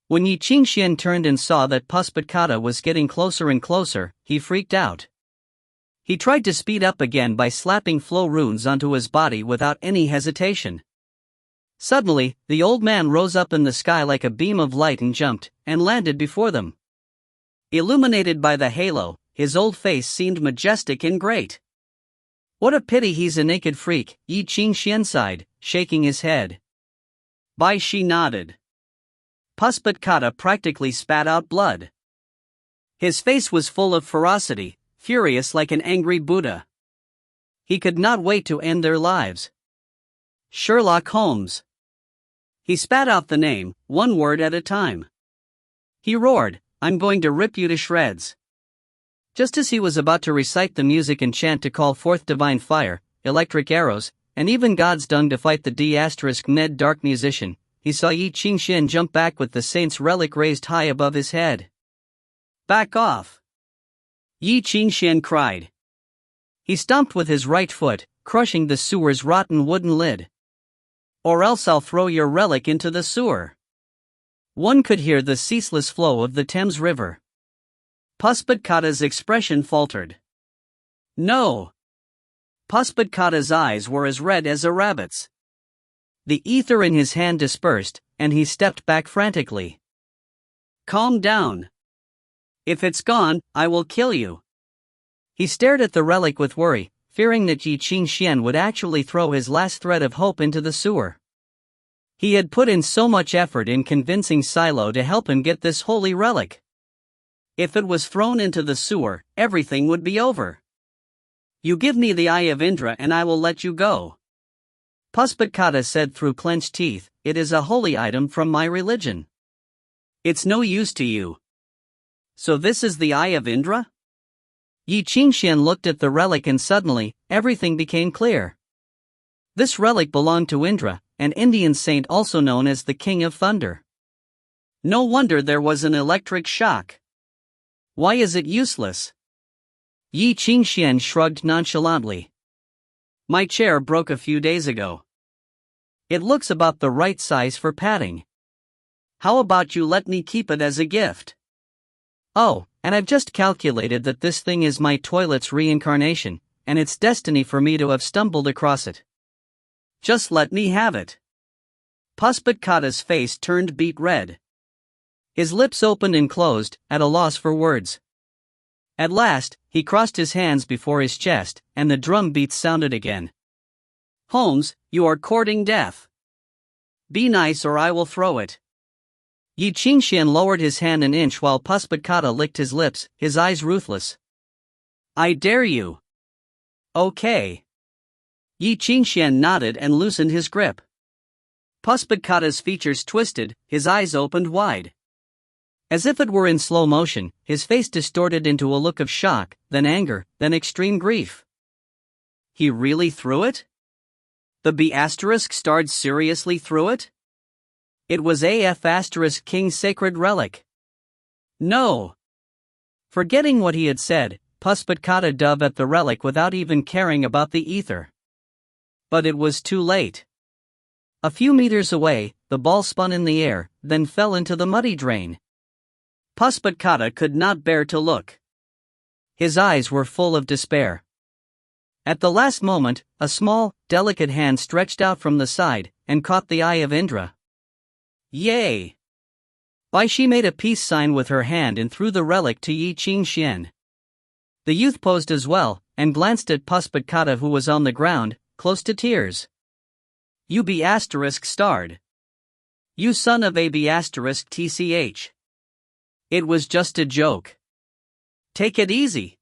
When Ye Qingxian turned and saw that Puspitkatta was getting closer and closer, he freaked out. He tried to speed up again by slapping flow runes onto his body without any hesitation. Suddenly, the old man rose up in the sky like a beam of light and jumped, and landed before them. Illuminated by the halo, his old face seemed majestic and great. "What a pity he's a naked freak," Ye Qingxian sighed, shaking his head. Bai Xi nodded. Puspitkatta practically spat out blood. His face was full of ferocity, furious like an angry Buddha. He could not wait to end their lives. Sherlock Holmes. He spat out the name, one word at a time. He roared, "I'm going to rip you to shreds." Just as he was about to recite the music and chant to call forth divine fire, electric arrows, and even God's dung to fight the D*Ned dark musician, he saw Ye Qingxian jump back with the saint's relic raised high above his head. "Back off!" Ye Qingxian cried. He stomped with his right foot, crushing the sewer's rotten wooden lid. "Or else I'll throw your relic into the sewer." One could hear the ceaseless flow of the Thames River. Puspitkatta's expression faltered. "No!" Puspitkatta's eyes were as red as a rabbit's. The ether in his hand dispersed, and he stepped back frantically. "Calm down. If it's gone, I will kill you." He stared at the relic with worry, fearing that Ye Qingxian would actually throw his last thread of hope into the sewer. He had put in so much effort in convincing Silo to help him get this holy relic. If it was thrown into the sewer, everything would be over. "You give me the Eye of Indra and I will let you go." Puspitkatta said through clenched teeth, "It is a holy item from my religion. It's no use to you." "So this is the Eye of Indra?" Ye Qingxian looked at the relic and suddenly, everything became clear. This relic belonged to Indra, an Indian saint also known as the King of Thunder. No wonder there was an electric shock. Why is it useless? Ye Qingxuan shrugged nonchalantly. My chair broke a few days ago. It looks about the right size for padding. How about you let me keep it as a gift? Oh, and I've just calculated that this thing is my toilet's reincarnation, and it's destiny for me to have stumbled across it. Just let me have it. Paspatkata's face turned beet red. His lips opened and closed, at a loss for words. At last, he crossed his hands before his chest, and the drum beats sounded again. Holmes, you are courting death. Be nice or I will throw it. Ye Qingxuan lowered his hand an inch while Paspatkata licked his lips, his eyes ruthless. I dare you. Okay. Ye Qingxuan nodded and loosened his grip. Paspatkata's features twisted, his eyes opened wide. As if it were in slow motion, his face distorted into a look of shock, then anger, then extreme grief. He really threw it? The B** seriously threw it? It was AF** King's sacred relic. No. Forgetting what he had said, Paspatkata dove at the relic without even caring about the ether. But it was too late. A few meters away, the ball spun in the air, then fell into the muddy drain. Paspatkata could not bear to look. His eyes were full of despair. At the last moment, a small, delicate hand stretched out from the side, and caught the eye of Indra. Yay! Bai Xi made a peace sign with her hand and threw the relic to Ye Qingxuan. The youth posed as well, and glanced at Paspatkata who was on the ground, close to tears. You B*****. You son of a B*****tch. It was just a joke. Take it easy.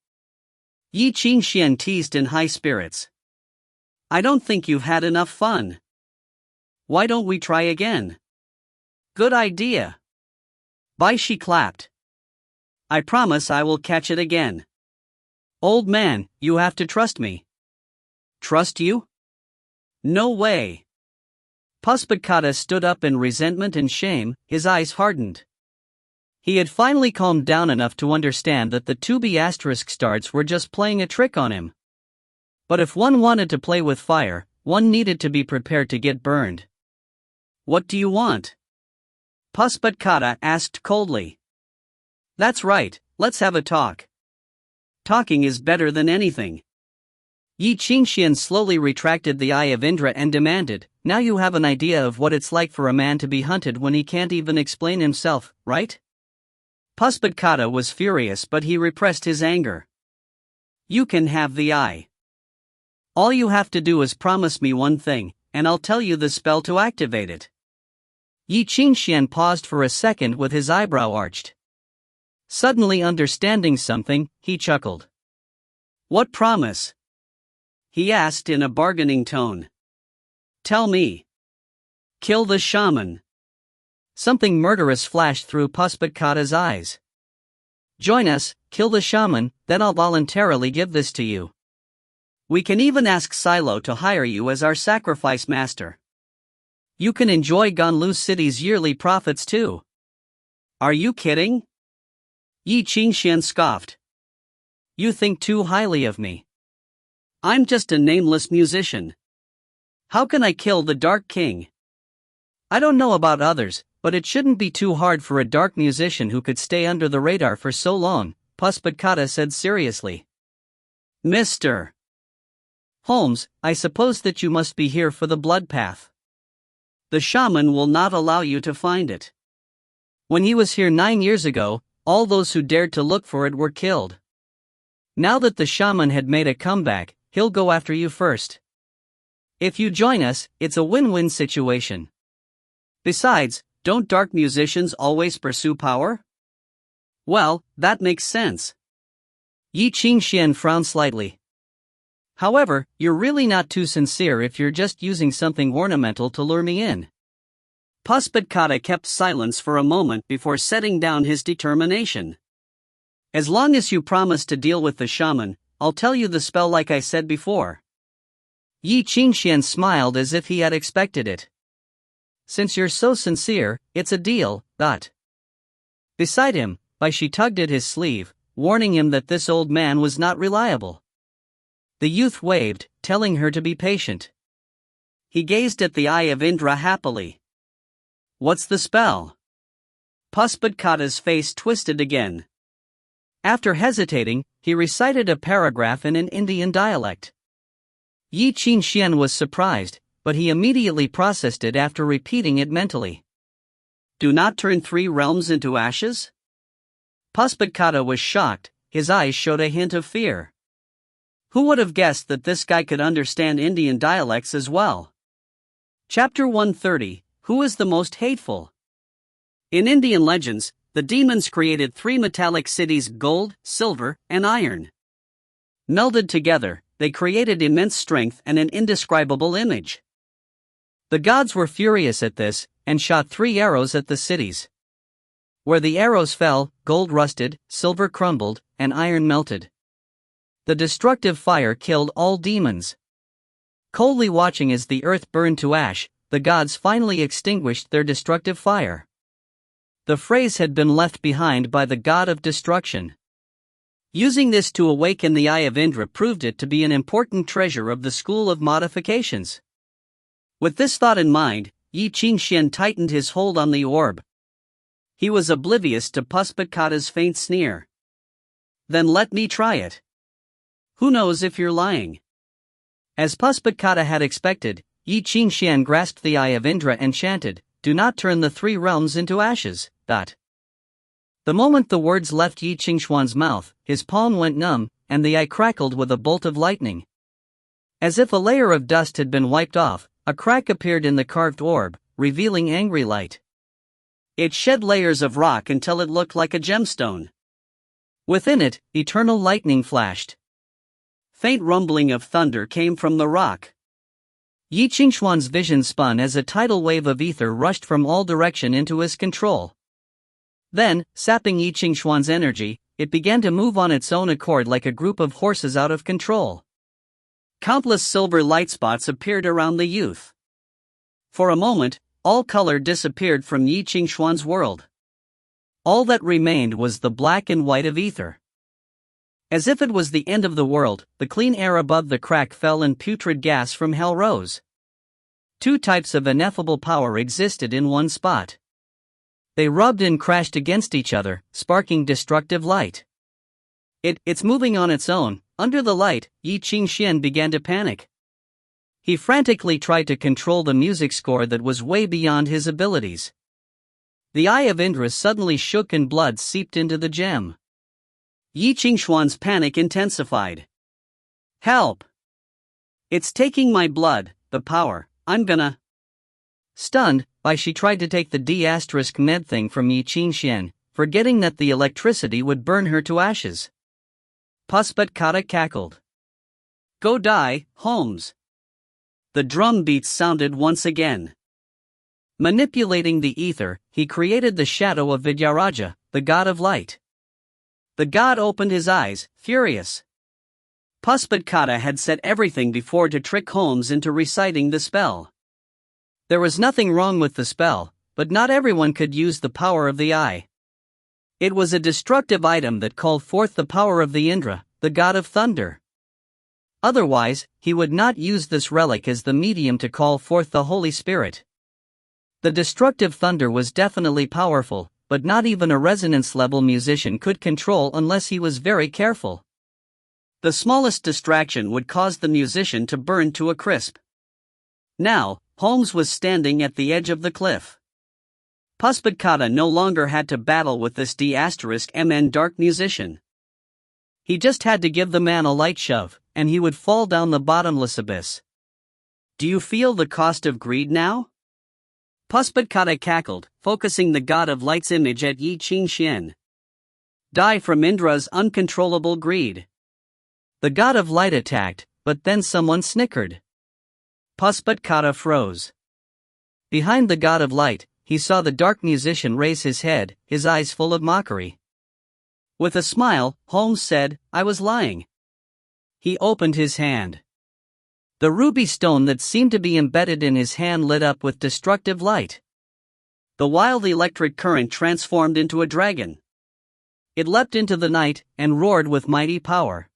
Ye Qingxuan teased in high spirits. I don't think you've had enough fun. Why don't we try again? Good idea. Bai Xi clapped. I promise I will catch it again. Old man, you have to trust me. Trust you? No way. Paspatkata stood up in resentment and shame, his eyes hardened. He had finally calmed down enough to understand that the two B** were just playing a trick on him. But if one wanted to play with fire, one needed to be prepared to get burned. What do you want? Paspatkata asked coldly. That's right, let's have a talk. Talking is better than anything. Ye Qingxuan slowly retracted the eye of Indra and demanded, now you have an idea of what it's like for a man to be hunted when he can't even explain himself, right? Paspatkata was furious but he repressed his anger. You can have the eye. All you have to do is promise me one thing, and I'll tell you the spell to activate it. Ye Qingxuan paused for a second with his eyebrow arched. Suddenly understanding something, he chuckled. What promise? He asked in a bargaining tone. Tell me. Kill the shaman. Something murderous flashed through Paspatkata's eyes. Join us, kill the shaman, then I'll voluntarily give this to you. We can even ask Silo to hire you as our sacrifice master. You can enjoy Ganlu City's yearly profits too. Are you kidding? Ye Qingxuan scoffed. You think too highly of me. I'm just a nameless musician. How can I kill the Dark King? I don't know about others, but it shouldn't be too hard for a dark musician who could stay under the radar for so long, Paspatkata said seriously. Mr. Holmes, I suppose that you must be here for the blood path. The shaman will not allow you to find it. When he was here 9 years ago, all those who dared to look for it were killed. Now that the shaman had made a comeback, he'll go after you first. If you join us, it's a win-win situation. Besides, don't dark musicians always pursue power? Well, that makes sense. Ye Qingxuan frowned slightly. However, you're really not too sincere if you're just using something ornamental to lure me in. Paspatkata kept silence for a moment before setting down his determination. As long as you promise to deal with the shaman, I'll tell you the spell like I said before. Ye Qingxuan smiled as if he had expected it. since you're so sincere, it's a deal. Beside him, Bai Xi tugged at his sleeve, warning him that this old man was not reliable. The youth waved, telling her to be patient. He gazed at the Eye of Indra happily. What's the spell? Puspadkata's face twisted again. After hesitating, he recited a paragraph in an Indian dialect. Ye Qingxuan was surprised, but he immediately processed it after repeating it mentally. Do not turn 3 realms into ashes? Puspadkata was shocked, his eyes showed a hint of fear. Who would have guessed that this guy could understand Indian dialects as well? Chapter 130, Who is the most hateful? In Indian legends, the demons created 3 metallic cities: gold, silver, and iron. Melded together, they created immense strength and an indescribable image. The gods were furious at this, and shot 3 arrows at the cities. Where the arrows fell, gold rusted, silver crumbled, and iron melted. The destructive fire killed all demons. Coldly watching as the earth burned to ash, the gods finally extinguished their destructive fire. The phrase had been left behind by the god of destruction. Using this to awaken the Eye of Indra proved it to be an important treasure of the school of modifications. With this thought in mind, Ye Qingxuan tightened his hold on the orb. He was oblivious to Puspadkata's faint sneer. Then let me try it. Who knows if you're lying? As Puspadkata had expected, Ye Qingxuan grasped the Eye of Indra and chanted, Do not turn the 3 realms into ashes. The moment the words left Ye Qingxuan's mouth, his palm went numb, and the eye crackled with a bolt of lightning. As if a layer of dust had been wiped off, a crack appeared in the carved orb, revealing angry light. It shed layers of rock until it looked like a gemstone. Within it, eternal lightning flashed. Faint rumbling of thunder came from the rock. Ye Qingxuan's vision spun as a tidal wave of ether rushed from all direction into his control. Then, sapping Ye Qingxuan's energy, it began to move on its own accord like a group of horses out of control. Countless silver light spots appeared around the youth. For a moment, all color disappeared from Ye Qingxuan's world. All that remained was the black and white of ether. As if it was the end of the world, the clean air above the crack fell and putrid gas from hell rose. 2 types of ineffable power existed in one spot. They rubbed and crashed against each other, sparking destructive light. It's moving on its own. Under the light, Ye Qingxuan began to panic. He frantically tried to control the music score that was way beyond his abilities. The Eye of Indra suddenly shook and blood seeped into the gem. Ye Qingxuan's panic intensified. Help! It's taking my blood, the power, I'm gonna... Stunned, Bai Xi tried to take the D*med thing from Ye Qingxuan, forgetting that the electricity would burn her to ashes. Puspadkata cackled. Go die, Holmes. The drum beats sounded once again. Manipulating the ether, he created the shadow of Vidyaraja, the god of light. The god opened his eyes, furious. Puspadkata had set everything before to trick Holmes into reciting the spell. There was nothing wrong with the spell, but not everyone could use the power of the eye. It was a destructive item that called forth the power of the Indra, the god of thunder. Otherwise, he would not use this relic as the medium to call forth the Holy Spirit. The destructive thunder was definitely powerful, but not even a resonance-level musician could control unless he was very careful. The smallest distraction would cause the musician to burn to a crisp. Now, Holmes was standing at the edge of the cliff. Puspadkata no longer had to battle with this D*MN dark musician. He just had to give the man a light shove, and he would fall down the bottomless abyss. Do you feel the cost of greed now? Puspadkata cackled, focusing the god of light's image at Ye Qingxuan. Die from Indra's uncontrollable greed. The god of light attacked, but then someone snickered. Puspadkata froze. Behind the god of light, he saw the dark musician raise his head, his eyes full of mockery. With a smile, Holmes said, I was lying. He opened his hand. The ruby stone that seemed to be embedded in his hand lit up with destructive light. The wild electric current transformed into a dragon. It leapt into the night and roared with mighty power.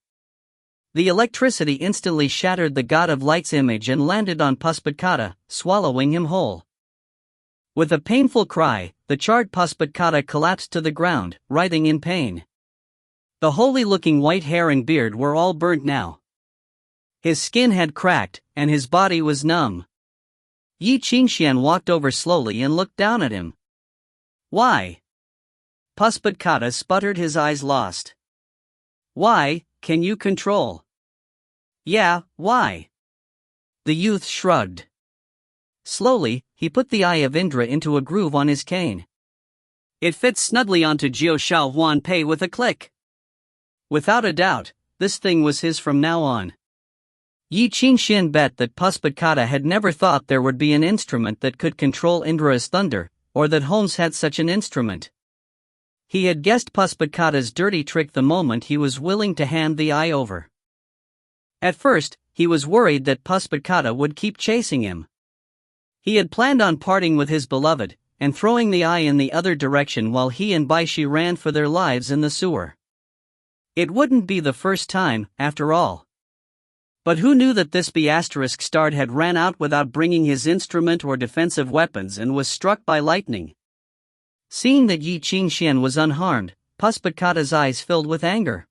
The electricity instantly shattered the god of light's image and landed on Paspatkata, swallowing him whole. With a painful cry, the charred Paspatkata collapsed to the ground, writhing in pain. The holy-looking white hair and beard were all burnt now. His skin had cracked, and his body was numb. Ye Qingxuan walked over slowly and looked down at him. Why? Paspatkata sputtered, his eyes lost. Why, can you control? Yeah, why? The youth shrugged. Slowly, he put the eye of Indra into a groove on his cane. It fits snugly onto Jiao Shao Huan Pei with a click. Without a doubt, this thing was his from now on. Ye Qingxuan bet that Paspatkata had never thought there would be an instrument that could control Indra's thunder, or that Holmes had such an instrument. He had guessed Paspatkata's dirty trick the moment he was willing to hand the eye over. At first, he was worried that Paspatkata would keep chasing him. He had planned on parting with his beloved, and throwing the eye in the other direction while he and Bai Xi ran for their lives in the sewer. It wouldn't be the first time, after all. But who knew that this *** had ran out without bringing his instrument or defensive weapons and was struck by lightning? Seeing that Ye Qingxuan was unharmed, Paspatkata's eyes filled with anger.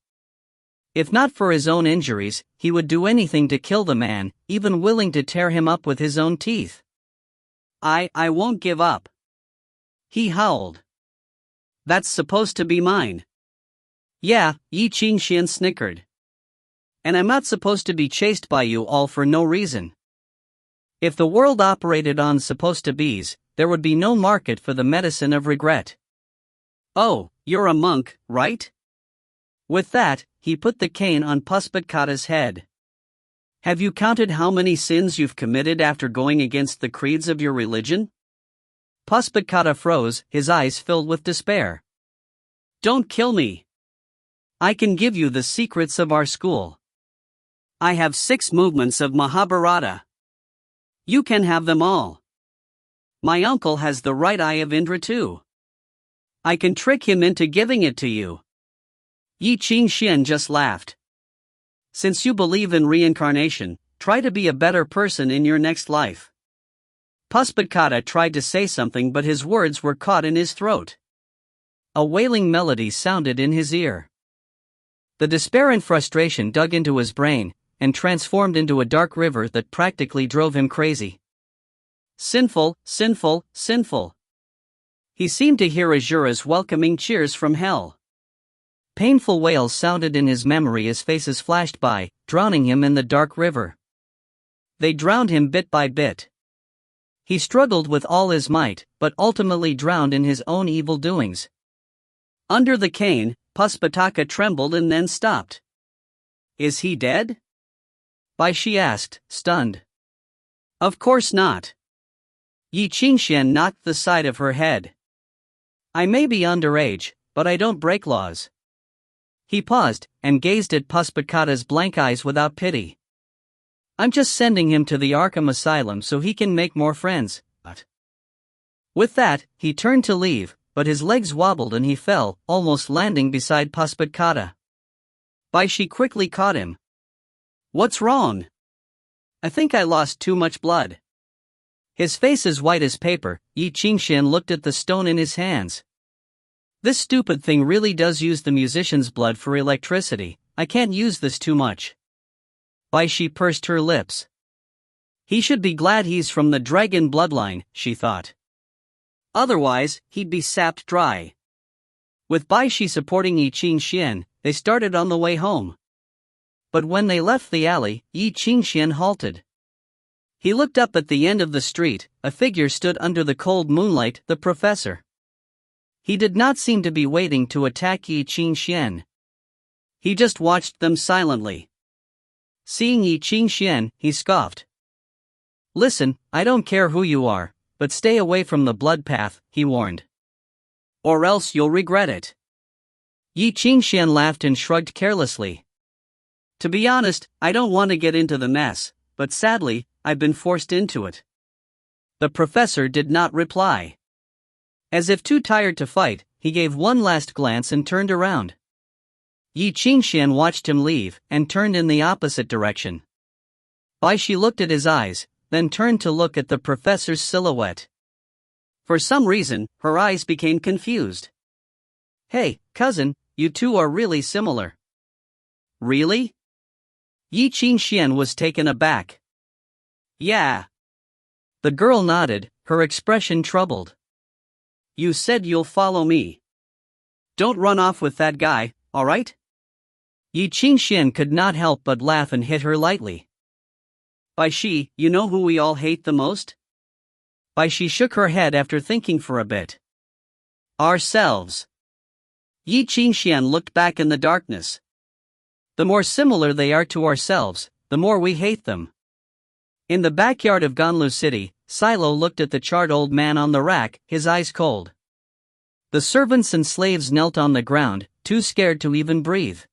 If not for his own injuries, he would do anything to kill the man, even willing to tear him up with his own teeth. I won't give up. He howled. That's supposed to be mine. Yeah, Ye Qingxuan snickered. And I'm not supposed to be chased by you all for no reason. If the world operated on supposed to be's, there would be no market for the medicine of regret. Oh, you're a monk, right? With that, he put the cane on Paspatkata's head. Have you counted how many sins you've committed after going against the creeds of your religion? Paspatkata froze, his eyes filled with despair. Don't kill me. I can give you the secrets of our school. I have 6 movements of Mahabharata. You can have them all. My uncle has the right eye of Indra too. I can trick him into giving it to you. Ye Qingxuan just laughed. Since you believe in reincarnation, try to be a better person in your next life. Paspatkata tried to say something, but his words were caught in his throat. A wailing melody sounded in his ear. The despair and frustration dug into his brain, and transformed into a dark river that practically drove him crazy. Sinful, sinful, sinful. He seemed to hear Azura's welcoming cheers from hell. Painful wails sounded in his memory as faces flashed by, drowning him in the dark river. They drowned him bit by bit. He struggled with all his might, but ultimately drowned in his own evil doings. Under the cane, Paspatkata trembled and then stopped. Is he dead? Bai Xi asked, stunned. Of course not. Ye Qingxuan knocked the side of her head. I may be underage, but I don't break laws. He paused, and gazed at Paspatkata's blank eyes without pity. I'm just sending him to the Arkham Asylum so he can make more friends, but... With that, he turned to leave, but his legs wobbled and he fell, almost landing beside Paspatkata. Bai Xi quickly caught him. What's wrong? I think I lost too much blood. His face as white as paper, Ye Qingxuan looked at the stone in his hands. This stupid thing really does use the musician's blood for electricity. I can't use this too much. Bai Xi pursed her lips. He should be glad he's from the dragon bloodline, she thought. Otherwise, he'd be sapped dry. With Bai Xi supporting Ye Qingxuan, they started on the way home. But when they left the alley, Ye Qingxuan halted. He looked up at the end of the street. A figure stood under the cold moonlight, the professor. He did not seem to be waiting to attack Ye Qingxuan. He just watched them silently. Seeing Ye Qingxuan, he scoffed. Listen, I don't care who you are, but stay away from the blood path, he warned. Or else you'll regret it. Ye Qingxuan laughed and shrugged carelessly. To be honest, I don't want to get into the mess, but sadly, I've been forced into it. The professor did not reply. As if too tired to fight, he gave one last glance and turned around. Ye Qingxuan watched him leave and turned in the opposite direction. Bai Xi looked at his eyes, then turned to look at the professor's silhouette. For some reason, her eyes became confused. "Hey, cousin, you two are really similar." "Really?" Ye Qingxuan was taken aback. "Yeah." The girl nodded, her expression troubled. "You said you'll follow me. Don't run off with that guy, alright?" Ye Qingxuan could not help but laugh and hit her lightly. "Bai Xi, you know who we all hate the most?" Bai Xi shook her head after thinking for a bit. "Ourselves." Ye Qingxuan looked back in the darkness. "The more similar they are to ourselves, the more we hate them." In the backyard of Ganlu City, Silo looked at the charred old man on the rack, his eyes cold. The servants and slaves knelt on the ground, too scared to even breathe.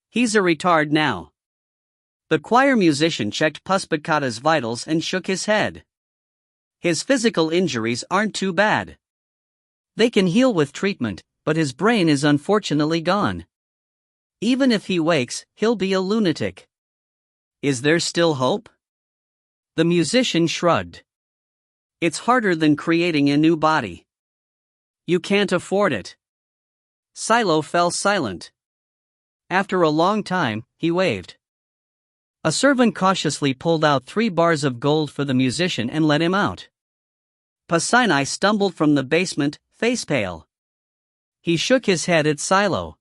"He's a retard now." The choir musician checked Puspakata's vitals and shook his head. "His physical injuries aren't too bad. They can heal with treatment, but his brain is unfortunately gone. Even if he wakes, he'll be a lunatic." "Is there still hope?" The musician shrugged. "It's harder than creating a new body. You can't afford it." Silo fell silent. After a long time, he waved. A servant cautiously pulled out 3 bars of gold for the musician and let him out. Pasinai stumbled from the basement, face pale. He shook his head at Silo.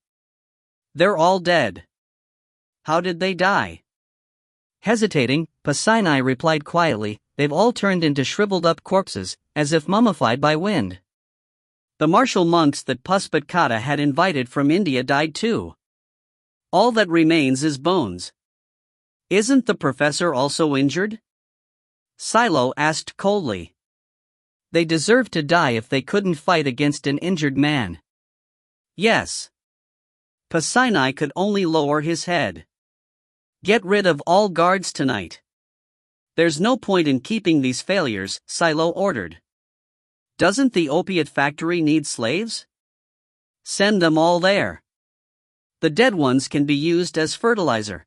"They're all dead." "How did they die?" Hesitating, Pasinai replied quietly, "They've all turned into shriveled-up corpses, as if mummified by wind. The martial monks that Puspakata had invited from India died too. All that remains is bones." "Isn't the professor also injured?" Silo asked coldly. "They deserve to die if they couldn't fight against an injured man." "Yes." Pasinai could only lower his head. "Get rid of all guards tonight." "There's no point in keeping these failures," Silo ordered. "Doesn't the opiate factory need slaves?" "Send them all there. The dead ones can be used as fertilizer."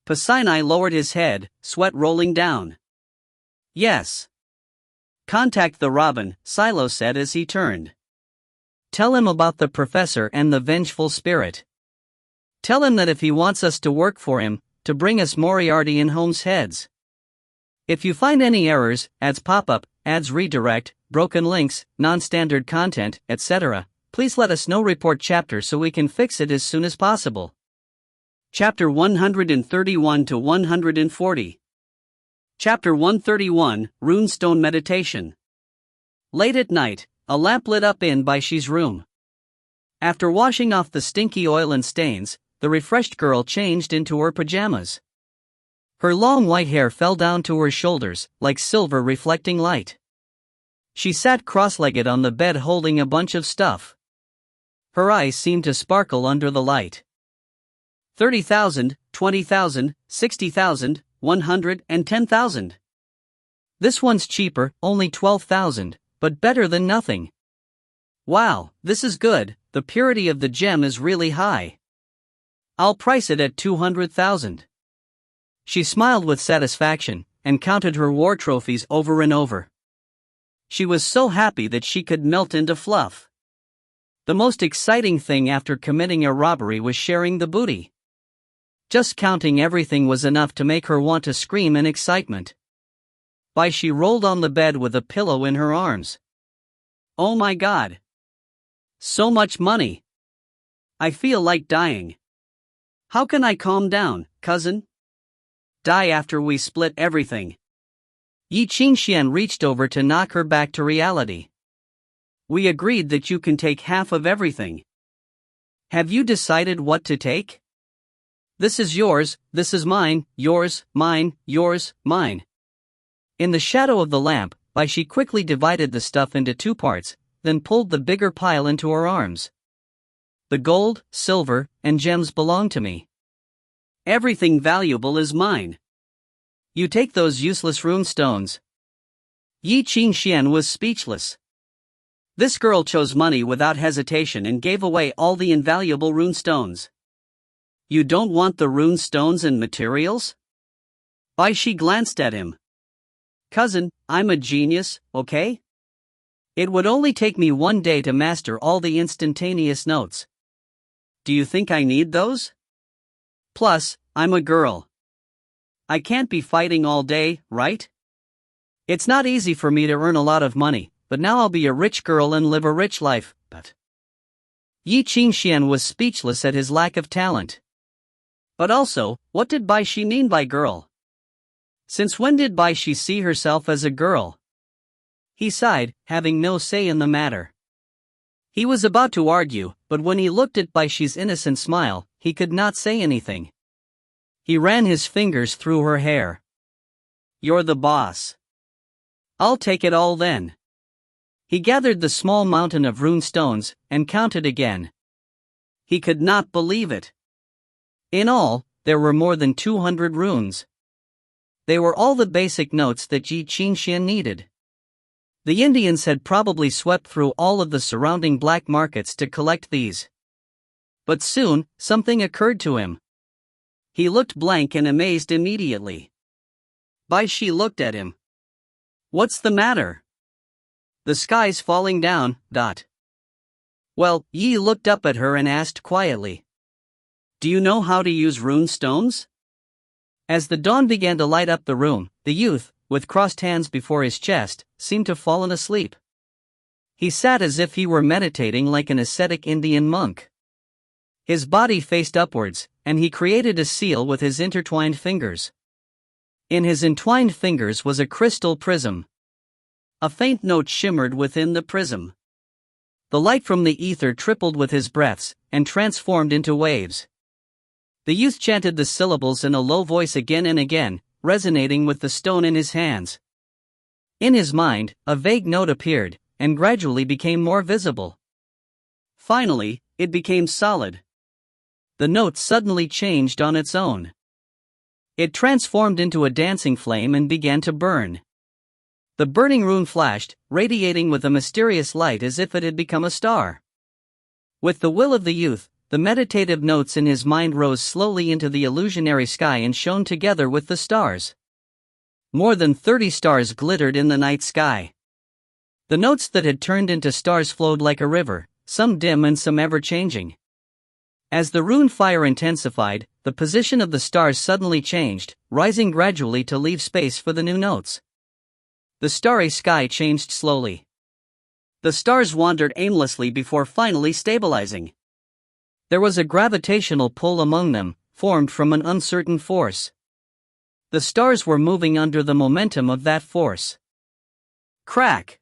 Pasinai lowered his head, sweat rolling down. "Yes." "Contact the Robin," Silo said as he turned. "Tell him about the professor and the vengeful spirit. Tell him that if he wants us to work for him, to bring us Moriarty and Holmes' heads. If you find any errors, ads pop up, ads redirect, broken links, non-standard content, etc., please let us know. Report chapter so we can fix it as soon as possible." Chapter 131 to 140. Chapter 131, Runestone Meditation. Late at night, a lamp lit up in Bai Xi's room. After washing off the stinky oil and stains, the refreshed girl changed into her pajamas. Her long white hair fell down to her shoulders, like silver reflecting light. She sat cross-legged on the bed holding a bunch of stuff. Her eyes seemed to sparkle under the light. 30,000, 20,000, 60,000, 100 and 10,000. This one's cheaper, only 12,000, but better than nothing. Wow, this is good, the purity of the gem is really high. I'll price it at 200,000. She smiled with satisfaction, and counted her war trophies over and over. She was so happy that she could melt into fluff. The most exciting thing after committing a robbery was sharing the booty. Just counting everything was enough to make her want to scream in excitement. Bai Xi rolled on the bed with a pillow in her arms. "Oh my God! So much money! I feel like dying. How can I calm down, cousin?" "Die after we split everything." Ye Qingxuan reached over to knock her back to reality. "We agreed that you can take half of everything. Have you decided what to take? This is yours, this is mine, yours, mine, yours, mine." In the shadow of the lamp, Bai Xi quickly divided the stuff into 2 parts, then pulled the bigger pile into her arms. "The gold, silver, and gems belong to me. Everything valuable is mine. You take those useless rune stones. Ye Qingxuan was speechless. This girl chose money without hesitation and gave away all the invaluable rune stones. You don't want the rune stones and materials? Bai Xi glanced at him. Cousin, I'm a genius, okay? It would only take me 1 day to master all the instantaneous notes. Do you think I need those? Plus, I'm a girl. I can't be fighting all day, right? It's not easy for me to earn a lot of money, but now I'll be a rich girl and live a rich life, but... Ye Qingxuan was speechless at his lack of talent. But also, what did Bai Xi mean by girl? Since when did Bai Xi see herself as a girl? He sighed, having no say in the matter. He was about to argue, but when he looked at Bai Xi's innocent smile, he could not say anything. He ran his fingers through her hair. You're the boss. I'll take it all then. He gathered the small mountain of rune stones, and counted again. He could not believe it. In all, there were more than 200 runes. They were all the basic notes that Ye Qingxuan needed. The Indians had probably swept through all of the surrounding black markets to collect these. But soon, something occurred to him. He looked blank and amazed immediately. Bai Xi looked at him. What's the matter? The sky's falling down, ... Well, Yi looked up at her and asked quietly. Do you know how to use rune stones? As the dawn began to light up the room, the youth, with crossed hands before his chest, seemed to have fallen asleep. He sat as if he were meditating like an ascetic Indian monk. His body faced upwards, and he created a seal with his intertwined fingers. In his entwined fingers was a crystal prism. A faint note shimmered within the prism. The light from the ether tripled with his breaths, and transformed into waves. The youth chanted the syllables in a low voice again and again, resonating with the stone in his hands. In his mind, a vague note appeared, and gradually became more visible. Finally, it became solid. The note suddenly changed on its own. It transformed into a dancing flame and began to burn. The burning rune flashed, radiating with a mysterious light as if it had become a star. With the will of the youth, the meditative notes in his mind rose slowly into the illusionary sky and shone together with the stars. More than 30 stars glittered in the night sky. The notes that had turned into stars flowed like a river, some dim and some ever-changing. As the rune fire intensified, the position of the stars suddenly changed, rising gradually to leave space for the new notes. The starry sky changed slowly. The stars wandered aimlessly before finally stabilizing. There was a gravitational pull among them, formed from an uncertain force. The stars were moving under the momentum of that force. Crack!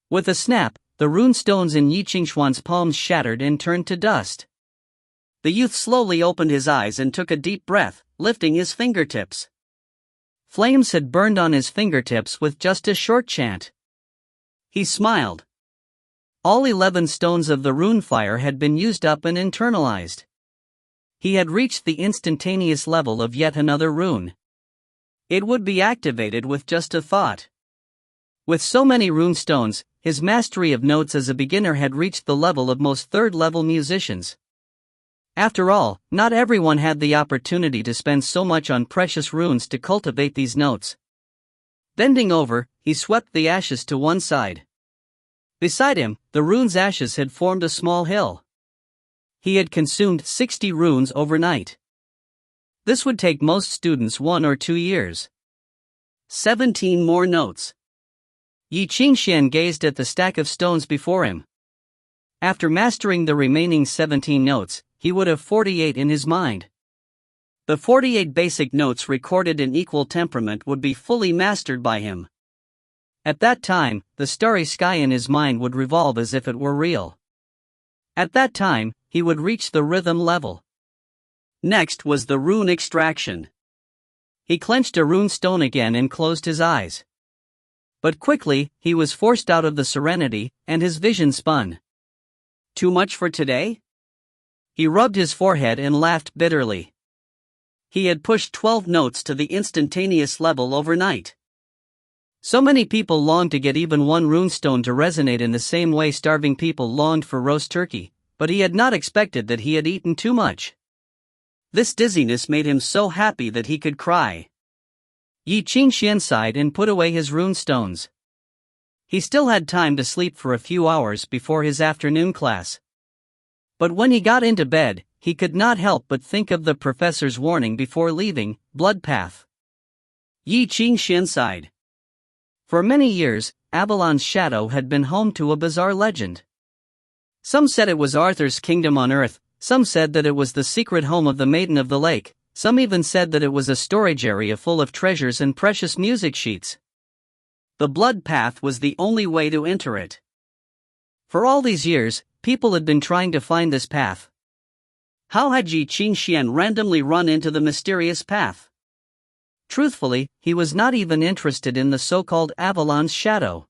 With a snap, the rune stones in Ye Qingxuan's palms shattered and turned to dust. The youth slowly opened his eyes and took a deep breath, lifting his fingertips. Flames had burned on his fingertips with just a short chant. He smiled. All 11 stones of the rune fire had been used up and internalized. He had reached the instantaneous level of yet another rune. It would be activated with just a thought. With so many rune stones, his mastery of notes as a beginner had reached the level of most third-level musicians. After all, not everyone had the opportunity to spend so much on precious runes to cultivate these notes. Bending over, he swept the ashes to one side. Beside him, the rune's ashes had formed a small hill. He had consumed 60 runes overnight. This would take most students 1 or 2 years. 17 more notes. Ye Qingxuan gazed at the stack of stones before him. After mastering the remaining 17 notes, he would have 48 in his mind. The 48 basic notes recorded in equal temperament would be fully mastered by him. At that time, the starry sky in his mind would revolve as if it were real. At that time, he would reach the rhythm level. Next was the rune extraction. He clenched a rune stone again and closed his eyes. But quickly, he was forced out of the serenity, and his vision spun. Too much for today? He rubbed his forehead and laughed bitterly. He had pushed 12 notes to the instantaneous level overnight. So many people longed to get even one runestone to resonate in the same way starving people longed for roast turkey, but he had not expected that he had eaten too much. This dizziness made him so happy that he could cry. Ye Qingxuan sighed and put away his runestones. He still had time to sleep for a few hours before his afternoon class. But when he got into bed, he could not help but think of the professor's warning before leaving, blood path. Ye Qingxuan sighed. For many years, Avalon's shadow had been home to a bizarre legend. Some said it was Arthur's kingdom on earth, some said that it was the secret home of the Maiden of the Lake, some even said that it was a storage area full of treasures and precious music sheets. The blood path was the only way to enter it. For all these years, people had been trying to find this path. How had Ye Qingxuan randomly run into the mysterious path? Truthfully, he was not even interested in the so-called Avalon's shadow.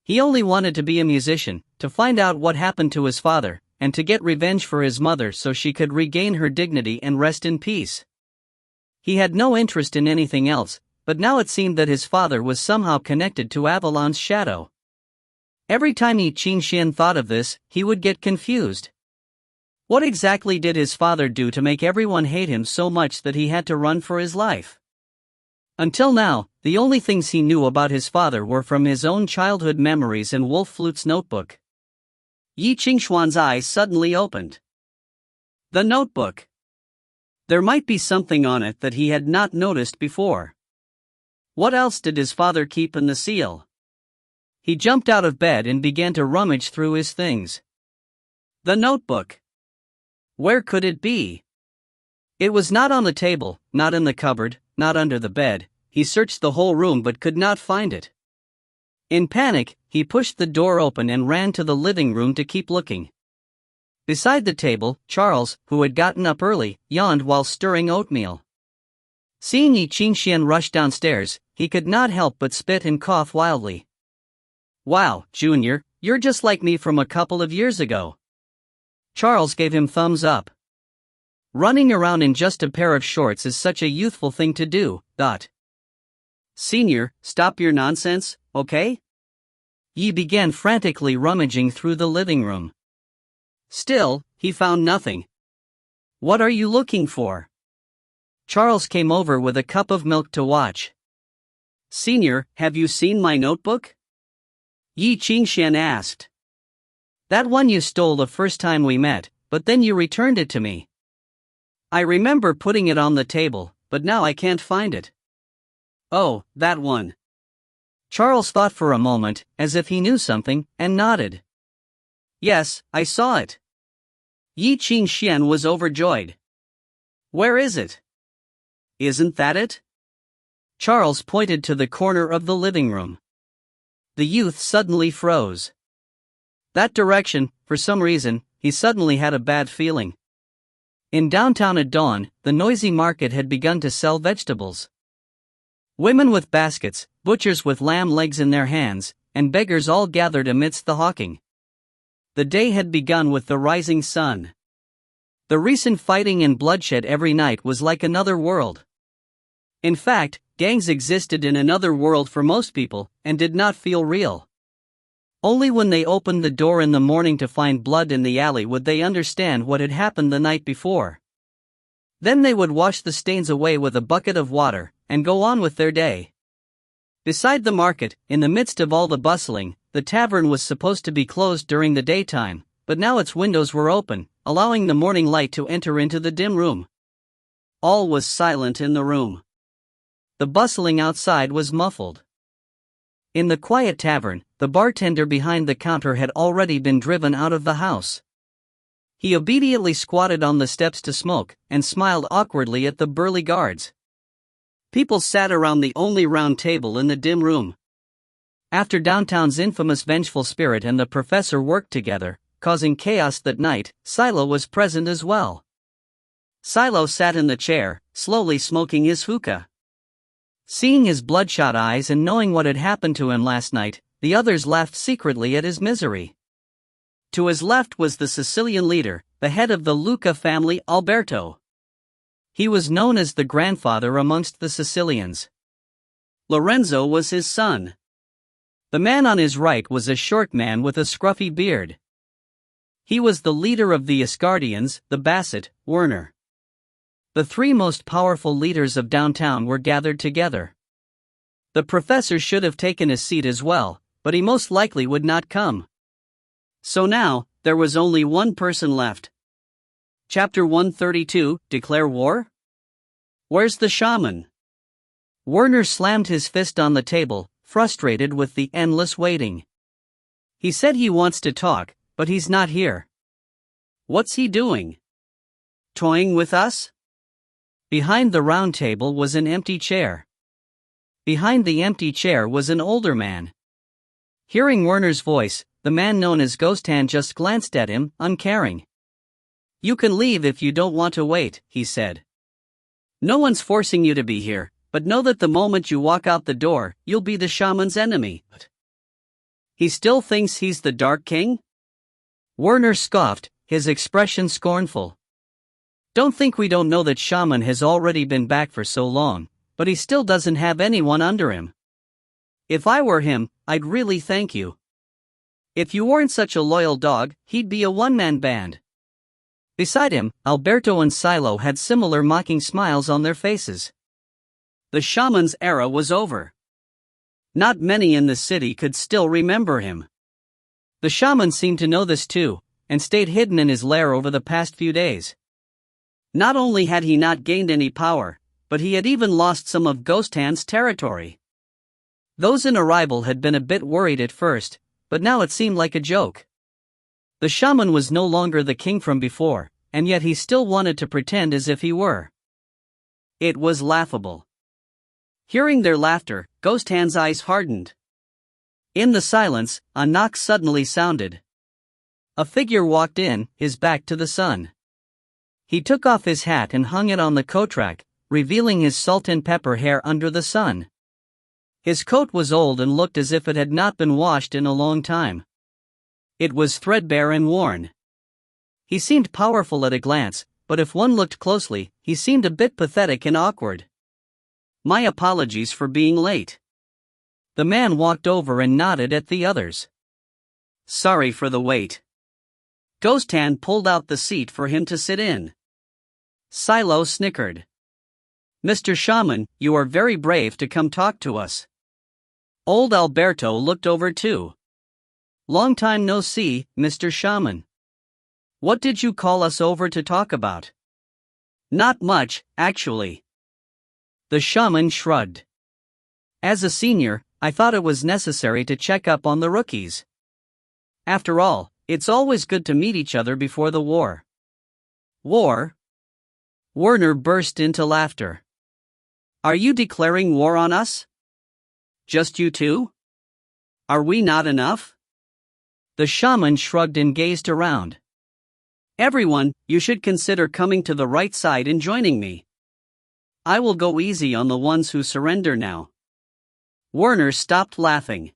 He only wanted to be a musician, to find out what happened to his father, and to get revenge for his mother so she could regain her dignity and rest in peace. He had no interest in anything else, but now it seemed that his father was somehow connected to Avalon's shadow. Every time Ye Qingxuan thought of this, he would get confused. What exactly did his father do to make everyone hate him so much that he had to run for his life? Until now, the only things he knew about his father were from his own childhood memories and Wolf Flute's notebook. Ye Qingxuan's eyes suddenly opened. The notebook. There might be something on it that he had not noticed before. What else did his father keep in the seal? He jumped out of bed and began to rummage through his things. The notebook. Where could it be? It was not on the table, not in the cupboard, not under the bed. He searched the whole room but could not find it. In panic, he pushed the door open and ran to the living room to keep looking. Beside the table, Charles, who had gotten up early, yawned while stirring oatmeal. Seeing Ye Qingxuan rush downstairs, he could not help but spit and cough wildly. "Wow, Junior, you're just like me from a couple of years ago." Charles gave him thumbs up. Running around in just a pair of shorts is such a youthful thing to do, . "Senior, stop your nonsense, okay?" Ye began frantically rummaging through the living room. Still, he found nothing. "What are you looking for?" Charles came over with a cup of milk to watch. "Senior, have you seen my notebook?" Ye Qingxuan asked. "That one you stole the first time we met, but then you returned it to me." "I remember putting it on the table, but now I can't find it." "Oh, that one." Charles thought for a moment, as if he knew something, and nodded. "Yes, I saw it." Ye Qingxuan was overjoyed. "Where is it?" "Isn't that it?" Charles pointed to the corner of the living room. The youth suddenly froze. That direction, for some reason, he suddenly had a bad feeling. In downtown at dawn, the noisy market had begun to sell vegetables. Women with baskets, butchers with lamb legs in their hands, and beggars all gathered amidst the hawking. The day had begun with the rising sun. The recent fighting and bloodshed every night was like another world. In fact, gangs existed in another world for most people, and did not feel real. Only when they opened the door in the morning to find blood in the alley would they understand what had happened the night before. Then they would wash the stains away with a bucket of water, and go on with their day. Beside the market, in the midst of all the bustling, the tavern was supposed to be closed during the daytime, but now its windows were open, allowing the morning light to enter into the dim room. All was silent in the room. The bustling outside was muffled. In the quiet tavern, the bartender behind the counter had already been driven out of the house. He obediently squatted on the steps to smoke, and smiled awkwardly at the burly guards. People sat around the only round table in the dim room. After downtown's infamous vengeful spirit and the professor worked together, causing chaos that night, Silo was present as well. Silo sat in the chair, slowly smoking his hookah. Seeing his bloodshot eyes and knowing what had happened to him last night, the others laughed secretly at his misery. To his left was the Sicilian leader, the head of the Lucca family, Alberto. He was known as the grandfather amongst the Sicilians. Lorenzo was his son. The man on his right was a short man with a scruffy beard. He was the leader of the Asgardians, the Basset, Werner. The three most powerful leaders of downtown were gathered together. The professor should have taken a seat as well, but he most likely would not come. So now, there was only one person left. Chapter 132, Declare War? Where's the shaman? Werner slammed his fist on the table, frustrated with the endless waiting. He said he wants to talk, but he's not here. What's he doing? Toying with us? Behind the round table was an empty chair. Behind the empty chair was an older man. Hearing Werner's voice, the man known as Ghost Hand just glanced at him, uncaring. You can leave if you don't want to wait, he said. No one's forcing you to be here, but know that the moment you walk out the door, you'll be the shaman's enemy. He still thinks he's the Dark King? Werner scoffed, his expression scornful. Don't think we don't know that shaman has already been back for so long, but he still doesn't have anyone under him. If I were him, I'd really thank you. If you weren't such a loyal dog, he'd be a one-man band. Beside him, Alberto and Silo had similar mocking smiles on their faces. The shaman's era was over. Not many in the city could still remember him. The shaman seemed to know this too, and stayed hidden in his lair over the past few days. Not only had he not gained any power, but he had even lost some of Ghost Hand's territory. Those in arrival had been a bit worried at first, but now it seemed like a joke. The shaman was no longer the king from before, and yet he still wanted to pretend as if he were. It was laughable. Hearing their laughter, Ghost Hand's eyes hardened. In the silence, a knock suddenly sounded. A figure walked in, his back to the sun. He took off his hat and hung it on the coat rack, revealing his salt and pepper hair under the sun. His coat was old and looked as if it had not been washed in a long time. It was threadbare and worn. He seemed powerful at a glance, but if one looked closely, he seemed a bit pathetic and awkward. My apologies for being late. The man walked over and nodded at the others. Sorry for the wait. Ghost Hand pulled out the seat for him to sit in. Silo snickered. Mr. Shaman, you are very brave to come talk to us. Old Alberto looked over too. Long time no see, Mr. Shaman. What did you call us over to talk about? Not much, actually. The shaman shrugged. As a senior, I thought it was necessary to check up on the rookies. After all, it's always good to meet each other before the war. War? Werner burst into laughter. Are you declaring war on us? Just you two? Are we not enough? The shaman shrugged and gazed around. Everyone, you should consider coming to the right side and joining me. I will go easy on the ones who surrender now. Werner stopped laughing.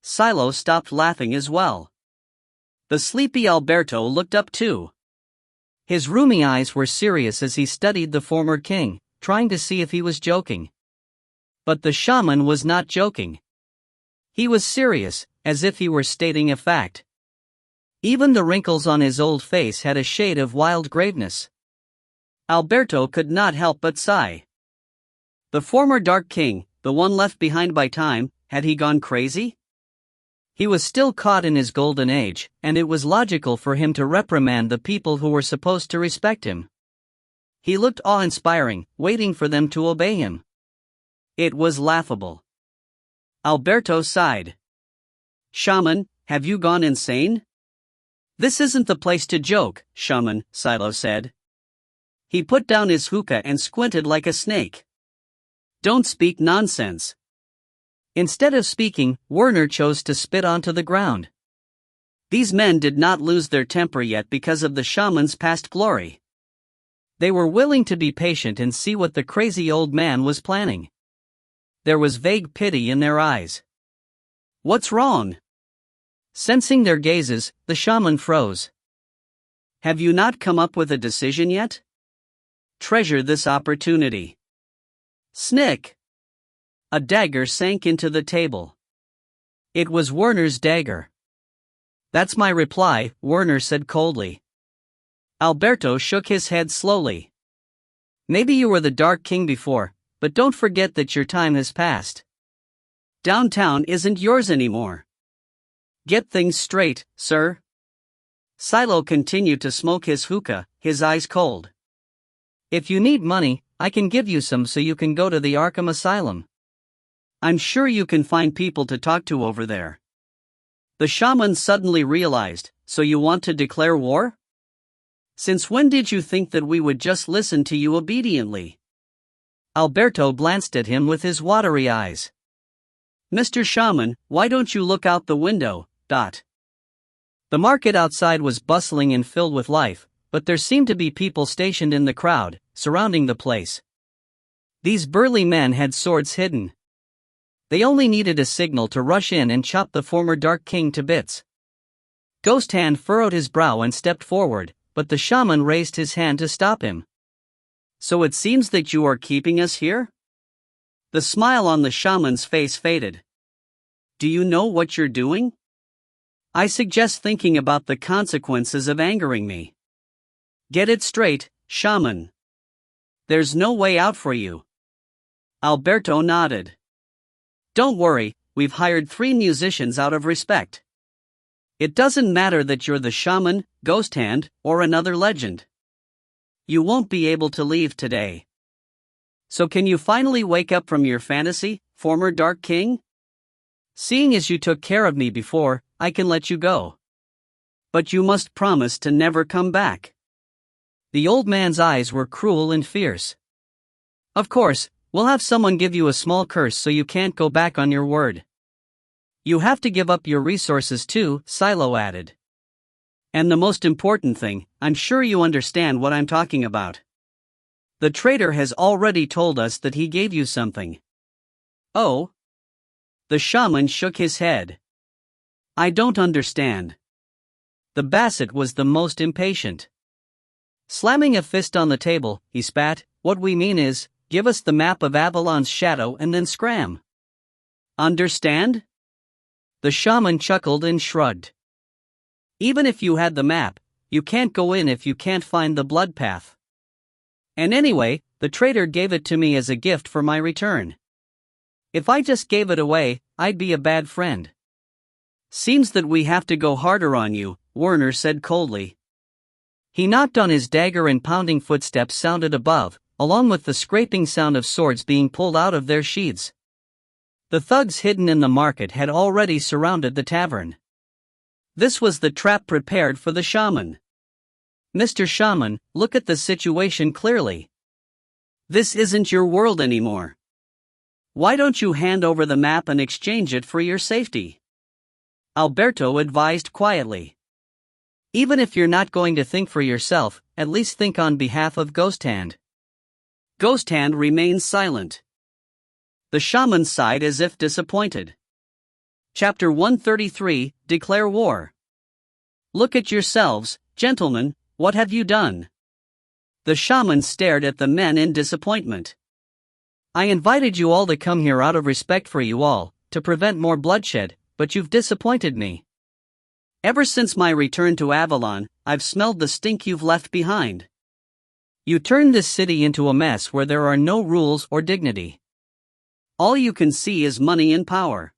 Silo stopped laughing as well. The sleepy Alberto looked up too. His roomy eyes were serious as he studied the former king, trying to see if he was joking. But the shaman was not joking. He was serious, as if he were stating a fact. Even the wrinkles on his old face had a shade of wild graveness. Alberto could not help but sigh. The former Dark King, the one left behind by time, had he gone crazy? He was still caught in his golden age, and it was logical for him to reprimand the people who were supposed to respect him. He looked awe-inspiring, waiting for them to obey him. It was laughable. Alberto sighed. Shaman, have you gone insane? This isn't the place to joke, Shaman, Silo said. He put down his hookah and squinted like a snake. Don't speak nonsense. Instead of speaking, Werner chose to spit onto the ground. These men did not lose their temper yet because of the shaman's past glory. They were willing to be patient and see what the crazy old man was planning. There was vague pity in their eyes. What's wrong? Sensing their gazes, the shaman froze. Have you not come up with a decision yet? treasure this opportunity. Snick! A dagger sank into the table. It was Werner's dagger. That's my reply, Werner said coldly. Alberto shook his head slowly. Maybe you were the Dark King before, but don't forget that your time has passed. Downtown isn't yours anymore. Get things straight, sir. Silo continued to smoke his hookah, his eyes cold. If you need money, I can give you some so you can go to the Arkham Asylum. I'm sure you can find people to talk to over there. The shaman suddenly realized, so you want to declare war? Since when did you think that we would just listen to you obediently? Alberto glanced at him with his watery eyes. Mr. Shaman, why don't you look out the window? The market outside was bustling and filled with life, but there seemed to be people stationed in the crowd, surrounding the place. These burly men had swords hidden. They only needed a signal to rush in and chop the former Dark King to bits. Ghost Hand furrowed his brow and stepped forward, but the shaman raised his hand to stop him. So it seems that you are keeping us here? The smile on the shaman's face faded. Do you know what you're doing? I suggest thinking about the consequences of angering me. Get it straight, shaman. There's no way out for you. Alberto nodded. Don't worry, we've hired 3 musicians out of respect. It doesn't matter that you're the shaman, Ghost Hand, or another legend. You won't be able to leave today. So can you finally wake up from your fantasy, former Dark King? Seeing as you took care of me before, I can let you go. But you must promise to never come back. The old man's eyes were cruel and fierce. Of course, we'll have someone give you a small curse so you can't go back on your word. You have to give up your resources too, Silo added. And the most important thing, I'm sure you understand what I'm talking about. The traitor has already told us that he gave you something. Oh? The shaman shook his head. I don't understand. The Basset was the most impatient. Slamming a fist on the table, he spat, what we mean is, give us the map of Avalon's shadow and then scram. Understand? The shaman chuckled and shrugged. Even if you had the map, you can't go in if you can't find the blood path. And anyway, the traitor gave it to me as a gift for my return. If I just gave it away, I'd be a bad friend. Seems that we have to go harder on you, Werner said coldly. He knocked on his dagger and pounding footsteps sounded above, along with the scraping sound of swords being pulled out of their sheaths. The thugs hidden in the market had already surrounded the tavern. This was the trap prepared for the shaman. Mr. Shaman, look at the situation clearly. This isn't your world anymore. Why don't you hand over the map and exchange it for your safety? Alberto advised quietly. Even if you're not going to think for yourself, at least think on behalf of Ghost Hand. Ghost Hand remained silent. The shaman sighed as if disappointed. Chapter 133, Declare War. Look at yourselves, gentlemen, what have you done? The shaman stared at the men in disappointment. I invited you all to come here out of respect for you all, to prevent more bloodshed, but you've disappointed me. Ever since my return to Avalon, I've smelled the stink you've left behind. You turned this city into a mess where there are no rules or dignity. All you can see is money and power.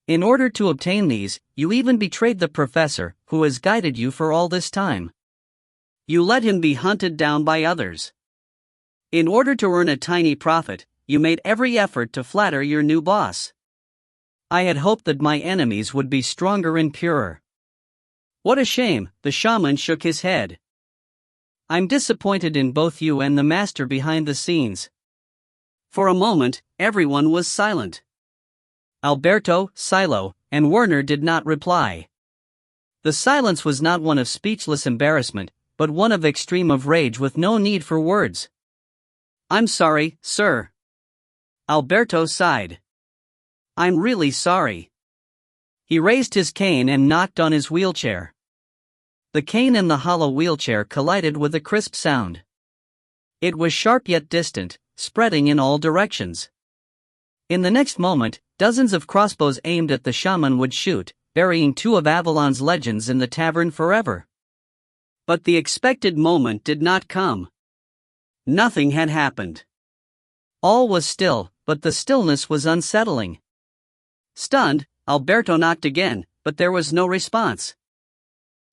In order to obtain these, you even betrayed the professor, who has guided you for all this time. You let him be hunted down by others. In order to earn a tiny profit, you made every effort to flatter your new boss. I had hoped that my enemies would be stronger and purer. What a shame, the shaman shook his head. I'm disappointed in both you and the master behind the scenes. For a moment, everyone was silent. Alberto, Silo, and Werner did not reply. The silence was not one of speechless embarrassment, but one of extreme of rage with no need for words. I'm sorry, sir. Alberto sighed. I'm really sorry. He raised his cane and knocked on his wheelchair. The cane and the hollow wheelchair collided with a crisp sound. It was sharp yet distant, spreading in all directions. In the next moment, dozens of crossbows aimed at the shaman would shoot, burying two of Avalon's legends in the tavern forever. But the expected moment did not come. Nothing had happened. All was still, but the stillness was unsettling. Stunned, Alberto knocked again, but there was no response.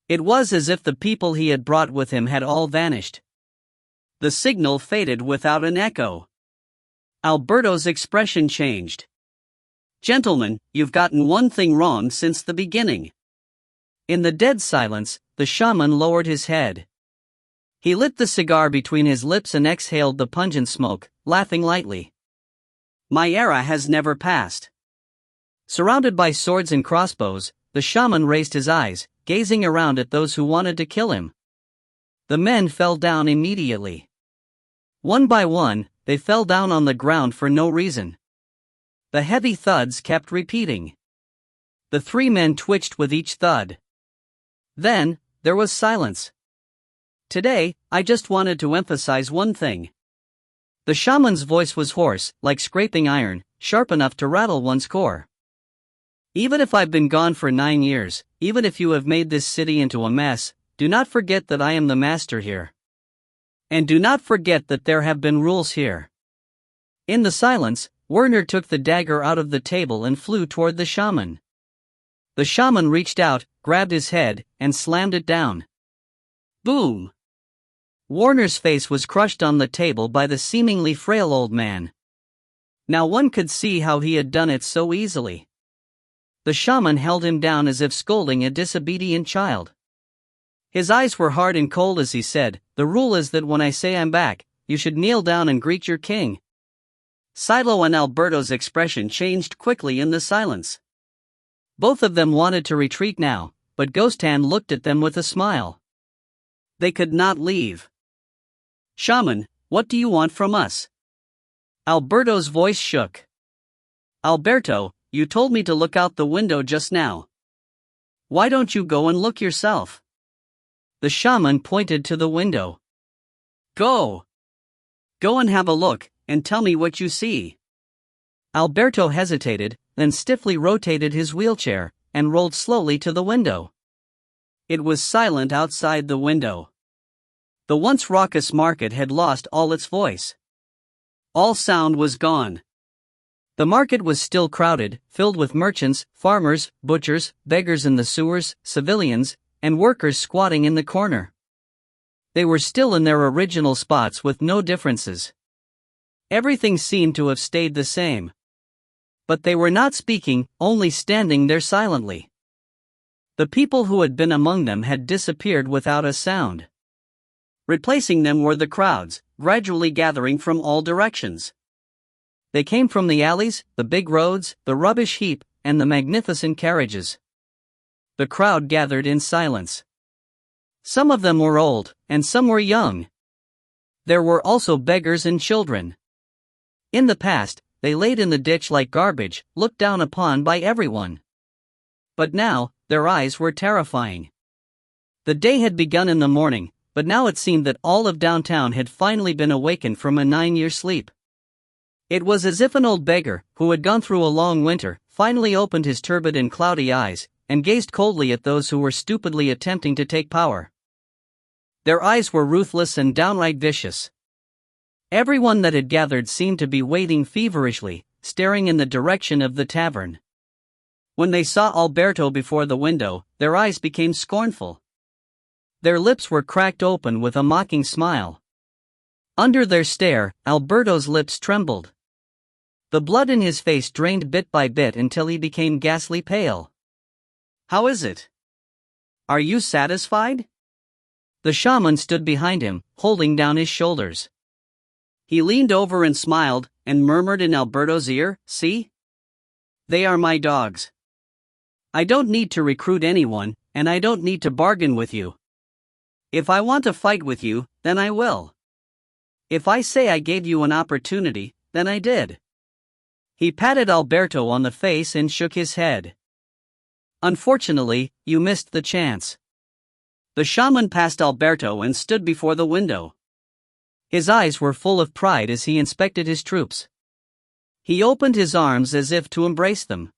It was as if the people he had brought with him had all vanished. The signal faded without an echo. Alberto's expression changed. "Gentlemen, you've gotten one thing wrong since the beginning." In the dead silence, the shaman lowered his head. He lit the cigar between his lips and exhaled the pungent smoke, laughing lightly. "My era has never passed." Surrounded by swords and crossbows, the shaman raised his eyes, gazing around at those who wanted to kill him. The men fell down immediately. One by one, they fell down on the ground for no reason. The heavy thuds kept repeating. The three men twitched with each thud. Then, there was silence. "Today, I just wanted to emphasize one thing." The shaman's voice was hoarse, like scraping iron, sharp enough to rattle one's core. "Even if I've been gone for 9 years, even if you have made this city into a mess, do not forget that I am the master here. And do not forget that there have been rules here." In the silence, Werner took the dagger out of the table and flew toward the shaman. The shaman reached out, grabbed his head, and slammed it down. Boom! Warner's face was crushed on the table by the seemingly frail old man. Now one could see how he had done it so easily. The shaman held him down as if scolding a disobedient child. His eyes were hard and cold as he said, "The rule is that when I say I'm back, you should kneel down and greet your king." Silo and Alberto's expression changed quickly in the silence. Both of them wanted to retreat now, but Ghost Hand looked at them with a smile. They could not leave. "Shaman, what do you want from us?" Alberto's voice shook. "Alberto, you told me to look out the window just now. Why don't you go and look yourself?" The shaman pointed to the window. "Go! Go and have a look, and tell me what you see." Alberto hesitated, then stiffly rotated his wheelchair, and rolled slowly to the window. It was silent outside the window. The once raucous market had lost all its voice. All sound was gone. The market was still crowded, filled with merchants, farmers, butchers, beggars in the sewers, civilians, and workers squatting in the corner. They were still in their original spots with no differences. Everything seemed to have stayed the same. But they were not speaking, only standing there silently. The people who had been among them had disappeared without a sound. Replacing them were the crowds, gradually gathering from all directions. They came from the alleys, the big roads, the rubbish heap, and the magnificent carriages. The crowd gathered in silence. Some of them were old, and some were young. There were also beggars and children. In the past, they laid in the ditch like garbage, looked down upon by everyone. But now, their eyes were terrifying. The day had begun in the morning, but now it seemed that all of downtown had finally been awakened from a 9-year sleep. It was as if an old beggar, who had gone through a long winter, finally opened his turbid and cloudy eyes, and gazed coldly at those who were stupidly attempting to take power. Their eyes were ruthless and downright vicious. Everyone that had gathered seemed to be waiting feverishly, staring in the direction of the tavern. When they saw Alberto before the window, their eyes became scornful. Their lips were cracked open with a mocking smile. Under their stare, Alberto's lips trembled. The blood in his face drained bit by bit until he became ghastly pale. "How is it? Are you satisfied?" The shaman stood behind him, holding down his shoulders. He leaned over and smiled, and murmured in Alberto's ear, "See? They are my dogs. I don't need to recruit anyone, and I don't need to bargain with you. If I want to fight with you, then I will. If I say I gave you an opportunity, then I did." He patted Alberto on the face and shook his head. "Unfortunately, you missed the chance." The shaman passed Alberto and stood before the window. His eyes were full of pride as he inspected his troops. He opened his arms as if to embrace them.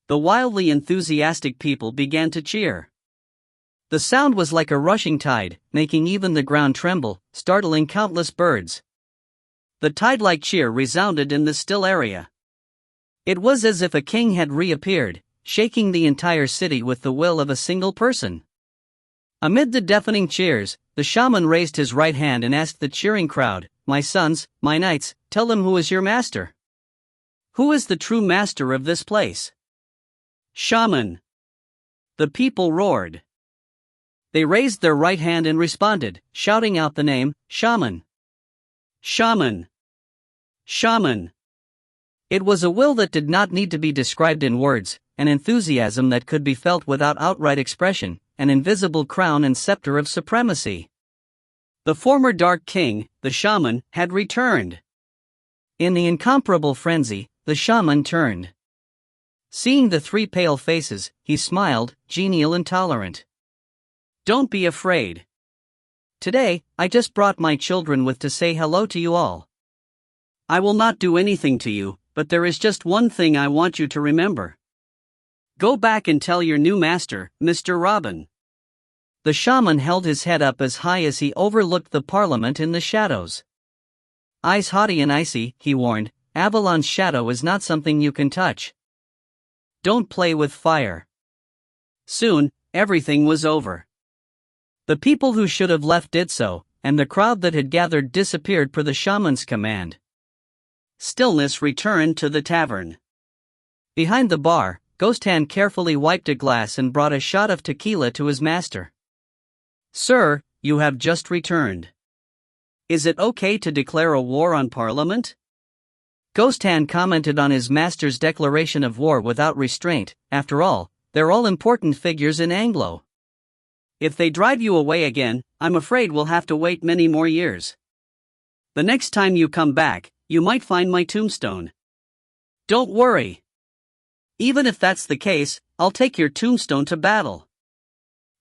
The wildly enthusiastic people began to cheer. The sound was like a rushing tide, making even the ground tremble, startling countless birds. The tide-like cheer resounded in the still area. It was as if a king had reappeared, shaking the entire city with the will of a single person. Amid the deafening cheers, the shaman raised his right hand and asked the cheering crowd, "My sons, my knights, tell them who is your master. Who is the true master of this place?" "Shaman!" the people roared. They raised their right hand and responded, shouting out the name, "Shaman! Shaman! Shaman!" It was a will that did not need to be described in words, an enthusiasm that could be felt without outright expression, an invisible crown and scepter of supremacy. The former Dark King, the shaman, had returned. In the incomparable frenzy, the shaman turned. Seeing the three pale faces, he smiled, genial and tolerant. "Don't be afraid. Today, I just brought my children with to say hello to you all. I will not do anything to you, but there is just one thing I want you to remember. Go back and tell your new master, Mr. Robin." The shaman held his head up as high as he overlooked the parliament in the shadows. "Eyes haughty and icy," he warned, "Avalon's shadow is not something you can touch. Don't play with fire." Soon, everything was over. The people who should have left did so, and the crowd that had gathered disappeared per the shaman's command. Stillness returned to the tavern. Behind the bar, Ghost Hand carefully wiped a glass and brought a shot of tequila to his master. "Sir, you have just returned. Is it okay to declare a war on Parliament?" Ghost Hand commented on his master's declaration of war without restraint. "After all, they're all important figures in Anglo. If they drive you away again, I'm afraid we'll have to wait many more years. The next time you come back, you might find my tombstone. Don't worry. Even if that's the case, I'll take your tombstone to battle."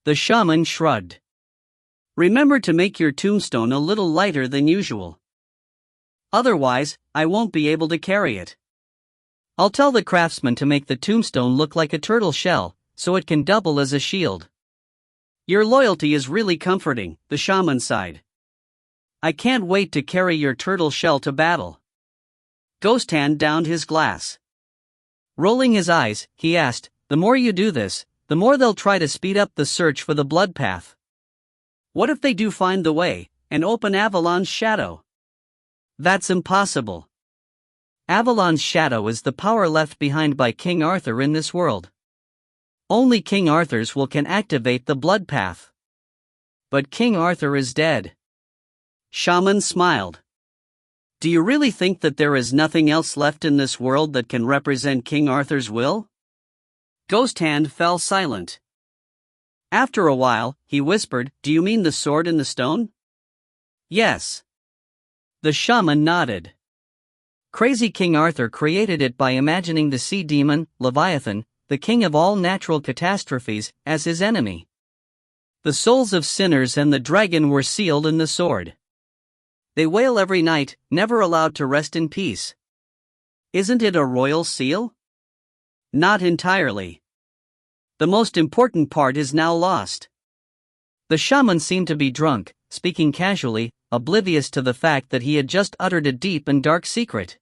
The shaman shrugged. "Remember to make your tombstone a little lighter than usual. Otherwise, I won't be able to carry it. I'll tell the craftsman to make the tombstone look like a turtle shell, so it can double as a shield." "Your loyalty is really comforting," the shaman sighed. "I can't wait to carry your turtle shell to battle." Ghost Hand downed his glass. Rolling his eyes, he asked, "The more you do this, the more they'll try to speed up the search for the blood path. What if they do find the way, and open Avalon's shadow?" "That's impossible. Avalon's shadow is the power left behind by King Arthur in this world. Only King Arthur's will can activate the blood path. But King Arthur is dead." Shaman smiled. "Do you really think that there is nothing else left in this world that can represent King Arthur's will?" Ghost Hand fell silent. After a while, he whispered, "Do you mean the sword in the stone?" "Yes." The shaman nodded. Crazy King Arthur created it by imagining the sea demon, Leviathan, the king of all natural catastrophes, as his enemy. The souls of sinners and the dragon were sealed in the sword. They wail every night, never allowed to rest in peace. Isn't it a royal seal? Not entirely. The most important part is now lost. The shaman seemed to be drunk, speaking casually, oblivious to the fact that he had just uttered a deep and dark secret.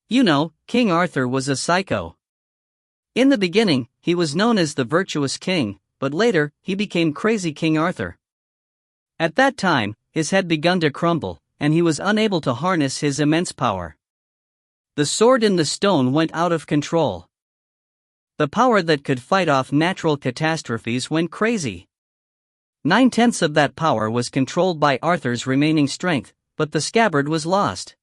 "You know, King Arthur was a psycho. In the beginning, he was known as the virtuous king, but later, he became Crazy King Arthur. At that time, his head begun to crumble, and he was unable to harness his immense power. The sword in the stone went out of control. The power that could fight off natural catastrophes went crazy. 9/10 of that power was controlled by Arthur's remaining strength, but the scabbard was lost.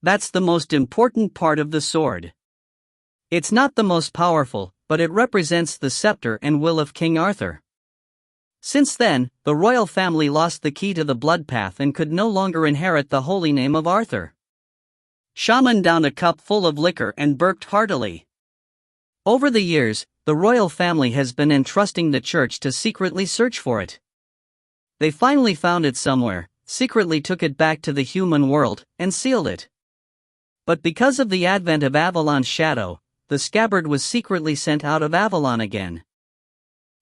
That's the most important part of the sword. It's not the most powerful, but it represents the scepter and will of King Arthur. Since then, the royal family lost the key to the blood path and could no longer inherit the holy name of Arthur." Shaman downed a cup full of liquor and burped heartily. Over the years, the royal family has been entrusting the church to secretly search for it. They finally found it somewhere, secretly took it back to the human world, and sealed it. But because of the advent of Avalon's shadow, the scabbard was secretly sent out of Avalon again.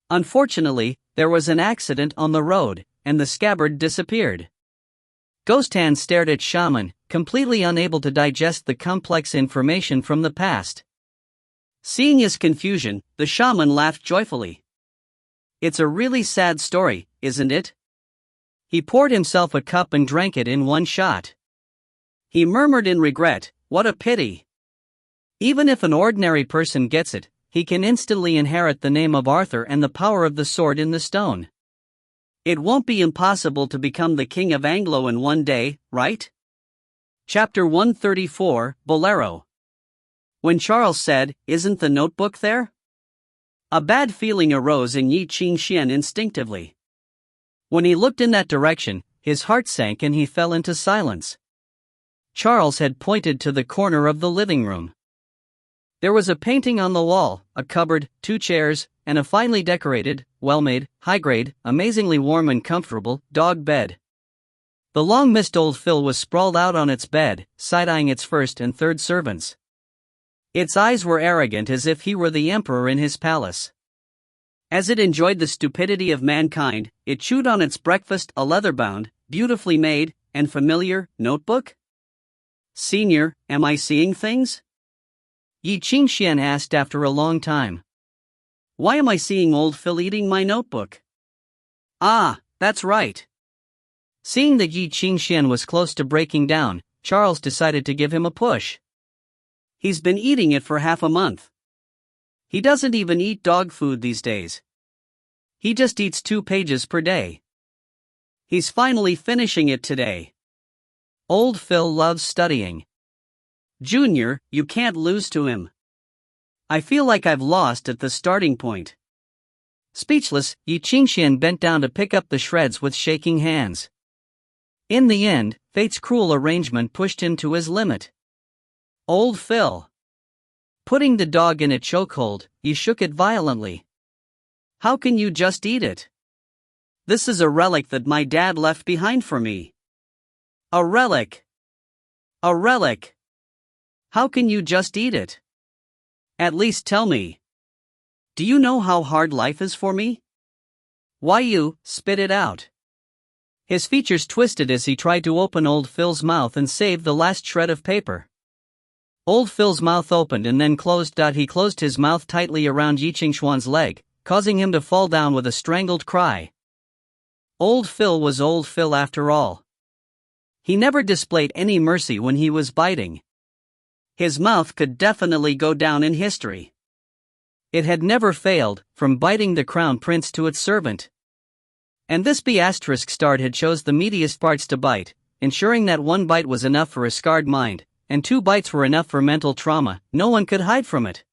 Unfortunately, there was an accident on the road, and the scabbard disappeared. Ghost Hand stared at Shaman, completely unable to digest the complex information from the past. Seeing his confusion, the shaman laughed joyfully. It's a really sad story, isn't it? He poured himself a cup and drank it in one shot. He murmured in regret, "What a pity. Even if an ordinary person gets it, he can instantly inherit the name of Arthur and the power of the sword in the stone. It won't be impossible to become the king of Anglo in one day, right?" Chapter 134, Bolero. When Charles said, "Isn't the notebook there?" a bad feeling arose in Ye Qingxuan instinctively. When he looked in that direction, his heart sank and he fell into silence. Charles had pointed to the corner of the living room. There was a painting on the wall, a cupboard, 2 chairs, and a finely decorated, well-made, high-grade, amazingly warm and comfortable, dog bed. The long-missed old Phil was sprawled out on its bed, side-eyeing its first and third servants. Its eyes were arrogant as if he were the emperor in his palace. As it enjoyed the stupidity of mankind, it chewed on its breakfast a leather-bound, beautifully made, and familiar notebook. "Senior, am I seeing things?" Ye Qingxuan asked after a long time. "Why am I seeing old Phil eating my notebook?" "Ah, that's right." Seeing that Ye Qingxuan was close to breaking down, Charles decided to give him a push. "He's been eating it for half a month. He doesn't even eat dog food these days. He just eats 2 pages per day. He's finally finishing it today. Old Phil loves studying. Junior, you can't lose to him. I feel like I've lost at the starting point." Speechless, Ye Qingxuan bent down to pick up the shreds with shaking hands. In the end, fate's cruel arrangement pushed him to his limit. "Old Phil." Putting the dog in a chokehold, he shook it violently. "How can you just eat it? This is a relic that my dad left behind for me." "A relic? A relic? How can you just eat it? At least tell me. Do you know how hard life is for me? Why you, spit it out." His features twisted as he tried to open old Phil's mouth and save the last shred of paper. Old Phil's mouth opened and then closed. He closed his mouth tightly around Ye Qingxuan's leg, causing him to fall down with a strangled cry. Old Phil was old Phil after all. He never displayed any mercy when he was biting. His mouth could definitely go down in history. It had never failed, from biting the crown prince to its servant. And this B** had chose the meatiest parts to bite, ensuring that 1 bite was enough for a scarred mind, and 2 bites were enough for mental trauma. No one could hide from it.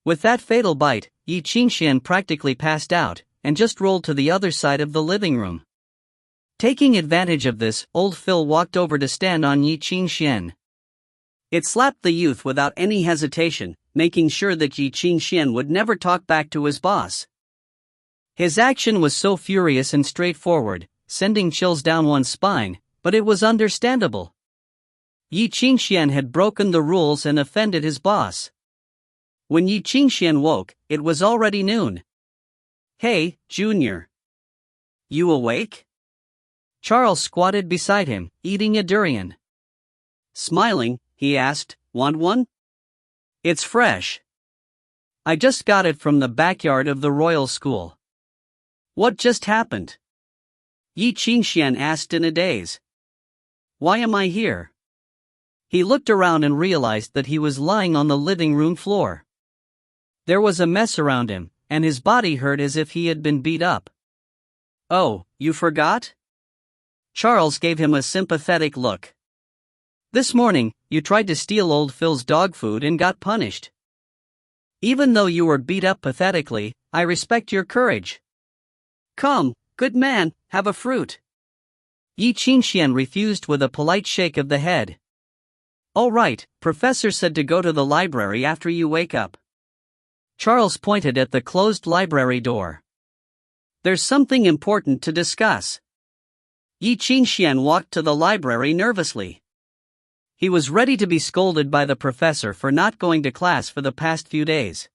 With that fatal bite, Ye Qingxuan practically passed out, and just rolled to the other side of the living room. Taking advantage of this, old Phil walked over to stand on Ye Qingxuan. It slapped the youth without any hesitation, making sure that Ye Qingxuan would never talk back to his boss. His action was so furious and straightforward, sending chills down one's spine, but it was understandable. Ye Qingxuan had broken the rules and offended his boss. When Ye Qingxuan woke, it was already noon. "Hey, Junior. You awake?" Charles squatted beside him, eating a durian. Smiling, he asked, "Want one?" "It's fresh. I just got it from the backyard of the royal school." "What just happened?" Ye Qingxuan asked in a daze. "Why am I here?" He looked around and realized that he was lying on the living room floor. There was a mess around him, and his body hurt as if he had been beat up. "Oh, you forgot?" Charles gave him a sympathetic look. "This morning, you tried to steal old Phil's dog food and got punished. Even though you were beat up pathetically, I respect your courage. Come, good man, have a fruit." Ye Qingxuan refused with a polite shake of the head. "All right, Professor said to go to the library after you wake up." Charles pointed at the closed library door. "There's something important to discuss." Ye Qingxuan walked to the library nervously. He was ready to be scolded by the professor for not going to class for the past few days.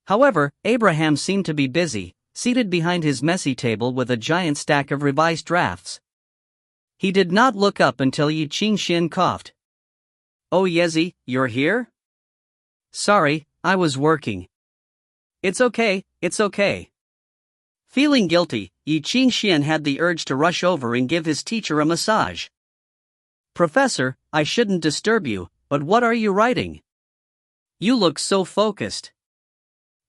However, Abraham seemed to be busy, seated behind his messy table with a giant stack of revised drafts. He did not look up until Ye Qingxuan coughed. "Oh Yezi, you're here? Sorry, I was working." It's okay. Feeling guilty, Ye Qingxuan had the urge to rush over and give his teacher a massage. "Professor, I shouldn't disturb you, but what are you writing? You look so focused."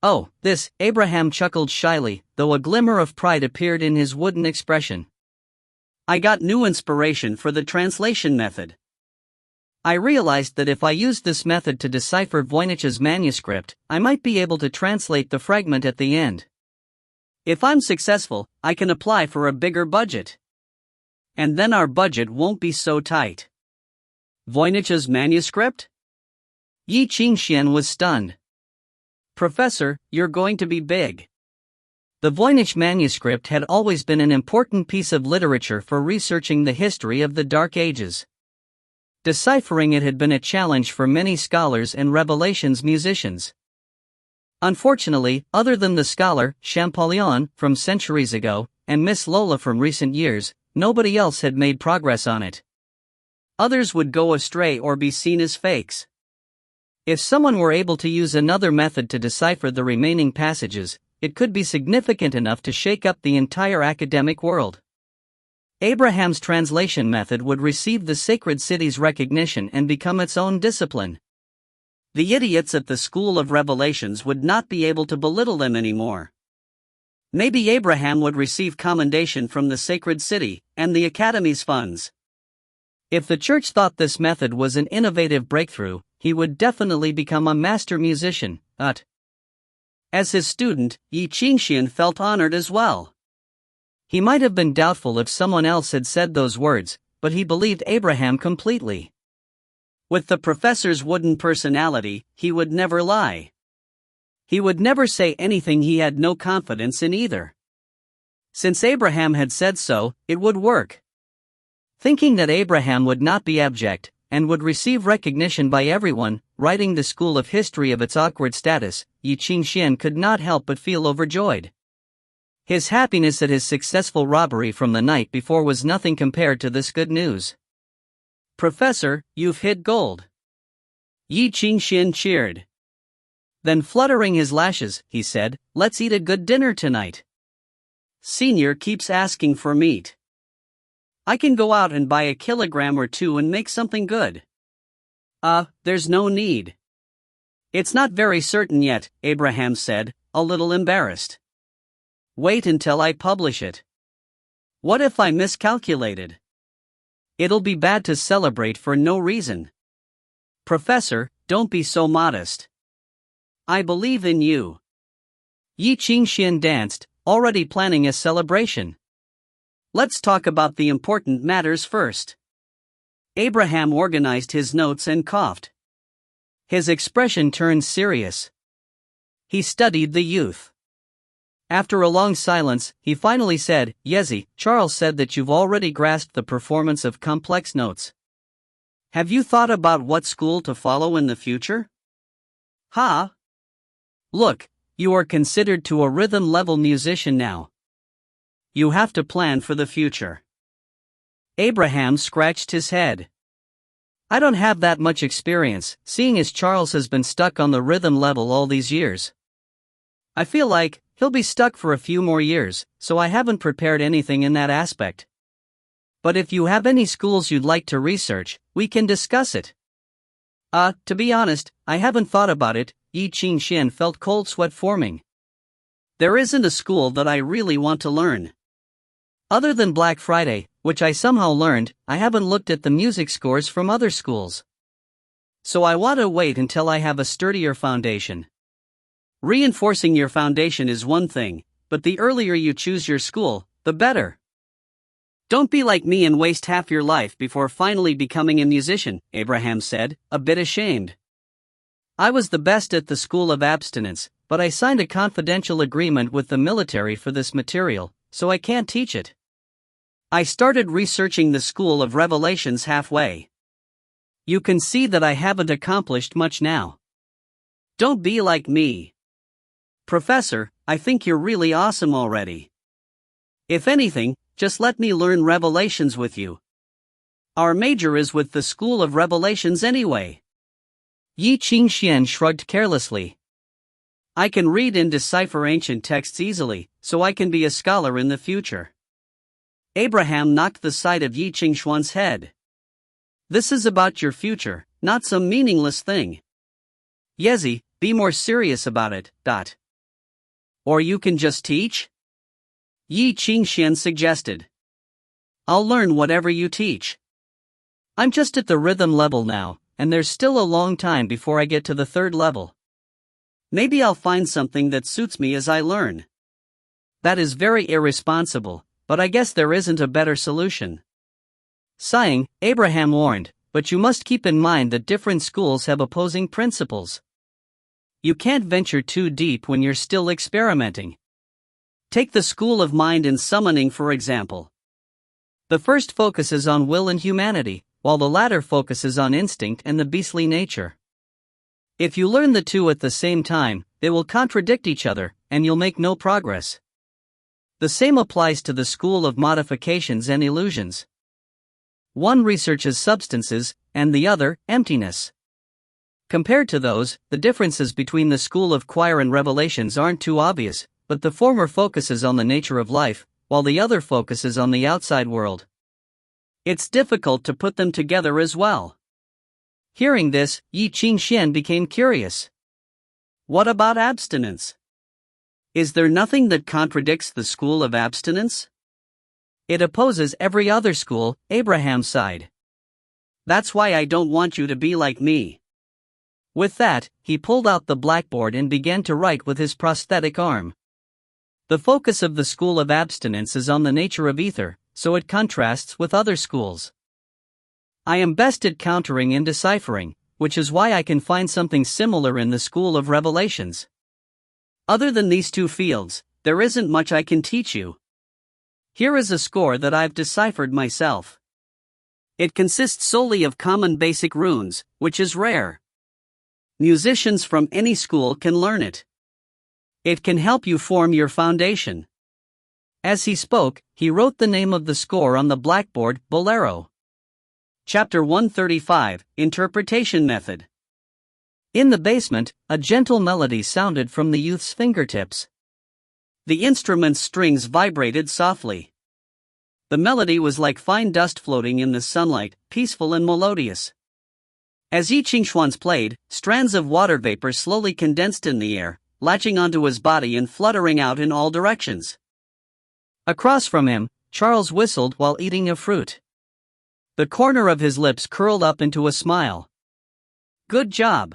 "Oh, this," Abraham chuckled shyly, though a glimmer of pride appeared in his wooden expression. "I got new inspiration for the translation method. I realized that if I used this method to decipher Voynich's manuscript, I might be able to translate the fragment at the end. If I'm successful, I can apply for a bigger budget. And then our budget won't be so tight." "Voynich's manuscript?" Ye Qingxuan was stunned. "Professor, you're going to be big." The Voynich manuscript had always been an important piece of literature for researching the history of the Dark Ages. Deciphering it had been a challenge for many scholars and Revelations musicians. Unfortunately, other than the scholar, Champollion, from centuries ago, and Miss Lola from recent years, nobody else had made progress on it. Others would go astray or be seen as fakes. If someone were able to use another method to decipher the remaining passages, it could be significant enough to shake up the entire academic world. Abraham's translation method would receive the sacred city's recognition and become its own discipline. The idiots at the School of Revelations would not be able to belittle them anymore. Maybe Abraham would receive commendation from the sacred city and the Academy's funds. If the church thought this method was an innovative breakthrough, he would definitely become a master musician. As his student, Ye Qingxuan felt honored as well. He might have been doubtful if someone else had said those words, but he believed Abraham completely. With the professor's wooden personality, he would never lie. He would never say anything he had no confidence in either. Since Abraham had said so, it would work. Thinking that Abraham would not be abject, and would receive recognition by everyone, righting the school of history of its awkward status, Ye Qingxuan could not help but feel overjoyed. His happiness at his successful robbery from the night before was nothing compared to this good news. "Professor, you've hit gold." Ye Qingxuan cheered. Then fluttering his lashes, he said, "Let's eat a good dinner tonight. Senior keeps asking for meat. I can go out and buy a kilogram or two and make something good." There's no need. It's not very certain yet," Abraham said, a little embarrassed. "Wait until I publish it. What if I miscalculated? It'll be bad to celebrate for no reason." "Professor, don't be so modest. I believe in you." Ye Qingxuan danced, already planning a celebration. "Let's talk about the important matters first." Abraham organized his notes and coughed. His expression turned serious. He studied the youth. After a long silence, he finally said, "Yezi, Charles said that you've already grasped the performance of complex notes. Have you thought about what school to follow in the future?" "Look, you are considered to a rhythm-level musician now. You have to plan for the future." Abraham scratched his head. "I don't have that much experience, seeing as Charles has been stuck on the rhythm level all these years. I feel like he'll be stuck for a few more years, so I haven't prepared anything in that aspect. But if you have any schools you'd like to research, we can discuss it." To be honest, I haven't thought about it." Ye Qingxuan felt cold sweat forming. "There isn't a school that I really want to learn. Other than Black Friday, which I somehow learned, I haven't looked at the music scores from other schools. So I want to wait until I have a sturdier foundation. Reinforcing your foundation is one thing, but the earlier you choose your school, the better. Don't be like me and waste half your life before finally becoming a musician," Abraham said, a bit ashamed. "I was the best at the School of Abstinence, but I signed a confidential agreement with the military for this material, so I can't teach it." I started researching the School of Revelations halfway. You can see that I haven't accomplished much now. Don't be like me. Professor, I think you're really awesome already. If anything, just let me learn Revelations with you. Our major is with the School of Revelations anyway. Ye Qingxuan shrugged carelessly. I can read and decipher ancient texts easily, so I can be a scholar in the future. Abraham knocked the side of Ye Qingxuan's head. This is about your future, not some meaningless thing. Yezi, be more serious about it. Or you can just teach? Ye Qingxuan suggested. I'll learn whatever you teach. I'm just at the rhythm level now, and there's still a long time before I get to the third level. Maybe I'll find something that suits me as I learn. That is very irresponsible, but I guess there isn't a better solution. Sighing, Abraham warned, but you must keep in mind that different schools have opposing principles. You can't venture too deep when you're still experimenting. Take the school of mind and summoning for example. The first focuses on will and humanity, while the latter focuses on instinct and the beastly nature. If you learn the two at the same time, they will contradict each other, and you'll make no progress. The same applies to the school of modifications and illusions. One researches substances, and the other, emptiness. Compared to those, the differences between the school of choir and revelations aren't too obvious, but the former focuses on the nature of life, while the other focuses on the outside world. It's difficult to put them together as well. Hearing this, Ye Qingxuan became curious. What about abstinence? Is there nothing that contradicts the school of abstinence? It opposes every other school, Abraham sighed. That's why I don't want you to be like me. With that, he pulled out the blackboard and began to write with his prosthetic arm. The focus of the school of abstinence is on the nature of ether, so it contrasts with other schools. I am best at countering and deciphering, which is why I can find something similar in the school of revelations. Other than these two fields, there isn't much I can teach you. Here is a score that I've deciphered myself. It consists solely of common basic runes, which is rare. Musicians from any school can learn it. It can help you form your foundation. As he spoke, he wrote the name of the score on the blackboard, Bolero. Chapter 135, Interpretation Method. In the basement, a gentle melody sounded from the youth's fingertips. The instrument's strings vibrated softly. The melody was like fine dust floating in the sunlight, peaceful and melodious. As Ye Qingxuan played, strands of water vapor slowly condensed in the air, latching onto his body and fluttering out in all directions. Across from him, Charles whistled while eating a fruit. The corner of his lips curled up into a smile. Good job.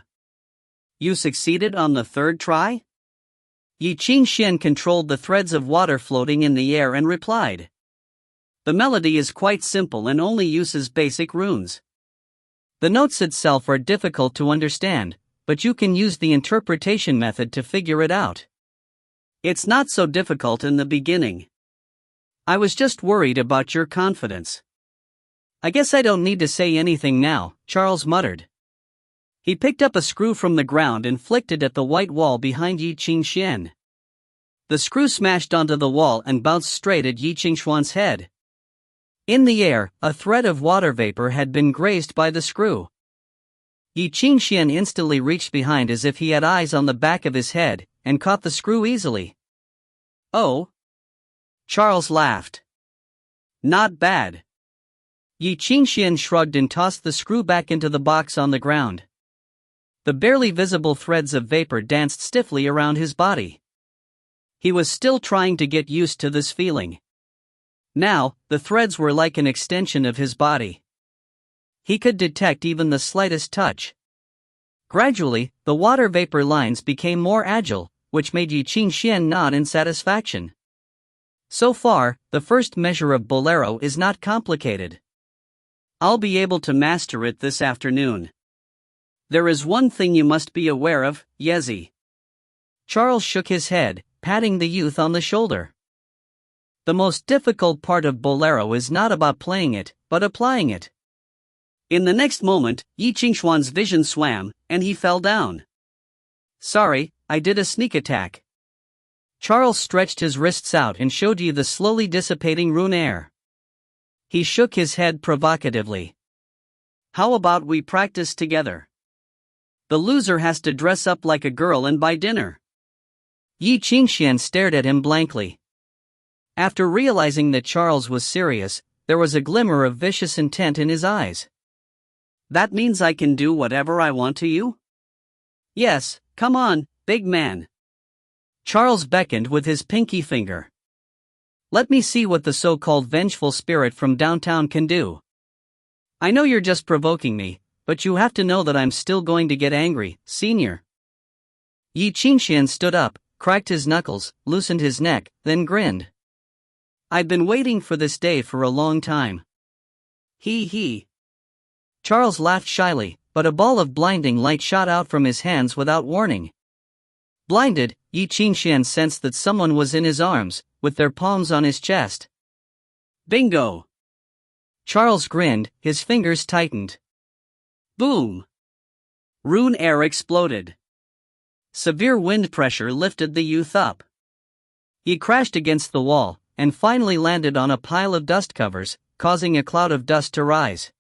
You succeeded on the third try? Ye Qingxuan controlled the threads of water floating in the air and replied. The melody is quite simple and only uses basic runes. The notes itself are difficult to understand, but you can use the interpretation method to figure it out. It's not so difficult in the beginning. I was just worried about your confidence. I guess I don't need to say anything now, Charles muttered. He picked up a screw from the ground and flicked it at the white wall behind Ye Qingxuan. The screw smashed onto the wall and bounced straight at Ye Qingxuan's head. In the air, a thread of water vapor had been grazed by the screw. Ye Qingxuan instantly reached behind as if he had eyes on the back of his head, and caught the screw easily. Oh? Charles laughed. Not bad. Ye Qingxuan shrugged and tossed the screw back into the box on the ground. The barely visible threads of vapor danced stiffly around his body. He was still trying to get used to this feeling. Now, the threads were like an extension of his body. He could detect even the slightest touch. Gradually, the water vapor lines became more agile, which made Ye Qingxuan nod in satisfaction. So far, the first measure of Bolero is not complicated. I'll be able to master it this afternoon. There is one thing you must be aware of, Yezi. Charles shook his head, patting the youth on the shoulder. The most difficult part of Bolero is not about playing it, but applying it. In the next moment, Ye Qingxuan's vision swam, and he fell down. Sorry, I did a sneak attack. Charles stretched his wrists out and showed Ye the slowly dissipating rune air. He shook his head provocatively. How about we practice together? The loser has to dress up like a girl and buy dinner. Ye Qingxuan stared at him blankly. After realizing that Charles was serious, there was a glimmer of vicious intent in his eyes. That means I can do whatever I want to you? Yes, come on, big man. Charles beckoned with his pinky finger. Let me see what the so-called vengeful spirit from downtown can do. I know you're just provoking me, but you have to know that I'm still going to get angry, senior. Ye Qingxuan stood up, cracked his knuckles, loosened his neck, then grinned. I've been waiting for this day for a long time. He. Charles laughed shyly, but a ball of blinding light shot out from his hands without warning. Blinded, Ye Qingxuan sensed that someone was in his arms, with their palms on his chest. Bingo! Charles grinned, his fingers tightened. Boom! Rune air exploded. Severe wind pressure lifted the youth up. He crashed against the wall, and finally landed on a pile of dust covers, causing a cloud of dust to rise.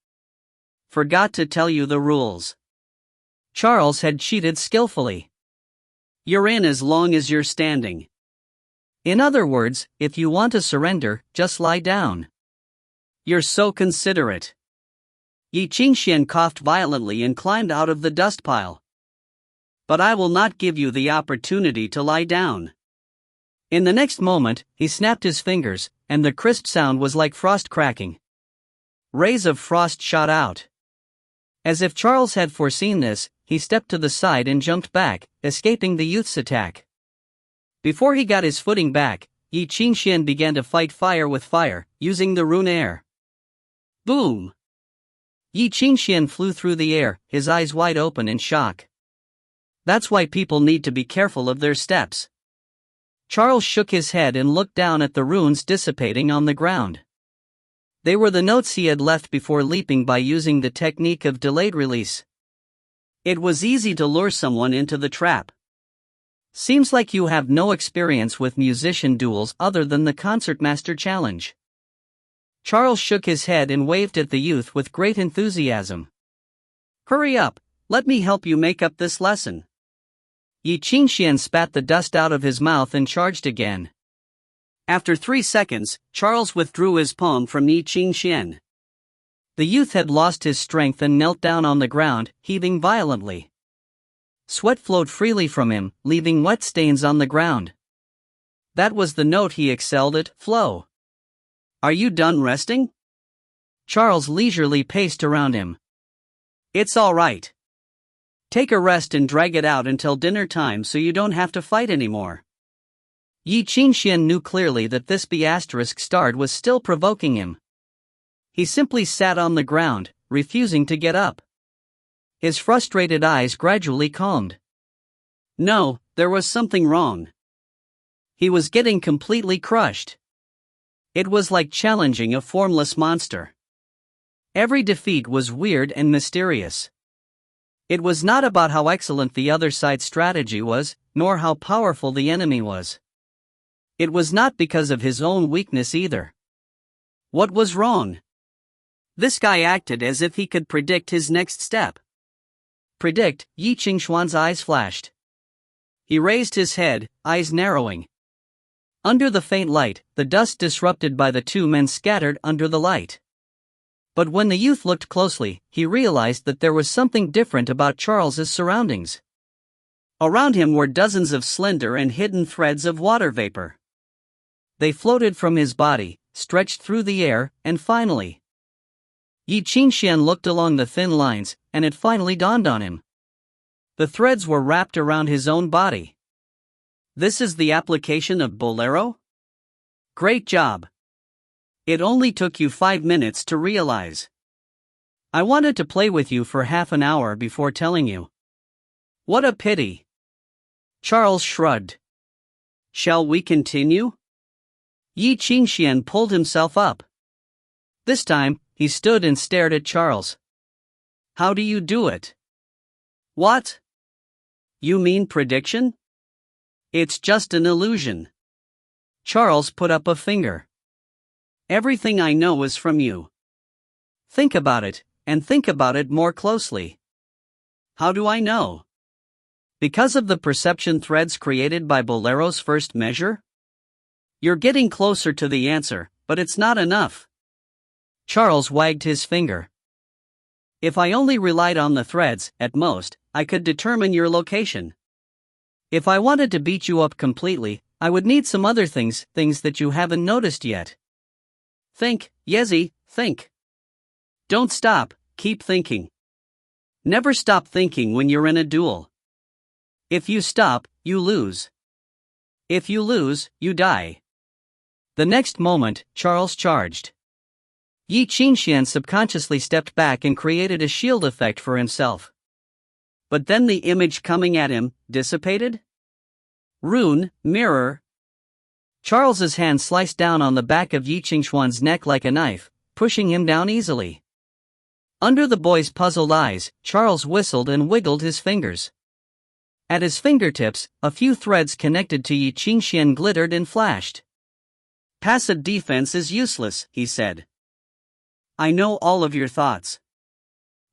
Forgot to tell you the rules. Charles had cheated skillfully. You're in as long as you're standing. In other words, if you want to surrender, just lie down. You're so considerate. Ye Qingxuan coughed violently and climbed out of the dust pile. But I will not give you the opportunity to lie down. In the next moment, he snapped his fingers, and the crisp sound was like frost cracking. Rays of frost shot out. As if Charles had foreseen this, he stepped to the side and jumped back, escaping the youth's attack. Before he got his footing back, Ye Qingxuan began to fight fire with fire, using the rune air. Boom! Ye Qingxuan flew through the air, his eyes wide open in shock. That's why people need to be careful of their steps. Charles shook his head and looked down at the runes dissipating on the ground. They were the notes he had left before leaping by using the technique of delayed release. It was easy to lure someone into the trap. Seems like you have no experience with musician duels other than the Concertmaster Challenge. Charles shook his head and waved at the youth with great enthusiasm. Hurry up, let me help you make up this lesson. Ye Qingxuan spat the dust out of his mouth and charged again. After 3 seconds, Charles withdrew his palm from Ye Qingxuan. The youth had lost his strength and knelt down on the ground, heaving violently. Sweat flowed freely from him, leaving wet stains on the ground. That was the note he excelled at, flow. Are you done resting? Charles leisurely paced around him. It's all right. Take a rest and drag it out until dinner time so you don't have to fight anymore. Ye Qingxuan knew clearly that this B** was still provoking him. He simply sat on the ground, refusing to get up. His frustrated eyes gradually calmed. No, there was something wrong. He was getting completely crushed. It was like challenging a formless monster. Every defeat was weird and mysterious. It was not about how excellent the other side's strategy was, nor how powerful the enemy was. It was not because of his own weakness either. What was wrong? This guy acted as if he could predict his next step. Predict? Ye Qingxuan's eyes flashed. He raised his head, eyes narrowing. Under the faint light, the dust disrupted by the two men scattered under the light. But when the youth looked closely, he realized that there was something different about Charles's surroundings. Around him were dozens of slender and hidden threads of water vapor. They floated from his body, stretched through the air, and finally. Ye Qingxuan looked along the thin lines, and it finally dawned on him. The threads were wrapped around his own body. This is the application of Bolero? Great job. It only took you 5 minutes to realize. I wanted to play with you for half an hour before telling you. What a pity. Charles shrugged. Shall we continue? Ye Qingxuan pulled himself up. This time, he stood and stared at Charles. How do you do it? What? You mean prediction? It's just an illusion. Charles put up a finger. Everything I know is from you. Think about it, and think about it more closely. How do I know? Because of the perception threads created by Bolero's first measure? You're getting closer to the answer, but it's not enough. Charles wagged his finger. If I only relied on the threads, at most, I could determine your location. If I wanted to beat you up completely, I would need some other things that you haven't noticed yet. Think, Yezi, think. Don't stop, keep thinking. Never stop thinking when you're in a duel. If you stop, you lose. If you lose, you die. The next moment, Charles charged. Ye Qingxuan subconsciously stepped back and created a shield effect for himself. But then the image coming at him dissipated? Rune, mirror. Charles's hand sliced down on the back of Ye Qingxuan's neck like a knife, pushing him down easily. Under the boy's puzzled eyes, Charles whistled and wiggled his fingers. At his fingertips, a few threads connected to Ye Qingxuan glittered and flashed. Passive defense is useless, he said. I know all of your thoughts.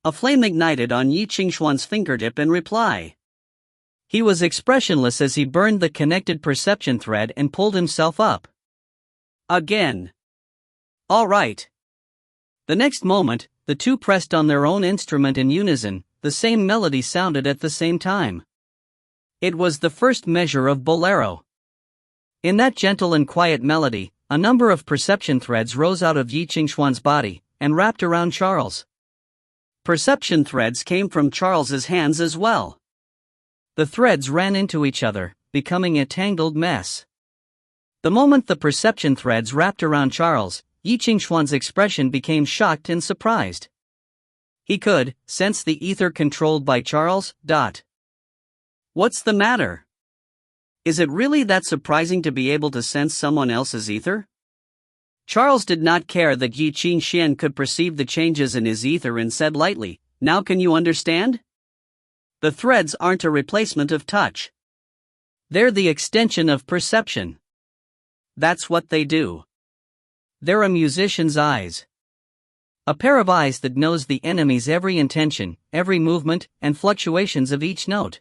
A flame ignited on Ye Qingxuan's fingertip in reply. He was expressionless as he burned the connected perception thread and pulled himself up. Again. All right. The next moment, the two pressed on their own instrument in unison, the same melody sounded at the same time. It was the first measure of Bolero. In that gentle and quiet melody, a number of perception threads rose out of Ye Qingxuan's body and wrapped around Charles. Perception threads came from Charles's hands as well. The threads ran into each other, becoming a tangled mess. The moment the perception threads wrapped around Charles, Ye Qingxuan's expression became shocked and surprised. He could sense the ether controlled by Charles. What's the matter? Is it really that surprising to be able to sense someone else's ether? Charles did not care that Ye Qingxuan could perceive the changes in his ether and said lightly, Now can you understand? The threads aren't a replacement of touch. They're the extension of perception. That's what they do. They're a musician's eyes. A pair of eyes that knows the enemy's every intention, every movement, and fluctuations of each note.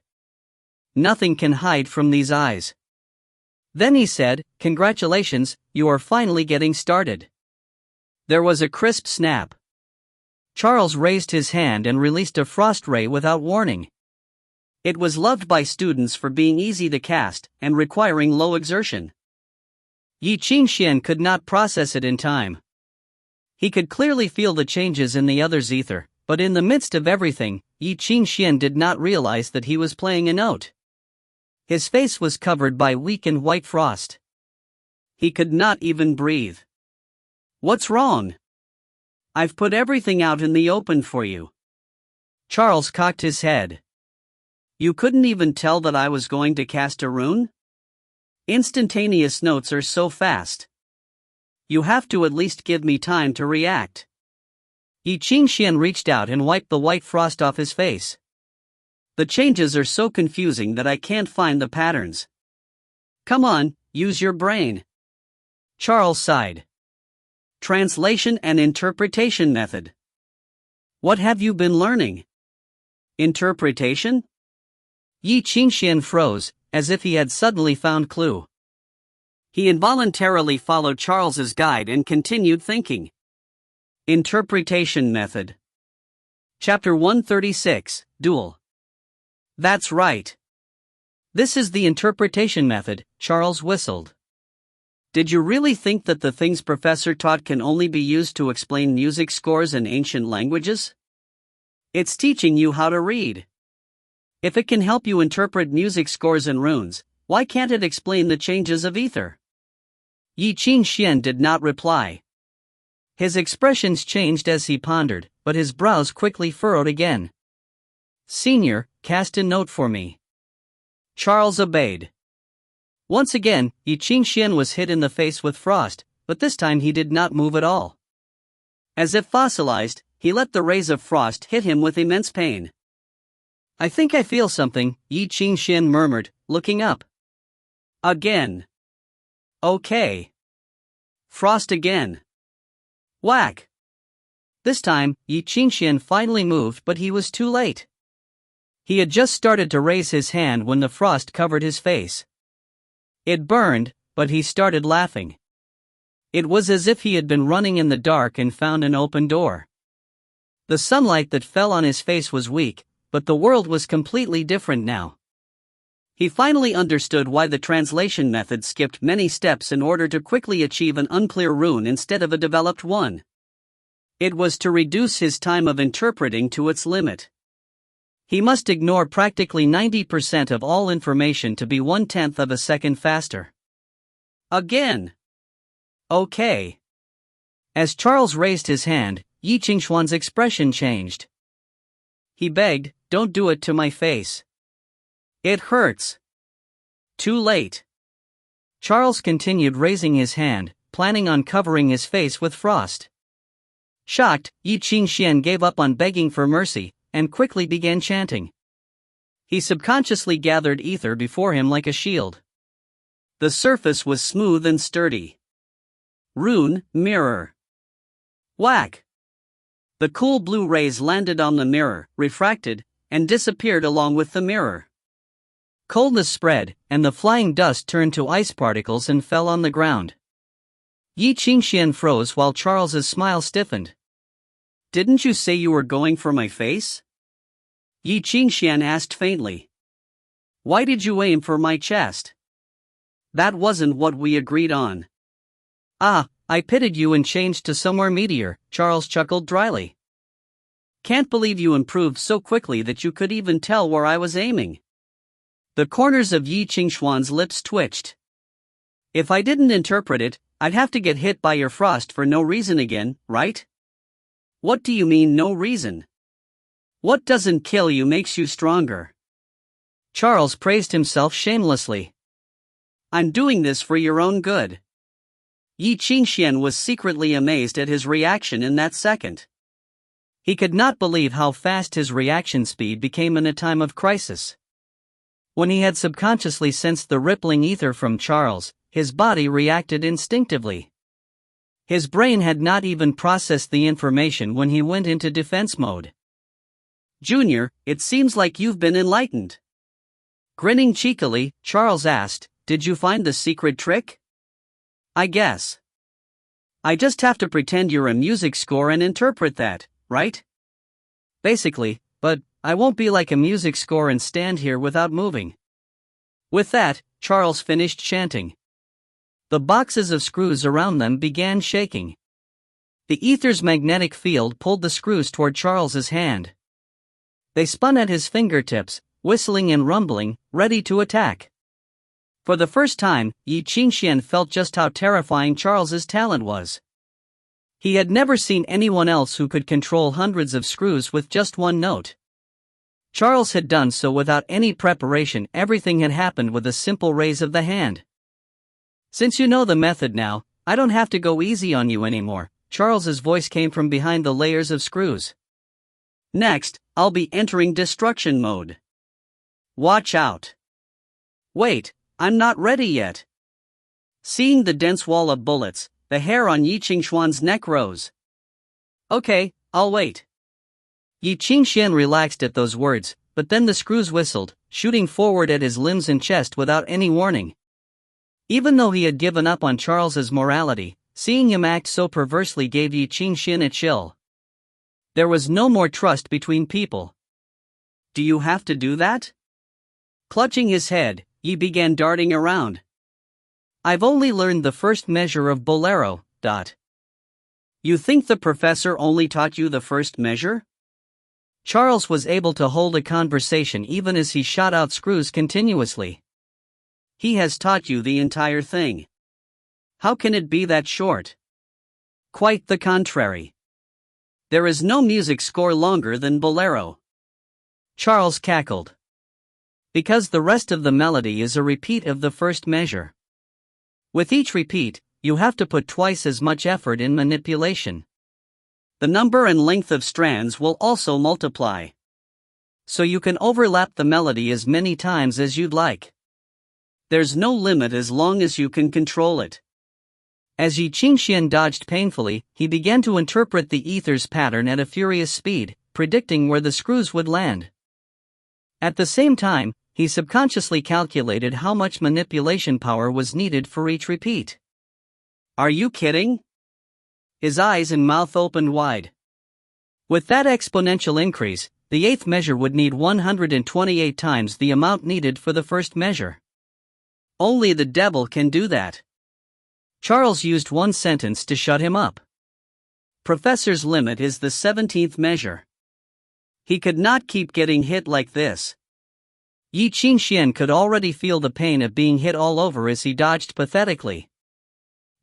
Nothing can hide from these eyes. Then he said, Congratulations, you are finally getting started. There was a crisp snap. Charles raised his hand and released a frost ray without warning. It was loved by students for being easy to cast and requiring low exertion. Ye Qingxuan could not process it in time. He could clearly feel the changes in the other's ether, but in the midst of everything, Ye Qingxuan did not realize that he was playing a note. His face was covered by weak and white frost. He could not even breathe. What's wrong? I've put everything out in the open for you. Charles cocked his head. You couldn't even tell that I was going to cast a rune? Instantaneous notes are so fast. You have to at least give me time to react. Ye Qingxuan reached out and wiped the white frost off his face. The changes are so confusing that I can't find the patterns. Come on, use your brain. Charles sighed. Translation and interpretation method. What have you been learning? Interpretation? Ye Qingxuan froze, as if he had suddenly found clue. He involuntarily followed Charles's guide and continued thinking. Interpretation method. Chapter 136, Duel. That's right. This is the interpretation method, Charles whistled. Did you really think that the things Professor taught can only be used to explain music scores in ancient languages? It's teaching you how to read. If it can help you interpret music scores and runes, why can't it explain the changes of ether? Ye Qingxuan did not reply. His expressions changed as he pondered, but his brows quickly furrowed again. Senior, cast a note for me. Charles obeyed. Once again, Ye Qingxuan was hit in the face with frost, but this time he did not move at all. As if fossilized, he let the rays of frost hit him with immense pain. "I think I feel something," Ye Qingxuan murmured, looking up. "Again. Okay. Frost again." Whack! This time, Ye Qingxuan finally moved, but he was too late. He had just started to raise his hand when the frost covered his face. It burned, but he started laughing. It was as if he had been running in the dark and found an open door. The sunlight that fell on his face was weak, but the world was completely different now. He finally understood why the translation method skipped many steps in order to quickly achieve an unclear rune instead of a developed one. It was to reduce his time of interpreting to its limit. He must ignore practically 90% of all information to be 1/10 of a second faster. Again. Okay. As Charles raised his hand, Ye Qingxuan's expression changed. He begged, "Don't do it to my face. It hurts." Too late. Charles continued raising his hand, planning on covering his face with frost. Shocked, Ye Qingxuan gave up on begging for mercy, and quickly began chanting. He subconsciously gathered ether before him like a shield. The surface was smooth and sturdy. Rune, mirror. Whack! The cool blue rays landed on the mirror, refracted, and disappeared along with the mirror. Coldness spread, and the flying dust turned to ice particles and fell on the ground. Ye Qingxuan froze while Charles's smile stiffened. "Didn't you say you were going for my face?" Ye Qingxuan asked faintly. "Why did you aim for my chest? That wasn't what we agreed on." "Ah, I pitted you and changed to somewhere meteor," Charles chuckled dryly. "Can't believe you improved so quickly that you could even tell where I was aiming." The corners of Ye Qingxuan's lips twitched. "If I didn't interpret it, I'd have to get hit by your frost for no reason again, right?" "What do you mean, no reason? What doesn't kill you makes you stronger." Charles praised himself shamelessly. "I'm doing this for your own good." Ye Qingxuan was secretly amazed at his reaction in that second. He could not believe how fast his reaction speed became in a time of crisis. When he had subconsciously sensed the rippling ether from Charles, his body reacted instinctively. His brain had not even processed the information when he went into defense mode. "Junior, it seems like you've been enlightened." Grinning cheekily, Charles asked, "Did you find the secret trick?" "I guess. I just have to pretend you're a music score and interpret that, right?" "Basically, but I won't be like a music score and stand here without moving." With that, Charles finished chanting. The boxes of screws around them began shaking. The ether's magnetic field pulled the screws toward Charles's hand. They spun at his fingertips, whistling and rumbling, ready to attack. For the first time, Ye Qingxuan felt just how terrifying Charles's talent was. He had never seen anyone else who could control hundreds of screws with just one note. Charles had done so without any preparation. Everything had happened with a simple raise of the hand. "Since you know the method now, I don't have to go easy on you anymore," Charles's voice came from behind the layers of screws. "Next, I'll be entering destruction mode. Watch out." "Wait, I'm not ready yet." Seeing the dense wall of bullets, the hair on Ye Qingxuan's neck rose. "Okay, I'll wait." Ye Qingxuan relaxed at those words, but then the screws whistled, shooting forward at his limbs and chest without any warning. Even though he had given up on Charles's morality, seeing him act so perversely gave Ye Qingxuan a chill. There was no more trust between people. "Do you have to do that?" Clutching his head, Ye began darting around. "I've only learned the first measure of bolero. You think the professor only taught you the first measure?" Charles was able to hold a conversation even as he shot out screws continuously. "He has taught you the entire thing. How can it be that short?" "Quite the contrary. There is no music score longer than bolero." Charles cackled. Because the rest of the melody is a repeat of the first measure. With each repeat, you have to put twice as much effort in manipulation. The number and length of strands will also multiply. So you can overlap the melody as many times as you'd like. There's no limit as long as you can control it. As Ye Qingxuan dodged painfully, he began to interpret the ether's pattern at a furious speed, predicting where the screws would land. At the same time, he subconsciously calculated how much manipulation power was needed for each repeat. Are you kidding? His eyes and mouth opened wide. With that exponential increase, the eighth measure would need 128 times the amount needed for the first measure. Only the devil can do that. Charles used one sentence to shut him up. Professor's limit is the 17th measure. He could not keep getting hit like this. Ye Qingxuan could already feel the pain of being hit all over as he dodged pathetically.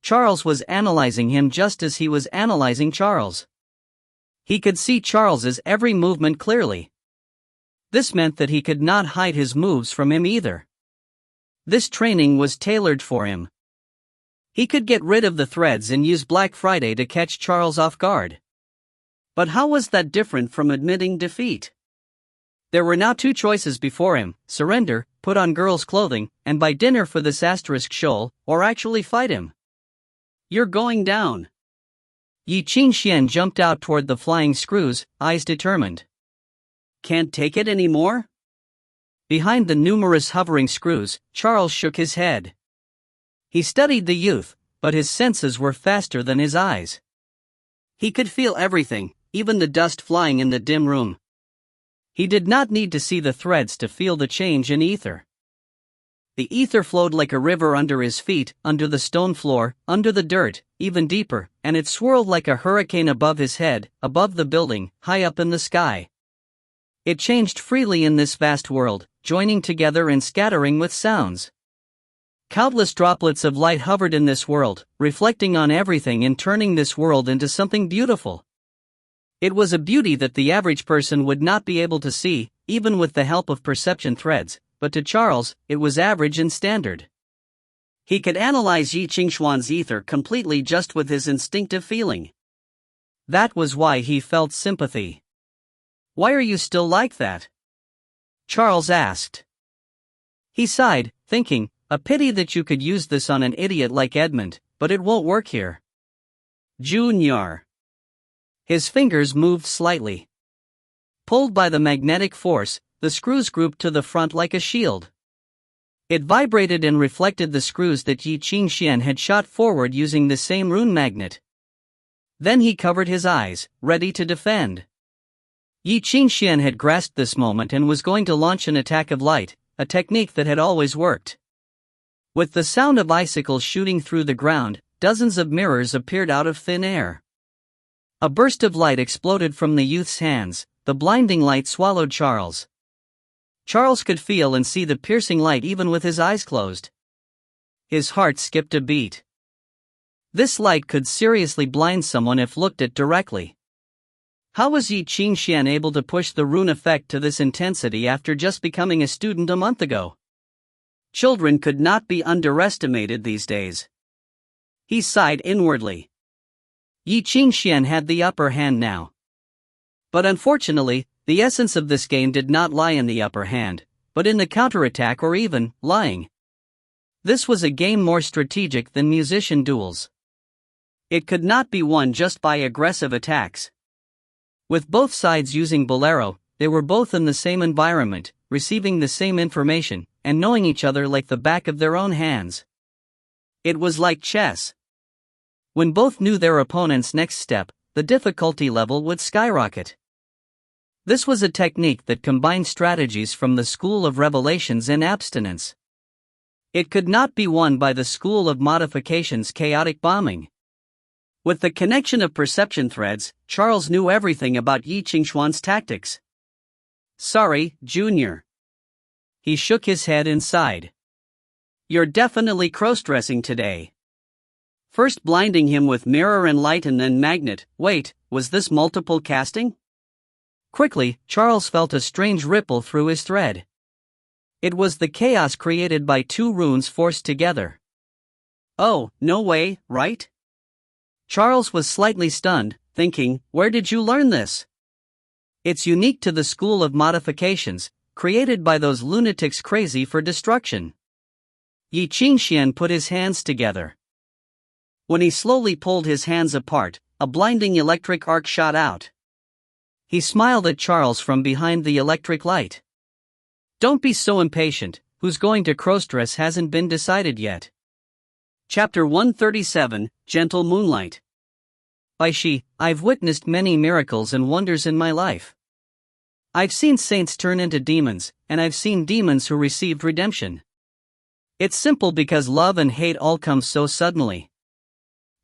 Charles was analyzing him just as he was analyzing Charles. He could see Charles's every movement clearly. This meant that he could not hide his moves from him either. This training was tailored for him. He could get rid of the threads and use Black Friday to catch Charles off guard. But how was that different from admitting defeat? There were now two choices before him: surrender, put on girl's clothing, and buy dinner for this asterisk shoal, or actually fight him. You're going down. Ye Qingxuan jumped out toward the flying screws, eyes determined. Can't take it anymore? Behind the numerous hovering screws, Charles shook his head. He studied the youth, but his senses were faster than his eyes. He could feel everything, even the dust flying in the dim room. He did not need to see the threads to feel the change in ether. The ether flowed like a river under his feet, under the stone floor, under the dirt, even deeper, and it swirled like a hurricane above his head, above the building, high up in the sky. It changed freely in this vast world, joining together and scattering with sounds. Countless droplets of light hovered in this world, reflecting on everything and turning this world into something beautiful. It was a beauty that the average person would not be able to see, even with the help of perception threads, but to Charles, it was average and standard. He could analyze Ye Qingxuan's ether completely just with his instinctive feeling. That was why he felt sympathy. "Why are you still like that?" Charles asked. He sighed, thinking, a pity that you could use this on an idiot like Edmund, but it won't work here. Junior. His fingers moved slightly. Pulled by the magnetic force, the screws grouped to the front like a shield. It vibrated and reflected the screws that Ye Qingxuan had shot forward using the same rune magnet. Then he covered his eyes, ready to defend. Ye Qingxuan had grasped this moment and was going to launch an attack of light, a technique that had always worked. With the sound of icicles shooting through the ground, dozens of mirrors appeared out of thin air. A burst of light exploded from the youth's hands. The blinding light swallowed Charles. Charles could feel and see the piercing light even with his eyes closed. His heart skipped a beat. This light could seriously blind someone if looked at directly. How was Ye Qingxuan able to push the rune effect to this intensity after just becoming a student a month ago? Children could not be underestimated these days. He sighed inwardly. Ye Qingxuan had the upper hand now. But unfortunately, the essence of this game did not lie in the upper hand, but in the counterattack or even lying. This was a game more strategic than musician duels. It could not be won just by aggressive attacks. With both sides using Bolero, they were both in the same environment, receiving the same information, and knowing each other like the back of their own hands. It was like chess. When both knew their opponent's next step, the difficulty level would skyrocket. This was a technique that combined strategies from the school of revelations and abstinence. It could not be won by the school of modifications chaotic bombing. With the connection of perception threads, Charles knew everything about Ye Qingxuan's tactics. Sorry, Junior. He shook his head and sighed. You're definitely cross-dressing today. First blinding him with mirror and light and then magnet. Wait, was this multiple casting? Quickly, Charles felt a strange ripple through his thread. It was the chaos created by two runes forced together. Oh, no way, right? Charles was slightly stunned, thinking, where did you learn this? It's unique to the school of modifications, created by those lunatics crazy for destruction. Ye Qingxuan put his hands together. When he slowly pulled his hands apart, a blinding electric arc shot out. He smiled at Charles from behind the electric light. Don't be so impatient, who's going to crossdress hasn't been decided yet. Chapter 137, Gentle Moonlight. Bai Xi, I've witnessed many miracles and wonders in my life. I've seen saints turn into demons, and I've seen demons who received redemption. It's simple because love and hate all come so suddenly.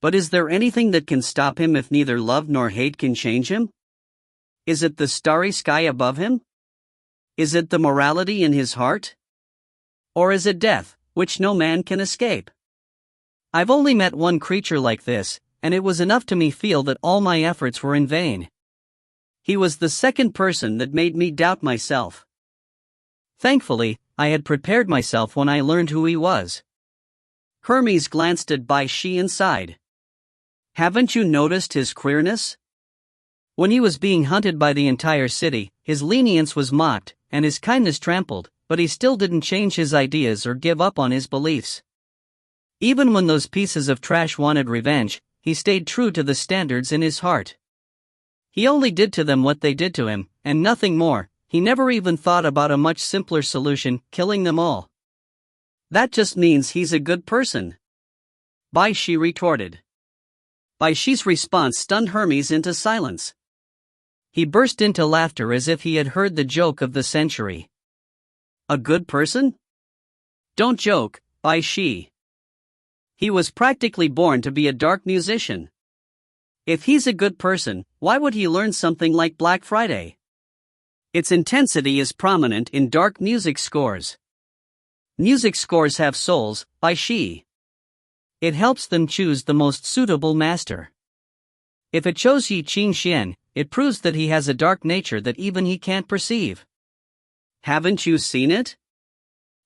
But is there anything that can stop him if neither love nor hate can change him? Is it the starry sky above him? Is it the morality in his heart? Or is it death, which no man can escape? I've only met one creature like this, and it was enough to me feel that all my efforts were in vain. He was the second person that made me doubt myself. Thankfully, I had prepared myself when I learned who he was. Hermes glanced at Bai Xi and sighed. Haven't you noticed his queerness? When he was being hunted by the entire city, his lenience was mocked, and his kindness trampled, but he still didn't change his ideas or give up on his beliefs. Even when those pieces of trash wanted revenge, he stayed true to the standards in his heart. He only did to them what they did to him, and nothing more. He never even thought about a much simpler solution, killing them all. That just means he's a good person, Bai Xi retorted. Bai Xi's response stunned Hermes into silence. He burst into laughter as if he had heard the joke of the century. A good person? Don't joke, Bai Xi. He was practically born to be a dark musician. If he's a good person, why would he learn something like Black Friday? Its intensity is prominent in dark music scores. Music scores have souls, Bai Xi. It helps them choose the most suitable master. If it chose Ye Qingxuan, it proves that he has a dark nature that even he can't perceive. Haven't you seen it?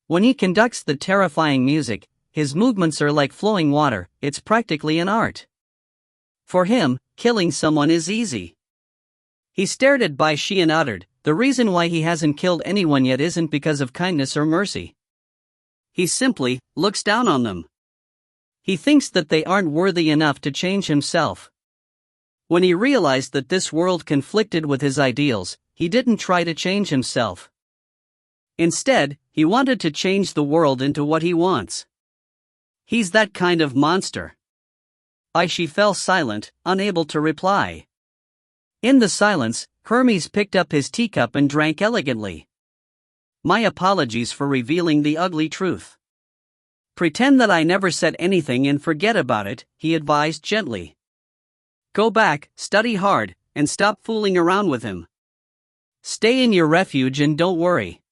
When he conducts the terrifying music, his movements are like flowing water. It's practically an art. For him, killing someone is easy. He stared at Bai Xi and uttered, the reason why he hasn't killed anyone yet isn't because of kindness or mercy. He simply looks down on them. He thinks that they aren't worthy enough to change himself. When he realized that this world conflicted with his ideals, he didn't try to change himself. Instead, he wanted to change the world into what he wants. He's that kind of monster. Bai Xi fell silent, unable to reply. In the silence, Hermes picked up his teacup and drank elegantly. My apologies for revealing the ugly truth. Pretend that I never said anything and forget about it, he advised gently. Go back, study hard, and stop fooling around with him. Stay in your refuge and don't worry.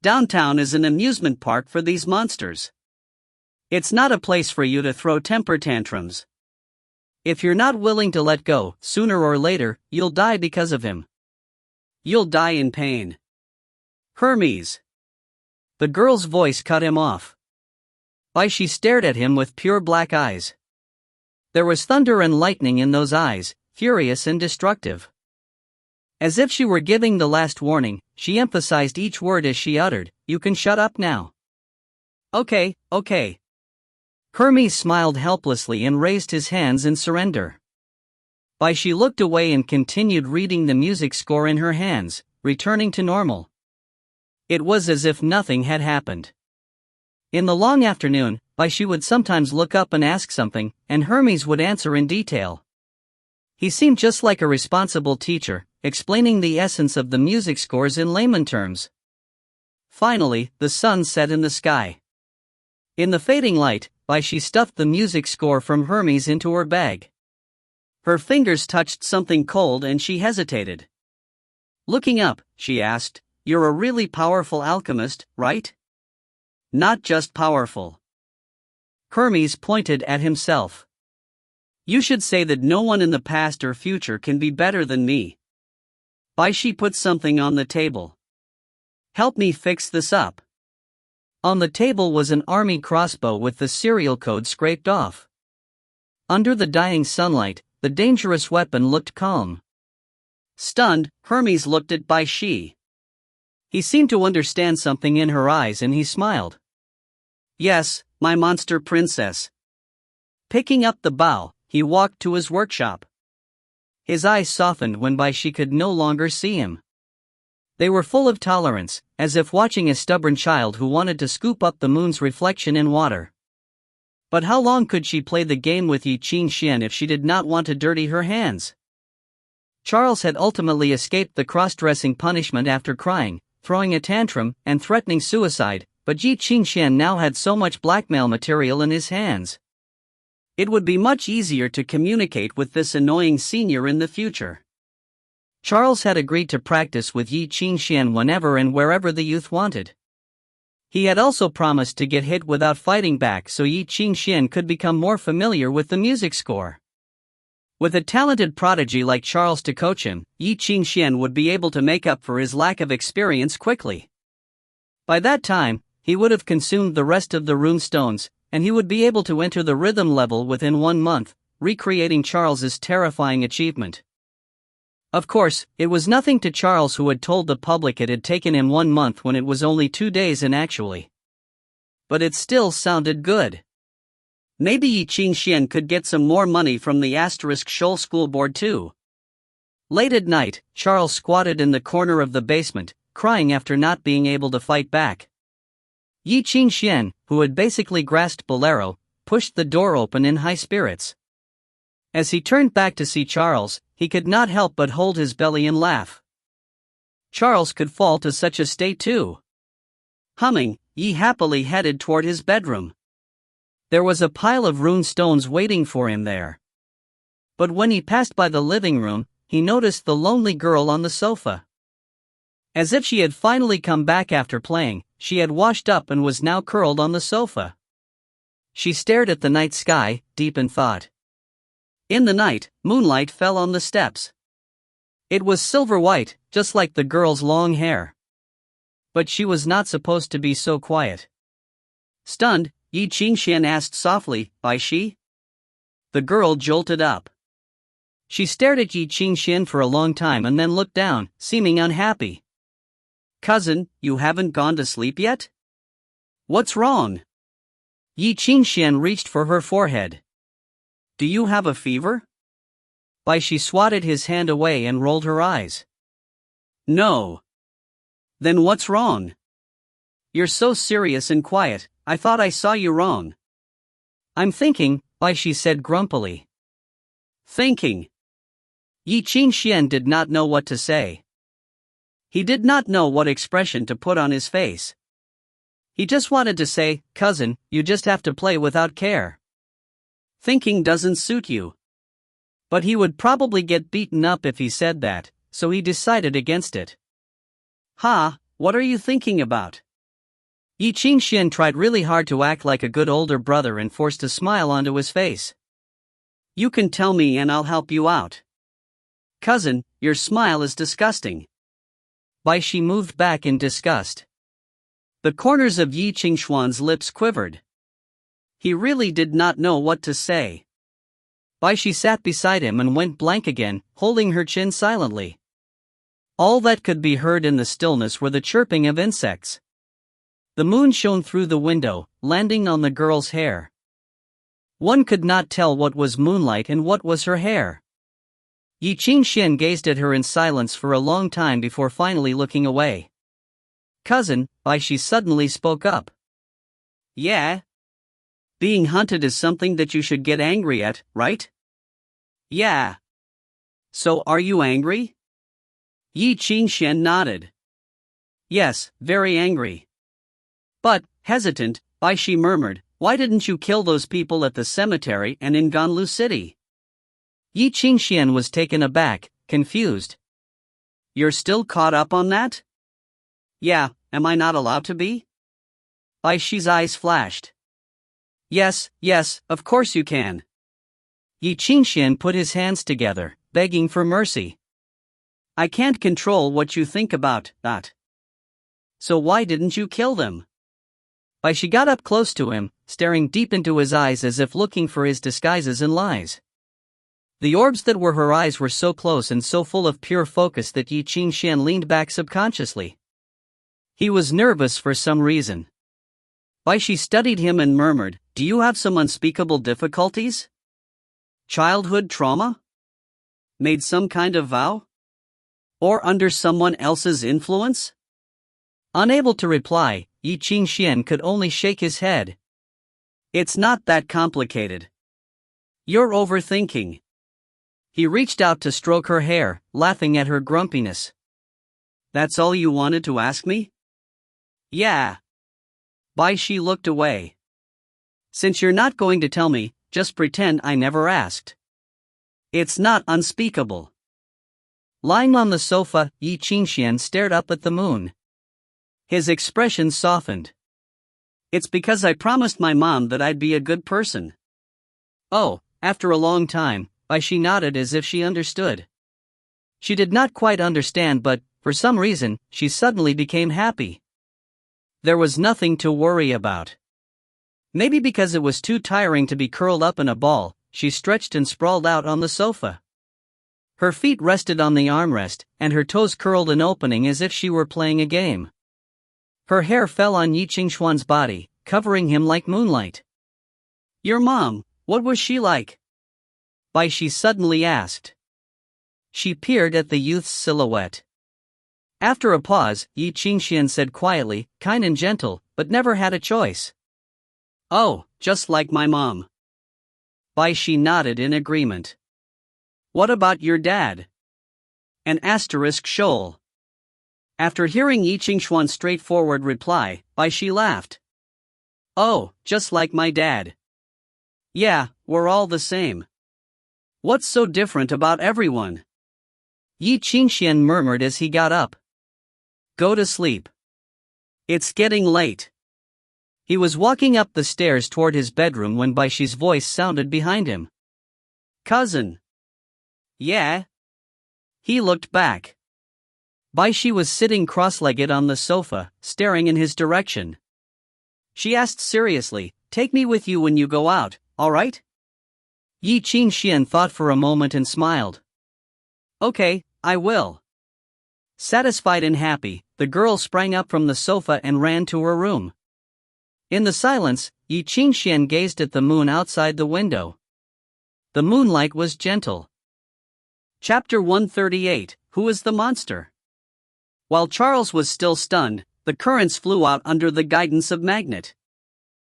Downtown is an amusement park for these monsters. It's not a place for you to throw temper tantrums. If you're not willing to let go, sooner or later, you'll die because of him. You'll die in pain. Hermes. The girl's voice cut him off. Bai Xi stared at him with pure black eyes. There was thunder and lightning in those eyes, furious and destructive. As if she were giving the last warning, she emphasized each word as she uttered, "You can shut up now." Okay. Hermes smiled helplessly and raised his hands in surrender. Bai Xi looked away and continued reading the music score in her hands, returning to normal. It was as if nothing had happened. In the long afternoon, Bai Xi would sometimes look up and ask something, and Hermes would answer in detail. He seemed just like a responsible teacher, explaining the essence of the music scores in layman terms. Finally, the sun set in the sky. In the fading light, Bai Xi stuffed the music score from Hermes into her bag. Her fingers touched something cold and she hesitated. Looking up, she asked, "You're a really powerful alchemist, right?" "Not just powerful." Hermes pointed at himself. "You should say that no one in the past or future can be better than me." Bai Xi put something on the table. "Help me fix this up." On the table was an army crossbow with the serial code scraped off. Under the dying sunlight, the dangerous weapon looked calm. Stunned, Hermes looked at Bai Xi. He seemed to understand something in her eyes and he smiled. Yes, my monster princess. Picking up the bow, he walked to his workshop. His eyes softened when Bai Xi could no longer see him. They were full of tolerance, as if watching a stubborn child who wanted to scoop up the moon's reflection in water. But how long could she play the game with Ye Qingxuan if she did not want to dirty her hands? Charles had ultimately escaped the cross-dressing punishment after crying, throwing a tantrum, and threatening suicide, but Ye Qingxuan now had so much blackmail material in his hands. It would be much easier to communicate with this annoying senior in the future. Charles had agreed to practice with Ye Qingxuan whenever and wherever the youth wanted. He had also promised to get hit without fighting back so Ye Qingxuan could become more familiar with the music score. With a talented prodigy like Charles to coach him, Ye Qingxuan would be able to make up for his lack of experience quickly. By that time, he would have consumed the rest of the rune stones, and he would be able to enter the rhythm level within 1 month, recreating Charles's terrifying achievement. Of course, it was nothing to Charles, who had told the public it had taken him 1 month when it was only 2 days and actually. But it still sounded good. Maybe Ye Qingxuan could get some more money from the Shoal School Board too. Late at night, Charles squatted in the corner of the basement, crying after not being able to fight back. Ye Qingxuan, who had basically grasped Bolero, pushed the door open in high spirits. As he turned back to see Charles, he could not help but hold his belly and laugh. Charles could fall to such a state too. Humming, Ye happily headed toward his bedroom. There was a pile of rune stones waiting for him there. But when he passed by the living room, he noticed the lonely girl on the sofa. As if she had finally come back after playing, she had washed up and was now curled on the sofa. She stared at the night sky, deep in thought. In the night, moonlight fell on the steps. It was silver white, just like the girl's long hair. But she was not supposed to be so quiet. Stunned, Ye Qingxuan asked softly, "Bai Xi?" The girl jolted up. She stared at Ye Qingxuan for a long time and then looked down, seeming unhappy. "Cousin, you haven't gone to sleep yet? What's wrong?" Ye Qingxuan reached for her forehead. "Do you have a fever?" Bai Xi swatted his hand away and rolled her eyes. "No." "Then what's wrong? You're so serious and quiet, I thought I saw you wrong." "I'm thinking," Bai Xi said grumpily. "Thinking?" Ye Qingxuan did not know what to say. He did not know what expression to put on his face. He just wanted to say, "Cousin, you just have to play without care. Thinking doesn't suit you." But he would probably get beaten up if he said that, so he decided against it. "Ha, what are you thinking about?" Ye Qingxuan tried really hard to act like a good older brother and forced a smile onto his face. "You can tell me and I'll help you out." "Cousin, your smile is disgusting." Bai Xi moved back in disgust. The corners of Ye Qingxuan's lips quivered. He really did not know what to say. Bai Xi sat beside him and went blank again, holding her chin silently. All that could be heard in the stillness were the chirping of insects. The moon shone through the window, landing on the girl's hair. One could not tell what was moonlight and what was her hair. Ye Qingxuan gazed at her in silence for a long time before finally looking away. "Cousin," Bai Xi suddenly spoke up. "Yeah? Being hunted is something that you should get angry at, right?" "Yeah." "So are you angry?" Ye Qingxuan nodded. "Yes, very angry." "But," hesitant, Bai Xi murmured, "why didn't you kill those people at the cemetery and in Ganlu City?" Ye Qingxuan was taken aback, confused. "You're still caught up on that?" "Yeah, am I not allowed to be?" Bai Xi's eyes flashed. Yes, of course you can." Ye Qingxuan put his hands together, begging for mercy. "I can't control what you think about that. So why didn't you kill them?" Bai Xi got up close to him, staring deep into his eyes as if looking for his disguises and lies. The orbs that were her eyes were so close and so full of pure focus that Ye Qingxuan leaned back subconsciously. He was nervous for some reason. Bai Xi studied him and murmured, "Do you have some unspeakable difficulties? Childhood trauma? Made some kind of vow? Or under someone else's influence?" Unable to reply, Ye Qingxuan could only shake his head. "It's not that complicated. You're overthinking." He reached out to stroke her hair, laughing at her grumpiness. "That's all you wanted to ask me?" "Yeah." Bai Xi looked away. "Since you're not going to tell me, just pretend I never asked." "It's not unspeakable." Lying on the sofa, Ye Qingxuan stared up at the moon. His expression softened. "It's because I promised my mom that I'd be a good person." "Oh," after a long time, Bai Xi nodded as if she understood. She did not quite understand, but, for some reason, she suddenly became happy. There was nothing to worry about. Maybe because it was too tiring to be curled up in a ball, she stretched and sprawled out on the sofa. Her feet rested on the armrest, and her toes curled an opening as if she were playing a game. Her hair fell on Ye Qingxuan's body, covering him like moonlight. "Your mom, what was she like?" Bai Xi suddenly asked. She peered at the youth's silhouette. After a pause, Ye Qingxuan said quietly, "Kind and gentle, but never had a choice." "Oh, just like my mom." Bai Xi nodded in agreement. "What about your dad?" An asterisk shoal. After hearing Ye Qingxuan's straightforward reply, Bai Xi laughed. "Oh, just like my dad. Yeah, we're all the same. What's so different about everyone?" Ye Qingxuan murmured as he got up. "Go to sleep. It's getting late." He was walking up the stairs toward his bedroom when Bai Xi's voice sounded behind him. "Cousin." "Yeah?" He looked back. Bai Xi was sitting cross-legged on the sofa, staring in his direction. She asked seriously, "Take me with you when you go out, all right?" Ye Qingxuan thought for a moment and smiled. "Okay, I will." Satisfied and happy, the girl sprang up from the sofa and ran to her room. In the silence, Ye Qingxuan gazed at the moon outside the window. The moonlight was gentle. Chapter 138, Who is the Monster? While Charles was still stunned, the currents flew out under the guidance of magnet.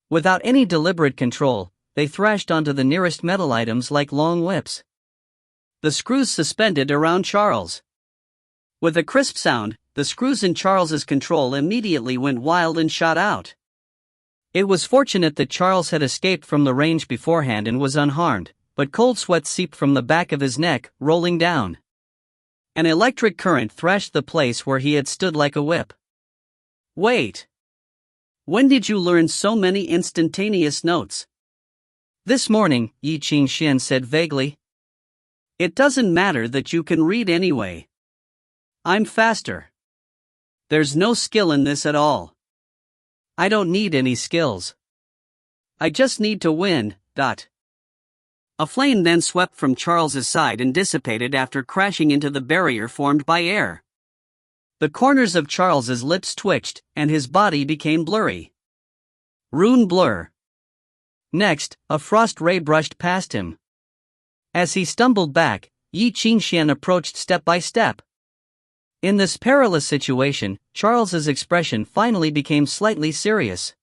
Without any deliberate control, they thrashed onto the nearest metal items like long whips. The screws suspended around Charles. With a crisp sound, the screws in Charles's control immediately went wild and shot out. It was fortunate that Charles had escaped from the range beforehand and was unharmed, but cold sweat seeped from the back of his neck, rolling down. An electric current thrashed the place where he had stood like a whip. "Wait. When did you learn so many instantaneous notes?" "This morning," Ye Qingxuan said vaguely. "It doesn't matter that you can read anyway. I'm faster. There's no skill in this at all. I don't need any skills. I just need to win. A flame then swept from Charles's side and dissipated after crashing into the barrier formed by air. The corners of Charles's lips twitched, and his body became blurry. Rune blur. Next, a frost ray brushed past him. As he stumbled back, Ye Qingxuan approached step by step. In this perilous situation, Charles's expression finally became slightly serious.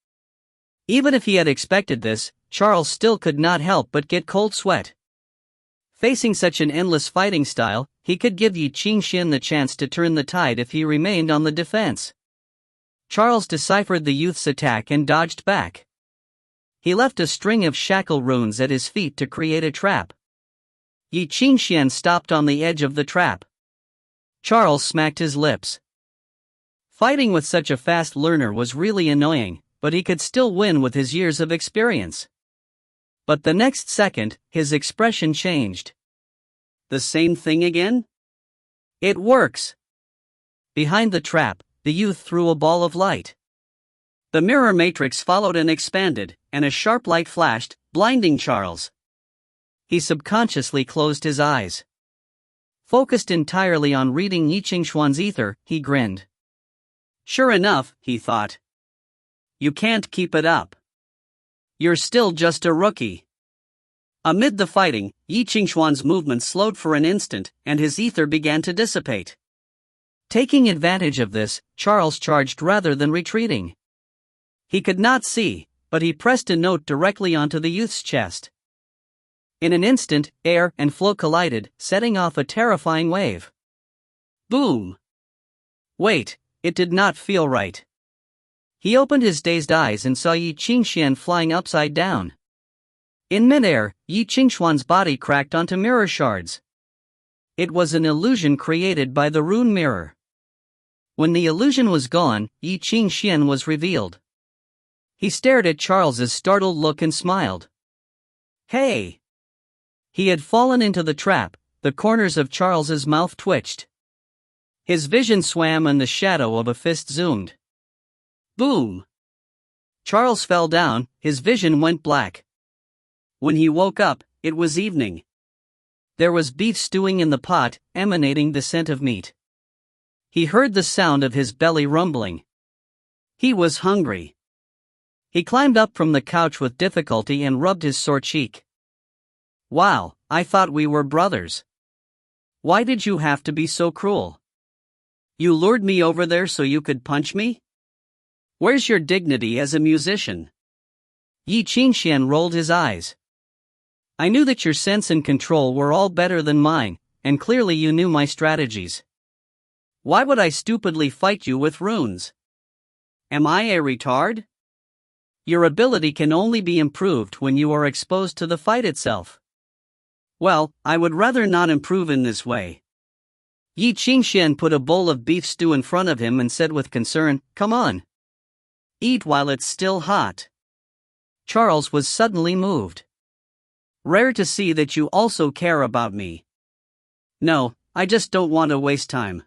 Even if he had expected this, Charles still could not help but get cold sweat. Facing such an endless fighting style, he could give Ye Qingxuan the chance to turn the tide if he remained on the defense. Charles deciphered the youth's attack and dodged back. He left a string of shackle runes at his feet to create a trap. Ye Qingxuan stopped on the edge of the trap. Charles smacked his lips. Fighting with such a fast learner was really annoying, but he could still win with his years of experience. But the next second, his expression changed. The same thing again? It works! Behind the trap, the youth threw a ball of light. The mirror matrix followed and expanded, and a sharp light flashed, blinding Charles. He subconsciously closed his eyes. Focused entirely on reading Ye Qingxuan's ether, he grinned. Sure enough, he thought. You can't keep it up. You're still just a rookie. Amid the fighting, Ye Qingxuan's movement slowed for an instant, and his ether began to dissipate. Taking advantage of this, Charles charged rather than retreating. He could not see, but he pressed a note directly onto the youth's chest. In an instant, air and flow collided, setting off a terrifying wave. Boom! Wait, it did not feel right. He opened his dazed eyes and saw Ye Qingxuan flying upside down. In midair, Ye Qingxuan's body cracked onto mirror shards. It was an illusion created by the rune mirror. When the illusion was gone, Ye Qingxuan was revealed. He stared at Charles's startled look and smiled. Hey! He had fallen into the trap. The corners of Charles's mouth twitched. His vision swam and the shadow of a fist zoomed. Boom! Charles fell down, his vision went black. When he woke up, it was evening. There was beef stewing in the pot, emanating the scent of meat. He heard the sound of his belly rumbling. He was hungry. He climbed up from the couch with difficulty and rubbed his sore cheek. Wow, I thought we were brothers. Why did you have to be so cruel? You lured me over there so you could punch me? Where's your dignity as a musician? Ye Qingxuan rolled his eyes. I knew that your sense and control were all better than mine, and clearly you knew my strategies. Why would I stupidly fight you with runes? Am I a retard? Your ability can only be improved when you are exposed to the fight itself. Well, I would rather not improve in this way. Ye Qingxuan put a bowl of beef stew in front of him and said with concern, Come on. Eat while it's still hot. Charles was suddenly moved. Rare to see that you also care about me. No, I just don't want to waste time.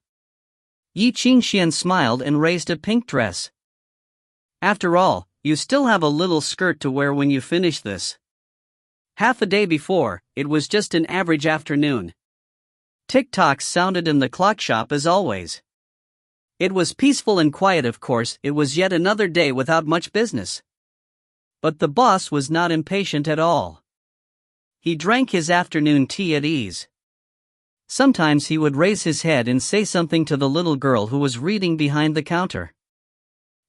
Ye Qingxuan smiled and raised a pink dress. After all, you still have a little skirt to wear when you finish this. Half a day before, it was just an average afternoon. Tick-tocks sounded in the clock shop as always. It was peaceful and quiet, of course. It was yet another day without much business. But the boss was not impatient at all. He drank his afternoon tea at ease. Sometimes he would raise his head and say something to the little girl who was reading behind the counter.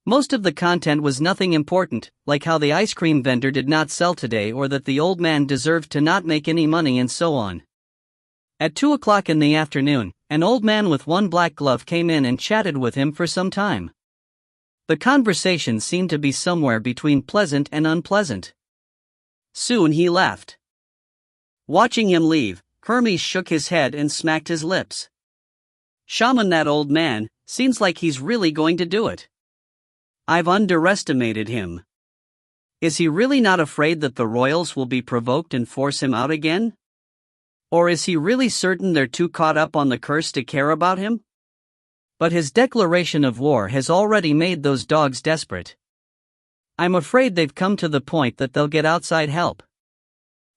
Most of the content was nothing important, like how the ice cream vendor did not sell today or that the old man deserved to not make any money and so on. At 2 o'clock in the afternoon, an old man with one black glove came in and chatted with him for some time. The conversation seemed to be somewhere between pleasant and unpleasant. Soon he left. Watching him leave, Hermes shook his head and smacked his lips. Shaman, that old man, seems like he's really going to do it. I've underestimated him. Is he really not afraid that the royals will be provoked and force him out again? Or is he really certain they're too caught up on the curse to care about him? But his declaration of war has already made those dogs desperate. I'm afraid they've come to the point that they'll get outside help.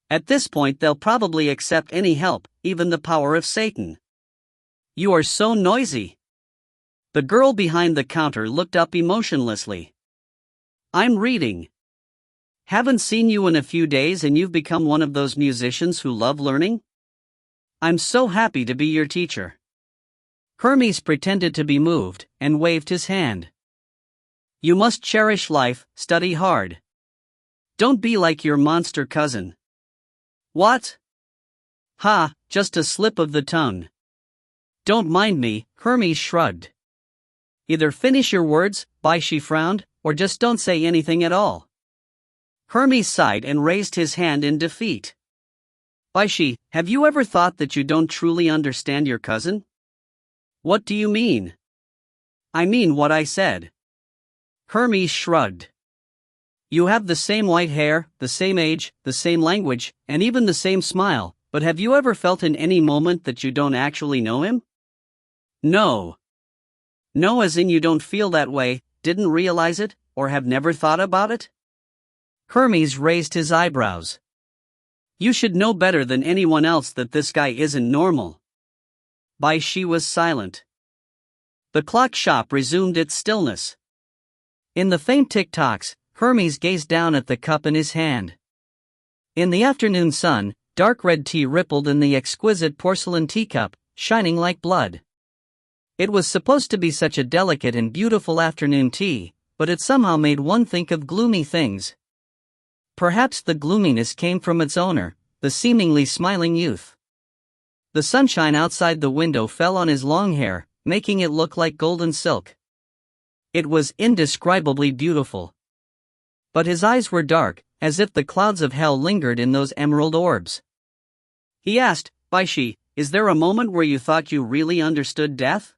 At this point they'll probably accept any help, even the power of Satan. You are so noisy. The girl behind the counter looked up emotionlessly. I'm reading. Haven't seen you in a few days and you've become one of those musicians who love learning? I'm so happy to be your teacher. Hermes pretended to be moved, and waved his hand. You must cherish life, study hard. Don't be like your monster cousin. What? Ha, just a slip of the tongue. Don't mind me, Hermes shrugged. Either finish your words, Bai Xi frowned, or just don't say anything at all. Hermes sighed and raised his hand in defeat. Bai Xi, have you ever thought that you don't truly understand your cousin? What do you mean? I mean what I said. Hermes shrugged. You have the same white hair, the same age, the same language, and even the same smile, but have you ever felt in any moment that you don't actually know him? No. No, as in you don't feel that way, didn't realize it, or have never thought about it? Hermes raised his eyebrows. You should know better than anyone else that this guy isn't normal. Bai Xi was silent. The clock shop resumed its stillness. In the faint tick-tocks, Hermes gazed down at the cup in his hand. In the afternoon sun, dark red tea rippled in the exquisite porcelain teacup, shining like blood. It was supposed to be such a delicate and beautiful afternoon tea, but it somehow made one think of gloomy things. Perhaps the gloominess came from its owner, the seemingly smiling youth. The sunshine outside the window fell on his long hair, making it look like golden silk. It was indescribably beautiful. But his eyes were dark, as if the clouds of hell lingered in those emerald orbs. He asked, Bai Xi, is there a moment where you thought you really understood death?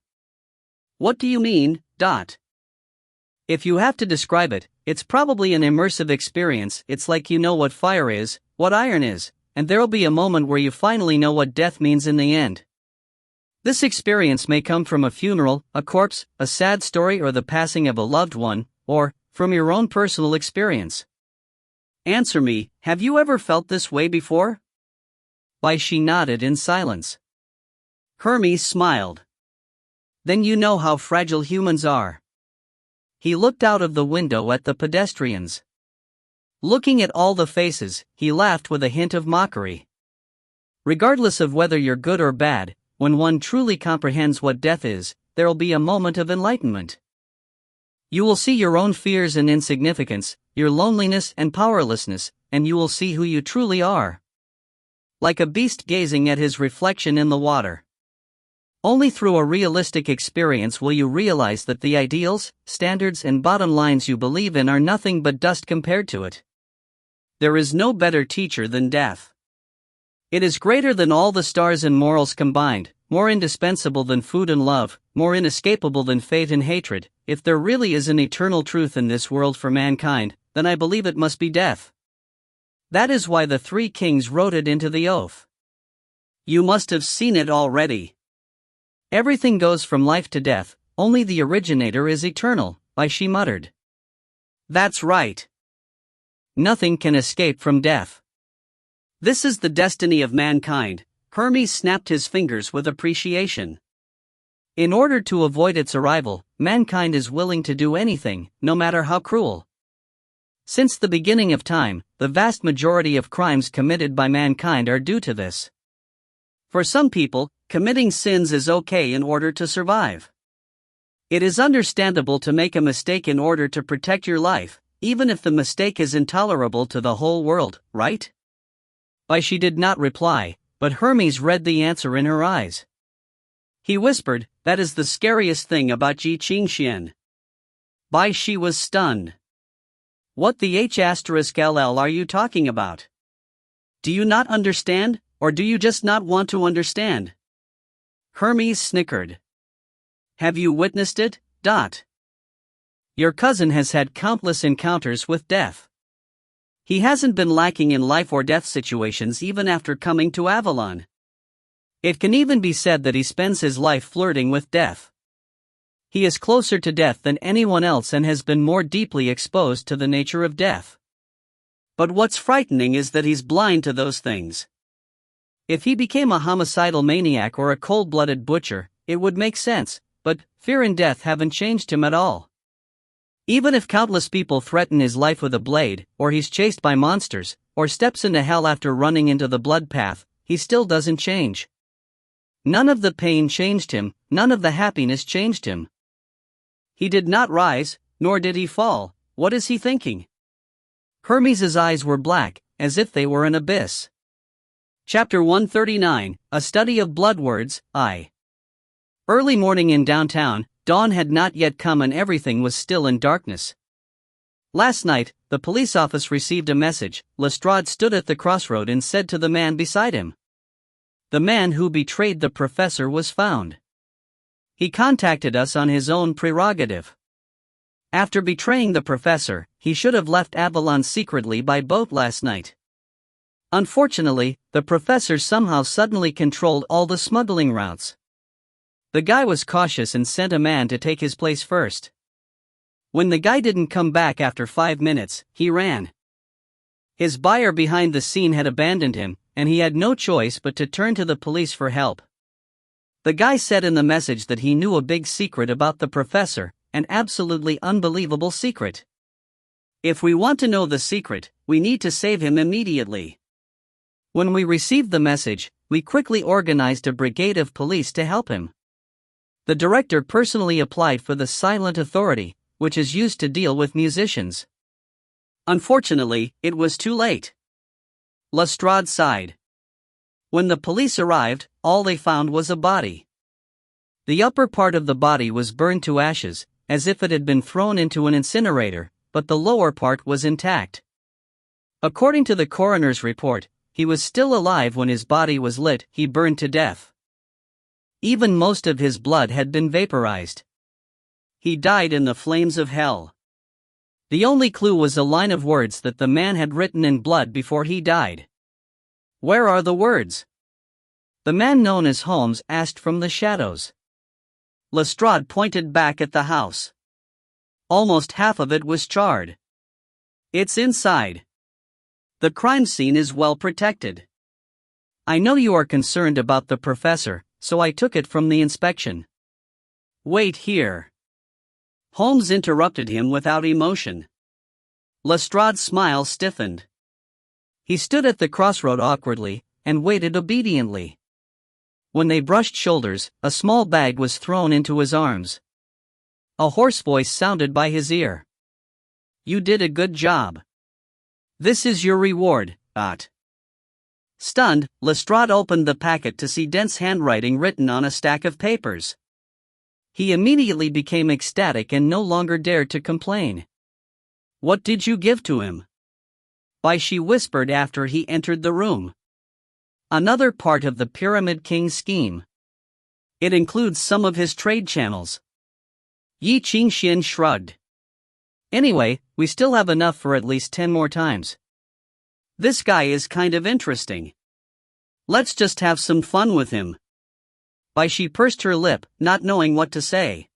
What do you mean, ? If you have to describe it, it's probably an immersive experience. It's like you know what fire is, what iron is, and there'll be a moment where you finally know what death means in the end. This experience may come from a funeral, a corpse, a sad story, or the passing of a loved one, or from your own personal experience. Answer me, have you ever felt this way before? Bai Xi nodded in silence. Hermes smiled. Then you know how fragile humans are. He looked out of the window at the pedestrians. Looking at all the faces, he laughed with a hint of mockery. Regardless of whether you're good or bad, when one truly comprehends what death is, there'll be a moment of enlightenment. You will see your own fears and insignificance, your loneliness and powerlessness, and you will see who you truly are. Like a beast gazing at his reflection in the water. Only through a realistic experience will you realize that the ideals, standards, and bottom lines you believe in are nothing but dust compared to it. There is no better teacher than death. It is greater than all the stars and morals combined, more indispensable than food and love, more inescapable than fate and hatred. If there really is an eternal truth in this world for mankind, then I believe it must be death. That is why the three kings wrote it into the oath. You must have seen it already. Everything goes from life to death, only the originator is eternal, Bai Xi muttered. That's right. Nothing can escape from death. This is the destiny of mankind. Hermes snapped his fingers with appreciation. In order to avoid its arrival, mankind is willing to do anything, no matter how cruel. Since the beginning of time, the vast majority of crimes committed by mankind are due to this. For some people, committing sins is okay in order to survive. It is understandable to make a mistake in order to protect your life, even if the mistake is intolerable to the whole world, right? Bai Xi did not reply, but Hermes read the answer in her eyes. He whispered, that is the scariest thing about Ye Qingxuan. Bai Xi was stunned. What the H*LL are you talking about? Do you not understand, or do you just not want to understand? Hermes snickered. Have you witnessed it? Your cousin has had countless encounters with death. He hasn't been lacking in life or death situations even after coming to Avalon. It can even be said that he spends his life flirting with death. He is closer to death than anyone else and has been more deeply exposed to the nature of death. But what's frightening is that he's blind to those things. If he became a homicidal maniac or a cold-blooded butcher, it would make sense, but fear and death haven't changed him at all. Even if countless people threaten his life with a blade, or he's chased by monsters, or steps into hell after running into the blood path, he still doesn't change. None of the pain changed him, none of the happiness changed him. He did not rise, nor did he fall. What is he thinking? Hermes's eyes were black, as if they were an abyss. Chapter 139, A Study of Blood Words, I. Early morning in downtown, dawn had not yet come and everything was still in darkness. Last night, the police office received a message. Lestrade stood at the crossroad and said to the man beside him. The man who betrayed the professor was found. He contacted us on his own prerogative. After betraying the professor, he should have left Avalon secretly by boat last night. Unfortunately, the professor somehow suddenly controlled all the smuggling routes. The guy was cautious and sent a man to take his place first. When the guy didn't come back after 5 minutes, he ran. His buyer behind the scene had abandoned him, and he had no choice but to turn to the police for help. The guy said in the message that he knew a big secret about the professor, an absolutely unbelievable secret. If we want to know the secret, we need to save him immediately. When we received the message, we quickly organized a brigade of police to help him. The director personally applied for the silent authority, which is used to deal with musicians. Unfortunately, it was too late. Lestrade sighed. When the police arrived, all they found was a body. The upper part of the body was burned to ashes, as if it had been thrown into an incinerator, but the lower part was intact. According to the coroner's report, he was still alive when his body was lit. He burned to death. Even most of his blood had been vaporized. He died in the flames of hell. The only clue was a line of words that the man had written in blood before he died. Where are the words? The man known as Holmes asked from the shadows. Lestrade pointed back at the house. Almost half of it was charred. It's inside. The crime scene is well protected. I know you are concerned about the professor, so I took it from the inspection. Wait here. Holmes interrupted him without emotion. Lestrade's smile stiffened. He stood at the crossroad awkwardly, and waited obediently. When they brushed shoulders, a small bag was thrown into his arms. A hoarse voice sounded by his ear. You did a good job. This is your reward, Ott. Stunned, Lestrade opened the packet to see dense handwriting written on a stack of papers. He immediately became ecstatic and no longer dared to complain. What did you give to him? Bai Xi whispered after he entered the room. Another part of the Pyramid King scheme. It includes some of his trade channels. Ye Qingxuan shrugged. Anyway, we still have enough for at least 10 more times. This guy is kind of interesting. Let's just have some fun with him. Bai Xi pursed her lip, not knowing what to say.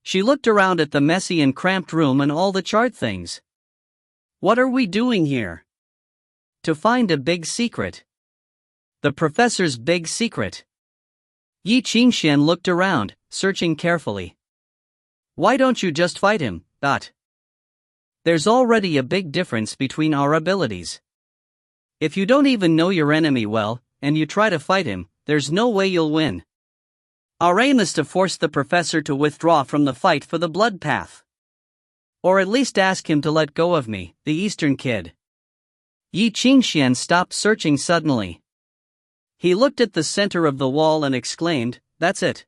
She looked around at the messy and cramped room and all the chart things. What are we doing here? To find a big secret. The professor's big secret. Ye Qingxuan looked around, searching carefully. Why don't you just fight him, Dot? There's already a big difference between our abilities. If you don't even know your enemy well, and you try to fight him, there's no way you'll win. Our aim is to force the professor to withdraw from the fight for the blood path. Or at least ask him to let go of me, the Eastern kid. Ye Qingxuan stopped searching suddenly. He looked at the center of the wall and exclaimed, "That's it."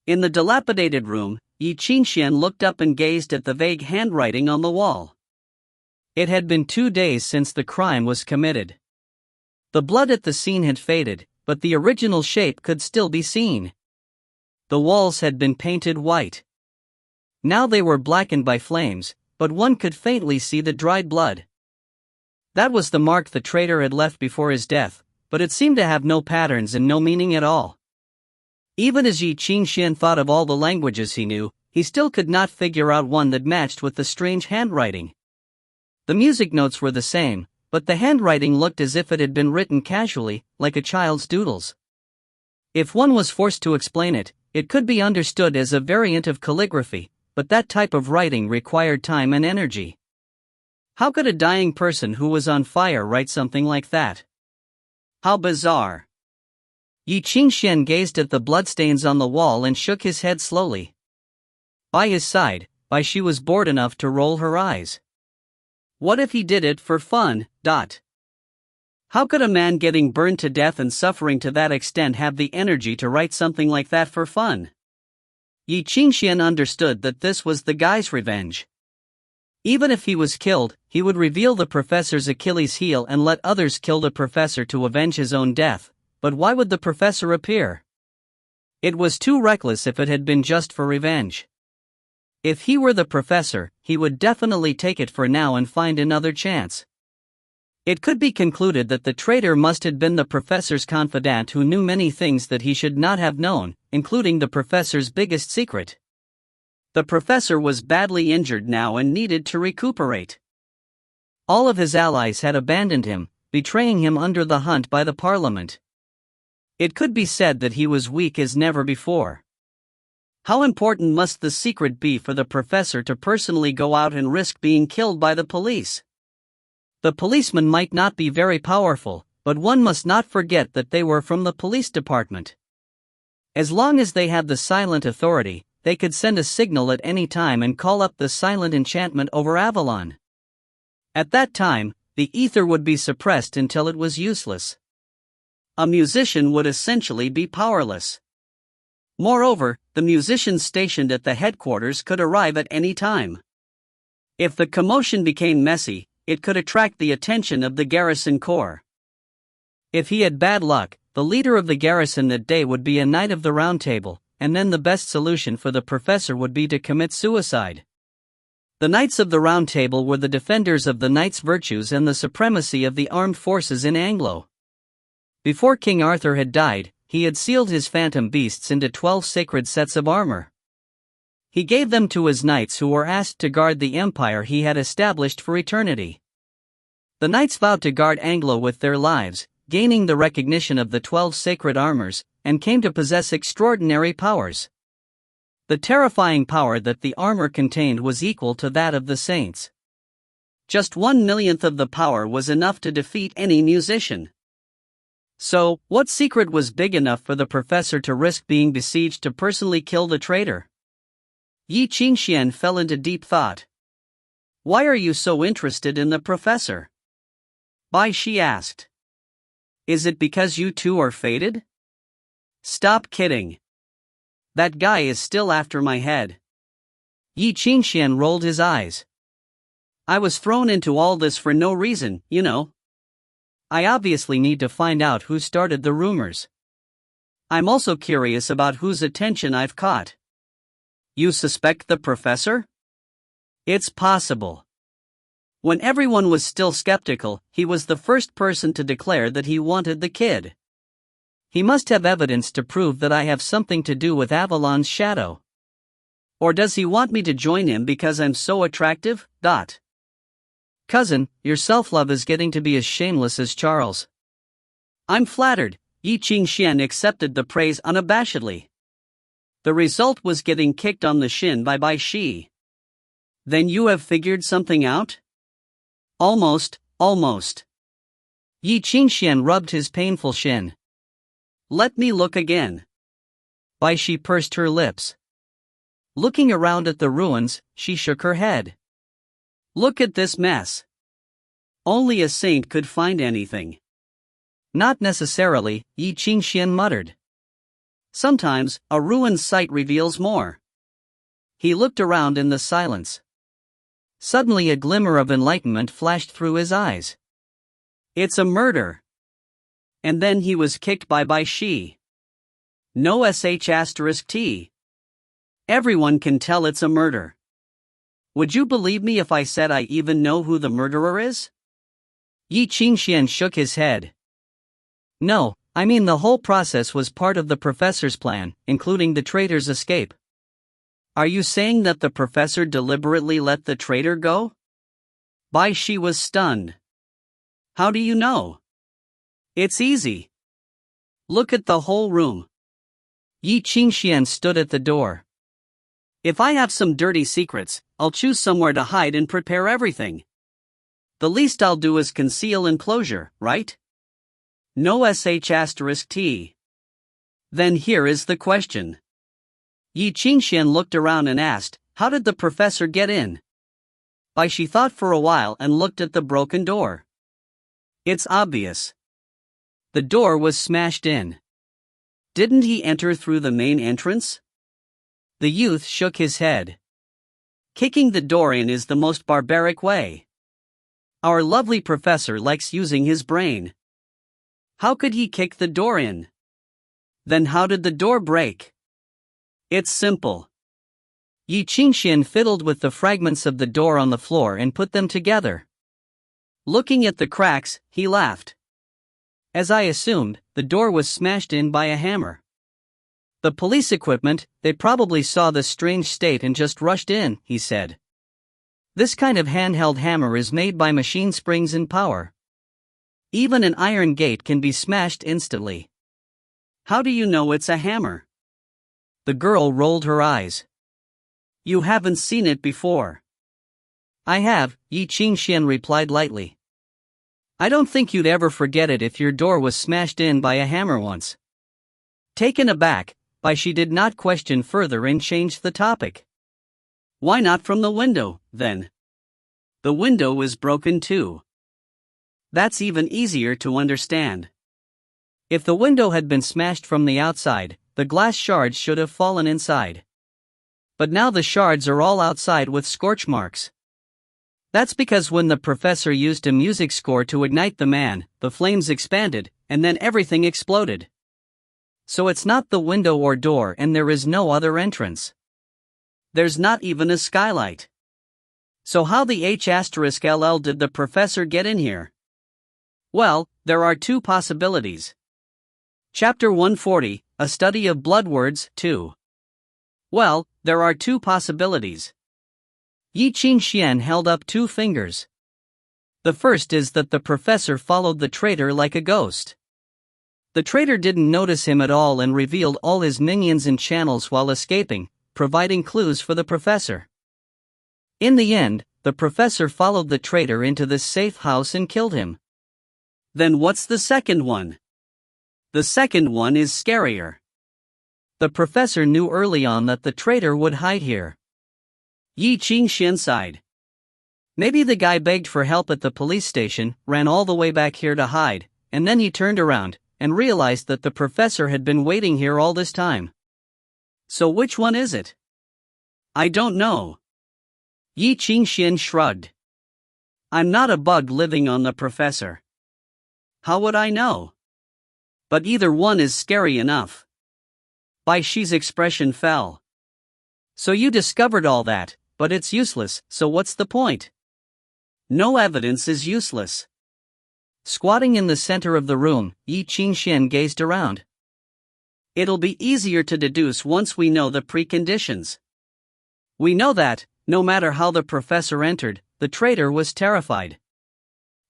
In the dilapidated room, Ye Qingxuan looked up and gazed at the vague handwriting on the wall. It had been 2 days since the crime was committed. The blood at the scene had faded, but the original shape could still be seen. The walls had been painted white. Now they were blackened by flames, but one could faintly see the dried blood. That was the mark the traitor had left before his death, but it seemed to have no patterns and no meaning at all. Even as Ye Qingxuan thought of all the languages he knew, he still could not figure out one that matched with the strange handwriting. The music notes were the same, but the handwriting looked as if it had been written casually, like a child's doodles. If one was forced to explain it, it could be understood as a variant of calligraphy, but that type of writing required time and energy. How could a dying person who was on fire write something like that? How bizarre. Ye Qingxuan gazed at the bloodstains on the wall and shook his head slowly. By his side, Bai Xi was bored enough to roll her eyes. What if he did it for fun? How could a man getting burned to death and suffering to that extent have the energy to write something like that for fun? Ye Qingxuan understood that this was the guy's revenge. Even if he was killed, he would reveal the professor's Achilles heel and let others kill the professor to avenge his own death, but why would the professor appear? It was too reckless if it had been just for revenge. If he were the professor, he would definitely take it for now and find another chance. It could be concluded that the traitor must have been the professor's confidant who knew many things that he should not have known, including the professor's biggest secret. The professor was badly injured now and needed to recuperate. All of his allies had abandoned him, betraying him under the hunt by the parliament. It could be said that he was weak as never before. How important must the secret be for the professor to personally go out and risk being killed by the police? The policemen might not be very powerful, but one must not forget that they were from the police department. As long as they had the silent authority, they could send a signal at any time and call up the silent enchantment over Avalon. At that time, the ether would be suppressed until it was useless. A musician would essentially be powerless. Moreover, the musicians stationed at the headquarters could arrive at any time. If the commotion became messy, it could attract the attention of the garrison corps. If he had bad luck, the leader of the garrison that day would be a knight of the Round Table, and then the best solution for the professor would be to commit suicide. The Knights of the Round Table were the defenders of the knight's virtues and the supremacy of the armed forces in Anglo. Before King Arthur had died, he had sealed his phantom beasts into 12 sacred sets of armor. He gave them to his knights who were asked to guard the empire he had established for eternity. The knights vowed to guard Anglo with their lives, gaining the recognition of the 12 sacred armors, and came to possess extraordinary powers. The terrifying power that the armor contained was equal to that of the saints. Just 1/1,000,000th of the power was enough to defeat any musician. So, what secret was big enough for the professor to risk being besieged to personally kill the traitor? Ye Qingxuan fell into deep thought. Why are you so interested in the professor? Bai Xi asked. Is it because you two are fated? Stop kidding. That guy is still after my head. Ye Qingxuan rolled his eyes. I was thrown into all this for no reason, you know. I obviously need to find out who started the rumors. I'm also curious about whose attention I've caught. You suspect the professor? It's possible. When everyone was still skeptical, he was the first person to declare that he wanted the kid. He must have evidence to prove that I have something to do with Avalon's shadow. Or does he want me to join him because I'm so attractive? Cousin, your self-love is getting to be as shameless as Charles. I'm flattered. Ye Qingxuan accepted the praise unabashedly. The result was getting kicked on the shin by Bai Xi. Then you have figured something out? Almost. Ye Qingxuan rubbed his painful shin. Let me look again. Bai Xi pursed her lips. Looking around at the ruins, she shook her head. Look at this mess. Only a saint could find anything. Not necessarily, Ye Qingxuan muttered. Sometimes, a ruined site reveals more. He looked around in the silence. Suddenly a glimmer of enlightenment flashed through his eyes. It's a murder. And then he was kicked by Bai Xi. No sh*t. Everyone can tell it's a murder. Would you believe me if I said I even know who the murderer is? Ye Qingxuan shook his head. No, I mean the whole process was part of the professor's plan, including the traitor's escape. Are you saying that the professor deliberately let the traitor go? Bai Xi was stunned. How do you know? It's easy. Look at the whole room. Ye Qingxuan stood at the door. If I have some dirty secrets, I'll choose somewhere to hide and prepare everything. The least I'll do is conceal enclosure, right? No sh*t. Then here is the question. Ye Qingxuan looked around and asked, how did the professor get in? Bai Xi thought for a while and looked at the broken door. It's obvious. The door was smashed in. Didn't he enter through the main entrance? The youth shook his head. Kicking the door in is the most barbaric way. Our lovely professor likes using his brain. How could he kick the door in? Then how did the door break? It's simple. Ye Qingxuan fiddled with the fragments of the door on the floor and put them together. Looking at the cracks, he laughed. As I assumed, the door was smashed in by a hammer. The police equipment, they probably saw the strange state and just rushed in, he said. This kind of handheld hammer is made by machine springs and power. Even an iron gate can be smashed instantly. How do you know it's a hammer? The girl rolled her eyes. You haven't seen it before. I have, Ye Qingxuan replied lightly. I don't think you'd ever forget it if your door was smashed in by a hammer once. Taken aback, Bai Xi did not question further and changed the topic. Why not from the window, then? The window is broken too. That's even easier to understand. If the window had been smashed from the outside, the glass shards should have fallen inside. But now the shards are all outside with scorch marks. That's because when the professor used a music score to ignite the man, the flames expanded, and then everything exploded. So it's not the window or door and there is no other entrance. There's not even a skylight. So how the H*LL did the professor get in here? Well, there are two possibilities. Chapter 140, A Study of Blood Words, 2. Well, there are two possibilities. Ye Qingxuan held up two fingers. The first is that the professor followed the traitor like a ghost. The traitor didn't notice him at all and revealed all his minions and channels while escaping, providing clues for the professor. In the end, the professor followed the traitor into this safe house and killed him. Then what's the second one? The second one is scarier. The professor knew early on that the traitor would hide here. Ye Qingxuan sighed. Maybe the guy begged for help at the police station, ran all the way back here to hide, and then he turned around and realized that the professor had been waiting here all this time. So which one is it? I don't know. Ye Qingxuan shrugged. I'm not a bug living on the professor. How would I know? But either one is scary enough. Bai Xi's expression fell. So you discovered all that, but it's useless, so what's the point? No evidence is useless. Squatting in the center of the room, Ye Qingxuan gazed around. It'll be easier to deduce once we know the preconditions. We know that, no matter how the professor entered, the traitor was terrified.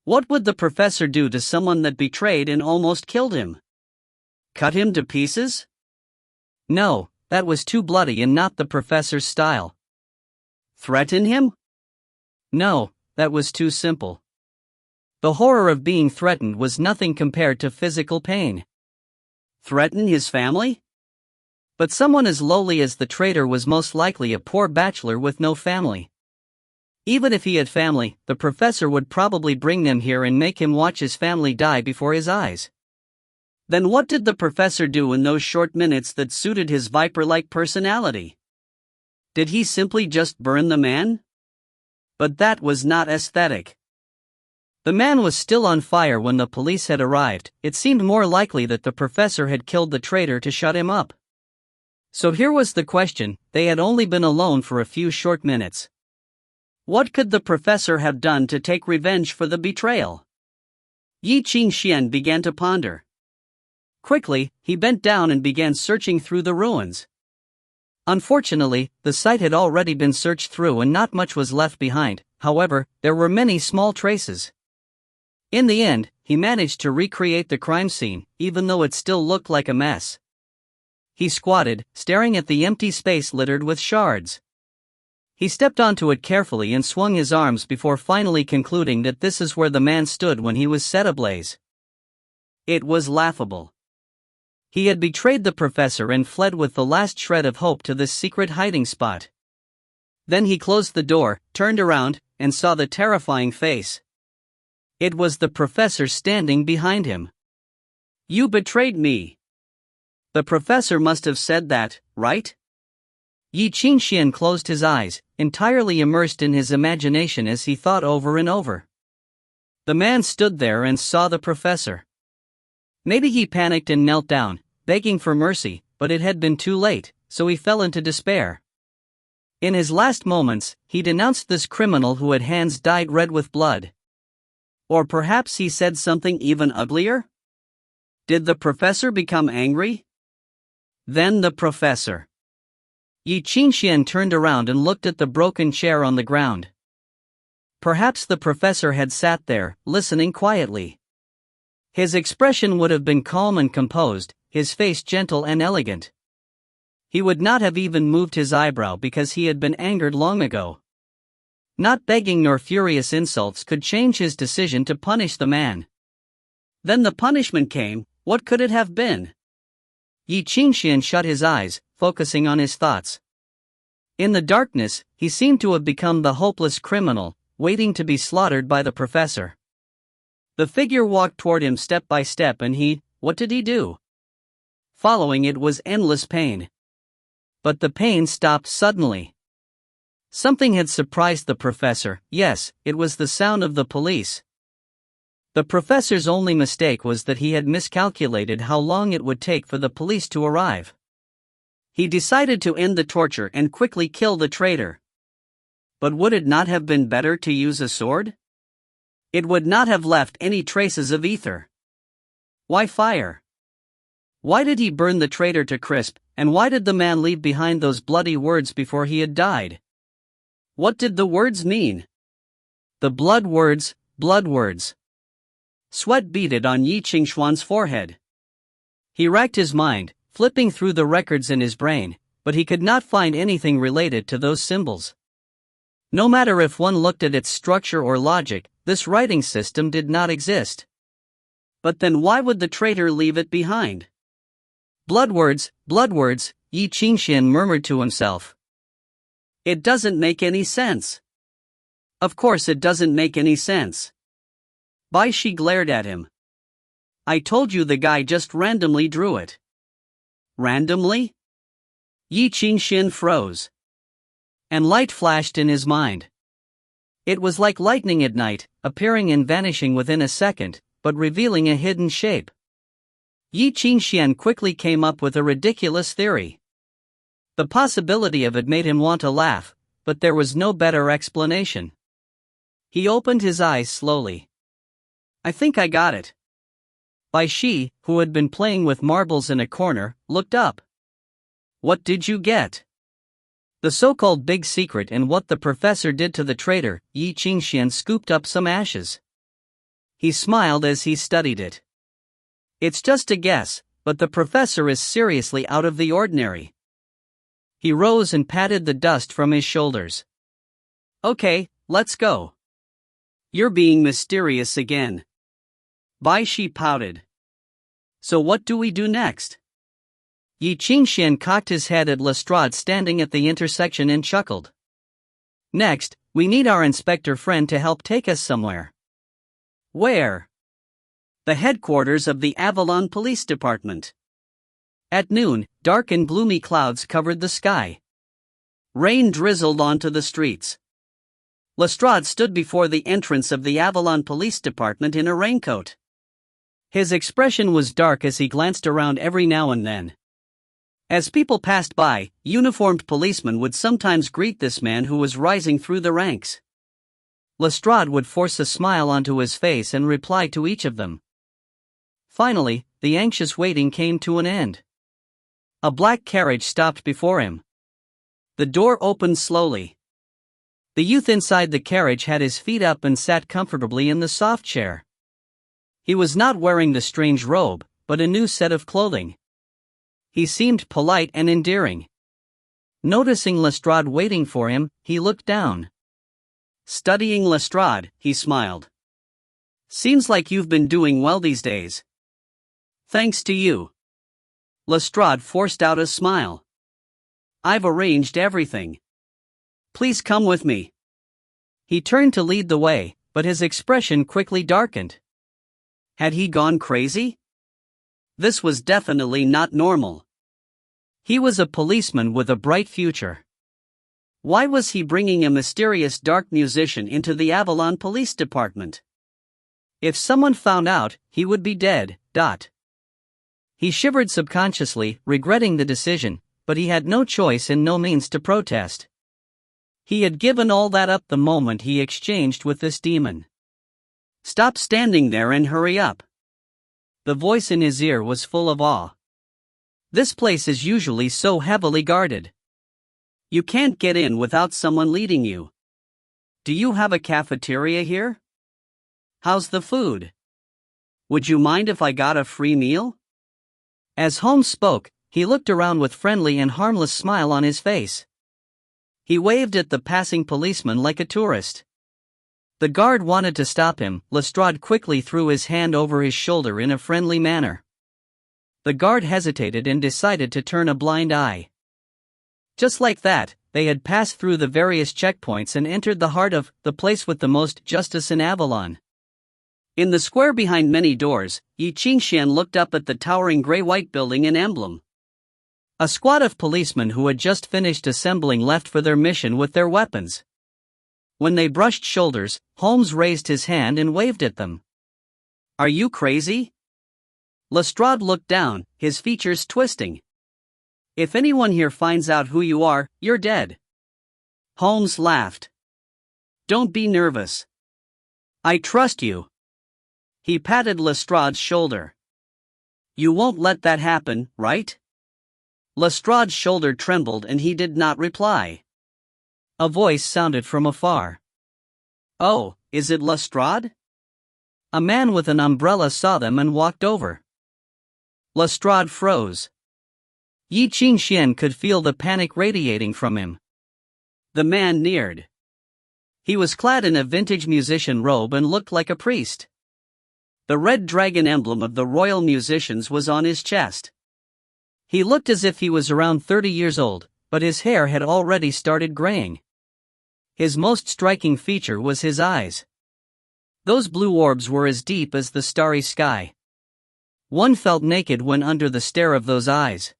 What would the professor do to someone that betrayed and almost killed him? Cut him to pieces? No, that was too bloody and not the professor's style. Threaten him? No, that was too simple. The horror of being threatened was nothing compared to physical pain. Threaten his family? But someone as lowly as the traitor was most likely a poor bachelor with no family. Even if he had family, the professor would probably bring them here and make him watch his family die before his eyes. Then what did the professor do in those short minutes that suited his viper-like personality? Did he simply just burn the man? But that was not aesthetic. The man was still on fire when the police had arrived. It seemed more likely that the professor had killed the traitor to shut him up. So here was the question, they had only been alone for a few short minutes. What could the professor have done to take revenge for the betrayal? Ye Qingxuan began to ponder. Quickly, he bent down and began searching through the ruins. Unfortunately, the site had already been searched through and not much was left behind. However, there were many small traces. In the end, he managed to recreate the crime scene, even though it still looked like a mess. He squatted, staring at the empty space littered with shards. He stepped onto it carefully and swung his arms before finally concluding that this is where the man stood when he was set ablaze. It was laughable. He had betrayed the professor and fled with the last shred of hope to this secret hiding spot. Then he closed the door, turned around, and saw the terrifying face. It was the professor standing behind him. You betrayed me. The professor must have said that, right? Ye Qingxuan closed his eyes, entirely immersed in his imagination as he thought over and over. The man stood there and saw the professor. Maybe he panicked and knelt down, begging for mercy, but it had been too late, so he fell into despair. In his last moments, he denounced this criminal who had hands dyed red with blood. Or perhaps he said something even uglier? Did the professor become angry? Then the professor. Ye Qingxuan turned around and looked at the broken chair on the ground. Perhaps the professor had sat there, listening quietly. His expression would have been calm and composed, his face gentle and elegant. He would not have even moved his eyebrow because he had been angered long ago. Not begging nor furious insults could change his decision to punish the man. Then the punishment came. What could it have been? Ye Qingxuan shut his eyes, focusing on his thoughts. In the darkness, he seemed to have become the hopeless criminal, waiting to be slaughtered by the professor. The figure walked toward him step by step and what did he do? Following it was endless pain. But the pain stopped suddenly. Something had surprised the professor. Yes, it was the sound of the police. The professor's only mistake was that he had miscalculated how long it would take for the police to arrive. He decided to end the torture and quickly kill the traitor. But would it not have been better to use a sword? It would not have left any traces of ether. Why fire? Why did he burn the traitor to crisp, and why did the man leave behind those bloody words before he had died? What did the words mean? The blood words, blood words. Sweat beaded on Ye Qingxuan's forehead. He racked his mind, flipping through the records in his brain, but he could not find anything related to those symbols. No matter if one looked at its structure or logic, this writing system did not exist. But then why would the traitor leave it behind? Blood words, Ye Qingxuan murmured to himself. It doesn't make any sense. Of course it doesn't make any sense. Bai Xi glared at him. I told you the guy just randomly drew it. Randomly? Ye Qingxuan froze. And light flashed in his mind. It was like lightning at night, appearing and vanishing within a second, but revealing a hidden shape. Ye Qingxuan quickly came up with a ridiculous theory. The possibility of it made him want to laugh, but there was no better explanation. He opened his eyes slowly. I think I got it. Bai Xi, who had been playing with marbles in a corner, looked up. What did you get? The so-called big secret in what the professor did to the traitor. Ye Qingxuan scooped up some ashes. He smiled as he studied it. It's just a guess, but the professor is seriously out of the ordinary. He rose and patted the dust from his shoulders. Okay, let's go. You're being mysterious again. Bai Xi pouted. So what do we do next? Ye Qingxuan cocked his head at Lestrade standing at the intersection and chuckled. Next, we need our inspector friend to help take us somewhere. Where? The headquarters of the Avalon Police Department. At noon, dark and gloomy clouds covered the sky. Rain drizzled onto the streets. Lestrade stood before the entrance of the Avalon Police Department in a raincoat. His expression was dark as he glanced around every now and then. As people passed by, uniformed policemen would sometimes greet this man who was rising through the ranks. Lestrade would force a smile onto his face and reply to each of them. Finally, the anxious waiting came to an end. A black carriage stopped before him. The door opened slowly. The youth inside the carriage had his feet up and sat comfortably in the soft chair. He was not wearing the strange robe, but a new set of clothing. He seemed polite and endearing. Noticing Lestrade waiting for him, he looked down. Studying Lestrade, he smiled. Seems like you've been doing well these days. Thanks to you. Lestrade forced out a smile. I've arranged everything. Please come with me. He turned to lead the way, but his expression quickly darkened. Had he gone crazy? This was definitely not normal. He was a policeman with a bright future. Why was he bringing a mysterious dark musician into the Avalon Police Department? If someone found out, he would be dead. He shivered subconsciously, regretting the decision, but he had no choice and no means to protest. He had given all that up the moment he exchanged with this demon. Stop standing there and hurry up. The voice in his ear was full of awe. This place is usually so heavily guarded. You can't get in without someone leading you. Do you have a cafeteria here? How's the food? Would you mind if I got a free meal? As Holmes spoke, he looked around with friendly and harmless smile on his face. He waved at the passing policeman like a tourist. The guard wanted to stop him. Lestrade quickly threw his hand over his shoulder in a friendly manner. The guard hesitated and decided to turn a blind eye. Just like that, they had passed through the various checkpoints and entered the heart of the place with the most justice in Avalon. In the square behind many doors, Ye Qingxuan looked up at the towering gray-white building and emblem. A squad of policemen who had just finished assembling left for their mission with their weapons. When they brushed shoulders, Holmes raised his hand and waved at them. Are you crazy? Lestrade looked down, his features twisting. If anyone here finds out who you are, you're dead. Holmes laughed. Don't be nervous. I trust you. He patted Lestrade's shoulder. You won't let that happen, right? Lestrade's shoulder trembled and he did not reply. A voice sounded from afar. Oh, is it Lestrade? A man with an umbrella saw them and walked over. Lestrade froze. Ye Qingxuan could feel the panic radiating from him. The man neared. He was clad in a vintage musician robe and looked like a priest. The red dragon emblem of the royal musicians was on his chest. He looked as if he was around 30 years old, but his hair had already started graying. His most striking feature was his eyes. Those blue orbs were as deep as the starry sky. One felt naked when under the stare of those eyes.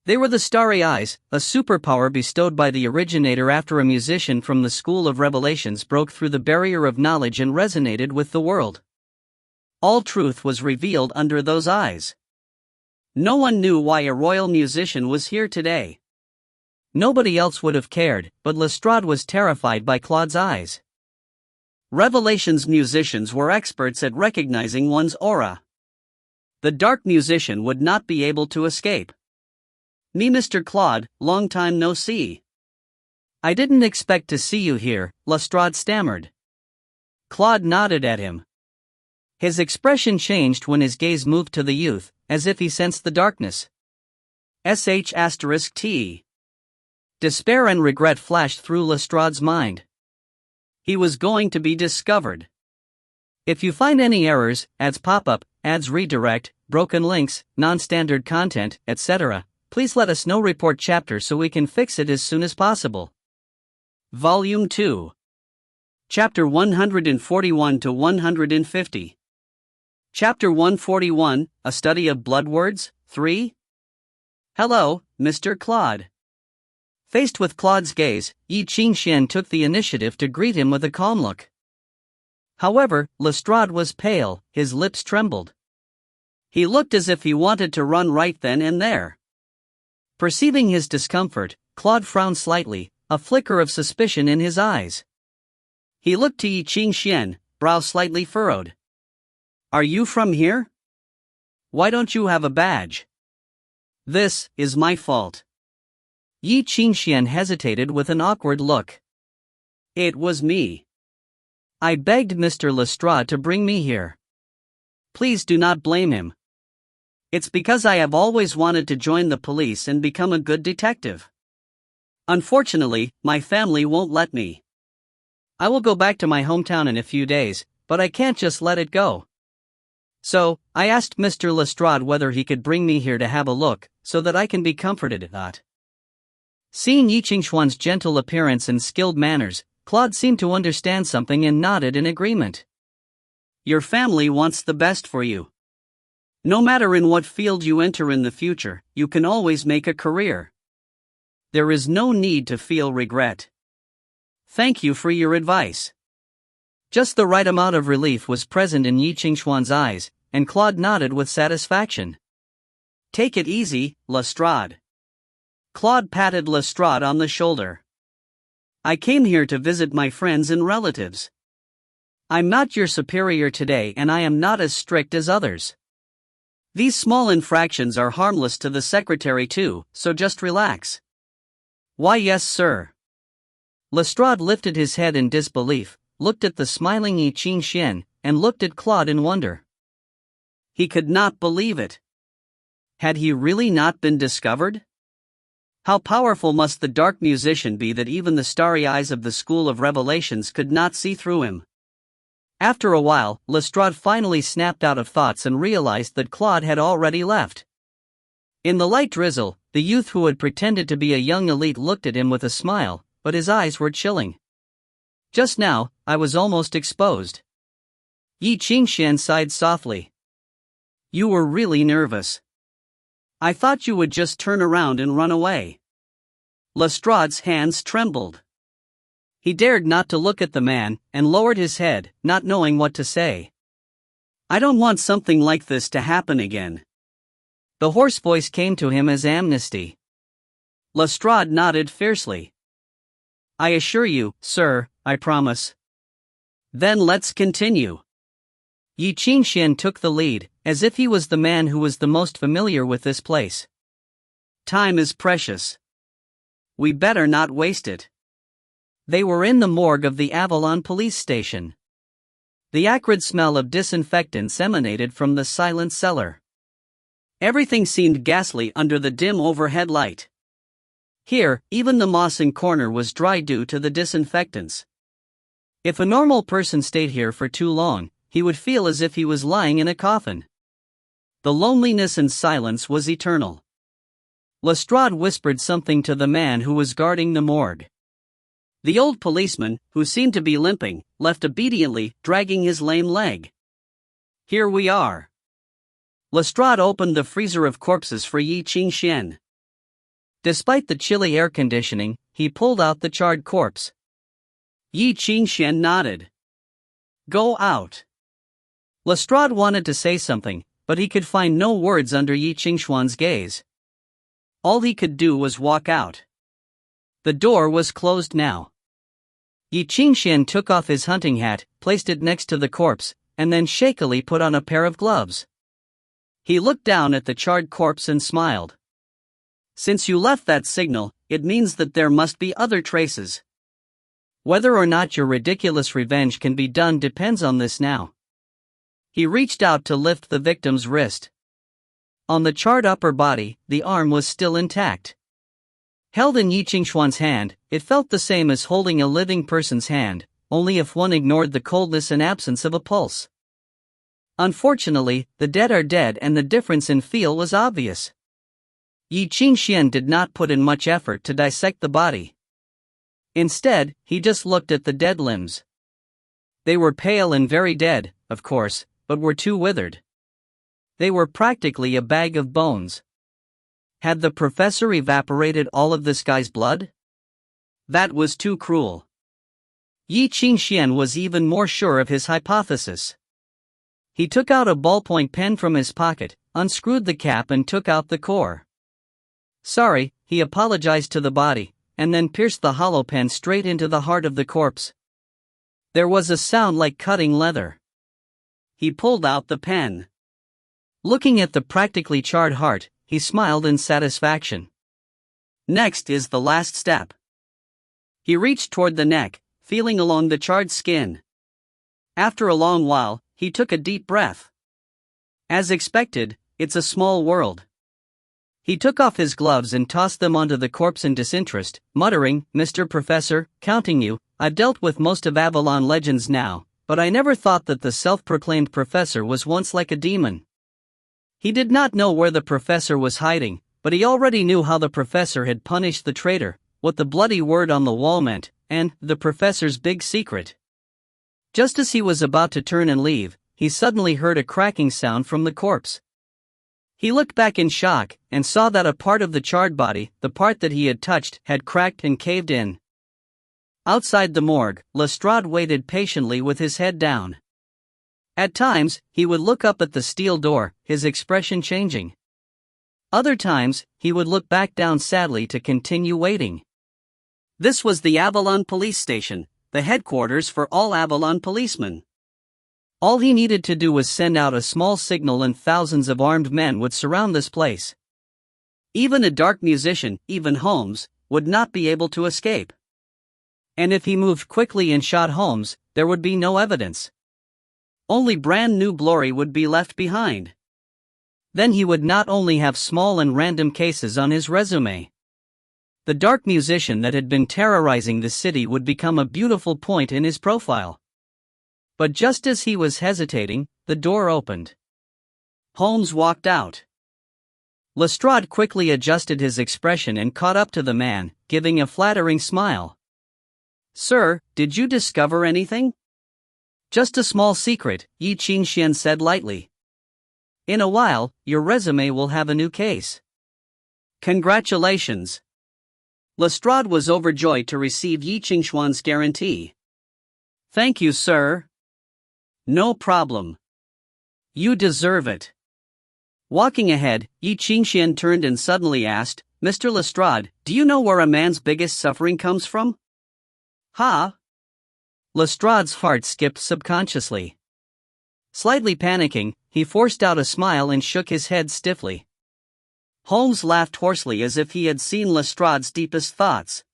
They were the starry eyes, a superpower bestowed by the originator after a musician from the School of Revelations broke through the barrier of knowledge and resonated with the world. All truth was revealed under those eyes. No one knew why a royal musician was here today. Nobody else would have cared, but Lestrade was terrified by Claude's eyes. Revelations musicians were experts at recognizing one's aura. The dark musician would not be able to escape. Me, Mr. Claude, long time no see. I didn't expect to see you here, Lestrade stammered. Claude nodded at him. His expression changed when his gaze moved to the youth, as if he sensed the darkness. **T. Despair and regret flashed through Lestrade's mind. He was going to be discovered. If you find any errors, ads pop up, ads redirect, broken links, non-standard content, etc., please let us know. Report chapter so we can fix it as soon as possible. Volume 2. Chapter 141 to 150. Chapter 141, A Study of Blood Words, 3. Hello, Mr. Claude. Faced with Claude's gaze, Ye Qingxuan took the initiative to greet him with a calm look. However, Lestrade was pale, his lips trembled. He looked as if he wanted to run right then and there. Perceiving his discomfort, Claude frowned slightly, a flicker of suspicion in his eyes. He looked to Ye Qingxuan, brow slightly furrowed. Are you from here? Why don't you have a badge? This is my fault. Ye Qingxuan hesitated with an awkward look. It was me. I begged Mr. Lestrade to bring me here. Please do not blame him. It's because I have always wanted to join the police and become a good detective. Unfortunately, my family won't let me. I will go back to my hometown in a few days, but I can't just let it go. So, I asked Mr. Lestrade whether he could bring me here to have a look, so that I can be comforted. Seeing Ye Qingxuan's gentle appearance and skilled manners, Claude seemed to understand something and nodded in agreement. Your family wants the best for you. No matter in what field you enter in the future, you can always make a career. There is no need to feel regret. Thank you for your advice. Just the right amount of relief was present in Ye Qingxuan's eyes, and Claude nodded with satisfaction. Take it easy, Lestrade. Claude patted Lestrade on the shoulder. I came here to visit my friends and relatives. I'm not your superior today and I am not as strict as others. These small infractions are harmless to the secretary too, so just relax. Why yes sir. Lestrade lifted his head in disbelief, looked at the smiling Ye Qingxuan, and looked at Claude in wonder. He could not believe it. Had he really not been discovered? How powerful must the dark musician be that even the starry eyes of the School of Revelations could not see through him? After a while, Lestrade finally snapped out of thoughts and realized that Claude had already left. In the light drizzle, the youth who had pretended to be a young elite looked at him with a smile, but his eyes were chilling. Just now, I was almost exposed. Ye Qingxuan sighed softly. You were really nervous. I thought you would just turn around and run away. Lestrade's hands trembled. He dared not to look at the man, and lowered his head, not knowing what to say. I don't want something like this to happen again. The hoarse voice came to him as amnesty. Lestrade nodded fiercely. I assure you, sir, I promise. Then let's continue. Ye Qingxuan took the lead, as if he was the man who was the most familiar with this place. Time is precious. We better not waste it. They were in the morgue of the Avalon police station. The acrid smell of disinfectants emanated from the silent cellar. Everything seemed ghastly under the dim overhead light. Here, even the moss in corner was dry due to the disinfectants. If a normal person stayed here for too long, he would feel as if he was lying in a coffin. The loneliness and silence was eternal. Lestrade whispered something to the man who was guarding the morgue. The old policeman, who seemed to be limping, left obediently, dragging his lame leg. Here we are. Lestrade opened the freezer of corpses for Ye Qingxuan. Despite the chilly air conditioning, he pulled out the charred corpse. Ye Qingxuan nodded. Go out. Lestrade wanted to say something, but he could find no words under Ye Qingxuan's gaze. All he could do was walk out. The door was closed now. Ye Qingxuan took off his hunting hat, placed it next to the corpse, and then shakily put on a pair of gloves. He looked down at the charred corpse and smiled. Since you left that signal, it means that there must be other traces. Whether or not your ridiculous revenge can be done depends on this now. He reached out to lift the victim's wrist. On the charred upper body, the arm was still intact. Held in Ye Qingxuan's hand, it felt the same as holding a living person's hand, only if one ignored the coldness and absence of a pulse. Unfortunately, the dead are dead and the difference in feel was obvious. Ye Qingxuan did not put in much effort to dissect the body. Instead, he just looked at the dead limbs. They were pale and very dead, of course, but were too withered. They were practically a bag of bones. Had the professor evaporated all of this guy's blood? That was too cruel. Ye Qingxuan was even more sure of his hypothesis. He took out a ballpoint pen from his pocket, unscrewed the cap and took out the core. Sorry, he apologized to the body, and then pierced the hollow pen straight into the heart of the corpse. There was a sound like cutting leather. He pulled out the pen. Looking at the practically charred heart, he smiled in satisfaction. Next is the last step. He reached toward the neck, feeling along the charred skin. After a long while, he took a deep breath. As expected, it's a small world. He took off his gloves and tossed them onto the corpse in disinterest, muttering, Mr. Professor, counting you, I've dealt with most of Avalon legends now, but I never thought that the self-proclaimed professor was once like a demon. He did not know where the professor was hiding, but he already knew how the professor had punished the traitor, what the bloody word on the wall meant, and the professor's big secret. Just as he was about to turn and leave, he suddenly heard a cracking sound from the corpse. He looked back in shock, and saw that a part of the charred body, the part that he had touched, had cracked and caved in. Outside the morgue, Lestrade waited patiently with his head down. At times, he would look up at the steel door, his expression changing. Other times, he would look back down sadly to continue waiting. This was the Avalon police station, the headquarters for all Avalon policemen. All he needed to do was send out a small signal and thousands of armed men would surround this place. Even a dark musician, even Holmes, would not be able to escape. And if he moved quickly and shot Holmes, there would be no evidence. Only brand new glory would be left behind. Then he would not only have small and random cases on his resume. The dark musician that had been terrorizing the city would become a beautiful point in his profile. But just as he was hesitating, the door opened. Holmes walked out. Lestrade quickly adjusted his expression and caught up to the man, giving a flattering smile. "Sir, did you discover anything?" "Just a small secret," Ye Qingxuan said lightly. "In a while, your resume will have a new case." "Congratulations." Lestrade was overjoyed to receive Ye Qingxuan's guarantee. "Thank you, sir." "No problem. You deserve it." Walking ahead, Ye Qingxuan turned and suddenly asked, "Mr. Lestrade, do you know where a man's biggest suffering comes from?" "Huh?" Lestrade's heart skipped subconsciously. Slightly panicking, he forced out a smile and shook his head stiffly. Holmes laughed hoarsely as if he had seen Lestrade's deepest thoughts.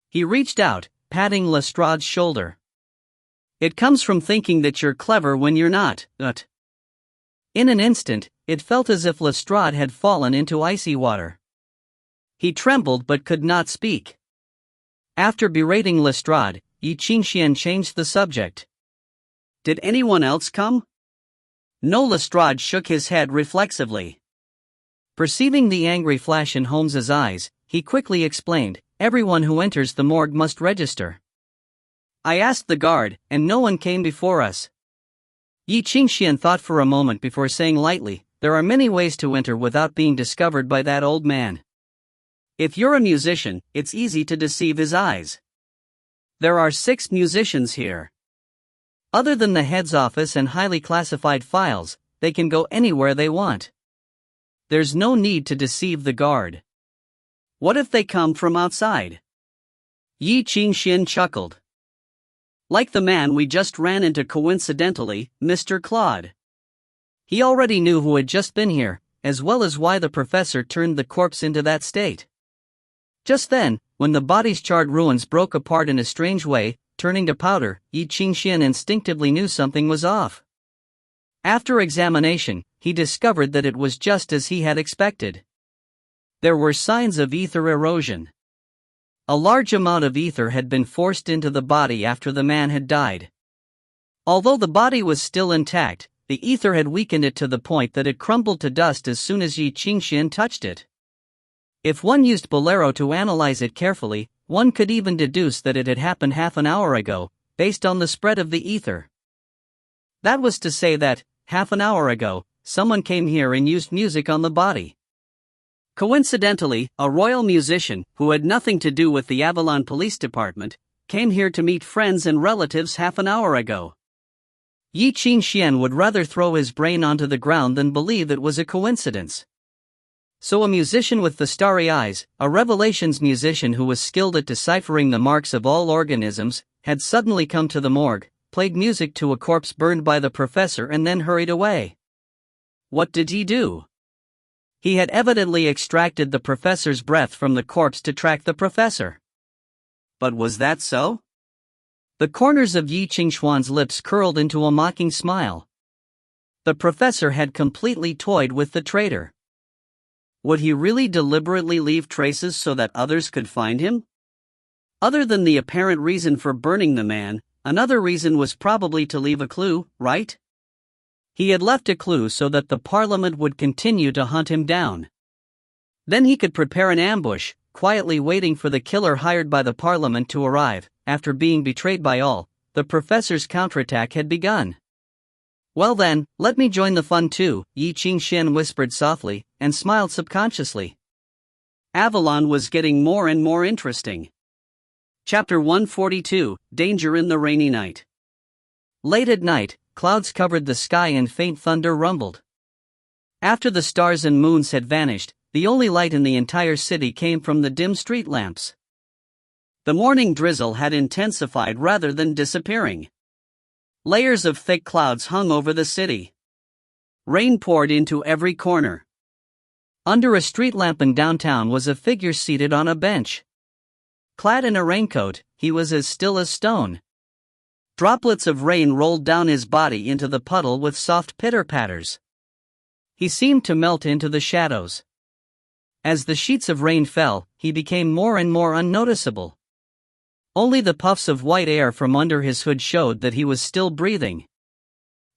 He reached out, patting Lestrade's shoulder. "It comes from thinking that you're clever when you're not." In an instant, it felt as if Lestrade had fallen into icy water. He trembled but could not speak. After berating Lestrade, Ye Qingxuan changed the subject. "Did anyone else come?" No. Lestrade shook his head reflexively. Perceiving the angry flash in Holmes's eyes, he quickly explained, "Everyone who enters the morgue must register. I asked the guard, and no one came before us." Ye Qingxuan thought for a moment before saying lightly, "There are many ways to enter without being discovered by that old man. If you're a musician, it's easy to deceive his eyes. There are 6 musicians here. Other than the head's office and highly classified files, they can go anywhere they want. There's no need to deceive the guard. What if they come from outside?" Ye Qingxuan chuckled. "Like the man we just ran into coincidentally, Mr. Claude. He already knew who had just been here, as well as why the professor turned the corpse into that state. Just then, when the body's charred ruins broke apart in a strange way, turning to powder, Ye Qingxuan instinctively knew something was off. After examination, he discovered that it was just as he had expected. There were signs of ether erosion. A large amount of ether had been forced into the body after the man had died. Although the body was still intact, the ether had weakened it to the point that it crumbled to dust as soon as Ye Qingxuan touched it. If one used Bolero to analyze it carefully, one could even deduce that it had happened half an hour ago, based on the spread of the ether. That was to say that, half an hour ago, someone came here and used music on the body. Coincidentally, a royal musician, who had nothing to do with the Avalon Police Department, came here to meet friends and relatives half an hour ago. Ye Qingxuan would rather throw his brain onto the ground than believe it was a coincidence. So a musician with the starry eyes, a Revelations musician who was skilled at deciphering the marks of all organisms, had suddenly come to the morgue, played music to a corpse burned by the professor and then hurried away. What did he do? He had evidently extracted the professor's breath from the corpse to track the professor. But was that so? The corners of Ye Qingxuan's lips curled into a mocking smile. The professor had completely toyed with the traitor. Would he really deliberately leave traces so that others could find him? Other than the apparent reason for burning the man, another reason was probably to leave a clue, right? He had left a clue so that the Parliament would continue to hunt him down. Then he could prepare an ambush, quietly waiting for the killer hired by the Parliament to arrive. After being betrayed by all, the professor's counterattack had begun. "Well then, let me join the fun too," Ye Qingxuan whispered softly, and smiled subconsciously. Avalon was getting more and more interesting. Chapter 142, Danger in the Rainy Night. Late at night, clouds covered the sky and faint thunder rumbled. After the stars and moons had vanished, the only light in the entire city came from the dim street lamps. The morning drizzle had intensified rather than disappearing. Layers of thick clouds hung over the city. Rain poured into every corner. Under a street lamp in downtown was a figure seated on a bench. Clad in a raincoat, he was as still as stone. Droplets of rain rolled down his body into the puddle with soft pitter-patters. He seemed to melt into the shadows. As the sheets of rain fell, he became more and more unnoticeable. Only the puffs of white air from under his hood showed that he was still breathing.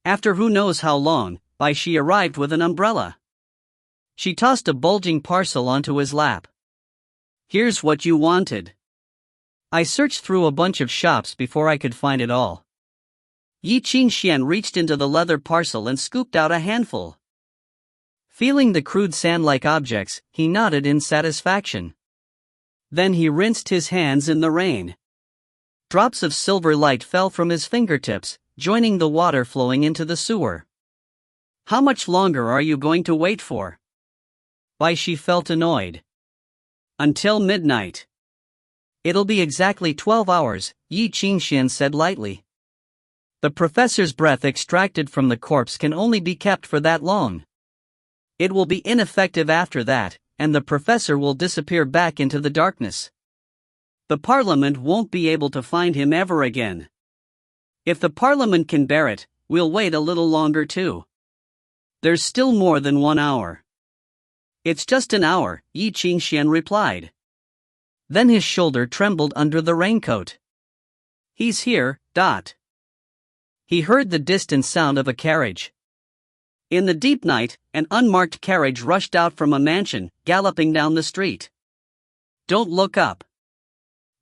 After who knows how long, Bai Xi arrived with an umbrella. She tossed a bulging parcel onto his lap. "Here's what you wanted." I searched through a bunch of shops before I could find it all. Ye Qingxuan reached into the leather parcel and scooped out a handful. Feeling the crude sand-like objects, he nodded in satisfaction. Then he rinsed his hands in the rain. Drops of silver light fell from his fingertips, joining the water flowing into the sewer. "How much longer are you going to wait for?" Bai Xi felt annoyed. "Until midnight." "It'll be exactly 12 hours, Ye Qingxuan said lightly. The professor's breath extracted from the corpse can only be kept for that long. It will be ineffective after that, and the professor will disappear back into the darkness. The Parliament won't be able to find him ever again. If the Parliament can bear it, we'll wait a little longer too. There's still more than 1 hour." "It's just an hour," Ye Qingxuan replied. Then his shoulder trembled under the raincoat. "He's here." He heard the distant sound of a carriage. In the deep night, an unmarked carriage rushed out from a mansion, galloping down the street. "Don't look up.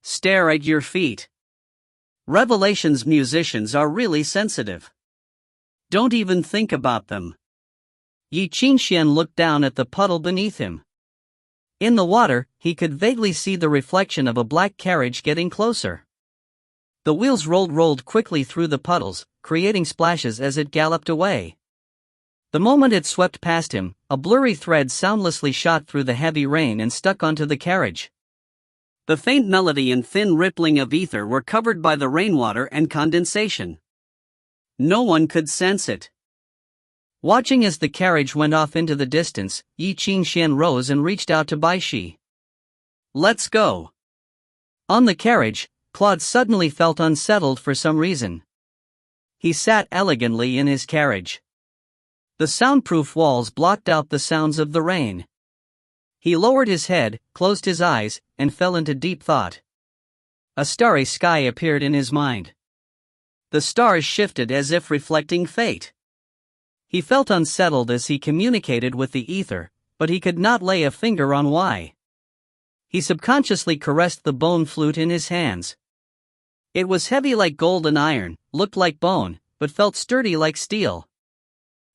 Stare at your feet. Revelation's musicians are really sensitive. Don't even think about them." Ye Qingxuan looked down at the puddle beneath him. In the water, he could vaguely see the reflection of a black carriage getting closer. The wheels rolled quickly through the puddles, creating splashes as it galloped away. The moment it swept past him, a blurry thread soundlessly shot through the heavy rain and stuck onto the carriage. The faint melody and thin rippling of ether were covered by the rainwater and condensation. No one could sense it. Watching as the carriage went off into the distance, Ye Qingxuan rose and reached out to Bai Xi. "Let's go." On the carriage, Claude suddenly felt unsettled for some reason. He sat elegantly in his carriage. The soundproof walls blocked out the sounds of the rain. He lowered his head, closed his eyes, and fell into deep thought. A starry sky appeared in his mind. The stars shifted as if reflecting fate. He felt unsettled as he communicated with the ether, but he could not lay a finger on why. He subconsciously caressed the bone flute in his hands. It was heavy like gold and iron, looked like bone, but felt sturdy like steel.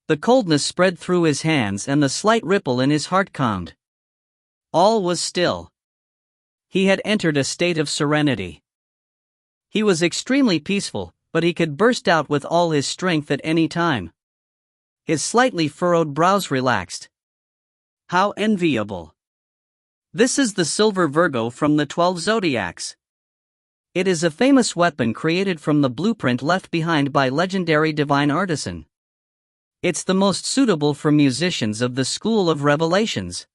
The coldness spread through his hands and the slight ripple in his heart calmed. All was still. He had entered a state of serenity. He was extremely peaceful, but he could burst out with all his strength at any time. His slightly furrowed brows relaxed. How enviable. This is the silver Virgo from the 12 zodiacs. It is a famous weapon created from the blueprint left behind by legendary divine artisan. It's the most suitable for musicians of the School of Revelations.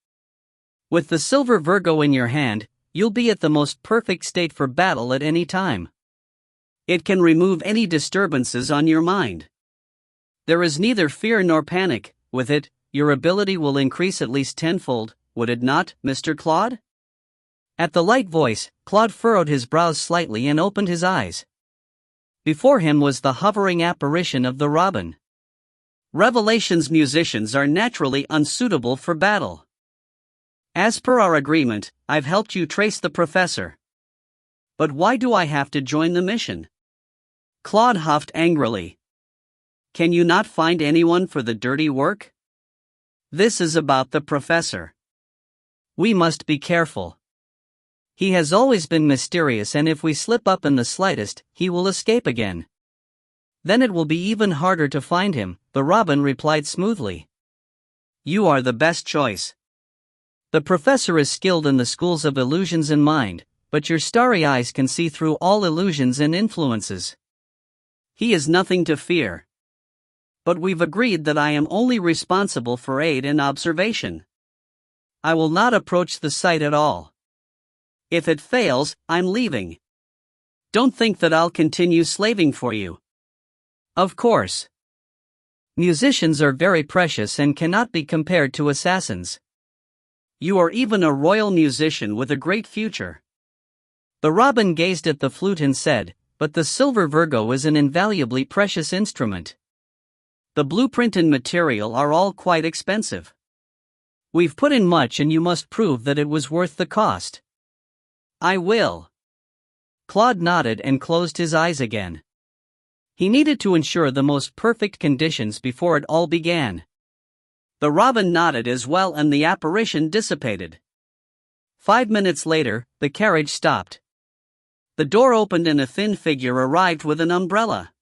With the silver Virgo in your hand, you'll be at the most perfect state for battle at any time. It can remove any disturbances on your mind. There is neither fear nor panic. With it, your ability will increase at least tenfold, would it not, Mr. Claude? At the light voice, Claude furrowed his brows slightly and opened his eyes. Before him was the hovering apparition of the robin. Revelation's musicians are naturally unsuitable for battle. As per our agreement, I've helped you trace the professor. But why do I have to join the mission? Claude huffed angrily. Can you not find anyone for the dirty work? This is about the professor. We must be careful. He has always been mysterious, and if we slip up in the slightest, he will escape again. Then it will be even harder to find him, the robin replied smoothly. You are the best choice. The professor is skilled in the schools of illusions and mind, but your starry eyes can see through all illusions and influences. He is nothing to fear. But we've agreed that I am only responsible for aid and observation. I will not approach the site at all. If it fails, I'm leaving. Don't think that I'll continue slaving for you. Of course. Musicians are very precious and cannot be compared to assassins. You are even a royal musician with a great future. The robin gazed at the flute and said, "But the silver Virgo is an invaluably precious instrument. The blueprint and material are all quite expensive. We've put in much and you must prove that it was worth the cost." I will. Claude nodded and closed his eyes again. He needed to ensure the most perfect conditions before it all began. The robin nodded as well and the apparition dissipated. 5 minutes later, the carriage stopped. The door opened and a thin figure arrived with an umbrella.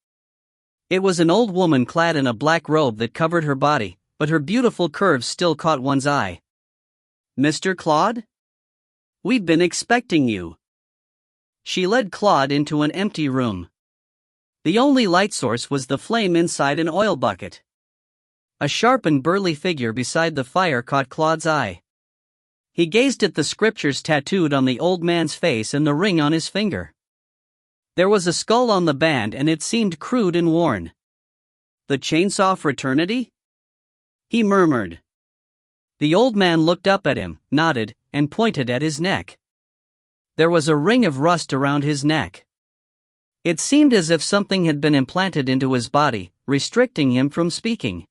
It was an old woman clad in a black robe that covered her body, but her beautiful curves still caught one's eye. "Mr. Claude? We've been expecting you." She led Claude into an empty room. The only light source was the flame inside an oil bucket. A sharp and burly figure beside the fire caught Claude's eye. He gazed at the scriptures tattooed on the old man's face and the ring on his finger. There was a skull on the band and it seemed crude and worn. "The Chainsaw Fraternity?" he murmured. The old man looked up at him, nodded, and pointed at his neck. There was a ring of rust around his neck. It seemed as if something had been implanted into his body, restricting him from speaking.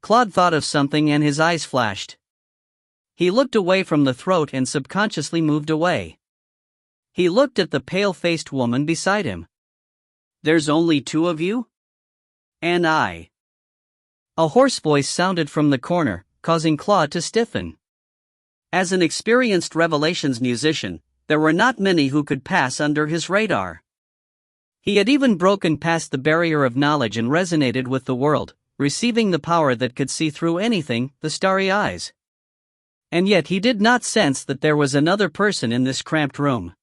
Claude thought of something and his eyes flashed. He looked away from the throat and subconsciously moved away. He looked at the pale-faced woman beside him. "There's only two of you?" "And I." A hoarse voice sounded from the corner, causing Claude to stiffen. As an experienced Revelations musician, there were not many who could pass under his radar. He had even broken past the barrier of knowledge and resonated with the world, receiving the power that could see through anything, the starry eyes. And yet he did not sense that there was another person in this cramped room.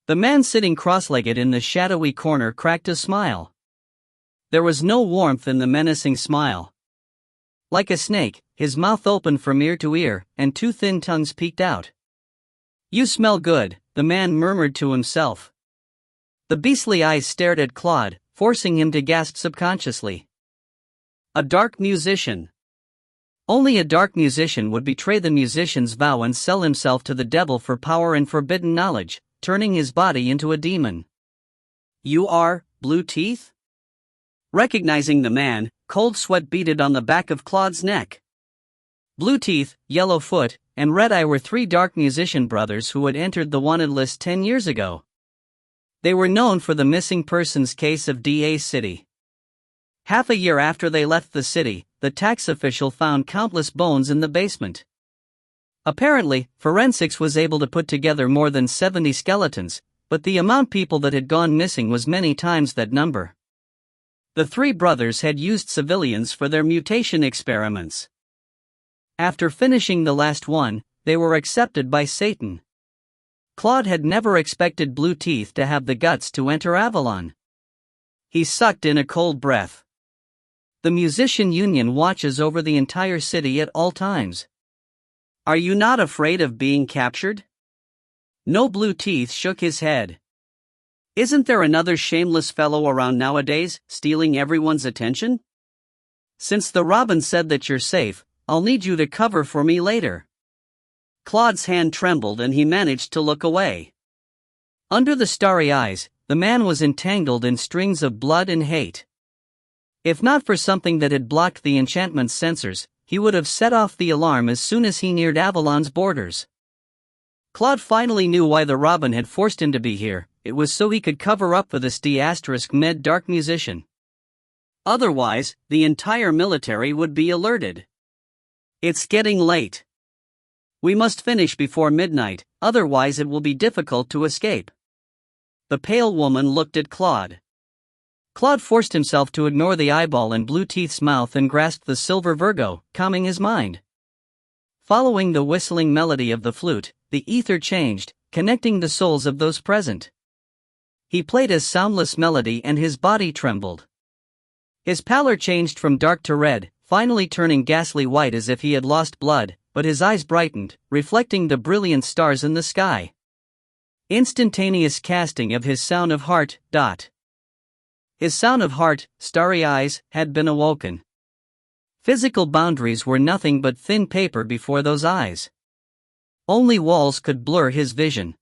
The man sitting cross-legged in the shadowy corner cracked a smile. There was no warmth in the menacing smile. Like a snake, his mouth opened from ear to ear, and two thin tongues peeked out. "You smell good," the man murmured to himself. The beastly eyes stared at Claude, forcing him to gasp subconsciously. A dark musician. Only a dark musician would betray the musician's vow and sell himself to the devil for power and forbidden knowledge, turning his body into a demon. "You are Blue Teeth?" Recognizing the man, cold sweat beaded on the back of Claude's neck. Blue Teeth, Yellow Foot, and Red Eye were three dark musician brothers who had entered the wanted list 10 years ago. They were known for the missing persons case of Da City. Half a year after they left the city, the tax official found countless bones in the basement. Apparently, forensics was able to put together more than 70 skeletons, but the amount of people that had gone missing was many times that number. The three brothers had used civilians for their mutation experiments. After finishing the last one, they were accepted by Satan. Claude had never expected Blue Teeth to have the guts to enter Avalon. He sucked in a cold breath. The musician union watches over the entire city at all times. "Are you not afraid of being captured?" No. Blue Teeth shook his head. "Isn't there another shameless fellow around nowadays, stealing everyone's attention?" "Since the robin said that you're safe, I'll need you to cover for me later." Claude's hand trembled and he managed to look away. Under the starry eyes, the man was entangled in strings of blood and hate. If not for something that had blocked the enchantment's sensors, he would have set off the alarm as soon as he neared Avalon's borders. Claude finally knew why the robin had forced him to be here. It was so he could cover up for this D*med dark musician. Otherwise, the entire military would be alerted. "It's getting late. We must finish before midnight, otherwise it will be difficult to escape." The pale woman looked at Claude. Claude forced himself to ignore the eyeball in Blue Teeth's mouth and grasped the silver Virgo, calming his mind. Following the whistling melody of the flute, the ether changed, connecting the souls of those present. He played a soundless melody and his body trembled. His pallor changed from dark to red, finally turning ghastly white as if he had lost blood, but his eyes brightened, reflecting the brilliant stars in the sky. Instantaneous casting of his sound of heart. His sound of heart, starry eyes, had been awoken. Physical boundaries were nothing but thin paper before those eyes. Only walls could blur his vision.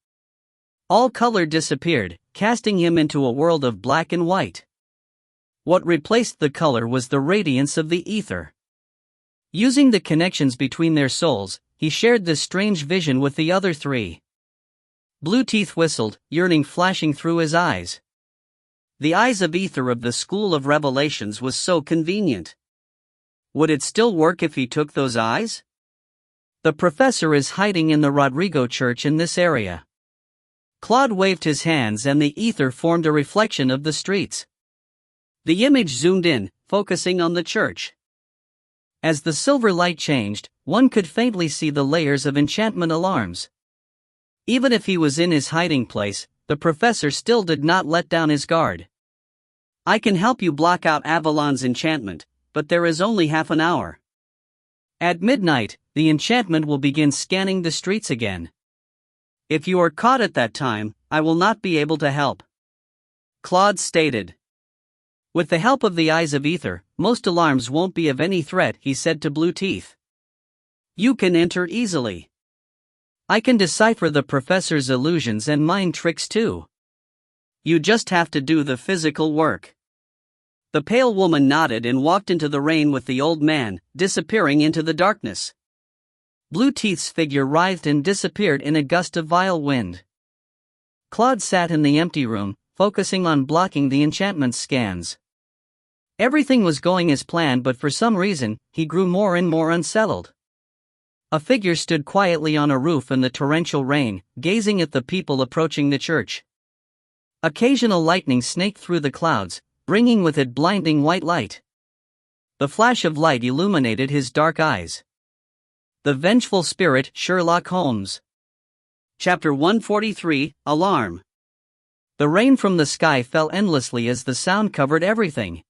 All color disappeared, casting him into a world of black and white. What replaced the color was the radiance of the ether. Using the connections between their souls, he shared this strange vision with the other three. Blue Teeth whistled, yearning flashing through his eyes. The eyes of ether of the School of Revelations was so convenient. Would it still work if he took those eyes? The professor is hiding in the Rodrigo church in this area. Claude waved his hands and the ether formed a reflection of the streets. The image zoomed in, focusing on the church. As the silver light changed, one could faintly see the layers of enchantment alarms. Even if he was in his hiding place, the professor still did not let down his guard. I can help you block out Avalon's enchantment, but there is only half an hour. At midnight, the enchantment will begin scanning the streets again. If you are caught at that time, I will not be able to help. Claude stated. With the help of the eyes of ether, most alarms won't be of any threat, he said to Blue Teeth. You can enter easily. I can decipher the professor's illusions and mind tricks too. You just have to do the physical work. The pale woman nodded and walked into the rain with the old man, disappearing into the darkness. Blue Teeth's figure writhed and disappeared in a gust of vile wind. Claude sat in the empty room, focusing on blocking the enchantment scans. Everything was going as planned, but for some reason, he grew more and more unsettled. A figure stood quietly on a roof in the torrential rain, gazing at the people approaching the church. Occasional lightning snaked through the clouds, bringing with it blinding white light. The flash of light illuminated his dark eyes. The vengeful spirit, Sherlock Holmes. Chapter 143, Alarm. The rain from the sky fell endlessly as the sound covered everything.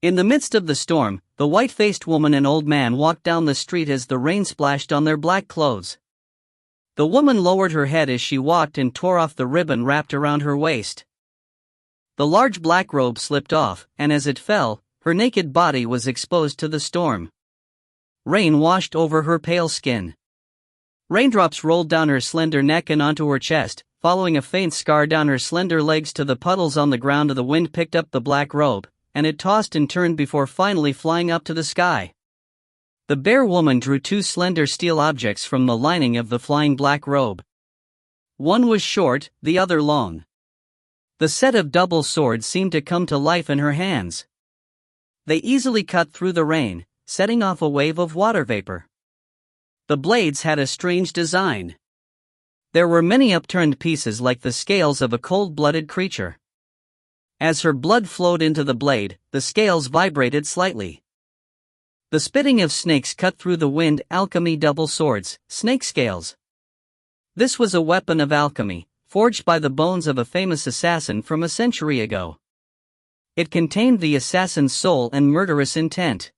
In the midst of the storm, the white-faced woman and old man walked down the street as the rain splashed on their black clothes. The woman lowered her head as she walked and tore off the ribbon wrapped around her waist. The large black robe slipped off, and as it fell, her naked body was exposed to the storm. Rain washed over her pale skin. Raindrops rolled down her slender neck and onto her chest, following a faint scar down her slender legs to the puddles on the ground. The wind picked up the black robe, and it tossed and turned before finally flying up to the sky. The bear woman drew two slender steel objects from the lining of the flying black robe. One was short, the other long. The set of double swords seemed to come to life in her hands. They easily cut through the rain, setting off a wave of water vapor. The blades had a strange design. There were many upturned pieces like the scales of a cold-blooded creature. As her blood flowed into the blade, the scales vibrated slightly. The spitting of snakes cut through the wind. Alchemy double swords, snake scales. This was a weapon of alchemy, forged by the bones of a famous assassin from a century ago. It contained the assassin's soul and murderous intent.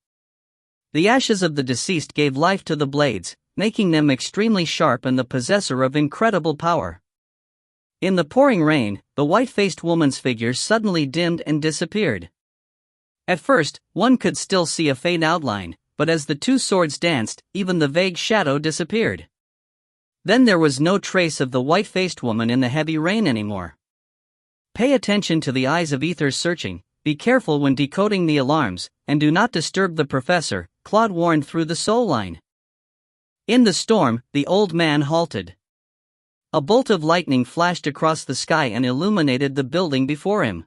The ashes of the deceased gave life to the blades, making them extremely sharp and the possessor of incredible power. In the pouring rain, the white-faced woman's figure suddenly dimmed and disappeared. At first, one could still see a faint outline, but as the two swords danced, even the vague shadow disappeared. Then there was no trace of the white-faced woman in the heavy rain anymore. Pay attention to the eyes of ether searching, be careful when decoding the alarms, and do not disturb the professor, Claude warned through the soul line. In the storm, the old man halted. A bolt of lightning flashed across the sky and illuminated the building before him.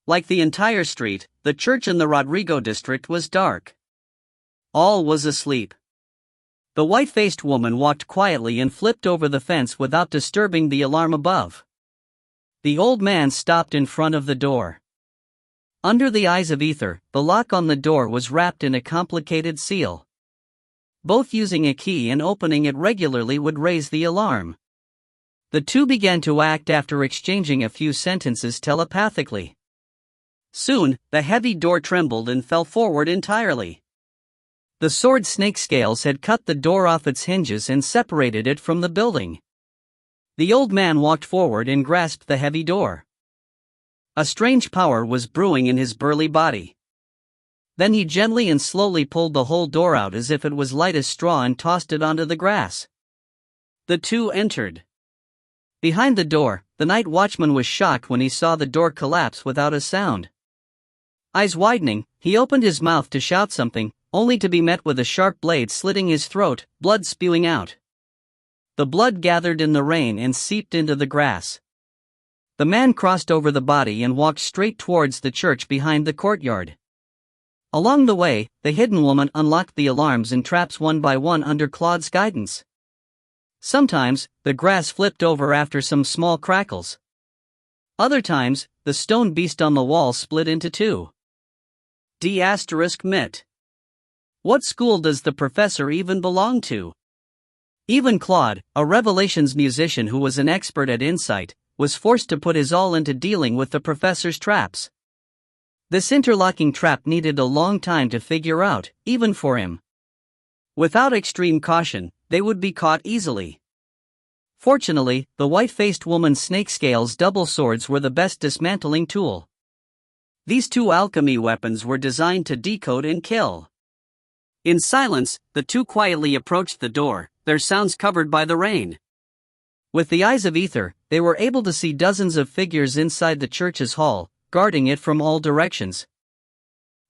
Like the entire street, the church in the Rodrigo district was dark. All was asleep. The white-faced woman walked quietly and flipped over the fence without disturbing the alarm above. The old man stopped in front of the door. Under the eyes of ether, the lock on the door was wrapped in a complicated seal. Both using a key and opening it regularly would raise the alarm. The two began to act after exchanging a few sentences telepathically. Soon, the heavy door trembled and fell forward entirely. The sword snake scales had cut the door off its hinges and separated it from the building. The old man walked forward and grasped the heavy door. A strange power was brewing in his burly body. Then he gently and slowly pulled the whole door out as if it was light as straw and tossed it onto the grass. The two entered. Behind the door, the night watchman was shocked when he saw the door collapse without a sound. Eyes widening, he opened his mouth to shout something, only to be met with a sharp blade slitting his throat, blood spewing out. The blood gathered in the rain and seeped into the grass. The man crossed over the body and walked straight towards the church behind the courtyard. Along the way, the hidden woman unlocked the alarms and traps one by one under Claude's guidance. Sometimes, the grass flipped over after some small crackles. Other times, the stone beast on the wall split into two. D*Mit. What school does the professor even belong to? Even Claude, a Revelations musician who was an expert at insight, was forced to put his all into dealing with the professor's traps. This interlocking trap needed a long time to figure out, even for him. Without extreme caution, they would be caught easily. Fortunately, the white-faced woman's snake scales double swords were the best dismantling tool. These two alchemy weapons were designed to decode and kill. In silence, the two quietly approached the door, their sounds covered by the rain. With the eyes of aether, they were able to see dozens of figures inside the church's hall, guarding it from all directions.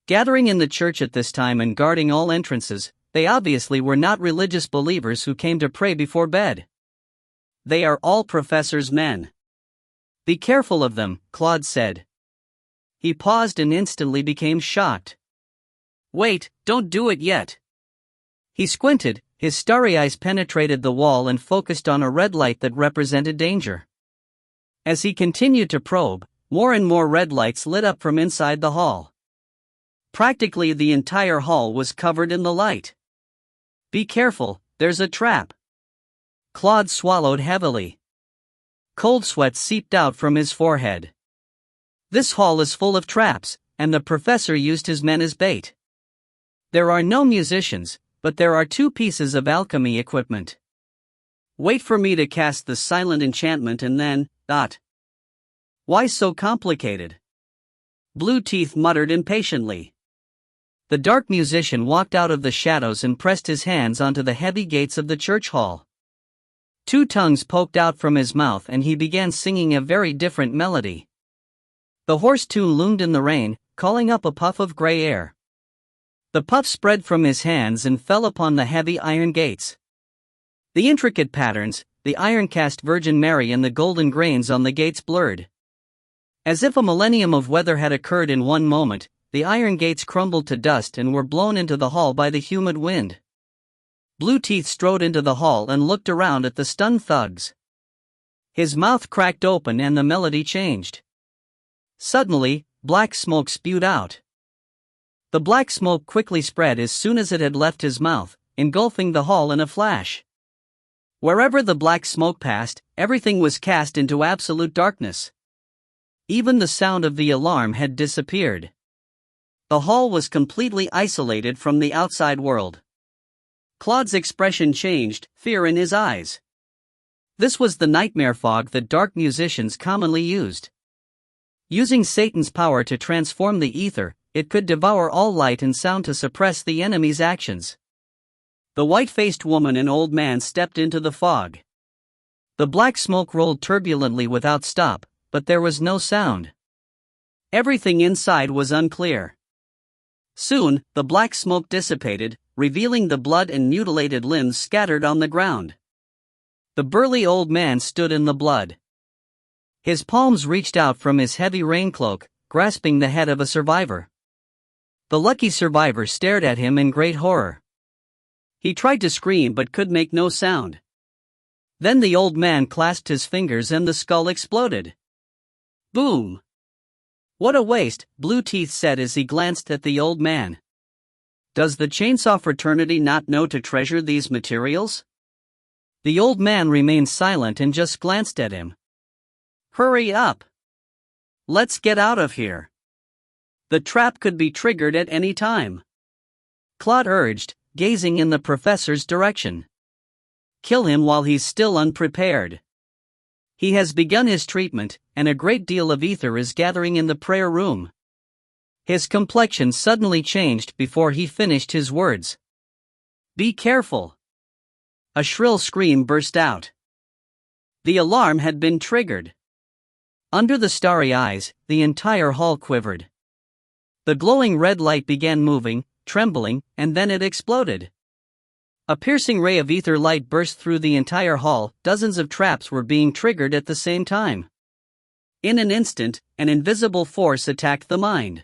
Gathering in the church at this time and guarding all entrances, they obviously were not religious believers who came to pray before bed. They are all professor's men. Be careful of them, Claude said. He paused and instantly became shocked. Wait, don't do it yet. He squinted, his starry eyes penetrated the wall and focused on a red light that represented danger. As he continued to probe, more and more red lights lit up from inside the hall. Practically the entire hall was covered in the light. Be careful, there's a trap. Claude swallowed heavily. Cold sweat seeped out from his forehead. This hall is full of traps, and the professor used his men as bait. There are no musicians, but there are two pieces of alchemy equipment. Wait for me to cast the silent enchantment and then, Why so complicated? Blue Teeth muttered impatiently. The dark musician walked out of the shadows and pressed his hands onto the heavy gates of the church hall. Two tongues poked out from his mouth and he began singing a very different melody. The hoarse tune loomed in the rain, calling up a puff of gray air. The puff spread from his hands and fell upon the heavy iron gates. The intricate patterns, the iron-cast Virgin Mary and the golden grains on the gates blurred. As if a millennium of weather had occurred in one moment, the iron gates crumbled to dust and were blown into the hall by the humid wind. Blue Teeth strode into the hall and looked around at the stunned thugs. His mouth cracked open and the melody changed. Suddenly, black smoke spewed out. The black smoke quickly spread as soon as it had left his mouth, engulfing the hall in a flash. Wherever the black smoke passed, everything was cast into absolute darkness. Even the sound of the alarm had disappeared. The hall was completely isolated from the outside world. Claude's expression changed, fear in his eyes. This was the nightmare fog that dark musicians commonly used. Using Satan's power to transform the ether, it could devour all light and sound to suppress the enemy's actions. The white-faced woman and old man stepped into the fog. The black smoke rolled turbulently without stop, but there was no sound. Everything inside was unclear. Soon, the black smoke dissipated, revealing the blood and mutilated limbs scattered on the ground. The burly old man stood in the blood. His palms reached out from his heavy raincloak, grasping the head of a survivor. The lucky survivor stared at him in great horror. He tried to scream but could make no sound. Then the old man clasped his fingers and the skull exploded. Boom! What a waste, Blue Teeth said as he glanced at the old man. Does the Chainsaw Fraternity not know to treasure these materials? The old man remained silent and just glanced at him. Hurry up! Let's get out of here. The trap could be triggered at any time, Claude urged, gazing in the professor's direction. Kill him while he's still unprepared. He has begun his treatment, and a great deal of ether is gathering in the prayer room. His complexion suddenly changed before he finished his words. Be careful! A shrill scream burst out. The alarm had been triggered. Under the starry eyes, the entire hall quivered. The glowing red light began moving, trembling, and then it exploded. A piercing ray of ether light burst through the entire hall. Dozens of traps were being triggered at the same time. In an instant, an invisible force attacked the mind.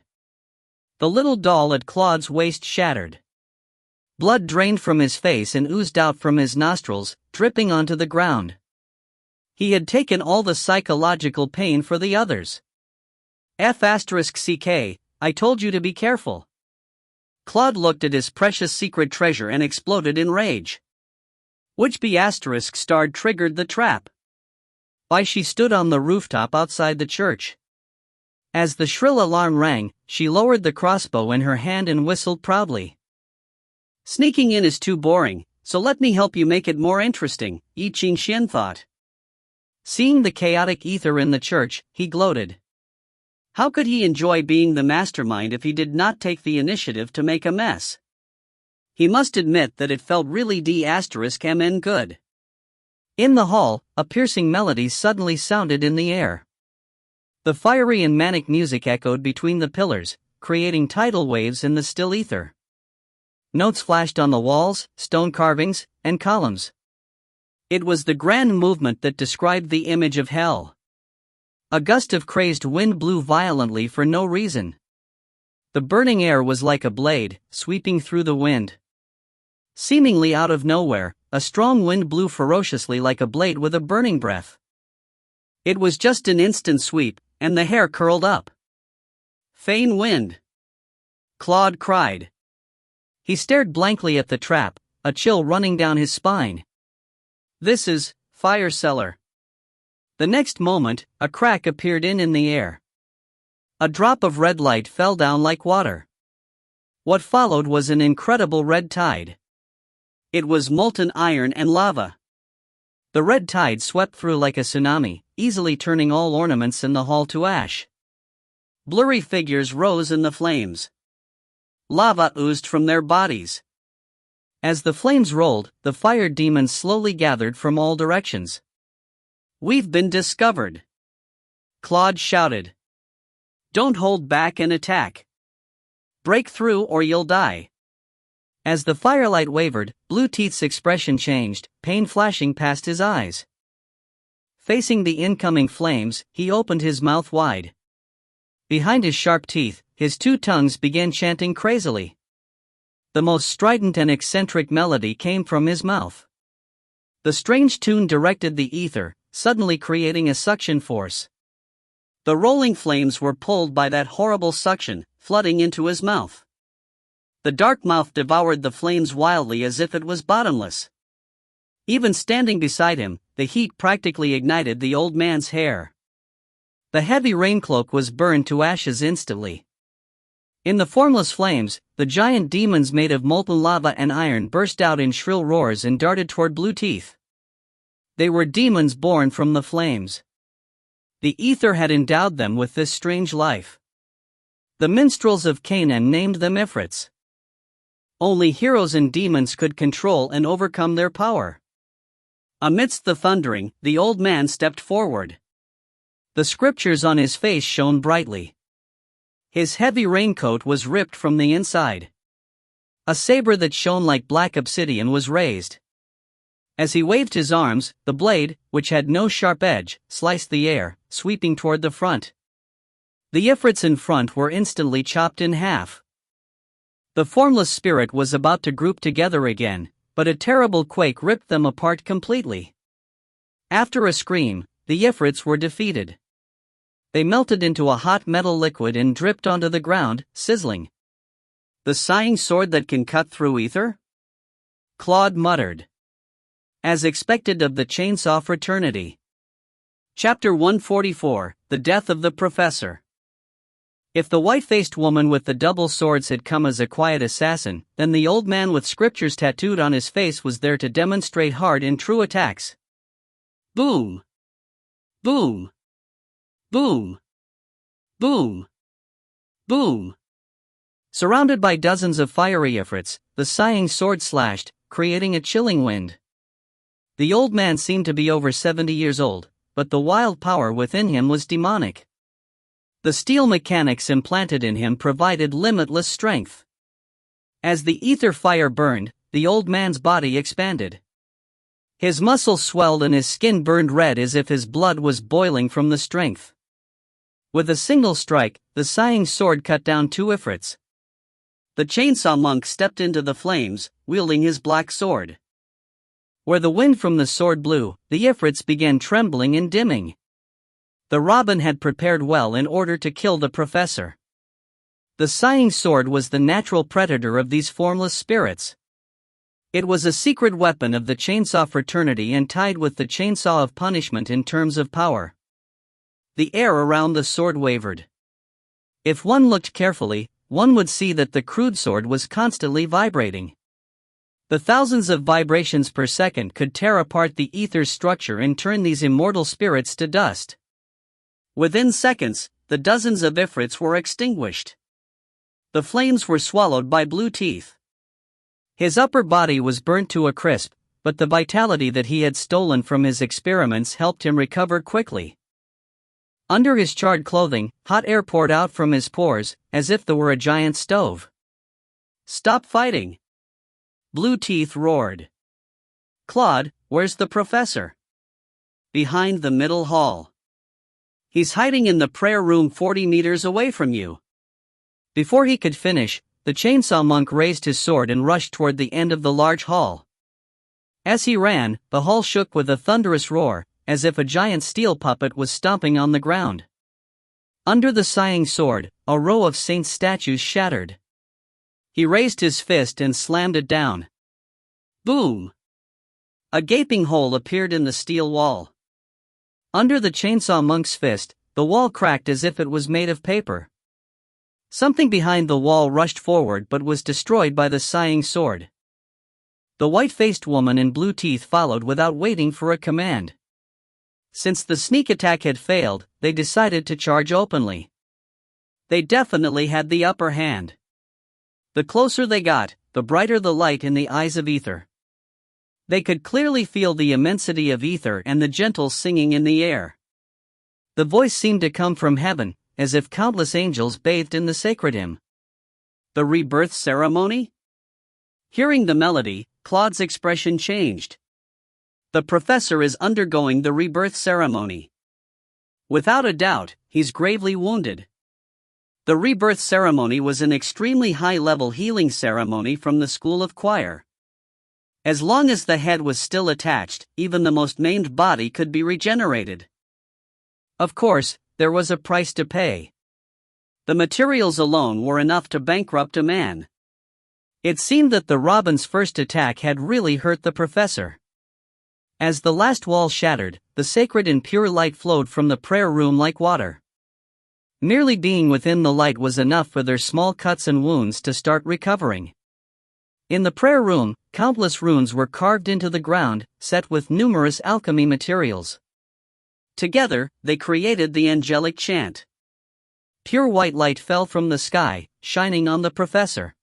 The little doll at Claude's waist shattered. Blood drained from his face and oozed out from his nostrils, dripping onto the ground. He had taken all the psychological pain for the others. F***ck, I told you to be careful. Claude looked at his precious secret treasure and exploded in rage. Which B**** triggered the trap? Bai Xi stood on the rooftop outside the church. As the shrill alarm rang, she lowered the crossbow in her hand and whistled proudly. Sneaking in is too boring, so let me help you make it more interesting, Ye Qingxuan thought. Seeing the chaotic ether in the church, he gloated. How could he enjoy being the mastermind if he did not take the initiative to make a mess? He must admit that it felt really D***mn good. In the hall, a piercing melody suddenly sounded in the air. The fiery and manic music echoed between the pillars, creating tidal waves in the still ether. Notes flashed on the walls, stone carvings, and columns. It was the grand movement that described the image of hell. A gust of crazed wind blew violently for no reason. The burning air was like a blade, sweeping through the wind. Seemingly out of nowhere, a strong wind blew ferociously like a blade with a burning breath. It was just an instant sweep, and the hair curled up. Feign wind! Claude cried. He stared blankly at the trap, a chill running down his spine. This is fire cellar. The next moment, a crack appeared in the air. A drop of red light fell down like water. What followed was an incredible red tide. It was molten iron and lava. The red tide swept through like a tsunami, easily turning all ornaments in the hall to ash. Blurry figures rose in the flames. Lava oozed from their bodies. As the flames rolled, the fire demons slowly gathered from all directions. We've been discovered! Claude shouted. Don't hold back and attack. Break through or you'll die. As the firelight wavered, Blue Teeth's expression changed, pain flashing past his eyes. Facing the incoming flames, he opened his mouth wide. Behind his sharp teeth, his two tongues began chanting crazily. The most strident and eccentric melody came from his mouth. The strange tune directed the ether, suddenly creating a suction force. The rolling flames were pulled by that horrible suction, flooding into his mouth. The dark mouth devoured the flames wildly as if it was bottomless. Even standing beside him, the heat practically ignited the old man's hair. The heavy raincloak was burned to ashes instantly. In the formless flames, the giant demons made of molten lava and iron burst out in shrill roars and darted toward Blue Teeth. They were demons born from the flames. The ether had endowed them with this strange life. The minstrels of Canaan named them Ifrits. Only heroes and demons could control and overcome their power. Amidst the thundering, the old man stepped forward. The scriptures on his face shone brightly. His heavy raincoat was ripped from the inside. A saber that shone like black obsidian was raised. As he waved his arms, the blade, which had no sharp edge, sliced the air, sweeping toward the front. The Ifrits in front were instantly chopped in half. The formless spirit was about to group together again, but a terrible quake ripped them apart completely. After a scream, the Ifrits were defeated. They melted into a hot metal liquid and dripped onto the ground, sizzling. The sighing sword that can cut through ether? Claude muttered. As expected of the Chainsaw Fraternity. Chapter 144, The Death of the Professor. If the white-faced woman with the double swords had come as a quiet assassin, then the old man with scriptures tattooed on his face was there to demonstrate hard and true attacks. Boom! Boom! Boom! Boom! Boom! Surrounded by dozens of fiery ifrits, the sighing sword slashed, creating a chilling wind. The old man seemed to be over 70 years old, but the wild power within him was demonic. The steel mechanics implanted in him provided limitless strength. As the ether fire burned, the old man's body expanded. His muscles swelled and his skin burned red as if his blood was boiling from the strength. With a single strike, the sighing sword cut down 2 ifrits. The chainsaw monk stepped into the flames, wielding his black sword. Where the wind from the sword blew, the ifrits began trembling and dimming. The robin had prepared well in order to kill the professor. The sighing sword was the natural predator of these formless spirits. It was a secret weapon of the Chainsaw Fraternity and tied with the chainsaw of punishment in terms of power. The air around the sword wavered. If one looked carefully, one would see that the crude sword was constantly vibrating. The thousands of vibrations per second could tear apart the ether's structure and turn these immortal spirits to dust. Within seconds, the dozens of ifrits were extinguished. The flames were swallowed by blue teeth. His upper body was burnt to a crisp, but the vitality that he had stolen from his experiments helped him recover quickly. Under his charred clothing, hot air poured out from his pores, as if there were a giant stove. "Stop fighting!" Blue Teeth roared. "Claude, where's the professor?" "Behind the middle hall. He's hiding in the prayer room 40 meters away from you." Before he could finish, the chainsaw monk raised his sword and rushed toward the end of the large hall. As he ran, the hall shook with a thunderous roar, as if a giant steel puppet was stomping on the ground. Under the sighing sword, a row of saints' statues shattered. He raised his fist and slammed it down. Boom! A gaping hole appeared in the steel wall. Under the chainsaw monk's fist, the wall cracked as if it was made of paper. Something behind the wall rushed forward but was destroyed by the sighing sword. The white-faced woman in blue teeth followed without waiting for a command. Since the sneak attack had failed, they decided to charge openly. They definitely had the upper hand. The closer they got, the brighter the light in the eyes of ether. They could clearly feel the immensity of ether and the gentle singing in the air. The voice seemed to come from heaven, as if countless angels bathed in the sacred hymn. The rebirth ceremony? Hearing the melody, Claude's expression changed. The professor is undergoing the rebirth ceremony. Without a doubt, he's gravely wounded. The rebirth ceremony was an extremely high-level healing ceremony from the school of choir. As long as the head was still attached, even the most maimed body could be regenerated. Of course, there was a price to pay. The materials alone were enough to bankrupt a man. It seemed that the robin's first attack had really hurt the professor. As the last wall shattered, the sacred and pure light flowed from the prayer room like water. Merely being within the light was enough for their small cuts and wounds to start recovering. In the prayer room, countless runes were carved into the ground, set with numerous alchemy materials. Together, they created the angelic chant. Pure white light fell from the sky, shining on the professor.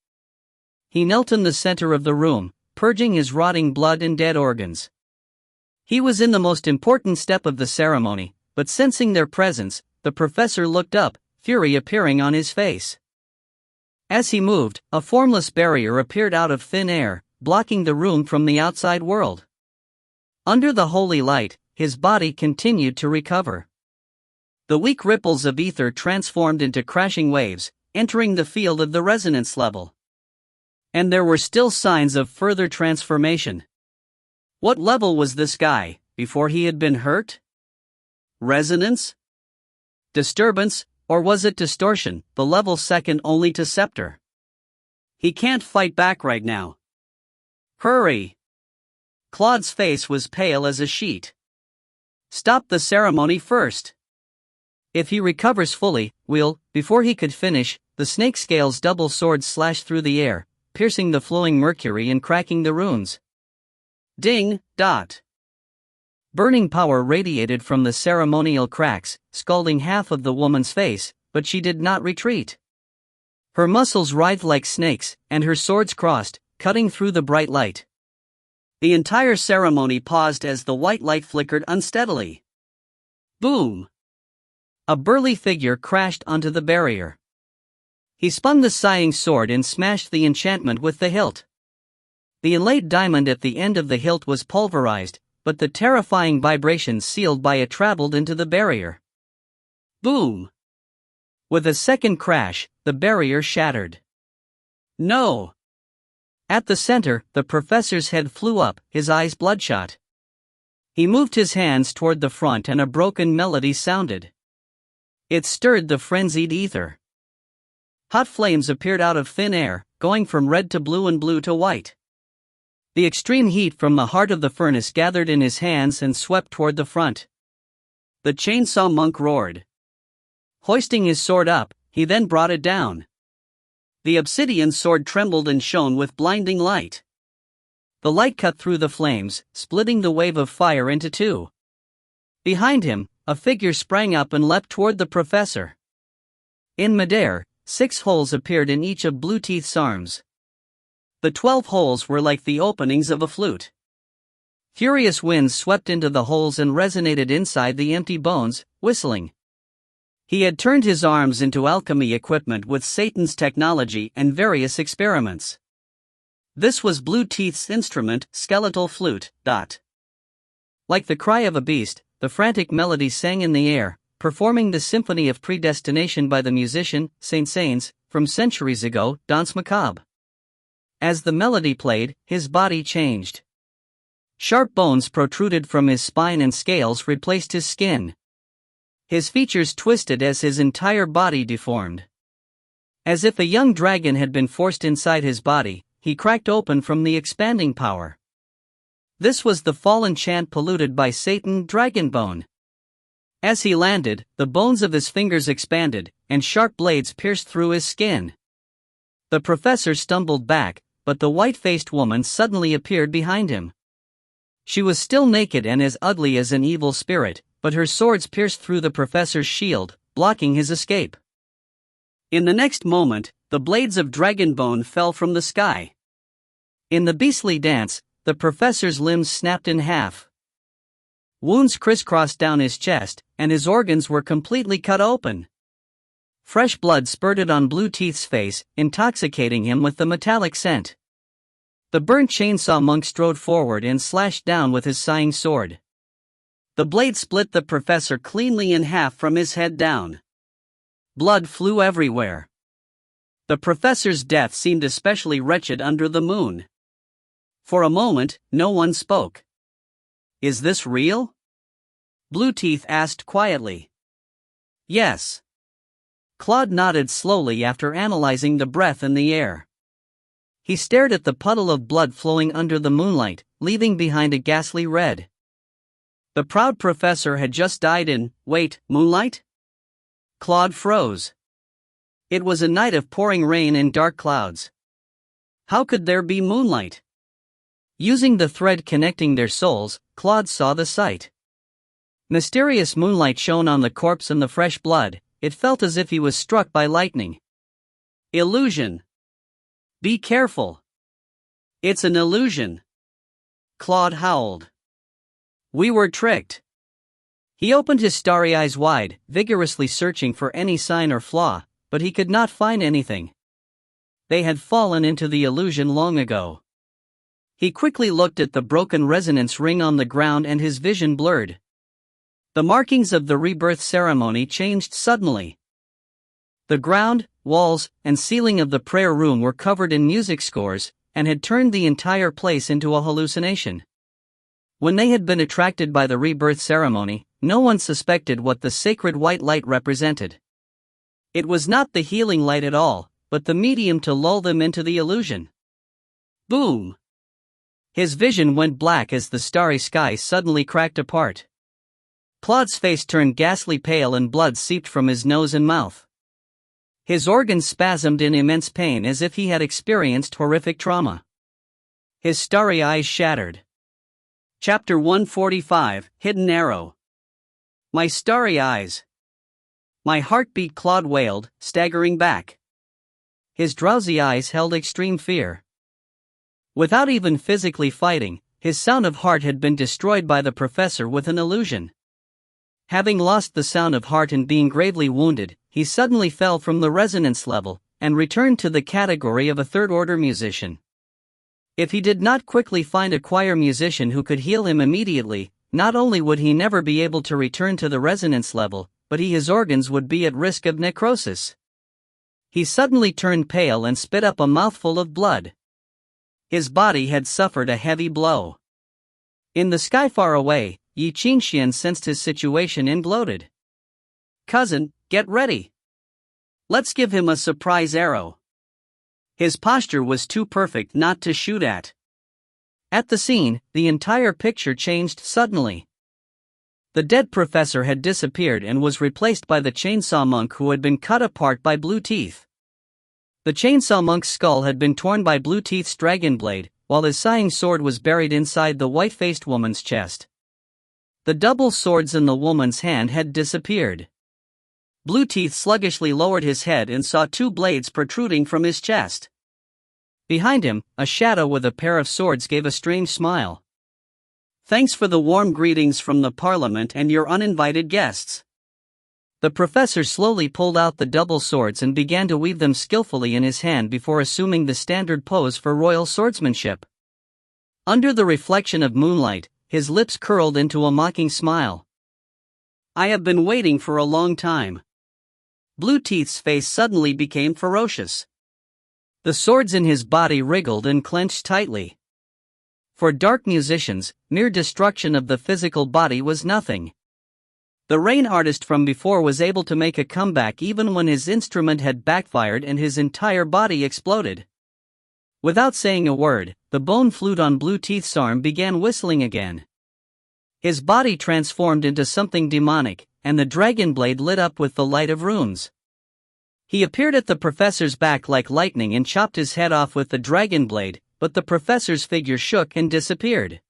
He knelt in the center of the room, purging his rotting blood and dead organs. He was in the most important step of the ceremony, but sensing their presence, the professor looked up, fury appearing on his face. As he moved, a formless barrier appeared out of thin air, blocking the room from the outside world. Under the holy light, his body continued to recover. The weak ripples of ether transformed into crashing waves, entering the field of the resonance level. And there were still signs of further transformation. What level was this guy, before he had been hurt? Resonance? Disturbance, or was it distortion, the level second only to Scepter? He can't fight back right now. Hurry! Claude's face was pale as a sheet. Stop the ceremony first. If he recovers fully, we'll. Before he could finish, the snake scale's double sword slashed through the air, piercing the flowing mercury and cracking the runes. Ding, dot. Burning power radiated from the ceremonial cracks, scalding half of the woman's face, but she did not retreat. Her muscles writhed like snakes, and her swords crossed, cutting through the bright light. The entire ceremony paused as the white light flickered unsteadily. Boom! A burly figure crashed onto the barrier. He spun the sighing sword and smashed the enchantment with the hilt. The inlaid diamond at the end of the hilt was pulverized, but the terrifying vibrations sealed by it traveled into the barrier. Boom! With a second crash, the barrier shattered. No! At the center, the professor's head flew up, his eyes bloodshot. He moved his hands toward the front and a broken melody sounded. It stirred the frenzied ether. Hot flames appeared out of thin air, going from red to blue and blue to white. The extreme heat from the heart of the furnace gathered in his hands and swept toward the front. The chainsaw monk roared. Hoisting his sword up, he then brought it down. The obsidian sword trembled and shone with blinding light. The light cut through the flames, splitting the wave of fire into two. Behind him, a figure sprang up and leapt toward the professor. In midair, 6 holes appeared in each of Blue Teeth's arms. The 12 holes were like the openings of a flute. Furious winds swept into the holes and resonated inside the empty bones, whistling. He had turned his arms into alchemy equipment with Satan's technology and various experiments. This was Blue Teeth's instrument, skeletal flute. Like the cry of a beast, the frantic melody sang in the air, performing the symphony of predestination by the musician, Saint Saëns, from centuries ago, Danse Macabre. As the melody played, his body changed. Sharp bones protruded from his spine and scales replaced his skin. His features twisted as his entire body deformed. As if a young dragon had been forced inside his body, he cracked open from the expanding power. This was the fallen chant polluted by Satan, Dragonbone. As he landed, the bones of his fingers expanded, and sharp blades pierced through his skin. The professor stumbled back, but the white-faced woman suddenly appeared behind him. She was still naked and as ugly as an evil spirit, but her swords pierced through the professor's shield, blocking his escape. In the next moment, the blades of Dragonbone fell from the sky. In the beastly dance, the professor's limbs snapped in half. Wounds crisscrossed down his chest, and his organs were completely cut open. Fresh blood spurted on Blue Teeth's face, intoxicating him with the metallic scent. The burnt chainsaw monk strode forward and slashed down with his sighing sword. The blade split the professor cleanly in half from his head down. Blood flew everywhere. The professor's death seemed especially wretched under the moon. For a moment, no one spoke. Is this real? Blue Teeth asked quietly. Yes. Claude nodded slowly after analyzing the breath in the air. He stared at the puddle of blood flowing under the moonlight, leaving behind a ghastly red. The proud professor had just died in, wait, moonlight? Claude froze. It was a night of pouring rain and dark clouds. How could there be moonlight? Using the thread connecting their souls, Claude saw the sight. Mysterious moonlight shone on the corpse and the fresh blood. It felt as if he was struck by lightning. Illusion. Be careful. It's an illusion. Claude howled. We were tricked. He opened his starry eyes wide, vigorously searching for any sign or flaw, but he could not find anything. They had fallen into the illusion long ago. He quickly looked at the broken resonance ring on the ground and his vision blurred. The markings of the rebirth ceremony changed suddenly. The ground, walls, and ceiling of the prayer room were covered in music scores, and had turned the entire place into a hallucination. When they had been attracted by the rebirth ceremony, no one suspected what the sacred white light represented. It was not the healing light at all, but the medium to lull them into the illusion. Boom! His vision went black as the starry sky suddenly cracked apart. Claude's face turned ghastly pale and blood seeped from his nose and mouth. His organs spasmed in immense pain as if he had experienced horrific trauma. His starry eyes shattered. Chapter 145, Hidden Arrow. My starry eyes. My heart beat, Claude wailed, staggering back. His drowsy eyes held extreme fear. Without even physically fighting, his sound of heart had been destroyed by the professor with an illusion. Having lost the sound of heart and being gravely wounded, he suddenly fell from the resonance level, and returned to the category of a third-order musician. If he did not quickly find a choir musician who could heal him immediately, not only would he never be able to return to the resonance level, but his organs would be at risk of necrosis. He suddenly turned pale and spit up a mouthful of blood. His body had suffered a heavy blow. In the sky far away, Ye Qingxuan sensed his situation and gloated. "Cousin, get ready. Let's give him a surprise arrow." His posture was too perfect not to shoot at. At the scene, the entire picture changed suddenly. The dead professor had disappeared and was replaced by the chainsaw monk who had been cut apart by Blue Teeth. The chainsaw monk's skull had been torn by Blue Teeth's dragon blade, while his sighing sword was buried inside the white-faced woman's chest. The double swords in the woman's hand had disappeared. Blue Teeth sluggishly lowered his head and saw two blades protruding from his chest. Behind him, a shadow with a pair of swords gave a strange smile. "Thanks for the warm greetings from the Parliament and your uninvited guests." The professor slowly pulled out the double swords and began to weave them skillfully in his hand before assuming the standard pose for royal swordsmanship. Under the reflection of moonlight, his lips curled into a mocking smile. "I have been waiting for a long time." Blue Teeth's face suddenly became ferocious. The swords in his body wriggled and clenched tightly. For dark musicians, mere destruction of the physical body was nothing. The rain artist from before was able to make a comeback even when his instrument had backfired and his entire body exploded. Without saying a word, the bone flute on Blue Teeth's arm began whistling again. His body transformed into something demonic, and the dragon blade lit up with the light of runes. He appeared at the professor's back like lightning and chopped his head off with the dragon blade, but the professor's figure shook and disappeared.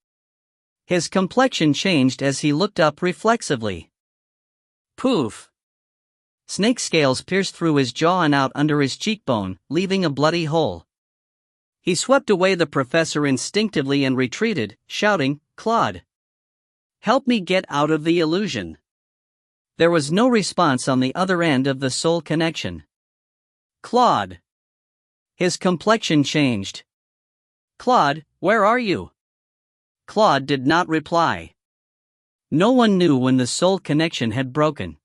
His complexion changed as he looked up reflexively. Poof! Snake scales pierced through his jaw and out under his cheekbone, leaving a bloody hole. He swept away the professor instinctively and retreated, shouting, "Claude! Help me get out of the illusion." There was no response on the other end of the soul connection. "Claude!" His complexion changed. "Claude, where are you?" Claude did not reply. No one knew when the soul connection had broken.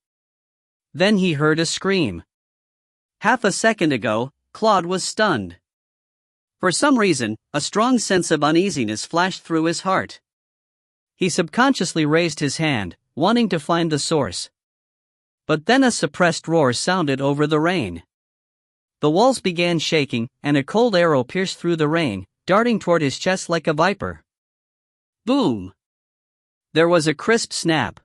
Then he heard a scream. Half a second ago, Claude was stunned. For some reason, a strong sense of uneasiness flashed through his heart. He subconsciously raised his hand, wanting to find the source. But then a suppressed roar sounded over the rain. The walls began shaking, and a cold arrow pierced through the rain, darting toward his chest like a viper. Boom! There was a crisp snap.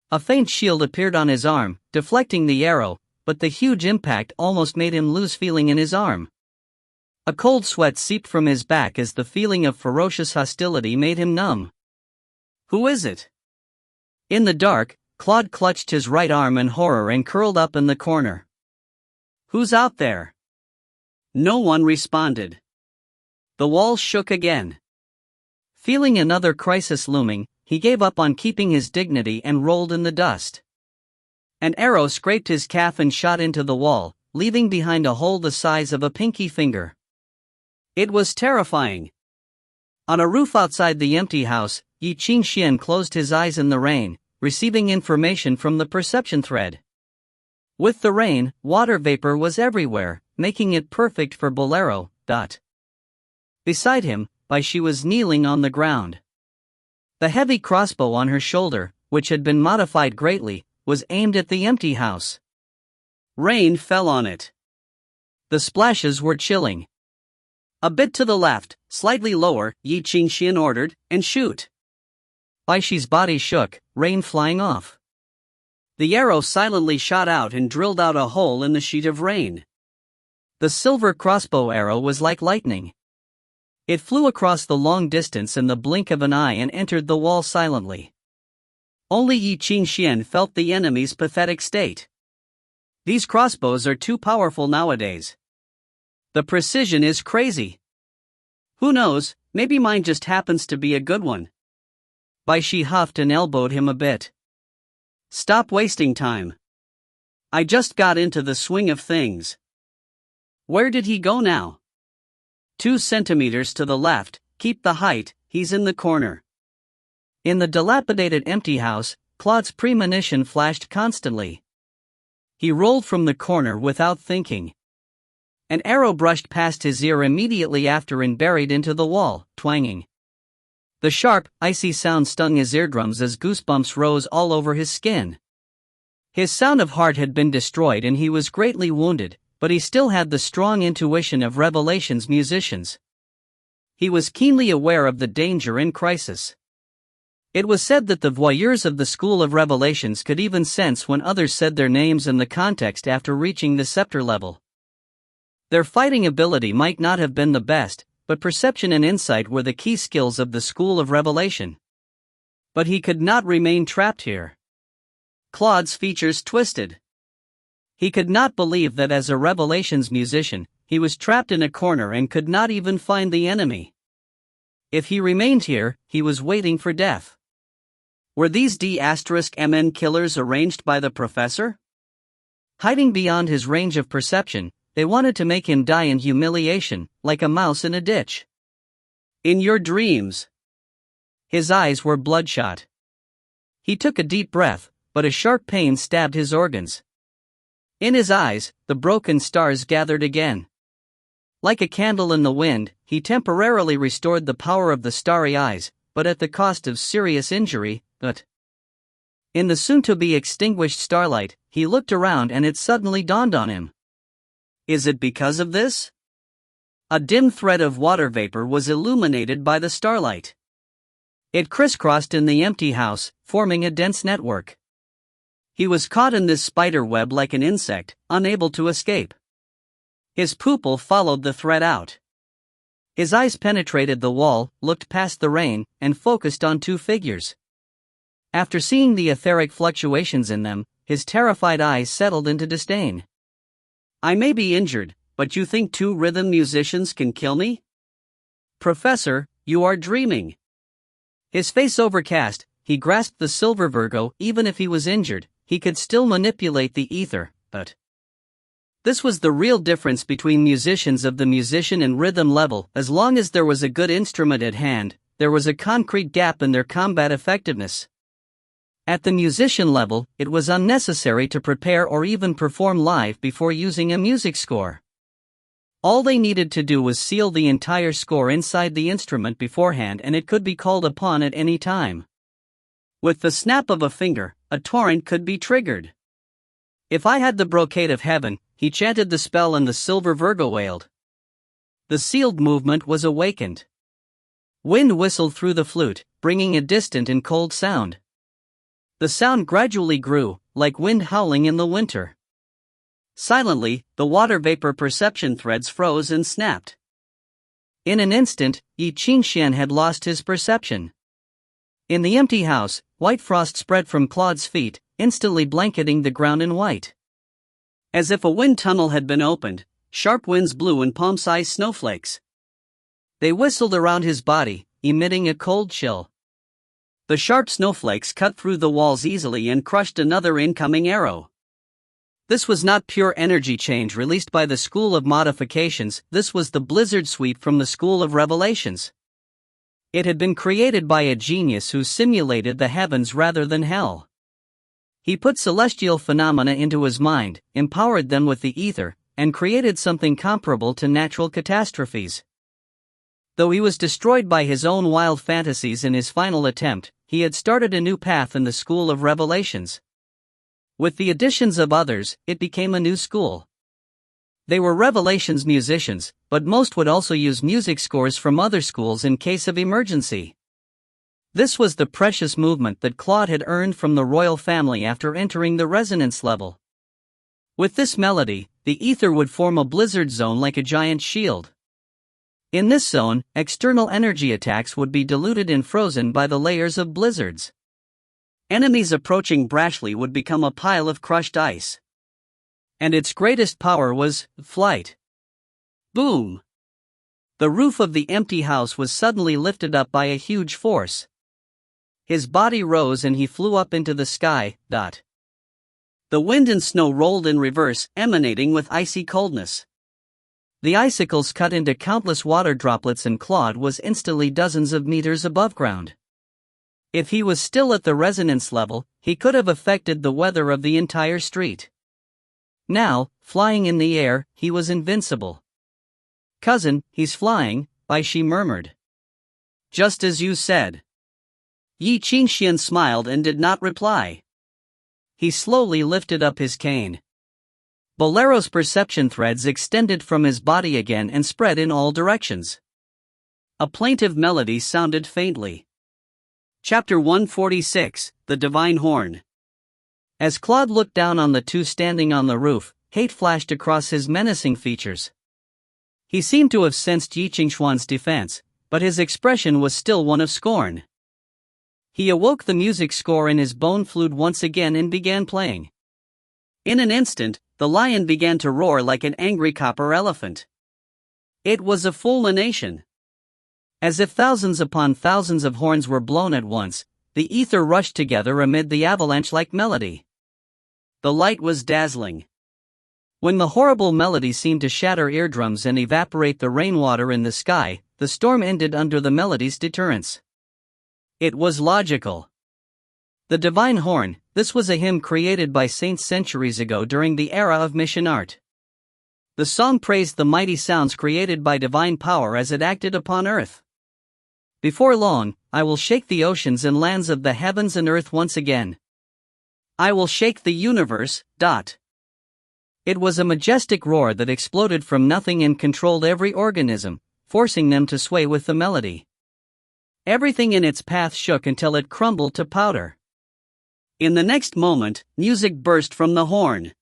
A faint shield appeared on his arm, deflecting the arrow, but the huge impact almost made him lose feeling in his arm. A cold sweat seeped from his back as the feeling of ferocious hostility made him numb. Who is it? In the dark, Claude clutched his right arm in horror and curled up in the corner. Who's out there? No one responded. The walls shook again. Feeling another crisis looming, he gave up on keeping his dignity and rolled in the dust. An arrow scraped his calf and shot into the wall, leaving behind a hole the size of a pinky finger. It was terrifying. On a roof outside the empty house, Ye Qingxuan closed his eyes in the rain, receiving information from the perception thread. With the rain, water vapor was everywhere, making it perfect for Bolero. Beside him, Bai Xi was kneeling on the ground. The heavy crossbow on her shoulder, which had been modified greatly, was aimed at the empty house. Rain fell on it. The splashes were chilling. A bit to the left, Slightly lower, Ye Qingxuan ordered, and shoot. Bai Xi's body shook, rain flying off. The arrow silently shot out and drilled out a hole in the sheet of rain. The silver crossbow arrow was like lightning. It flew across the long distance in the blink of an eye and entered the wall silently. Only Ye Qingxuan felt the enemy's pathetic state. These crossbows are too powerful nowadays. The precision is crazy. Who knows, maybe mine just happens to be a good one. Bai Xi huffed and elbowed him a bit. Stop wasting time. I just got into the swing of things. Where did he go now? 2 centimeters to the left, keep the height, he's in the corner. In the dilapidated empty house, Claude's premonition flashed constantly. He rolled from the corner without thinking. An arrow brushed past his ear immediately after and buried into the wall, twanging. The sharp, icy sound stung his eardrums as goosebumps rose all over his skin. His sound of heart had been destroyed and he was greatly wounded, but he still had the strong intuition of Revelation's musicians. He was keenly aware of the danger and crisis. It was said that the voyeurs of the School of Revelations could even sense when others said their names in the context after reaching the scepter level. Their fighting ability might not have been the best, but perception and insight were the key skills of the School of Revelation. But he could not remain trapped here. Claude's features twisted. He could not believe that as a Revelations musician, he was trapped in a corner and could not even find the enemy. If he remained here, he was waiting for death. Were these D*MN killers arranged by the professor? Hiding beyond his range of perception, they wanted to make him die in humiliation, like a mouse in a ditch. In your dreams. His eyes were bloodshot. He took a deep breath, but a sharp pain stabbed his organs. In his eyes, the broken stars gathered again. Like a candle in the wind, he temporarily restored the power of the starry eyes, but at the cost of serious injury. In the soon-to-be extinguished starlight, he looked around and it suddenly dawned on him. Is it because of this? A dim thread of water vapor was illuminated by the starlight. It crisscrossed in the empty house, forming a dense network. He was caught in this spider web like an insect, unable to escape. His pupil followed the thread out. His eyes penetrated the wall, looked past the rain, and focused on 2 figures. After seeing the etheric fluctuations in them, his terrified eyes settled into disdain. I may be injured, but you think 2 rhythm musicians can kill me? Professor, you are dreaming. His face overcast, he grasped the silver Virgo. Even if he was injured, he could still manipulate the ether, but this was the real difference between musicians of the musician and rhythm level. As long as there was a good instrument at hand, there was a concrete gap in their combat effectiveness. At the musician level, it was unnecessary to prepare or even perform live before using a music score. All they needed to do was seal the entire score inside the instrument beforehand and it could be called upon at any time. With the snap of a finger, a torrent could be triggered. If I had the brocade of heaven, he chanted the spell and the silver Virgo wailed. The sealed movement was awakened. Wind whistled through the flute, bringing a distant and cold sound. The sound gradually grew, like wind howling in the winter. Silently, the water vapor perception threads froze and snapped. In an instant, Ye Qingxuan had lost his perception. In the empty house, white frost spread from Claude's feet, instantly blanketing the ground in white. As if a wind tunnel had been opened, sharp winds blew in palm-sized snowflakes. They whistled around his body, emitting a cold chill. The sharp snowflakes cut through the walls easily and crushed another incoming arrow. This was not pure energy change released by the School of Modifications, this was the blizzard sweep from the School of Revelations. It had been created by a genius who simulated the heavens rather than hell. He put celestial phenomena into his mind, empowered them with the ether, and created something comparable to natural catastrophes. Though he was destroyed by his own wild fantasies in his final attempt, he had started a new path in the School of Revelations. With the additions of others, it became a new school. They were Revelations musicians, but most would also use music scores from other schools in case of emergency. This was the precious movement that Claude had earned from the royal family after entering the resonance level. With this melody, the ether would form a blizzard zone like a giant shield. In this zone, external energy attacks would be diluted and frozen by the layers of blizzards. Enemies approaching brashly would become a pile of crushed ice. And its greatest power was flight. Boom! The roof of the empty house was suddenly lifted up by a huge force. His body rose and he flew up into the sky. The wind and snow rolled in reverse, emanating with icy coldness. The icicles cut into countless water droplets and Claude was instantly dozens of meters above ground. If he was still at the resonance level, he could have affected the weather of the entire street. Now, flying in the air, he was invincible. "Cousin, he's flying," Bai Xi murmured. "Just as you said." Ye Qingxuan smiled and did not reply. He slowly lifted up his cane. Bolero's perception threads extended from his body again and spread in all directions. A plaintive melody sounded faintly. Chapter 146, The Divine Horn. As Claude looked down on the two standing on the roof, hate flashed across his menacing features. He seemed to have sensed Ye Qingxuan's defense, but his expression was still one of scorn. He awoke the music score in his bone flute once again and began playing. In an instant, the lion began to roar like an angry copper elephant. It was a fulmination. As if thousands upon thousands of horns were blown at once, the ether rushed together amid the avalanche-like melody. The light was dazzling. When the horrible melody seemed to shatter eardrums and evaporate the rainwater in the sky, the storm ended under the melody's deterrence. It was logical. The Divine Horn, this was a hymn created by saints centuries ago during the era of mission art. The song praised the mighty sounds created by divine power as it acted upon earth. "Before long, I will shake the oceans and lands of the heavens and earth once again. I will shake the universe." It was a majestic roar that exploded from nothing and controlled every organism, forcing them to sway with the melody. Everything in its path shook until it crumbled to powder. In the next moment, music burst from the horn.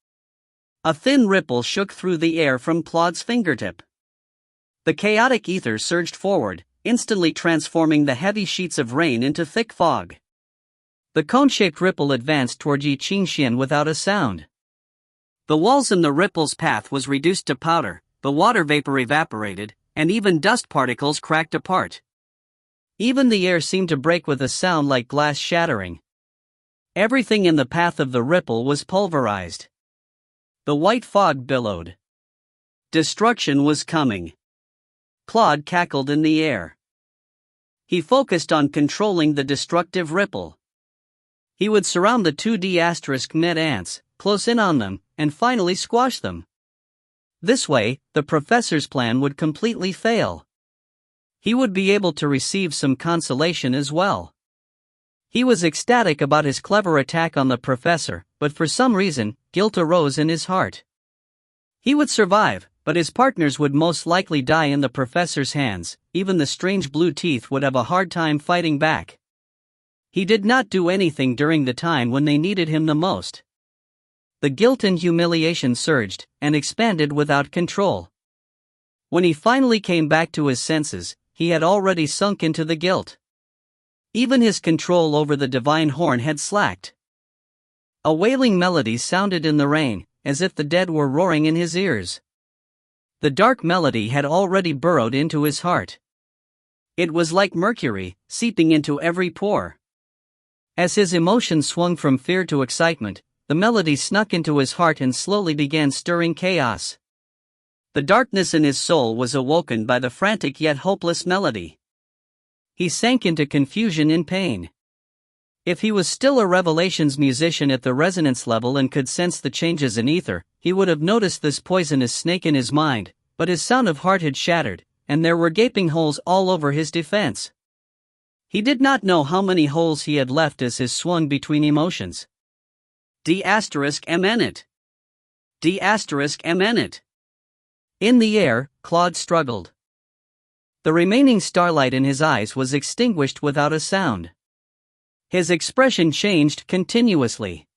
A thin ripple shook through the air from Claude's fingertip. The chaotic ether surged forward, instantly transforming the heavy sheets of rain into thick fog. The cone-shaped ripple advanced toward Ye Qingxuan without a sound. The walls in the ripple's path was reduced to powder, the water vapor evaporated, and even dust particles cracked apart. Even the air seemed to break with a sound like glass shattering. Everything in the path of the ripple was pulverized. The white fog billowed. Destruction was coming. Claude cackled in the air. He focused on controlling the destructive ripple. He would surround the 2D *met ants, close in on them, and finally squash them. This way, the professor's plan would completely fail. He would be able to receive some consolation as well. He was ecstatic about his clever attack on the professor, but for some reason, guilt arose in his heart. He would survive, but his partners would most likely die in the professor's hands. Even the strange blue teeth would have a hard time fighting back. He did not do anything during the time when they needed him the most. The guilt and humiliation surged, and expanded without control. When he finally came back to his senses, he had already sunk into the guilt. Even his control over the divine horn had slacked. A wailing melody sounded in the rain, as if the dead were roaring in his ears. The dark melody had already burrowed into his heart. It was like mercury, seeping into every pore. As his emotions swung from fear to excitement, the melody snuck into his heart and slowly began stirring chaos. The darkness in his soul was awoken by the frantic yet hopeless melody. He sank into confusion and pain. If he was still a Revelations musician at the resonance level and could sense the changes in ether, he would have noticed this poisonous snake in his mind, but his sound of heart had shattered, and there were gaping holes all over his defense. He did not know how many holes he had left as he swung between emotions. D***mn it. D***mn it. In the air, Claude struggled. The remaining starlight in his eyes was extinguished without a sound. His expression changed continuously.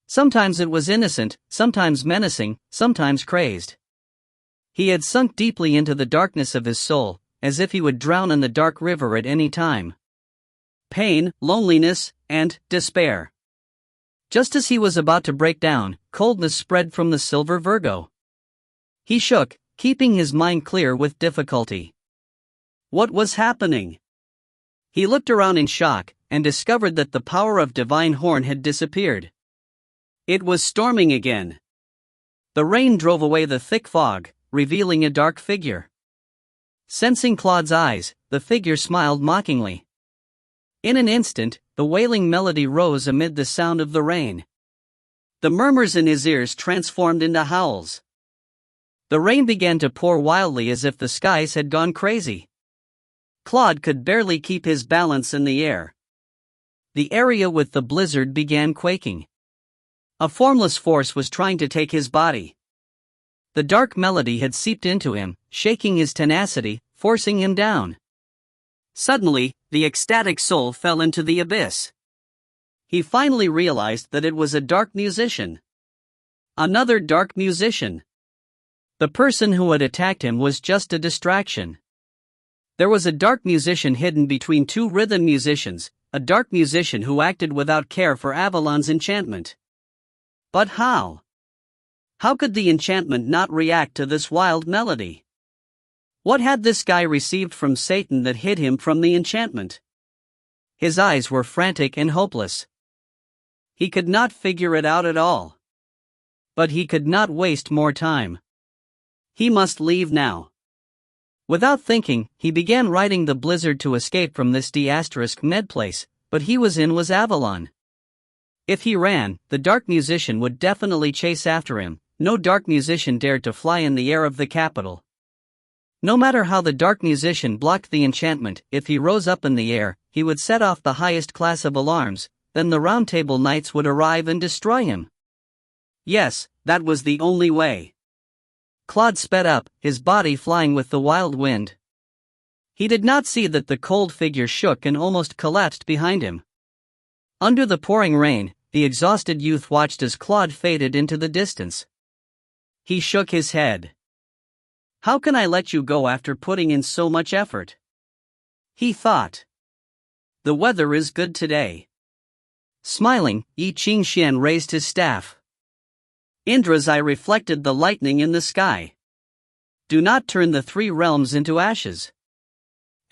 Sometimes it was innocent, sometimes menacing, sometimes crazed. He had sunk deeply into the darkness of his soul, as if he would drown in the dark river at any time. Pain, loneliness, and despair. Just as he was about to break down, coldness spread from the silver Virgo. He shook, keeping his mind clear with difficulty. What was happening? He looked around in shock, and discovered that the power of Divine Horn had disappeared. It was storming again. The rain drove away the thick fog, revealing a dark figure. Sensing Claude's eyes, the figure smiled mockingly. In an instant, the wailing melody rose amid the sound of the rain. The murmurs in his ears transformed into howls. The rain began to pour wildly as if the skies had gone crazy. Claude could barely keep his balance in the air. The area with the blizzard began quaking. A formless force was trying to take his body. The dark melody had seeped into him, shaking his tenacity, forcing him down. Suddenly, the ecstatic soul fell into the abyss. He finally realized that it was a dark musician. Another dark musician. The person who had attacked him was just a distraction. There was a dark musician hidden between two rhythm musicians, a dark musician who acted without care for Avalon's enchantment. But how? How could the enchantment not react to this wild melody? What had this guy received from Satan that hid him from the enchantment? His eyes were frantic and hopeless. He could not figure it out at all. But he could not waste more time. He must leave now. Without thinking, he began riding the blizzard to escape from this med place, but he was Avalon. If he ran, the dark musician would definitely chase after him. No dark musician dared to fly in the air of the capital. No matter how the dark musician blocked the enchantment, if he rose up in the air, he would set off the highest class of alarms, then the Round Table Knights would arrive and destroy him. Yes, that was the only way. Claude sped up, his body flying with the wild wind. He did not see that the cold figure shook and almost collapsed behind him. Under the pouring rain, the exhausted youth watched as Claude faded into the distance. He shook his head. How can I let you go after putting in so much effort? He thought. The weather is good today. Smiling, Ye Qingxuan raised his staff. Indra's eye reflected the lightning in the sky. Do not turn the three realms into ashes.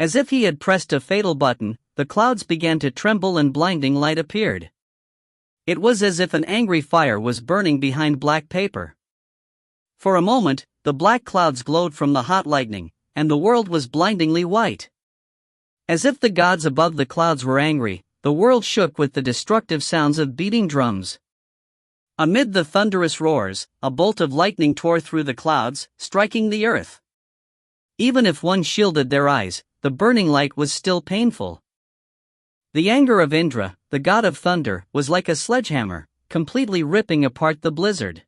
As if he had pressed a fatal button, the clouds began to tremble and blinding light appeared. It was as if an angry fire was burning behind black paper. For a moment, the black clouds glowed from the hot lightning, and the world was blindingly white. As if the gods above the clouds were angry, the world shook with the destructive sounds of beating drums. Amid the thunderous roars, a bolt of lightning tore through the clouds, striking the earth. Even if one shielded their eyes, the burning light was still painful. The anger of Indra, the god of thunder, was like a sledgehammer, completely ripping apart the blizzard.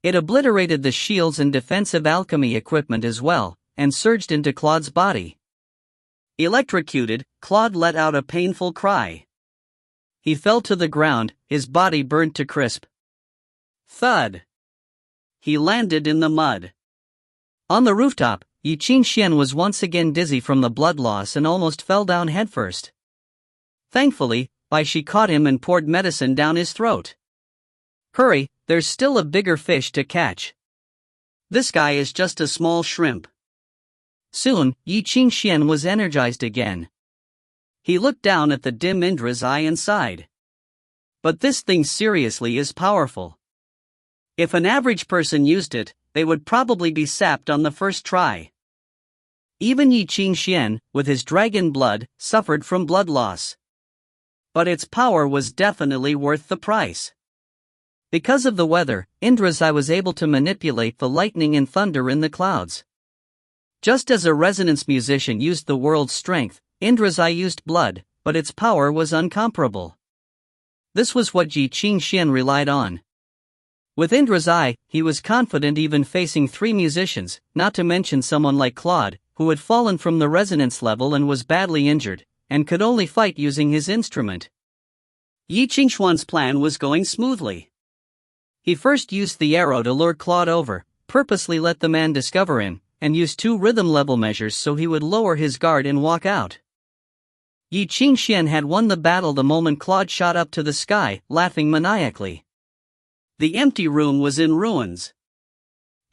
It obliterated the shields and defensive alchemy equipment as well, and surged into Claude's body. Electrocuted, Claude let out a painful cry. He fell to the ground, his body burnt to crisp. Thud! He landed in the mud. On the rooftop, Ye Qingxuan was once again dizzy from the blood loss and almost fell down headfirst. Thankfully, Bai Xi caught him and poured medicine down his throat. Hurry, there's still a bigger fish to catch. This guy is just a small shrimp. Soon, Ye Qingxuan was energized again. He looked down at the dim Indra's eye and sighed. But this thing seriously is powerful. If an average person used it, they would probably be sapped on the first try. Even Ye Qingxuan, with his dragon blood, suffered from blood loss. But its power was definitely worth the price. Because of the weather, Indra's eye was able to manipulate the lightning and thunder in the clouds. Just as a resonance musician used the world's strength, Indra's eye used blood, but its power was incomparable. This was what Ye Qingxuan relied on. With Indra's eye, he was confident even facing 3 musicians, not to mention someone like Claude, who had fallen from the resonance level and was badly injured, and could only fight using his instrument. Ye Qingxuan's plan was going smoothly. He first used the arrow to lure Claude over, purposely let the man discover him, and used 2 rhythm level measures so he would lower his guard and walk out. Ye Qingxuan had won the battle the moment Claude shot up to the sky, laughing maniacally. The empty room was in ruins.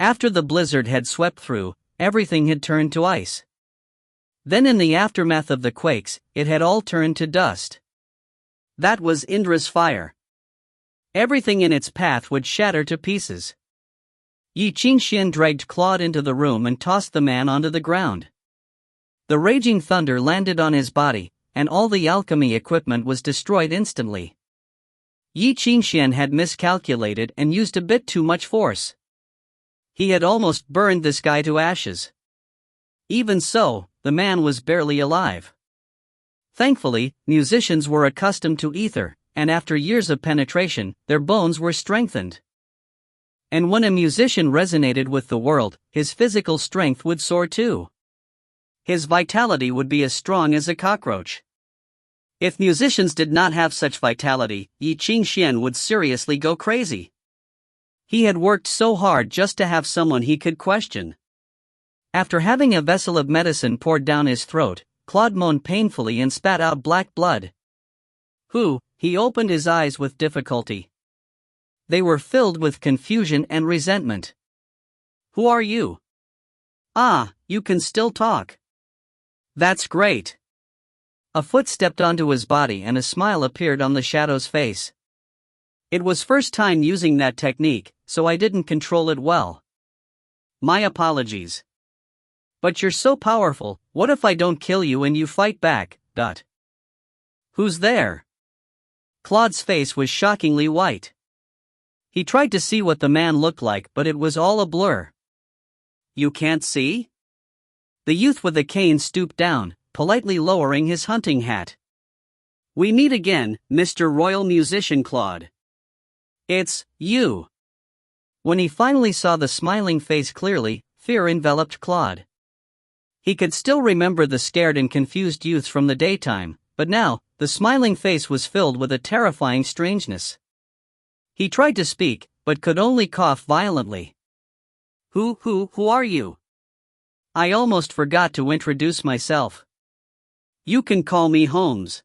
After the blizzard had swept through, everything had turned to ice. Then in the aftermath of the quakes, it had all turned to dust. That was Indra's fire. Everything in its path would shatter to pieces. Ye Qingxuan dragged Claude into the room and tossed the man onto the ground. The raging thunder landed on his body, and all the alchemy equipment was destroyed instantly. Ye Qingxuan had miscalculated and used a bit too much force. He had almost burned this guy to ashes. Even so, the man was barely alive. Thankfully, musicians were accustomed to ether, and after years of penetration, their bones were strengthened. And when a musician resonated with the world, his physical strength would soar too. His vitality would be as strong as a cockroach. If musicians did not have such vitality, Ye Qingxuan would seriously go crazy. He had worked so hard just to have someone he could question. After having a vessel of medicine poured down his throat, Claude moaned painfully and spat out black blood. He opened his eyes with difficulty. They were filled with confusion and resentment. Who are you? Ah, you can still talk. That's great. A foot stepped onto his body and a smile appeared on the shadow's face. It was first time using that technique, so I didn't control it well. My apologies. But you're so powerful, what if I don't kill you and you fight back? Who's there? Claude's face was shockingly white. He tried to see what the man looked like, but it was all a blur. You can't see? The youth with the cane stooped down, politely lowering his hunting hat. We meet again, Mr. Royal Musician Claude. It's you. When he finally saw the smiling face clearly, fear enveloped Claude. He could still remember the scared and confused youth from the daytime, but now, the smiling face was filled with a terrifying strangeness. He tried to speak, but could only cough violently. Who are you? I almost forgot to introduce myself. You can call me Holmes.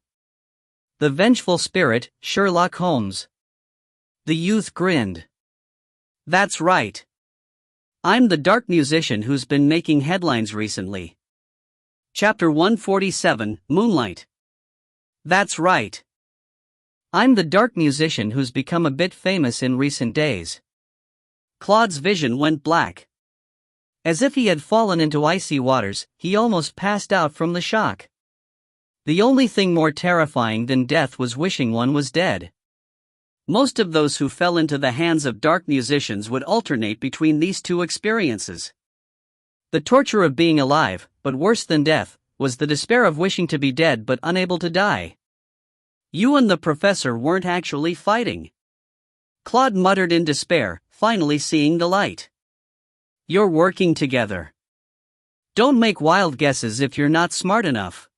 The vengeful spirit, Sherlock Holmes. The youth grinned. That's right. I'm the dark musician who's been making headlines recently. Chapter 147, Moonlight. That's right. I'm the dark musician who's become a bit famous in recent days. Claude's vision went black. As if he had fallen into icy waters, he almost passed out from the shock. The only thing more terrifying than death was wishing one was dead. Most of those who fell into the hands of dark musicians would alternate between these two experiences. The torture of being alive, but worse than death, was the despair of wishing to be dead but unable to die. You and the professor weren't actually fighting. Claude muttered in despair, finally seeing the light. You're working together. Don't make wild guesses if you're not smart enough.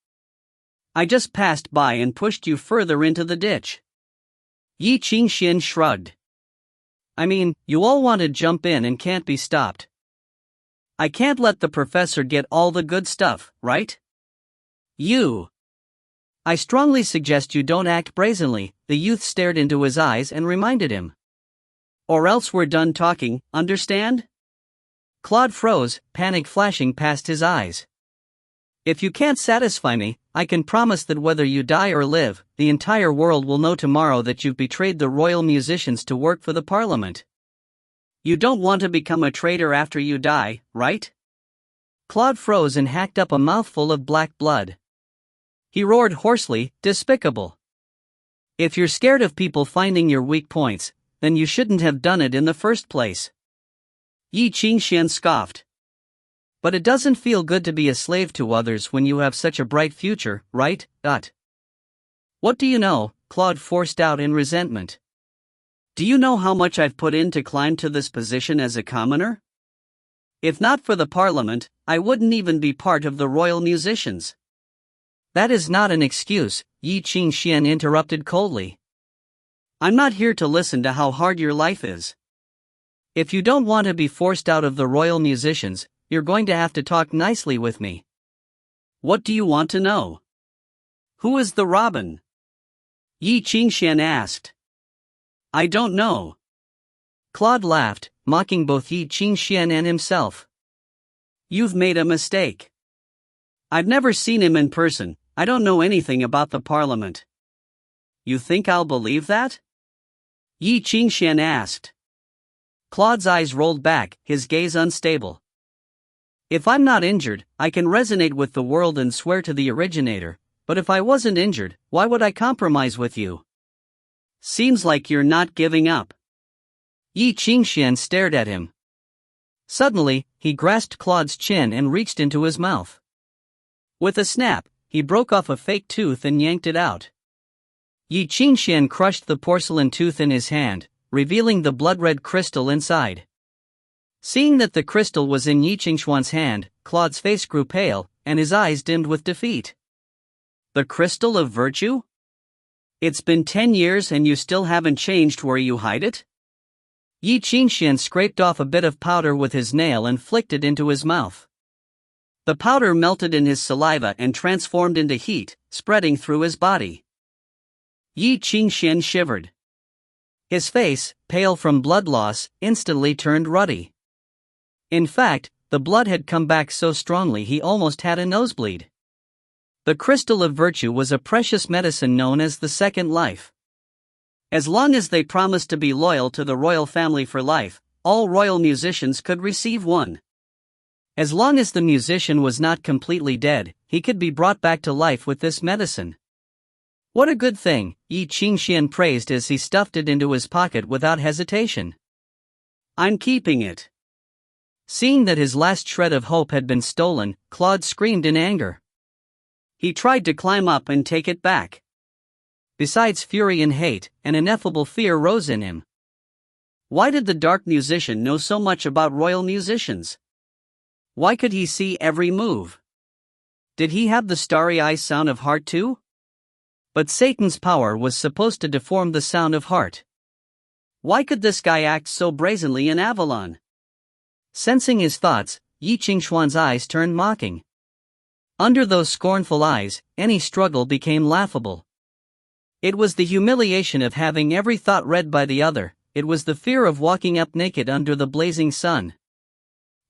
I just passed by and pushed you further into the ditch. Ye Qingxuan shrugged. I mean, you all want to jump in and can't be stopped. I can't let the professor get all the good stuff, right? I strongly suggest you don't act brazenly, the youth stared into his eyes and reminded him. Or else we're done talking, understand? Claude froze, panic flashing past his eyes. If you can't satisfy me, I can promise that whether you die or live, the entire world will know tomorrow that you've betrayed the royal musicians to work for the parliament. You don't want to become a traitor after you die, right? Claude froze and hacked up a mouthful of black blood. He roared hoarsely, despicable. If you're scared of people finding your weak points, then you shouldn't have done it in the first place. Ye Qingxuan scoffed. But it doesn't feel good to be a slave to others when you have such a bright future, right? What do you know? Claude forced out in resentment. Do you know how much I've put in to climb to this position as a commoner? If not for the parliament, I wouldn't even be part of the royal musicians. That is not an excuse, Ye Qingxuan interrupted coldly. I'm not here to listen to how hard your life is. If you don't want to be forced out of the royal musicians, you're going to have to talk nicely with me. What do you want to know? Who is the robin? Ye Qingxuan asked. I don't know. Claude laughed, mocking both Ye Qingxuan and himself. You've made a mistake. I've never seen him in person. I don't know anything about the parliament. You think I'll believe that? Ye Qingxuan asked. Claude's eyes rolled back, his gaze unstable. If I'm not injured, I can resonate with the world and swear to the originator, but if I wasn't injured, why would I compromise with you? Seems like you're not giving up. Ye Qingxuan stared at him. Suddenly, he grasped Claude's chin and reached into his mouth. With a snap, he broke off a fake tooth and yanked it out. Ye Qingxuan crushed the porcelain tooth in his hand, revealing the blood-red crystal inside. Seeing that the crystal was in Ye Qingxuan's hand, Claude's face grew pale, and his eyes dimmed with defeat. The crystal of virtue? It's been 10 years and you still haven't changed where you hide it? Ye Qingxuan scraped off a bit of powder with his nail and flicked it into his mouth. The powder melted in his saliva and transformed into heat, spreading through his body. Ye Qingxuan shivered. His face, pale from blood loss, instantly turned ruddy. In fact, the blood had come back so strongly he almost had a nosebleed. The crystal of virtue was a precious medicine known as the second life. As long as they promised to be loyal to the royal family for life, all royal musicians could receive one. As long as the musician was not completely dead, he could be brought back to life with this medicine. What a good thing, Ye Qingxuan praised as he stuffed it into his pocket without hesitation. I'm keeping it. Seeing that his last shred of hope had been stolen, Claude screamed in anger. He tried to climb up and take it back. Besides fury and hate, an ineffable fear rose in him. Why did the dark musician know so much about royal musicians? Why could he see every move? Did he have the starry-eyed sound of heart too? But Satan's power was supposed to deform the sound of heart. Why could this guy act so brazenly in Avalon? Sensing his thoughts, Ye Qingxuan's eyes turned mocking. Under those scornful eyes, any struggle became laughable. It was the humiliation of having every thought read by the other, it was the fear of walking up naked under the blazing sun.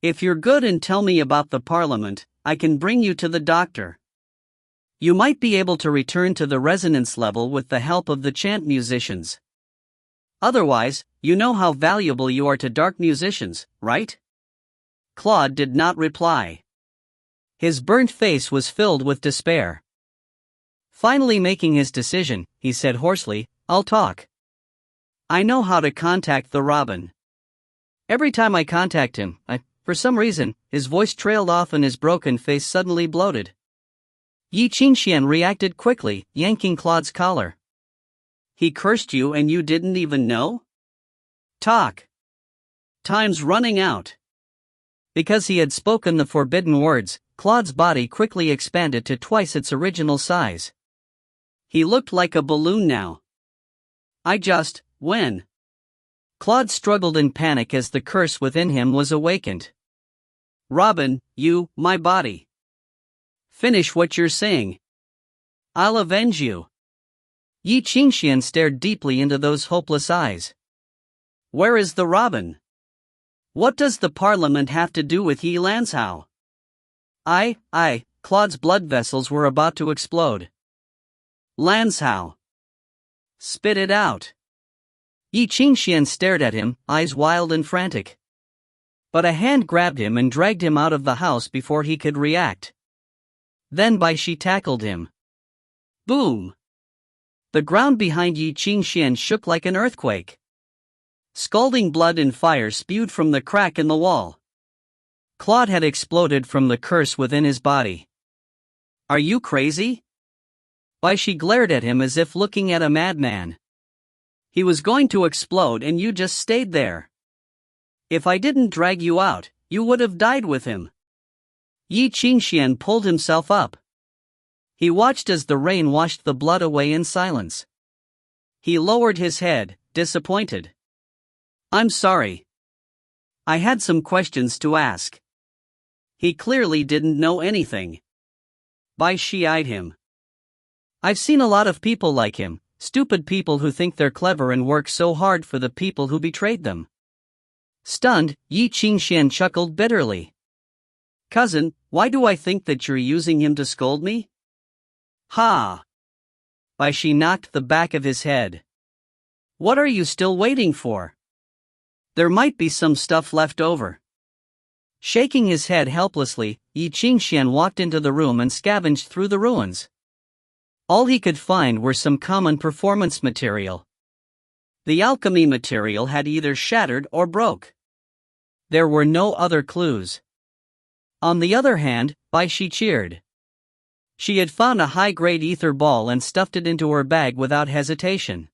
If you're good and tell me about the parliament, I can bring you to the doctor. You might be able to return to the resonance level with the help of the chant musicians. Otherwise, you know how valuable you are to dark musicians, right? Claude did not reply. His burnt face was filled with despair. Finally making his decision, he said hoarsely, I'll talk. I know how to contact the robin. Every time I contact him, for some reason, his voice trailed off and his broken face suddenly bloated. Ye Qingxuan reacted quickly, yanking Claude's collar. He cursed you and you didn't even know? Talk. Time's running out. Because he had spoken the forbidden words, Claude's body quickly expanded to twice its original size. He looked like a balloon now. When? Claude struggled in panic as the curse within him was awakened. Robin, my body. Finish what you're saying. I'll avenge you. Ye Qingxuan stared deeply into those hopeless eyes. Where is the robin? What does the parliament have to do with Ye Lansao? Claude's blood vessels were about to explode. Lansao. Spit it out. Ye Qingxuan stared at him, eyes wild and frantic. But a hand grabbed him and dragged him out of the house before he could react. Then Bai Xi tackled him. Boom! The ground behind Ye Qingxuan shook like an earthquake. Scalding blood and fire spewed from the crack in the wall. Claude had exploded from the curse within his body. Are you crazy? Bai Xi glared at him as if looking at a madman. He was going to explode and you just stayed there. If I didn't drag you out, you would have died with him. Ye Qingxuan pulled himself up. He watched as the rain washed the blood away in silence. He lowered his head, disappointed. I'm sorry. I had some questions to ask. He clearly didn't know anything. Bai Xi eyed him. I've seen a lot of people like him, stupid people who think they're clever and work so hard for the people who betrayed them. Stunned, Ye Qingxuan chuckled bitterly. Cousin, why do I think that you're using him to scold me? Ha! Bai Xi knocked the back of his head. What are you still waiting for? There might be some stuff left over. Shaking his head helplessly, Ye Qingxuan walked into the room and scavenged through the ruins. All he could find were some common performance material. The alchemy material had either shattered or broke. There were no other clues. On the other hand, Bai Xi cheered. She had found a high-grade ether ball and stuffed it into her bag without hesitation.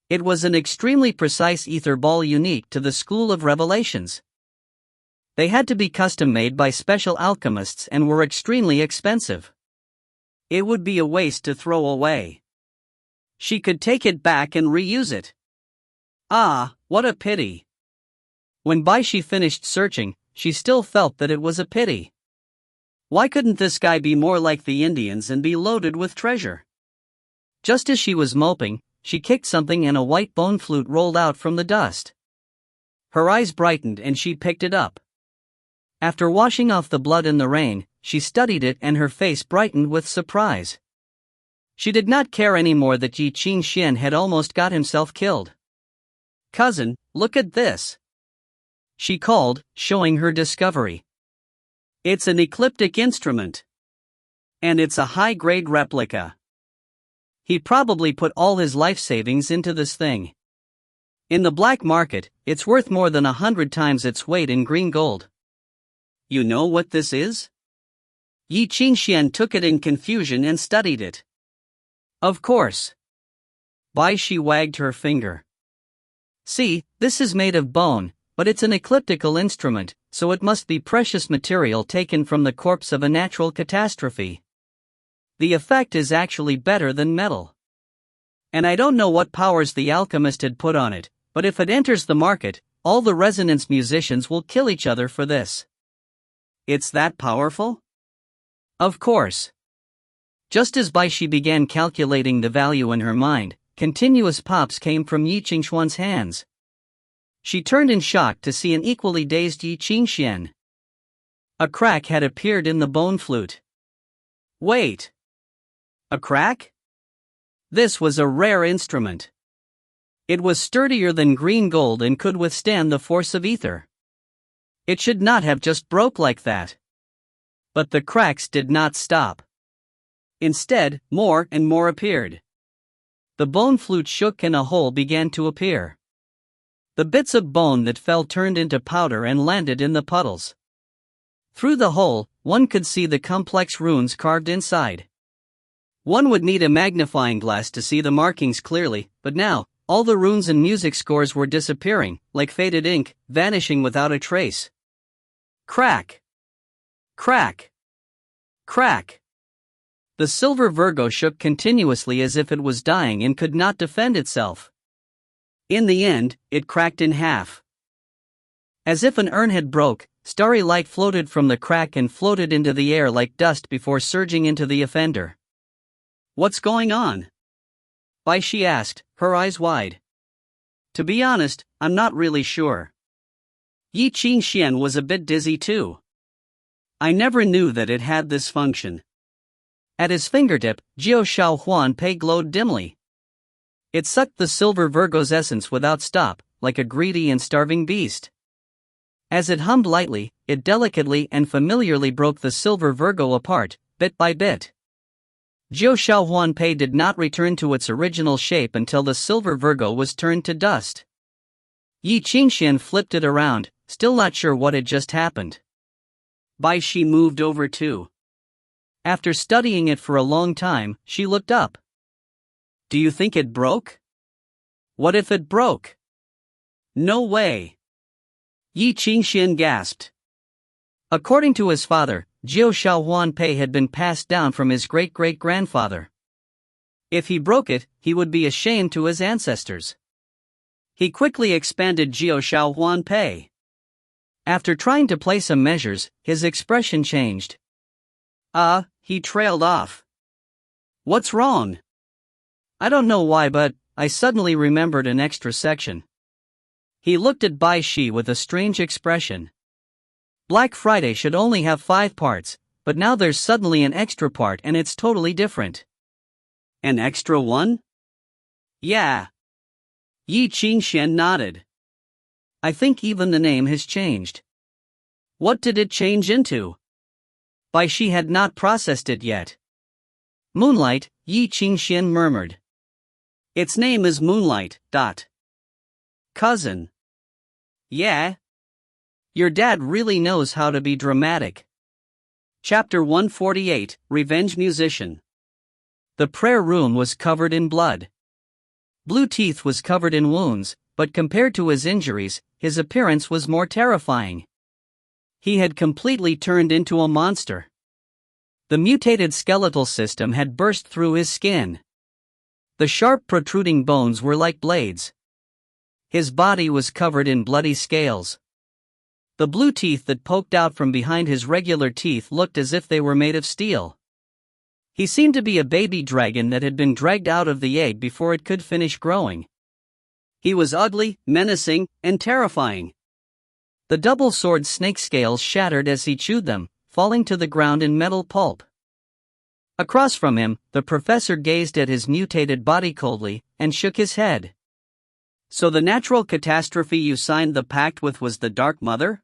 It was an extremely precise ether ball unique to the School of Revelations. They had to be custom-made by special alchemists and were extremely expensive. It would be a waste to throw away. She could take it back and reuse it. Ah, what a pity. When Bai Xi finished searching, she still felt that it was a pity. Why couldn't this guy be more like the Indians and be loaded with treasure? Just as she was moping, she kicked something and a white bone flute rolled out from the dust. Her eyes brightened and she picked it up. After washing off the blood in the rain, she studied it and her face brightened with surprise. She did not care anymore that Ye Qingxuan had almost got himself killed. Cousin, look at this. She called, showing her discovery. It's an ecliptic instrument. And it's a high-grade replica. He probably put all his life savings into this thing. In the black market, it's worth more than 100 times its weight in green gold. You know what this is? Ye Qingxuan took it in confusion and studied it. Of course. Bai Xi wagged her finger. See, this is made of bone, but it's an ecliptical instrument, so it must be precious material taken from the corpse of a natural catastrophe. The effect is actually better than metal. And I don't know what powers the alchemist had put on it, but if it enters the market, all the resonance musicians will kill each other for this. It's that powerful? Of course. Just as Bai Xi began calculating the value in her mind, continuous pops came from Ye Qingxuan's hands. She turned in shock to see an equally dazed Ye Qingxuan. A crack had appeared in the bone flute. Wait! A crack? This was a rare instrument. It was sturdier than green gold and could withstand the force of ether. It should not have just broke like that. But the cracks did not stop. Instead, more and more appeared. The bone flute shook and a hole began to appear. The bits of bone that fell turned into powder and landed in the puddles. Through the hole, one could see the complex runes carved inside. One would need a magnifying glass to see the markings clearly, but now, all the runes and music scores were disappearing, like faded ink, vanishing without a trace. Crack! Crack! Crack! The silver Virgo shook continuously as if it was dying and could not defend itself. In the end, it cracked in half. As if an urn had broke, starry light floated from the crack and floated into the air like dust before surging into the offender. What's going on? Bai Xi asked, her eyes wide. To be honest, I'm not really sure. Ye Qingxuan was a bit dizzy too. I never knew that it had this function. At his fingertip, Jiao Shaohuan Pei glowed dimly. It sucked the silver Virgo's essence without stop, like a greedy and starving beast. As it hummed lightly, it delicately and familiarly broke the silver Virgo apart, bit by bit. Jiao Shaohuan Pei did not return to its original shape until the silver Virgo was turned to dust. Ye Qingxuan flipped it around, still not sure what had just happened. Bai Xi moved over too. After studying it for a long time, she looked up. Do you think it broke? What if it broke? No way. Ye Qingxuan gasped. According to his father, Jiu Shaohuan Pei had been passed down from his great-great-grandfather. If he broke it, he would be ashamed to his ancestors. He quickly expanded Jiu Shaohuan Pei. After trying to play some measures, his expression changed. He trailed off. What's wrong? I don't know why, but I suddenly remembered an extra section. He looked at Bai Xi with a strange expression. Black Friday should only have 5 parts, but now there's suddenly an extra part and it's totally different. An extra one? Yeah. Ye Qingxuan nodded. I think even the name has changed. What did it change into? Bai Xi had not processed it yet. Moonlight, Ye Qingxuan murmured. Its name is Moonlight. Cousin. Yeah. Your dad really knows how to be dramatic. Chapter 148, Revenge Musician. The prayer room was covered in blood. Blue Teeth was covered in wounds, but compared to his injuries, his appearance was more terrifying. He had completely turned into a monster. The mutated skeletal system had burst through his skin. The sharp protruding bones were like blades. His body was covered in bloody scales. The blue teeth that poked out from behind his regular teeth looked as if they were made of steel. He seemed to be a baby dragon that had been dragged out of the egg before it could finish growing. He was ugly, menacing, and terrifying. The double-sword snake scales shattered as he chewed them, falling to the ground in metal pulp. Across from him, the professor gazed at his mutated body coldly, and shook his head. So the natural catastrophe you signed the pact with was the Dark Mother?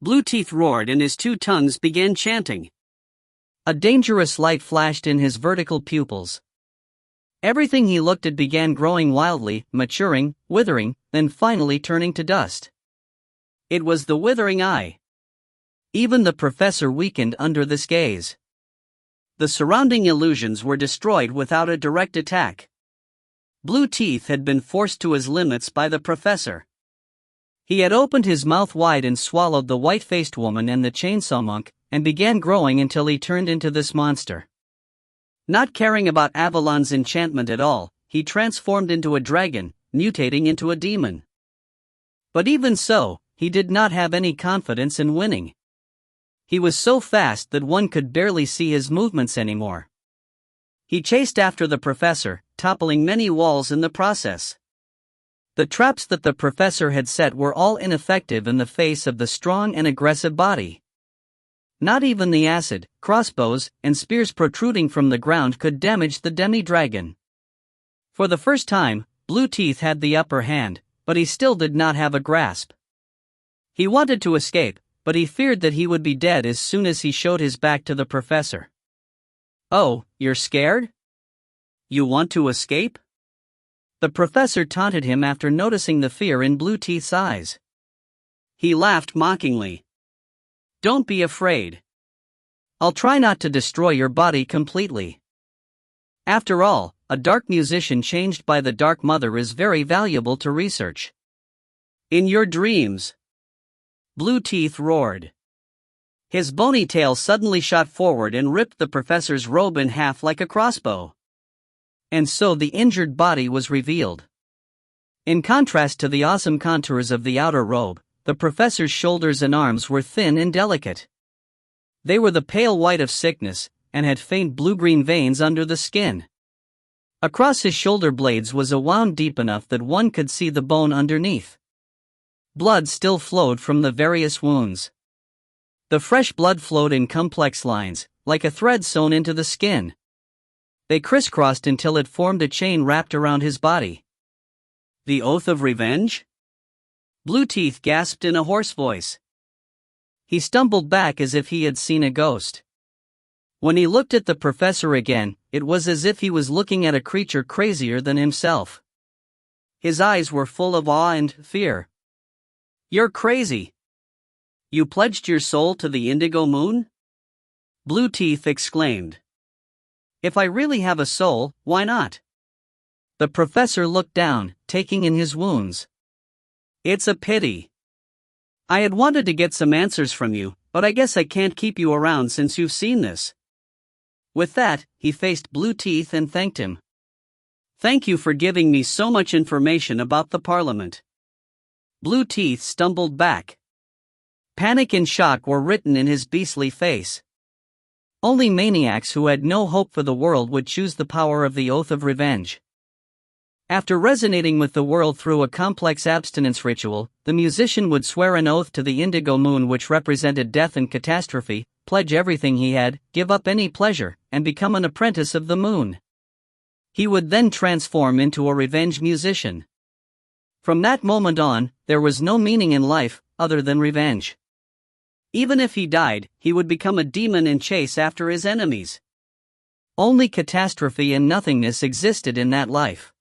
Blue Teeth roared and his 2 tongues began chanting. A dangerous light flashed in his vertical pupils. Everything he looked at began growing wildly, maturing, withering, then finally turning to dust. It was the withering eye. Even the professor weakened under this gaze. The surrounding illusions were destroyed without a direct attack. Blue Teeth had been forced to his limits by the professor. He had opened his mouth wide and swallowed the white-faced woman and the chainsaw monk, and began growing until he turned into this monster. Not caring about Avalon's enchantment at all, he transformed into a dragon, mutating into a demon. But even so, he did not have any confidence in winning. He was so fast that one could barely see his movements anymore. He chased after the professor, toppling many walls in the process. The traps that the professor had set were all ineffective in the face of the strong and aggressive body. Not even the acid, crossbows, and spears protruding from the ground could damage the demi-dragon. For the first time, Blue Teeth had the upper hand, but he still did not have a grasp. He wanted to escape, but he feared that he would be dead as soon as he showed his back to the professor. Oh, you're scared? You want to escape? The professor taunted him after noticing the fear in Blue Teeth's eyes. He laughed mockingly. Don't be afraid. I'll try not to destroy your body completely. After all, a dark musician changed by the Dark Mother is very valuable to research. In your dreams. Blue Teeth roared. His bony tail suddenly shot forward and ripped the professor's robe in half like a crossbow. And so the injured body was revealed. In contrast to the awesome contours of the outer robe, the professor's shoulders and arms were thin and delicate. They were the pale white of sickness, and had faint blue-green veins under the skin. Across his shoulder blades was a wound deep enough that one could see the bone underneath. Blood still flowed from the various wounds. The fresh blood flowed in complex lines, like a thread sewn into the skin. They crisscrossed until it formed a chain wrapped around his body. The oath of revenge? Blue Teeth gasped in a hoarse voice. He stumbled back as if he had seen a ghost. When he looked at the professor again, it was as if he was looking at a creature crazier than himself. His eyes were full of awe and fear. You're crazy. You pledged your soul to the indigo moon? Blue Teeth exclaimed. If I really have a soul, why not? The professor looked down, taking in his wounds. It's a pity. I had wanted to get some answers from you, but I guess I can't keep you around since you've seen this. With that, he faced Blue Teeth and thanked him. Thank you for giving me so much information about the Parliament. Blue Teeth stumbled back. Panic and shock were written in his beastly face. Only maniacs who had no hope for the world would choose the power of the oath of revenge. After resonating with the world through a complex abstinence ritual, the musician would swear an oath to the indigo moon, which represented death and catastrophe, pledge everything he had, give up any pleasure, and become an apprentice of the moon. He would then transform into a revenge musician. From that moment on, there was no meaning in life other than revenge. Even if he died, he would become a demon and chase after his enemies. Only catastrophe and nothingness existed in that life.